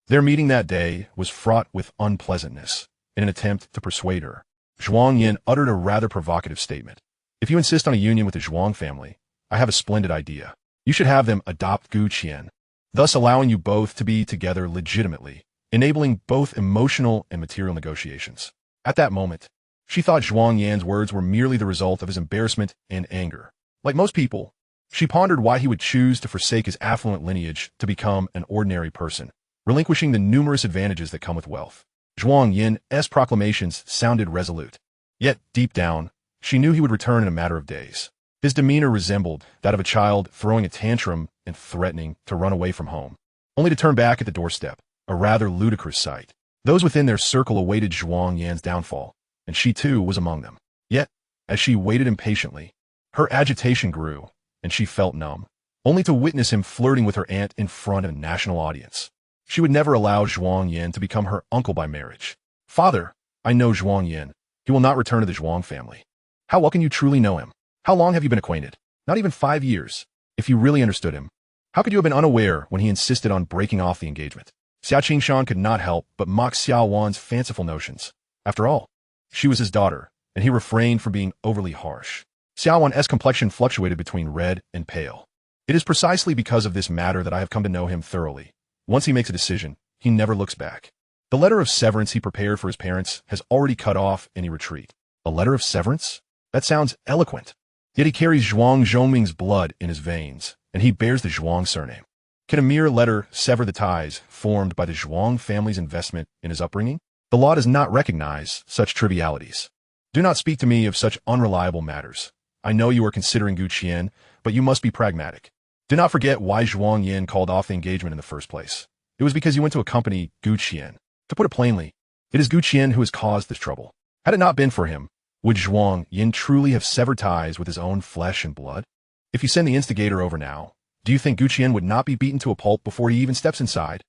Their meeting that day was fraught with unpleasantness. In an attempt to persuade her, Zhuang Yan uttered a rather provocative statement. If you insist on a union with the Zhuang family, I have a splendid idea. You should have them adopt Gu Qian, thus allowing you both to be together legitimately, enabling both emotional and material negotiations. At that moment, she thought Zhuang Yan's words were merely the result of his embarrassment and anger. Like most people, she pondered why he would choose to forsake his affluent lineage to become an ordinary person, relinquishing the numerous advantages that come with wealth. Zhuang Yan's proclamations sounded resolute. Yet, deep down, she knew he would return in a matter of days. His demeanor resembled that of a child throwing a tantrum and threatening to run away from home, only to turn back at the doorstep, a rather ludicrous sight. Those within their circle awaited Zhuang Yan's downfall, and she too was among them. Yet, as she waited impatiently, her agitation grew, and she felt numb, only to witness him flirting with her aunt in front of a national audience. She would never allow Zhuang Yan to become her uncle by marriage. Father, I know Zhuang Yan. He will not return to the Zhuang family. How well can you truly know him? How long have you been acquainted? Not even 5 years. If you really understood him, how could you have been unaware when he insisted on breaking off the engagement? Xia Qingshan could not help but mock Xia Wan's fanciful notions. After all, she was his daughter, and he refrained from being overly harsh. Xia Wan's complexion fluctuated between red and pale. It is precisely because of this matter that I have come to know him thoroughly. Once he makes a decision, he never looks back. The letter of severance he prepared for his parents has already cut off any retreat. A letter of severance? That sounds eloquent. Yet he carries Zhuang Zhongming's blood in his veins, and he bears the Zhuang surname. Can a mere letter sever the ties formed by the Zhuang family's investment in his upbringing? The law does not recognize such trivialities. Do not speak to me of such unreliable matters. I know you are considering Gu Qian, but you must be pragmatic. Do not forget why Zhuang Yan called off the engagement in the first place. It was because you went to accompany Gu Qian. To put it plainly, it is Gu Qian who has caused this trouble. Had it not been for him, would Zhuang Yan truly have severed ties with his own flesh and blood? If you send the instigator over now, do you think Gu Qian would not be beaten to a pulp before he even steps inside?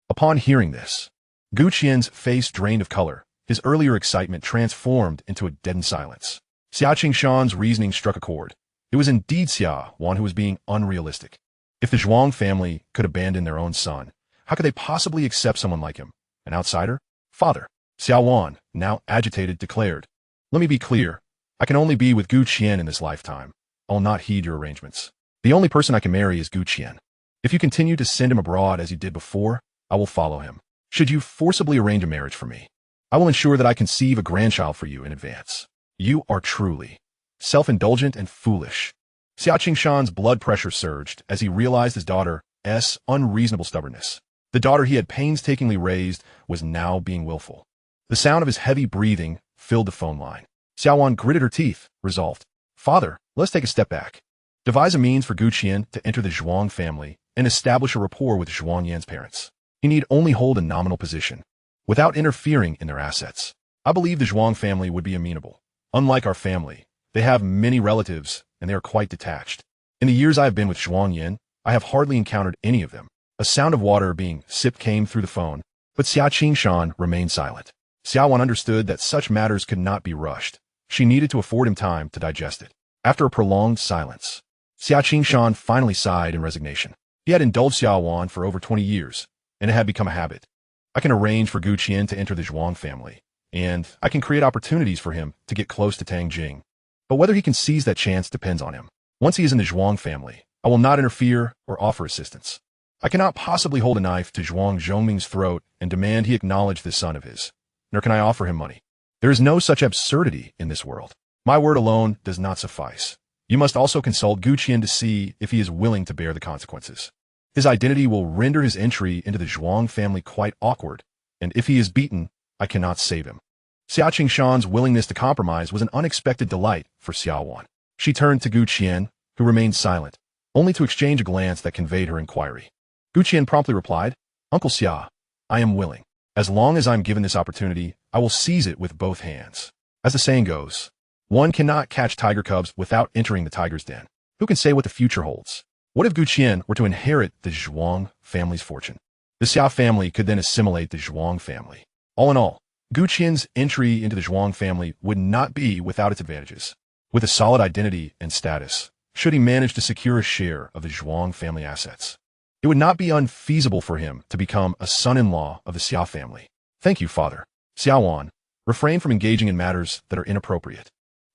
Upon hearing this, Gu Qian's face drained of color. His earlier excitement transformed into a deadened silence. Xia Qingshan's reasoning struck a chord. It was indeed Xia Wan who was being unrealistic. If the Zhuang family could abandon their own son, how could they possibly accept someone like him? An outsider? Father. Xia Wan, now agitated, declared, "Let me be clear. I can only be with Gu Qian in this lifetime. I will not heed your arrangements. The only person I can marry is Gu Qian. If you continue to send him abroad as you did before, I will follow him. Should you forcibly arrange a marriage for me, I will ensure that I conceive a grandchild for you in advance. You are truly self-indulgent and foolish." Xia Qingshan's blood pressure surged as he realized his daughter's unreasonable stubbornness. The daughter he had painstakingly raised was now being willful. The sound of his heavy breathing filled the phone line. Xia Wan gritted her teeth, resolved. "Father, let's take a step back. Devise a means for Gu Qian to enter the Zhuang family and establish a rapport with Zhuang Yan's parents. He need only hold a nominal position, without interfering in their assets. I believe the Zhuang family would be amenable. Unlike our family, they have many relatives and they are quite detached. In the years I have been with Zhuang Yan, I have hardly encountered any of them." A sound of water being sipped came through the phone, but Xia Qingshan remained silent. Xia Wan understood that such matters could not be rushed. She needed to afford him time to digest it. After a prolonged silence, Xia Qingshan finally sighed in resignation. He had indulged Xia Wan for over 20 years, and it had become a habit. I can arrange for Gu Qian to enter the Zhuang family, and I can create opportunities for him to get close to Tang Jing. But whether he can seize that chance depends on him. Once he is in the Zhuang family, I will not interfere or offer assistance. I cannot possibly hold a knife to Zhuang Zhongming's throat and demand he acknowledge this son of his, nor can I offer him money. There is no such absurdity in this world. My word alone does not suffice. You must also consult Gu Qian to see if he is willing to bear the consequences. His identity will render his entry into the Zhuang family quite awkward, and if he is beaten, I cannot save him. Xia Qingshan's willingness to compromise was an unexpected delight for Xia Wan. She turned to Gu Qian, who remained silent, only to exchange a glance that conveyed her inquiry. Gu Qian promptly replied, "Uncle Xia, I am willing. As long as I am given this opportunity, I will seize it with both hands. As the saying goes, one cannot catch tiger cubs without entering the tiger's den. Who can say what the future holds? What if Gu Qian were to inherit the Zhuang family's fortune? The Xia family could then assimilate the Zhuang family. All in all, Gu Qian's entry into the Zhuang family would not be without its advantages. With a solid identity and status, should he manage to secure a share of the Zhuang family assets, it would not be unfeasible for him to become a son-in-law of the Xia family. Thank you, father. Xia Wan, refrain from engaging in matters that are inappropriate.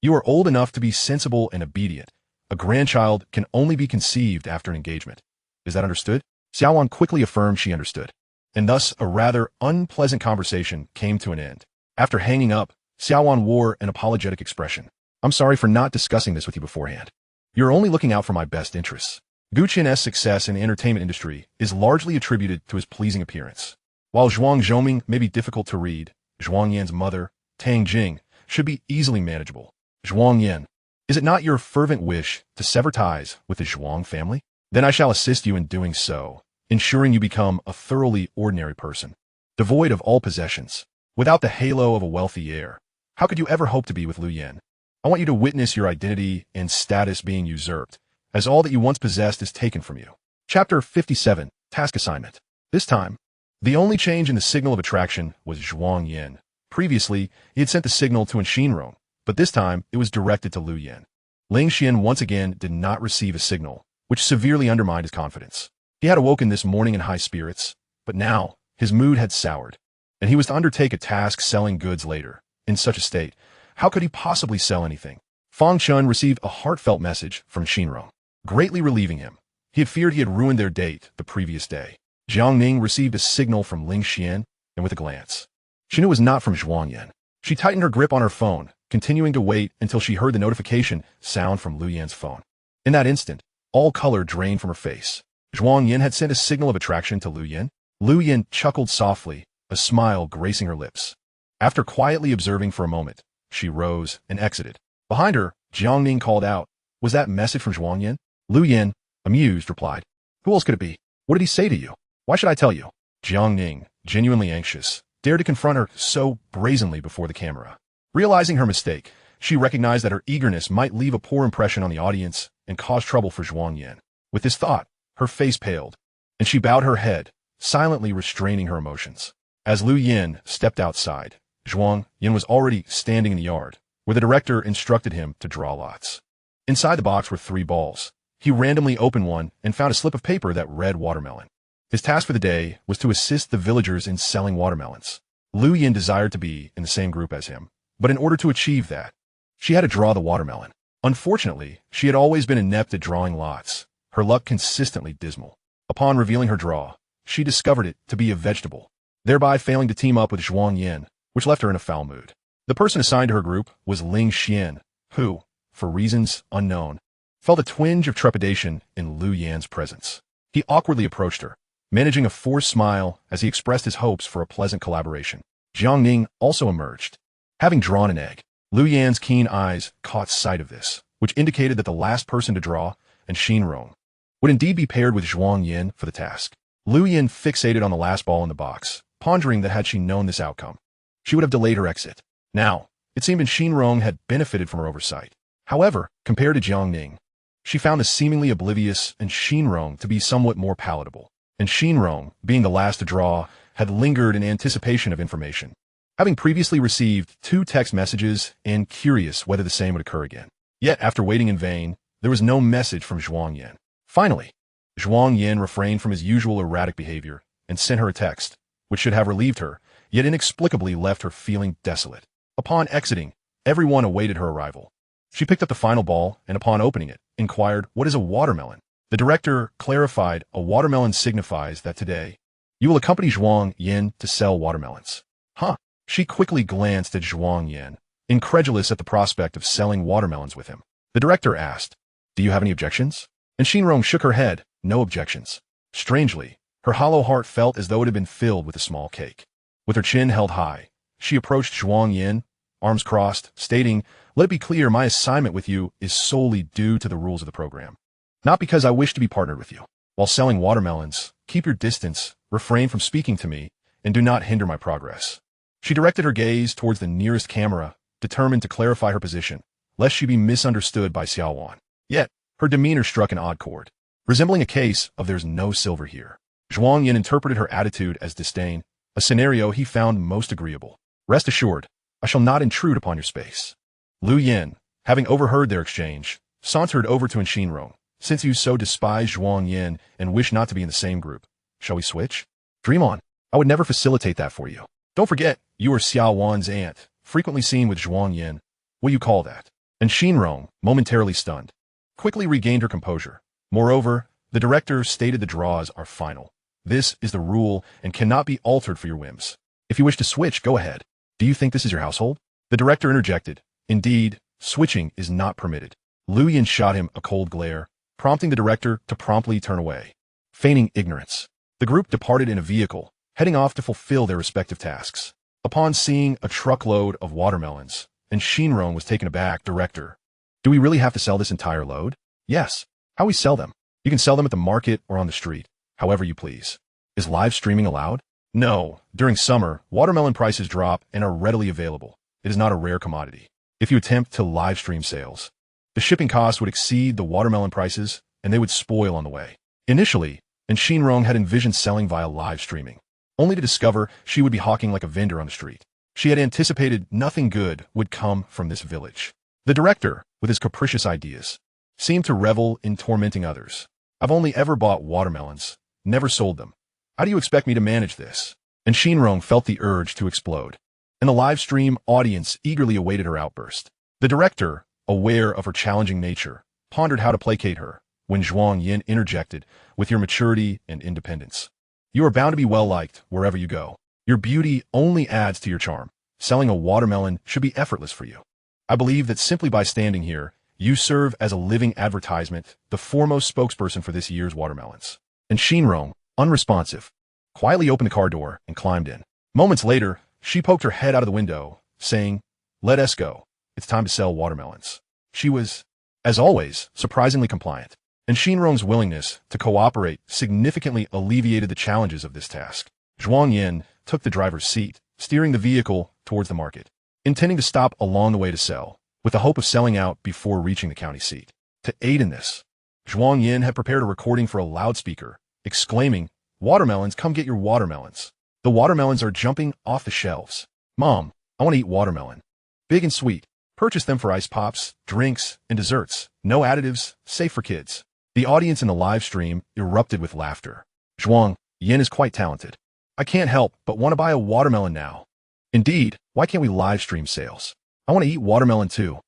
You are old enough to be sensible and obedient. A grandchild can only be conceived after an engagement. Is that understood? Xia Wan quickly affirmed she understood. And thus a rather unpleasant conversation came to an end. After hanging up, Xia Wan wore an apologetic expression. I'm sorry for not discussing this with you beforehand. You're only looking out for my best interests. Gu Qian's success in the entertainment industry is largely attributed to his pleasing appearance. While Zhuang Zhongming may be difficult to read, Zhuang Yan's mother, Tang Jing, should be easily manageable. Zhuang Yan, is it not your fervent wish to sever ties with the Zhuang family? Then I shall assist you in doing so, ensuring you become a thoroughly ordinary person, devoid of all possessions, without the halo of a wealthy heir. How could you ever hope to be with Lu Yan? I want you to witness your identity and status being usurped, as all that you once possessed is taken from you. Chapter 57, Task Assignment. This time, the only change in the signal of attraction was Zhuang Yan. Previously, he had sent the signal to Xinrong, but this time it was directed to Lu Yan. Ling Xian once again did not receive a signal, which severely undermined his confidence. He had awoken this morning in high spirits, but now his mood had soured, and he was to undertake a task selling goods later. In such a state, how could he possibly sell anything? Fang Chun received a heartfelt message from Xinrong, greatly relieving him. He had feared he had ruined their date the previous day. Jiang Ning received a signal from Ling Xian, and with a glance, she knew it was not from Zhuang Yan. She tightened her grip on her phone, continuing to wait until she heard the notification sound from Lu Yan's phone. In that instant, all color drained from her face. Zhuang Yan had sent a signal of attraction to Lu Yan. Lu Yan chuckled softly, a smile gracing her lips. After quietly observing for a moment, she rose and exited. Behind her, Jiang Ning called out, "Was that message from Zhuang Yan?" Lu Yan, amused, replied, "Who else could it be? What did he say to you? Why should I tell you?" Jiang Ning, genuinely anxious, dared to confront her so brazenly before the camera. Realizing her mistake, she recognized that her eagerness might leave a poor impression on the audience and cause trouble for Zhuang Yan. With this thought, her face paled, and she bowed her head, silently restraining her emotions. As Lu Yan stepped outside, Zhuang Yan was already standing in the yard, where the director instructed him to draw lots. Inside the box were 3 balls. He randomly opened one and found a slip of paper that read watermelon. His task for the day was to assist the villagers in selling watermelons. Lu Yan desired to be in the same group as him, but in order to achieve that, she had to draw the watermelon. Unfortunately, she had always been inept at drawing lots, her luck consistently dismal. Upon revealing her draw, she discovered it to be a vegetable, thereby failing to team up with Zhuang Yan, which left her in a foul mood. The person assigned to her group was Ling Xian, who, for reasons unknown, felt a twinge of trepidation in Lu Yan's presence. He awkwardly approached her, managing a forced smile as he expressed his hopes for a pleasant collaboration. Jiang Ning also emerged, having drawn an egg. Lu Yan's keen eyes caught sight of this, which indicated that the last person to draw, and Xinrong, would indeed be paired with Zhuang Yan for the task. Lu Yan fixated on the last ball in the box, pondering that had she known this outcome, she would have delayed her exit. Now, it seemed Xinrong had benefited from her oversight. However, compared to Jiang Ning, she found the seemingly oblivious and Xinrong to be somewhat more palatable, and Xinrong, being the last to draw, had lingered in anticipation of information, having previously received 2 text messages and curious whether the same would occur again. Yet, after waiting in vain, there was no message from Zhuang Yan. Finally, Zhuang Yan refrained from his usual erratic behavior and sent her a text, which should have relieved her, yet inexplicably left her feeling desolate. Upon exiting, everyone awaited her arrival. She picked up the final ball and upon opening it, inquired, "What is a watermelon?" The director clarified, "A watermelon signifies that today, you will accompany Zhuang Yan to sell watermelons." Huh? She quickly glanced at Zhuang Yan, incredulous at the prospect of selling watermelons with him. The director asked, "Do you have any objections?" And Xinrong shook her head, no objections. Strangely, her hollow heart felt as though it had been filled with a small cake. With her chin held high, she approached Zhuang Yan, arms crossed, stating, "Let it be clear, my assignment with you is solely due to the rules of the program. Not because I wish to be partnered with you. While selling watermelons, keep your distance, refrain from speaking to me, and do not hinder my progress." She directed her gaze towards the nearest camera, determined to clarify her position, lest she be misunderstood by Xia Wan. Yet, her demeanor struck an odd chord, resembling a case of "there's no silver here." Zhuang Yan interpreted her attitude as disdain, a scenario he found most agreeable. "Rest assured, I shall not intrude upon your space." Lu Yan, having overheard their exchange, sauntered over to Xinrong. "Since you so despise Zhuang Yan and wish not to be in the same group, shall we switch?" "Dream on. I would never facilitate that for you. Don't forget, you are Xia Wan's aunt, frequently seen with Zhuang Yan. What do you call that?" And Xinrong, momentarily stunned, quickly regained her composure. Moreover, the director stated the draws are final. This is the rule and cannot be altered for your whims. If you wish to switch, go ahead. Do you think this is your household? The director interjected. Indeed, switching is not permitted. Lu Yan shot him a cold glare, prompting the director to promptly turn away. Feigning ignorance, the group departed in a vehicle, heading off to fulfill their respective tasks. Upon seeing a truckload of watermelons, and Xinrong was taken aback, "Director, do we really have to sell this entire load?" "Yes. How we sell them? You can sell them at the market or on the street, however you please." "Is live streaming allowed?" "No. During summer, watermelon prices drop and are readily available. It is not a rare commodity. If you attempt to live stream sales, the shipping costs would exceed the watermelon prices, and they would spoil on the way." Initially, and Xinrong had envisioned selling via live streaming, only to discover she would be hawking like a vendor on the street. She had anticipated nothing good would come from this village. The director, with his capricious ideas, seemed to revel in tormenting others. "I've only ever bought watermelons, never sold them. How do you expect me to manage this?" And Xinrong felt the urge to explode, and the live stream audience eagerly awaited her outburst. The director, aware of her challenging nature, pondered how to placate her, when Zhuang Yan interjected, "With your maturity and independence, you are bound to be well-liked wherever you go. Your beauty only adds to your charm. Selling a watermelon should be effortless for you. I believe that simply by standing here, you serve as a living advertisement, the foremost spokesperson for this year's watermelons." and Shinrong, unresponsive, quietly opened the car door and climbed in. Moments later, she poked her head out of the window, saying, "Let us go. It's time to sell watermelons." She was, as always, surprisingly compliant, and Shinrong's willingness to cooperate significantly alleviated the challenges of this task. Zhuang Yan took the driver's seat, steering the vehicle towards the market, intending to stop along the way to sell, with the hope of selling out before reaching the county seat. To aid in this, Zhuang Yan had prepared a recording for a loudspeaker, exclaiming, "Watermelons, come get your watermelons. The watermelons are jumping off the shelves. Mom, I want to eat watermelon. Big and sweet. Purchase them for ice pops, drinks, and desserts. No additives, safe for kids." The audience in the live stream erupted with laughter. Zhuang Yan is quite talented. "I can't help but want to buy a watermelon now. Indeed, why can't we live stream sales? I want to eat watermelon too.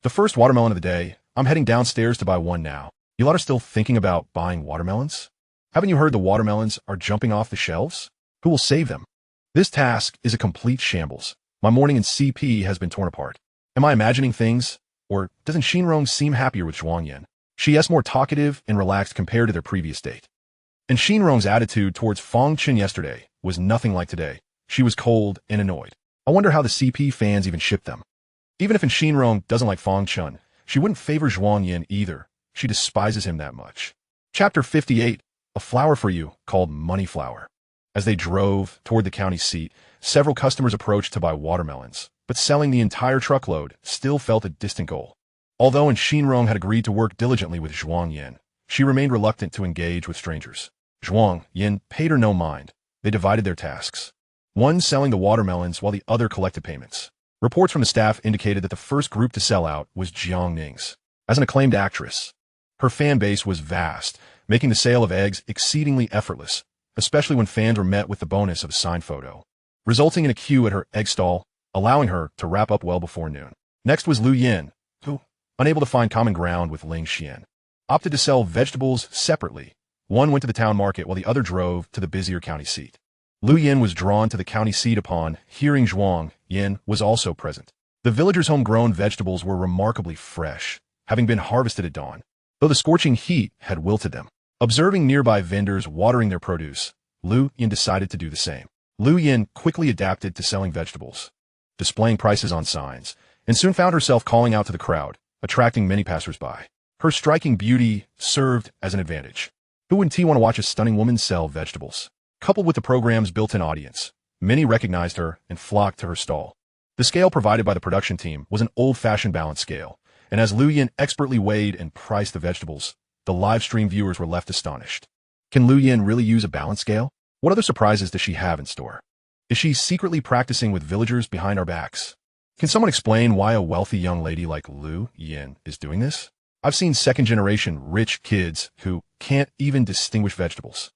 The first watermelon of the day. I'm heading downstairs to buy one now." You lot are still thinking about buying watermelons? Haven't you heard the watermelons are jumping off the shelves? Who will save them? This task is a complete shambles. My morning in CP has been torn apart. Am I imagining things? Or doesn't Shinrong seem happier with Zhuang Yan? She is more talkative and relaxed compared to their previous date. And Shinrong's attitude towards Fong Chen yesterday was nothing like today. She was cold and annoyed. I wonder how the CP fans even ship them. Even if Shinrong doesn't like Fong Chen, she wouldn't favor Zhuang Yan either. She despises him that much. Chapter 58, A Flower for You, called Money Flower. As they drove toward the county seat, several customers approached to buy watermelons, but selling the entire truckload still felt a distant goal. Although Shinrong had agreed to work diligently with Zhuang Yan, she remained reluctant to engage with strangers. Zhuang Yan paid her no mind. They divided their tasks. One selling the watermelons while the other collected payments. Reports from the staff indicated that the first group to sell out was Jiang Ning's. As an acclaimed actress, her fan base was vast, making the sale of eggs exceedingly effortless, especially when fans were met with the bonus of a signed photo, resulting in a queue at her egg stall, allowing her to wrap up well before noon. Next was Lu Yin, who, unable to find common ground with Ling Xian, opted to sell vegetables separately. One went to the town market while the other drove to the busier county seat. Lu Yin was drawn to the county seat upon hearing Zhuang Yan was also present. The villagers' homegrown vegetables were remarkably fresh, having been harvested at dawn, though the scorching heat had wilted them. Observing nearby vendors watering their produce, Lu Yin decided to do the same. Lu Yin quickly adapted to selling vegetables, displaying prices on signs, and soon found herself calling out to the crowd, attracting many passers-by. Her striking beauty served as an advantage. Who wouldn't want to watch a stunning woman sell vegetables? Coupled with the program's built-in audience, many recognized her and flocked to her stall. The scale provided by the production team was an old-fashioned balance scale, and as Lu Yin expertly weighed and priced the vegetables, the live stream viewers were left astonished. Can Lu Yin really use a balance scale? What other surprises does she have in store? Is she secretly practicing with villagers behind our backs? Can someone explain why a wealthy young lady like Lu Yin is doing this? I've seen second-generation rich kids who can't even distinguish vegetables.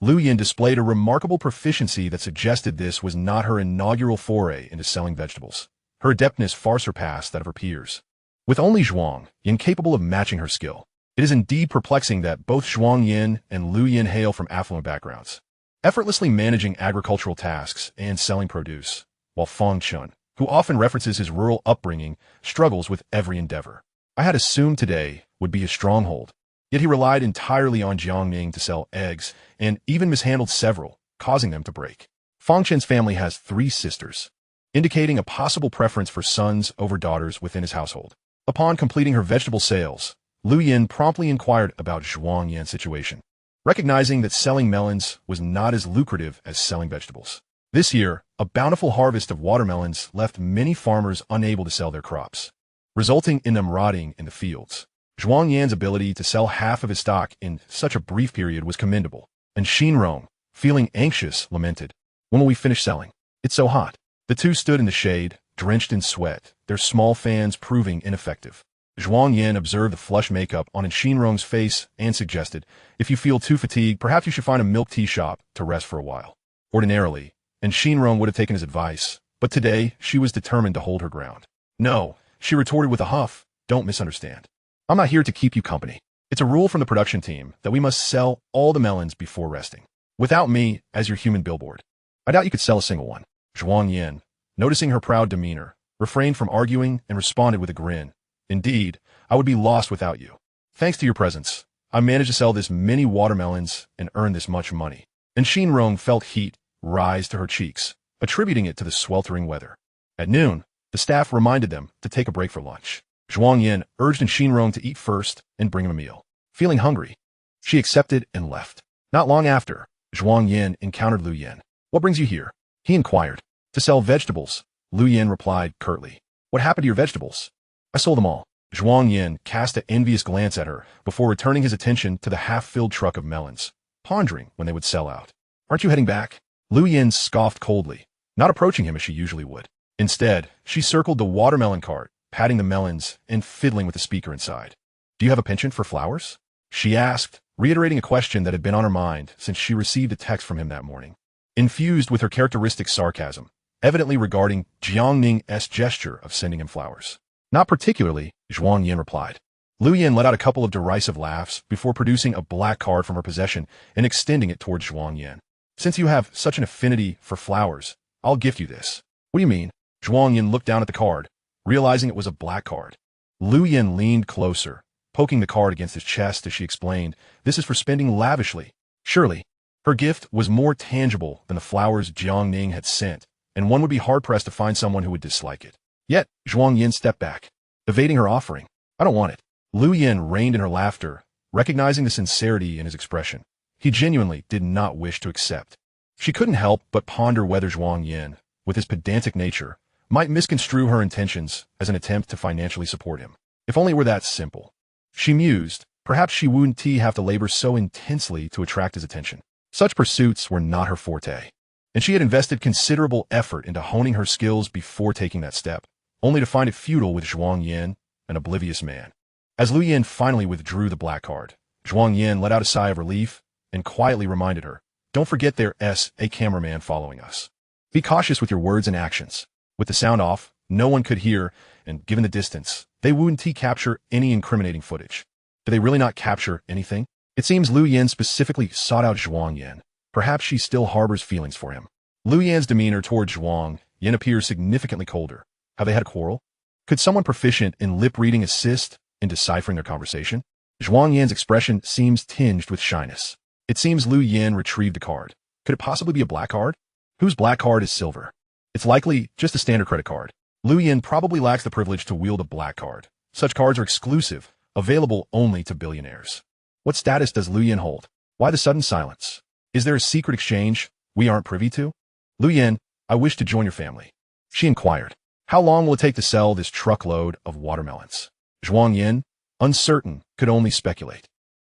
Lu Yin displayed a remarkable proficiency that suggested this was not her inaugural foray into selling vegetables. Her adeptness far surpassed that of her peers. With only Zhuang Yan capable of matching her skill, it is indeed perplexing that both Zhuang Yan and Lu Yin hail from affluent backgrounds, effortlessly managing agricultural tasks and selling produce, while Fong Chen, who often references his rural upbringing, struggles with every endeavor. I had assumed today would be his stronghold, yet he relied entirely on Jiang Ning to sell eggs and even mishandled several, causing them to break. Fong Chen's family has 3 sisters, indicating a possible preference for sons over daughters within his household. Upon completing her vegetable sales, Lu Yin promptly inquired about Zhuang Yan's situation, recognizing that selling melons was not as lucrative as selling vegetables. This year, a bountiful harvest of watermelons left many farmers unable to sell their crops, resulting in them rotting in the fields. Zhuang Yan's ability to sell half of his stock in such a brief period was commendable, and Shinrong, feeling anxious, lamented, "When will we finish selling? It's so hot." The two stood in the shade, drenched in sweat, their small fans proving ineffective. Zhuang Yan observed the flush makeup on Shinrong's face and suggested, "If you feel too fatigued, perhaps you should find a milk tea shop to rest for a while." Ordinarily, Shinrong would have taken his advice, but today she was determined to hold her ground. "No," she retorted with a huff, "don't misunderstand. I'm not here to keep you company. It's a rule from the production team that we must sell all the melons before resting. Without me as your human billboard, I doubt you could sell a single one." Zhuang Yan, noticing her proud demeanor, refrained from arguing and responded with a grin, "Indeed, I would be lost without you. Thanks to your presence, I managed to sell this many watermelons and earn this much money. And Xinrong felt heat rise to her cheeks, attributing it to the sweltering weather. At noon, the staff reminded them to take a break for lunch. Zhuang Yan urged Xinrong to eat first and bring him a meal. Feeling hungry, she accepted and left. Not long after, Zhuang Yan encountered Lu Yan. "What brings you here?" he inquired. "To sell vegetables," Lu Yan replied curtly. "What happened to your vegetables?" "I sold them all." Zhuang Yan cast an envious glance at her before returning his attention to the half-filled truck of melons, pondering when they would sell out. "Aren't you heading back?" Lu Yan scoffed coldly, not approaching him as she usually would. Instead, she circled the watermelon cart, patting the melons and fiddling with the speaker inside. "Do you have a penchant for flowers?" she asked, reiterating a question that had been on her mind since she received a text from him that morning. Infused with her characteristic sarcasm, evidently regarding Jiangning's gesture of sending him flowers. "Not particularly," Zhuang Yan replied. Lu Yan let out a couple of derisive laughs before producing a black card from her possession and extending it towards Zhuang Yan. "Since you have such an affinity for flowers, I'll gift you this." "What do you mean?" Zhuang Yan looked down at the card, realizing it was a black card. Lu Yan leaned closer, poking the card against his chest as she explained, "This is for spending lavishly." Surely, her gift was more tangible than the flowers Jiangning had sent, and one would be hard-pressed to find someone who would dislike it. Yet, Zhuang Yan stepped back, evading her offering. "I don't want it." Lu Yan reined in her laughter, recognizing the sincerity in his expression. He genuinely did not wish to accept. She couldn't help but ponder whether Zhuang Yan, with his pedantic nature, might misconstrue her intentions as an attempt to financially support him. If only it were that simple. She mused, perhaps she wouldn't have to labor so intensely to attract his attention. Such pursuits were not her forte, and she had invested considerable effort into honing her skills before taking that step, only to find it futile with Zhuang Yan, an oblivious man. As Lu Yan finally withdrew the black card, Zhuang Yan let out a sigh of relief and quietly reminded her, "Don't forget there's a cameraman following us. Be cautious with your words and actions." With the sound off, no one could hear, and given the distance, they wouldn't capture any incriminating footage. Did they really not capture anything? It seems Lu Yan specifically sought out Zhuang Yan. Perhaps she still harbors feelings for him. Lu Yan's demeanor toward Zhuang Yan appears significantly colder. Have they had a quarrel? Could someone proficient in lip-reading assist in deciphering their conversation? Zhuang Yan's expression seems tinged with shyness. It seems Lu Yan retrieved the card. Could it possibly be a black card? Whose black card is silver? It's likely just a standard credit card. Lu Yan probably lacks the privilege to wield a black card. Such cards are exclusive, available only to billionaires. What status does Lu Yan hold? Why the sudden silence? Is there a secret exchange we aren't privy to? "Lu Yan, I wish to join your family," she inquired. "How long will it take to sell this truckload of watermelons?" Zhuang Yan, uncertain, could only speculate.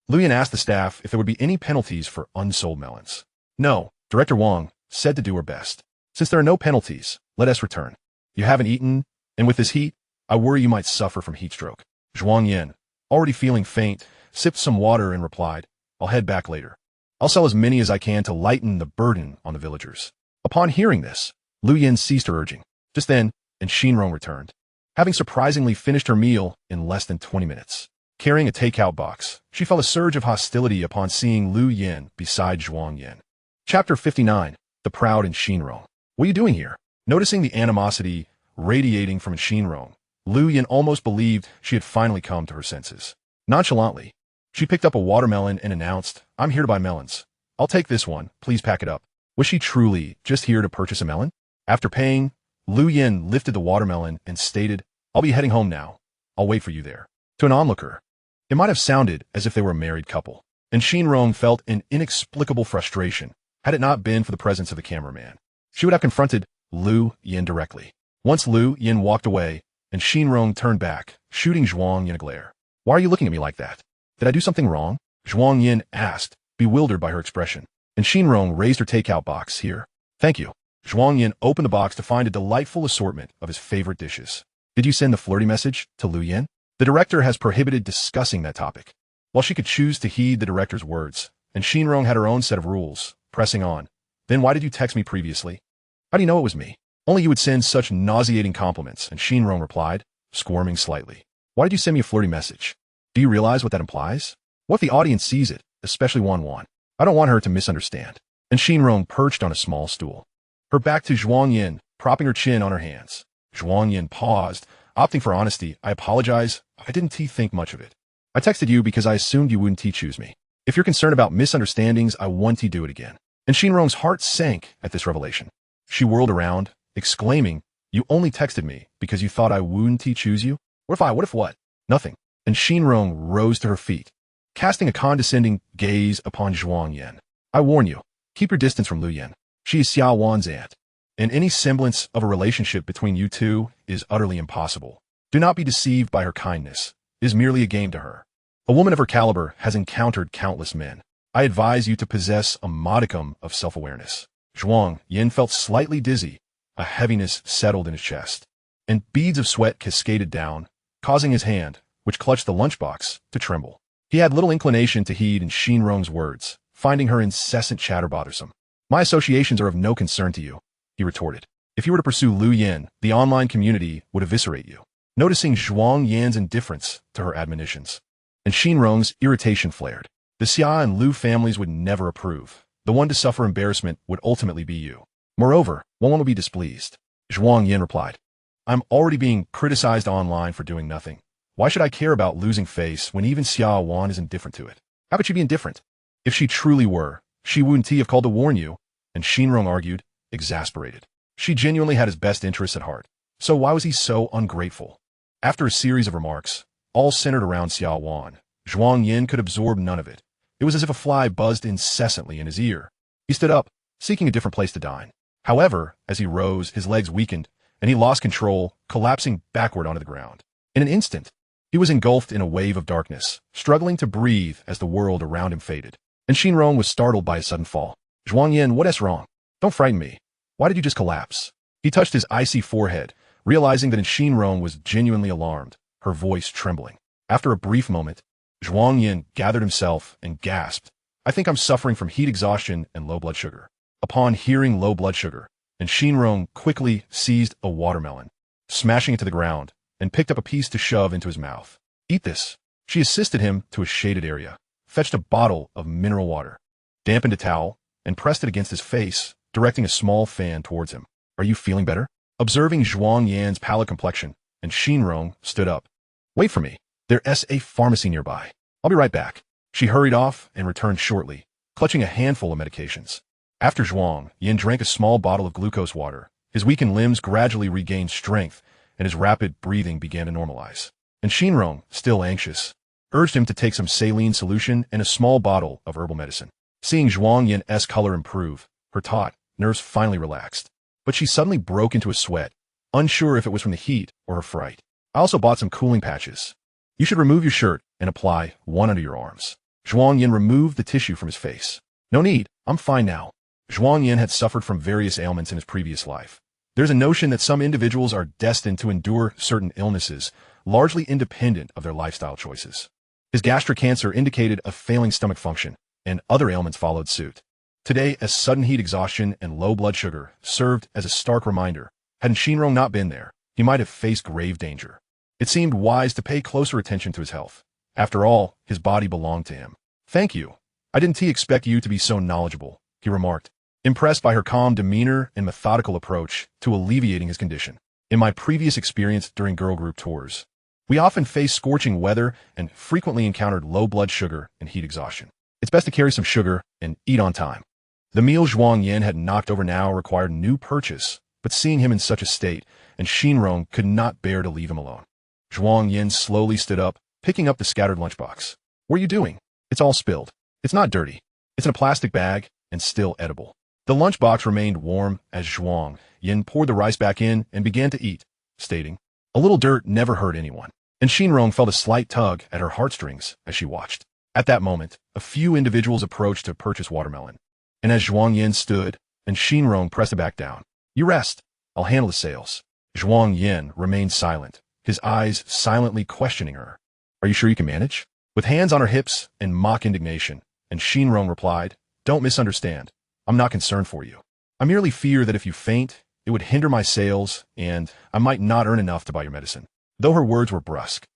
Lu Yan asked the staff if there would be any penalties for unsold melons. "No," Director Wang said to do her best. "Since there are no penalties, let us return. You haven't eaten, and with this heat, I worry you might suffer from heat stroke." Zhuang Yan, already feeling faint, sipped some water and replied, "I'll head back later. I'll sell as many as I can to lighten the burden on the villagers." Upon hearing this, Lu Yan ceased her urging. Just then, and Xinrong returned, having surprisingly finished her meal in less than 20 minutes. Carrying a takeout box, she felt a surge of hostility upon seeing Lu Yan beside Zhuang Yan. Chapter 59, The Proud and Xinrong. "What are you doing here?" Noticing the animosity radiating from Xinrong, Lu Yan almost believed she had finally come to her senses. Nonchalantly, she picked up a watermelon and announced, "I'm here to buy melons. I'll take this one, please pack it up." Was she truly just here to purchase a melon? After paying, Lu Yan lifted the watermelon and stated, "I'll be heading home now. I'll wait for you there." To an onlooker, it might have sounded as if they were a married couple, and Xinrong felt an inexplicable frustration had it not been for the presence of the cameraman. She would have confronted Lu Yan directly. Once Lu Yan walked away, and Xinrong turned back, shooting Zhuang Yan a glare. "Why are you looking at me like that? Did I do something wrong?" Zhuang Yan asked, bewildered by her expression. And Xinrong raised her takeout box. "Here. Thank you." Zhuang Yan opened the box to find a delightful assortment of his favorite dishes. "Did you send the flirty message to Lu Yan?" The director has prohibited discussing that topic. While she could choose to heed the director's words, and Xinrong had her own set of rules, pressing on, "Then why did you text me previously?" "How do you know it was me?" "Only you would send such nauseating compliments," and Xinrong replied, squirming slightly. "Why did you send me a flirty message? Do you realize what that implies? What if the audience sees it, especially Wan? I don't want her to misunderstand." And Xinrong perched on a small stool, her back to Zhuang Yan, propping her chin on her hands. Zhuang Yan paused, opting for honesty. "I apologize. I didn't think much of it." I texted you because I assumed you wouldn't choose me. If you're concerned about misunderstandings, I want to do it again. And Shinrong's heart sank at this revelation. She whirled around, exclaiming, you only texted me because you thought I wouldn't choose you? What if what? Nothing. And Shinrong rose to her feet, casting a condescending gaze upon Zhuang Yan. I warn you, keep your distance from Lu Yan. She is Xia Wan's aunt, and any semblance of a relationship between you two is utterly impossible. Do not be deceived by her kindness. It is merely a game to her. A woman of her caliber has encountered countless men. I advise you to possess a modicum of self-awareness. Zhuang Yan felt slightly dizzy. A heaviness settled in his chest, and beads of sweat cascaded down, causing his hand, which clutched the lunchbox, to tremble. He had little inclination to heed in Shinrong's words, finding her incessant chatter bothersome. My associations are of no concern to you, he retorted. If you were to pursue Lu Yan, the online community would eviscerate you. Noticing Zhuang Yan's indifference to her admonitions, and Shinrong's irritation flared. The Xia and Lu families would never approve. The one to suffer embarrassment would ultimately be you. Moreover, one will be displeased. Zhuang Yan replied, I'm already being criticized online for doing nothing. Why should I care about losing face when even Xia Wan is indifferent to it? How could she be indifferent? If she truly were, she wouldn't have called to warn you, and Shinrong argued, exasperated. She genuinely had his best interests at heart. So why was he so ungrateful? After a series of remarks, all centered around Xia Wan, Zhuang Yan could absorb none of it. It was as if a fly buzzed incessantly in his ear. He stood up, seeking a different place to dine. However, as he rose, his legs weakened, and he lost control, collapsing backward onto the ground. In an instant, he was engulfed in a wave of darkness, struggling to breathe as the world around him faded. And Shinrong was startled by his sudden fall. Zhuang Yan, what is wrong? Don't frighten me. Why did you just collapse? He touched his icy forehead, realizing that Shinrong was genuinely alarmed, her voice trembling. After a brief moment, Zhuang Yan gathered himself and gasped, I think I'm suffering from heat exhaustion and low blood sugar. Upon hearing low blood sugar, and Shinrong quickly seized a watermelon, smashing it to the ground, and picked up a piece to shove into his mouth. Eat this. She assisted him to a shaded area, fetched a bottle of mineral water, dampened a towel, and pressed it against his face, directing a small fan towards him. Are you feeling better? Observing Zhuang Yan's pallid complexion, and Shinrong stood up. Wait for me. There's a pharmacy nearby. I'll be right back. She hurried off and returned shortly, clutching a handful of medications. After Zhuang Yan drank a small bottle of glucose water, his weakened limbs gradually regained strength, and his rapid breathing began to normalize. And Shinrong, still anxious, urged him to take some saline solution and a small bottle of herbal medicine. Seeing Zhuang Yan's color improve, her taut nerves finally relaxed. But she suddenly broke into a sweat, unsure if it was from the heat or her fright. I also bought some cooling patches. You should remove your shirt and apply one under your arms. Zhuang Yan removed the tissue from his face. No need, I'm fine now. Zhuang Yan had suffered from various ailments in his previous life. There's a notion that some individuals are destined to endure certain illnesses, largely independent of their lifestyle choices. His gastric cancer indicated a failing stomach function, and other ailments followed suit. Today, as sudden heat exhaustion and low blood sugar served as a stark reminder, had Shinrong not been there, he might have faced grave danger. It seemed wise to pay closer attention to his health. After all, his body belonged to him. Thank you. I didn't expect you to be so knowledgeable, he remarked, impressed by her calm demeanor and methodical approach to alleviating his condition. In my previous experience during girl group tours, we often faced scorching weather and frequently encountered low blood sugar and heat exhaustion. It's best to carry some sugar and eat on time. The meal Zhuang Yan had knocked over now required new purchase, but seeing him in such a state, and Shinrong could not bear to leave him alone. Zhuang Yan slowly stood up, picking up the scattered lunchbox. What are you doing? It's all spilled. It's not dirty. It's in a plastic bag and still edible. The lunchbox remained warm as Zhuang Yan poured the rice back in and began to eat, stating, a little dirt never hurt anyone. And Shinrong felt a slight tug at her heartstrings as she watched. At that moment, a few individuals approached to purchase watermelon. And as Zhuang Yan stood, and Shinrong pressed it back down. You rest. I'll handle the sales. Zhuang Yan remained silent, his eyes silently questioning her. Are you sure you can manage? With hands on her hips and mock indignation, and Shinrong replied, don't misunderstand. I'm not concerned for you. I merely fear that if you faint, it would hinder my sales, and I might not earn enough to buy your medicine. Though her words were brusque,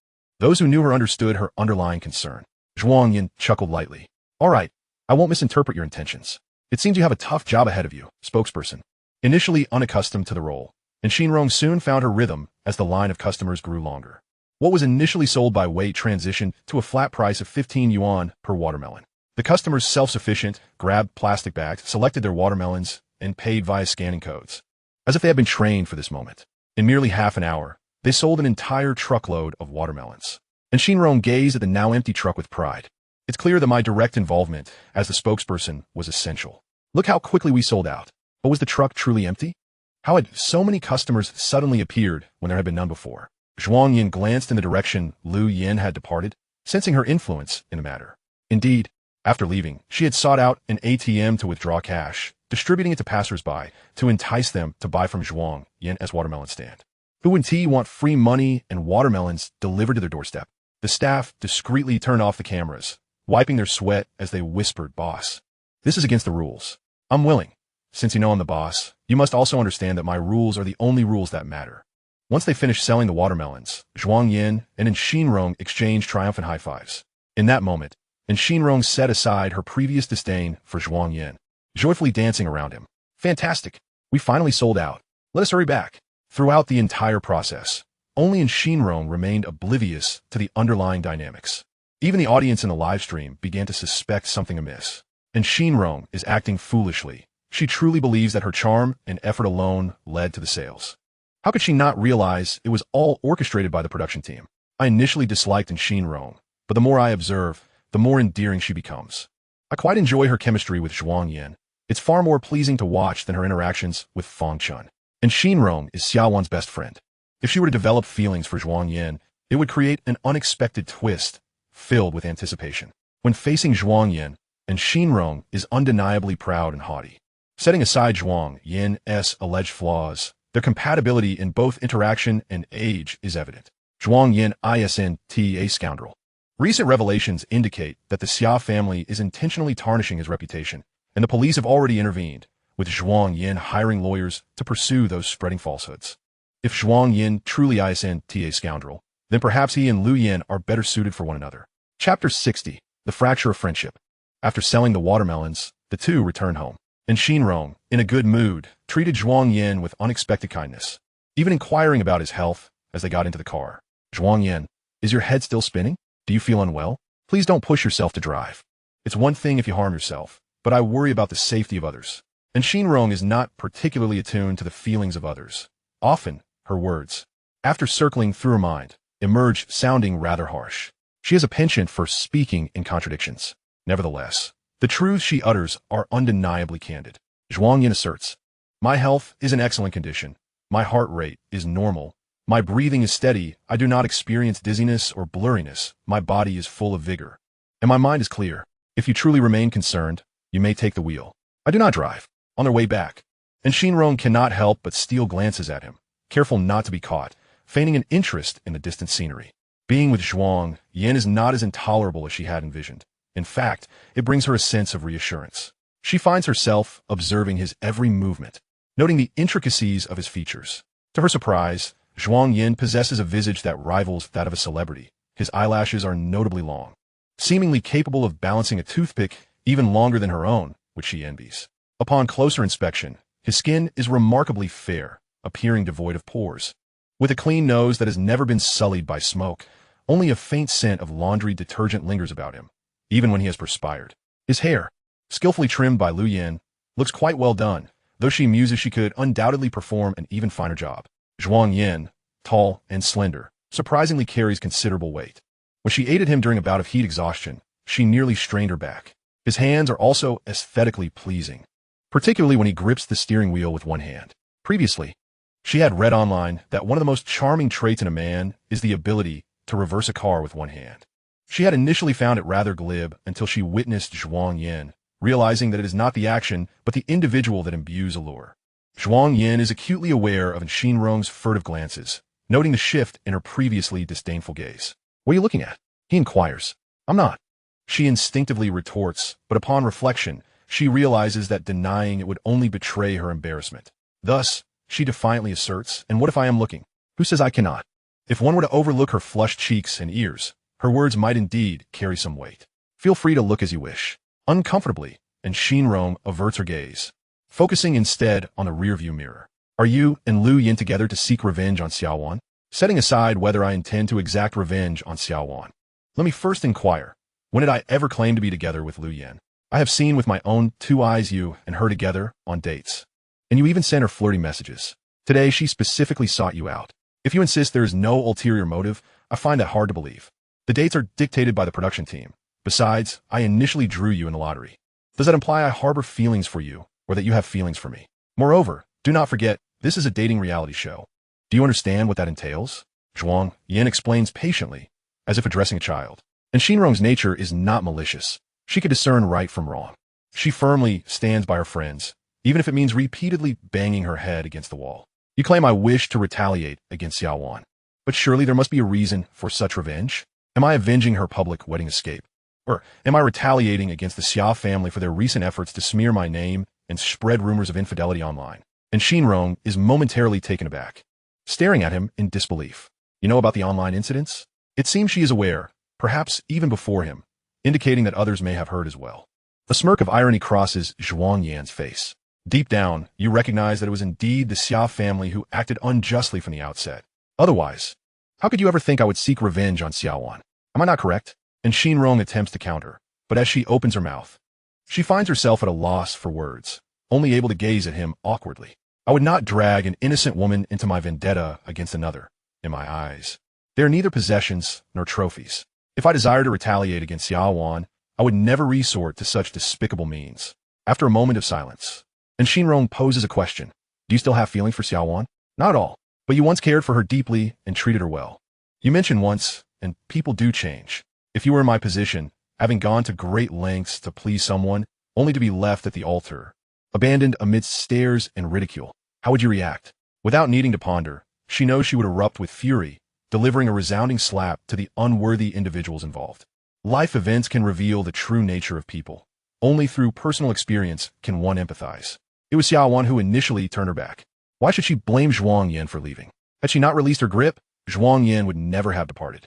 those who knew her understood her underlying concern. Zhuang Yan chuckled lightly. All right, I won't misinterpret your intentions. It seems you have a tough job ahead of you, spokesperson. Initially unaccustomed to the role, and Shinrong soon found her rhythm as the line of customers grew longer. What was initially sold by weight transitioned to a flat price of 15 yuan per watermelon. The customers, self-sufficient, grabbed plastic bags, selected their watermelons, and paid via scanning codes, as if they had been trained for this moment. In merely half an hour, they sold an entire truckload of watermelons. And Shinrong gazed at the now empty truck with pride. It's clear that my direct involvement as the spokesperson was essential. Look how quickly we sold out. But was the truck truly empty? How had so many customers suddenly appeared when there had been none before? Zhuang Yan glanced in the direction Lu Yin had departed, sensing her influence in the matter. Indeed, after leaving, she had sought out an ATM to withdraw cash, distributing it to passers-by to entice them to buy from Zhuang Yan's watermelon stand. Who and T want free money and watermelons delivered to their doorstep. The staff discreetly turned off the cameras, wiping their sweat as they whispered, "Boss, this is against the rules. I'm willing. Since you know I'm the boss, you must also understand that my rules are the only rules that matter." Once they finished selling the watermelons, Zhuang Yan and Shinrong exchanged triumphant high-fives. In that moment, Shinrong set aside her previous disdain for Zhuang Yan, joyfully dancing around him. "Fantastic. We finally sold out. Let us hurry back." Throughout the entire process, only Shinrong remained oblivious to the underlying dynamics. Even the audience in the live stream began to suspect something amiss. And Shinrong is acting foolishly. She truly believes that her charm and effort alone led to the sales. How could she not realize it was all orchestrated by the production team? I initially disliked Shinrong, but the more I observe, the more endearing she becomes. I quite enjoy her chemistry with Zhuang Yan. It's far more pleasing to watch than her interactions with Feng Chun. And Shinrong is Xia Wan's best friend. If she were to develop feelings for Zhuang Yan, it would create an unexpected twist, filled with anticipation. When facing Zhuang Yan, Shinrong is undeniably proud and haughty. Setting aside Zhuang Yan's alleged flaws, their compatibility in both interaction and age is evident. Zhuang Yan isn't a scoundrel. Recent revelations indicate that the Xia family is intentionally tarnishing his reputation, and the police have already intervened, with Zhuang Yan hiring lawyers to pursue those spreading falsehoods. If Zhuang Yan truly isn't a scoundrel, then perhaps he and Lu Yan are better suited for one another. Chapter 60. The Fracture of Friendship. After selling the watermelons, the two returned home. And Shinrong, in a good mood, treated Zhuang Yan with unexpected kindness, even inquiring about his health as they got into the car. "Zhuang Yan, is your head still spinning? Do you feel unwell? Please don't push yourself to drive. It's one thing if you harm yourself, but I worry about the safety of others." And Shinrong is not particularly attuned to the feelings of others. Often, her words, after circling through her mind, emerge sounding rather harsh. She has a penchant for speaking in contradictions. Nevertheless, the truths she utters are undeniably candid. Zhuang Yan asserts, "My health is in excellent condition. My heart rate is normal. My breathing is steady. I do not experience dizziness or blurriness. My body is full of vigor. And my mind is clear. If you truly remain concerned, you may take the wheel. I do not drive." On their way back, and Shinrong cannot help but steal glances at him, careful not to be caught, feigning an interest in the distant scenery. Being with Zhuang Yan is not as intolerable as she had envisioned. In fact, it brings her a sense of reassurance. She finds herself observing his every movement, noting the intricacies of his features. To her surprise, Zhuang Yan possesses a visage that rivals that of a celebrity. His eyelashes are notably long, seemingly capable of balancing a toothpick even longer than her own, which she envies. Upon closer inspection, his skin is remarkably fair, appearing devoid of pores. With a clean nose that has never been sullied by smoke, only a faint scent of laundry detergent lingers about him, even when he has perspired. His hair, skillfully trimmed by Lu Yan, looks quite well done, though she muses she could undoubtedly perform an even finer job. Zhuang Yan, tall and slender, surprisingly carries considerable weight. When she aided him during a bout of heat exhaustion, she nearly strained her back. His hands are also aesthetically pleasing, particularly when he grips the steering wheel with one hand. Previously, she had read online that one of the most charming traits in a man is the ability to reverse a car with one hand. She had initially found it rather glib until she witnessed Zhuang Yan, realizing that it is not the action, but the individual that imbues allure. Zhuang Yan is acutely aware of Shinrong's furtive glances, noting the shift in her previously disdainful gaze. "What are you looking at?" he inquires. "I'm not." She instinctively retorts, but upon reflection, she realizes that denying it would only betray her embarrassment. Thus, she defiantly asserts, "And what if I am looking? Who says I cannot?" If one were to overlook her flushed cheeks and ears, her words might indeed carry some weight. "Feel free to look as you wish." Uncomfortably, and Shinrong averts her gaze, focusing instead on the rearview mirror. "Are you and Lu Yin together to seek revenge on Xia Wan?" setting aside whether I intend to exact revenge on Xia Wan. Let me first inquire, when did I ever claim to be together with Lu Yan? I have seen with my own two eyes you and her together on dates. And you even sent her flirty messages. Today she specifically sought you out. If you insist there is no ulterior motive, I find that hard to believe. The dates are dictated by the production team. Besides, I initially drew you in the lottery. Does that imply I harbor feelings for you, or that you have feelings for me? Moreover, do not forget, this is a dating reality show. Do you understand what that entails? Zhuang Yan explains patiently, as if addressing a child. And Xinrong's nature is not malicious. She can discern right from wrong. She firmly stands by her friends, even if it means repeatedly banging her head against the wall. You claim I wish to retaliate against Xia Wan. But surely there must be a reason for such revenge? Am I avenging her public wedding escape? Or am I retaliating against the Xia family for their recent efforts to smear my name and spread rumors of infidelity online? And Xinrong is momentarily taken aback, staring at him in disbelief. You know about the online incidents? It seems she is aware, perhaps even before him, indicating that others may have heard as well. A smirk of irony crosses Zhuang Yan's face. Deep down, you recognize that it was indeed the Xia family who acted unjustly from the outset. Otherwise, how could you ever think I would seek revenge on Xia Wan? Am I not correct? And Xinrong attempts to counter, but as she opens her mouth, she finds herself at a loss for words, only able to gaze at him awkwardly. I would not drag an innocent woman into my vendetta against another. In my eyes, they are neither possessions nor trophies. If I desire to retaliate against Xia Wan, I would never resort to such despicable means. After a moment of silence, and Xinrong poses a question. Do you still have feelings for Xia Wan? Not at all, but you once cared for her deeply and treated her well. You mentioned once, and people do change. If you were in my position, having gone to great lengths to please someone, only to be left at the altar, abandoned amidst stares and ridicule, how would you react? Without needing to ponder, she knows she would erupt with fury, delivering a resounding slap to the unworthy individuals involved. Life events can reveal the true nature of people. Only through personal experience can one empathize. It was Xia Wan who initially turned her back. Why should she blame Zhuang Yan for leaving? Had she not released her grip, Zhuang Yan would never have departed.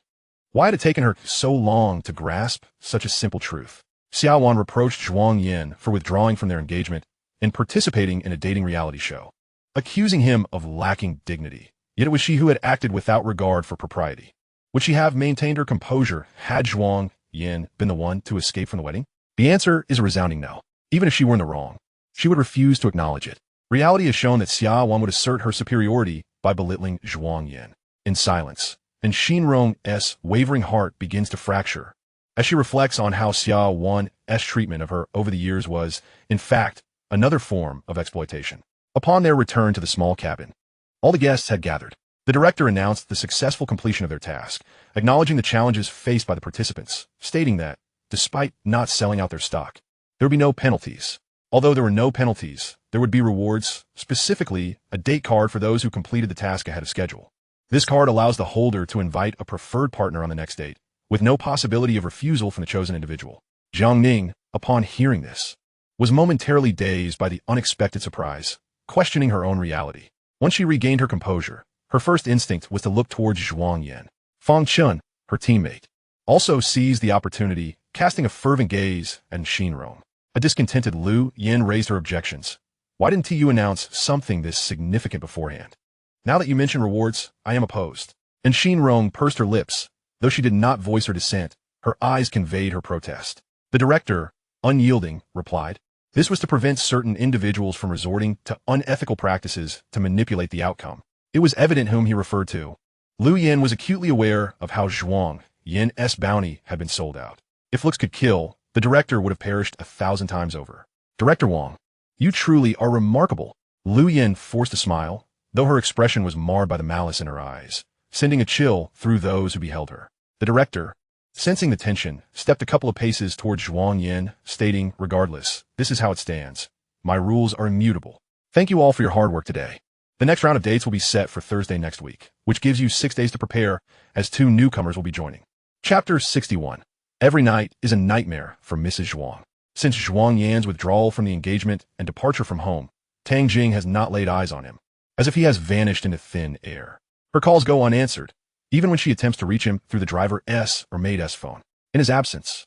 Why had it taken her so long to grasp such a simple truth? Xia Wan reproached Zhuang Yan for withdrawing from their engagement and participating in a dating reality show, accusing him of lacking dignity. Yet it was she who had acted without regard for propriety. Would she have maintained her composure had Zhuang Yan been the one to escape from the wedding? The answer is a resounding no. Even if she were in the wrong, she would refuse to acknowledge it. Reality has shown that Xia Wan would assert her superiority by belittling Zhuang Yan. In silence, and Xinrong's wavering heart begins to fracture, as she reflects on how Xia Wan's treatment of her over the years was, in fact, another form of exploitation. Upon their return to the small cabin, all the guests had gathered. The director announced the successful completion of their task, acknowledging the challenges faced by the participants, stating that, despite not selling out their stock, there would be no penalties. Although there were no penalties, there would be rewards, specifically a date card for those who completed the task ahead of schedule. This card allows the holder to invite a preferred partner on the next date, with no possibility of refusal from the chosen individual. Jiang Ning, upon hearing this, was momentarily dazed by the unexpected surprise, questioning her own reality. Once she regained her composure, her first instinct was to look towards Zhuang Yan. Fang Chun, her teammate, also seized the opportunity, casting a fervent gaze at Xinrong. A discontented Lu Yan raised her objections. Why didn't you announce something this significant beforehand? Now that you mention rewards, I am opposed. And Xinrong pursed her lips. Though she did not voice her dissent, her eyes conveyed her protest. The director, unyielding, replied, this was to prevent certain individuals from resorting to unethical practices to manipulate the outcome. It was evident whom he referred to. Lu Yan was acutely aware of how Zhuang Yan's bounty had been sold out. If looks could kill, the director would have perished 1,000 times over. Director Wang, you truly are remarkable. Lu Yan forced a smile, though her expression was marred by the malice in her eyes, sending a chill through those who beheld her. The director, sensing the tension, stepped a couple of paces towards Zhuang Yan, stating, regardless, this is how it stands. My rules are immutable. Thank you all for your hard work today. The next round of dates will be set for Thursday next week, which gives you 6 days to prepare, as 2 newcomers will be joining. Chapter 61. Every night is a nightmare for Mrs. Zhuang. Since Zhuang Yan's withdrawal from the engagement and departure from home, Tang Jing has not laid eyes on him, as if he has vanished into thin air. Her calls go unanswered, even when she attempts to reach him through the driver's or maid's phone. In his absence,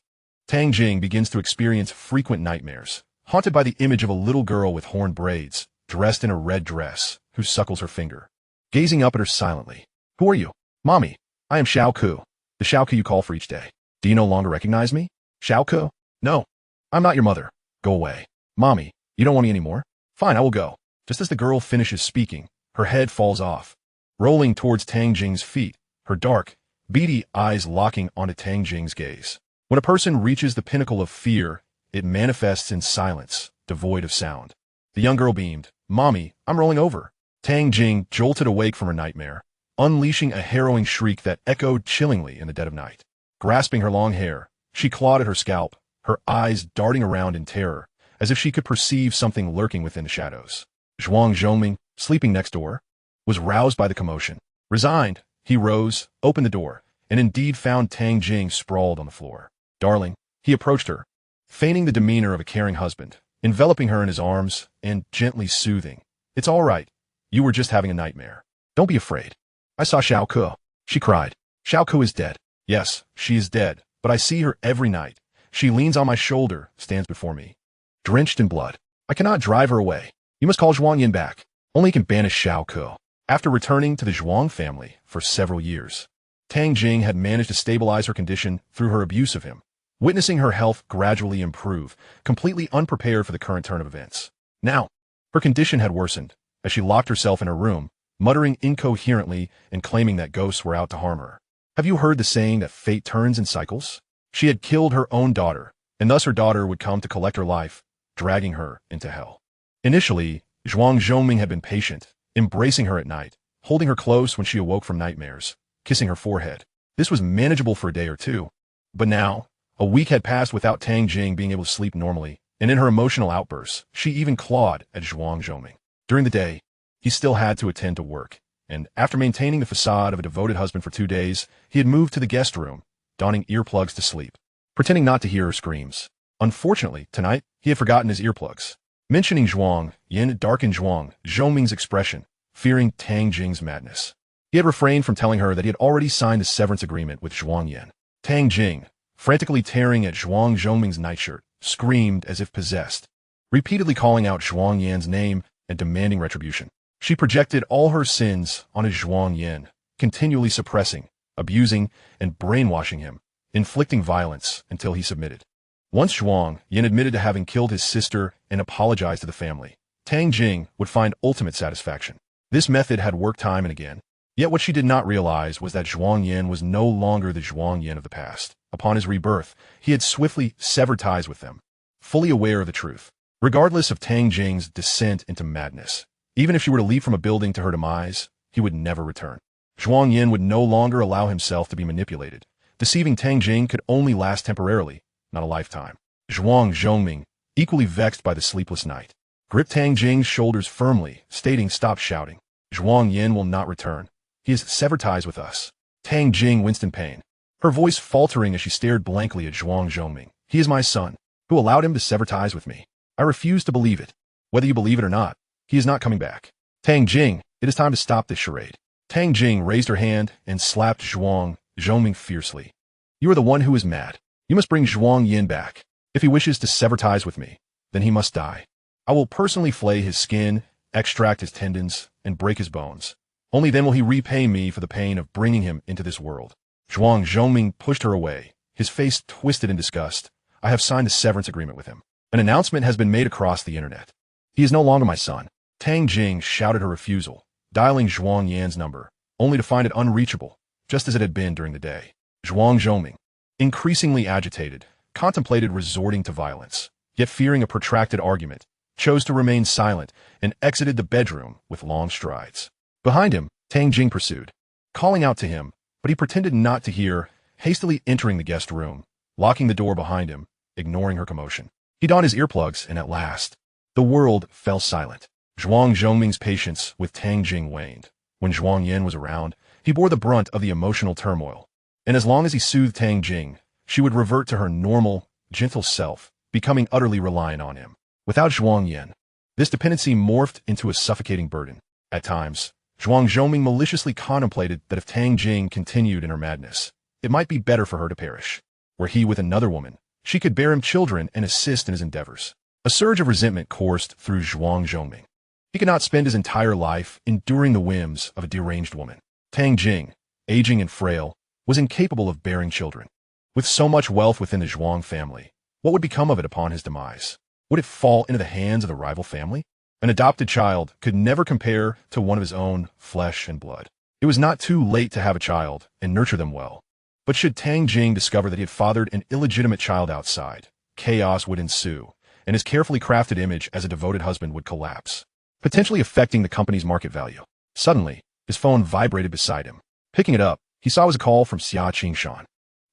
Tang Jing begins to experience frequent nightmares, haunted by the image of a little girl with horn braids, dressed in a red dress, who suckles her finger, gazing up at her silently. Who are you? Mommy, I am Xiao Ku, the Xiao Ku you call for each day. Do you no longer recognize me? Xiao Ku? No, I'm not your mother. Go away. Mommy, you don't want me anymore? Fine, I will go. Just as the girl finishes speaking, her head falls off, rolling towards Tang Jing's feet, her dark, beady eyes locking onto Tang Jing's gaze. When a person reaches the pinnacle of fear, it manifests in silence, devoid of sound. The young girl beamed. Mommy, I'm rolling over. Tang Jing jolted awake from her nightmare, unleashing a harrowing shriek that echoed chillingly in the dead of night. Grasping her long hair, she clawed at her scalp, her eyes darting around in terror, as if she could perceive something lurking within the shadows. Zhuang Zhongming, sleeping next door, was roused by the commotion. Resigned, he rose, opened the door, and indeed found Tang Jing sprawled on the floor. Darling, he approached her, feigning the demeanor of a caring husband, enveloping her in his arms and gently soothing. It's all right. You were just having a nightmare. Don't be afraid. I saw Xiao Ku. She cried. Xiao Ku is dead. Yes, she is dead, but I see her every night. She leans on my shoulder, stands before me, drenched in blood. I cannot drive her away. You must call Zhuang Yan back. Only he can banish Xiao Ku. After returning to the Zhuang family for several years, Tang Jing had managed to stabilize her condition through her abuse of him, witnessing her health gradually improve, completely unprepared for the current turn of events. Now, her condition had worsened, as she locked herself in her room, muttering incoherently and claiming that ghosts were out to harm her. Have you heard the saying that fate turns in cycles? She had killed her own daughter, and thus her daughter would come to collect her life, dragging her into hell. Initially, Zhuang Zhongming had been patient, embracing her at night, holding her close when she awoke from nightmares, kissing her forehead. This was manageable for a day or two. But now, a week had passed without Tang Jing being able to sleep normally, and in her emotional outbursts, she even clawed at Zhuang Zhongming. During the day, he still had to attend to work, and after maintaining the facade of a devoted husband for 2 days, he had moved to the guest room, donning earplugs to sleep, pretending not to hear her screams. Unfortunately, tonight, he had forgotten his earplugs. Mentioning Zhuang Yan darkened Zhuang Zhongming's expression, fearing Tang Jing's madness. He had refrained from telling her that he had already signed the severance agreement with Zhuang Yan. Tang Jing, frantically tearing at Zhuang Zhongming's nightshirt, screamed as if possessed, repeatedly calling out Zhuang Yan's name and demanding retribution. She projected all her sins onto Zhuang Yan, continually suppressing, abusing, and brainwashing him, inflicting violence until he submitted. Once Zhuang Yan admitted to having killed his sister and apologized to the family, Tang Jing would find ultimate satisfaction. This method had worked time and again. Yet what she did not realize was that Zhuang Yan was no longer the Zhuang Yan of the past. Upon his rebirth, he had swiftly severed ties with them, fully aware of the truth. Regardless of Tang Jing's descent into madness, even if she were to leap from a building to her demise, he would never return. Zhuang Yan would no longer allow himself to be manipulated. Deceiving Tang Jing could only last temporarily, not a lifetime. Zhuang Zhongming, equally vexed by the sleepless night, gripped Tang Jing's shoulders firmly, stating, "Stop shouting. Zhuang Yan will not return. He has severed ties with us." Tang Jing winced in pain, her voice faltering as she stared blankly at Zhuang Zhongming. "He is my son, who allowed him to sever ties with me. I refuse to believe it. Whether you believe it or not, he is not coming back. Tang Jing, it is time to stop this charade." Tang Jing raised her hand and slapped Zhuang Zhongming fiercely. "You are the one who is mad. You must bring Zhuang Yan back. If he wishes to sever ties with me, then he must die. I will personally flay his skin, extract his tendons, and break his bones. Only then will he repay me for the pain of bringing him into this world." Zhuang Zhongming pushed her away, his face twisted in disgust. "I have signed a severance agreement with him. An announcement has been made across the internet. He is no longer my son." Tang Jing shouted her refusal, dialing Zhuang Yan's number, only to find it unreachable, just as it had been during the day. Zhuang Zhongming, increasingly agitated, contemplated resorting to violence, yet fearing a protracted argument, chose to remain silent and exited the bedroom with long strides. Behind him, Tang Jing pursued, calling out to him, but he pretended not to hear, hastily entering the guest room, locking the door behind him, ignoring her commotion. He donned his earplugs, and at last, the world fell silent. Zhuang Zhongming's patience with Tang Jing waned. When Zhuang Yan was around, he bore the brunt of the emotional turmoil, and as long as he soothed Tang Jing, she would revert to her normal, gentle self, becoming utterly reliant on him. Without Zhuang Yan, this dependency morphed into a suffocating burden. At times, Zhuang Zhongming maliciously contemplated that if Tang Jing continued in her madness, it might be better for her to perish. Were he with another woman, she could bear him children and assist in his endeavors. A surge of resentment coursed through Zhuang Zhongming. He could not spend his entire life enduring the whims of a deranged woman. Tang Jing, aging and frail, was incapable of bearing children. With so much wealth within the Zhuang family, what would become of it upon his demise? Would it fall into the hands of the rival family? An adopted child could never compare to one of his own flesh and blood. It was not too late to have a child and nurture them well. But should Tang Jing discover that he had fathered an illegitimate child outside, chaos would ensue, and his carefully crafted image as a devoted husband would collapse, potentially affecting the company's market value. Suddenly, his phone vibrated beside him. Picking it up, he saw it was a call from Xia Qingshan.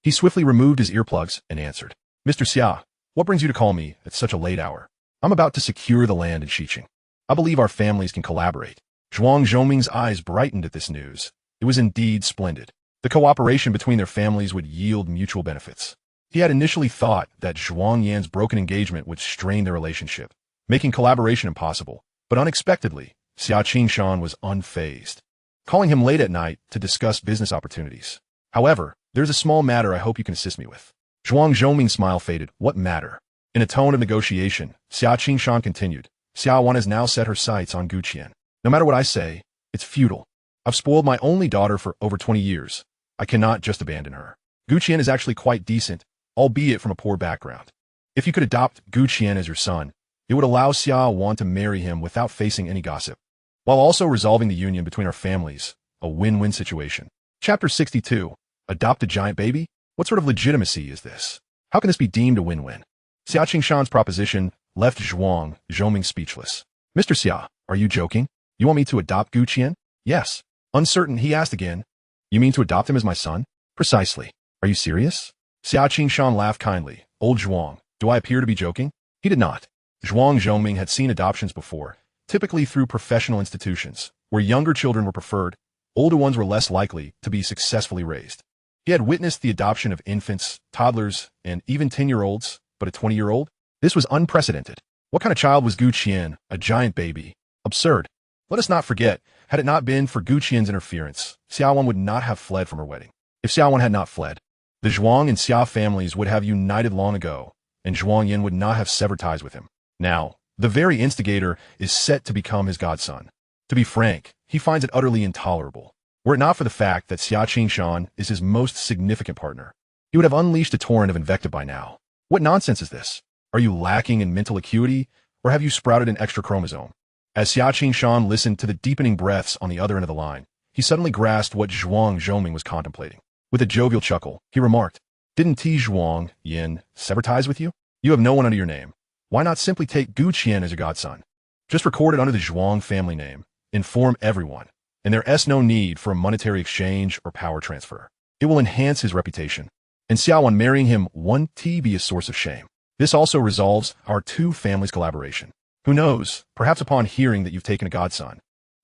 He swiftly removed his earplugs and answered. Mr. Xia, what brings you to call me at such a late hour? I'm about to secure the land in Xiqing. I believe our families can collaborate. Zhuang Zhongming's eyes brightened at this news. It was indeed splendid. The cooperation between their families would yield mutual benefits. He had initially thought that Zhuang Yan's broken engagement would strain their relationship, making collaboration impossible, but unexpectedly, Xia Qingshan was unfazed, calling him late at night to discuss business opportunities. However, there's a small matter I hope you can assist me with. Zhuang Zhongming's smile faded. What matter? In a tone of negotiation, Xia Qingshan continued. Xia Wan has now set her sights on Gu Qian. No matter what I say, it's futile. I've spoiled my only daughter for over 20 years. I cannot just abandon her. Gu Qian is actually quite decent, albeit from a poor background. If you could adopt Gu Qian as your son, it would allow Xia Wan to marry him without facing any gossip, while also resolving the union between our families, a win-win situation. Chapter 62. Adopt a giant baby? What sort of legitimacy is this? How can this be deemed a win-win? Xia Qingshan's proposition left Zhuang Zhongming speechless. Mr. Xia, are you joking? You want me to adopt Gu Qian? Yes. Uncertain, he asked again. You mean to adopt him as my son? Precisely. Are you serious? Xia Qingshan laughed kindly. Old Zhuang, do I appear to be joking? He did not. Zhuang Zhongming had seen adoptions before, typically through professional institutions, where younger children were preferred, older ones were less likely to be successfully raised. He had witnessed the adoption of infants, toddlers, and even 10-year-olds, but a 20-year-old? This was unprecedented. What kind of child was Gu Qian, a giant baby? Absurd. Let us not forget, had it not been for Gu Qian's interference, Xia Wan would not have fled from her wedding. If Xia Wan had not fled, the Zhuang and Xia families would have united long ago, and Zhuang Yan would not have severed ties with him. Now, the very instigator is set to become his godson. To be frank, he finds it utterly intolerable. Were it not for the fact that Xia Qingshan is his most significant partner, he would have unleashed a torrent of invective by now. What nonsense is this? Are you lacking in mental acuity, or have you sprouted an extra chromosome? As Xia Qingshan listened to the deepening breaths on the other end of the line, he suddenly grasped what Zhuang Zhongming was contemplating. With a jovial chuckle, he remarked, Didn't Zhuang Yan sever ties with you? You have no one under your name. Why not simply take Gu Qian as your godson? Just record it under the Zhuang family name, inform everyone, and there's no need for a monetary exchange or power transfer. It will enhance his reputation, and Xia Wan marrying him won't be a source of shame. This also resolves our two families' collaboration. Who knows, perhaps upon hearing that you've taken a godson,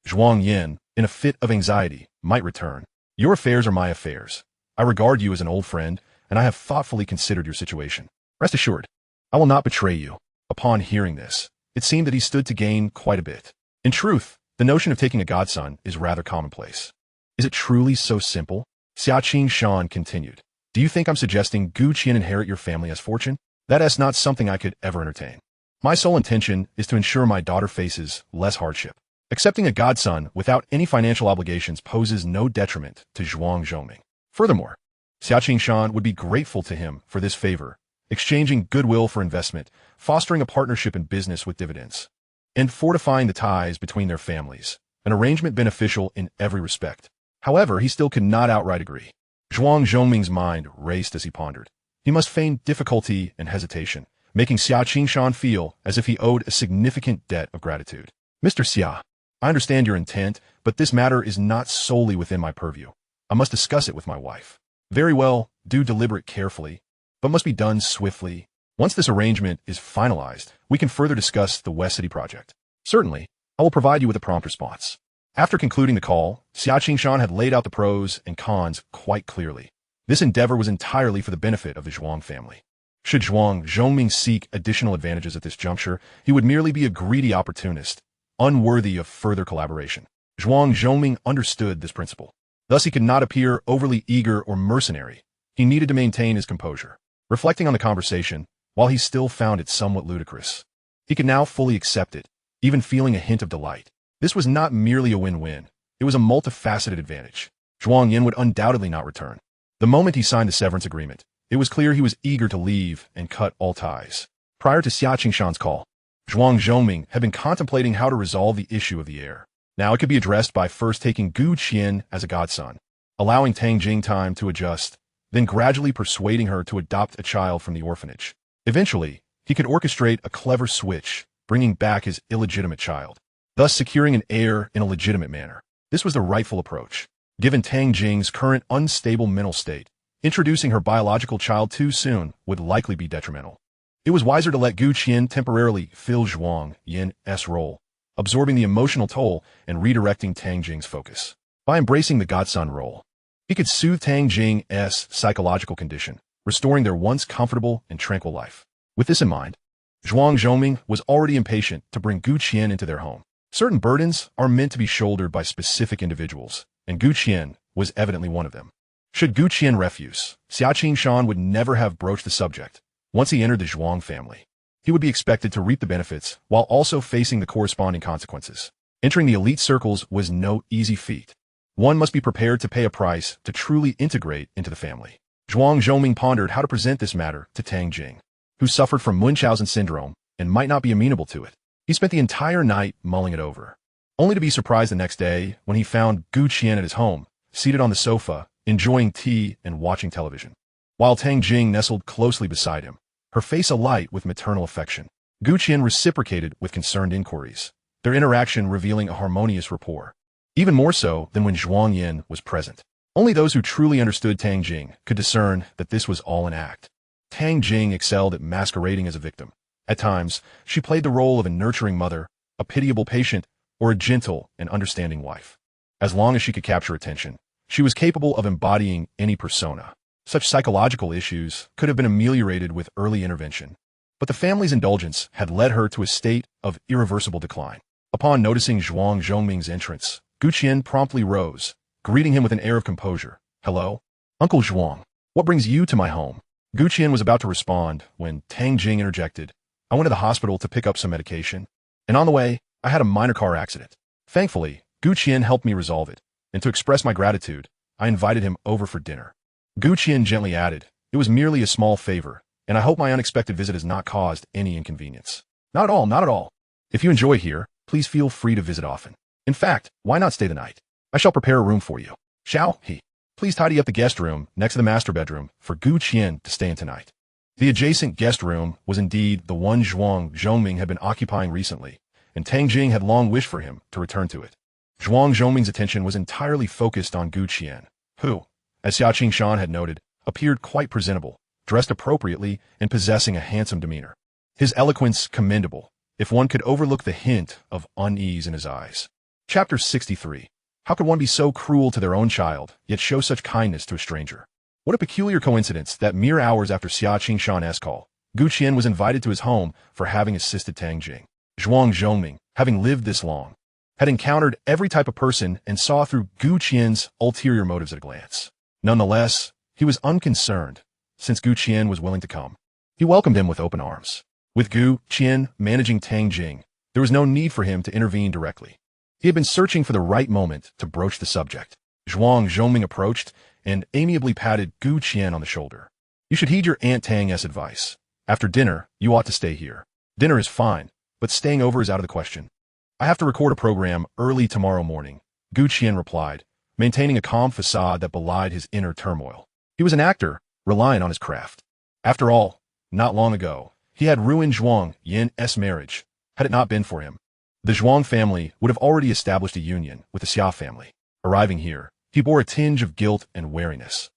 Zhuang Yan, in a fit of anxiety, might return. Your affairs are my affairs. I regard you as an old friend, and I have thoughtfully considered your situation. Rest assured, I will not betray you. Upon hearing this, it seemed that he stood to gain quite a bit. In truth, the notion of taking a godson is rather commonplace. Is it truly so simple? Xia Qingshan continued. Do you think I'm suggesting Gu Qian inherit your family as fortune? That is not something I could ever entertain. My sole intention is to ensure my daughter faces less hardship. Accepting a godson without any financial obligations poses no detriment to Zhuang Zhongming. Furthermore, Xia Qingshan would be grateful to him for this favor, exchanging goodwill for investment, fostering a partnership in business with dividends, and fortifying the ties between their families, an arrangement beneficial in every respect. However, he still could not outright agree. Zhuang Zhongming's mind raced as he pondered. He must feign difficulty and hesitation, making Xia Qingshan feel as if he owed a significant debt of gratitude. Mr. Xia, I understand your intent, but this matter is not solely within my purview. I must discuss it with my wife. Very well, do deliberate carefully, but must be done swiftly. Once this arrangement is finalized, we can further discuss the West City project. Certainly, I will provide you with a prompt response. After concluding the call, Xia Qingshan had laid out the pros and cons quite clearly. This endeavor was entirely for the benefit of the Zhuang family. Should Zhuang Zhongming seek additional advantages at this juncture, he would merely be a greedy opportunist, unworthy of further collaboration. Zhuang Zhongming understood this principle. Thus, he could not appear overly eager or mercenary. He needed to maintain his composure. Reflecting on the conversation, while he still found it somewhat ludicrous, he could now fully accept it, even feeling a hint of delight. This was not merely a win-win. It was a multifaceted advantage. Zhuang Yan would undoubtedly not return. The moment he signed the severance agreement, it was clear he was eager to leave and cut all ties. Prior to Xia Qingshan's call, Zhuang Zhongming had been contemplating how to resolve the issue of the heir. Now it could be addressed by first taking Gu Qian as a godson, allowing Tang Jing time to adjust, then gradually persuading her to adopt a child from the orphanage. Eventually, he could orchestrate a clever switch, bringing back his illegitimate child, thus securing an heir in a legitimate manner. This was the rightful approach. Given Tang Jing's current unstable mental state, introducing her biological child too soon would likely be detrimental. It was wiser to let Gu Qian temporarily fill Zhuang Yan's role, absorbing the emotional toll and redirecting Tang Jing's focus. By embracing the godson role, he could soothe Tang Jing's psychological condition, restoring their once comfortable and tranquil life. With this in mind, Zhuang Zhongming was already impatient to bring Gu Qian into their home. Certain burdens are meant to be shouldered by specific individuals, and Gu Qian was evidently one of them. Should Gu Qian refuse, Xia Qingshan would never have broached the subject. Once he entered the Zhuang family, he would be expected to reap the benefits while also facing the corresponding consequences. Entering the elite circles was no easy feat. One must be prepared to pay a price to truly integrate into the family. Zhuang Zhongming pondered how to present this matter to Tang Jing, who suffered from Munchausen syndrome and might not be amenable to it. He spent the entire night mulling it over, only to be surprised the next day when he found Gu Qian at his home, seated on the sofa, enjoying tea and watching television. While Tang Jing nestled closely beside him, her face alight with maternal affection, Gu Qian reciprocated with concerned inquiries, their interaction revealing a harmonious rapport, even more so than when Zhuang Yan was present. Only those who truly understood Tang Jing could discern that this was all an act. Tang Jing excelled at masquerading as a victim. At times, she played the role of a nurturing mother, a pitiable patient, or a gentle and understanding wife. As long as she could capture attention, she was capable of embodying any persona. Such psychological issues could have been ameliorated with early intervention, but the family's indulgence had led her to a state of irreversible decline. Upon noticing Zhuang Zhongming's entrance, Gu Qian promptly rose, greeting him with an air of composure. "Hello, Uncle Zhuang. What brings you to my home?" Gu Qian was about to respond when Tang Jing interjected. "I went to the hospital to pick up some medication, and on the way, I had a minor car accident. Thankfully, Gu Qian helped me resolve it, and to express my gratitude, I invited him over for dinner." Gu Qian gently added, "It was merely a small favor, and I hope my unexpected visit has not caused any inconvenience." "Not at all, not at all. If you enjoy here, please feel free to visit often. In fact, why not stay the night? I shall prepare a room for you. Shall he? Please tidy up the guest room next to the master bedroom for Gu Qian to stay in tonight." The adjacent guest room was indeed the one Zhuang Zhongming had been occupying recently, and Tang Jing had long wished for him to return to it. Zhuang Zhongming's attention was entirely focused on Gu Qian, who, as Xia Qingshan had noted, appeared quite presentable, dressed appropriately, and possessing a handsome demeanor. His eloquence commendable, if one could overlook the hint of unease in his eyes. Chapter 63. How could one be so cruel to their own child, yet show such kindness to a stranger? What a peculiar coincidence that mere hours after Xia Qingshan's call, Gu Qian was invited to his home for having assisted Tang Jing. Zhuang Zhongming, having lived this long, had encountered every type of person and saw through Gu Qian's ulterior motives at a glance. Nonetheless, he was unconcerned, since Gu Qian was willing to come. He welcomed him with open arms. With Gu Qian managing Tang Jing, there was no need for him to intervene directly. He had been searching for the right moment to broach the subject. Zhuang Zhongming approached and amiably patted Gu Qian on the shoulder. "You should heed your Aunt Tang's advice. After dinner, you ought to stay here. Dinner is fine, but staying over is out of the question." "I have to record a program early tomorrow morning," Gu Qian replied, maintaining a calm facade that belied his inner turmoil. He was an actor, relying on his craft. After all, not long ago, he had ruined Zhuang Yan's marriage. Had it not been for him, the Zhuang family would have already established a union with the Xia family. Arriving here, he bore a tinge of guilt and wariness.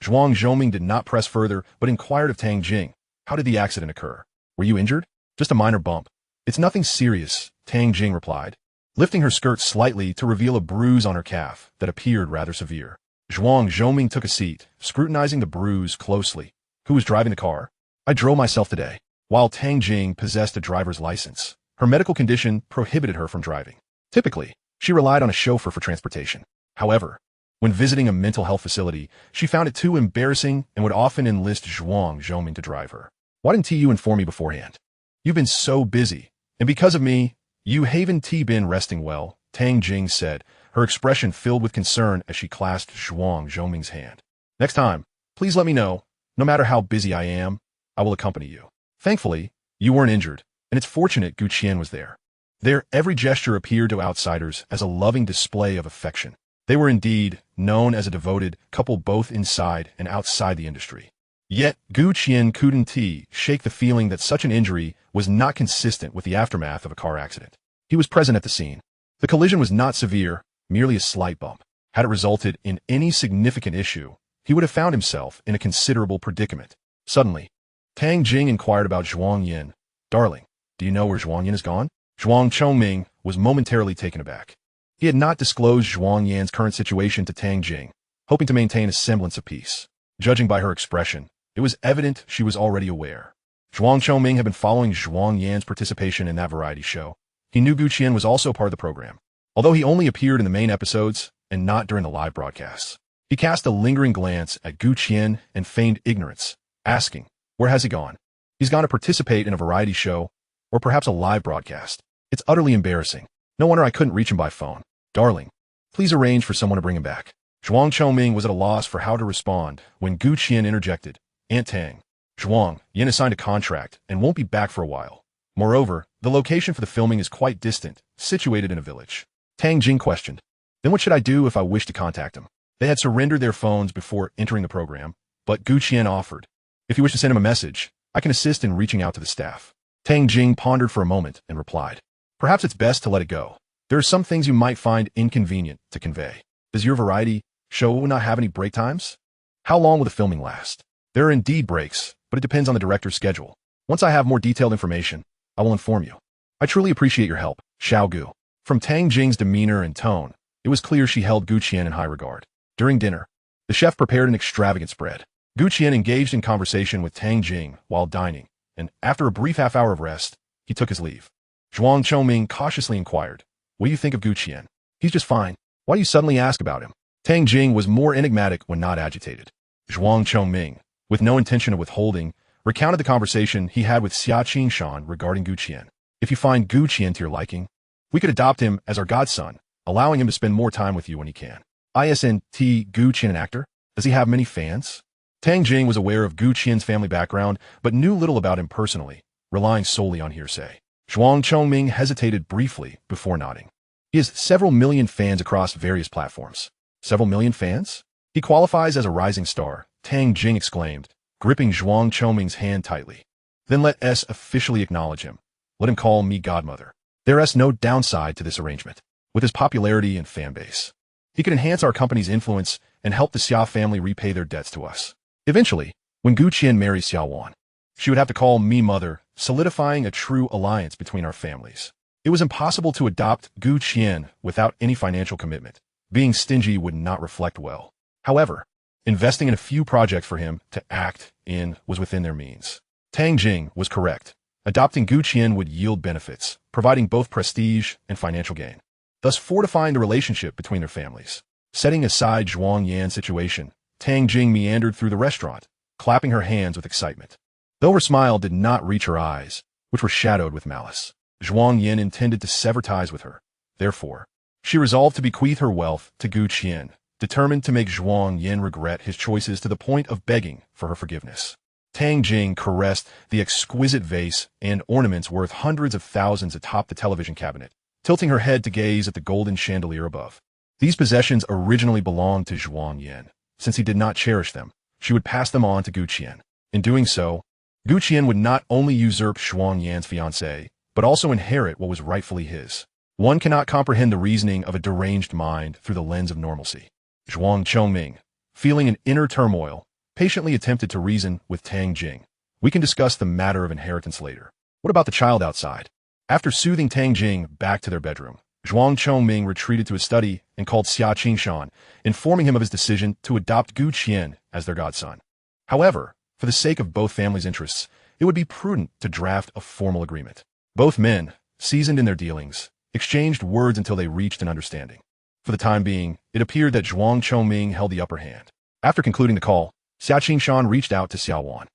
Zhuang Zhongming did not press further, but inquired of Tang Jing, "How did the accident occur? Were you injured?" "Just a minor bump." "It's nothing serious," Tang Jing replied, lifting her skirt slightly to reveal a bruise on her calf that appeared rather severe. Zhuang Zhongming took a seat, scrutinizing the bruise closely. "Who was driving the car?" "I drove myself today." While Tang Jing possessed a driver's license, her medical condition prohibited her from driving. Typically, she relied on a chauffeur for transportation. However, when visiting a mental health facility, she found it too embarrassing and would often enlist Zhuang Zhongming to drive her. "Why didn't you inform me beforehand?" "You've been so busy, and because of me, you haven't been resting well," Tang Jing said, her expression filled with concern as she clasped Zhuang Zhongming's hand. Next time, please let me know. No matter how busy I am, I will accompany you. Thankfully, you weren't injured, and it's fortunate Gu Qian was there. Their every gesture appeared to outsiders as a loving display of affection. They were indeed known as a devoted couple both inside and outside the industry. Yet, Gu Qian couldn't shake the feeling that such an injury was not consistent with the aftermath of a car accident. He was present at the scene. The collision was not severe, merely a slight bump. Had it resulted in any significant issue, he would have found himself in a considerable predicament. Suddenly, Tang Jing inquired about Zhuang Yan. Darling, do you know where Zhuang Yan has gone? Zhuang Chongming was momentarily taken aback. He had not disclosed Zhuang Yan's current situation to Tang Jing, hoping to maintain a semblance of peace. Judging by her expression, it was evident she was already aware. Zhuang Chongming had been following Zhuang Yan's participation in that variety show. He knew Gu Qian was also part of the program, although he only appeared in the main episodes and not during the live broadcasts. He cast a lingering glance at Gu Qian and feigned ignorance, asking, "Where has he gone?" "He's gone to participate in a variety show, or perhaps a live broadcast. It's utterly embarrassing. No wonder I couldn't reach him by phone. Darling, please arrange for someone to bring him back." Zhuang Chongming was at a loss for how to respond when Gu Qian interjected, "Aunt Tang, Zhuang Yan signed a contract and won't be back for a while. Moreover, the location for the filming is quite distant, situated in a village." Tang Jing questioned, "Then what should I do if I wish to contact him?" They had surrendered their phones before entering the program, but Gu Qian offered, "If you wish to send him a message, I can assist in reaching out to the staff." Tang Jing pondered for a moment and replied, "Perhaps it's best to let it go. There are some things you might find inconvenient to convey. Does your variety show not have any break times? How long will the filming last?" "There are indeed breaks, but it depends on the director's schedule. Once I have more detailed information, I will inform you." "I truly appreciate your help, Xiao Gu." From Tang Jing's demeanor and tone, it was clear she held Gu Qian in high regard. During dinner, the chef prepared an extravagant spread. Gu Qian engaged in conversation with Tang Jing while dining, and after a brief half-hour of rest, he took his leave. Zhuang Chongming cautiously inquired, "What do you think of Gu Qian?" "He's just fine. Why do you suddenly ask about him?" Tang Jing was more enigmatic when not agitated. Zhuang Chongming, with no intention of withholding, recounted the conversation he had with Xia Qingshan regarding Gu Qian. "If you find Gu Qian to your liking, we could adopt him as our godson, allowing him to spend more time with you when he can." "Isn't Gu Qian an actor? Does he have many fans?" Tang Jing was aware of Gu Qian's family background, but knew little about him personally, relying solely on hearsay. Zhuang Chongming hesitated briefly before nodding. "He has several million fans across various platforms." "Several million fans? He qualifies as a rising star," Tang Jing exclaimed, gripping Zhuang Chongming's hand tightly. "Then let us officially acknowledge him. Let him call me godmother. There is no downside to this arrangement. With his popularity and fan base, he could enhance our company's influence and help the Xia family repay their debts to us. Eventually, when Gu Qian marries Xia Wan, she would have to call me mother, solidifying a true alliance between our families. It was impossible to adopt Gu Qian without any financial commitment. Being stingy would not reflect well. However, investing in a few projects for him to act in was within their means. Tang Jing was correct. Adopting Gu Qian would yield benefits, providing both prestige and financial gain, thus fortifying the relationship between their families. Setting aside Zhuang Yan's situation, Tang Jing meandered through the restaurant, clapping her hands with excitement. Though her smile did not reach her eyes, which were shadowed with malice, Zhuang Yan intended to sever ties with her. Therefore, she resolved to bequeath her wealth to Gu Qian, determined to make Zhuang Yan regret his choices to the point of begging for her forgiveness. Tang Jing caressed the exquisite vase and ornaments worth hundreds of thousands atop the television cabinet, tilting her head to gaze at the golden chandelier above. These possessions originally belonged to Zhuang Yan. Since he did not cherish them, she would pass them on to Gu Qian. In doing so, Gu Qian would not only usurp Zhuang Yan's fiancée, but also inherit what was rightfully his. One cannot comprehend the reasoning of a deranged mind through the lens of normalcy. Zhuang Chongming, feeling an inner turmoil, patiently attempted to reason with Tang Jing. "We can discuss the matter of inheritance later. What about the child outside?" After soothing Tang Jing back to their bedroom, Zhuang Chongming retreated to his study and called Xia Qingshan, informing him of his decision to adopt Gu Qian as their godson. However, for the sake of both families' interests, it would be prudent to draft a formal agreement. Both men, seasoned in their dealings, exchanged words until they reached an understanding. For the time being, it appeared that Zhuang Chongming held the upper hand. After concluding the call, Xia Qingshan reached out to Xia Wan.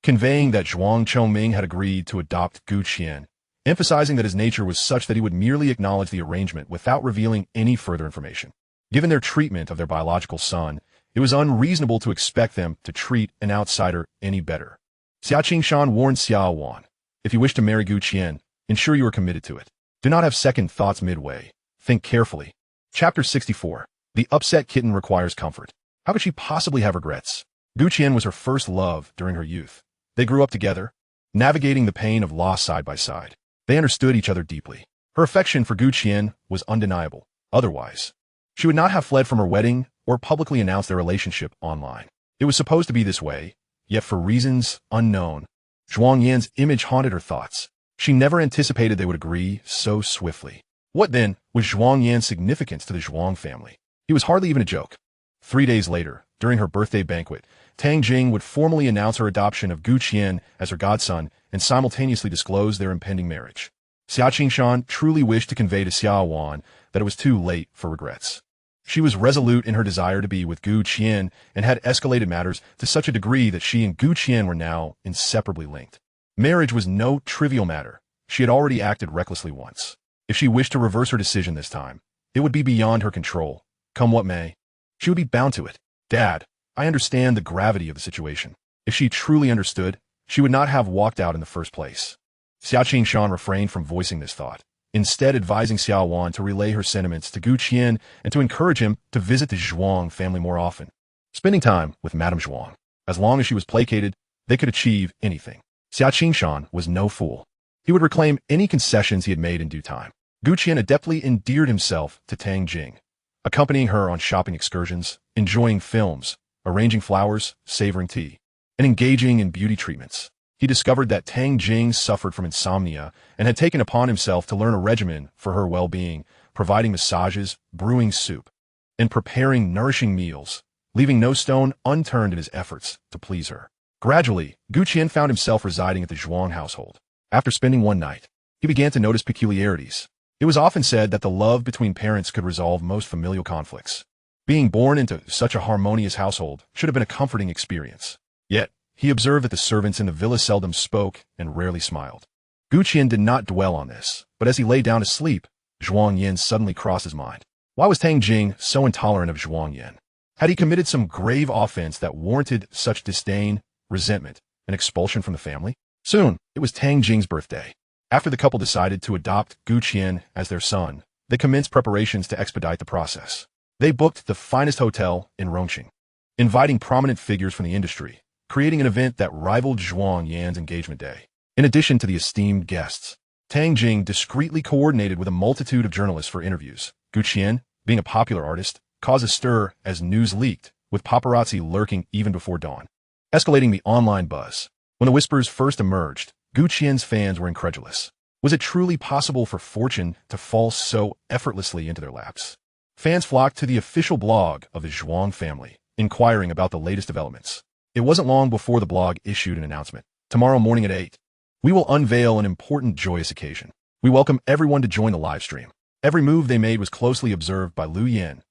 Conveying that Zhuang Chongming had agreed to adopt Gu Qian, emphasizing that his nature was such that he would merely acknowledge the arrangement without revealing any further information. Given their treatment of their biological son, it was unreasonable to expect them to treat an outsider any better. Xia Qingshan warned Xia Wan, if you wish to marry Gu Qian, ensure you are committed to it. Do not have second thoughts midway. Think carefully. Chapter 64. The upset kitten requires comfort. How could she possibly have regrets? Gu Qian was her first love during her youth. They grew up together, navigating the pain of loss side by side. They understood each other deeply. Her affection for Gu Qian was undeniable. Otherwise, she would not have fled from her wedding or publicly announced their relationship online. It was supposed to be this way, yet for reasons unknown, Zhuang Yan's image haunted her thoughts. She never anticipated they would agree so swiftly. What then was Zhuang Yan's significance to the Zhuang family? He was hardly even a joke. 3 days later, during her birthday banquet, Tang Jing would formally announce her adoption of Gu Qian as her godson and simultaneously disclose their impending marriage. Xia Qingshan truly wished to convey to Xia Wan that it was too late for regrets. She was resolute in her desire to be with Gu Qian and had escalated matters to such a degree that she and Gu Qian were now inseparably linked. Marriage was no trivial matter. She had already acted recklessly once. If she wished to reverse her decision this time, it would be beyond her control. Come what may, she would be bound to it. Dad, I understand the gravity of the situation. If she truly understood, she would not have walked out in the first place. Xia Qingshan refrained from voicing this thought, instead advising Xia Wan to relay her sentiments to Gu Qian and to encourage him to visit the Zhuang family more often. Spending time with Madame Zhuang. As long as she was placated, they could achieve anything. Xia Qingshan was no fool. He would reclaim any concessions he had made in due time. Gu Qian adeptly endeared himself to Tang Jing, accompanying her on shopping excursions, enjoying films, arranging flowers, savoring tea, and engaging in beauty treatments. He discovered that Tang Jing suffered from insomnia and had taken upon himself to learn a regimen for her well-being, providing massages, brewing soup, and preparing nourishing meals, leaving no stone unturned in his efforts to please her. Gradually, Gu Qian found himself residing at the Zhuang household. After spending one night, he began to notice peculiarities. It was often said that the love between parents could resolve most familial conflicts. Being born into such a harmonious household should have been a comforting experience. Yet, he observed that the servants in the villa seldom spoke and rarely smiled. Gu Qian did not dwell on this, but as he lay down to sleep, Zhuang Yan suddenly crossed his mind. Why was Tang Jing so intolerant of Zhuang Yan? Had he committed some grave offense that warranted such disdain, resentment, and expulsion from the family? Soon, it was Tang Jing's birthday. After the couple decided to adopt Gu Qian as their son, they commenced preparations to expedite the process. They booked the finest hotel in Rongqing, inviting prominent figures from the industry, creating an event that rivaled Zhuang Yan's engagement day. In addition to the esteemed guests, Tang Jing discreetly coordinated with a multitude of journalists for interviews. Gu Qian, being a popular artist, caused a stir as news leaked, with paparazzi lurking even before dawn, escalating the online buzz. When the whispers first emerged, Gu Qian's fans were incredulous. Was it truly possible for fortune to fall so effortlessly into their laps? Fans flocked to the official blog of the Zhuang family, inquiring about the latest developments. It wasn't long before the blog issued an announcement. Tomorrow morning at 8, we will unveil an important joyous occasion. We welcome everyone to join the live stream. Every move they made was closely observed by Lu Yan.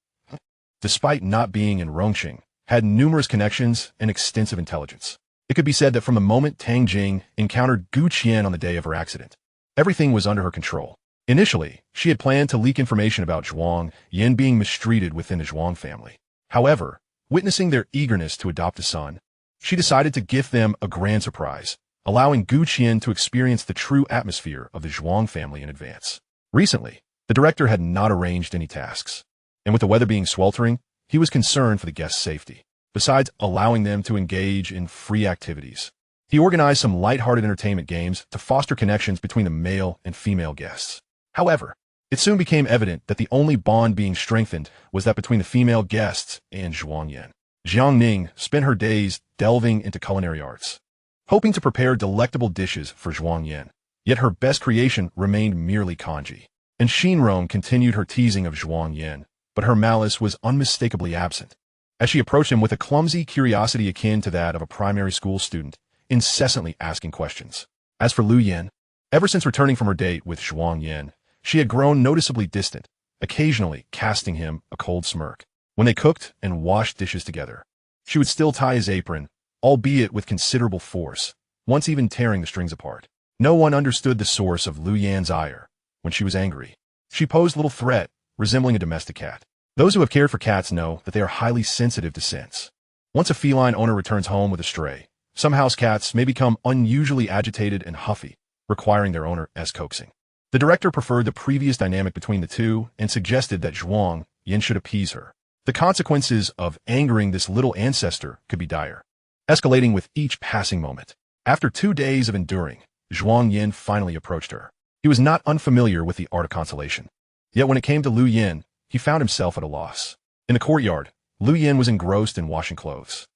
Despite not being in Rongqing, had numerous connections and extensive intelligence. It could be said that from the moment Tang Jing encountered Gu Qian on the day of her accident, everything was under her control. Initially, she had planned to leak information about Zhuang Yan being mistreated within the Zhuang family. However, witnessing their eagerness to adopt a son, she decided to gift them a grand surprise, allowing Gu Qian to experience the true atmosphere of the Zhuang family in advance. Recently, the director had not arranged any tasks, and with the weather being sweltering, he was concerned for the guests' safety. Besides allowing them to engage in free activities, he organized some lighthearted entertainment games to foster connections between the male and female guests. However, it soon became evident that the only bond being strengthened was that between the female guests and Zhuang Yan. Jiang Ning spent her days delving into culinary arts, hoping to prepare delectable dishes for Zhuang Yan. Yet her best creation remained merely kanji. And Xinrong continued her teasing of Zhuang Yan, but her malice was unmistakably absent, as she approached him with a clumsy curiosity akin to that of a primary school student, incessantly asking questions. As for Lu Yan, ever since returning from her date with Zhuang Yan, she had grown noticeably distant, occasionally casting him a cold smirk. When they cooked and washed dishes together, she would still tie his apron, albeit with considerable force, once even tearing the strings apart. No one understood the source of Lu Yan's ire when she was angry. She posed a little threat, resembling a domestic cat. Those who have cared for cats know that they are highly sensitive to scents. Once a feline owner returns home with a stray, some house cats may become unusually agitated and huffy, requiring their owner's coaxing. The director preferred the previous dynamic between the two and suggested that Zhuang Yan should appease her. The consequences of angering this little ancestor could be dire, escalating with each passing moment. After 2 days of enduring, Zhuang Yan finally approached her. He was not unfamiliar with the art of cancellation. Yet when it came to Lu Yan, he found himself at a loss. In the courtyard, Lu Yan was engrossed in washing clothes.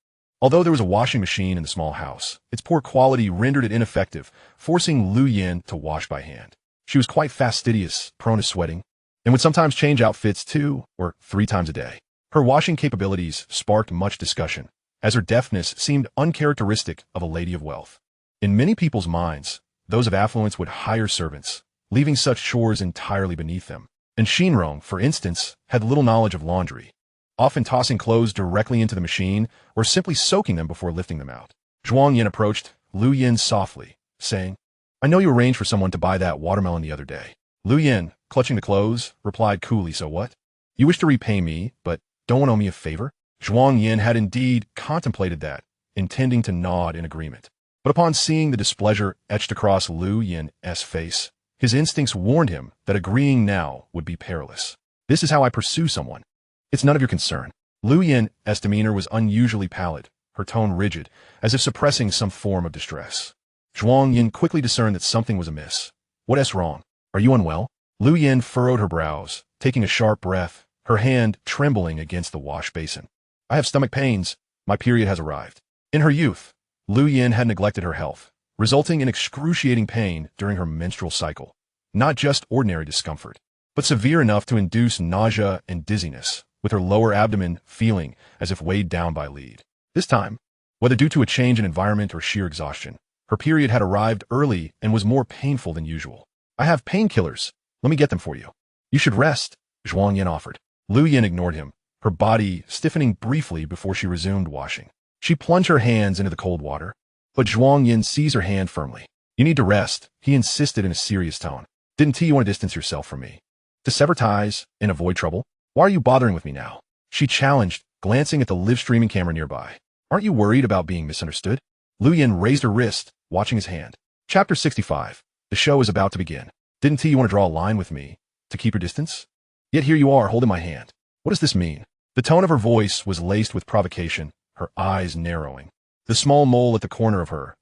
Although there was a washing machine in the small house, its poor quality rendered it ineffective, forcing Lu Yan to wash by hand. She was quite fastidious, prone to sweating, and would sometimes change outfits 2 or 3 times a day. Her washing capabilities sparked much discussion, as her deftness seemed uncharacteristic of a lady of wealth. In many people's minds, those of affluence would hire servants, leaving such chores entirely beneath them. And Shinrong, for instance, had little knowledge of laundry, often tossing clothes directly into the machine or simply soaking them before lifting them out. Zhuang Yan approached Lu Yan softly, saying, "I know you arranged for someone to buy that watermelon the other day." Lu Yan, clutching the clothes, replied coolly, "So what? You wish to repay me, but don't owe me a favor?" Zhuang Yan had indeed contemplated that, intending to nod in agreement. But upon seeing the displeasure etched across Lu Yan's face, his instincts warned him that agreeing now would be perilous. "This is how I pursue someone. It's none of your concern." Lu Yan's demeanor was unusually pallid, her tone rigid, as if suppressing some form of distress. Zhuang Yan quickly discerned that something was amiss. "What's wrong? Are you unwell?" Lu Yan furrowed her brows, taking a sharp breath, her hand trembling against the wash basin. "I have stomach pains. My period has arrived." In her youth, Lu Yan had neglected her health, resulting in excruciating pain during her menstrual cycle. Not just ordinary discomfort, but severe enough to induce nausea and dizziness, with her lower abdomen feeling as if weighed down by lead. This time, whether due to a change in environment or sheer exhaustion, her period had arrived early and was more painful than usual. "I have painkillers. Let me get them for you." "You should rest," Zhuang Yan offered. Lu Yan ignored him, her body stiffening briefly before she resumed washing. She plunged her hands into the cold water, but Zhuang Yan seized her hand firmly. "You need to rest," he insisted in a serious tone. "Didn't you want to distance yourself from me? To sever ties and avoid trouble? Why are you bothering with me now?" She challenged, glancing at the live-streaming camera nearby. "Aren't you worried about being misunderstood?" Lu Yan raised her wrist, watching his hand. Chapter 65. The show is about to begin. "Didn't you want to draw a line with me to keep your distance? Yet here you are holding my hand. What does this mean?" The tone of her voice was laced with provocation, her eyes narrowing. The small mole at the corner of her,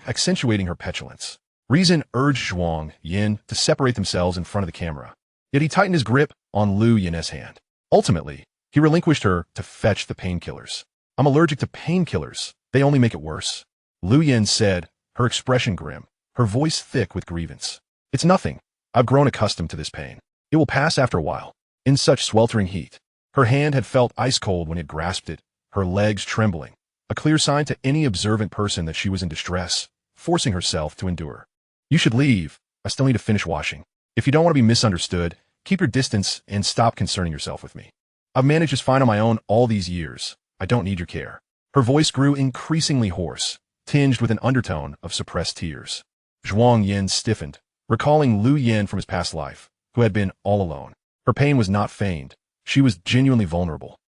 accentuating her petulance. Reason urged Zhuang Yan to separate themselves in front of the camera. Yet he tightened his grip on Lu Yan's hand. Ultimately, he relinquished her to fetch the painkillers. "I'm allergic to painkillers. They only make it worse," Lu Yan said, her expression grim, her voice thick with grievance. "It's nothing. I've grown accustomed to this pain. It will pass after a while." In such sweltering heat, her hand had felt ice cold when it grasped it, her legs trembling, a clear sign to any observant person that she was in distress, forcing herself to endure. "You should leave. I still need to finish washing. If you don't want to be misunderstood, keep your distance and stop concerning yourself with me. I've managed just fine on my own all these years. I don't need your care." Her voice grew increasingly hoarse, tinged with an undertone of suppressed tears. Zhuang Yan stiffened, recalling Lu Yan from his past life, who had been all alone. Her pain was not feigned. She was genuinely vulnerable.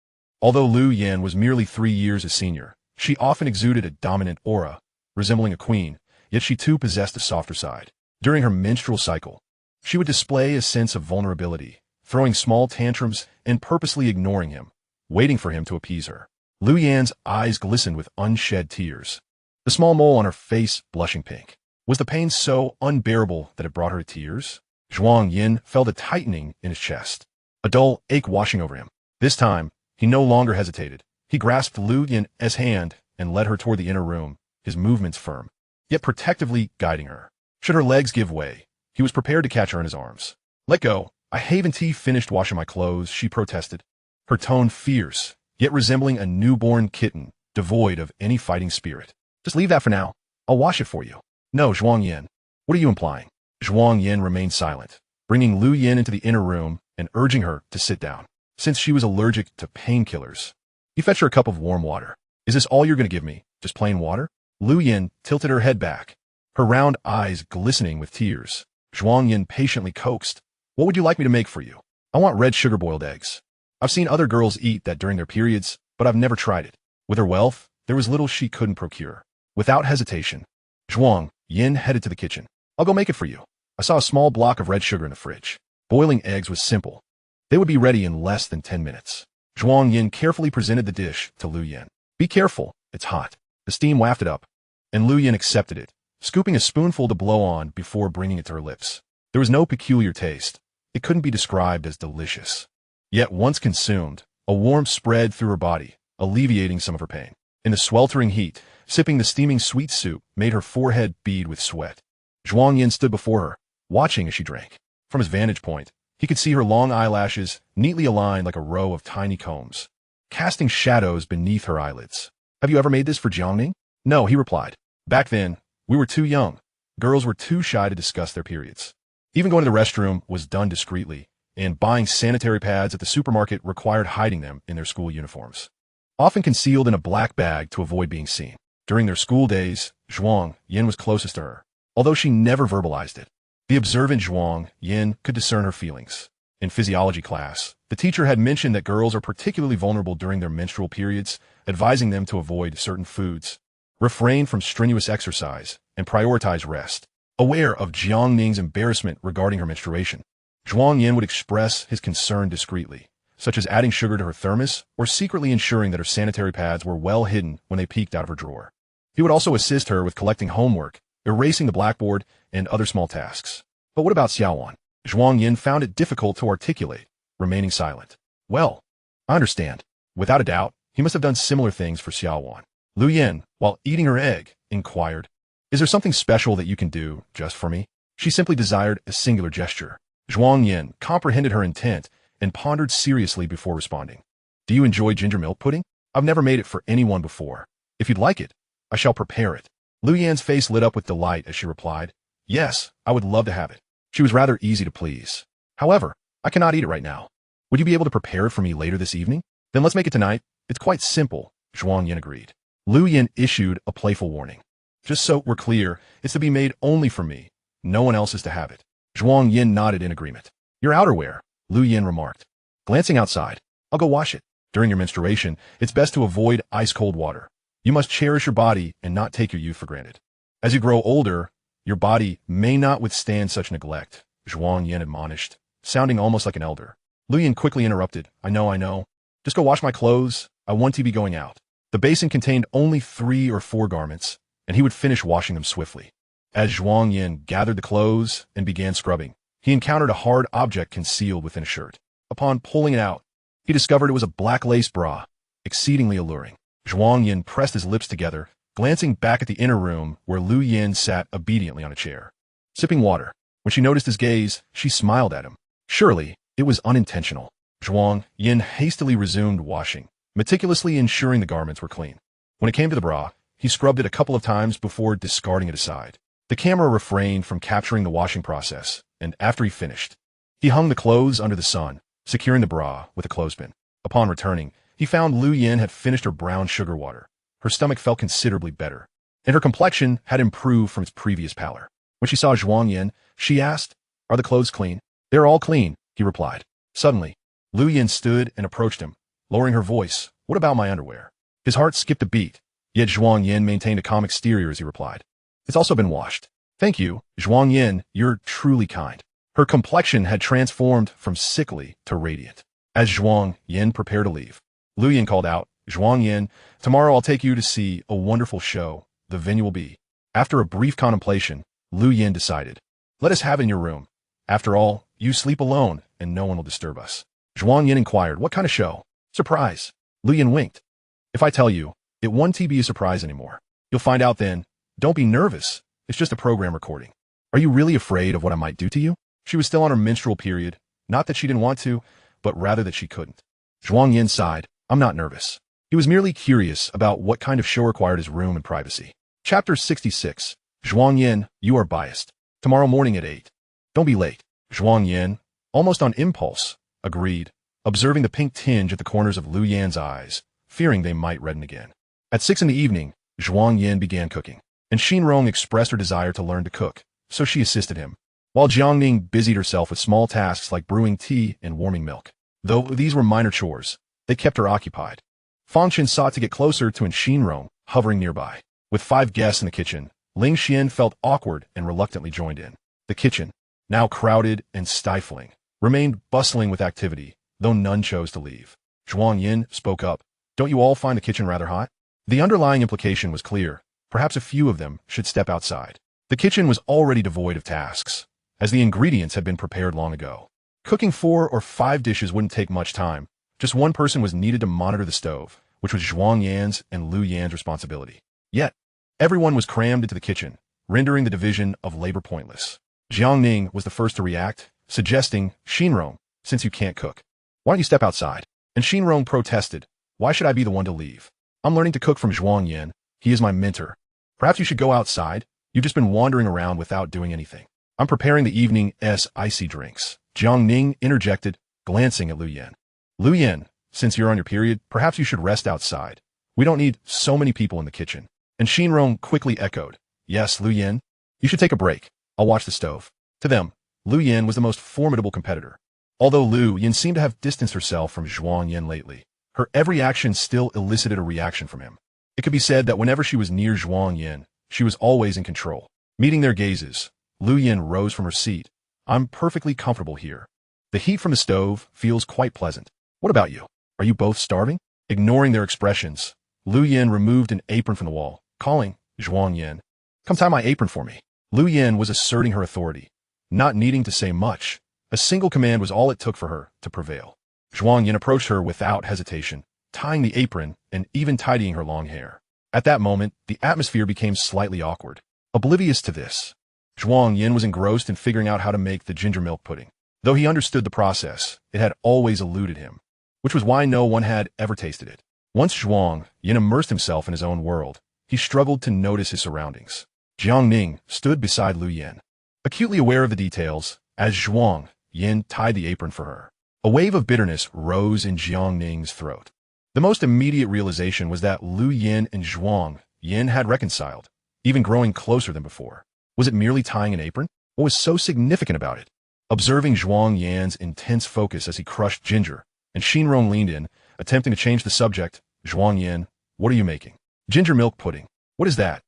Although Lu Yan was merely 3 years his senior, she often exuded a dominant aura, resembling a queen, yet she too possessed a softer side. During her menstrual cycle, she would display a sense of vulnerability, throwing small tantrums and purposely ignoring him, waiting for him to appease her. Lu Yan's eyes glistened with unshed tears, the small mole on her face blushing pink. Was the pain so unbearable that it brought her to tears? Zhuang Yan felt a tightening in his chest, a dull ache washing over him. This time, he no longer hesitated. He grasped Lu Yan's hand and led her toward the inner room, his movements firm, yet protectively guiding her. Should her legs give way, he was prepared to catch her in his arms. "Let go. I haven't finished washing my clothes," she protested, her tone fierce, yet resembling a newborn kitten, devoid of any fighting spirit. "Just leave that for now. I'll wash it for you." "No, Zhuang Yan. What are you implying?" Zhuang Yan remained silent, bringing Lu Yan into the inner room and urging her to sit down. Since she was allergic to painkillers, he fetched her a cup of warm water. "Is this all you're going to give me? Just plain water?" Lu Yan tilted her head back, her round eyes glistening with tears. Zhuang Yan patiently coaxed, "What would you like me to make for you?" "I want red sugar-boiled eggs. I've seen other girls eat that during their periods, but I've never tried it." With her wealth, there was little she couldn't procure. Without hesitation, Zhuang Yan headed to the kitchen. "I'll go make it for you. I saw a small block of red sugar in the fridge." Boiling eggs was simple. They would be ready in less than 10 minutes. Zhuang Yan carefully presented the dish to Lu Yan. "Be careful, it's hot." The steam wafted up, and Lu Yan accepted it, scooping a spoonful to blow on before bringing it to her lips. There was no peculiar taste. It couldn't be described as delicious. Yet once consumed, a warmth spread through her body, alleviating some of her pain. In the sweltering heat, sipping the steaming sweet soup made her forehead bead with sweat. Zhuang Yan stood before her, watching as she drank. From his vantage point, he could see her long eyelashes neatly aligned like a row of tiny combs, casting shadows beneath her eyelids. "Have you ever made this for Jiangning?" "No," he replied. "Back then, we were too young. Girls were too shy to discuss their periods. Even going to the restroom was done discreetly, and buying sanitary pads at the supermarket required hiding them in their school uniforms, often concealed in a black bag to avoid being seen." During their school days, Zhuang Yan was closest to her, although she never verbalized it. The observant Zhuang Yan could discern her feelings. In physiology class, the teacher had mentioned that girls are particularly vulnerable during their menstrual periods, advising them to avoid certain foods, refrain from strenuous exercise, and prioritize rest. Aware of Jiangning's embarrassment regarding her menstruation, Zhuang Yan would express his concern discreetly, such as adding sugar to her thermos or secretly ensuring that her sanitary pads were well hidden when they peeked out of her drawer. He would also assist her with collecting homework, erasing the blackboard, and other small tasks. But what about Xia Wan? Zhuang Yan found it difficult to articulate, remaining silent. "Well, I understand." Without a doubt, he must have done similar things for Xia Wan. Lu Yan, while eating her egg, inquired, "Is there something special that you can do just for me?" She simply desired a singular gesture. Zhuang Yan comprehended her intent and pondered seriously before responding. "Do you enjoy ginger milk pudding? I've never made it for anyone before. If you'd like it, I shall prepare it." Lu Yan's face lit up with delight as she replied, "Yes, I would love to have it." She was rather easy to please. "However, I cannot eat it right now. Would you be able to prepare it for me later this evening?" "Then let's make it tonight. It's quite simple," Zhuang Yan agreed. Lu Yan issued a playful warning. "Just so we're clear, it's to be made only for me. No one else is to have it." Zhuang Yan nodded in agreement. "Your outerwear," Lu Yan remarked, glancing outside. "I'll go wash it." During your menstruation, it's best to avoid ice-cold water. You must cherish your body and not take your youth for granted. As you grow older, your body may not withstand such neglect, Zhuang Yan admonished, sounding almost like an elder. Lu Yan quickly interrupted. I know. Just go wash my clothes. I want to be going out." The basin contained only 3 or 4 garments, and he would finish washing them swiftly. As Zhuang Yan gathered the clothes and began scrubbing, he encountered a hard object concealed within a shirt. Upon pulling it out, he discovered it was a black lace bra, exceedingly alluring. Zhuang Yan pressed his lips together, glancing back at the inner room where Lu Yan sat obediently on a chair, sipping water. When she noticed his gaze, she smiled at him. Surely, it was unintentional. Zhuang Yan hastily resumed washing, meticulously ensuring the garments were clean. When it came to the bra, he scrubbed it a couple of times before discarding it aside. The camera refrained from capturing the washing process, and after he finished, he hung the clothes under the sun, securing the bra with a clothespin. Upon returning, he found Lu Yan had finished her brown sugar water. Her stomach felt considerably better, and her complexion had improved from its previous pallor. When she saw Zhuang Yan, she asked, "Are the clothes clean?" "They're all clean," he replied. Suddenly, Lu Yan stood and approached him, lowering her voice. "What about my underwear?" His heart skipped a beat, yet Zhuang Yan maintained a calm exterior as he replied, "It's also been washed." "Thank you, Zhuang Yan, you're truly kind." Her complexion had transformed from sickly to radiant. As Zhuang Yan prepared to leave, Lu Yan called out, "Zhuang Yan, tomorrow I'll take you to see a wonderful show. The venue will be." After a brief contemplation, Lu Yan decided, "Let us have it in your room. After all, you sleep alone, and no one will disturb us." Zhuang Yan inquired, "What kind of show?" "Surprise." Lu Yan winked. "If I tell you, it won't be a surprise anymore. You'll find out then. Don't be nervous. It's just a program recording." "Are you really afraid of what I might do to you?" She was still on her menstrual period. Not that she didn't want to, but rather that she couldn't. Zhuang Yan sighed. "I'm not nervous." He was merely curious about what kind of show required his room and privacy. Chapter 66. Zhuang Yan, you are biased. Tomorrow morning at 8. Don't be late. Zhuang Yan, almost on impulse, agreed, observing the pink tinge at the corners of Lu Yan's eyes, fearing they might redden again. At 6 in the evening, Zhuang Yan began cooking. and Xinrong expressed her desire to learn to cook, so she assisted him, while Jiangning busied herself with small tasks like brewing tea and warming milk. Though these were minor chores, they kept her occupied. Fangchen sought to get closer to Xinrong, hovering nearby. With 5 guests in the kitchen, Ling Xian felt awkward and reluctantly joined in. The kitchen, now crowded and stifling, remained bustling with activity, though none chose to leave. Zhuang Yan spoke up. Don't you all find the kitchen rather hot? The underlying implication was clear. Perhaps a few of them should step outside. The kitchen was already devoid of tasks, as the ingredients had been prepared long ago. Cooking 4 or 5 dishes wouldn't take much time. Just one person was needed to monitor the stove, which was Zhuang Yan's and Lu Yan's responsibility. Yet, everyone was crammed into the kitchen, rendering the division of labor pointless. Jiangning was the first to react, suggesting, Xinrong, since you can't cook, why don't you step outside? And Xinrong protested, why should I be the one to leave? I'm learning to cook from Zhuang Yan. He is my mentor. Perhaps you should go outside. You've just been wandering around without doing anything. I'm preparing the evening's icy drinks. Jiangning interjected, glancing at Lu Yan. Lu Yan, since you're on your period, perhaps you should rest outside. We don't need so many people in the kitchen. And Xinrong quickly echoed, yes, Lu Yan, you should take a break. I'll watch the stove. To them, Lu Yan was the most formidable competitor. Although Lu Yan seemed to have distanced herself from Zhuang Yan lately, her every action still elicited a reaction from him. It could be said that whenever she was near Zhuang Yan, she was always in control. Meeting their gazes, Lu Yan rose from her seat. I'm perfectly comfortable here. The heat from the stove feels quite pleasant. What about you? Are you both starving? Ignoring their expressions, Lu Yan removed an apron from the wall, calling, Zhuang Yan, come tie my apron for me. Lu Yan was asserting her authority. Not needing to say much, a single command was all it took for her to prevail. Zhuang Yan approached her without hesitation, tying the apron and even tidying her long hair. At that moment, the atmosphere became slightly awkward. Oblivious to this, Zhuang Yan was engrossed in figuring out how to make the ginger milk pudding. Though he understood the process, it had always eluded him, which was why no one had ever tasted it. Once Zhuang Yan immersed himself in his own world, he struggled to notice his surroundings. Jiangning stood beside Lu Yan, acutely aware of the details, as Zhuang Yan tied the apron for her. A wave of bitterness rose in Jiangning's throat. The most immediate realization was that Lu Yan and Zhuang Yan had reconciled, even growing closer than before. Was it merely tying an apron? What was so significant about it? Observing Zhuang Yan's intense focus as he crushed ginger, and Xinrong leaned in, attempting to change the subject. Zhuang Yan, what are you making? Ginger milk pudding. What is that?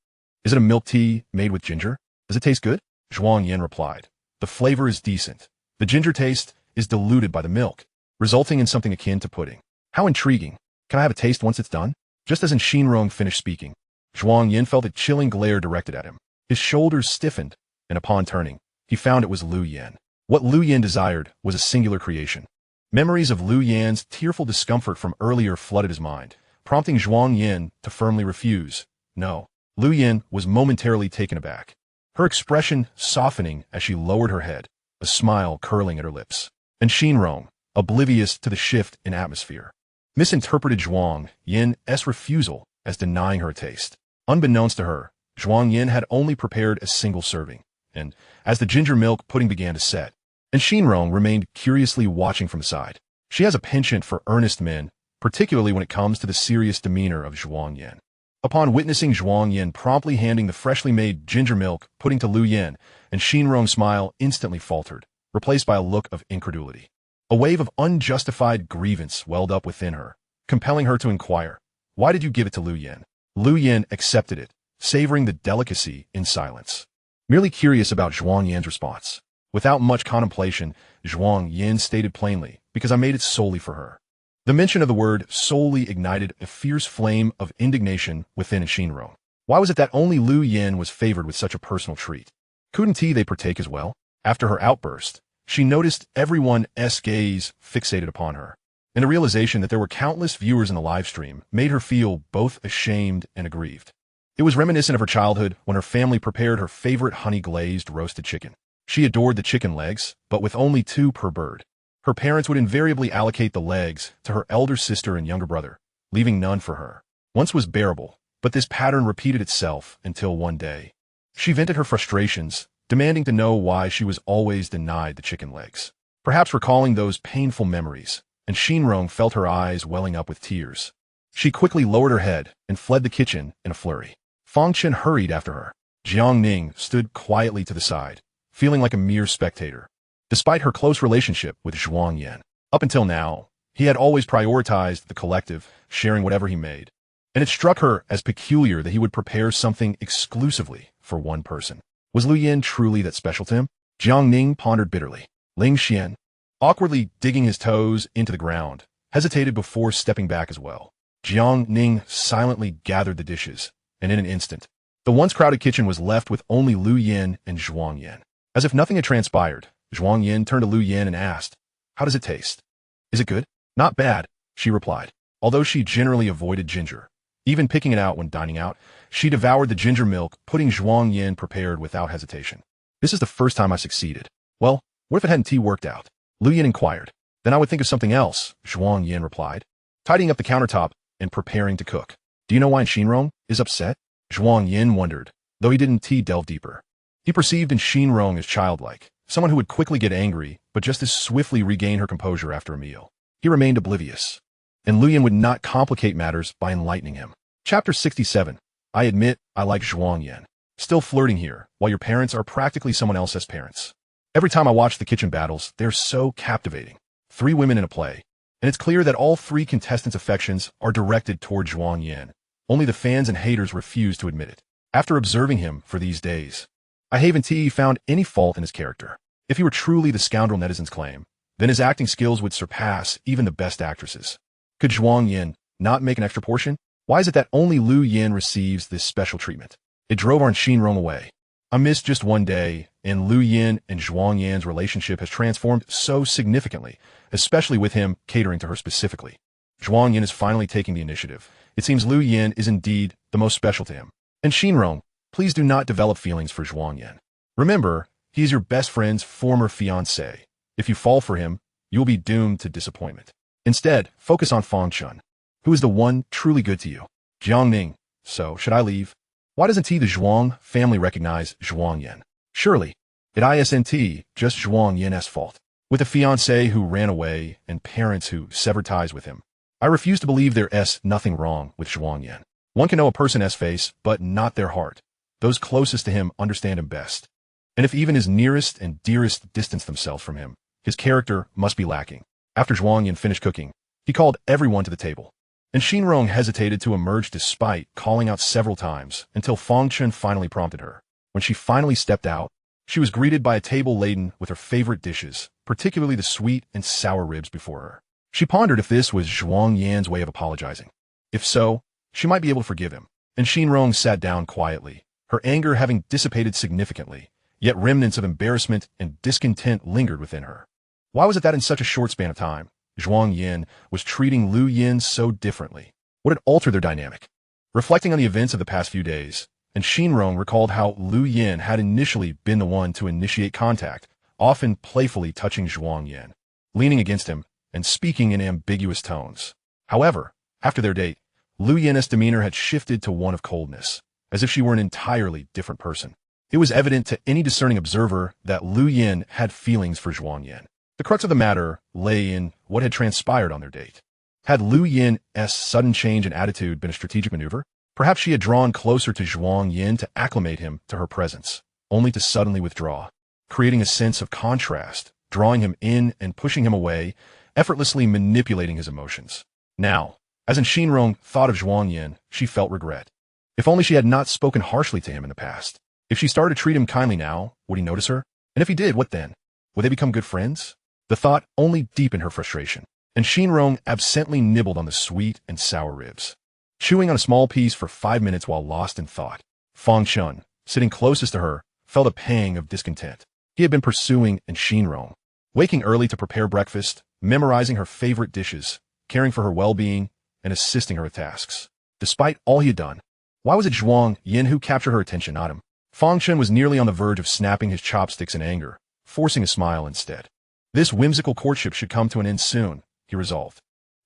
Is it a milk tea made with ginger? Does it taste good? Zhuang Yan replied. The flavor is decent. The ginger taste is diluted by the milk, resulting in something akin to pudding. How intriguing. Can I have a taste once it's done? Just as Xinrong finished speaking, Zhuang Yan felt a chilling glare directed at him. His shoulders stiffened, and upon turning, he found it was Lu Yan. What Lu Yan desired was a singular creation. Memories of Lu Yan's tearful discomfort from earlier flooded his mind, prompting Zhuang Yan to firmly refuse. No. Lu Yan was momentarily taken aback, her expression softening as she lowered her head, a smile curling at her lips. And Xinrong, oblivious to the shift in atmosphere, misinterpreted Zhuang Yan's refusal as denying her a taste. Unbeknownst to her, Zhuang Yan had only prepared a single serving, and as the ginger milk pudding began to set, and Xinrong remained curiously watching from the side. She has a penchant for earnest men, particularly when it comes to the serious demeanor of Zhuang Yan. Upon witnessing Zhuang Yan promptly handing the freshly made ginger milk pudding to Lu Yan, and Xinrong's smile instantly faltered, replaced by a look of incredulity. A wave of unjustified grievance welled up within her, compelling her to inquire, why did you give it to Lu Yan? Lu Yan accepted it, savoring the delicacy in silence, merely curious about Zhuang Yan's response. Without much contemplation, Zhuang Yan stated plainly, because I made it solely for her. The mention of the word solely ignited a fierce flame of indignation within Xinrong. Why was it that only Lu Yan was favored with such a personal treat? Couldn't they partake as well? After her outburst, she noticed everyone's gaze fixated upon her, and the realization that there were countless viewers in the live stream made her feel both ashamed and aggrieved. It was reminiscent of her childhood when her family prepared her favorite honey-glazed roasted chicken. She adored the chicken legs, but with only 2 per bird. Her parents would invariably allocate the legs to her elder sister and younger brother, leaving none for her. Once was bearable, but this pattern repeated itself until one day. She vented her frustrations, demanding to know why she was always denied the chicken legs. Perhaps recalling those painful memories, and Xinrong felt her eyes welling up with tears. She quickly lowered her head and fled the kitchen in a flurry. Fang Chen hurried after her. Jiang Ning stood quietly to the side, feeling like a mere spectator. Despite her close relationship with Zhuang Yan, up until now, he had always prioritized the collective, sharing whatever he made. And it struck her as peculiar that he would prepare something exclusively for one person. Was Lu Yin truly that special to him? Jiang Ning pondered bitterly. Ling Xian, awkwardly digging his toes into the ground, hesitated before stepping back as well. Jiang Ning silently gathered the dishes, and in an instant, the once crowded kitchen was left with only Lu Yin and Zhuang Yan. As if nothing had transpired, Zhuang Yin turned to Lu Yin and asked, "How does it taste?" "Is it good?" "Not bad," she replied. Although she generally avoided ginger, even picking it out when dining out, she devoured the ginger milk, putting Zhuang Yin prepared without hesitation. "This is the first time I succeeded." "Well, what if it hadn't worked out?" Lu Yin inquired. "Then I would think of something else," Zhuang Yin replied, tidying up the countertop and preparing to cook. "Do you know why Xinrong is upset?" Zhuang Yin wondered, though he didn't delve deeper. He perceived in Xinrong as childlike, someone who would quickly get angry, but just as swiftly regain her composure after a meal. He remained oblivious, and Lu Yin would not complicate matters by enlightening him. Chapter 67. I admit I like Zhuang Yan. Still flirting here, while your parents are practically someone else's parents. Every time I watch the kitchen battles, they're so captivating. 3 women in a play, and it's clear that all 3 contestants' affections are directed toward Zhuang Yan. Only the fans and haters refuse to admit it. After observing him for these days, I haven't found any fault in his character. If he were truly the scoundrel netizens claim, then his acting skills would surpass even the best actresses. Could Zhuang Yan not make an extra portion? Why is it that only Lu Yin receives this special treatment? It drove our Xinrong away. I missed just one day, and Lu Yin and Zhuang Yan's relationship has transformed so significantly, especially with him catering to her specifically. Zhuang Yan is finally taking the initiative. It seems Lu Yin is indeed the most special to him. And Xinrong, please do not develop feelings for Zhuang Yan. Remember, he is your best friend's former fiancé. If you fall for him, you will be doomed to disappointment. Instead, focus on Fang Chen, who is the one truly good to you. Jiang Ning, so should I leave? Why doesn't the Zhuang family recognize Zhuang Yan? Surely, it isn't just Zhuang Yan's fault. With a fiancé who ran away and parents who severed ties with him, I refuse to believe there's nothing wrong with Zhuang Yan. One can know a person's face, but not their heart. Those closest to him understand him best. And if even his nearest and dearest distance themselves from him, his character must be lacking. After Zhuang Yan finished cooking, he called everyone to the table. And Xinrong hesitated to emerge despite calling out several times until Fang Chen finally prompted her. When she finally stepped out, she was greeted by a table laden with her favorite dishes, particularly the sweet and sour ribs before her. She pondered if this was Zhuang Yan's way of apologizing. If so, she might be able to forgive him. And Xinrong sat down quietly, her anger having dissipated significantly, yet remnants of embarrassment and discontent lingered within her. Why was it that in such a short span of time, Zhuang Yan was treating Lu Yin so differently? What had altered their dynamic? Reflecting on the events of the past few days, and Xinrong recalled how Lu Yin had initially been the one to initiate contact, often playfully touching Zhuang Yan, leaning against him, and speaking in ambiguous tones. However, after their date, Lu Yin's demeanor had shifted to one of coldness, as if she were an entirely different person. It was evident to any discerning observer that Lu Yin had feelings for Zhuang Yan. The crux of the matter lay in what had transpired on their date. Had Lu Yin's sudden change in attitude been a strategic maneuver? Perhaps she had drawn closer to Zhuang Yan to acclimate him to her presence, only to suddenly withdraw, creating a sense of contrast, drawing him in and pushing him away, effortlessly manipulating his emotions. Now, as in Xinrong thought of Zhuang Yan, she felt regret. If only she had not spoken harshly to him in the past. If she started to treat him kindly now, would he notice her? And if he did, what then? Would they become good friends? The thought only deepened her frustration, and Xinrong absently nibbled on the sweet and sour ribs, chewing on a small piece for 5 minutes while lost in thought. Fang Chen, sitting closest to her, felt a pang of discontent. He had been pursuing in Xinrong, waking early to prepare breakfast, memorizing her favorite dishes, caring for her well-being, and assisting her with tasks. Despite all he had done, why was it Zhuang Yan who captured her attention, not him? Fang Chen was nearly on the verge of snapping his chopsticks in anger, forcing a smile instead. This whimsical courtship should come to an end soon, he resolved.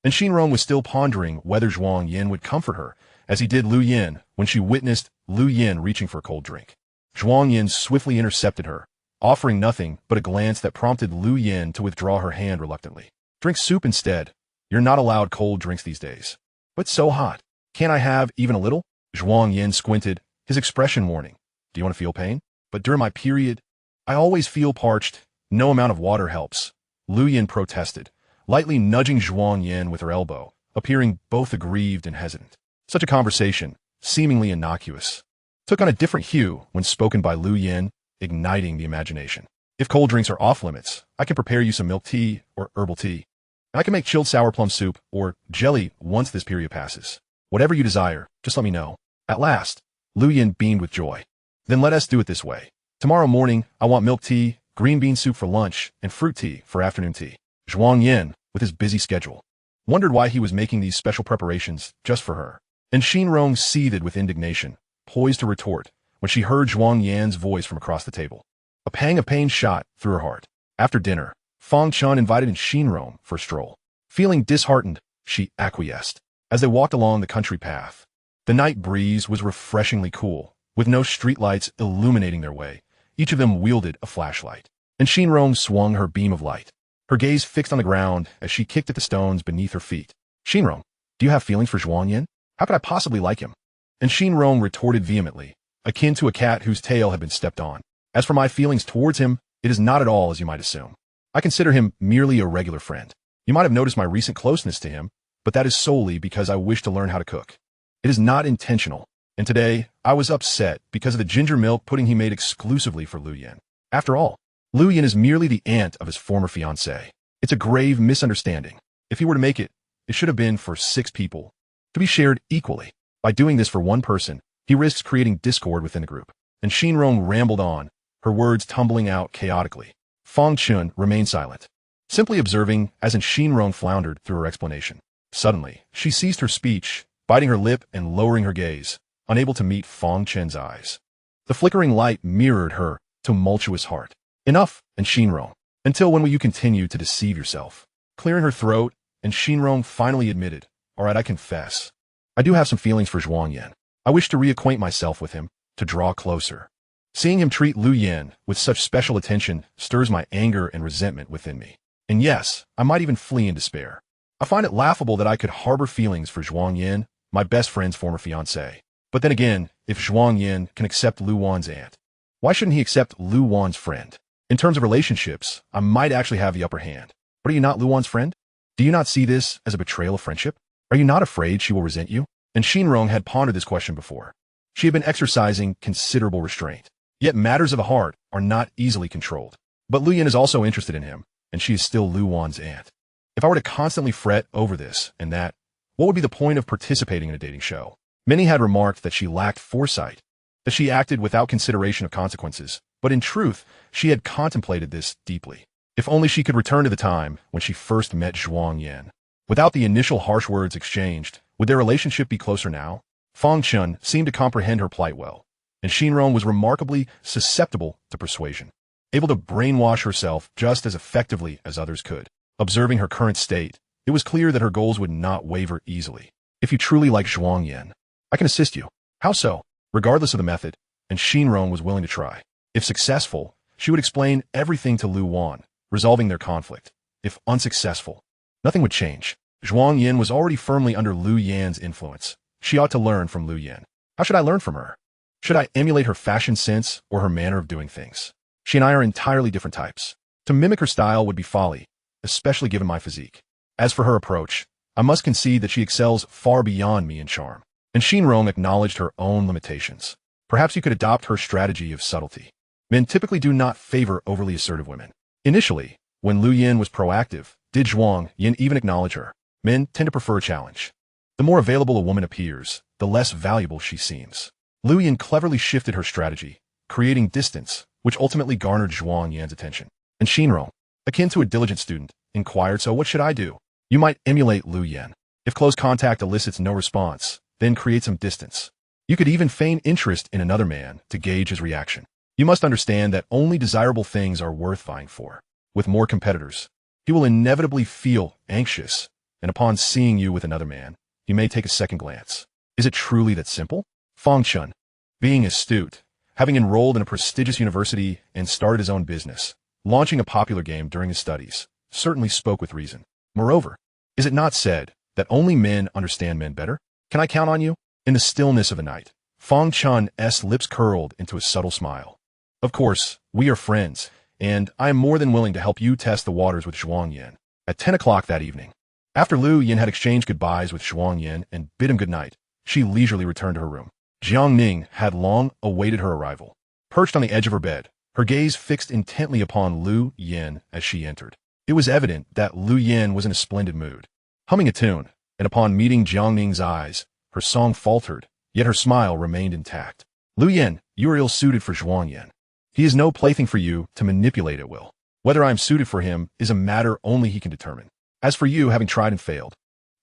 And Xinrong was still pondering whether Zhuang Yan would comfort her, as he did Lu Yin, when she witnessed Lu Yin reaching for a cold drink. Zhuang Yan swiftly intercepted her, offering nothing but a glance that prompted Lu Yin to withdraw her hand reluctantly. Drink soup instead. You're not allowed cold drinks these days. But so hot. Can't I have even a little? Zhuang Yan squinted, his expression warning. Do you want to feel pain? But during my period, I always feel parched. No amount of water helps. Lu Yan protested, lightly nudging Zhuang Yan with her elbow, appearing both aggrieved and hesitant. Such a conversation, seemingly innocuous, took on a different hue when spoken by Lu Yan, igniting the imagination. If cold drinks are off limits, I can prepare you some milk tea or herbal tea. And I can make chilled sour plum soup or jelly once this period passes. Whatever you desire, just let me know. At last, Lu Yan beamed with joy. Then let us do it this way. Tomorrow morning, I want milk tea, green bean soup for lunch, and fruit tea for afternoon tea. Zhuang Yan, with his busy schedule, wondered why he was making these special preparations just for her. And Xinrong seethed with indignation, poised to retort, when she heard Zhuang Yan's voice from across the table. A pang of pain shot through her heart. After dinner, Fang Chun invited in Xinrong for a stroll. Feeling disheartened, she acquiesced. As they walked along the country path, the night breeze was refreshingly cool, with no streetlights illuminating their way. Each of them wielded a flashlight, and Xinrong swung her beam of light, her gaze fixed on the ground as she kicked at the stones beneath her feet. Xinrong, do you have feelings for Zhuang Yan? How could I possibly like him? And Xinrong retorted vehemently, akin to a cat whose tail had been stepped on. As for my feelings towards him, it is not at all as you might assume. I consider him merely a regular friend. You might have noticed my recent closeness to him, but that is solely because I wish to learn how to cook. It is not intentional, and today I was upset because of the ginger milk pudding he made exclusively for Lu Yan. After all, Lu Yan is merely the aunt of his former fiancée. It's a grave misunderstanding. If he were to make it, it should have been for 6 people, to be shared equally. By doing this for one person, he risks creating discord within the group. And Xinrong rambled on, her words tumbling out chaotically. Fang Chun remained silent, simply observing as Xinrong floundered through her explanation. Suddenly, she ceased her speech, biting her lip and lowering her gaze, unable to meet Fang Chun's eyes. The flickering light mirrored her tumultuous heart. Enough, and Xinrong. Until when will you continue to deceive yourself? Clearing her throat, and Xinrong finally admitted, all right, I confess. I do have some feelings for Zhuang Yan. I wish to reacquaint myself with him, to draw closer. Seeing him treat Lu Yan with such special attention stirs my anger and resentment within me. And yes, I might even flee in despair. I find it laughable that I could harbor feelings for Zhuang Yan, my best friend's former fiancée. But then again, if Zhuang Yan can accept Lu Wan's aunt, why shouldn't he accept Lu Wan's friend? In terms of relationships, I might actually have the upper hand. But are you not Lu Wan's friend? Do you not see this as a betrayal of friendship? Are you not afraid she will resent you? And Xinrong had pondered this question before. She had been exercising considerable restraint. Yet matters of the heart are not easily controlled. But Lu Yan is also interested in him, and she is still Lu Wan's aunt. If I were to constantly fret over this and that, what would be the point of participating in a dating show? Many had remarked that she lacked foresight, that she acted without consideration of consequences, but in truth, she had contemplated this deeply. If only she could return to the time when she first met Zhuang Yan. Without the initial harsh words exchanged, would their relationship be closer now? Fang Chun seemed to comprehend her plight well, and Xinrong was remarkably susceptible to persuasion, able to brainwash herself just as effectively as others could. Observing her current state, it was clear that her goals would not waver easily. If you truly like Zhuang Yan, I can assist you. How so? Regardless of the method, and Xinrong was willing to try. If successful, she would explain everything to Lu Wan, resolving their conflict. If unsuccessful, nothing would change. Zhuang Yan was already firmly under Lu Yan's influence. She ought to learn from Lu Yan. How should I learn from her? Should I emulate her fashion sense or her manner of doing things? She and I are entirely different types. To mimic her style would be folly, especially given my physique. As for her approach, I must concede that she excels far beyond me in charm. And Xinrong acknowledged her own limitations. Perhaps you could adopt her strategy of subtlety. Men typically do not favor overly assertive women. Initially, when Lu Yan was proactive, did Zhuang Yan even acknowledge her? Men tend to prefer a challenge. The more available a woman appears, the less valuable she seems. Lu Yan cleverly shifted her strategy, creating distance, which ultimately garnered Zhuang Yan's attention. And Xinrong, akin to a diligent student, inquired, so what should I do? You might emulate Lu Yan. If close contact elicits no response, then create some distance. You could even feign interest in another man to gauge his reaction. You must understand that only desirable things are worth vying for. With more competitors, he will inevitably feel anxious, and upon seeing you with another man, he may take a second glance. Is it truly that simple? Fang Chun, being astute, having enrolled in a prestigious university and started his own business, launching a popular game during his studies, certainly spoke with reason. Moreover, is it not said that only men understand men better? Can I count on you? In the stillness of the night, Fang Chun's lips curled into a subtle smile. Of course, we are friends, and I am more than willing to help you test the waters with Zhuang Yan. At 10 o'clock that evening, after Lu Yin had exchanged goodbyes with Zhuang Yan and bid him good night, she leisurely returned to her room. Jiang Ning had long awaited her arrival. Perched on the edge of her bed, her gaze fixed intently upon Lu Yin as she entered. It was evident that Lu Yin was in a splendid mood. Humming a tune, and upon meeting Jiang Ning's eyes, her song faltered, yet her smile remained intact. Lu Yin, you are ill-suited for Zhuang Yan. He is no plaything for you to manipulate at will. Whether I am suited for him is a matter only he can determine. As for you, having tried and failed,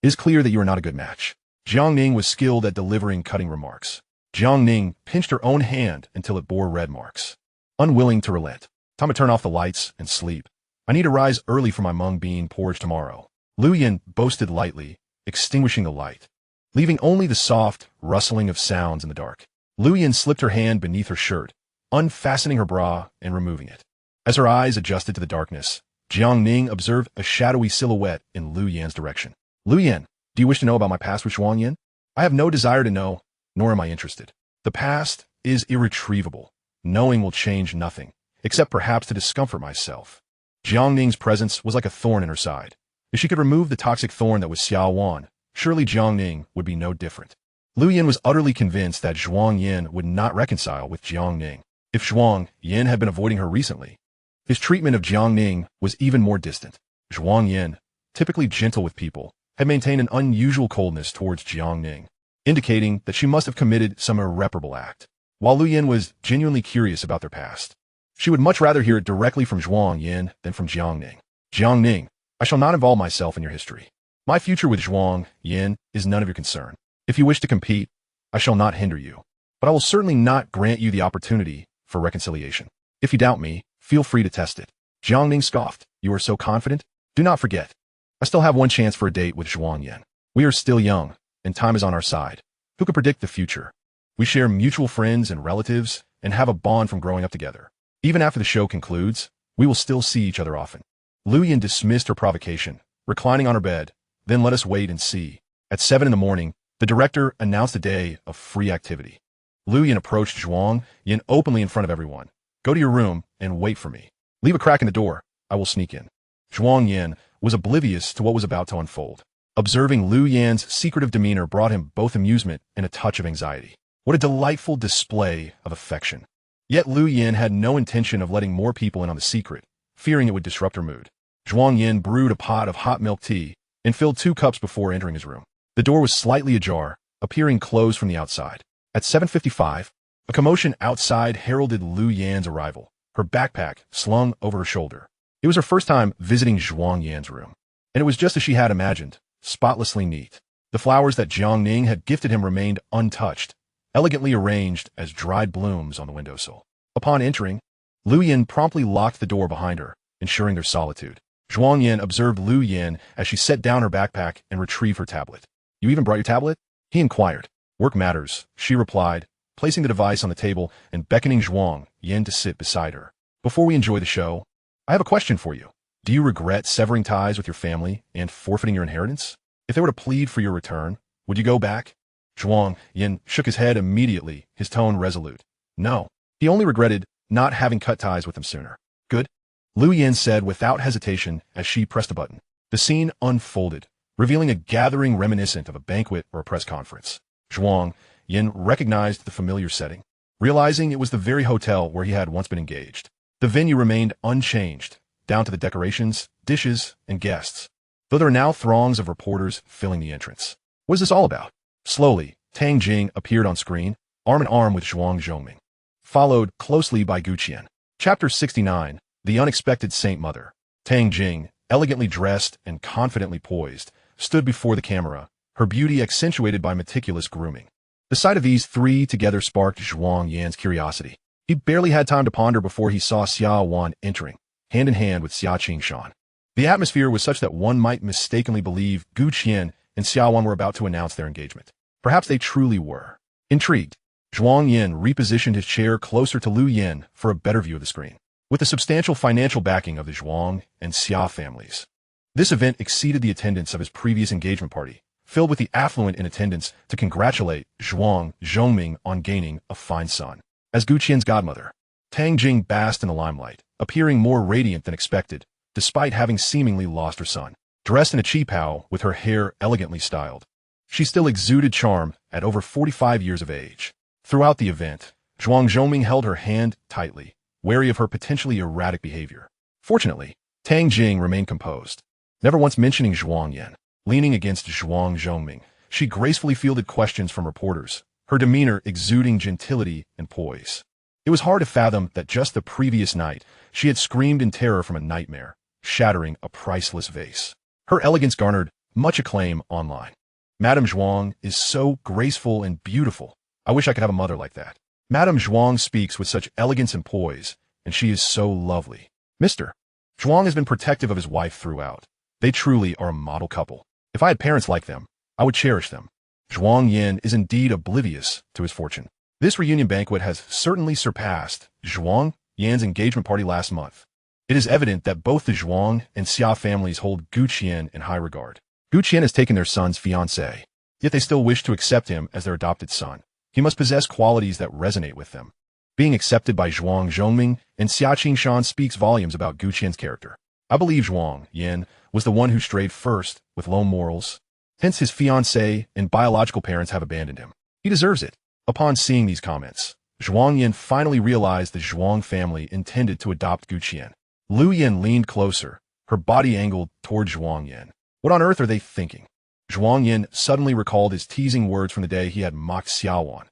it is clear that you are not a good match. Jiang Ning was skilled at delivering cutting remarks. Jiang Ning pinched her own hand until it bore red marks. Unwilling to relent. Time to turn off the lights and sleep. I need to rise early for my mung bean porridge tomorrow. Lu Yin boasted lightly, extinguishing the light, leaving only the soft rustling of sounds in the dark. Lu Yin slipped her hand beneath her shirt, unfastening her bra and removing it. As her eyes adjusted to the darkness, Jiang Ning observed a shadowy silhouette in Lu Yan's direction. Lu Yan, do you wish to know about my past with Zhuang Yan? I have no desire to know, nor am I interested. The past is irretrievable. Knowing will change nothing, except perhaps to discomfort myself. Jiang Ning's presence was like a thorn in her side. If she could remove the toxic thorn that was Xia Wan, surely Jiang Ning would be no different. Lu Yin was utterly convinced that Zhuang Yan would not reconcile with Jiang Ning. If Zhuang Yan had been avoiding her recently, his treatment of Jiang Ning was even more distant. Zhuang Yan, typically gentle with people, had maintained an unusual coldness towards Jiang Ning, indicating that she must have committed some irreparable act. While Lu Yin was genuinely curious about their past, she would much rather hear it directly from Zhuang Yan than from Jiang Ning. Jiang Ning, I shall not involve myself in your history. My future with Zhuang Yan is none of your concern. If you wish to compete, I shall not hinder you, but I will certainly not grant you the opportunity for reconciliation. If you doubt me, feel free to test it. Jiang Ning scoffed. You are so confident? Do not forget, I still have one chance for a date with Zhuang Yan. We are still young, and time is on our side. Who could predict the future? We share mutual friends and relatives and have a bond from growing up together. Even after the show concludes, we will still see each other often. Lu Yin dismissed her provocation, reclining on her bed, then let us wait and see. At 7 in the morning, the director announced a day of free activity. Lu Yin approached Zhuang Yan openly in front of everyone. Go to your room and wait for me. Leave a crack in the door. I will sneak in. Zhuang Yan was oblivious to what was about to unfold. Observing Lu Yan's secretive demeanor brought him both amusement and a touch of anxiety. What a delightful display of affection. Yet Lu Yin had no intention of letting more people in on the secret, fearing it would disrupt her mood. Zhuang Yan brewed a pot of hot milk tea and filled 2 cups before entering his room. The door was slightly ajar, appearing closed from the outside. At 7:55, a commotion outside heralded Lu Yan's arrival, her backpack slung over her shoulder. It was her first time visiting Zhuang Yan's room, and it was just as she had imagined, spotlessly neat. The flowers that Jiang Ning had gifted him remained untouched, elegantly arranged as dried blooms on the windowsill. Upon entering, Lu Yin promptly locked the door behind her, ensuring their solitude. Zhuang Yan observed Lu Yin as she set down her backpack and retrieved her tablet. You even brought your tablet? He inquired. Work matters, she replied, placing the device on the table and beckoning Zhuang Yan to sit beside her. Before we enjoy the show, I have a question for you. Do you regret severing ties with your family and forfeiting your inheritance? If they were to plead for your return, would you go back? Zhuang Yan shook his head immediately, his tone resolute. No. He only regretted not having cut ties with them sooner. Good. Lu Yin said without hesitation as she pressed a button. The scene unfolded, revealing a gathering reminiscent of a banquet or a press conference. Zhuang Yan recognized the familiar setting, realizing it was the very hotel where he had once been engaged. The venue remained unchanged, down to the decorations, dishes, and guests, though there are now throngs of reporters filling the entrance. What is this all about? Slowly, Tang Jing appeared on screen, arm in arm with Zhuang Zhongming, followed closely by Gu Qian. Chapter 69, The Unexpected Saint Mother. Tang Jing, elegantly dressed and confidently poised, stood before the camera, her beauty accentuated by meticulous grooming. The sight of these three together sparked Zhuang Yan's curiosity. He barely had time to ponder before he saw Xia Wan entering, hand in hand with Xia Qingshan. The atmosphere was such that one might mistakenly believe Gu Qian and Xia Wan were about to announce their engagement. Perhaps they truly were. Intrigued, Zhuang Yan repositioned his chair closer to Lu Yin for a better view of the screen. With the substantial financial backing of the Zhuang and Xia families, this event exceeded the attendance of his previous engagement party, filled with the affluent in attendance to congratulate Zhuang Zhongming on gaining a fine son. As Gu Qian's godmother, Tang Jing basked in the limelight, appearing more radiant than expected, despite having seemingly lost her son. Dressed in a qipao with her hair elegantly styled, she still exuded charm at over 45 years of age. Throughout the event, Zhuang Zhongming held her hand tightly, wary of her potentially erratic behavior. Fortunately, Tang Jing remained composed, never once mentioning Zhuang Yan. Leaning against Zhuang Zhongming, she gracefully fielded questions from reporters, her demeanor exuding gentility and poise. It was hard to fathom that just the previous night, she had screamed in terror from a nightmare, shattering a priceless vase. Her elegance garnered much acclaim online. Madame Zhuang is so graceful and beautiful. I wish I could have a mother like that. Madame Zhuang speaks with such elegance and poise, and she is so lovely. Mr. Zhuang has been protective of his wife throughout. They truly are a model couple. If I had parents like them, I would cherish them. Zhuang Yan is indeed oblivious to his fortune. This reunion banquet has certainly surpassed Zhuang Yan's engagement party last month. It is evident that both the Zhuang and Xia families hold Gu Qian in high regard. Gu Qian has taken their son's fiancé, yet they still wish to accept him as their adopted son. He must possess qualities that resonate with them. Being accepted by Zhuang Zhongming and Xia Qingshan speaks volumes about Gu Qian's character. I believe Zhuang Yan was the one who strayed first with low morals. Hence his fiancé and biological parents have abandoned him. He deserves it. Upon seeing these comments, Zhuang Yan finally realized the Zhuang family intended to adopt Gu Qian. Lu Yan leaned closer, her body angled toward Zhuang Yan. What on earth are they thinking? Zhuang Yan suddenly recalled his teasing words from the day he had mocked Xia Wan.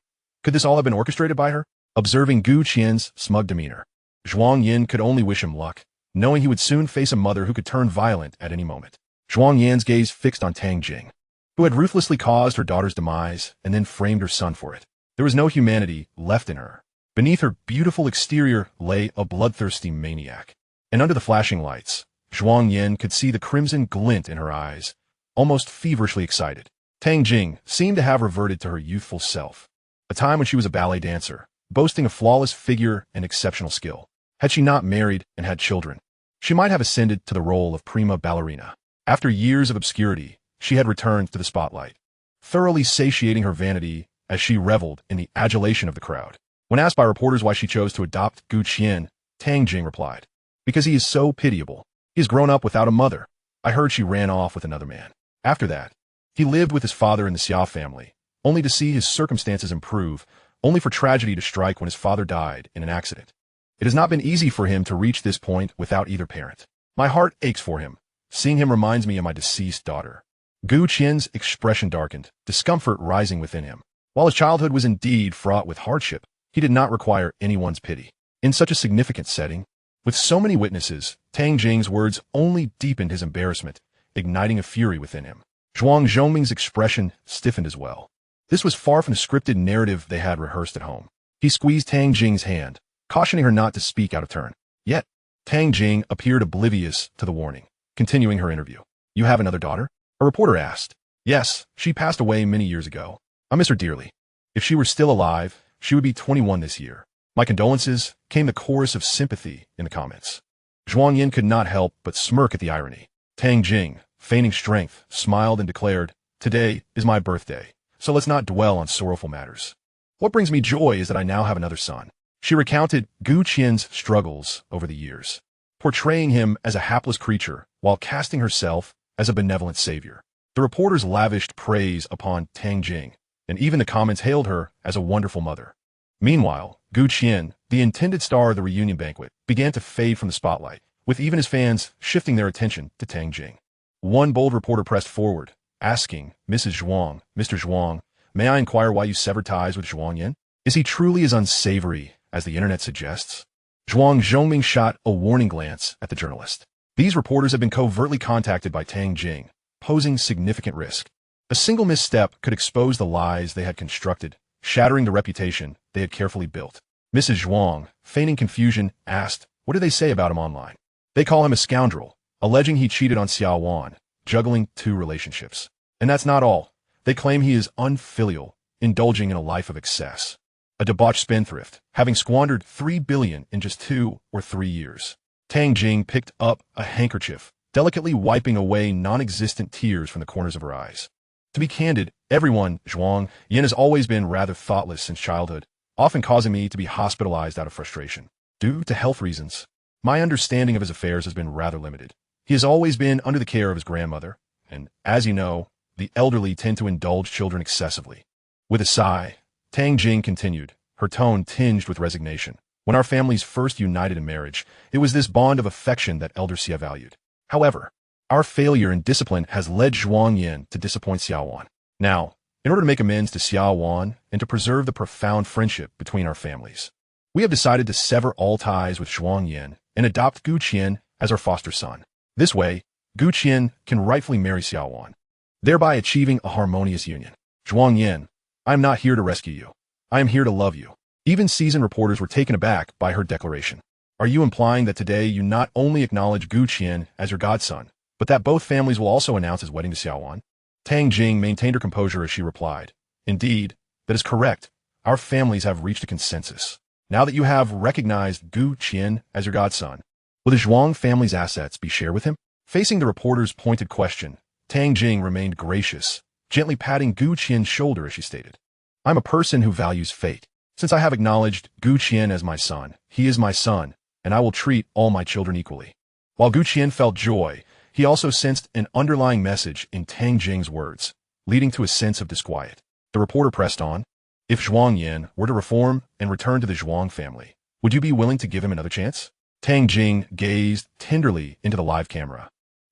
Could this all have been orchestrated by her? Observing Gu Qian's smug demeanor, Zhuang Yan could only wish him luck, knowing he would soon face a mother who could turn violent at any moment. Zhuang Yan's gaze fixed on Tang Jing, who had ruthlessly caused her daughter's demise and then framed her son for it. There was no humanity left in her. Beneath her beautiful exterior lay a bloodthirsty maniac. And under the flashing lights, Zhuang Yan could see the crimson glint in her eyes, almost feverishly excited. Tang Jing seemed to have reverted to her youthful self, a time when she was a ballet dancer, boasting a flawless figure and exceptional skill. Had she not married and had children, she might have ascended to the role of prima ballerina. After years of obscurity, she had returned to the spotlight, thoroughly satiating her vanity as she reveled in the adulation of the crowd. When asked by reporters why she chose to adopt Gu Qian, Tang Jing replied, "Because he is so pitiable. He has grown up without a mother. I heard she ran off with another man. After that, he lived with his father in the Xia family, only to see his circumstances improve, only for tragedy to strike when his father died in an accident. It has not been easy for him to reach this point without either parent. My heart aches for him. Seeing him reminds me of my deceased daughter." Gu Qian's expression darkened, discomfort rising within him. While his childhood was indeed fraught with hardship, he did not require anyone's pity. In such a significant setting, with so many witnesses, Tang Jing's words only deepened his embarrassment, igniting a fury within him. Zhuang Zhongming's expression stiffened as well. This was far from the scripted narrative they had rehearsed at home. He squeezed Tang Jing's hand, cautioning her not to speak out of turn. Yet, Tang Jing appeared oblivious to the warning, continuing her interview. "You have another daughter?" a reporter asked. "Yes, she passed away many years ago. I miss her dearly. If she were still alive, she would be 21 this year. My condolences," came the chorus of sympathy in the comments. Zhuang Yan could not help but smirk at the irony. Tang Jing, feigning strength, smiled and declared, "Today is my birthday, so let's not dwell on sorrowful matters. What brings me joy is that I now have another son." She recounted Gu Qian's struggles over the years, portraying him as a hapless creature while casting herself as a benevolent savior. The reporters lavished praise upon Tang Jing, and even the comments hailed her as a wonderful mother. Meanwhile, Gu Qian, the intended star of the reunion banquet, began to fade from the spotlight, with even his fans shifting their attention to Tang Jing. One bold reporter pressed forward, asking, "Mrs. Zhuang, Mr. Zhuang, may I inquire why you severed ties with Zhuang Yan? Is he truly as unsavory as the internet suggests?" Zhuang Zhongming shot a warning glance at the journalist. These reporters have been covertly contacted by Tang Jing, posing significant risk. A single misstep could expose the lies they had constructed, shattering the reputation they had carefully built. Mrs. Zhuang, feigning confusion, asked, "What do they say about him online?" "They call him a scoundrel, alleging he cheated on Xia Wan, juggling 2 relationships. And that's not all. They claim he is unfilial, indulging in a life of excess. A debauched spendthrift, having squandered 3 billion in just 2 or 3 years. Tang Jing picked up a handkerchief, delicately wiping away non-existent tears from the corners of her eyes. To be candid, everyone, Zhuang Yan has always been rather thoughtless since childhood, often causing me to be hospitalized out of frustration. Due to health reasons, my understanding of his affairs has been rather limited. He has always been under the care of his grandmother, and as you know, the elderly tend to indulge children excessively. With a sigh, Tang Jing continued, her tone tinged with resignation. When our families first united in marriage, it was this bond of affection that elder Xia valued. However, our failure in discipline has led Zhuang Yan to disappoint Xia Wan. Now, in order to make amends to Xia Wan and to preserve the profound friendship between our families, we have decided to sever all ties with Zhuang Yan and adopt Gu Qian as our foster son. This way, Gu Qian can rightfully marry Xia Wan, thereby achieving a harmonious union. Zhuang Yan, I am not here to rescue you. I am here to love you. Even seasoned reporters were taken aback by her declaration. Are you implying that today you not only acknowledge Gu Qian as your godson, but that both families will also announce his wedding to Xia Wan? Tang Jing maintained her composure as she replied, Indeed, that is correct. Our families have reached a consensus. Now that you have recognized Gu Qian as your godson, will the Zhuang family's assets be shared with him? Facing the reporter's pointed question, Tang Jing remained gracious, gently patting Gu Qian's shoulder as she stated, I'm a person who values fate. Since I have acknowledged Gu Qian as my son, he is my son, and I will treat all my children equally. While Gu Qian felt joy, he also sensed an underlying message in Tang Jing's words, leading to a sense of disquiet. The reporter pressed on, If Zhuang Yan were to reform and return to the Zhuang family, would you be willing to give him another chance? Tang Jing gazed tenderly into the live camera,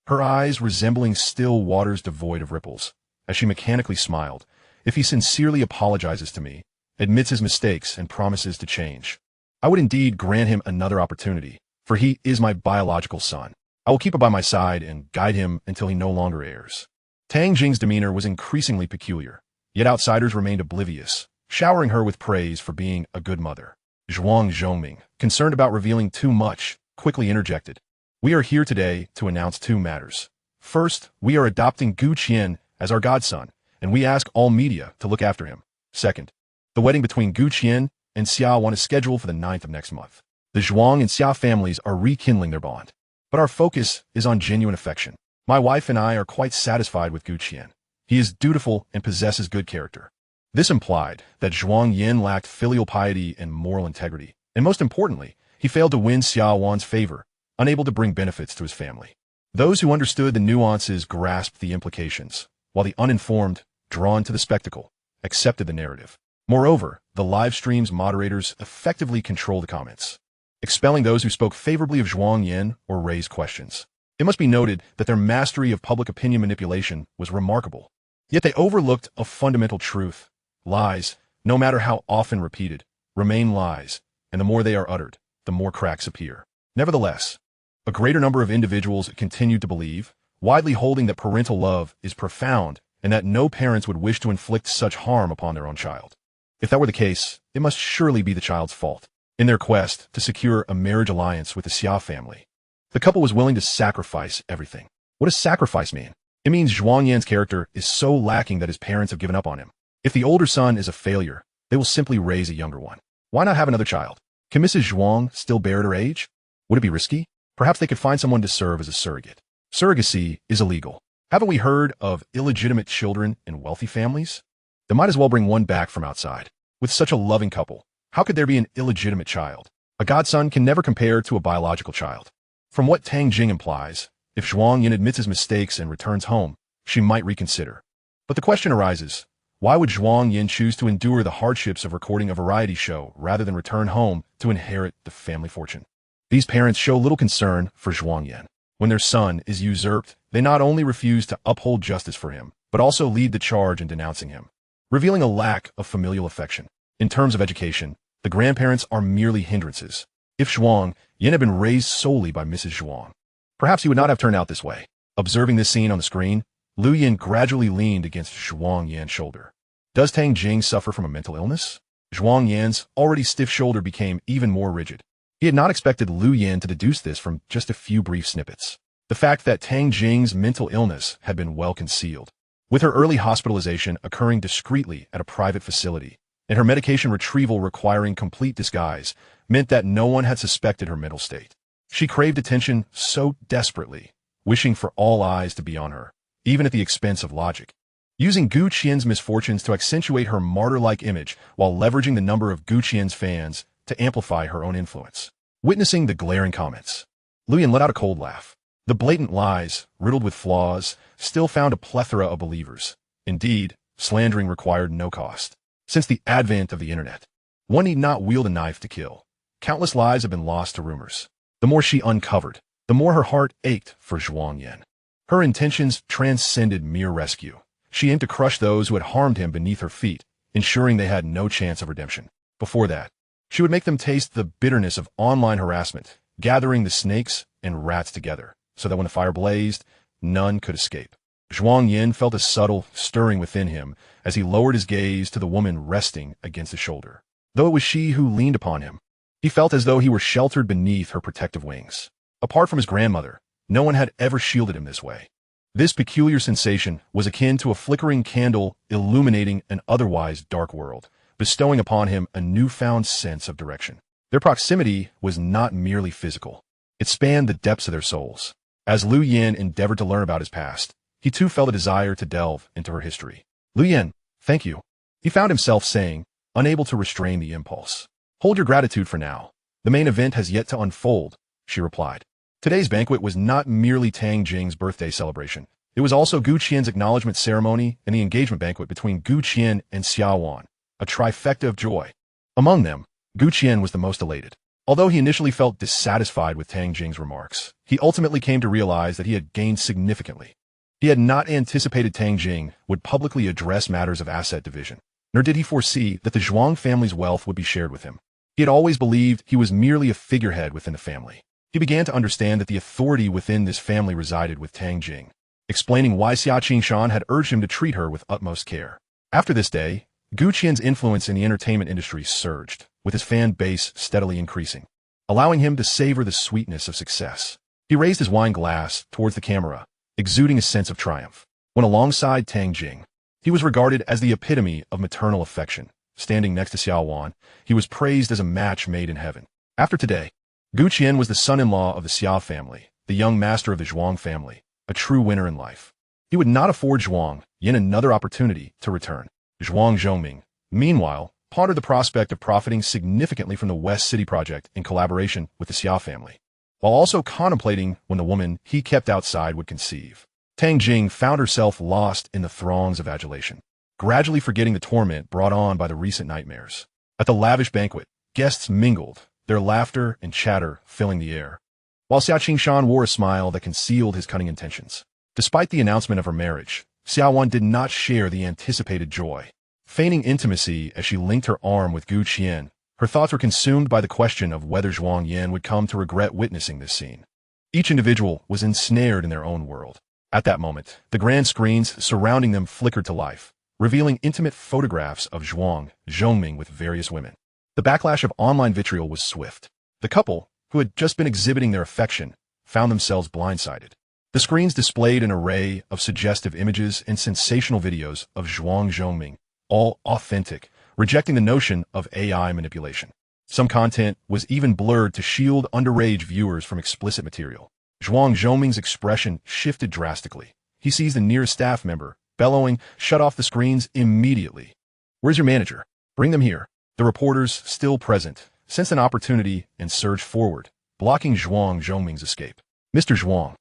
her eyes resembling still waters devoid of ripples, as she mechanically smiled. If he sincerely apologizes to me, admits his mistakes, and promises to change, I would indeed grant him another opportunity, for he is my biological son. I will keep him by my side and guide him until he no longer errs. Tang Jing's demeanor was increasingly peculiar, yet outsiders remained oblivious, showering her with praise for being a good mother. Zhuang Zhongming, concerned about revealing too much, quickly interjected. We are here today to announce two matters. First, we are adopting Gu Qian as our godson, and we ask all media to look after him. Second, the wedding between Gu Qian and Xia Wan is scheduled for the 9th of next month. The Zhuang and Xia families are rekindling their bond, but our focus is on genuine affection. My wife and I are quite satisfied with Gu Qian. He is dutiful and possesses good character. This implied that Zhuang Yan lacked filial piety and moral integrity, and most importantly, he failed to win Xia Wan's favor, unable to bring benefits to his family. Those who understood the nuances grasped the implications, while the uninformed, drawn to the spectacle, accepted the narrative. Moreover, the live stream's moderators effectively controlled the comments, expelling those who spoke favorably of Zhuang Yan or raised questions. It must be noted that their mastery of public opinion manipulation was remarkable. Yet they overlooked a fundamental truth. Lies, no matter how often repeated, remain lies, and the more they are uttered, the more cracks appear. Nevertheless, a greater number of individuals continued to believe, widely holding that parental love is profound and that no parents would wish to inflict such harm upon their own child. If that were the case, it must surely be the child's fault. In their quest to secure a marriage alliance with the Xia family, the couple was willing to sacrifice everything. What does sacrifice mean? It means Zhuang Yan's character is so lacking that his parents have given up on him. If the older son is a failure, they will simply raise a younger one. Why not have another child? Can Mrs. Zhuang still bear at her age? Would it be risky? Perhaps they could find someone to serve as a surrogate. Surrogacy is illegal. Haven't we heard of illegitimate children in wealthy families? They might as well bring one back from outside. With such a loving couple, how could there be an illegitimate child? A godson can never compare to a biological child. From what Tang Jing implies, if Zhuang Yan admits his mistakes and returns home, she might reconsider. But the question arises, why would Zhuang Yan choose to endure the hardships of recording a variety show rather than return home to inherit the family fortune? These parents show little concern for Zhuang Yan. When their son is usurped, they not only refuse to uphold justice for him, but also lead the charge in denouncing him, revealing a lack of familial affection. In terms of education, the grandparents are merely hindrances. If Zhuang Yan had been raised solely by Mrs. Zhuang, perhaps he would not have turned out this way. Observing this scene on the screen, Lu Yin gradually leaned against Zhuang Yan's shoulder. Does Tang Jing suffer from a mental illness? Zhuang Yan's already stiff shoulder became even more rigid. He had not expected Lu Yin to deduce this from just a few brief snippets. The fact that Tang Jing's mental illness had been well concealed, with her early hospitalization occurring discreetly at a private facility, and her medication retrieval requiring complete disguise, meant that no one had suspected her mental state. She craved attention so desperately, wishing for all eyes to be on her, even at the expense of logic. using Gu Qian's misfortunes to accentuate her martyr-like image while leveraging the number of Gu Qian's fans to amplify her own influence. Witnessing the glaring comments, Lu Yan let out a cold laugh. The blatant lies, riddled with flaws, still found a plethora of believers. Indeed, slandering required no cost. Since the advent of the internet, one need not wield a knife to kill. Countless lives have been lost to rumors. The more she uncovered, the more her heart ached for Zhuang Yan. Her intentions transcended mere rescue. She aimed to crush those who had harmed him beneath her feet, ensuring they had no chance of redemption. Before that, she would make them taste the bitterness of online harassment, gathering the snakes and rats together, so that when the fire blazed, none could escape. Zhuang Yan felt a subtle stirring within him as he lowered his gaze to the woman resting against his shoulder. Though it was she who leaned upon him, he felt as though he were sheltered beneath her protective wings. Apart from his grandmother, no one had ever shielded him this way. This peculiar sensation was akin to a flickering candle illuminating an otherwise dark world, bestowing upon him a newfound sense of direction. Their proximity was not merely physical. It spanned the depths of their souls. As Lu Yan endeavored to learn about his past, he too felt a desire to delve into her history. Lu Yan, thank you, he found himself saying, unable to restrain the impulse. Hold your gratitude for now. The main event has yet to unfold, she replied. Today's banquet was not merely Tang Jing's birthday celebration. It was also Gu Qian's acknowledgement ceremony and the engagement banquet between Gu Qian and Xia Wan, a trifecta of joy. Among them, Gu Qian was the most elated. Although he initially felt dissatisfied with Tang Jing's remarks, he ultimately came to realize that he had gained significantly. He had not anticipated Tang Jing would publicly address matters of asset division, nor did he foresee that the Zhuang family's wealth would be shared with him. He had always believed he was merely a figurehead within the family. He began to understand that the authority within this family resided with Tang Jing, explaining why Xia Qingshan had urged him to treat her with utmost care. After this day, Gu Qian's influence in the entertainment industry surged, with his fan base steadily increasing, allowing him to savor the sweetness of success. He raised his wine glass towards the camera, exuding a sense of triumph. When alongside Tang Jing, he was regarded as the epitome of maternal affection. Standing next to Xia Wan, he was praised as a match made in heaven. After today, Gu Qian was the son-in-law of the Xia family, the young master of the Zhuang family, a true winner in life. He would not afford Zhuang Yan another opportunity to return. Zhuang Zhongming, meanwhile, pondered the prospect of profiting significantly from the West City project in collaboration with the Xia family, while also contemplating when the woman he kept outside would conceive. Tang Jing found herself lost in the throngs of adulation, gradually forgetting the torment brought on by the recent nightmares. At the lavish banquet, guests mingled, their laughter and chatter filling the air, while Xia Qingshan wore a smile that concealed his cunning intentions. Despite the announcement of her marriage, Xia Wan did not share the anticipated joy. Feigning intimacy as she linked her arm with Gu Qian, her thoughts were consumed by the question of whether Zhuang Yan would come to regret witnessing this scene. Each individual was ensnared in their own world. At that moment, the grand screens surrounding them flickered to life, revealing intimate photographs of Zhuang Zhongming with various women. The backlash of online vitriol was swift. The couple, who had just been exhibiting their affection, found themselves blindsided. The screens displayed an array of suggestive images and sensational videos of Zhuang Zhongming, all authentic, rejecting the notion of AI manipulation. Some content was even blurred to shield underage viewers from explicit material. Zhuang Zhongming's expression shifted drastically. He seized the nearest staff member, bellowing, "Shut off the screens immediately. Where's your manager? Bring them here." The reporters, still present, sensed an opportunity and surged forward, blocking Zhuang Zhongming's escape. "Mr. Zhuang,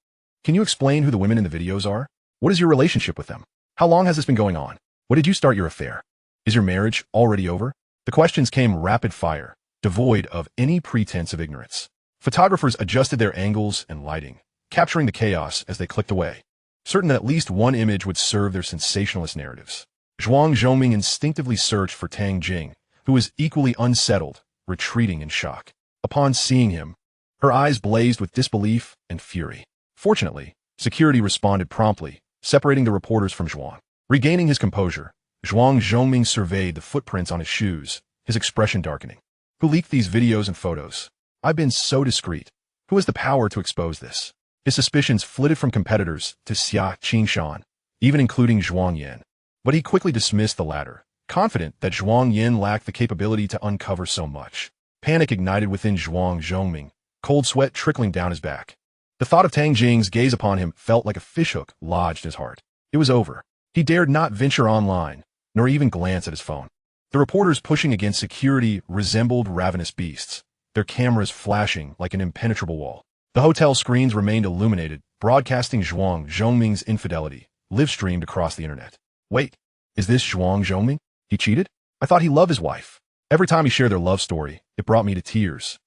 can you explain who the women in the videos are? What is your relationship with them? How long has this been going on? When did you start your affair? Is your marriage already over?" The questions came rapid fire, devoid of any pretense of ignorance. Photographers adjusted their angles and lighting, capturing the chaos as they clicked away, certain that at least one image would serve their sensationalist narratives. Zhuang Zhongming instinctively searched for Tang Jing, who was equally unsettled, retreating in shock. Upon seeing him, her eyes blazed with disbelief and fury. Fortunately, security responded promptly, separating the reporters from Zhuang. Regaining his composure, Zhuang Zhongming surveyed the footprints on his shoes, his expression darkening. "Who leaked these videos and photos? I've been so discreet. Who has the power to expose this?" His suspicions flitted from competitors to Xia Qingshan, even including Zhuang Yan. But he quickly dismissed the latter, confident that Zhuang Yan lacked the capability to uncover so much. Panic ignited within Zhuang Zhongming, cold sweat trickling down his back. The thought of Tang Jing's gaze upon him felt like a fishhook lodged in his heart. It was over. He dared not venture online, nor even glance at his phone. The reporters pushing against security resembled ravenous beasts, their cameras flashing like an impenetrable wall. The hotel screens remained illuminated, broadcasting Zhuang Zhongming's infidelity, live-streamed across the internet. Wait, is this Zhuang Zhongming? He cheated? I thought he loved his wife. Every time he shared their love story, it brought me to tears.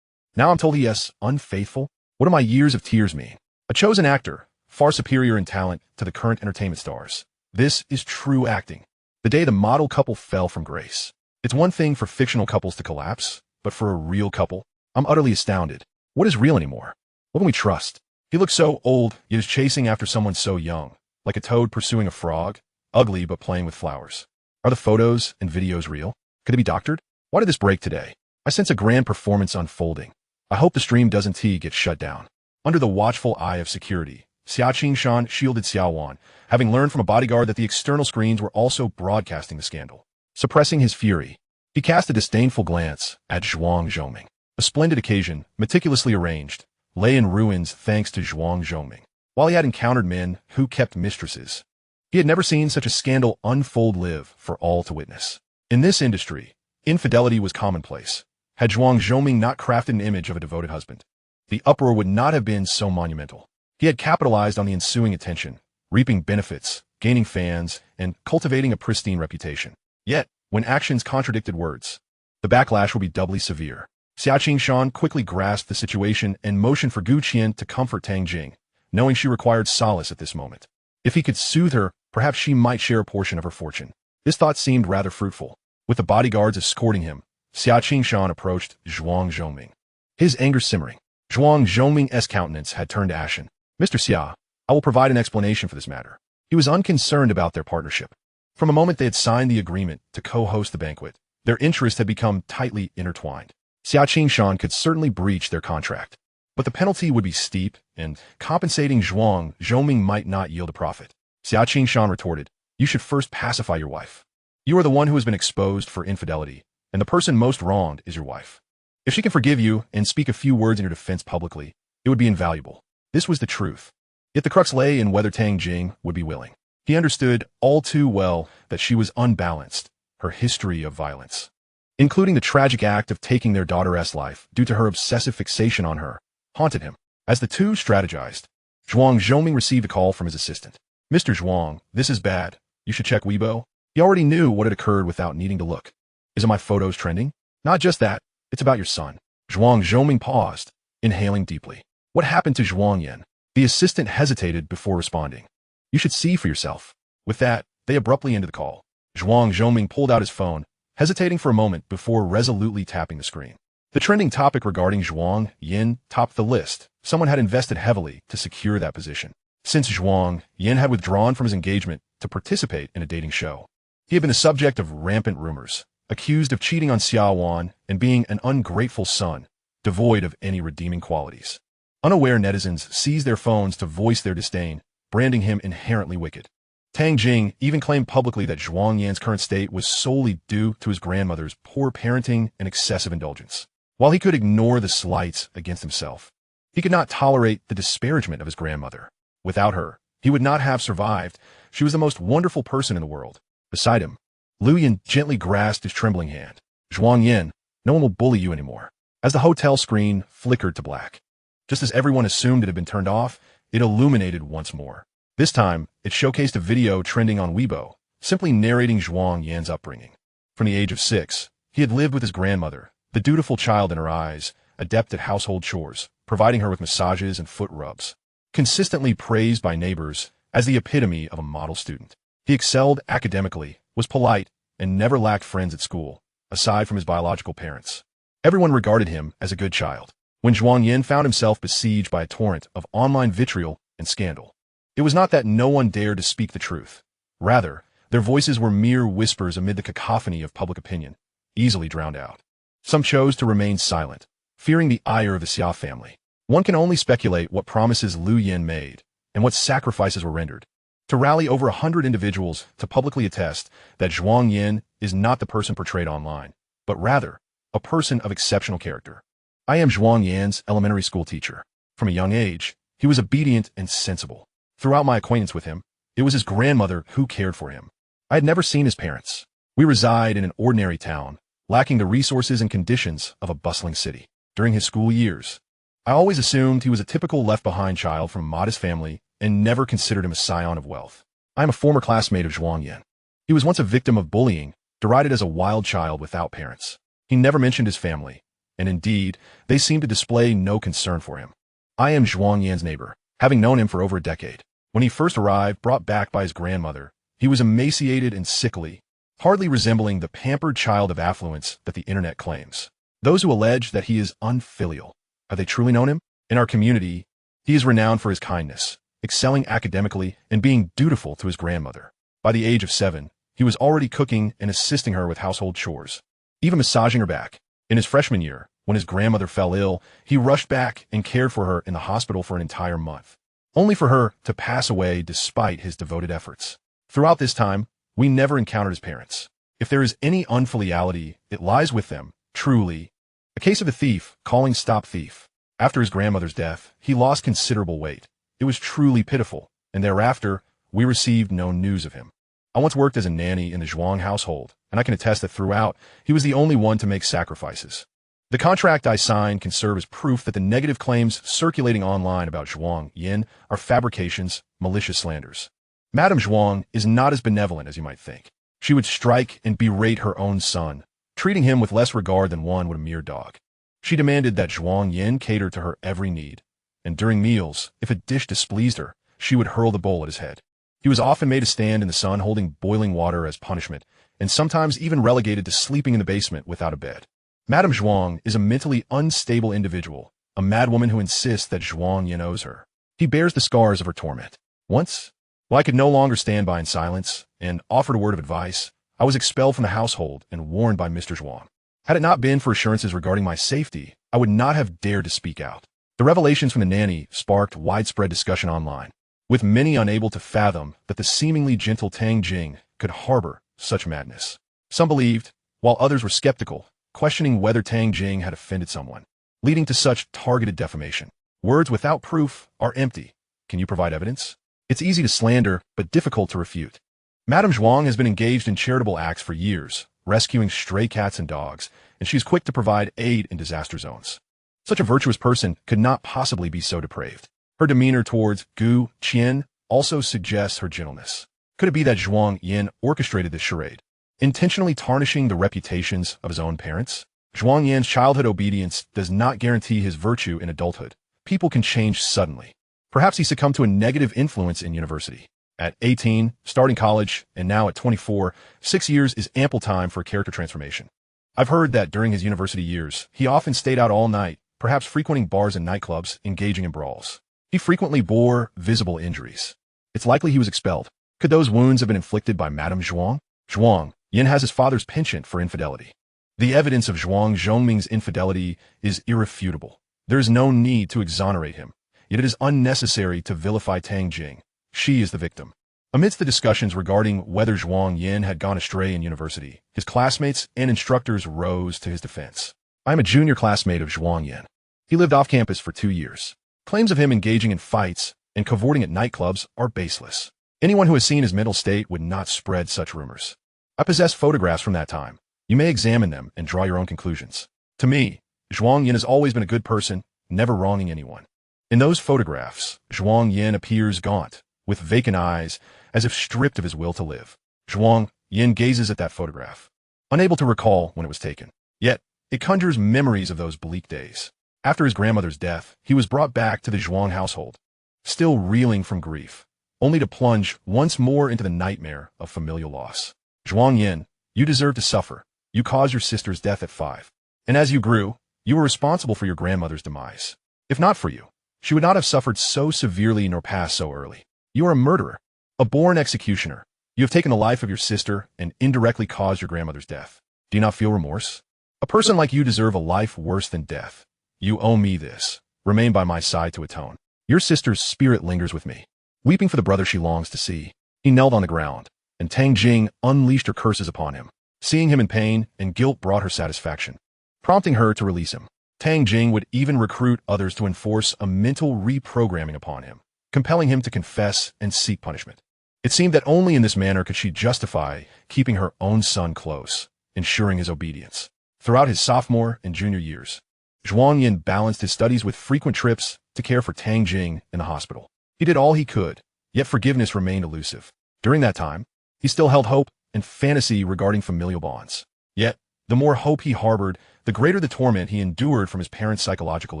Now I'm told he is unfaithful? What do my years of tears mean? A chosen actor, far superior in talent to the current entertainment stars. This is true acting. The day the model couple fell from grace. It's one thing for fictional couples to collapse, but for a real couple, I'm utterly astounded. What is real anymore? What can we trust? He looks so old, yet is chasing after someone so young, like a toad pursuing a frog, ugly but playing with flowers. Are the photos and videos real? Could they be doctored? Why did this break today? I sense a grand performance unfolding. I hope the stream doesn't get shut down. Under the watchful eye of security, Xia Qingshan shielded Xia Wan, having learned from a bodyguard that the external screens were also broadcasting the scandal. Suppressing his fury, he cast a disdainful glance at Zhuang Zhongming. A splendid occasion, meticulously arranged, lay in ruins thanks to Zhuang Zhongming. While he had encountered men who kept mistresses, he had never seen such a scandal unfold live for all to witness. In this industry, infidelity was commonplace. Had Zhuang Zhongming not crafted an image of a devoted husband, the uproar would not have been so monumental. He had capitalized on the ensuing attention, reaping benefits, gaining fans, and cultivating a pristine reputation. Yet, when actions contradicted words, the backlash would be doubly severe. Xia Qingshan quickly grasped the situation and motioned for Gu Qian to comfort Tang Jing, knowing she required solace at this moment. If he could soothe her, perhaps she might share a portion of her fortune. This thought seemed rather fruitful. With the bodyguards escorting him, Xia Qingshan approached Zhuang Zhongming. His anger simmering. Zhuang Zhongming's countenance had turned ashen. Mr. Xia, I will provide an explanation for this matter. He was unconcerned about their partnership. From the moment they had signed the agreement to co-host the banquet, their interests had become tightly intertwined. Xia Qingshan could certainly breach their contract, but the penalty would be steep, and compensating Zhuang Zhongming might not yield a profit. Xia Qingshan retorted, "You should first pacify your wife. You are the one who has been exposed for infidelity, and the person most wronged is your wife. If she can forgive you and speak a few words in your defense publicly, it would be invaluable." This was the truth. Yet the crux lay in whether Tang Jing would be willing. He understood all too well that she was unbalanced, her history of violence, including the tragic act of taking their daughter's life due to her obsessive fixation on her, haunted him. As the two strategized, Zhuang Zhongming received a call from his assistant. "Mr. Zhuang, this is bad. You should check Weibo." He already knew what had occurred without needing to look. "Isn't my photos trending?" "Not just that. It's about your son." Zhuang Zhongming paused, inhaling deeply. "What happened to Zhuang Yan?" The assistant hesitated before responding. "You should see for yourself." With that, they abruptly ended the call. Zhuang Zhongming pulled out his phone, hesitating for a moment before resolutely tapping the screen. The trending topic regarding Zhuang Yan topped the list. Someone had invested heavily to secure that position. Since Zhuang Yan had withdrawn from his engagement to participate in a dating show, he had been the subject of rampant rumors, accused of cheating on Xia Wan and being an ungrateful son, devoid of any redeeming qualities. Unaware netizens seized their phones to voice their disdain, branding him inherently wicked. Tang Jing even claimed publicly that Zhuang Yan's current state was solely due to his grandmother's poor parenting and excessive indulgence. While he could ignore the slights against himself, he could not tolerate the disparagement of his grandmother. Without her, he would not have survived. She was the most wonderful person in the world. Beside him, Lu Yan gently grasped his trembling hand. "Zhuang Yan, no one will bully you anymore." As the hotel screen flickered to black, just as everyone assumed it had been turned off, it illuminated once more. This time, it showcased a video trending on Weibo, simply narrating Zhuang Yan's upbringing. From the age of 6, he had lived with his grandmother, the dutiful child in her eyes, adept at household chores, providing her with massages and foot rubs. Consistently praised by neighbors as the epitome of a model student, he excelled academically, was polite, and never lacked friends at school, aside from his biological parents. Everyone regarded him as a good child. When Zhuang Yan found himself besieged by a torrent of online vitriol and scandal, it was not that no one dared to speak the truth. Rather, their voices were mere whispers amid the cacophony of public opinion, easily drowned out. Some chose to remain silent, fearing the ire of the Xia family. One can only speculate what promises Lu Yan made and what sacrifices were rendered to rally over 100 individuals to publicly attest that Zhuang Yan is not the person portrayed online, but rather a person of exceptional character. "I am Zhuang Yan's elementary school teacher. From a young age, he was obedient and sensible. Throughout my acquaintance with him, It was his grandmother who cared for him. I had never seen his parents. We reside in an ordinary town, lacking the resources and conditions of a bustling city. During his school years, I always assumed he was a typical left-behind child from a modest family and never considered him a scion of wealth. I am a former classmate of Zhuang Yan. He was once a victim of bullying, derided as a wild child without parents. He never mentioned his family, and indeed, they seemed to display no concern for him. I am Zhuang Yan's neighbor, having known him for over a decade. When he first arrived, brought back by his grandmother, he was emaciated and sickly, hardly resembling the pampered child of affluence that the internet claims. Those who allege that he is unfilial, have they truly known him? In our community, he is renowned for his kindness, excelling academically and being dutiful to his grandmother. By the age of 7, he was already cooking and assisting her with household chores, even massaging her back. In his freshman year, when his grandmother fell ill, he rushed back and cared for her in the hospital for an entire month, only for her to pass away despite his devoted efforts. Throughout this time, we never encountered his parents. If there is any unfiliality, it lies with them, truly. A case of a thief calling stop thief. After his grandmother's death, he lost considerable weight. It was truly pitiful, and thereafter, we received no news of him. I once worked as a nanny in the Zhuang household, and I can attest that throughout, he was the only one to make sacrifices. The contract I signed can serve as proof that the negative claims circulating online about Zhuang Yan are fabrications, malicious slanders. Madame Zhuang is not as benevolent as you might think. She would strike and berate her own son, treating him with less regard than one would a mere dog. She demanded that Zhuang Yan cater to her every need, and during meals, if a dish displeased her, she would hurl the bowl at his head. He was often made to stand in the sun holding boiling water as punishment, and sometimes even relegated to sleeping in the basement without a bed. Madame Zhuang is a mentally unstable individual, a madwoman who insists that Zhuang Yan owes her. He bears the scars of her torment. Once, while I could no longer stand by in silence and offered a word of advice, I was expelled from the household and warned by Mr. Zhuang. Had it not been for assurances regarding my safety, I would not have dared to speak out. The revelations from the nanny sparked widespread discussion online, with many unable to fathom that the seemingly gentle Tang Jing could harbor such madness. Some believed, while others were skeptical, questioning whether Tang Jing had offended someone, leading to such targeted defamation. Words without proof are empty. Can you provide evidence? It's easy to slander, but difficult to refute. Madame Zhuang has been engaged in charitable acts for years, rescuing stray cats and dogs, and she's quick to provide aid in disaster zones. Such a virtuous person could not possibly be so depraved. Her demeanor towards Gu Qian also suggests her gentleness. Could it be that Zhuang Yan orchestrated this charade, intentionally tarnishing the reputations of his own parents? Zhuang Yan's childhood obedience does not guarantee his virtue in adulthood. People can change suddenly. Perhaps he succumbed to a negative influence in university. At 18, starting college, and now at 24, 6 years is ample time for a character transformation. I've heard that during his university years, he often stayed out all night, perhaps frequenting bars and nightclubs, engaging in brawls. He frequently bore visible injuries. It's likely he was expelled. Could those wounds have been inflicted by Madame Zhuang? Zhuang Yan has his father's penchant for infidelity. The evidence of Zhuang Zhongming's infidelity is irrefutable. There is no need to exonerate him, yet it is unnecessary to vilify Tang Jing. She is the victim. Amidst the discussions regarding whether Zhuang Yan had gone astray in university, his classmates and instructors rose to his defense. I am a junior classmate of Zhuang Yan. He lived off campus for 2 years. Claims of him engaging in fights and cavorting at nightclubs are baseless. Anyone who has seen his mental state would not spread such rumors. I possess photographs from that time. You may examine them and draw your own conclusions. To me, Zhuang Yan has always been a good person, never wronging anyone. In those photographs, Zhuang Yan appears gaunt, with vacant eyes, as if stripped of his will to live. Zhuang Yan gazes at that photograph, unable to recall when it was taken. Yet, it conjures memories of those bleak days. After his grandmother's death, he was brought back to the Zhuang household, still reeling from grief, only to plunge once more into the nightmare of familial loss. Zhuang Yan, you deserve to suffer. You caused your sister's death at 5. And as you grew, you were responsible for your grandmother's demise. If not for you, she would not have suffered so severely nor passed so early. You are a murderer, a born executioner. You have taken the life of your sister and indirectly caused your grandmother's death. Do you not feel remorse? A person like you deserve a life worse than death. You owe me this. Remain by my side to atone. Your sister's spirit lingers with me, weeping for the brother she longs to see. He knelt on the ground, and Tang Jing unleashed her curses upon him. Seeing him in pain and guilt brought her satisfaction, prompting her to release him. Tang Jing would even recruit others to enforce a mental reprogramming upon him, compelling him to confess and seek punishment. It seemed that only in this manner could she justify keeping her own son close, ensuring his obedience. Throughout his sophomore and junior years, Zhuang Yan balanced his studies with frequent trips to care for Tang Jing in the hospital. He did all he could, yet forgiveness remained elusive. During that time, he still held hope and fantasy regarding familial bonds. Yet, the more hope he harbored, the greater the torment he endured from his parents' psychological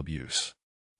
abuse,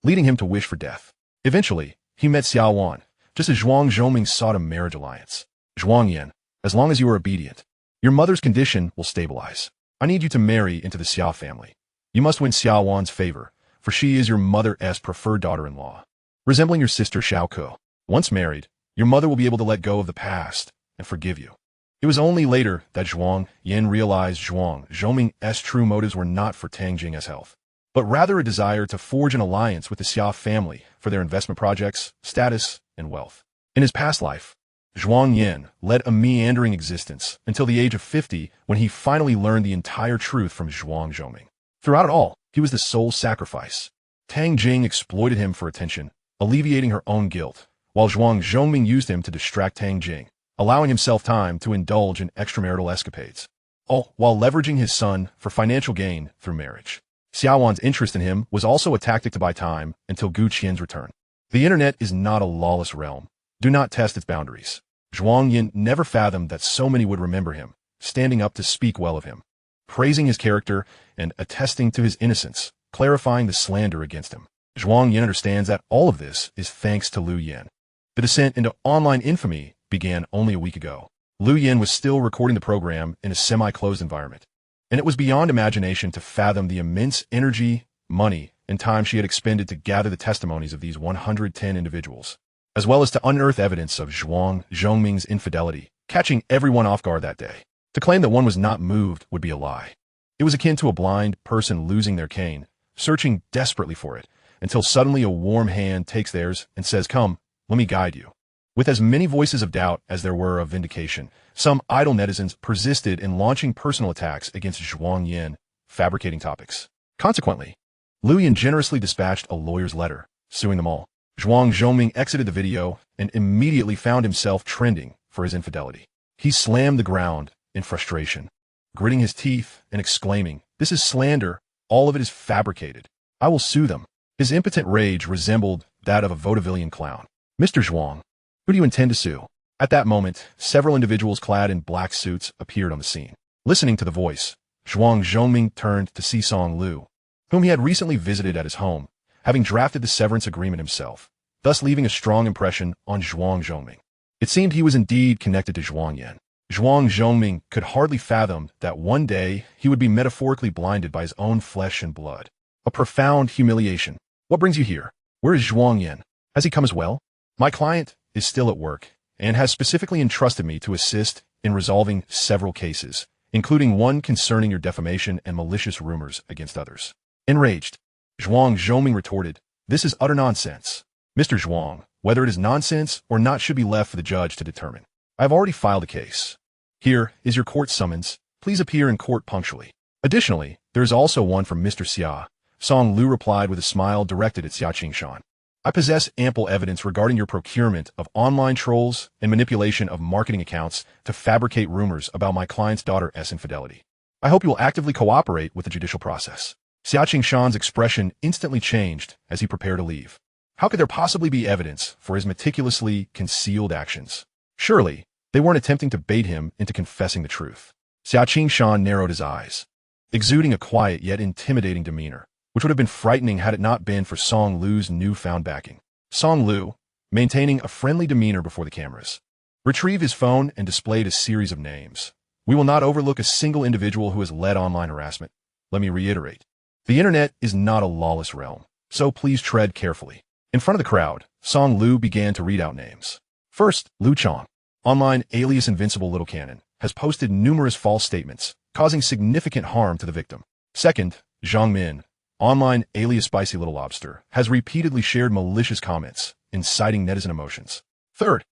leading him to wish for death. Eventually, he met Xia Wan, just as Zhuang Zhoming sought a marriage alliance. Zhuang Yan, as long as you are obedient, your mother's condition will stabilize. I need you to marry into the Xia family. You must win Xia Wan's favor, for she is your mother's preferred daughter-in-law, resembling your sister Xiaoko. Once married, your mother will be able to let go of the past and forgive you. It was only later that Zhuang Yan realized Zhuang Zhoming's true motives were not for Tang Jing's health, but rather a desire to forge an alliance with the Xia family for their investment projects, status, and wealth. In his past life, Zhuang Yan led a meandering existence until the age of 50 when he finally learned the entire truth from Zhuang Zhoming. Throughout it all, he was the sole sacrifice. Tang Jing exploited him for attention, alleviating her own guilt, while Zhuang Zhoming used him to distract Tang Jing, allowing himself time to indulge in extramarital escapades, all while leveraging his son for financial gain through marriage. Xia Wan's interest in him was also a tactic to buy time until Gu Qian's return. The internet is not a lawless realm. Do not test its boundaries. Zhuang Yan never fathomed that so many would remember him, standing up to speak well of him, praising his character and attesting to his innocence, clarifying the slander against him. Zhuang Yan understands that all of this is thanks to Liu Yan. The descent into online infamy began only a week ago. Liu Yan was still recording the program in a semi-closed environment, and it was beyond imagination to fathom the immense energy, money, and time she had expended to gather the testimonies of these 110 individuals, as well as to unearth evidence of Zhuang Zhoming's infidelity, catching everyone off guard that day. To claim that one was not moved would be a lie. It was akin to a blind person losing their cane, searching desperately for it, until suddenly a warm hand takes theirs and says, "Come, let me guide you." With as many voices of doubt as there were of vindication, some idle netizens persisted in launching personal attacks against Zhuang Yan, fabricating topics. Consequently, Liu Yan generously dispatched a lawyer's letter, suing them all. Zhuang Zhoming exited the video and immediately found himself trending for his infidelity. He slammed the ground in frustration, gritting his teeth and exclaiming, "This is slander. All of it is fabricated. I will sue them." His impotent rage resembled that of a vaudevillian clown. "Mr. Zhuang, who do you intend to sue?" At that moment, several individuals clad in black suits appeared on the scene. Listening to the voice, Zhuang Zhoming turned to Song Liu, whom he had recently visited at his home, having drafted the severance agreement himself, thus leaving a strong impression on Zhuang Zhoming. It seemed he was indeed connected to Zhuang Yan. Zhuang Zhoming could hardly fathom that one day he would be metaphorically blinded by his own flesh and blood. A profound humiliation. "What brings you here? Where is Zhuang Yan? Has he come as well?" "My client is still at work and has specifically entrusted me to assist in resolving several cases, including one concerning your defamation and malicious rumors against others." Enraged, Zhuang Zhoming retorted, "This is utter nonsense." "Mr. Zhuang, whether it is nonsense or not should be left for the judge to determine. I have already filed a case. Here is your court summons. Please appear in court punctually." Additionally, there is also one from Mr. Xia. Song Liu replied with a smile directed at Xia Qingshan. "I possess ample evidence regarding your procurement of online trolls and manipulation of marketing accounts to fabricate rumors about my client's daughter's infidelity. I hope you will actively cooperate with the judicial process." Xia Qingshan's expression instantly changed as he prepared to leave. How could there possibly be evidence for his meticulously concealed actions? Surely, they weren't attempting to bait him into confessing the truth. Xia Qingshan narrowed his eyes, exuding a quiet yet intimidating demeanor, which would have been frightening had it not been for Song Liu's newfound backing. Song Liu, maintaining a friendly demeanor before the cameras, retrieved his phone and displayed a series of names. "We will not overlook a single individual who has led online harassment. Let me reiterate. The internet is not a lawless realm, so please tread carefully." In front of the crowd, Song Liu began to read out names. First, Liu Chong, online alias Invincible Little Cannon, has posted numerous false statements, causing significant harm to the victim. Second, Zhang Min, online alias Spicy Little Lobster, has repeatedly shared malicious comments, inciting netizen emotions. Third,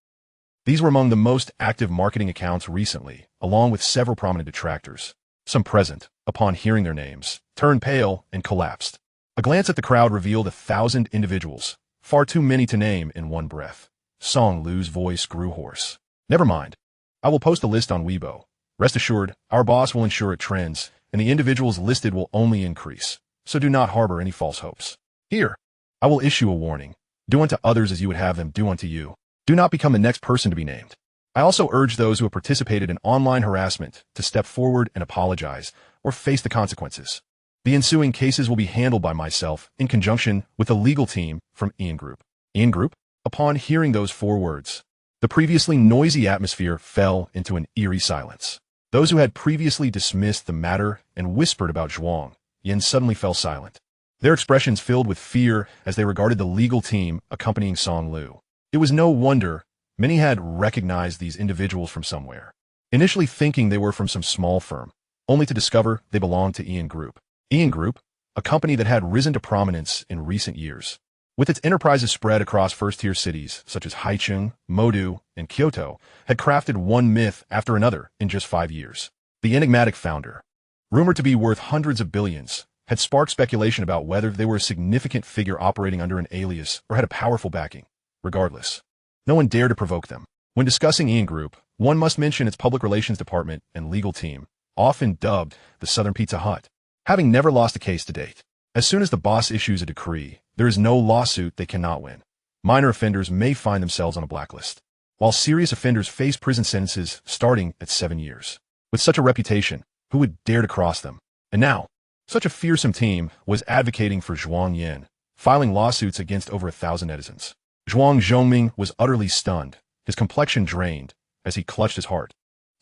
these were among the most active marketing accounts recently, along with several prominent detractors. Some present, upon hearing their names, turned pale and collapsed. A glance at the crowd revealed 1,000 individuals, far too many to name in one breath. Song Liu's voice grew hoarse. Never mind. I will post a list on Weibo. Rest assured, our boss will ensure it trends, and the individuals listed will only increase. So do not harbor any false hopes. Here, I will issue a warning. Do unto others as you would have them do unto you. Do not become the next person to be named. I also urge those who have participated in online harassment to step forward and apologize or face the consequences. The ensuing cases will be handled by myself in conjunction with a legal team from Ian Group. Ian Group? Upon hearing those 4 words, the previously noisy atmosphere fell into an eerie silence. Those who had previously dismissed the matter and whispered about Zhuang Yan suddenly fell silent. Their expressions filled with fear as they regarded the legal team accompanying Song Lu. It was no wonder many had recognized these individuals from somewhere, initially thinking they were from some small firm, only to discover they belonged to Ian Group. Ian Group, a company that had risen to prominence in recent years. With its enterprises spread across first-tier cities such as Haicheng, Modu, and Kyoto, had crafted one myth after another in just 5 years. The enigmatic founder, rumored to be worth hundreds of billions, had sparked speculation about whether they were a significant figure operating under an alias or had a powerful backing. Regardless, no one dared to provoke them. When discussing Ian Group, one must mention its public relations department and legal team, often dubbed the Southern Pizza Hut, having never lost a case to date. As soon as the boss issues a decree, there is no lawsuit they cannot win. Minor offenders may find themselves on a blacklist, while serious offenders face prison sentences starting at 7 years. With such a reputation, who would dare to cross them? And now, such a fearsome team was advocating for Zhuang Yan, filing lawsuits against over 1,000 netizens. Zhuang Zhongming was utterly stunned, his complexion drained, as he clutched his heart.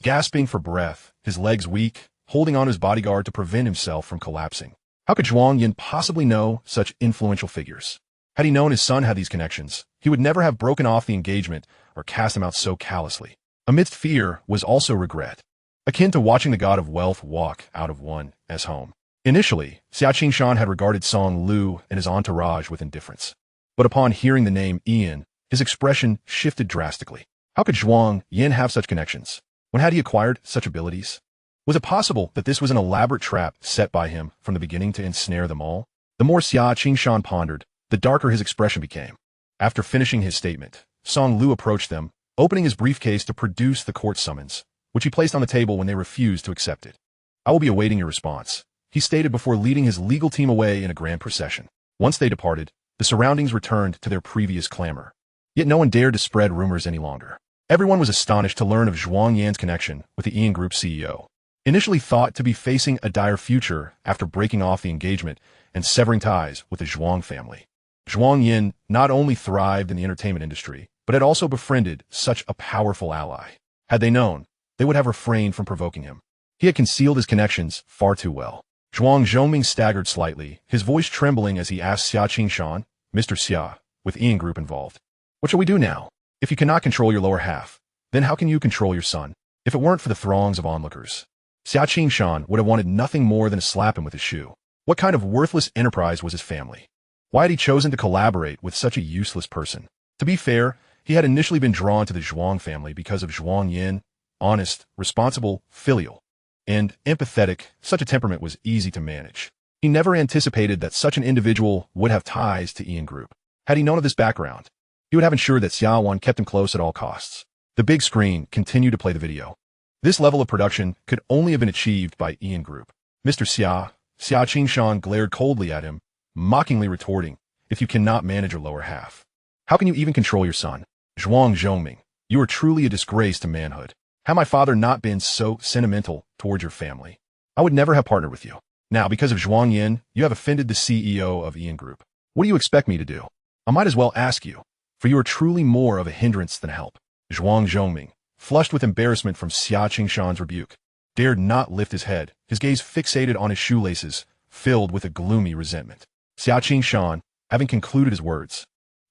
Gasping for breath, his legs weak, holding on his bodyguard to prevent himself from collapsing. How could Zhuang Yan possibly know such influential figures? Had he known his son had these connections, he would never have broken off the engagement or cast him out so callously. Amidst fear was also regret, akin to watching the god of wealth walk out of one's home. Initially, Xia Qingshan had regarded Song Lu and his entourage with indifference. But upon hearing the name Ian, his expression shifted drastically. How could Zhuang Yan have such connections? When had he acquired such abilities? Was it possible that this was an elaborate trap set by him from the beginning to ensnare them all? The more Xia Qingshan pondered, the darker his expression became. After finishing his statement, Song Lu approached them, opening his briefcase to produce the court summons, which he placed on the table when they refused to accept it. I will be awaiting your response, he stated before leading his legal team away in a grand procession. Once they departed, the surroundings returned to their previous clamor. Yet no one dared to spread rumors any longer. Everyone was astonished to learn of Zhuang Yan's connection with the Ian Group CEO. Initially thought to be facing a dire future after breaking off the engagement and severing ties with the Zhuang family. Zhuang Yan not only thrived in the entertainment industry, but had also befriended such a powerful ally. Had they known, they would have refrained from provoking him. He had concealed his connections far too well. Zhuang Zhongming staggered slightly, his voice trembling as he asked Xia Qingshan, Mr. Xia, with Ian Group involved. What shall we do now? If you cannot control your lower half, then how can you control your son? If it weren't for the throngs of onlookers, Xia Qingshan would have wanted nothing more than to slap him with his shoe. What kind of worthless enterprise was his family? Why had he chosen to collaborate with such a useless person? To be fair, he had initially been drawn to the Zhuang family because of Zhuang Yan, honest, responsible, filial, and empathetic. Such a temperament was easy to manage. He never anticipated that such an individual would have ties to Ian Group. Had he known of this background, he would have ensured that Xia Wan kept him close at all costs. The big screen continued to play the video. This level of production could only have been achieved by Ian Group. Mr. Xia Qingshan glared coldly at him, mockingly retorting, if you cannot manage your lower half, how can you even control your son? Zhuang Zhongming, you are truly a disgrace to manhood. Had my father not been so sentimental towards your family, I would never have partnered with you. Now, because of Zhuang Yan, you have offended the CEO of Ian Group. What do you expect me to do? I might as well ask you, for you are truly more of a hindrance than a help. Zhuang Zhongming, flushed with embarrassment from Xia Qingshan's rebuke, dared not lift his head, his gaze fixated on his shoelaces, filled with a gloomy resentment. Xia Qingshan, having concluded his words,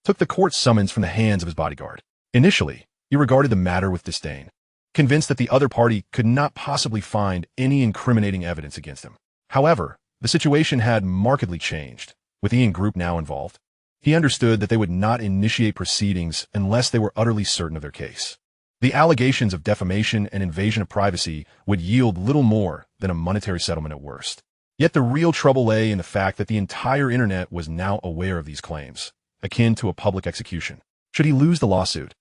took the court summons from the hands of his bodyguard. Initially, he regarded the matter with disdain, convinced that the other party could not possibly find any incriminating evidence against him. However, the situation had markedly changed. With Ian Group now involved, he understood that they would not initiate proceedings unless they were utterly certain of their case. The allegations of defamation and invasion of privacy would yield little more than a monetary settlement at worst. Yet the real trouble lay in the fact that the entire internet was now aware of these claims, akin to a public execution. Should he lose the lawsuit,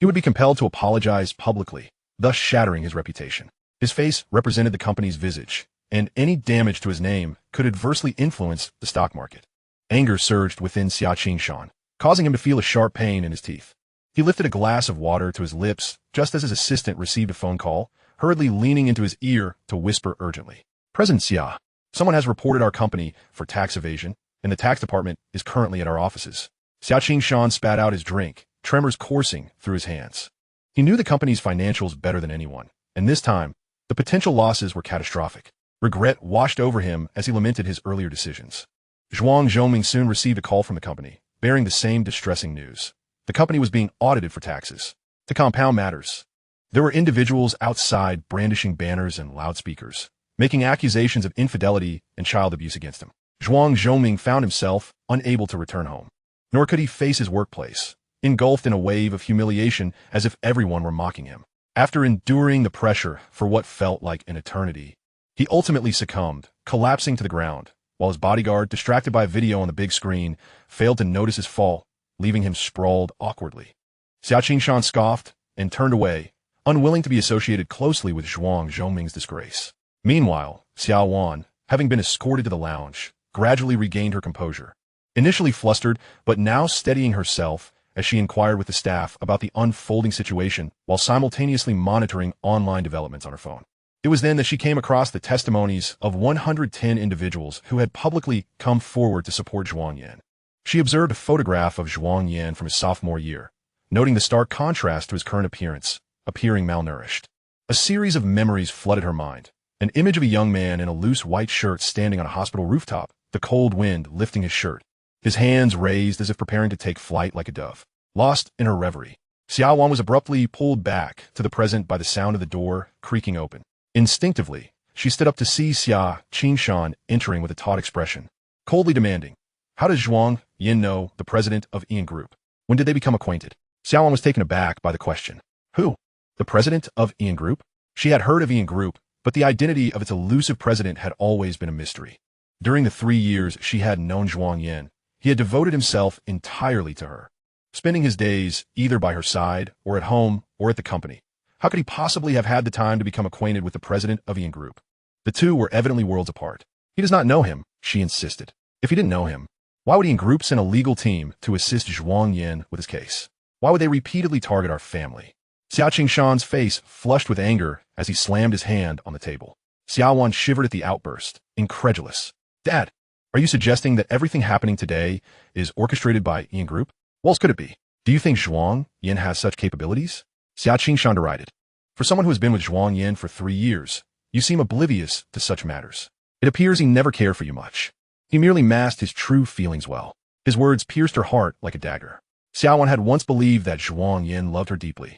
He would be compelled to apologize publicly, thus shattering his reputation. His face represented the company's visage, and any damage to his name could adversely influence the stock market. Anger surged within Xia Qingshan, causing him to feel a sharp pain in his teeth. He lifted a glass of water to his lips just as his assistant received a phone call, hurriedly leaning into his ear to whisper urgently. President Xia, someone has reported our company for tax evasion, and the tax department is currently at our offices. Xia Qingshan spat out his drink, tremors coursing through his hands. He knew the company's financials better than anyone, and this time, the potential losses were catastrophic. Regret washed over him as he lamented his earlier decisions. Zhuang Yan soon received a call from the company, bearing the same distressing news. The company was being audited for taxes. To compound matters, there were individuals outside brandishing banners and loudspeakers, making accusations of infidelity and child abuse against him. Zhuang Yan found himself unable to return home, nor could he face his workplace, engulfed in a wave of humiliation as if everyone were mocking him. After enduring the pressure for what felt like an eternity, he ultimately succumbed, collapsing to the ground, while his bodyguard, distracted by a video on the big screen, failed to notice his fall, leaving him sprawled awkwardly. Xia Qingshan scoffed and turned away, unwilling to be associated closely with Zhuang Zhongming's disgrace. Meanwhile, Xia Wan, having been escorted to the lounge, gradually regained her composure. Initially flustered, but now steadying herself as she inquired with the staff about the unfolding situation while simultaneously monitoring online developments on her phone. It was then that she came across the testimonies of 110 individuals who had publicly come forward to support Zhuang Yan. She observed a photograph of Zhuang Yan from his sophomore year, noting the stark contrast to his current appearance, appearing malnourished. A series of memories flooded her mind. An image of a young man in a loose white shirt standing on a hospital rooftop, the cold wind lifting his shirt, his hands raised as if preparing to take flight like a dove. Lost in her reverie, Xia Wan was abruptly pulled back to the present by the sound of the door creaking open. Instinctively, she stood up to see Xia Qingshan entering with a taut expression, coldly demanding, "How does Zhuang Yan know the president of Ian Group? When did they become acquainted?" Xia Wan was taken aback by the question. Who? The president of Ian Group? She had heard of Ian Group, but the identity of its elusive president had always been a mystery. During the 3 years she had known Zhuang Yan, he had devoted himself entirely to her, spending his days either by her side or at home or at the company. How could he possibly have had the time to become acquainted with the president of Ian Group? The two were evidently worlds apart. He does not know him, she insisted. If he didn't know him, why would Ian Group send a legal team to assist Zhuang Yan with his case? Why would they repeatedly target our family? Xia Qingshan's face flushed with anger as he slammed his hand on the table. Xia Wan shivered at the outburst, incredulous. Dad, are you suggesting that everything happening today is orchestrated by Ian Group? What else could it be? Do you think Zhuang Yan has such capabilities? Xia Qingshan derided. For someone who has been with Zhuang Yan for 3 years, you seem oblivious to such matters. It appears he never cared for you much. He merely masked his true feelings well. His words pierced her heart like a dagger. Xia Wan had once believed that Zhuang Yan loved her deeply,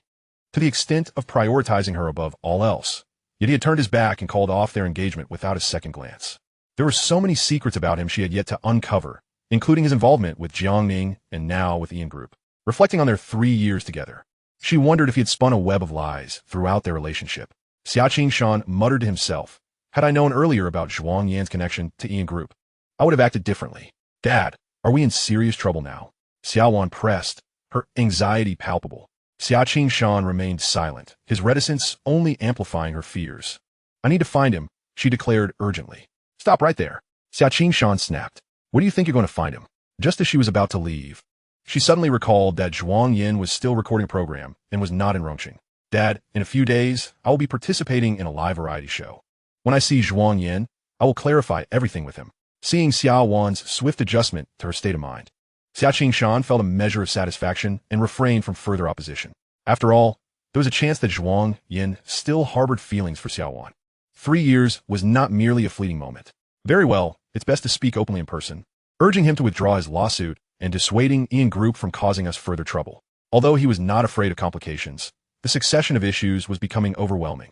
to the extent of prioritizing her above all else. Yet he had turned his back and called off their engagement without a second glance. There were so many secrets about him she had yet to uncover, including his involvement with Jiangning and now with Ian Group. Reflecting on their 3 years together, she wondered if he had spun a web of lies throughout their relationship. Xia Qingshan muttered to himself, had I known earlier about Zhuang Yan's connection to Ian Group, I would have acted differently. Dad, are we in serious trouble now? Xia Wan pressed, her anxiety palpable. Xia Qingshan remained silent, his reticence only amplifying her fears. I need to find him, she declared urgently. Stop right there. Xia Qingshan snapped. Where do you think you're going to find him? Just as she was about to leave, she suddenly recalled that Zhuang Yan was still recording a program and was not in Rongqing. Dad, in a few days, I will be participating in a live variety show. When I see Zhuang Yan, I will clarify everything with him. Seeing Xia Wan's swift adjustment to her state of mind, Xia Qingshan felt a measure of satisfaction and refrained from further opposition. After all, there was a chance that Zhuang Yan still harbored feelings for Xia Wan. 3 years was not merely a fleeting moment. Very well, it's best to speak openly in person, urging him to withdraw his lawsuit and dissuading Ian Group from causing us further trouble. Although he was not afraid of complications, the succession of issues was becoming overwhelming.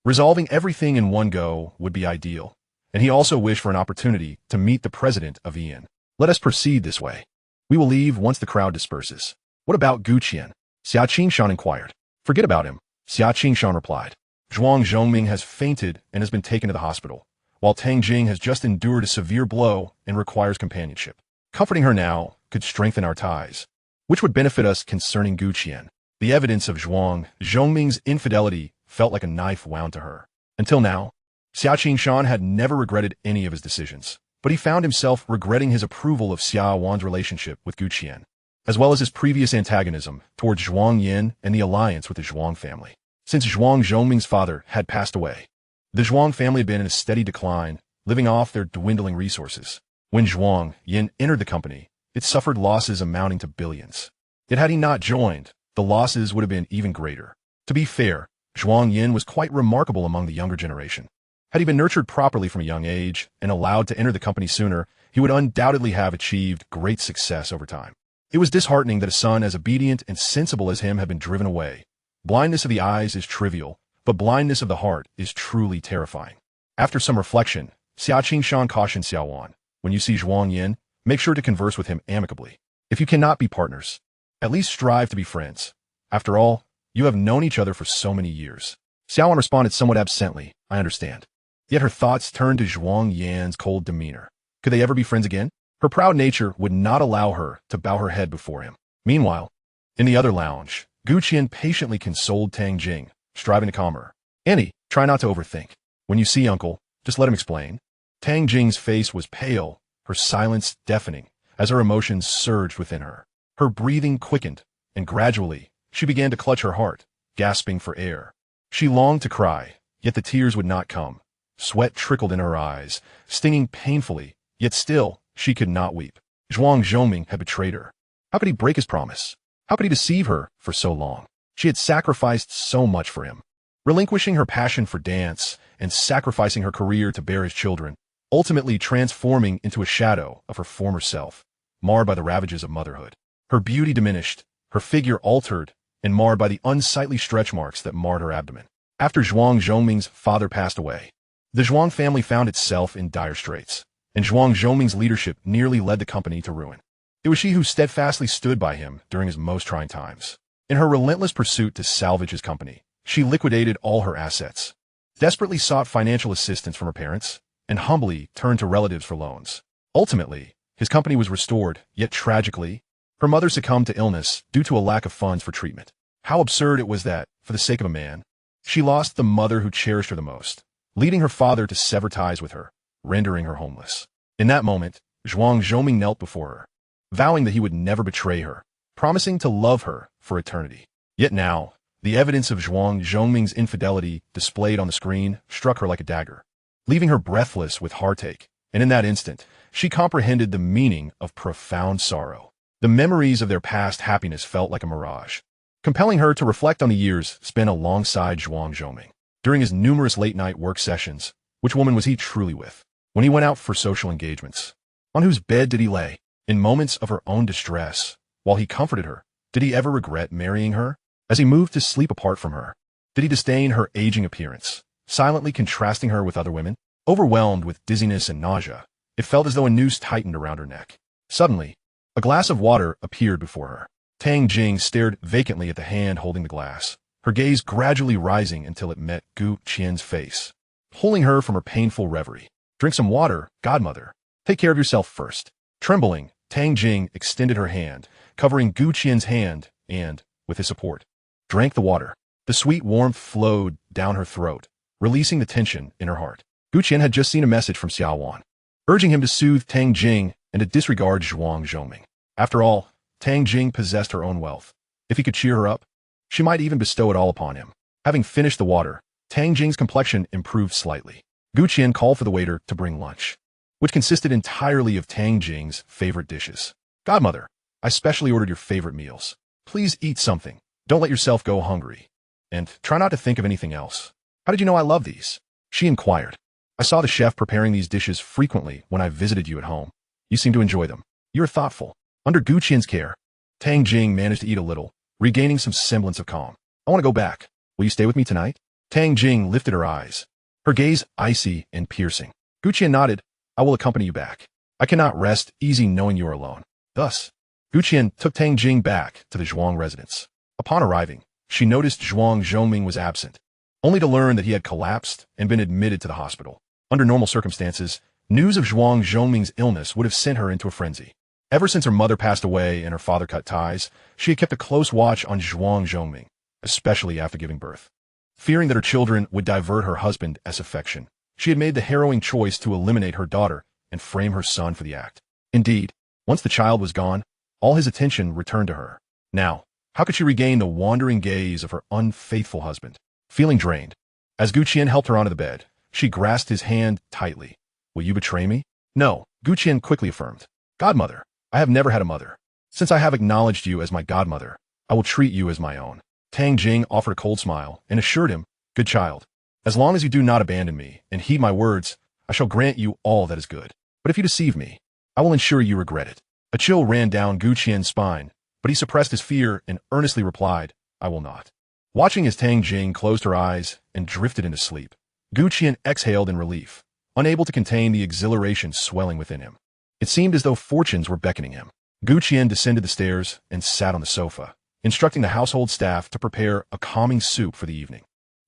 Resolving everything in one go would be ideal, and he also wished for an opportunity to meet the president of Ian. Let us proceed this way. We will leave once the crowd disperses. What about Gu Qian? Xia Qingshan inquired. Forget about him, Xia Qingshan replied. Zhuang Zhongming has fainted and has been taken to the hospital, while Tang Jing has just endured a severe blow and requires companionship. Comforting her now could strengthen our ties. Which would benefit us concerning Gu Qian? The evidence of Zhuang Zhongming's infidelity felt like a knife wound to her. Until now, Xia Qingshan had never regretted any of his decisions, but he found himself regretting his approval of Xia Wan's relationship with Gu Qian, as well as his previous antagonism towards Zhuang Yan and the alliance with the Zhuang family. Since Zhuang Zhongming's father had passed away, the Zhuang family had been in a steady decline, living off their dwindling resources. When Zhuang Yan entered the company, it suffered losses amounting to billions. Yet had he not joined, the losses would have been even greater. To be fair, Zhuang Yan was quite remarkable among the younger generation. Had he been nurtured properly from a young age and allowed to enter the company sooner, he would undoubtedly have achieved great success over time. It was disheartening that a son as obedient and sensible as him had been driven away. Blindness of the eyes is trivial, but blindness of the heart is truly terrifying. After some reflection, Xia Qingshan cautioned Xia Wan, when you see Zhuang Yan, make sure to converse with him amicably. If you cannot be partners, at least strive to be friends. After all, you have known each other for so many years. Xia Wan responded somewhat absently, I understand. Yet her thoughts turned to Zhuang Yan's cold demeanor. Could they ever be friends again? Her proud nature would not allow her to bow her head before him. Meanwhile, in the other lounge, Gu Qian patiently consoled Tang Jing, striving to calm her. Annie, try not to overthink. When you see Uncle, just let him explain. Tang Jing's face was pale, her silence deafening, as her emotions surged within her. Her breathing quickened, and gradually, she began to clutch her heart, gasping for air. She longed to cry, yet the tears would not come. Sweat trickled in her eyes, stinging painfully, yet still, she could not weep. Zhuang Zhongming had betrayed her. How could he break his promise? How could he deceive her for so long? She had sacrificed so much for him. Relinquishing her passion for dance and sacrificing her career to bear his children, ultimately transforming into a shadow of her former self, marred by the ravages of motherhood. Her beauty diminished, her figure altered, and marred by the unsightly stretch marks that marred her abdomen. After Zhuang Zhongming's father passed away, the Zhuang family found itself in dire straits, and Zhuang Zhongming's leadership nearly led the company to ruin. It was she who steadfastly stood by him during his most trying times. In her relentless pursuit to salvage his company, she liquidated all her assets, desperately sought financial assistance from her parents, and humbly turned to relatives for loans. Ultimately, his company was restored, yet tragically, her mother succumbed to illness due to a lack of funds for treatment. How absurd it was that, for the sake of a man, she lost the mother who cherished her the most, leading her father to sever ties with her, rendering her homeless. In that moment, Zhuang Zhongming knelt before her, vowing that he would never betray her, promising to love her for eternity. Yet now, the evidence of Zhuang Zhongming's infidelity displayed on the screen struck her like a dagger, leaving her breathless with heartache, and in that instant, she comprehended the meaning of profound sorrow. The memories of their past happiness felt like a mirage, compelling her to reflect on the years spent alongside Zhuang Zhongming. During his numerous late-night work sessions, which woman was he truly with? When he went out for social engagements, on whose bed did he lay? In moments of her own distress, while he comforted her, did he ever regret marrying her? As he moved to sleep apart from her, did he disdain her aging appearance, silently contrasting her with other women? Overwhelmed with dizziness and nausea, it felt as though a noose tightened around her neck. Suddenly, a glass of water appeared before her. Tang Jing stared vacantly at the hand holding the glass, her gaze gradually rising until it met Gu Qian's face, pulling her from her painful reverie. Drink some water, godmother. Take care of yourself first. Trembling, Tang Jing extended her hand, covering Gu Qian's hand, and, with his support, drank the water. The sweet warmth flowed down her throat, releasing the tension in her heart. Gu Qian had just seen a message from Xia Wan, urging him to soothe Tang Jing and to disregard Zhuang Zhongming. After all, Tang Jing possessed her own wealth. If he could cheer her up, she might even bestow it all upon him. Having finished the water, Tang Jing's complexion improved slightly. Gu Qian called for the waiter to bring lunch, which consisted entirely of Tang Jing's favorite dishes. Godmother, I specially ordered your favorite meals. Please eat something. Don't let yourself go hungry. And try not to think of anything else. How did you know I love these? She inquired. I saw the chef preparing these dishes frequently when I visited you at home. You seem to enjoy them. You're thoughtful. Under Gu Qian's care, Tang Jing managed to eat a little, regaining some semblance of calm. I want to go back. Will you stay with me tonight? Tang Jing lifted her eyes, her gaze icy and piercing. Gu Qian nodded. I will accompany you back. I cannot rest easy knowing you are alone. Thus, Gu Qian took Tang Jing back to the Zhuang residence. Upon arriving, she noticed Zhuang Zhongming was absent, only to learn that he had collapsed and been admitted to the hospital. Under normal circumstances, news of Zhuang Zhongming's illness would have sent her into a frenzy. Ever since her mother passed away and her father cut ties, she had kept a close watch on Zhuang Zhongming, especially after giving birth. Fearing that her children would divert her husband as affection, she had made the harrowing choice to eliminate her daughter and frame her son for the act. Indeed, once the child was gone, all his attention returned to her. Now, how could she regain the wandering gaze of her unfaithful husband? Feeling drained, as Gu Qian helped her onto the bed, she grasped his hand tightly. Will you betray me? No, Gu Qian quickly affirmed. Godmother, I have never had a mother. Since I have acknowledged you as my godmother, I will treat you as my own. Tang Jing offered a cold smile and assured him, Good child, as long as you do not abandon me and heed my words, I shall grant you all that is good. But if you deceive me, I will ensure you regret it. A chill ran down Gu Qian's spine, but he suppressed his fear and earnestly replied, I will not. Watching as Tang Jing closed her eyes and drifted into sleep, Gu Qian exhaled in relief, unable to contain the exhilaration swelling within him. It seemed as though fortunes were beckoning him. Gu Qian descended the stairs and sat on the sofa, instructing the household staff to prepare a calming soup for the evening.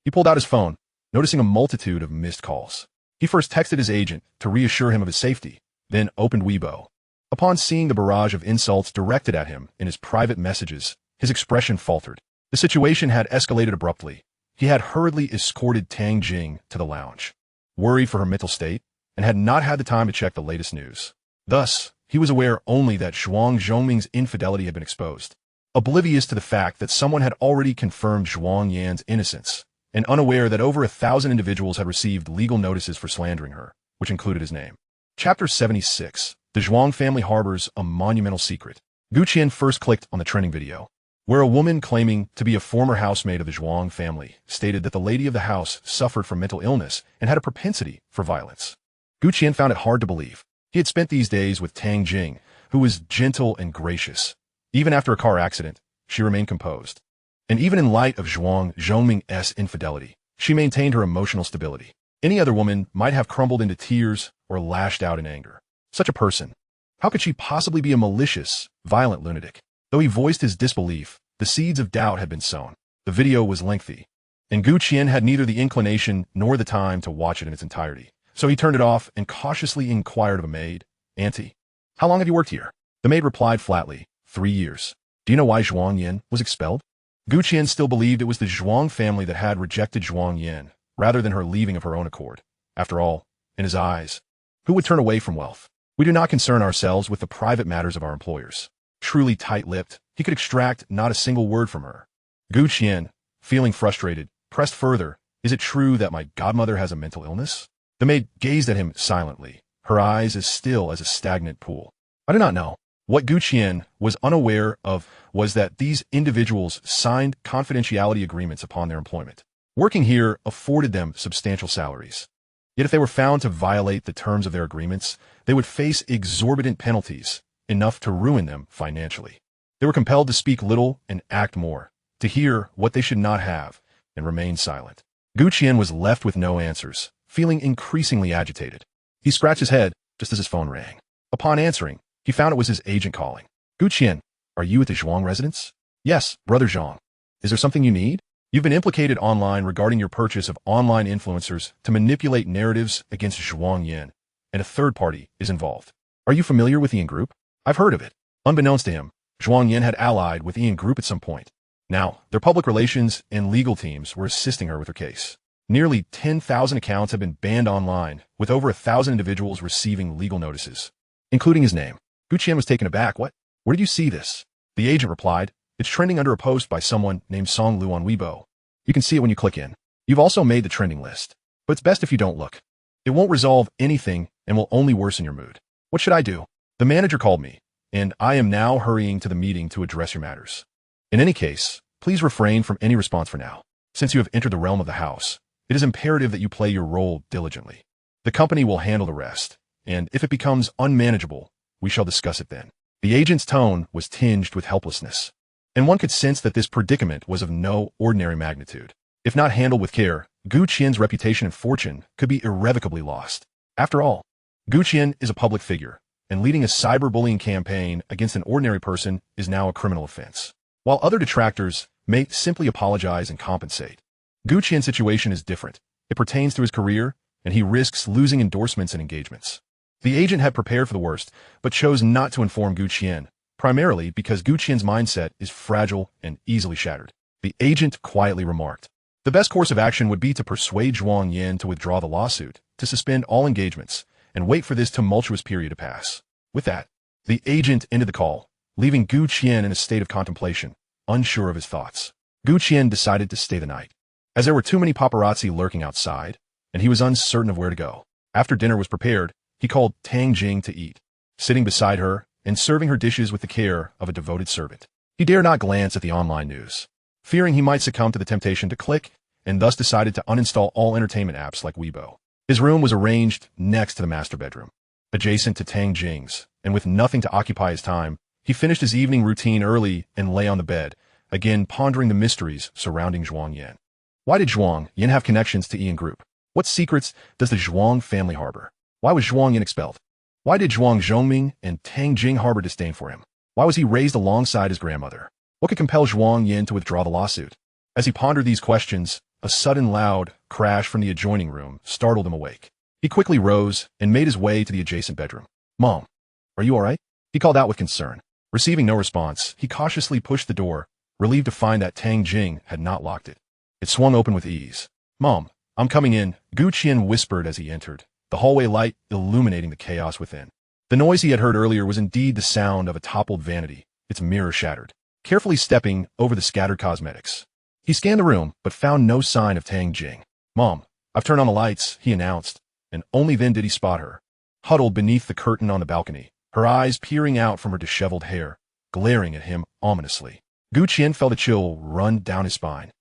He pulled out his phone, noticing a multitude of missed calls. He first texted his agent to reassure him of his safety, then opened Weibo. Upon seeing the barrage of insults directed at him in his private messages, his expression faltered. The situation had escalated abruptly. He had hurriedly escorted Tang Jing to the lounge, worried for her mental state, and had not had the time to check the latest news. Thus, he was aware only that Zhuang Zhongming's infidelity had been exposed, oblivious to the fact that someone had already confirmed Zhuang Yan's innocence, and unaware that over 1,000 individuals had received legal notices for slandering her, which included his name. Chapter 76. The Zhuang family harbors a monumental secret. Gu Qian first clicked on the trending video, where a woman claiming to be a former housemaid of the Zhuang family stated that the lady of the house suffered from mental illness and had a propensity for violence. Gu Qian found it hard to believe. He had spent these days with Tang Jing, who was gentle and gracious. Even after a car accident, she remained composed. And even in light of Zhuang Zhongming's infidelity, she maintained her emotional stability. Any other woman might have crumbled into tears or lashed out in anger. Such a person, how could she possibly be a malicious, violent lunatic? Though he voiced his disbelief, the seeds of doubt had been sown. The video was lengthy, and Gu Qian had neither the inclination nor the time to watch it in its entirety. So he turned it off and cautiously inquired of a maid, Auntie, how long have you worked here? The maid replied flatly, 3 years. Do you know why Zhuang Yan was expelled? Gu Qian still believed it was the Zhuang family that had rejected Zhuang Yan, rather than her leaving of her own accord. After all, in his eyes, who would turn away from wealth? We do not concern ourselves with the private matters of our employers. Truly tight-lipped, he could extract not a single word from her. Gu Qian, feeling frustrated, pressed further, Is it true that my godmother has a mental illness? The maid gazed at him silently, her eyes as still as a stagnant pool. I do not know. What Gu Qian was unaware of was that these individuals signed confidentiality agreements upon their employment. Working here afforded them substantial salaries. Yet if they were found to violate the terms of their agreements, they would face exorbitant penalties, enough to ruin them financially. They were compelled to speak little and act more, to hear what they should not have, and remain silent. Gu Qian was left with no answers, feeling increasingly agitated. He scratched his head just as his phone rang. Upon answering, he found it was his agent calling. Gu Qian, are you at the Zhuang residence? Yes, Brother Zhuang. Is there something you need? You've been implicated online regarding your purchase of online influencers to manipulate narratives against Zhuang Yan, and a third party is involved. Are you familiar with Ian Group? I've heard of it. Unbeknownst to him, Zhuang Yan had allied with Ian Group at some point. Now, their public relations and legal teams were assisting her with her case. Nearly 10,000 accounts have been banned online, with over 1,000 individuals receiving legal notices, including his name. Gu Qian was taken aback. What? Where did you see this? The agent replied, it's trending under a post by someone named Song Lu on Weibo. You can see it when you click in. You've also made the trending list, but it's best if you don't look. It won't resolve anything and will only worsen your mood. What should I do? The manager called me, and I am now hurrying to the meeting to address your matters. In any case, please refrain from any response for now. Since you have entered the realm of the house, it is imperative that you play your role diligently. The company will handle the rest, and if it becomes unmanageable, we shall discuss it then. The agent's tone was tinged with helplessness, and one could sense that this predicament was of no ordinary magnitude. If not handled with care, Gu Qian's reputation and fortune could be irrevocably lost. After all, Gu Qian is a public figure, and leading a cyberbullying campaign against an ordinary person is now a criminal offense. While other detractors may simply apologize and compensate, Gu Qian's situation is different. It pertains to his career, and he risks losing endorsements and engagements. The agent had prepared for the worst, but chose not to inform Gu Qian, primarily because Gu Qian's mindset is fragile and easily shattered. The agent quietly remarked, "The best course of action would be to persuade Zhuang Yan to withdraw the lawsuit, to suspend all engagements, and wait for this tumultuous period to pass." With that, the agent ended the call, leaving Gu Qian in a state of contemplation, unsure of his thoughts. Gu Qian decided to stay the night, as there were too many paparazzi lurking outside, and he was uncertain of where to go. After dinner was prepared, he called Tang Jing to eat, sitting beside her and serving her dishes with the care of a devoted servant. He dared not glance at the online news, fearing he might succumb to the temptation to click, and thus decided to uninstall all entertainment apps like Weibo. His room was arranged next to the master bedroom, adjacent to Tang Jing's, and with nothing to occupy his time, he finished his evening routine early and lay on the bed, again pondering the mysteries surrounding Zhuang Yan. Why did Zhuang Yan have connections to Ian Group? What secrets does the Zhuang family harbor? Why was Zhuang Yan expelled? Why did Zhuang Zhongming and Tang Jing harbor disdain for him? Why was he raised alongside his grandmother? What could compel Zhuang Yan to withdraw the lawsuit? As he pondered these questions, a sudden loud crash from the adjoining room startled him awake. He quickly rose and made his way to the adjacent bedroom. "Mom, are you all right?" he called out with concern. Receiving no response, he cautiously pushed the door, relieved to find that Tang Jing had not locked it. It swung open with ease. "Mom, I'm coming in," Gu Qian whispered as he entered, the hallway light illuminating the chaos within. The noise he had heard earlier was indeed the sound of a toppled vanity, its mirror shattered. Carefully stepping over the scattered cosmetics, he scanned the room but found no sign of Tang Jing. "Mom, I've turned on the lights," he announced, and only then did he spot her, huddled beneath the curtain on the balcony, her eyes peering out from her disheveled hair, glaring at him ominously. Gu Qian felt a chill run down his spine.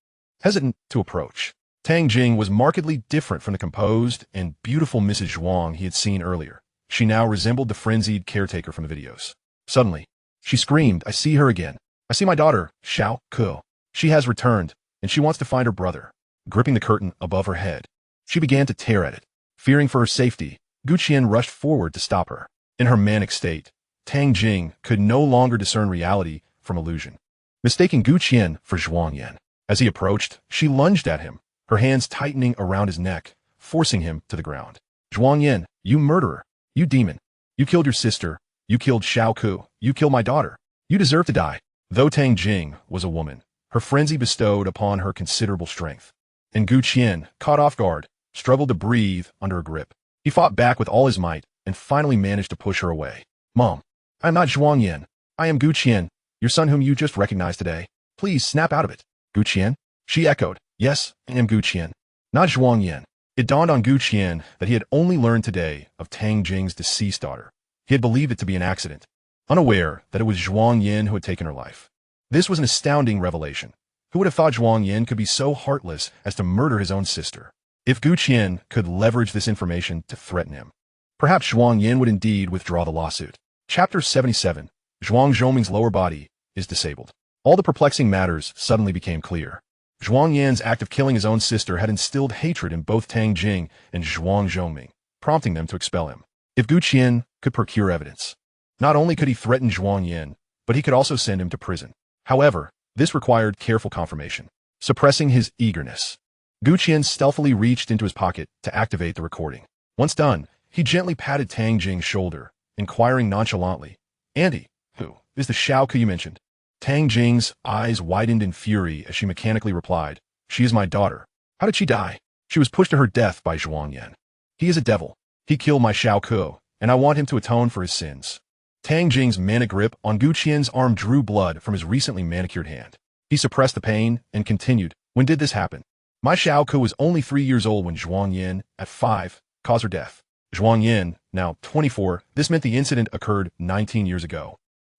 Hesitant to approach, Tang Jing was markedly different from the composed and beautiful Mrs. Zhuang he had seen earlier. She now resembled the frenzied caretaker from the videos. Suddenly, she screamed, "I see her again. I see my daughter, Xiao Ke. She has returned, and she wants to find her brother." Gripping the curtain above her head, she began to tear at it. Fearing for her safety, Gu Qian rushed forward to stop her. In her manic state, Tang Jing could no longer discern reality from illusion, mistaking Gu Qian for Zhuang Yan. As he approached, she lunged at him, her hands tightening around his neck, forcing him to the ground. "Zhuang Yan, you murderer, you demon. You killed your sister, you killed Xiao Ke, you killed my daughter. You deserve to die." Though Tang Jing was a woman, her frenzy bestowed upon her considerable strength, and Gu Qian, caught off guard, struggled to breathe under her grip. He fought back with all his might and finally managed to push her away. "Mom, I am not Zhuang Yan. I am Gu Qian, your son whom you just recognized today. Please snap out of it." "Gu Qian?" she echoed. "Yes, I am Gu Qian, not Zhuang Yan." It dawned on Gu Qian that he had only learned today of Tang Jing's deceased daughter. He had believed it to be an accident, unaware that it was Zhuang Yan who had taken her life. This was an astounding revelation. Who would have thought Zhuang Yan could be so heartless as to murder his own sister? If Gu Qian could leverage this information to threaten him, perhaps Zhuang Yan would indeed withdraw the lawsuit. Chapter 77. Zhuang Zhongming's lower body is disabled. All the perplexing matters suddenly became clear. Zhuang Yan's act of killing his own sister had instilled hatred in both Tang Jing and Zhuang Zhongming, prompting them to expel him. If Gu Qian could procure evidence, not only could he threaten Zhuang Yan, but he could also send him to prison. However, this required careful confirmation. Suppressing his eagerness, Gu Qian stealthily reached into his pocket to activate the recording. Once done, he gently patted Tang Jing's shoulder, inquiring nonchalantly, "Andy, who is the Xiao Ke you mentioned?" Tang Jing's eyes widened in fury as she mechanically replied, "She is my daughter." "How did she die?" "She was pushed to her death by Zhuang Yan. He is a devil. He killed my Xiao Ke, and I want him to atone for his sins." Tang Jing's manic grip on Gu Qian's arm drew blood from his recently manicured hand. He suppressed the pain and continued, "When did this happen? My Xiao Ke was only 3 years old when Zhuang Yan, at 5, caused her death. Zhuang Yan, now 24, this meant the incident occurred 19 years ago.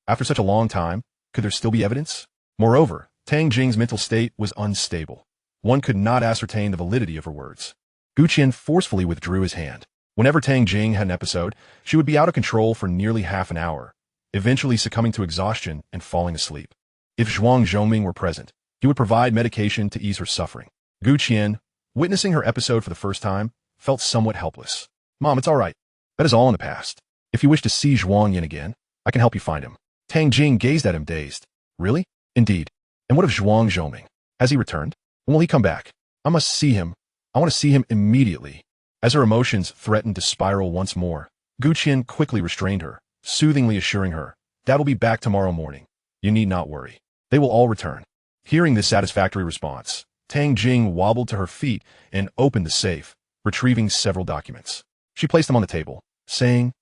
After such a long time, could there still be evidence? Moreover, Tang Jing's mental state was unstable. One could not ascertain the validity of her words. Gu Qian forcefully withdrew his hand. Whenever Tang Jing had an episode, she would be out of control for nearly half an hour, eventually succumbing to exhaustion and falling asleep. If Zhuang Zhongming were present, he would provide medication to ease her suffering. Gu Qian, witnessing her episode for the first time, felt somewhat helpless. "Mom, it's all right. That is all in the past. If you wish to see Zhuang Yan again, I can help you find him." Tang Jing gazed at him dazed. "Really? Indeed. And what of Zhuang Zhongming? Has he returned? When will he come back? I must see him. I want to see him immediately." As her emotions threatened to spiral once more, Gu Qian quickly restrained her, soothingly assuring her, "Dad will be back tomorrow morning. You need not worry. They will all return." Hearing this satisfactory response, Tang Jing wobbled to her feet and opened the safe, retrieving several documents. She placed them on the table, saying,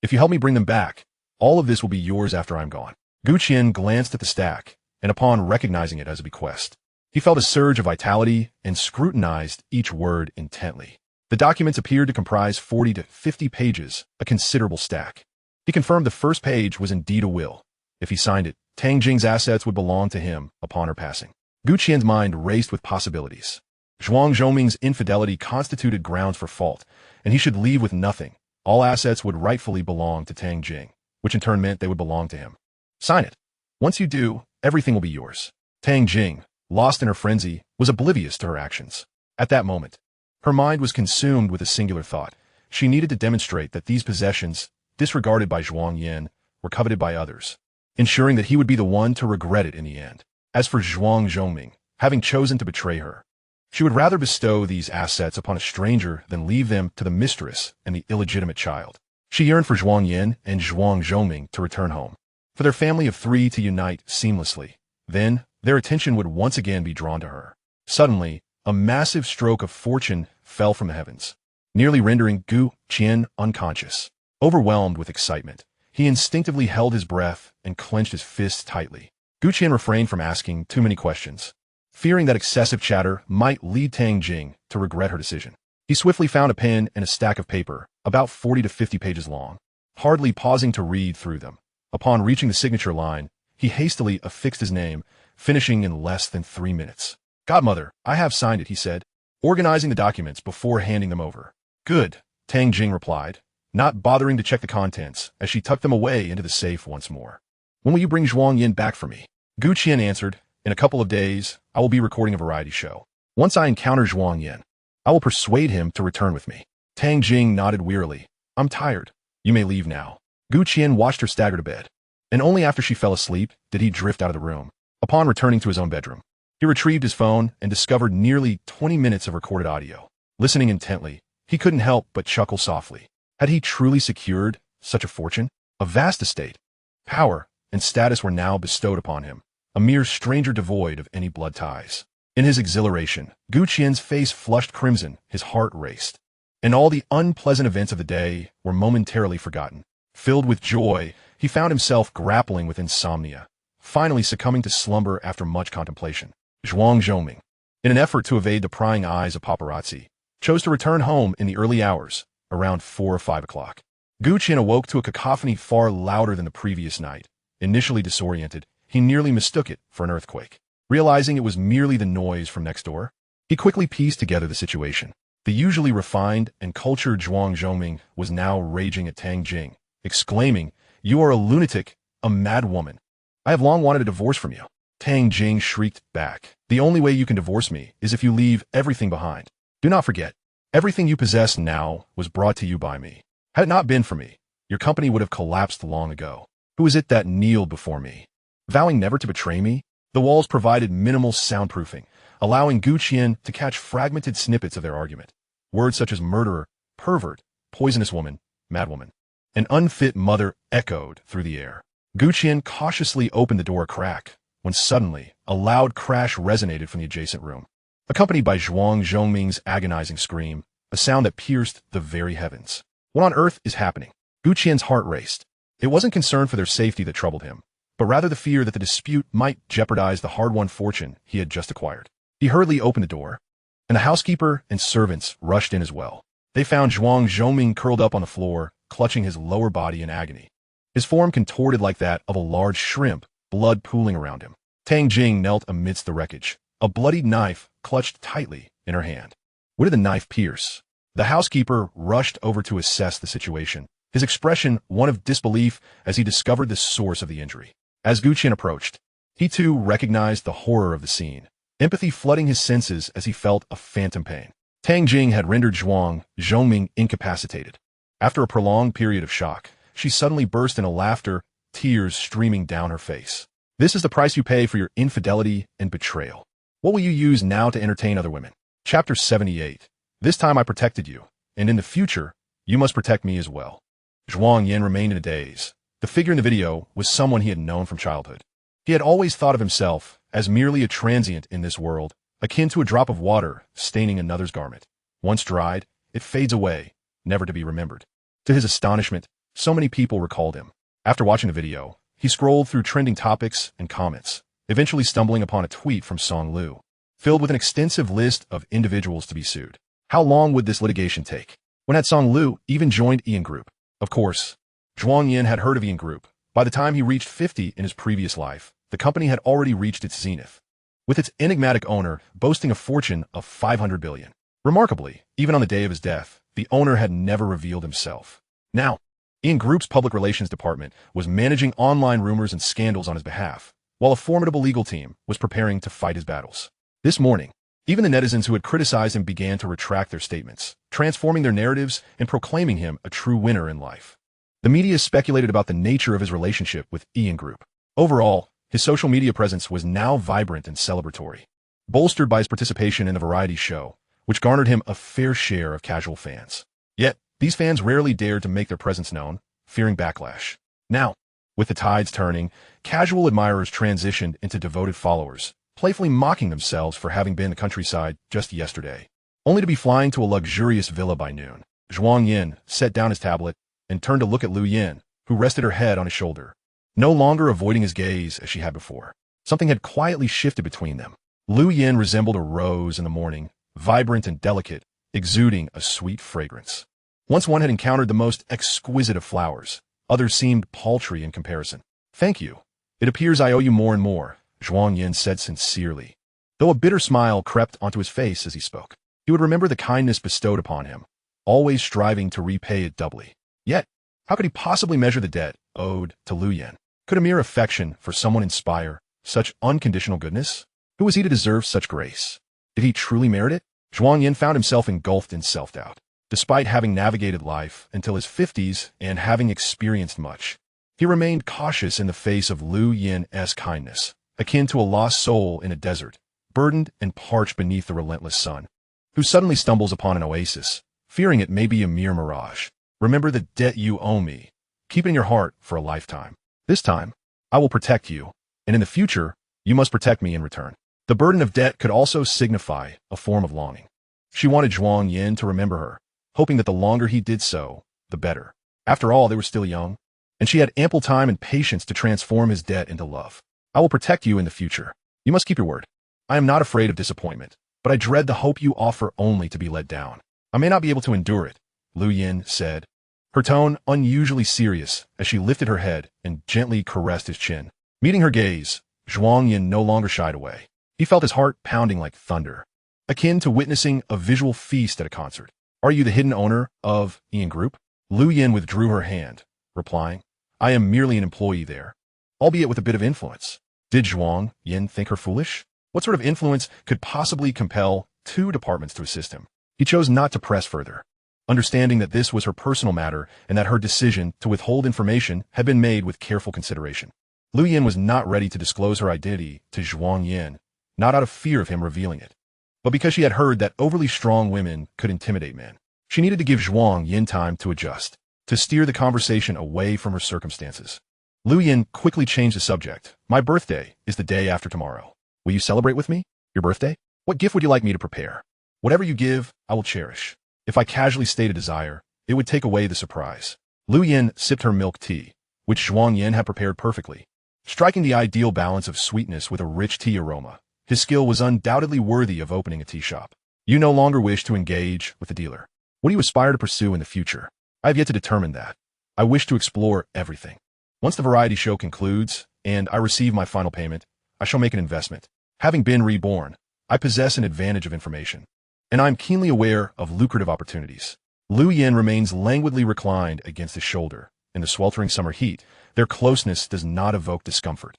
"If you help me bring them back, all of this will be yours after I'm gone." Gu Qian glanced at the stack, and upon recognizing it as a bequest, he felt a surge of vitality and scrutinized each word intently. The documents appeared to comprise 40 to 50 pages, a considerable stack. He confirmed the first page was indeed a will. If he signed it, Tang Jing's assets would belong to him upon her passing. Gu Qian's mind raced with possibilities. Zhuang Zhoming's infidelity constituted grounds for fault, and he should leave with nothing. All assets would rightfully belong to Tang Jing, which in turn meant they would belong to him. Sign it. Once you do, everything will be yours. Tang Jing, lost in her frenzy, was oblivious to her actions. At that moment, her mind was consumed with a singular thought. She needed to demonstrate that these possessions, disregarded by Zhuang Yan, were coveted by others, ensuring that he would be the one to regret it in the end. As for Zhuang Zhoming, having chosen to betray her, she would rather bestow these assets upon a stranger than leave them to the mistress and the illegitimate child. She yearned for Zhuang Yan and Zhuang Zhoming to return home, for their family of three to unite seamlessly. Then, their attention would once again be drawn to her. Suddenly, a massive stroke of fortune fell from the heavens, nearly rendering Gu Qian unconscious. Overwhelmed with excitement, he instinctively held his breath and clenched his fists tightly. Gu Qian refrained from asking too many questions, fearing that excessive chatter might lead Tang Jing to regret her decision. He swiftly found a pen and a stack of paper, about 40 to 50 pages long, hardly pausing to read through them. Upon reaching the signature line, he hastily affixed his name, finishing in less than 3 minutes. "Godmother, I have signed it," he said, organizing the documents before handing them over. "Good," Tang Jing replied, not bothering to check the contents as she tucked them away into the safe once more. "When will you bring Zhuang Yan back for me?" Gu Qian answered, "In a couple of days, I will be recording a variety show. Once I encounter Zhuang Yan, I will persuade him to return with me." Tang Jing nodded wearily. "I'm tired. You may leave now." Gu Qian watched her stagger to bed, and only after she fell asleep did he drift out of the room. Upon returning to his own bedroom, he retrieved his phone and discovered nearly 20 minutes of recorded audio. Listening intently, he couldn't help but chuckle softly. Had he truly secured such a fortune? A vast estate, power, and status were now bestowed upon him, a mere stranger devoid of any blood ties. In his exhilaration, Gu Qian's face flushed crimson, his heart raced, and all the unpleasant events of the day were momentarily forgotten. Filled with joy, he found himself grappling with insomnia, finally succumbing to slumber after much contemplation. Zhuang Zhoming, in an effort to evade the prying eyes of paparazzi, chose to return home in the early hours, around 4 or 5 o'clock. Gu Qian awoke to a cacophony far louder than the previous night. Initially disoriented, he nearly mistook it for an earthquake. Realizing it was merely the noise from next door, he quickly pieced together the situation. The usually refined and cultured Zhuang Zhoming was now raging at Tang Jing, exclaiming, "You are a lunatic, a mad woman. I have long wanted a divorce from you." Tang Jing shrieked back, "The only way you can divorce me is if you leave everything behind. Do not forget, everything you possess now was brought to you by me. Had it not been for me, your company would have collapsed long ago. Who is it that kneeled before me, vowing never to betray me?" The walls provided minimal soundproofing, allowing Gu Qian to catch fragmented snippets of their argument. Words such as murderer, pervert, poisonous woman, madwoman, and unfit mother echoed through the air. Gu Qian cautiously opened the door a crack, when suddenly a loud crash resonated from the adjacent room, accompanied by Zhuang Zhongming's agonizing scream, a sound that pierced the very heavens. What on earth is happening? Gu Qian's heart raced. It wasn't concern for their safety that troubled him, but rather the fear that the dispute might jeopardize the hard-won fortune he had just acquired. He hurriedly opened the door, and the housekeeper and servants rushed in as well. They found Zhuang Zhoming curled up on the floor, clutching his lower body in agony, his form contorted like that of a large shrimp, blood pooling around him. Tang Jing knelt amidst the wreckage, a bloodied knife clutched tightly in her hand. Where did the knife pierce? The housekeeper rushed over to assess the situation, his expression one of disbelief as he discovered the source of the injury. As Gu Qian approached, he too recognized the horror of the scene, empathy flooding his senses as he felt a phantom pain. Tang Jing had rendered Zhuang Zhoming incapacitated. After a prolonged period of shock, she suddenly burst into laughter, tears streaming down her face. "This is the price you pay for your infidelity and betrayal. What will you use now to entertain other women?" Chapter 78. This time I protected you, and in the future, you must protect me as well. Zhuang Yan remained in a daze. The figure in the video was someone he had known from childhood. He had always thought of himself as merely a transient in this world, akin to a drop of water staining another's garment. Once dried, it fades away, never to be remembered. To his astonishment, so many people recalled him. After watching the video, he scrolled through trending topics and comments, eventually stumbling upon a tweet from Song Lu, filled with an extensive list of individuals to be sued. How long would this litigation take? When had Song Lu even joined Ian Group? Of course, Zhuang Yan had heard of Ian Group. By the time he reached 50 in his previous life, the company had already reached its zenith, with its enigmatic owner boasting a fortune of 500 billion. Remarkably, even on the day of his death, the owner had never revealed himself. Now, Ian Group's public relations department was managing online rumors and scandals on his behalf, while a formidable legal team was preparing to fight his battles. This morning, even the netizens who had criticized him began to retract their statements, transforming their narratives and proclaiming him a true winner in life. The media speculated about the nature of his relationship with Ian Group. Overall, his social media presence was now vibrant and celebratory, bolstered by his participation in a variety show, which garnered him a fair share of casual fans. Yet, these fans rarely dared to make their presence known, fearing backlash. Now, with the tides turning, casual admirers transitioned into devoted followers, playfully mocking themselves for having been in the countryside just yesterday, only to be flying to a luxurious villa by noon. Zhuang Yan set down his tablet and turned to look at Lu Yin, who rested her head on his shoulder, no longer avoiding his gaze as she had before. Something had quietly shifted between them. Lu Yin resembled a rose in the morning, vibrant and delicate, exuding a sweet fragrance. Once one had encountered the most exquisite of flowers, others seemed paltry in comparison. "Thank you. It appears I owe you more and more," Zhuang Yan said sincerely, though a bitter smile crept onto his face as he spoke. He would remember the kindness bestowed upon him, always striving to repay it doubly. Yet, how could he possibly measure the debt owed to Lu Yan? Could a mere affection for someone inspire such unconditional goodness? Who was he to deserve such grace? Did he truly merit it? Zhuang Yan found himself engulfed in self-doubt. Despite having navigated life until his 50s and having experienced much, he remained cautious in the face of Lu Yin's kindness, akin to a lost soul in a desert, burdened and parched beneath the relentless sun, who suddenly stumbles upon an oasis, fearing it may be a mere mirage. "Remember the debt you owe me. Keep it in your heart for a lifetime. This time, I will protect you, and in the future, you must protect me in return." The burden of debt could also signify a form of longing. She wanted Zhuang Yan to remember her, hoping that the longer he did so, the better. After all, they were still young, and she had ample time and patience to transform his debt into love. "I will protect you in the future. You must keep your word. I am not afraid of disappointment, but I dread the hope you offer only to be let down. I may not be able to endure it," Lu Yin said, her tone unusually serious as she lifted her head and gently caressed his chin. Meeting her gaze, Zhuang Yan no longer shied away. He felt his heart pounding like thunder, akin to witnessing a visual feast at a concert. "Are you the hidden owner of Ian Group?" Lu Yin withdrew her hand, replying, "I am merely an employee there, albeit with a bit of influence." Did Zhuang Yan think her foolish? What sort of influence could possibly compel two departments to assist him? He chose not to press further, understanding that this was her personal matter and that her decision to withhold information had been made with careful consideration. Lu Yin was not ready to disclose her identity to Zhuang Yan, not out of fear of him revealing it, but because she had heard that overly strong women could intimidate men. She needed to give Zhuang Yan time to adjust, to steer the conversation away from her circumstances. Lu Yin quickly changed the subject. "My birthday is the day after tomorrow. Will you celebrate with me? Your birthday? What gift would you like me to prepare? Whatever you give, I will cherish. If I casually state a desire, it would take away the surprise." Lu Yin sipped her milk tea, which Zhuang Yan had prepared perfectly, striking the ideal balance of sweetness with a rich tea aroma. His skill was undoubtedly worthy of opening a tea shop. "You no longer wish to engage with the dealer. What do you aspire to pursue in the future?" "I have yet to determine that. I wish to explore everything. Once the variety show concludes, and I receive my final payment, I shall make an investment. Having been reborn, I possess an advantage of information, and I am keenly aware of lucrative opportunities." Lu Yin remains languidly reclined against his shoulder. In the sweltering summer heat, their closeness does not evoke discomfort.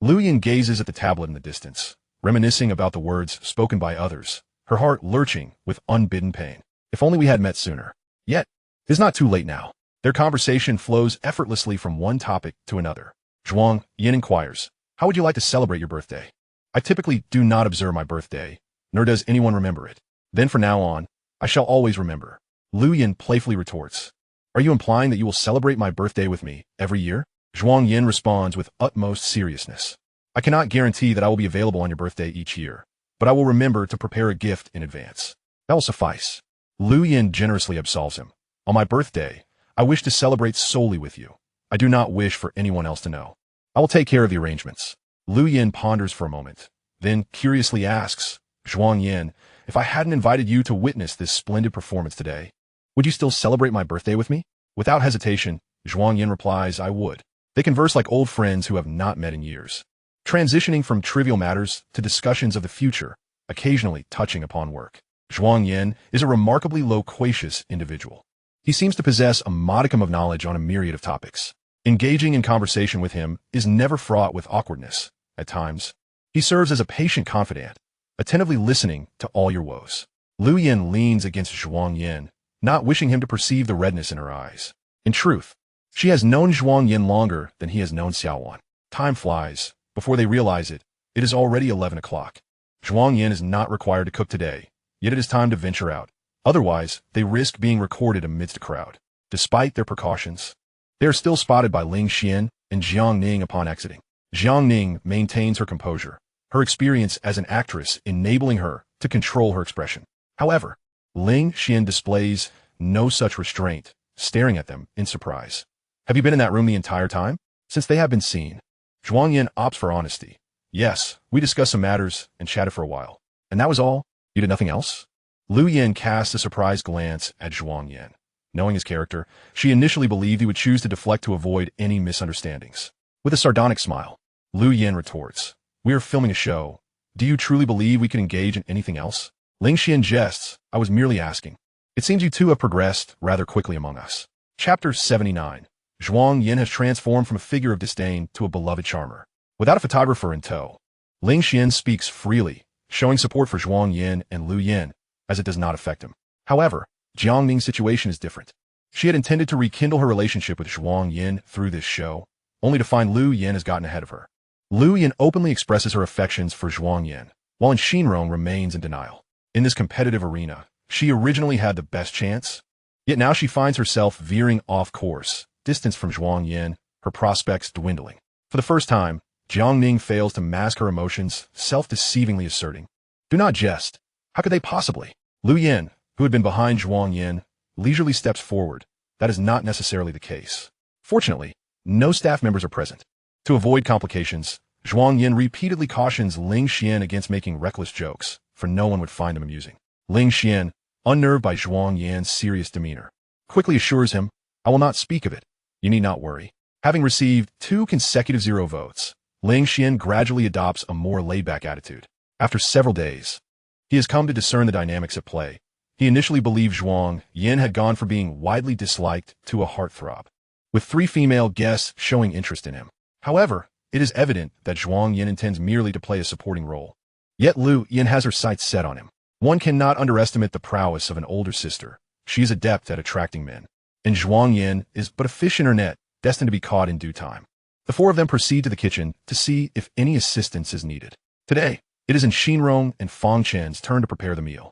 Lu Yin gazes at the tablet in the distance, reminiscing about the words spoken by others, her heart lurching with unbidden pain. "If only we had met sooner. Yet, it is not too late now." Their conversation flows effortlessly from one topic to another. Zhuang Yan inquires, "How would you like to celebrate your birthday?" "I typically do not observe my birthday, nor does anyone remember it." "Then from now on, I shall always remember." Lu Yin playfully retorts, Are you implying that you will celebrate my birthday with me every year? Zhuang Yan responds with utmost seriousness. I cannot guarantee that I will be available on your birthday each year, but I will remember to prepare a gift in advance. That will suffice. Lu Yin generously absolves him. On my birthday, I wish to celebrate solely with you. I do not wish for anyone else to know. I will take care of the arrangements. Lu Yin ponders for a moment, then curiously asks, Zhuang Yan, if I hadn't invited you to witness this splendid performance today, would you still celebrate my birthday with me? Without hesitation, Zhuang Yan replies, I would. They converse like old friends who have not met in years, transitioning from trivial matters to discussions of the future, occasionally touching upon work. Zhuang Yan is a remarkably loquacious individual. He seems to possess a modicum of knowledge on a myriad of topics. Engaging in conversation with him is never fraught with awkwardness. At times, he serves as a patient confidant, attentively listening to all your woes. Lu Yin leans against Zhuang Yan, not wishing him to perceive the redness in her eyes. In truth, she has known Zhuang Yan longer than he has known Xia Wan. Time flies. Before they realize it, it is already 11 o'clock. Zhuang Yan is not required to cook today, yet it is time to venture out. Otherwise, they risk being recorded amidst a crowd. Despite their precautions, they are still spotted by Ling Xian and Jiang Ning upon exiting. Jiang Ning maintains her composure, her experience as an actress enabling her to control her expression. However, Ling Xian displays no such restraint, staring at them in surprise. Have you been in that room the entire time? Since they have been seen. Zhuang Yan opts for honesty. Yes, we discussed some matters and chatted for a while. And that was all? You did nothing else? Lu Yin casts a surprised glance at Zhuang Yan. Knowing his character, she initially believed he would choose to deflect to avoid any misunderstandings. With a sardonic smile, Lu Yin retorts, we are filming a show. Do you truly believe we can engage in anything else? Ling Xian jests, I was merely asking. It seems you two have progressed rather quickly among us. Chapter 79. Zhuang Yan has transformed from a figure of disdain to a beloved charmer. Without a photographer in tow, Ling Xian speaks freely, showing support for Zhuang Yan and Lu Yin, as it does not affect him. However, Jiang Ning's situation is different. She had intended to rekindle her relationship with Zhuang Yan through this show, only to find Lu Yin has gotten ahead of her. Lu Yin openly expresses her affections for Zhuang Yan, while Xinrong remains in denial. In this competitive arena, she originally had the best chance, yet now she finds herself veering off course, distance from Zhuang Yan, her prospects dwindling. For the first time, Jiang Ning fails to mask her emotions, self-deceivingly asserting, do not jest. How could they possibly? Lu Yin, who had been behind Zhuang Yan, leisurely steps forward. That is not necessarily the case. Fortunately, no staff members are present. To avoid complications, Zhuang Yan repeatedly cautions Ling Xian against making reckless jokes, for no one would find them amusing. Ling Xian, unnerved by Zhuang Yan's serious demeanor, quickly assures him, I will not speak of it. You need not worry. Having received 2 consecutive 0 votes, Ling Xian gradually adopts a more laid-back attitude. After several days, he has come to discern the dynamics at play. He initially believed Zhuang Yan had gone from being widely disliked to a heartthrob, with 3 female guests showing interest in him. However, it is evident that Zhuang Yan intends merely to play a supporting role. Yet Lu Yin has her sights set on him. One cannot underestimate the prowess of an older sister. She is adept at attracting men. And Zhuang Yan is but a fish in her net, destined to be caught in due time. The 4 of them proceed to the kitchen to see if any assistance is needed. Today, it is in Xinrong and Fong Chen's turn to prepare the meal.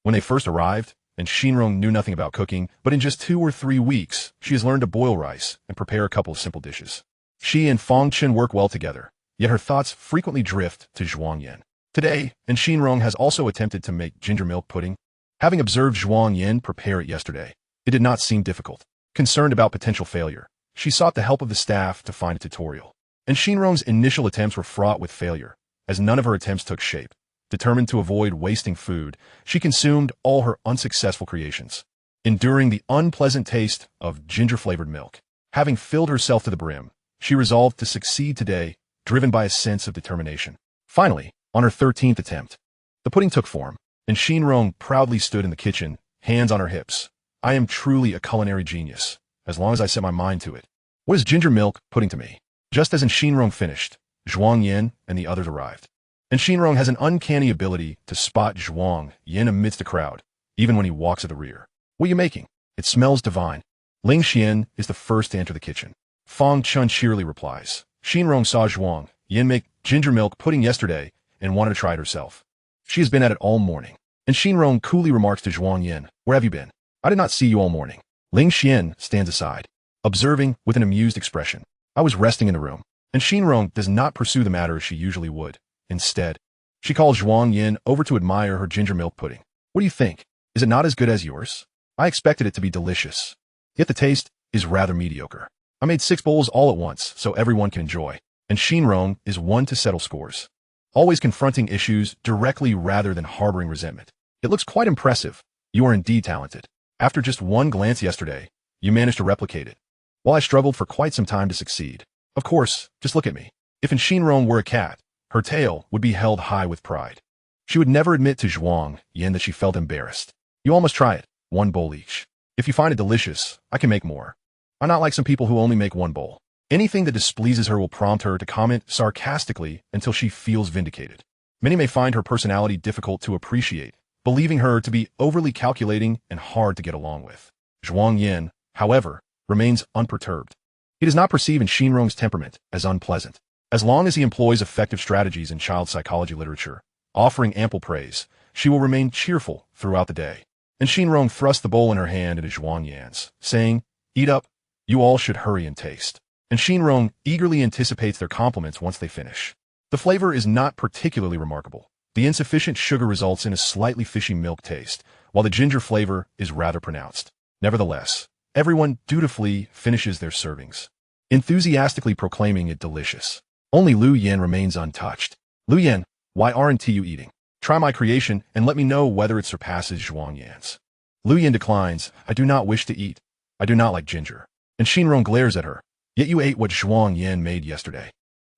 When they first arrived, and Xinrong knew nothing about cooking, but in just 2 or 3 weeks, she has learned to boil rice and prepare a couple of simple dishes. She and Fong Chen work well together, yet her thoughts frequently drift to Zhuang Yan. Today, and Xinrong has also attempted to make ginger milk pudding. Having observed Zhuang Yan prepare it yesterday, it did not seem difficult. Concerned about potential failure, she sought the help of the staff to find a tutorial. And Xinrong's initial attempts were fraught with failure, as none of her attempts took shape. Determined to avoid wasting food, she consumed all her unsuccessful creations, enduring the unpleasant taste of ginger-flavored milk. Having filled herself to the brim, she resolved to succeed today, driven by a sense of determination. Finally, on her 13th attempt, the pudding took form, and Xinrong proudly stood in the kitchen, hands on her hips. I am truly a culinary genius, as long as I set my mind to it. What is ginger milk pudding to me? Just as Xinrong finished, Zhuang Yan and the others arrived. And Xinrong has an uncanny ability to spot Zhuang Yan amidst a crowd, even when he walks at the rear. What are you making? It smells divine. Ling Xian is the first to enter the kitchen. Fong Chun cheerily replies. Xinrong saw Zhuang Yan make ginger milk pudding yesterday and wanted to try it herself. She has been at it all morning. And Xinrong coolly remarks to Zhuang Yan, where have you been? I did not see you all morning. Ling Xian stands aside, observing with an amused expression. I was resting in the room, and Xinrong does not pursue the matter as she usually would. Instead, she calls Zhuang Yan over to admire her ginger milk pudding. What do you think? Is it not as good as yours? I expected it to be delicious. Yet the taste is rather mediocre. I made 6 bowls all at once so everyone can enjoy, and Xinrong is one to settle scores, always confronting issues directly rather than harboring resentment. It looks quite impressive. You are indeed talented. After just one glance yesterday, you managed to replicate it. While I struggled for quite some time to succeed. Of course, just look at me. If Xinrong were a cat, her tail would be held high with pride. She would never admit to Zhuang Yan that she felt embarrassed. You all must try it, 1 bowl each. If you find it delicious, I can make more. I'm not like some people who only make 1 bowl. Anything that displeases her will prompt her to comment sarcastically until she feels vindicated. Many may find her personality difficult to appreciate, believing her to be overly calculating and hard to get along with. Zhuang Yan, however, remains unperturbed. He does not perceive Xinrong's temperament as unpleasant. As long as he employs effective strategies in child psychology literature, offering ample praise, she will remain cheerful throughout the day. And Xinrong thrust the bowl in her hand into Zhuang Yan's, saying, "Eat up, you all should hurry and taste." And Xinrong eagerly anticipates their compliments once they finish. The flavor is not particularly remarkable. The insufficient sugar results in a slightly fishy milk taste, while the ginger flavor is rather pronounced. Nevertheless, everyone dutifully finishes their servings, enthusiastically proclaiming it delicious. Only Lu Yan remains untouched. Lu Yan, why aren't you eating? Try my creation and let me know whether it surpasses Zhuang Yan's. Lu Yan declines. I do not wish to eat. I do not like ginger. And Xinrong glares at her. Yet you ate what Zhuang Yan made yesterday.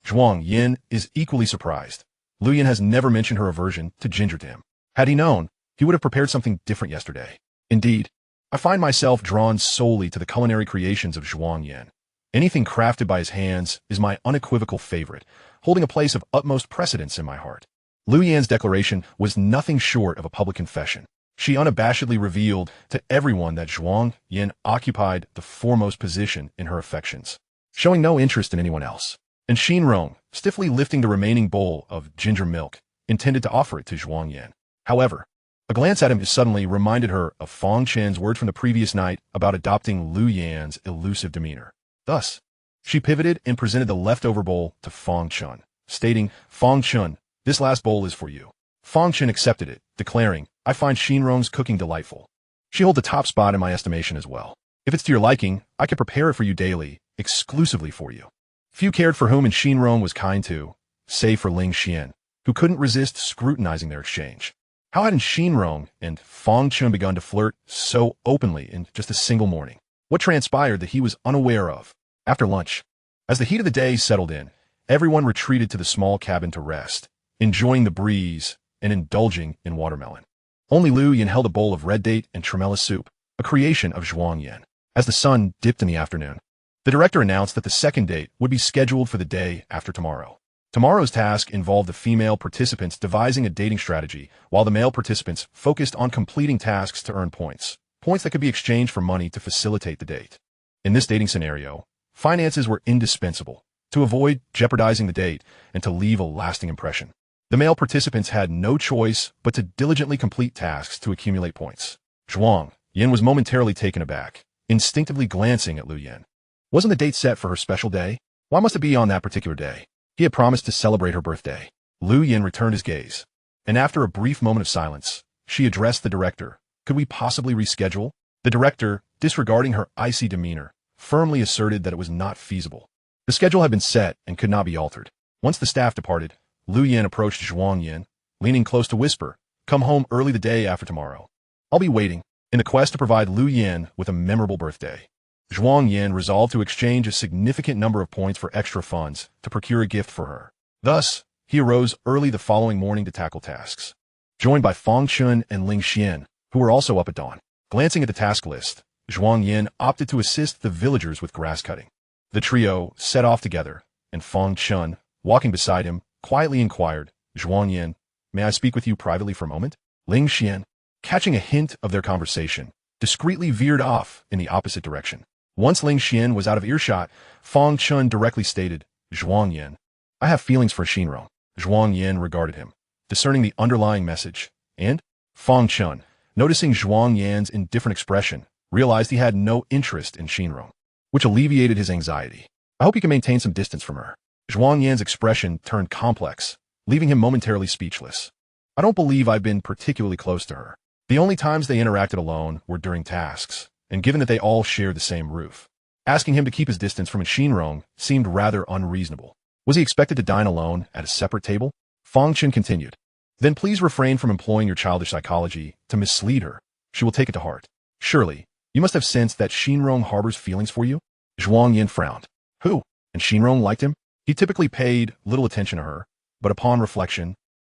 Zhuang Yan is equally surprised. Lu Yan has never mentioned her aversion to ginger to him. Had he known, he would have prepared something different yesterday. Indeed, I find myself drawn solely to the culinary creations of Zhuang Yan. Anything crafted by his hands is my unequivocal favorite, holding a place of utmost precedence in my heart. Lu Yan's declaration was nothing short of a public confession. She unabashedly revealed to everyone that Zhuang Yan occupied the foremost position in her affections, showing no interest in anyone else. And Xinrong, stiffly lifting the remaining bowl of ginger milk, intended to offer it to Zhuang Yan. However, a glance at him suddenly reminded her of Fong Chen's word from the previous night about adopting Lu Yan's elusive demeanor. Thus, she pivoted and presented the leftover bowl to Fong Chen, stating, "Fong Chen, this last bowl is for you." Fong Chen accepted it, declaring, "I find Xinrong's cooking delightful. She holds the top spot in my estimation as well. If it's to your liking, I can prepare it for you daily, exclusively for you." Few cared for whom Xinrong was kind to, save for Ling Xian, who couldn't resist scrutinizing their exchange. How hadn't Xinrong and Fong Chen begun to flirt so openly in just a single morning? What transpired that he was unaware of? After lunch, as the heat of the day settled in, everyone retreated to the small cabin to rest, enjoying the breeze and indulging in watermelon. Only Lu Yan held a bowl of red date and tremella soup, a creation of Zhuang Yan. As the sun dipped in the afternoon, the director announced that the second date would be scheduled for the day after tomorrow. Tomorrow's task involved the female participants devising a dating strategy, while the male participants focused on completing tasks to earn points that could be exchanged for money to facilitate the date. In this dating scenario, finances were indispensable to avoid jeopardizing the date and to leave a lasting impression. The male participants had no choice but to diligently complete tasks to accumulate points. Zhuang Yan was momentarily taken aback, instinctively glancing at Lu Yan. Wasn't the date set for her special day? Why must it be on that particular day? He had promised to celebrate her birthday. Lu Yan returned his gaze, and after a brief moment of silence, she addressed the director. Could we possibly reschedule? The director, disregarding her icy demeanor, firmly asserted that it was not feasible. The schedule had been set and could not be altered. Once the staff departed, Lu Yan approached Zhuang Yan, leaning close to whisper, "Come home early the day after tomorrow. I'll be waiting," in the quest to provide Lu Yan with a memorable birthday. Zhuang Yan resolved to exchange a significant number of points for extra funds to procure a gift for her. Thus, he arose early the following morning to tackle tasks. Joined by Fong Chen and Ling Xian, who were also up at dawn. Glancing at the task list, Zhuang Yan opted to assist the villagers with grass cutting. The trio set off together, and Fong Chen, walking beside him, quietly inquired, "Zhuang Yan, may I speak with you privately for a moment?" Ling Xian, catching a hint of their conversation, discreetly veered off in the opposite direction. Once Ling Xian was out of earshot, Fong Chen directly stated, "Zhuang Yan, I have feelings for Xinrong." Zhuang Yan regarded him, discerning the underlying message, and Fong Chen, noticing Zhuang Yan's indifferent expression, realized he had no interest in Xinrong, which alleviated his anxiety. I hope you can maintain some distance from her. Zhuang Yan's expression turned complex, leaving him momentarily speechless. I don't believe I've been particularly close to her. The only times they interacted alone were during tasks, and given that they all shared the same roof, asking him to keep his distance from Xinrong seemed rather unreasonable. Was he expected to dine alone at a separate table? Fang Chen continued. Then please refrain from employing your childish psychology to mislead her. She will take it to heart. Surely, you must have sensed that Xinrong harbors feelings for you? Zhuang Yan frowned. Who? And Xinrong liked him? He typically paid little attention to her, but upon reflection,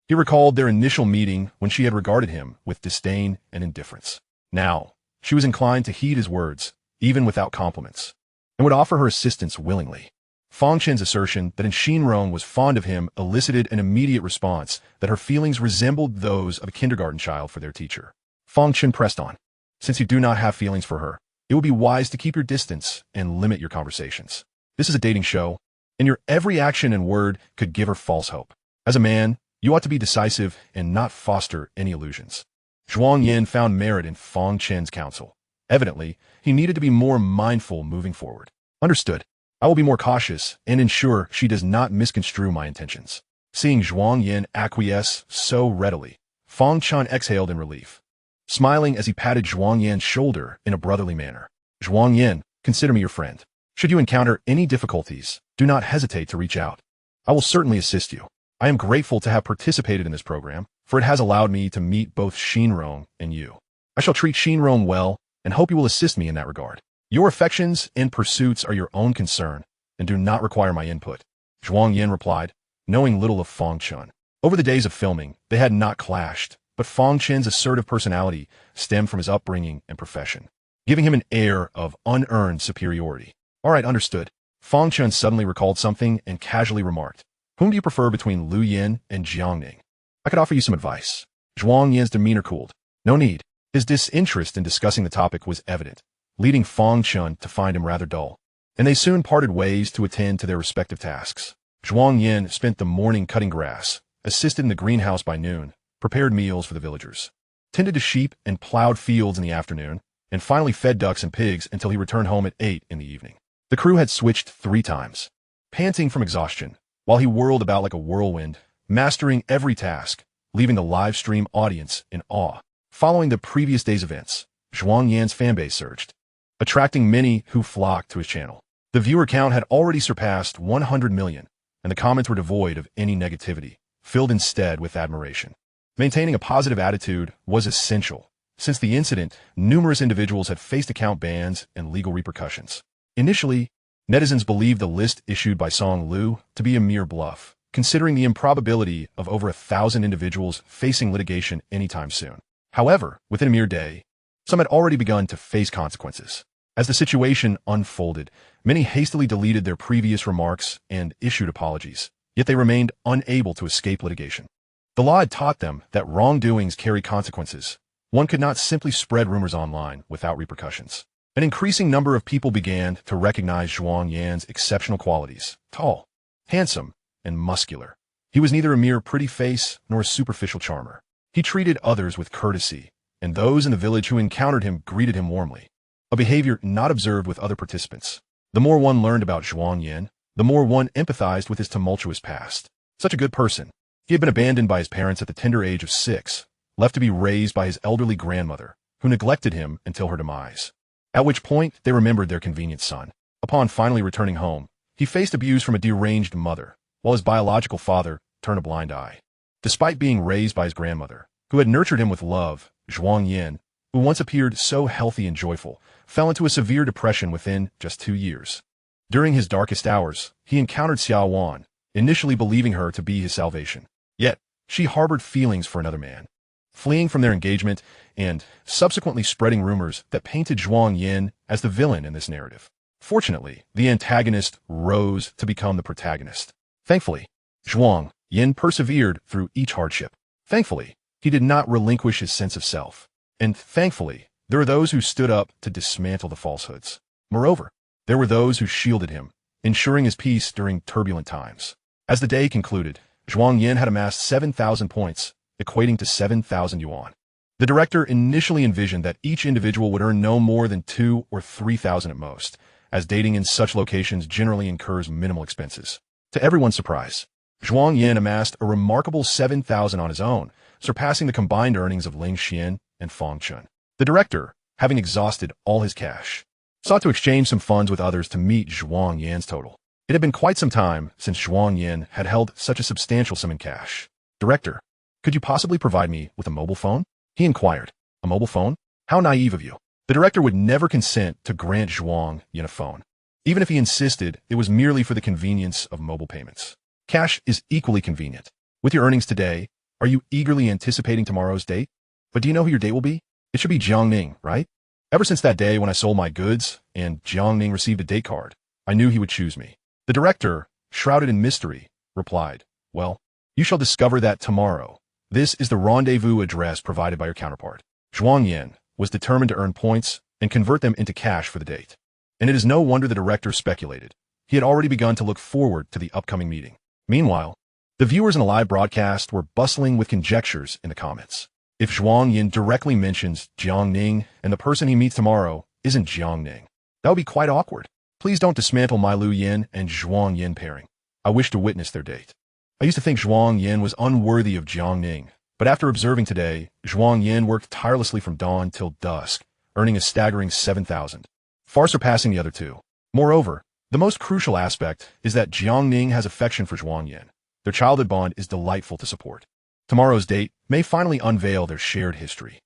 he recalled their initial meeting when she had regarded him with disdain and indifference. Now, she was inclined to heed his words, even without compliments, and would offer her assistance willingly. Fang Chen's assertion that Xinrong was fond of him elicited an immediate response that her feelings resembled those of a kindergarten child for their teacher. Fang Chen pressed on. Since you do not have feelings for her, it would be wise to keep your distance and limit your conversations. This is a dating show, and your every action and word could give her false hope. As a man, you ought to be decisive and not foster any illusions. Zhuang Yan found merit in Fang Chen's counsel. Evidently, he needed to be more mindful moving forward. Understood. I will be more cautious and ensure she does not misconstrue my intentions. Seeing Zhuang Yan acquiesce so readily, Fang Chen exhaled in relief, smiling as he patted Zhuang Yan's shoulder in a brotherly manner. Zhuang Yan, consider me your friend. Should you encounter any difficulties, do not hesitate to reach out. I will certainly assist you. I am grateful to have participated in this program, for it has allowed me to meet both Xinrong and you. I shall treat Xinrong well and hope you will assist me in that regard. Your affections and pursuits are your own concern and do not require my input. Zhuang Yan replied, knowing little of Fang Chen. Over the days of filming, they had not clashed, but Fang Chen's assertive personality stemmed from his upbringing and profession, giving him an air of unearned superiority. All right, understood. Fang Chen suddenly recalled something and casually remarked, whom do you prefer between Lu Yin and Jiangning? I could offer you some advice. Zhuang Yan's demeanor cooled. No need. His disinterest in discussing the topic was evident, leading Fang Chen to find him rather dull, and they soon parted ways to attend to their respective tasks. Zhuang Yan spent the morning cutting grass, assisted in the greenhouse by noon, prepared meals for the villagers, tended to sheep and plowed fields in the afternoon, and finally fed ducks and pigs until he returned home at 8 in the evening. The crew had switched 3 times, panting from exhaustion, while he whirled about like a whirlwind, mastering every task, leaving the live stream audience in awe. Following the previous day's events, Zhuang Yan's fanbase surged, attracting many who flocked to his channel. The viewer count had already surpassed 100 million, and the comments were devoid of any negativity, filled instead with admiration. Maintaining a positive attitude was essential. Since the incident, numerous individuals had faced account bans and legal repercussions. Initially, netizens believed the list issued by Song Lu to be a mere bluff, considering the improbability of over 1,000 individuals facing litigation anytime soon. However, within a mere day, some had already begun to face consequences. As the situation unfolded, many hastily deleted their previous remarks and issued apologies, yet they remained unable to escape litigation. The law had taught them that wrongdoings carry consequences. One could not simply spread rumors online without repercussions. An increasing number of people began to recognize Zhuang Yan's exceptional qualities: tall, handsome, and muscular. He was neither a mere pretty face nor a superficial charmer. He treated others with courtesy, and those in the village who encountered him greeted him warmly, a behavior not observed with other participants. The more one learned about Zhuang Yan, the more one empathized with his tumultuous past. Such a good person. He had been abandoned by his parents at the tender age of 6, left to be raised by his elderly grandmother, who neglected him until her demise. At which point, they remembered their convenient son. Upon finally returning home, he faced abuse from a deranged mother, while his biological father turned a blind eye. Despite being raised by his grandmother, who had nurtured him with love, Zhuang Yan, who once appeared so healthy and joyful, fell into a severe depression within just 2 years. During his darkest hours, he encountered Xia Wan, initially believing her to be his salvation. Yet, she harbored feelings for another man, fleeing from their engagement and subsequently spreading rumors that painted Zhuang Yan as the villain in this narrative. Fortunately, the antagonist rose to become the protagonist. Thankfully, Zhuang Yan persevered through each hardship. Thankfully, he did not relinquish his sense of self. And thankfully, there were those who stood up to dismantle the falsehoods. Moreover, there were those who shielded him, ensuring his peace during turbulent times. As the day concluded, Zhuang Yan had amassed 7,000 points, equating to 7,000 yuan. The director initially envisioned that each individual would earn no more than 2,000 or 3,000 at most, as dating in such locations generally incurs minimal expenses. To everyone's surprise, Zhuang Yan amassed a remarkable 7,000 on his own, surpassing the combined earnings of Ling Xian and Fang Chun. The director, having exhausted all his cash, sought to exchange some funds with others to meet Zhuang Yan's total. It had been quite some time since Zhuang Yan had held such a substantial sum in cash. Director, could you possibly provide me with a mobile phone? He inquired. A mobile phone? How naive of you. The director would never consent to grant Zhuang Yan a phone. Even if he insisted, it was merely for the convenience of mobile payments. Cash is equally convenient. With your earnings today, are you eagerly anticipating tomorrow's date? But do you know who your date will be? It should be Jiangning, right? Ever since that day when I sold my goods and Jiangning received a date card, I knew he would choose me. The director, shrouded in mystery, replied, well, you shall discover that tomorrow. This is the rendezvous address provided by your counterpart. Zhuang Yan was determined to earn points and convert them into cash for the date. And it is no wonder the director speculated. He had already begun to look forward to the upcoming meeting. Meanwhile, the viewers in a live broadcast were bustling with conjectures in the comments. If Zhuang Yan directly mentions Jiangning and the person he meets tomorrow isn't Jiangning, that would be quite awkward. Please don't dismantle my Lu Yan and Zhuang Yan pairing. I wish to witness their date. I used to think Zhuang Yan was unworthy of Jiangning, but after observing today, Zhuang Yan worked tirelessly from dawn till dusk, earning a staggering 7,000, far surpassing the other two. Moreover, the most crucial aspect is that Jiangning has affection for Zhuang Yan. Their childhood bond is delightful to support. Tomorrow's date may finally unveil their shared history.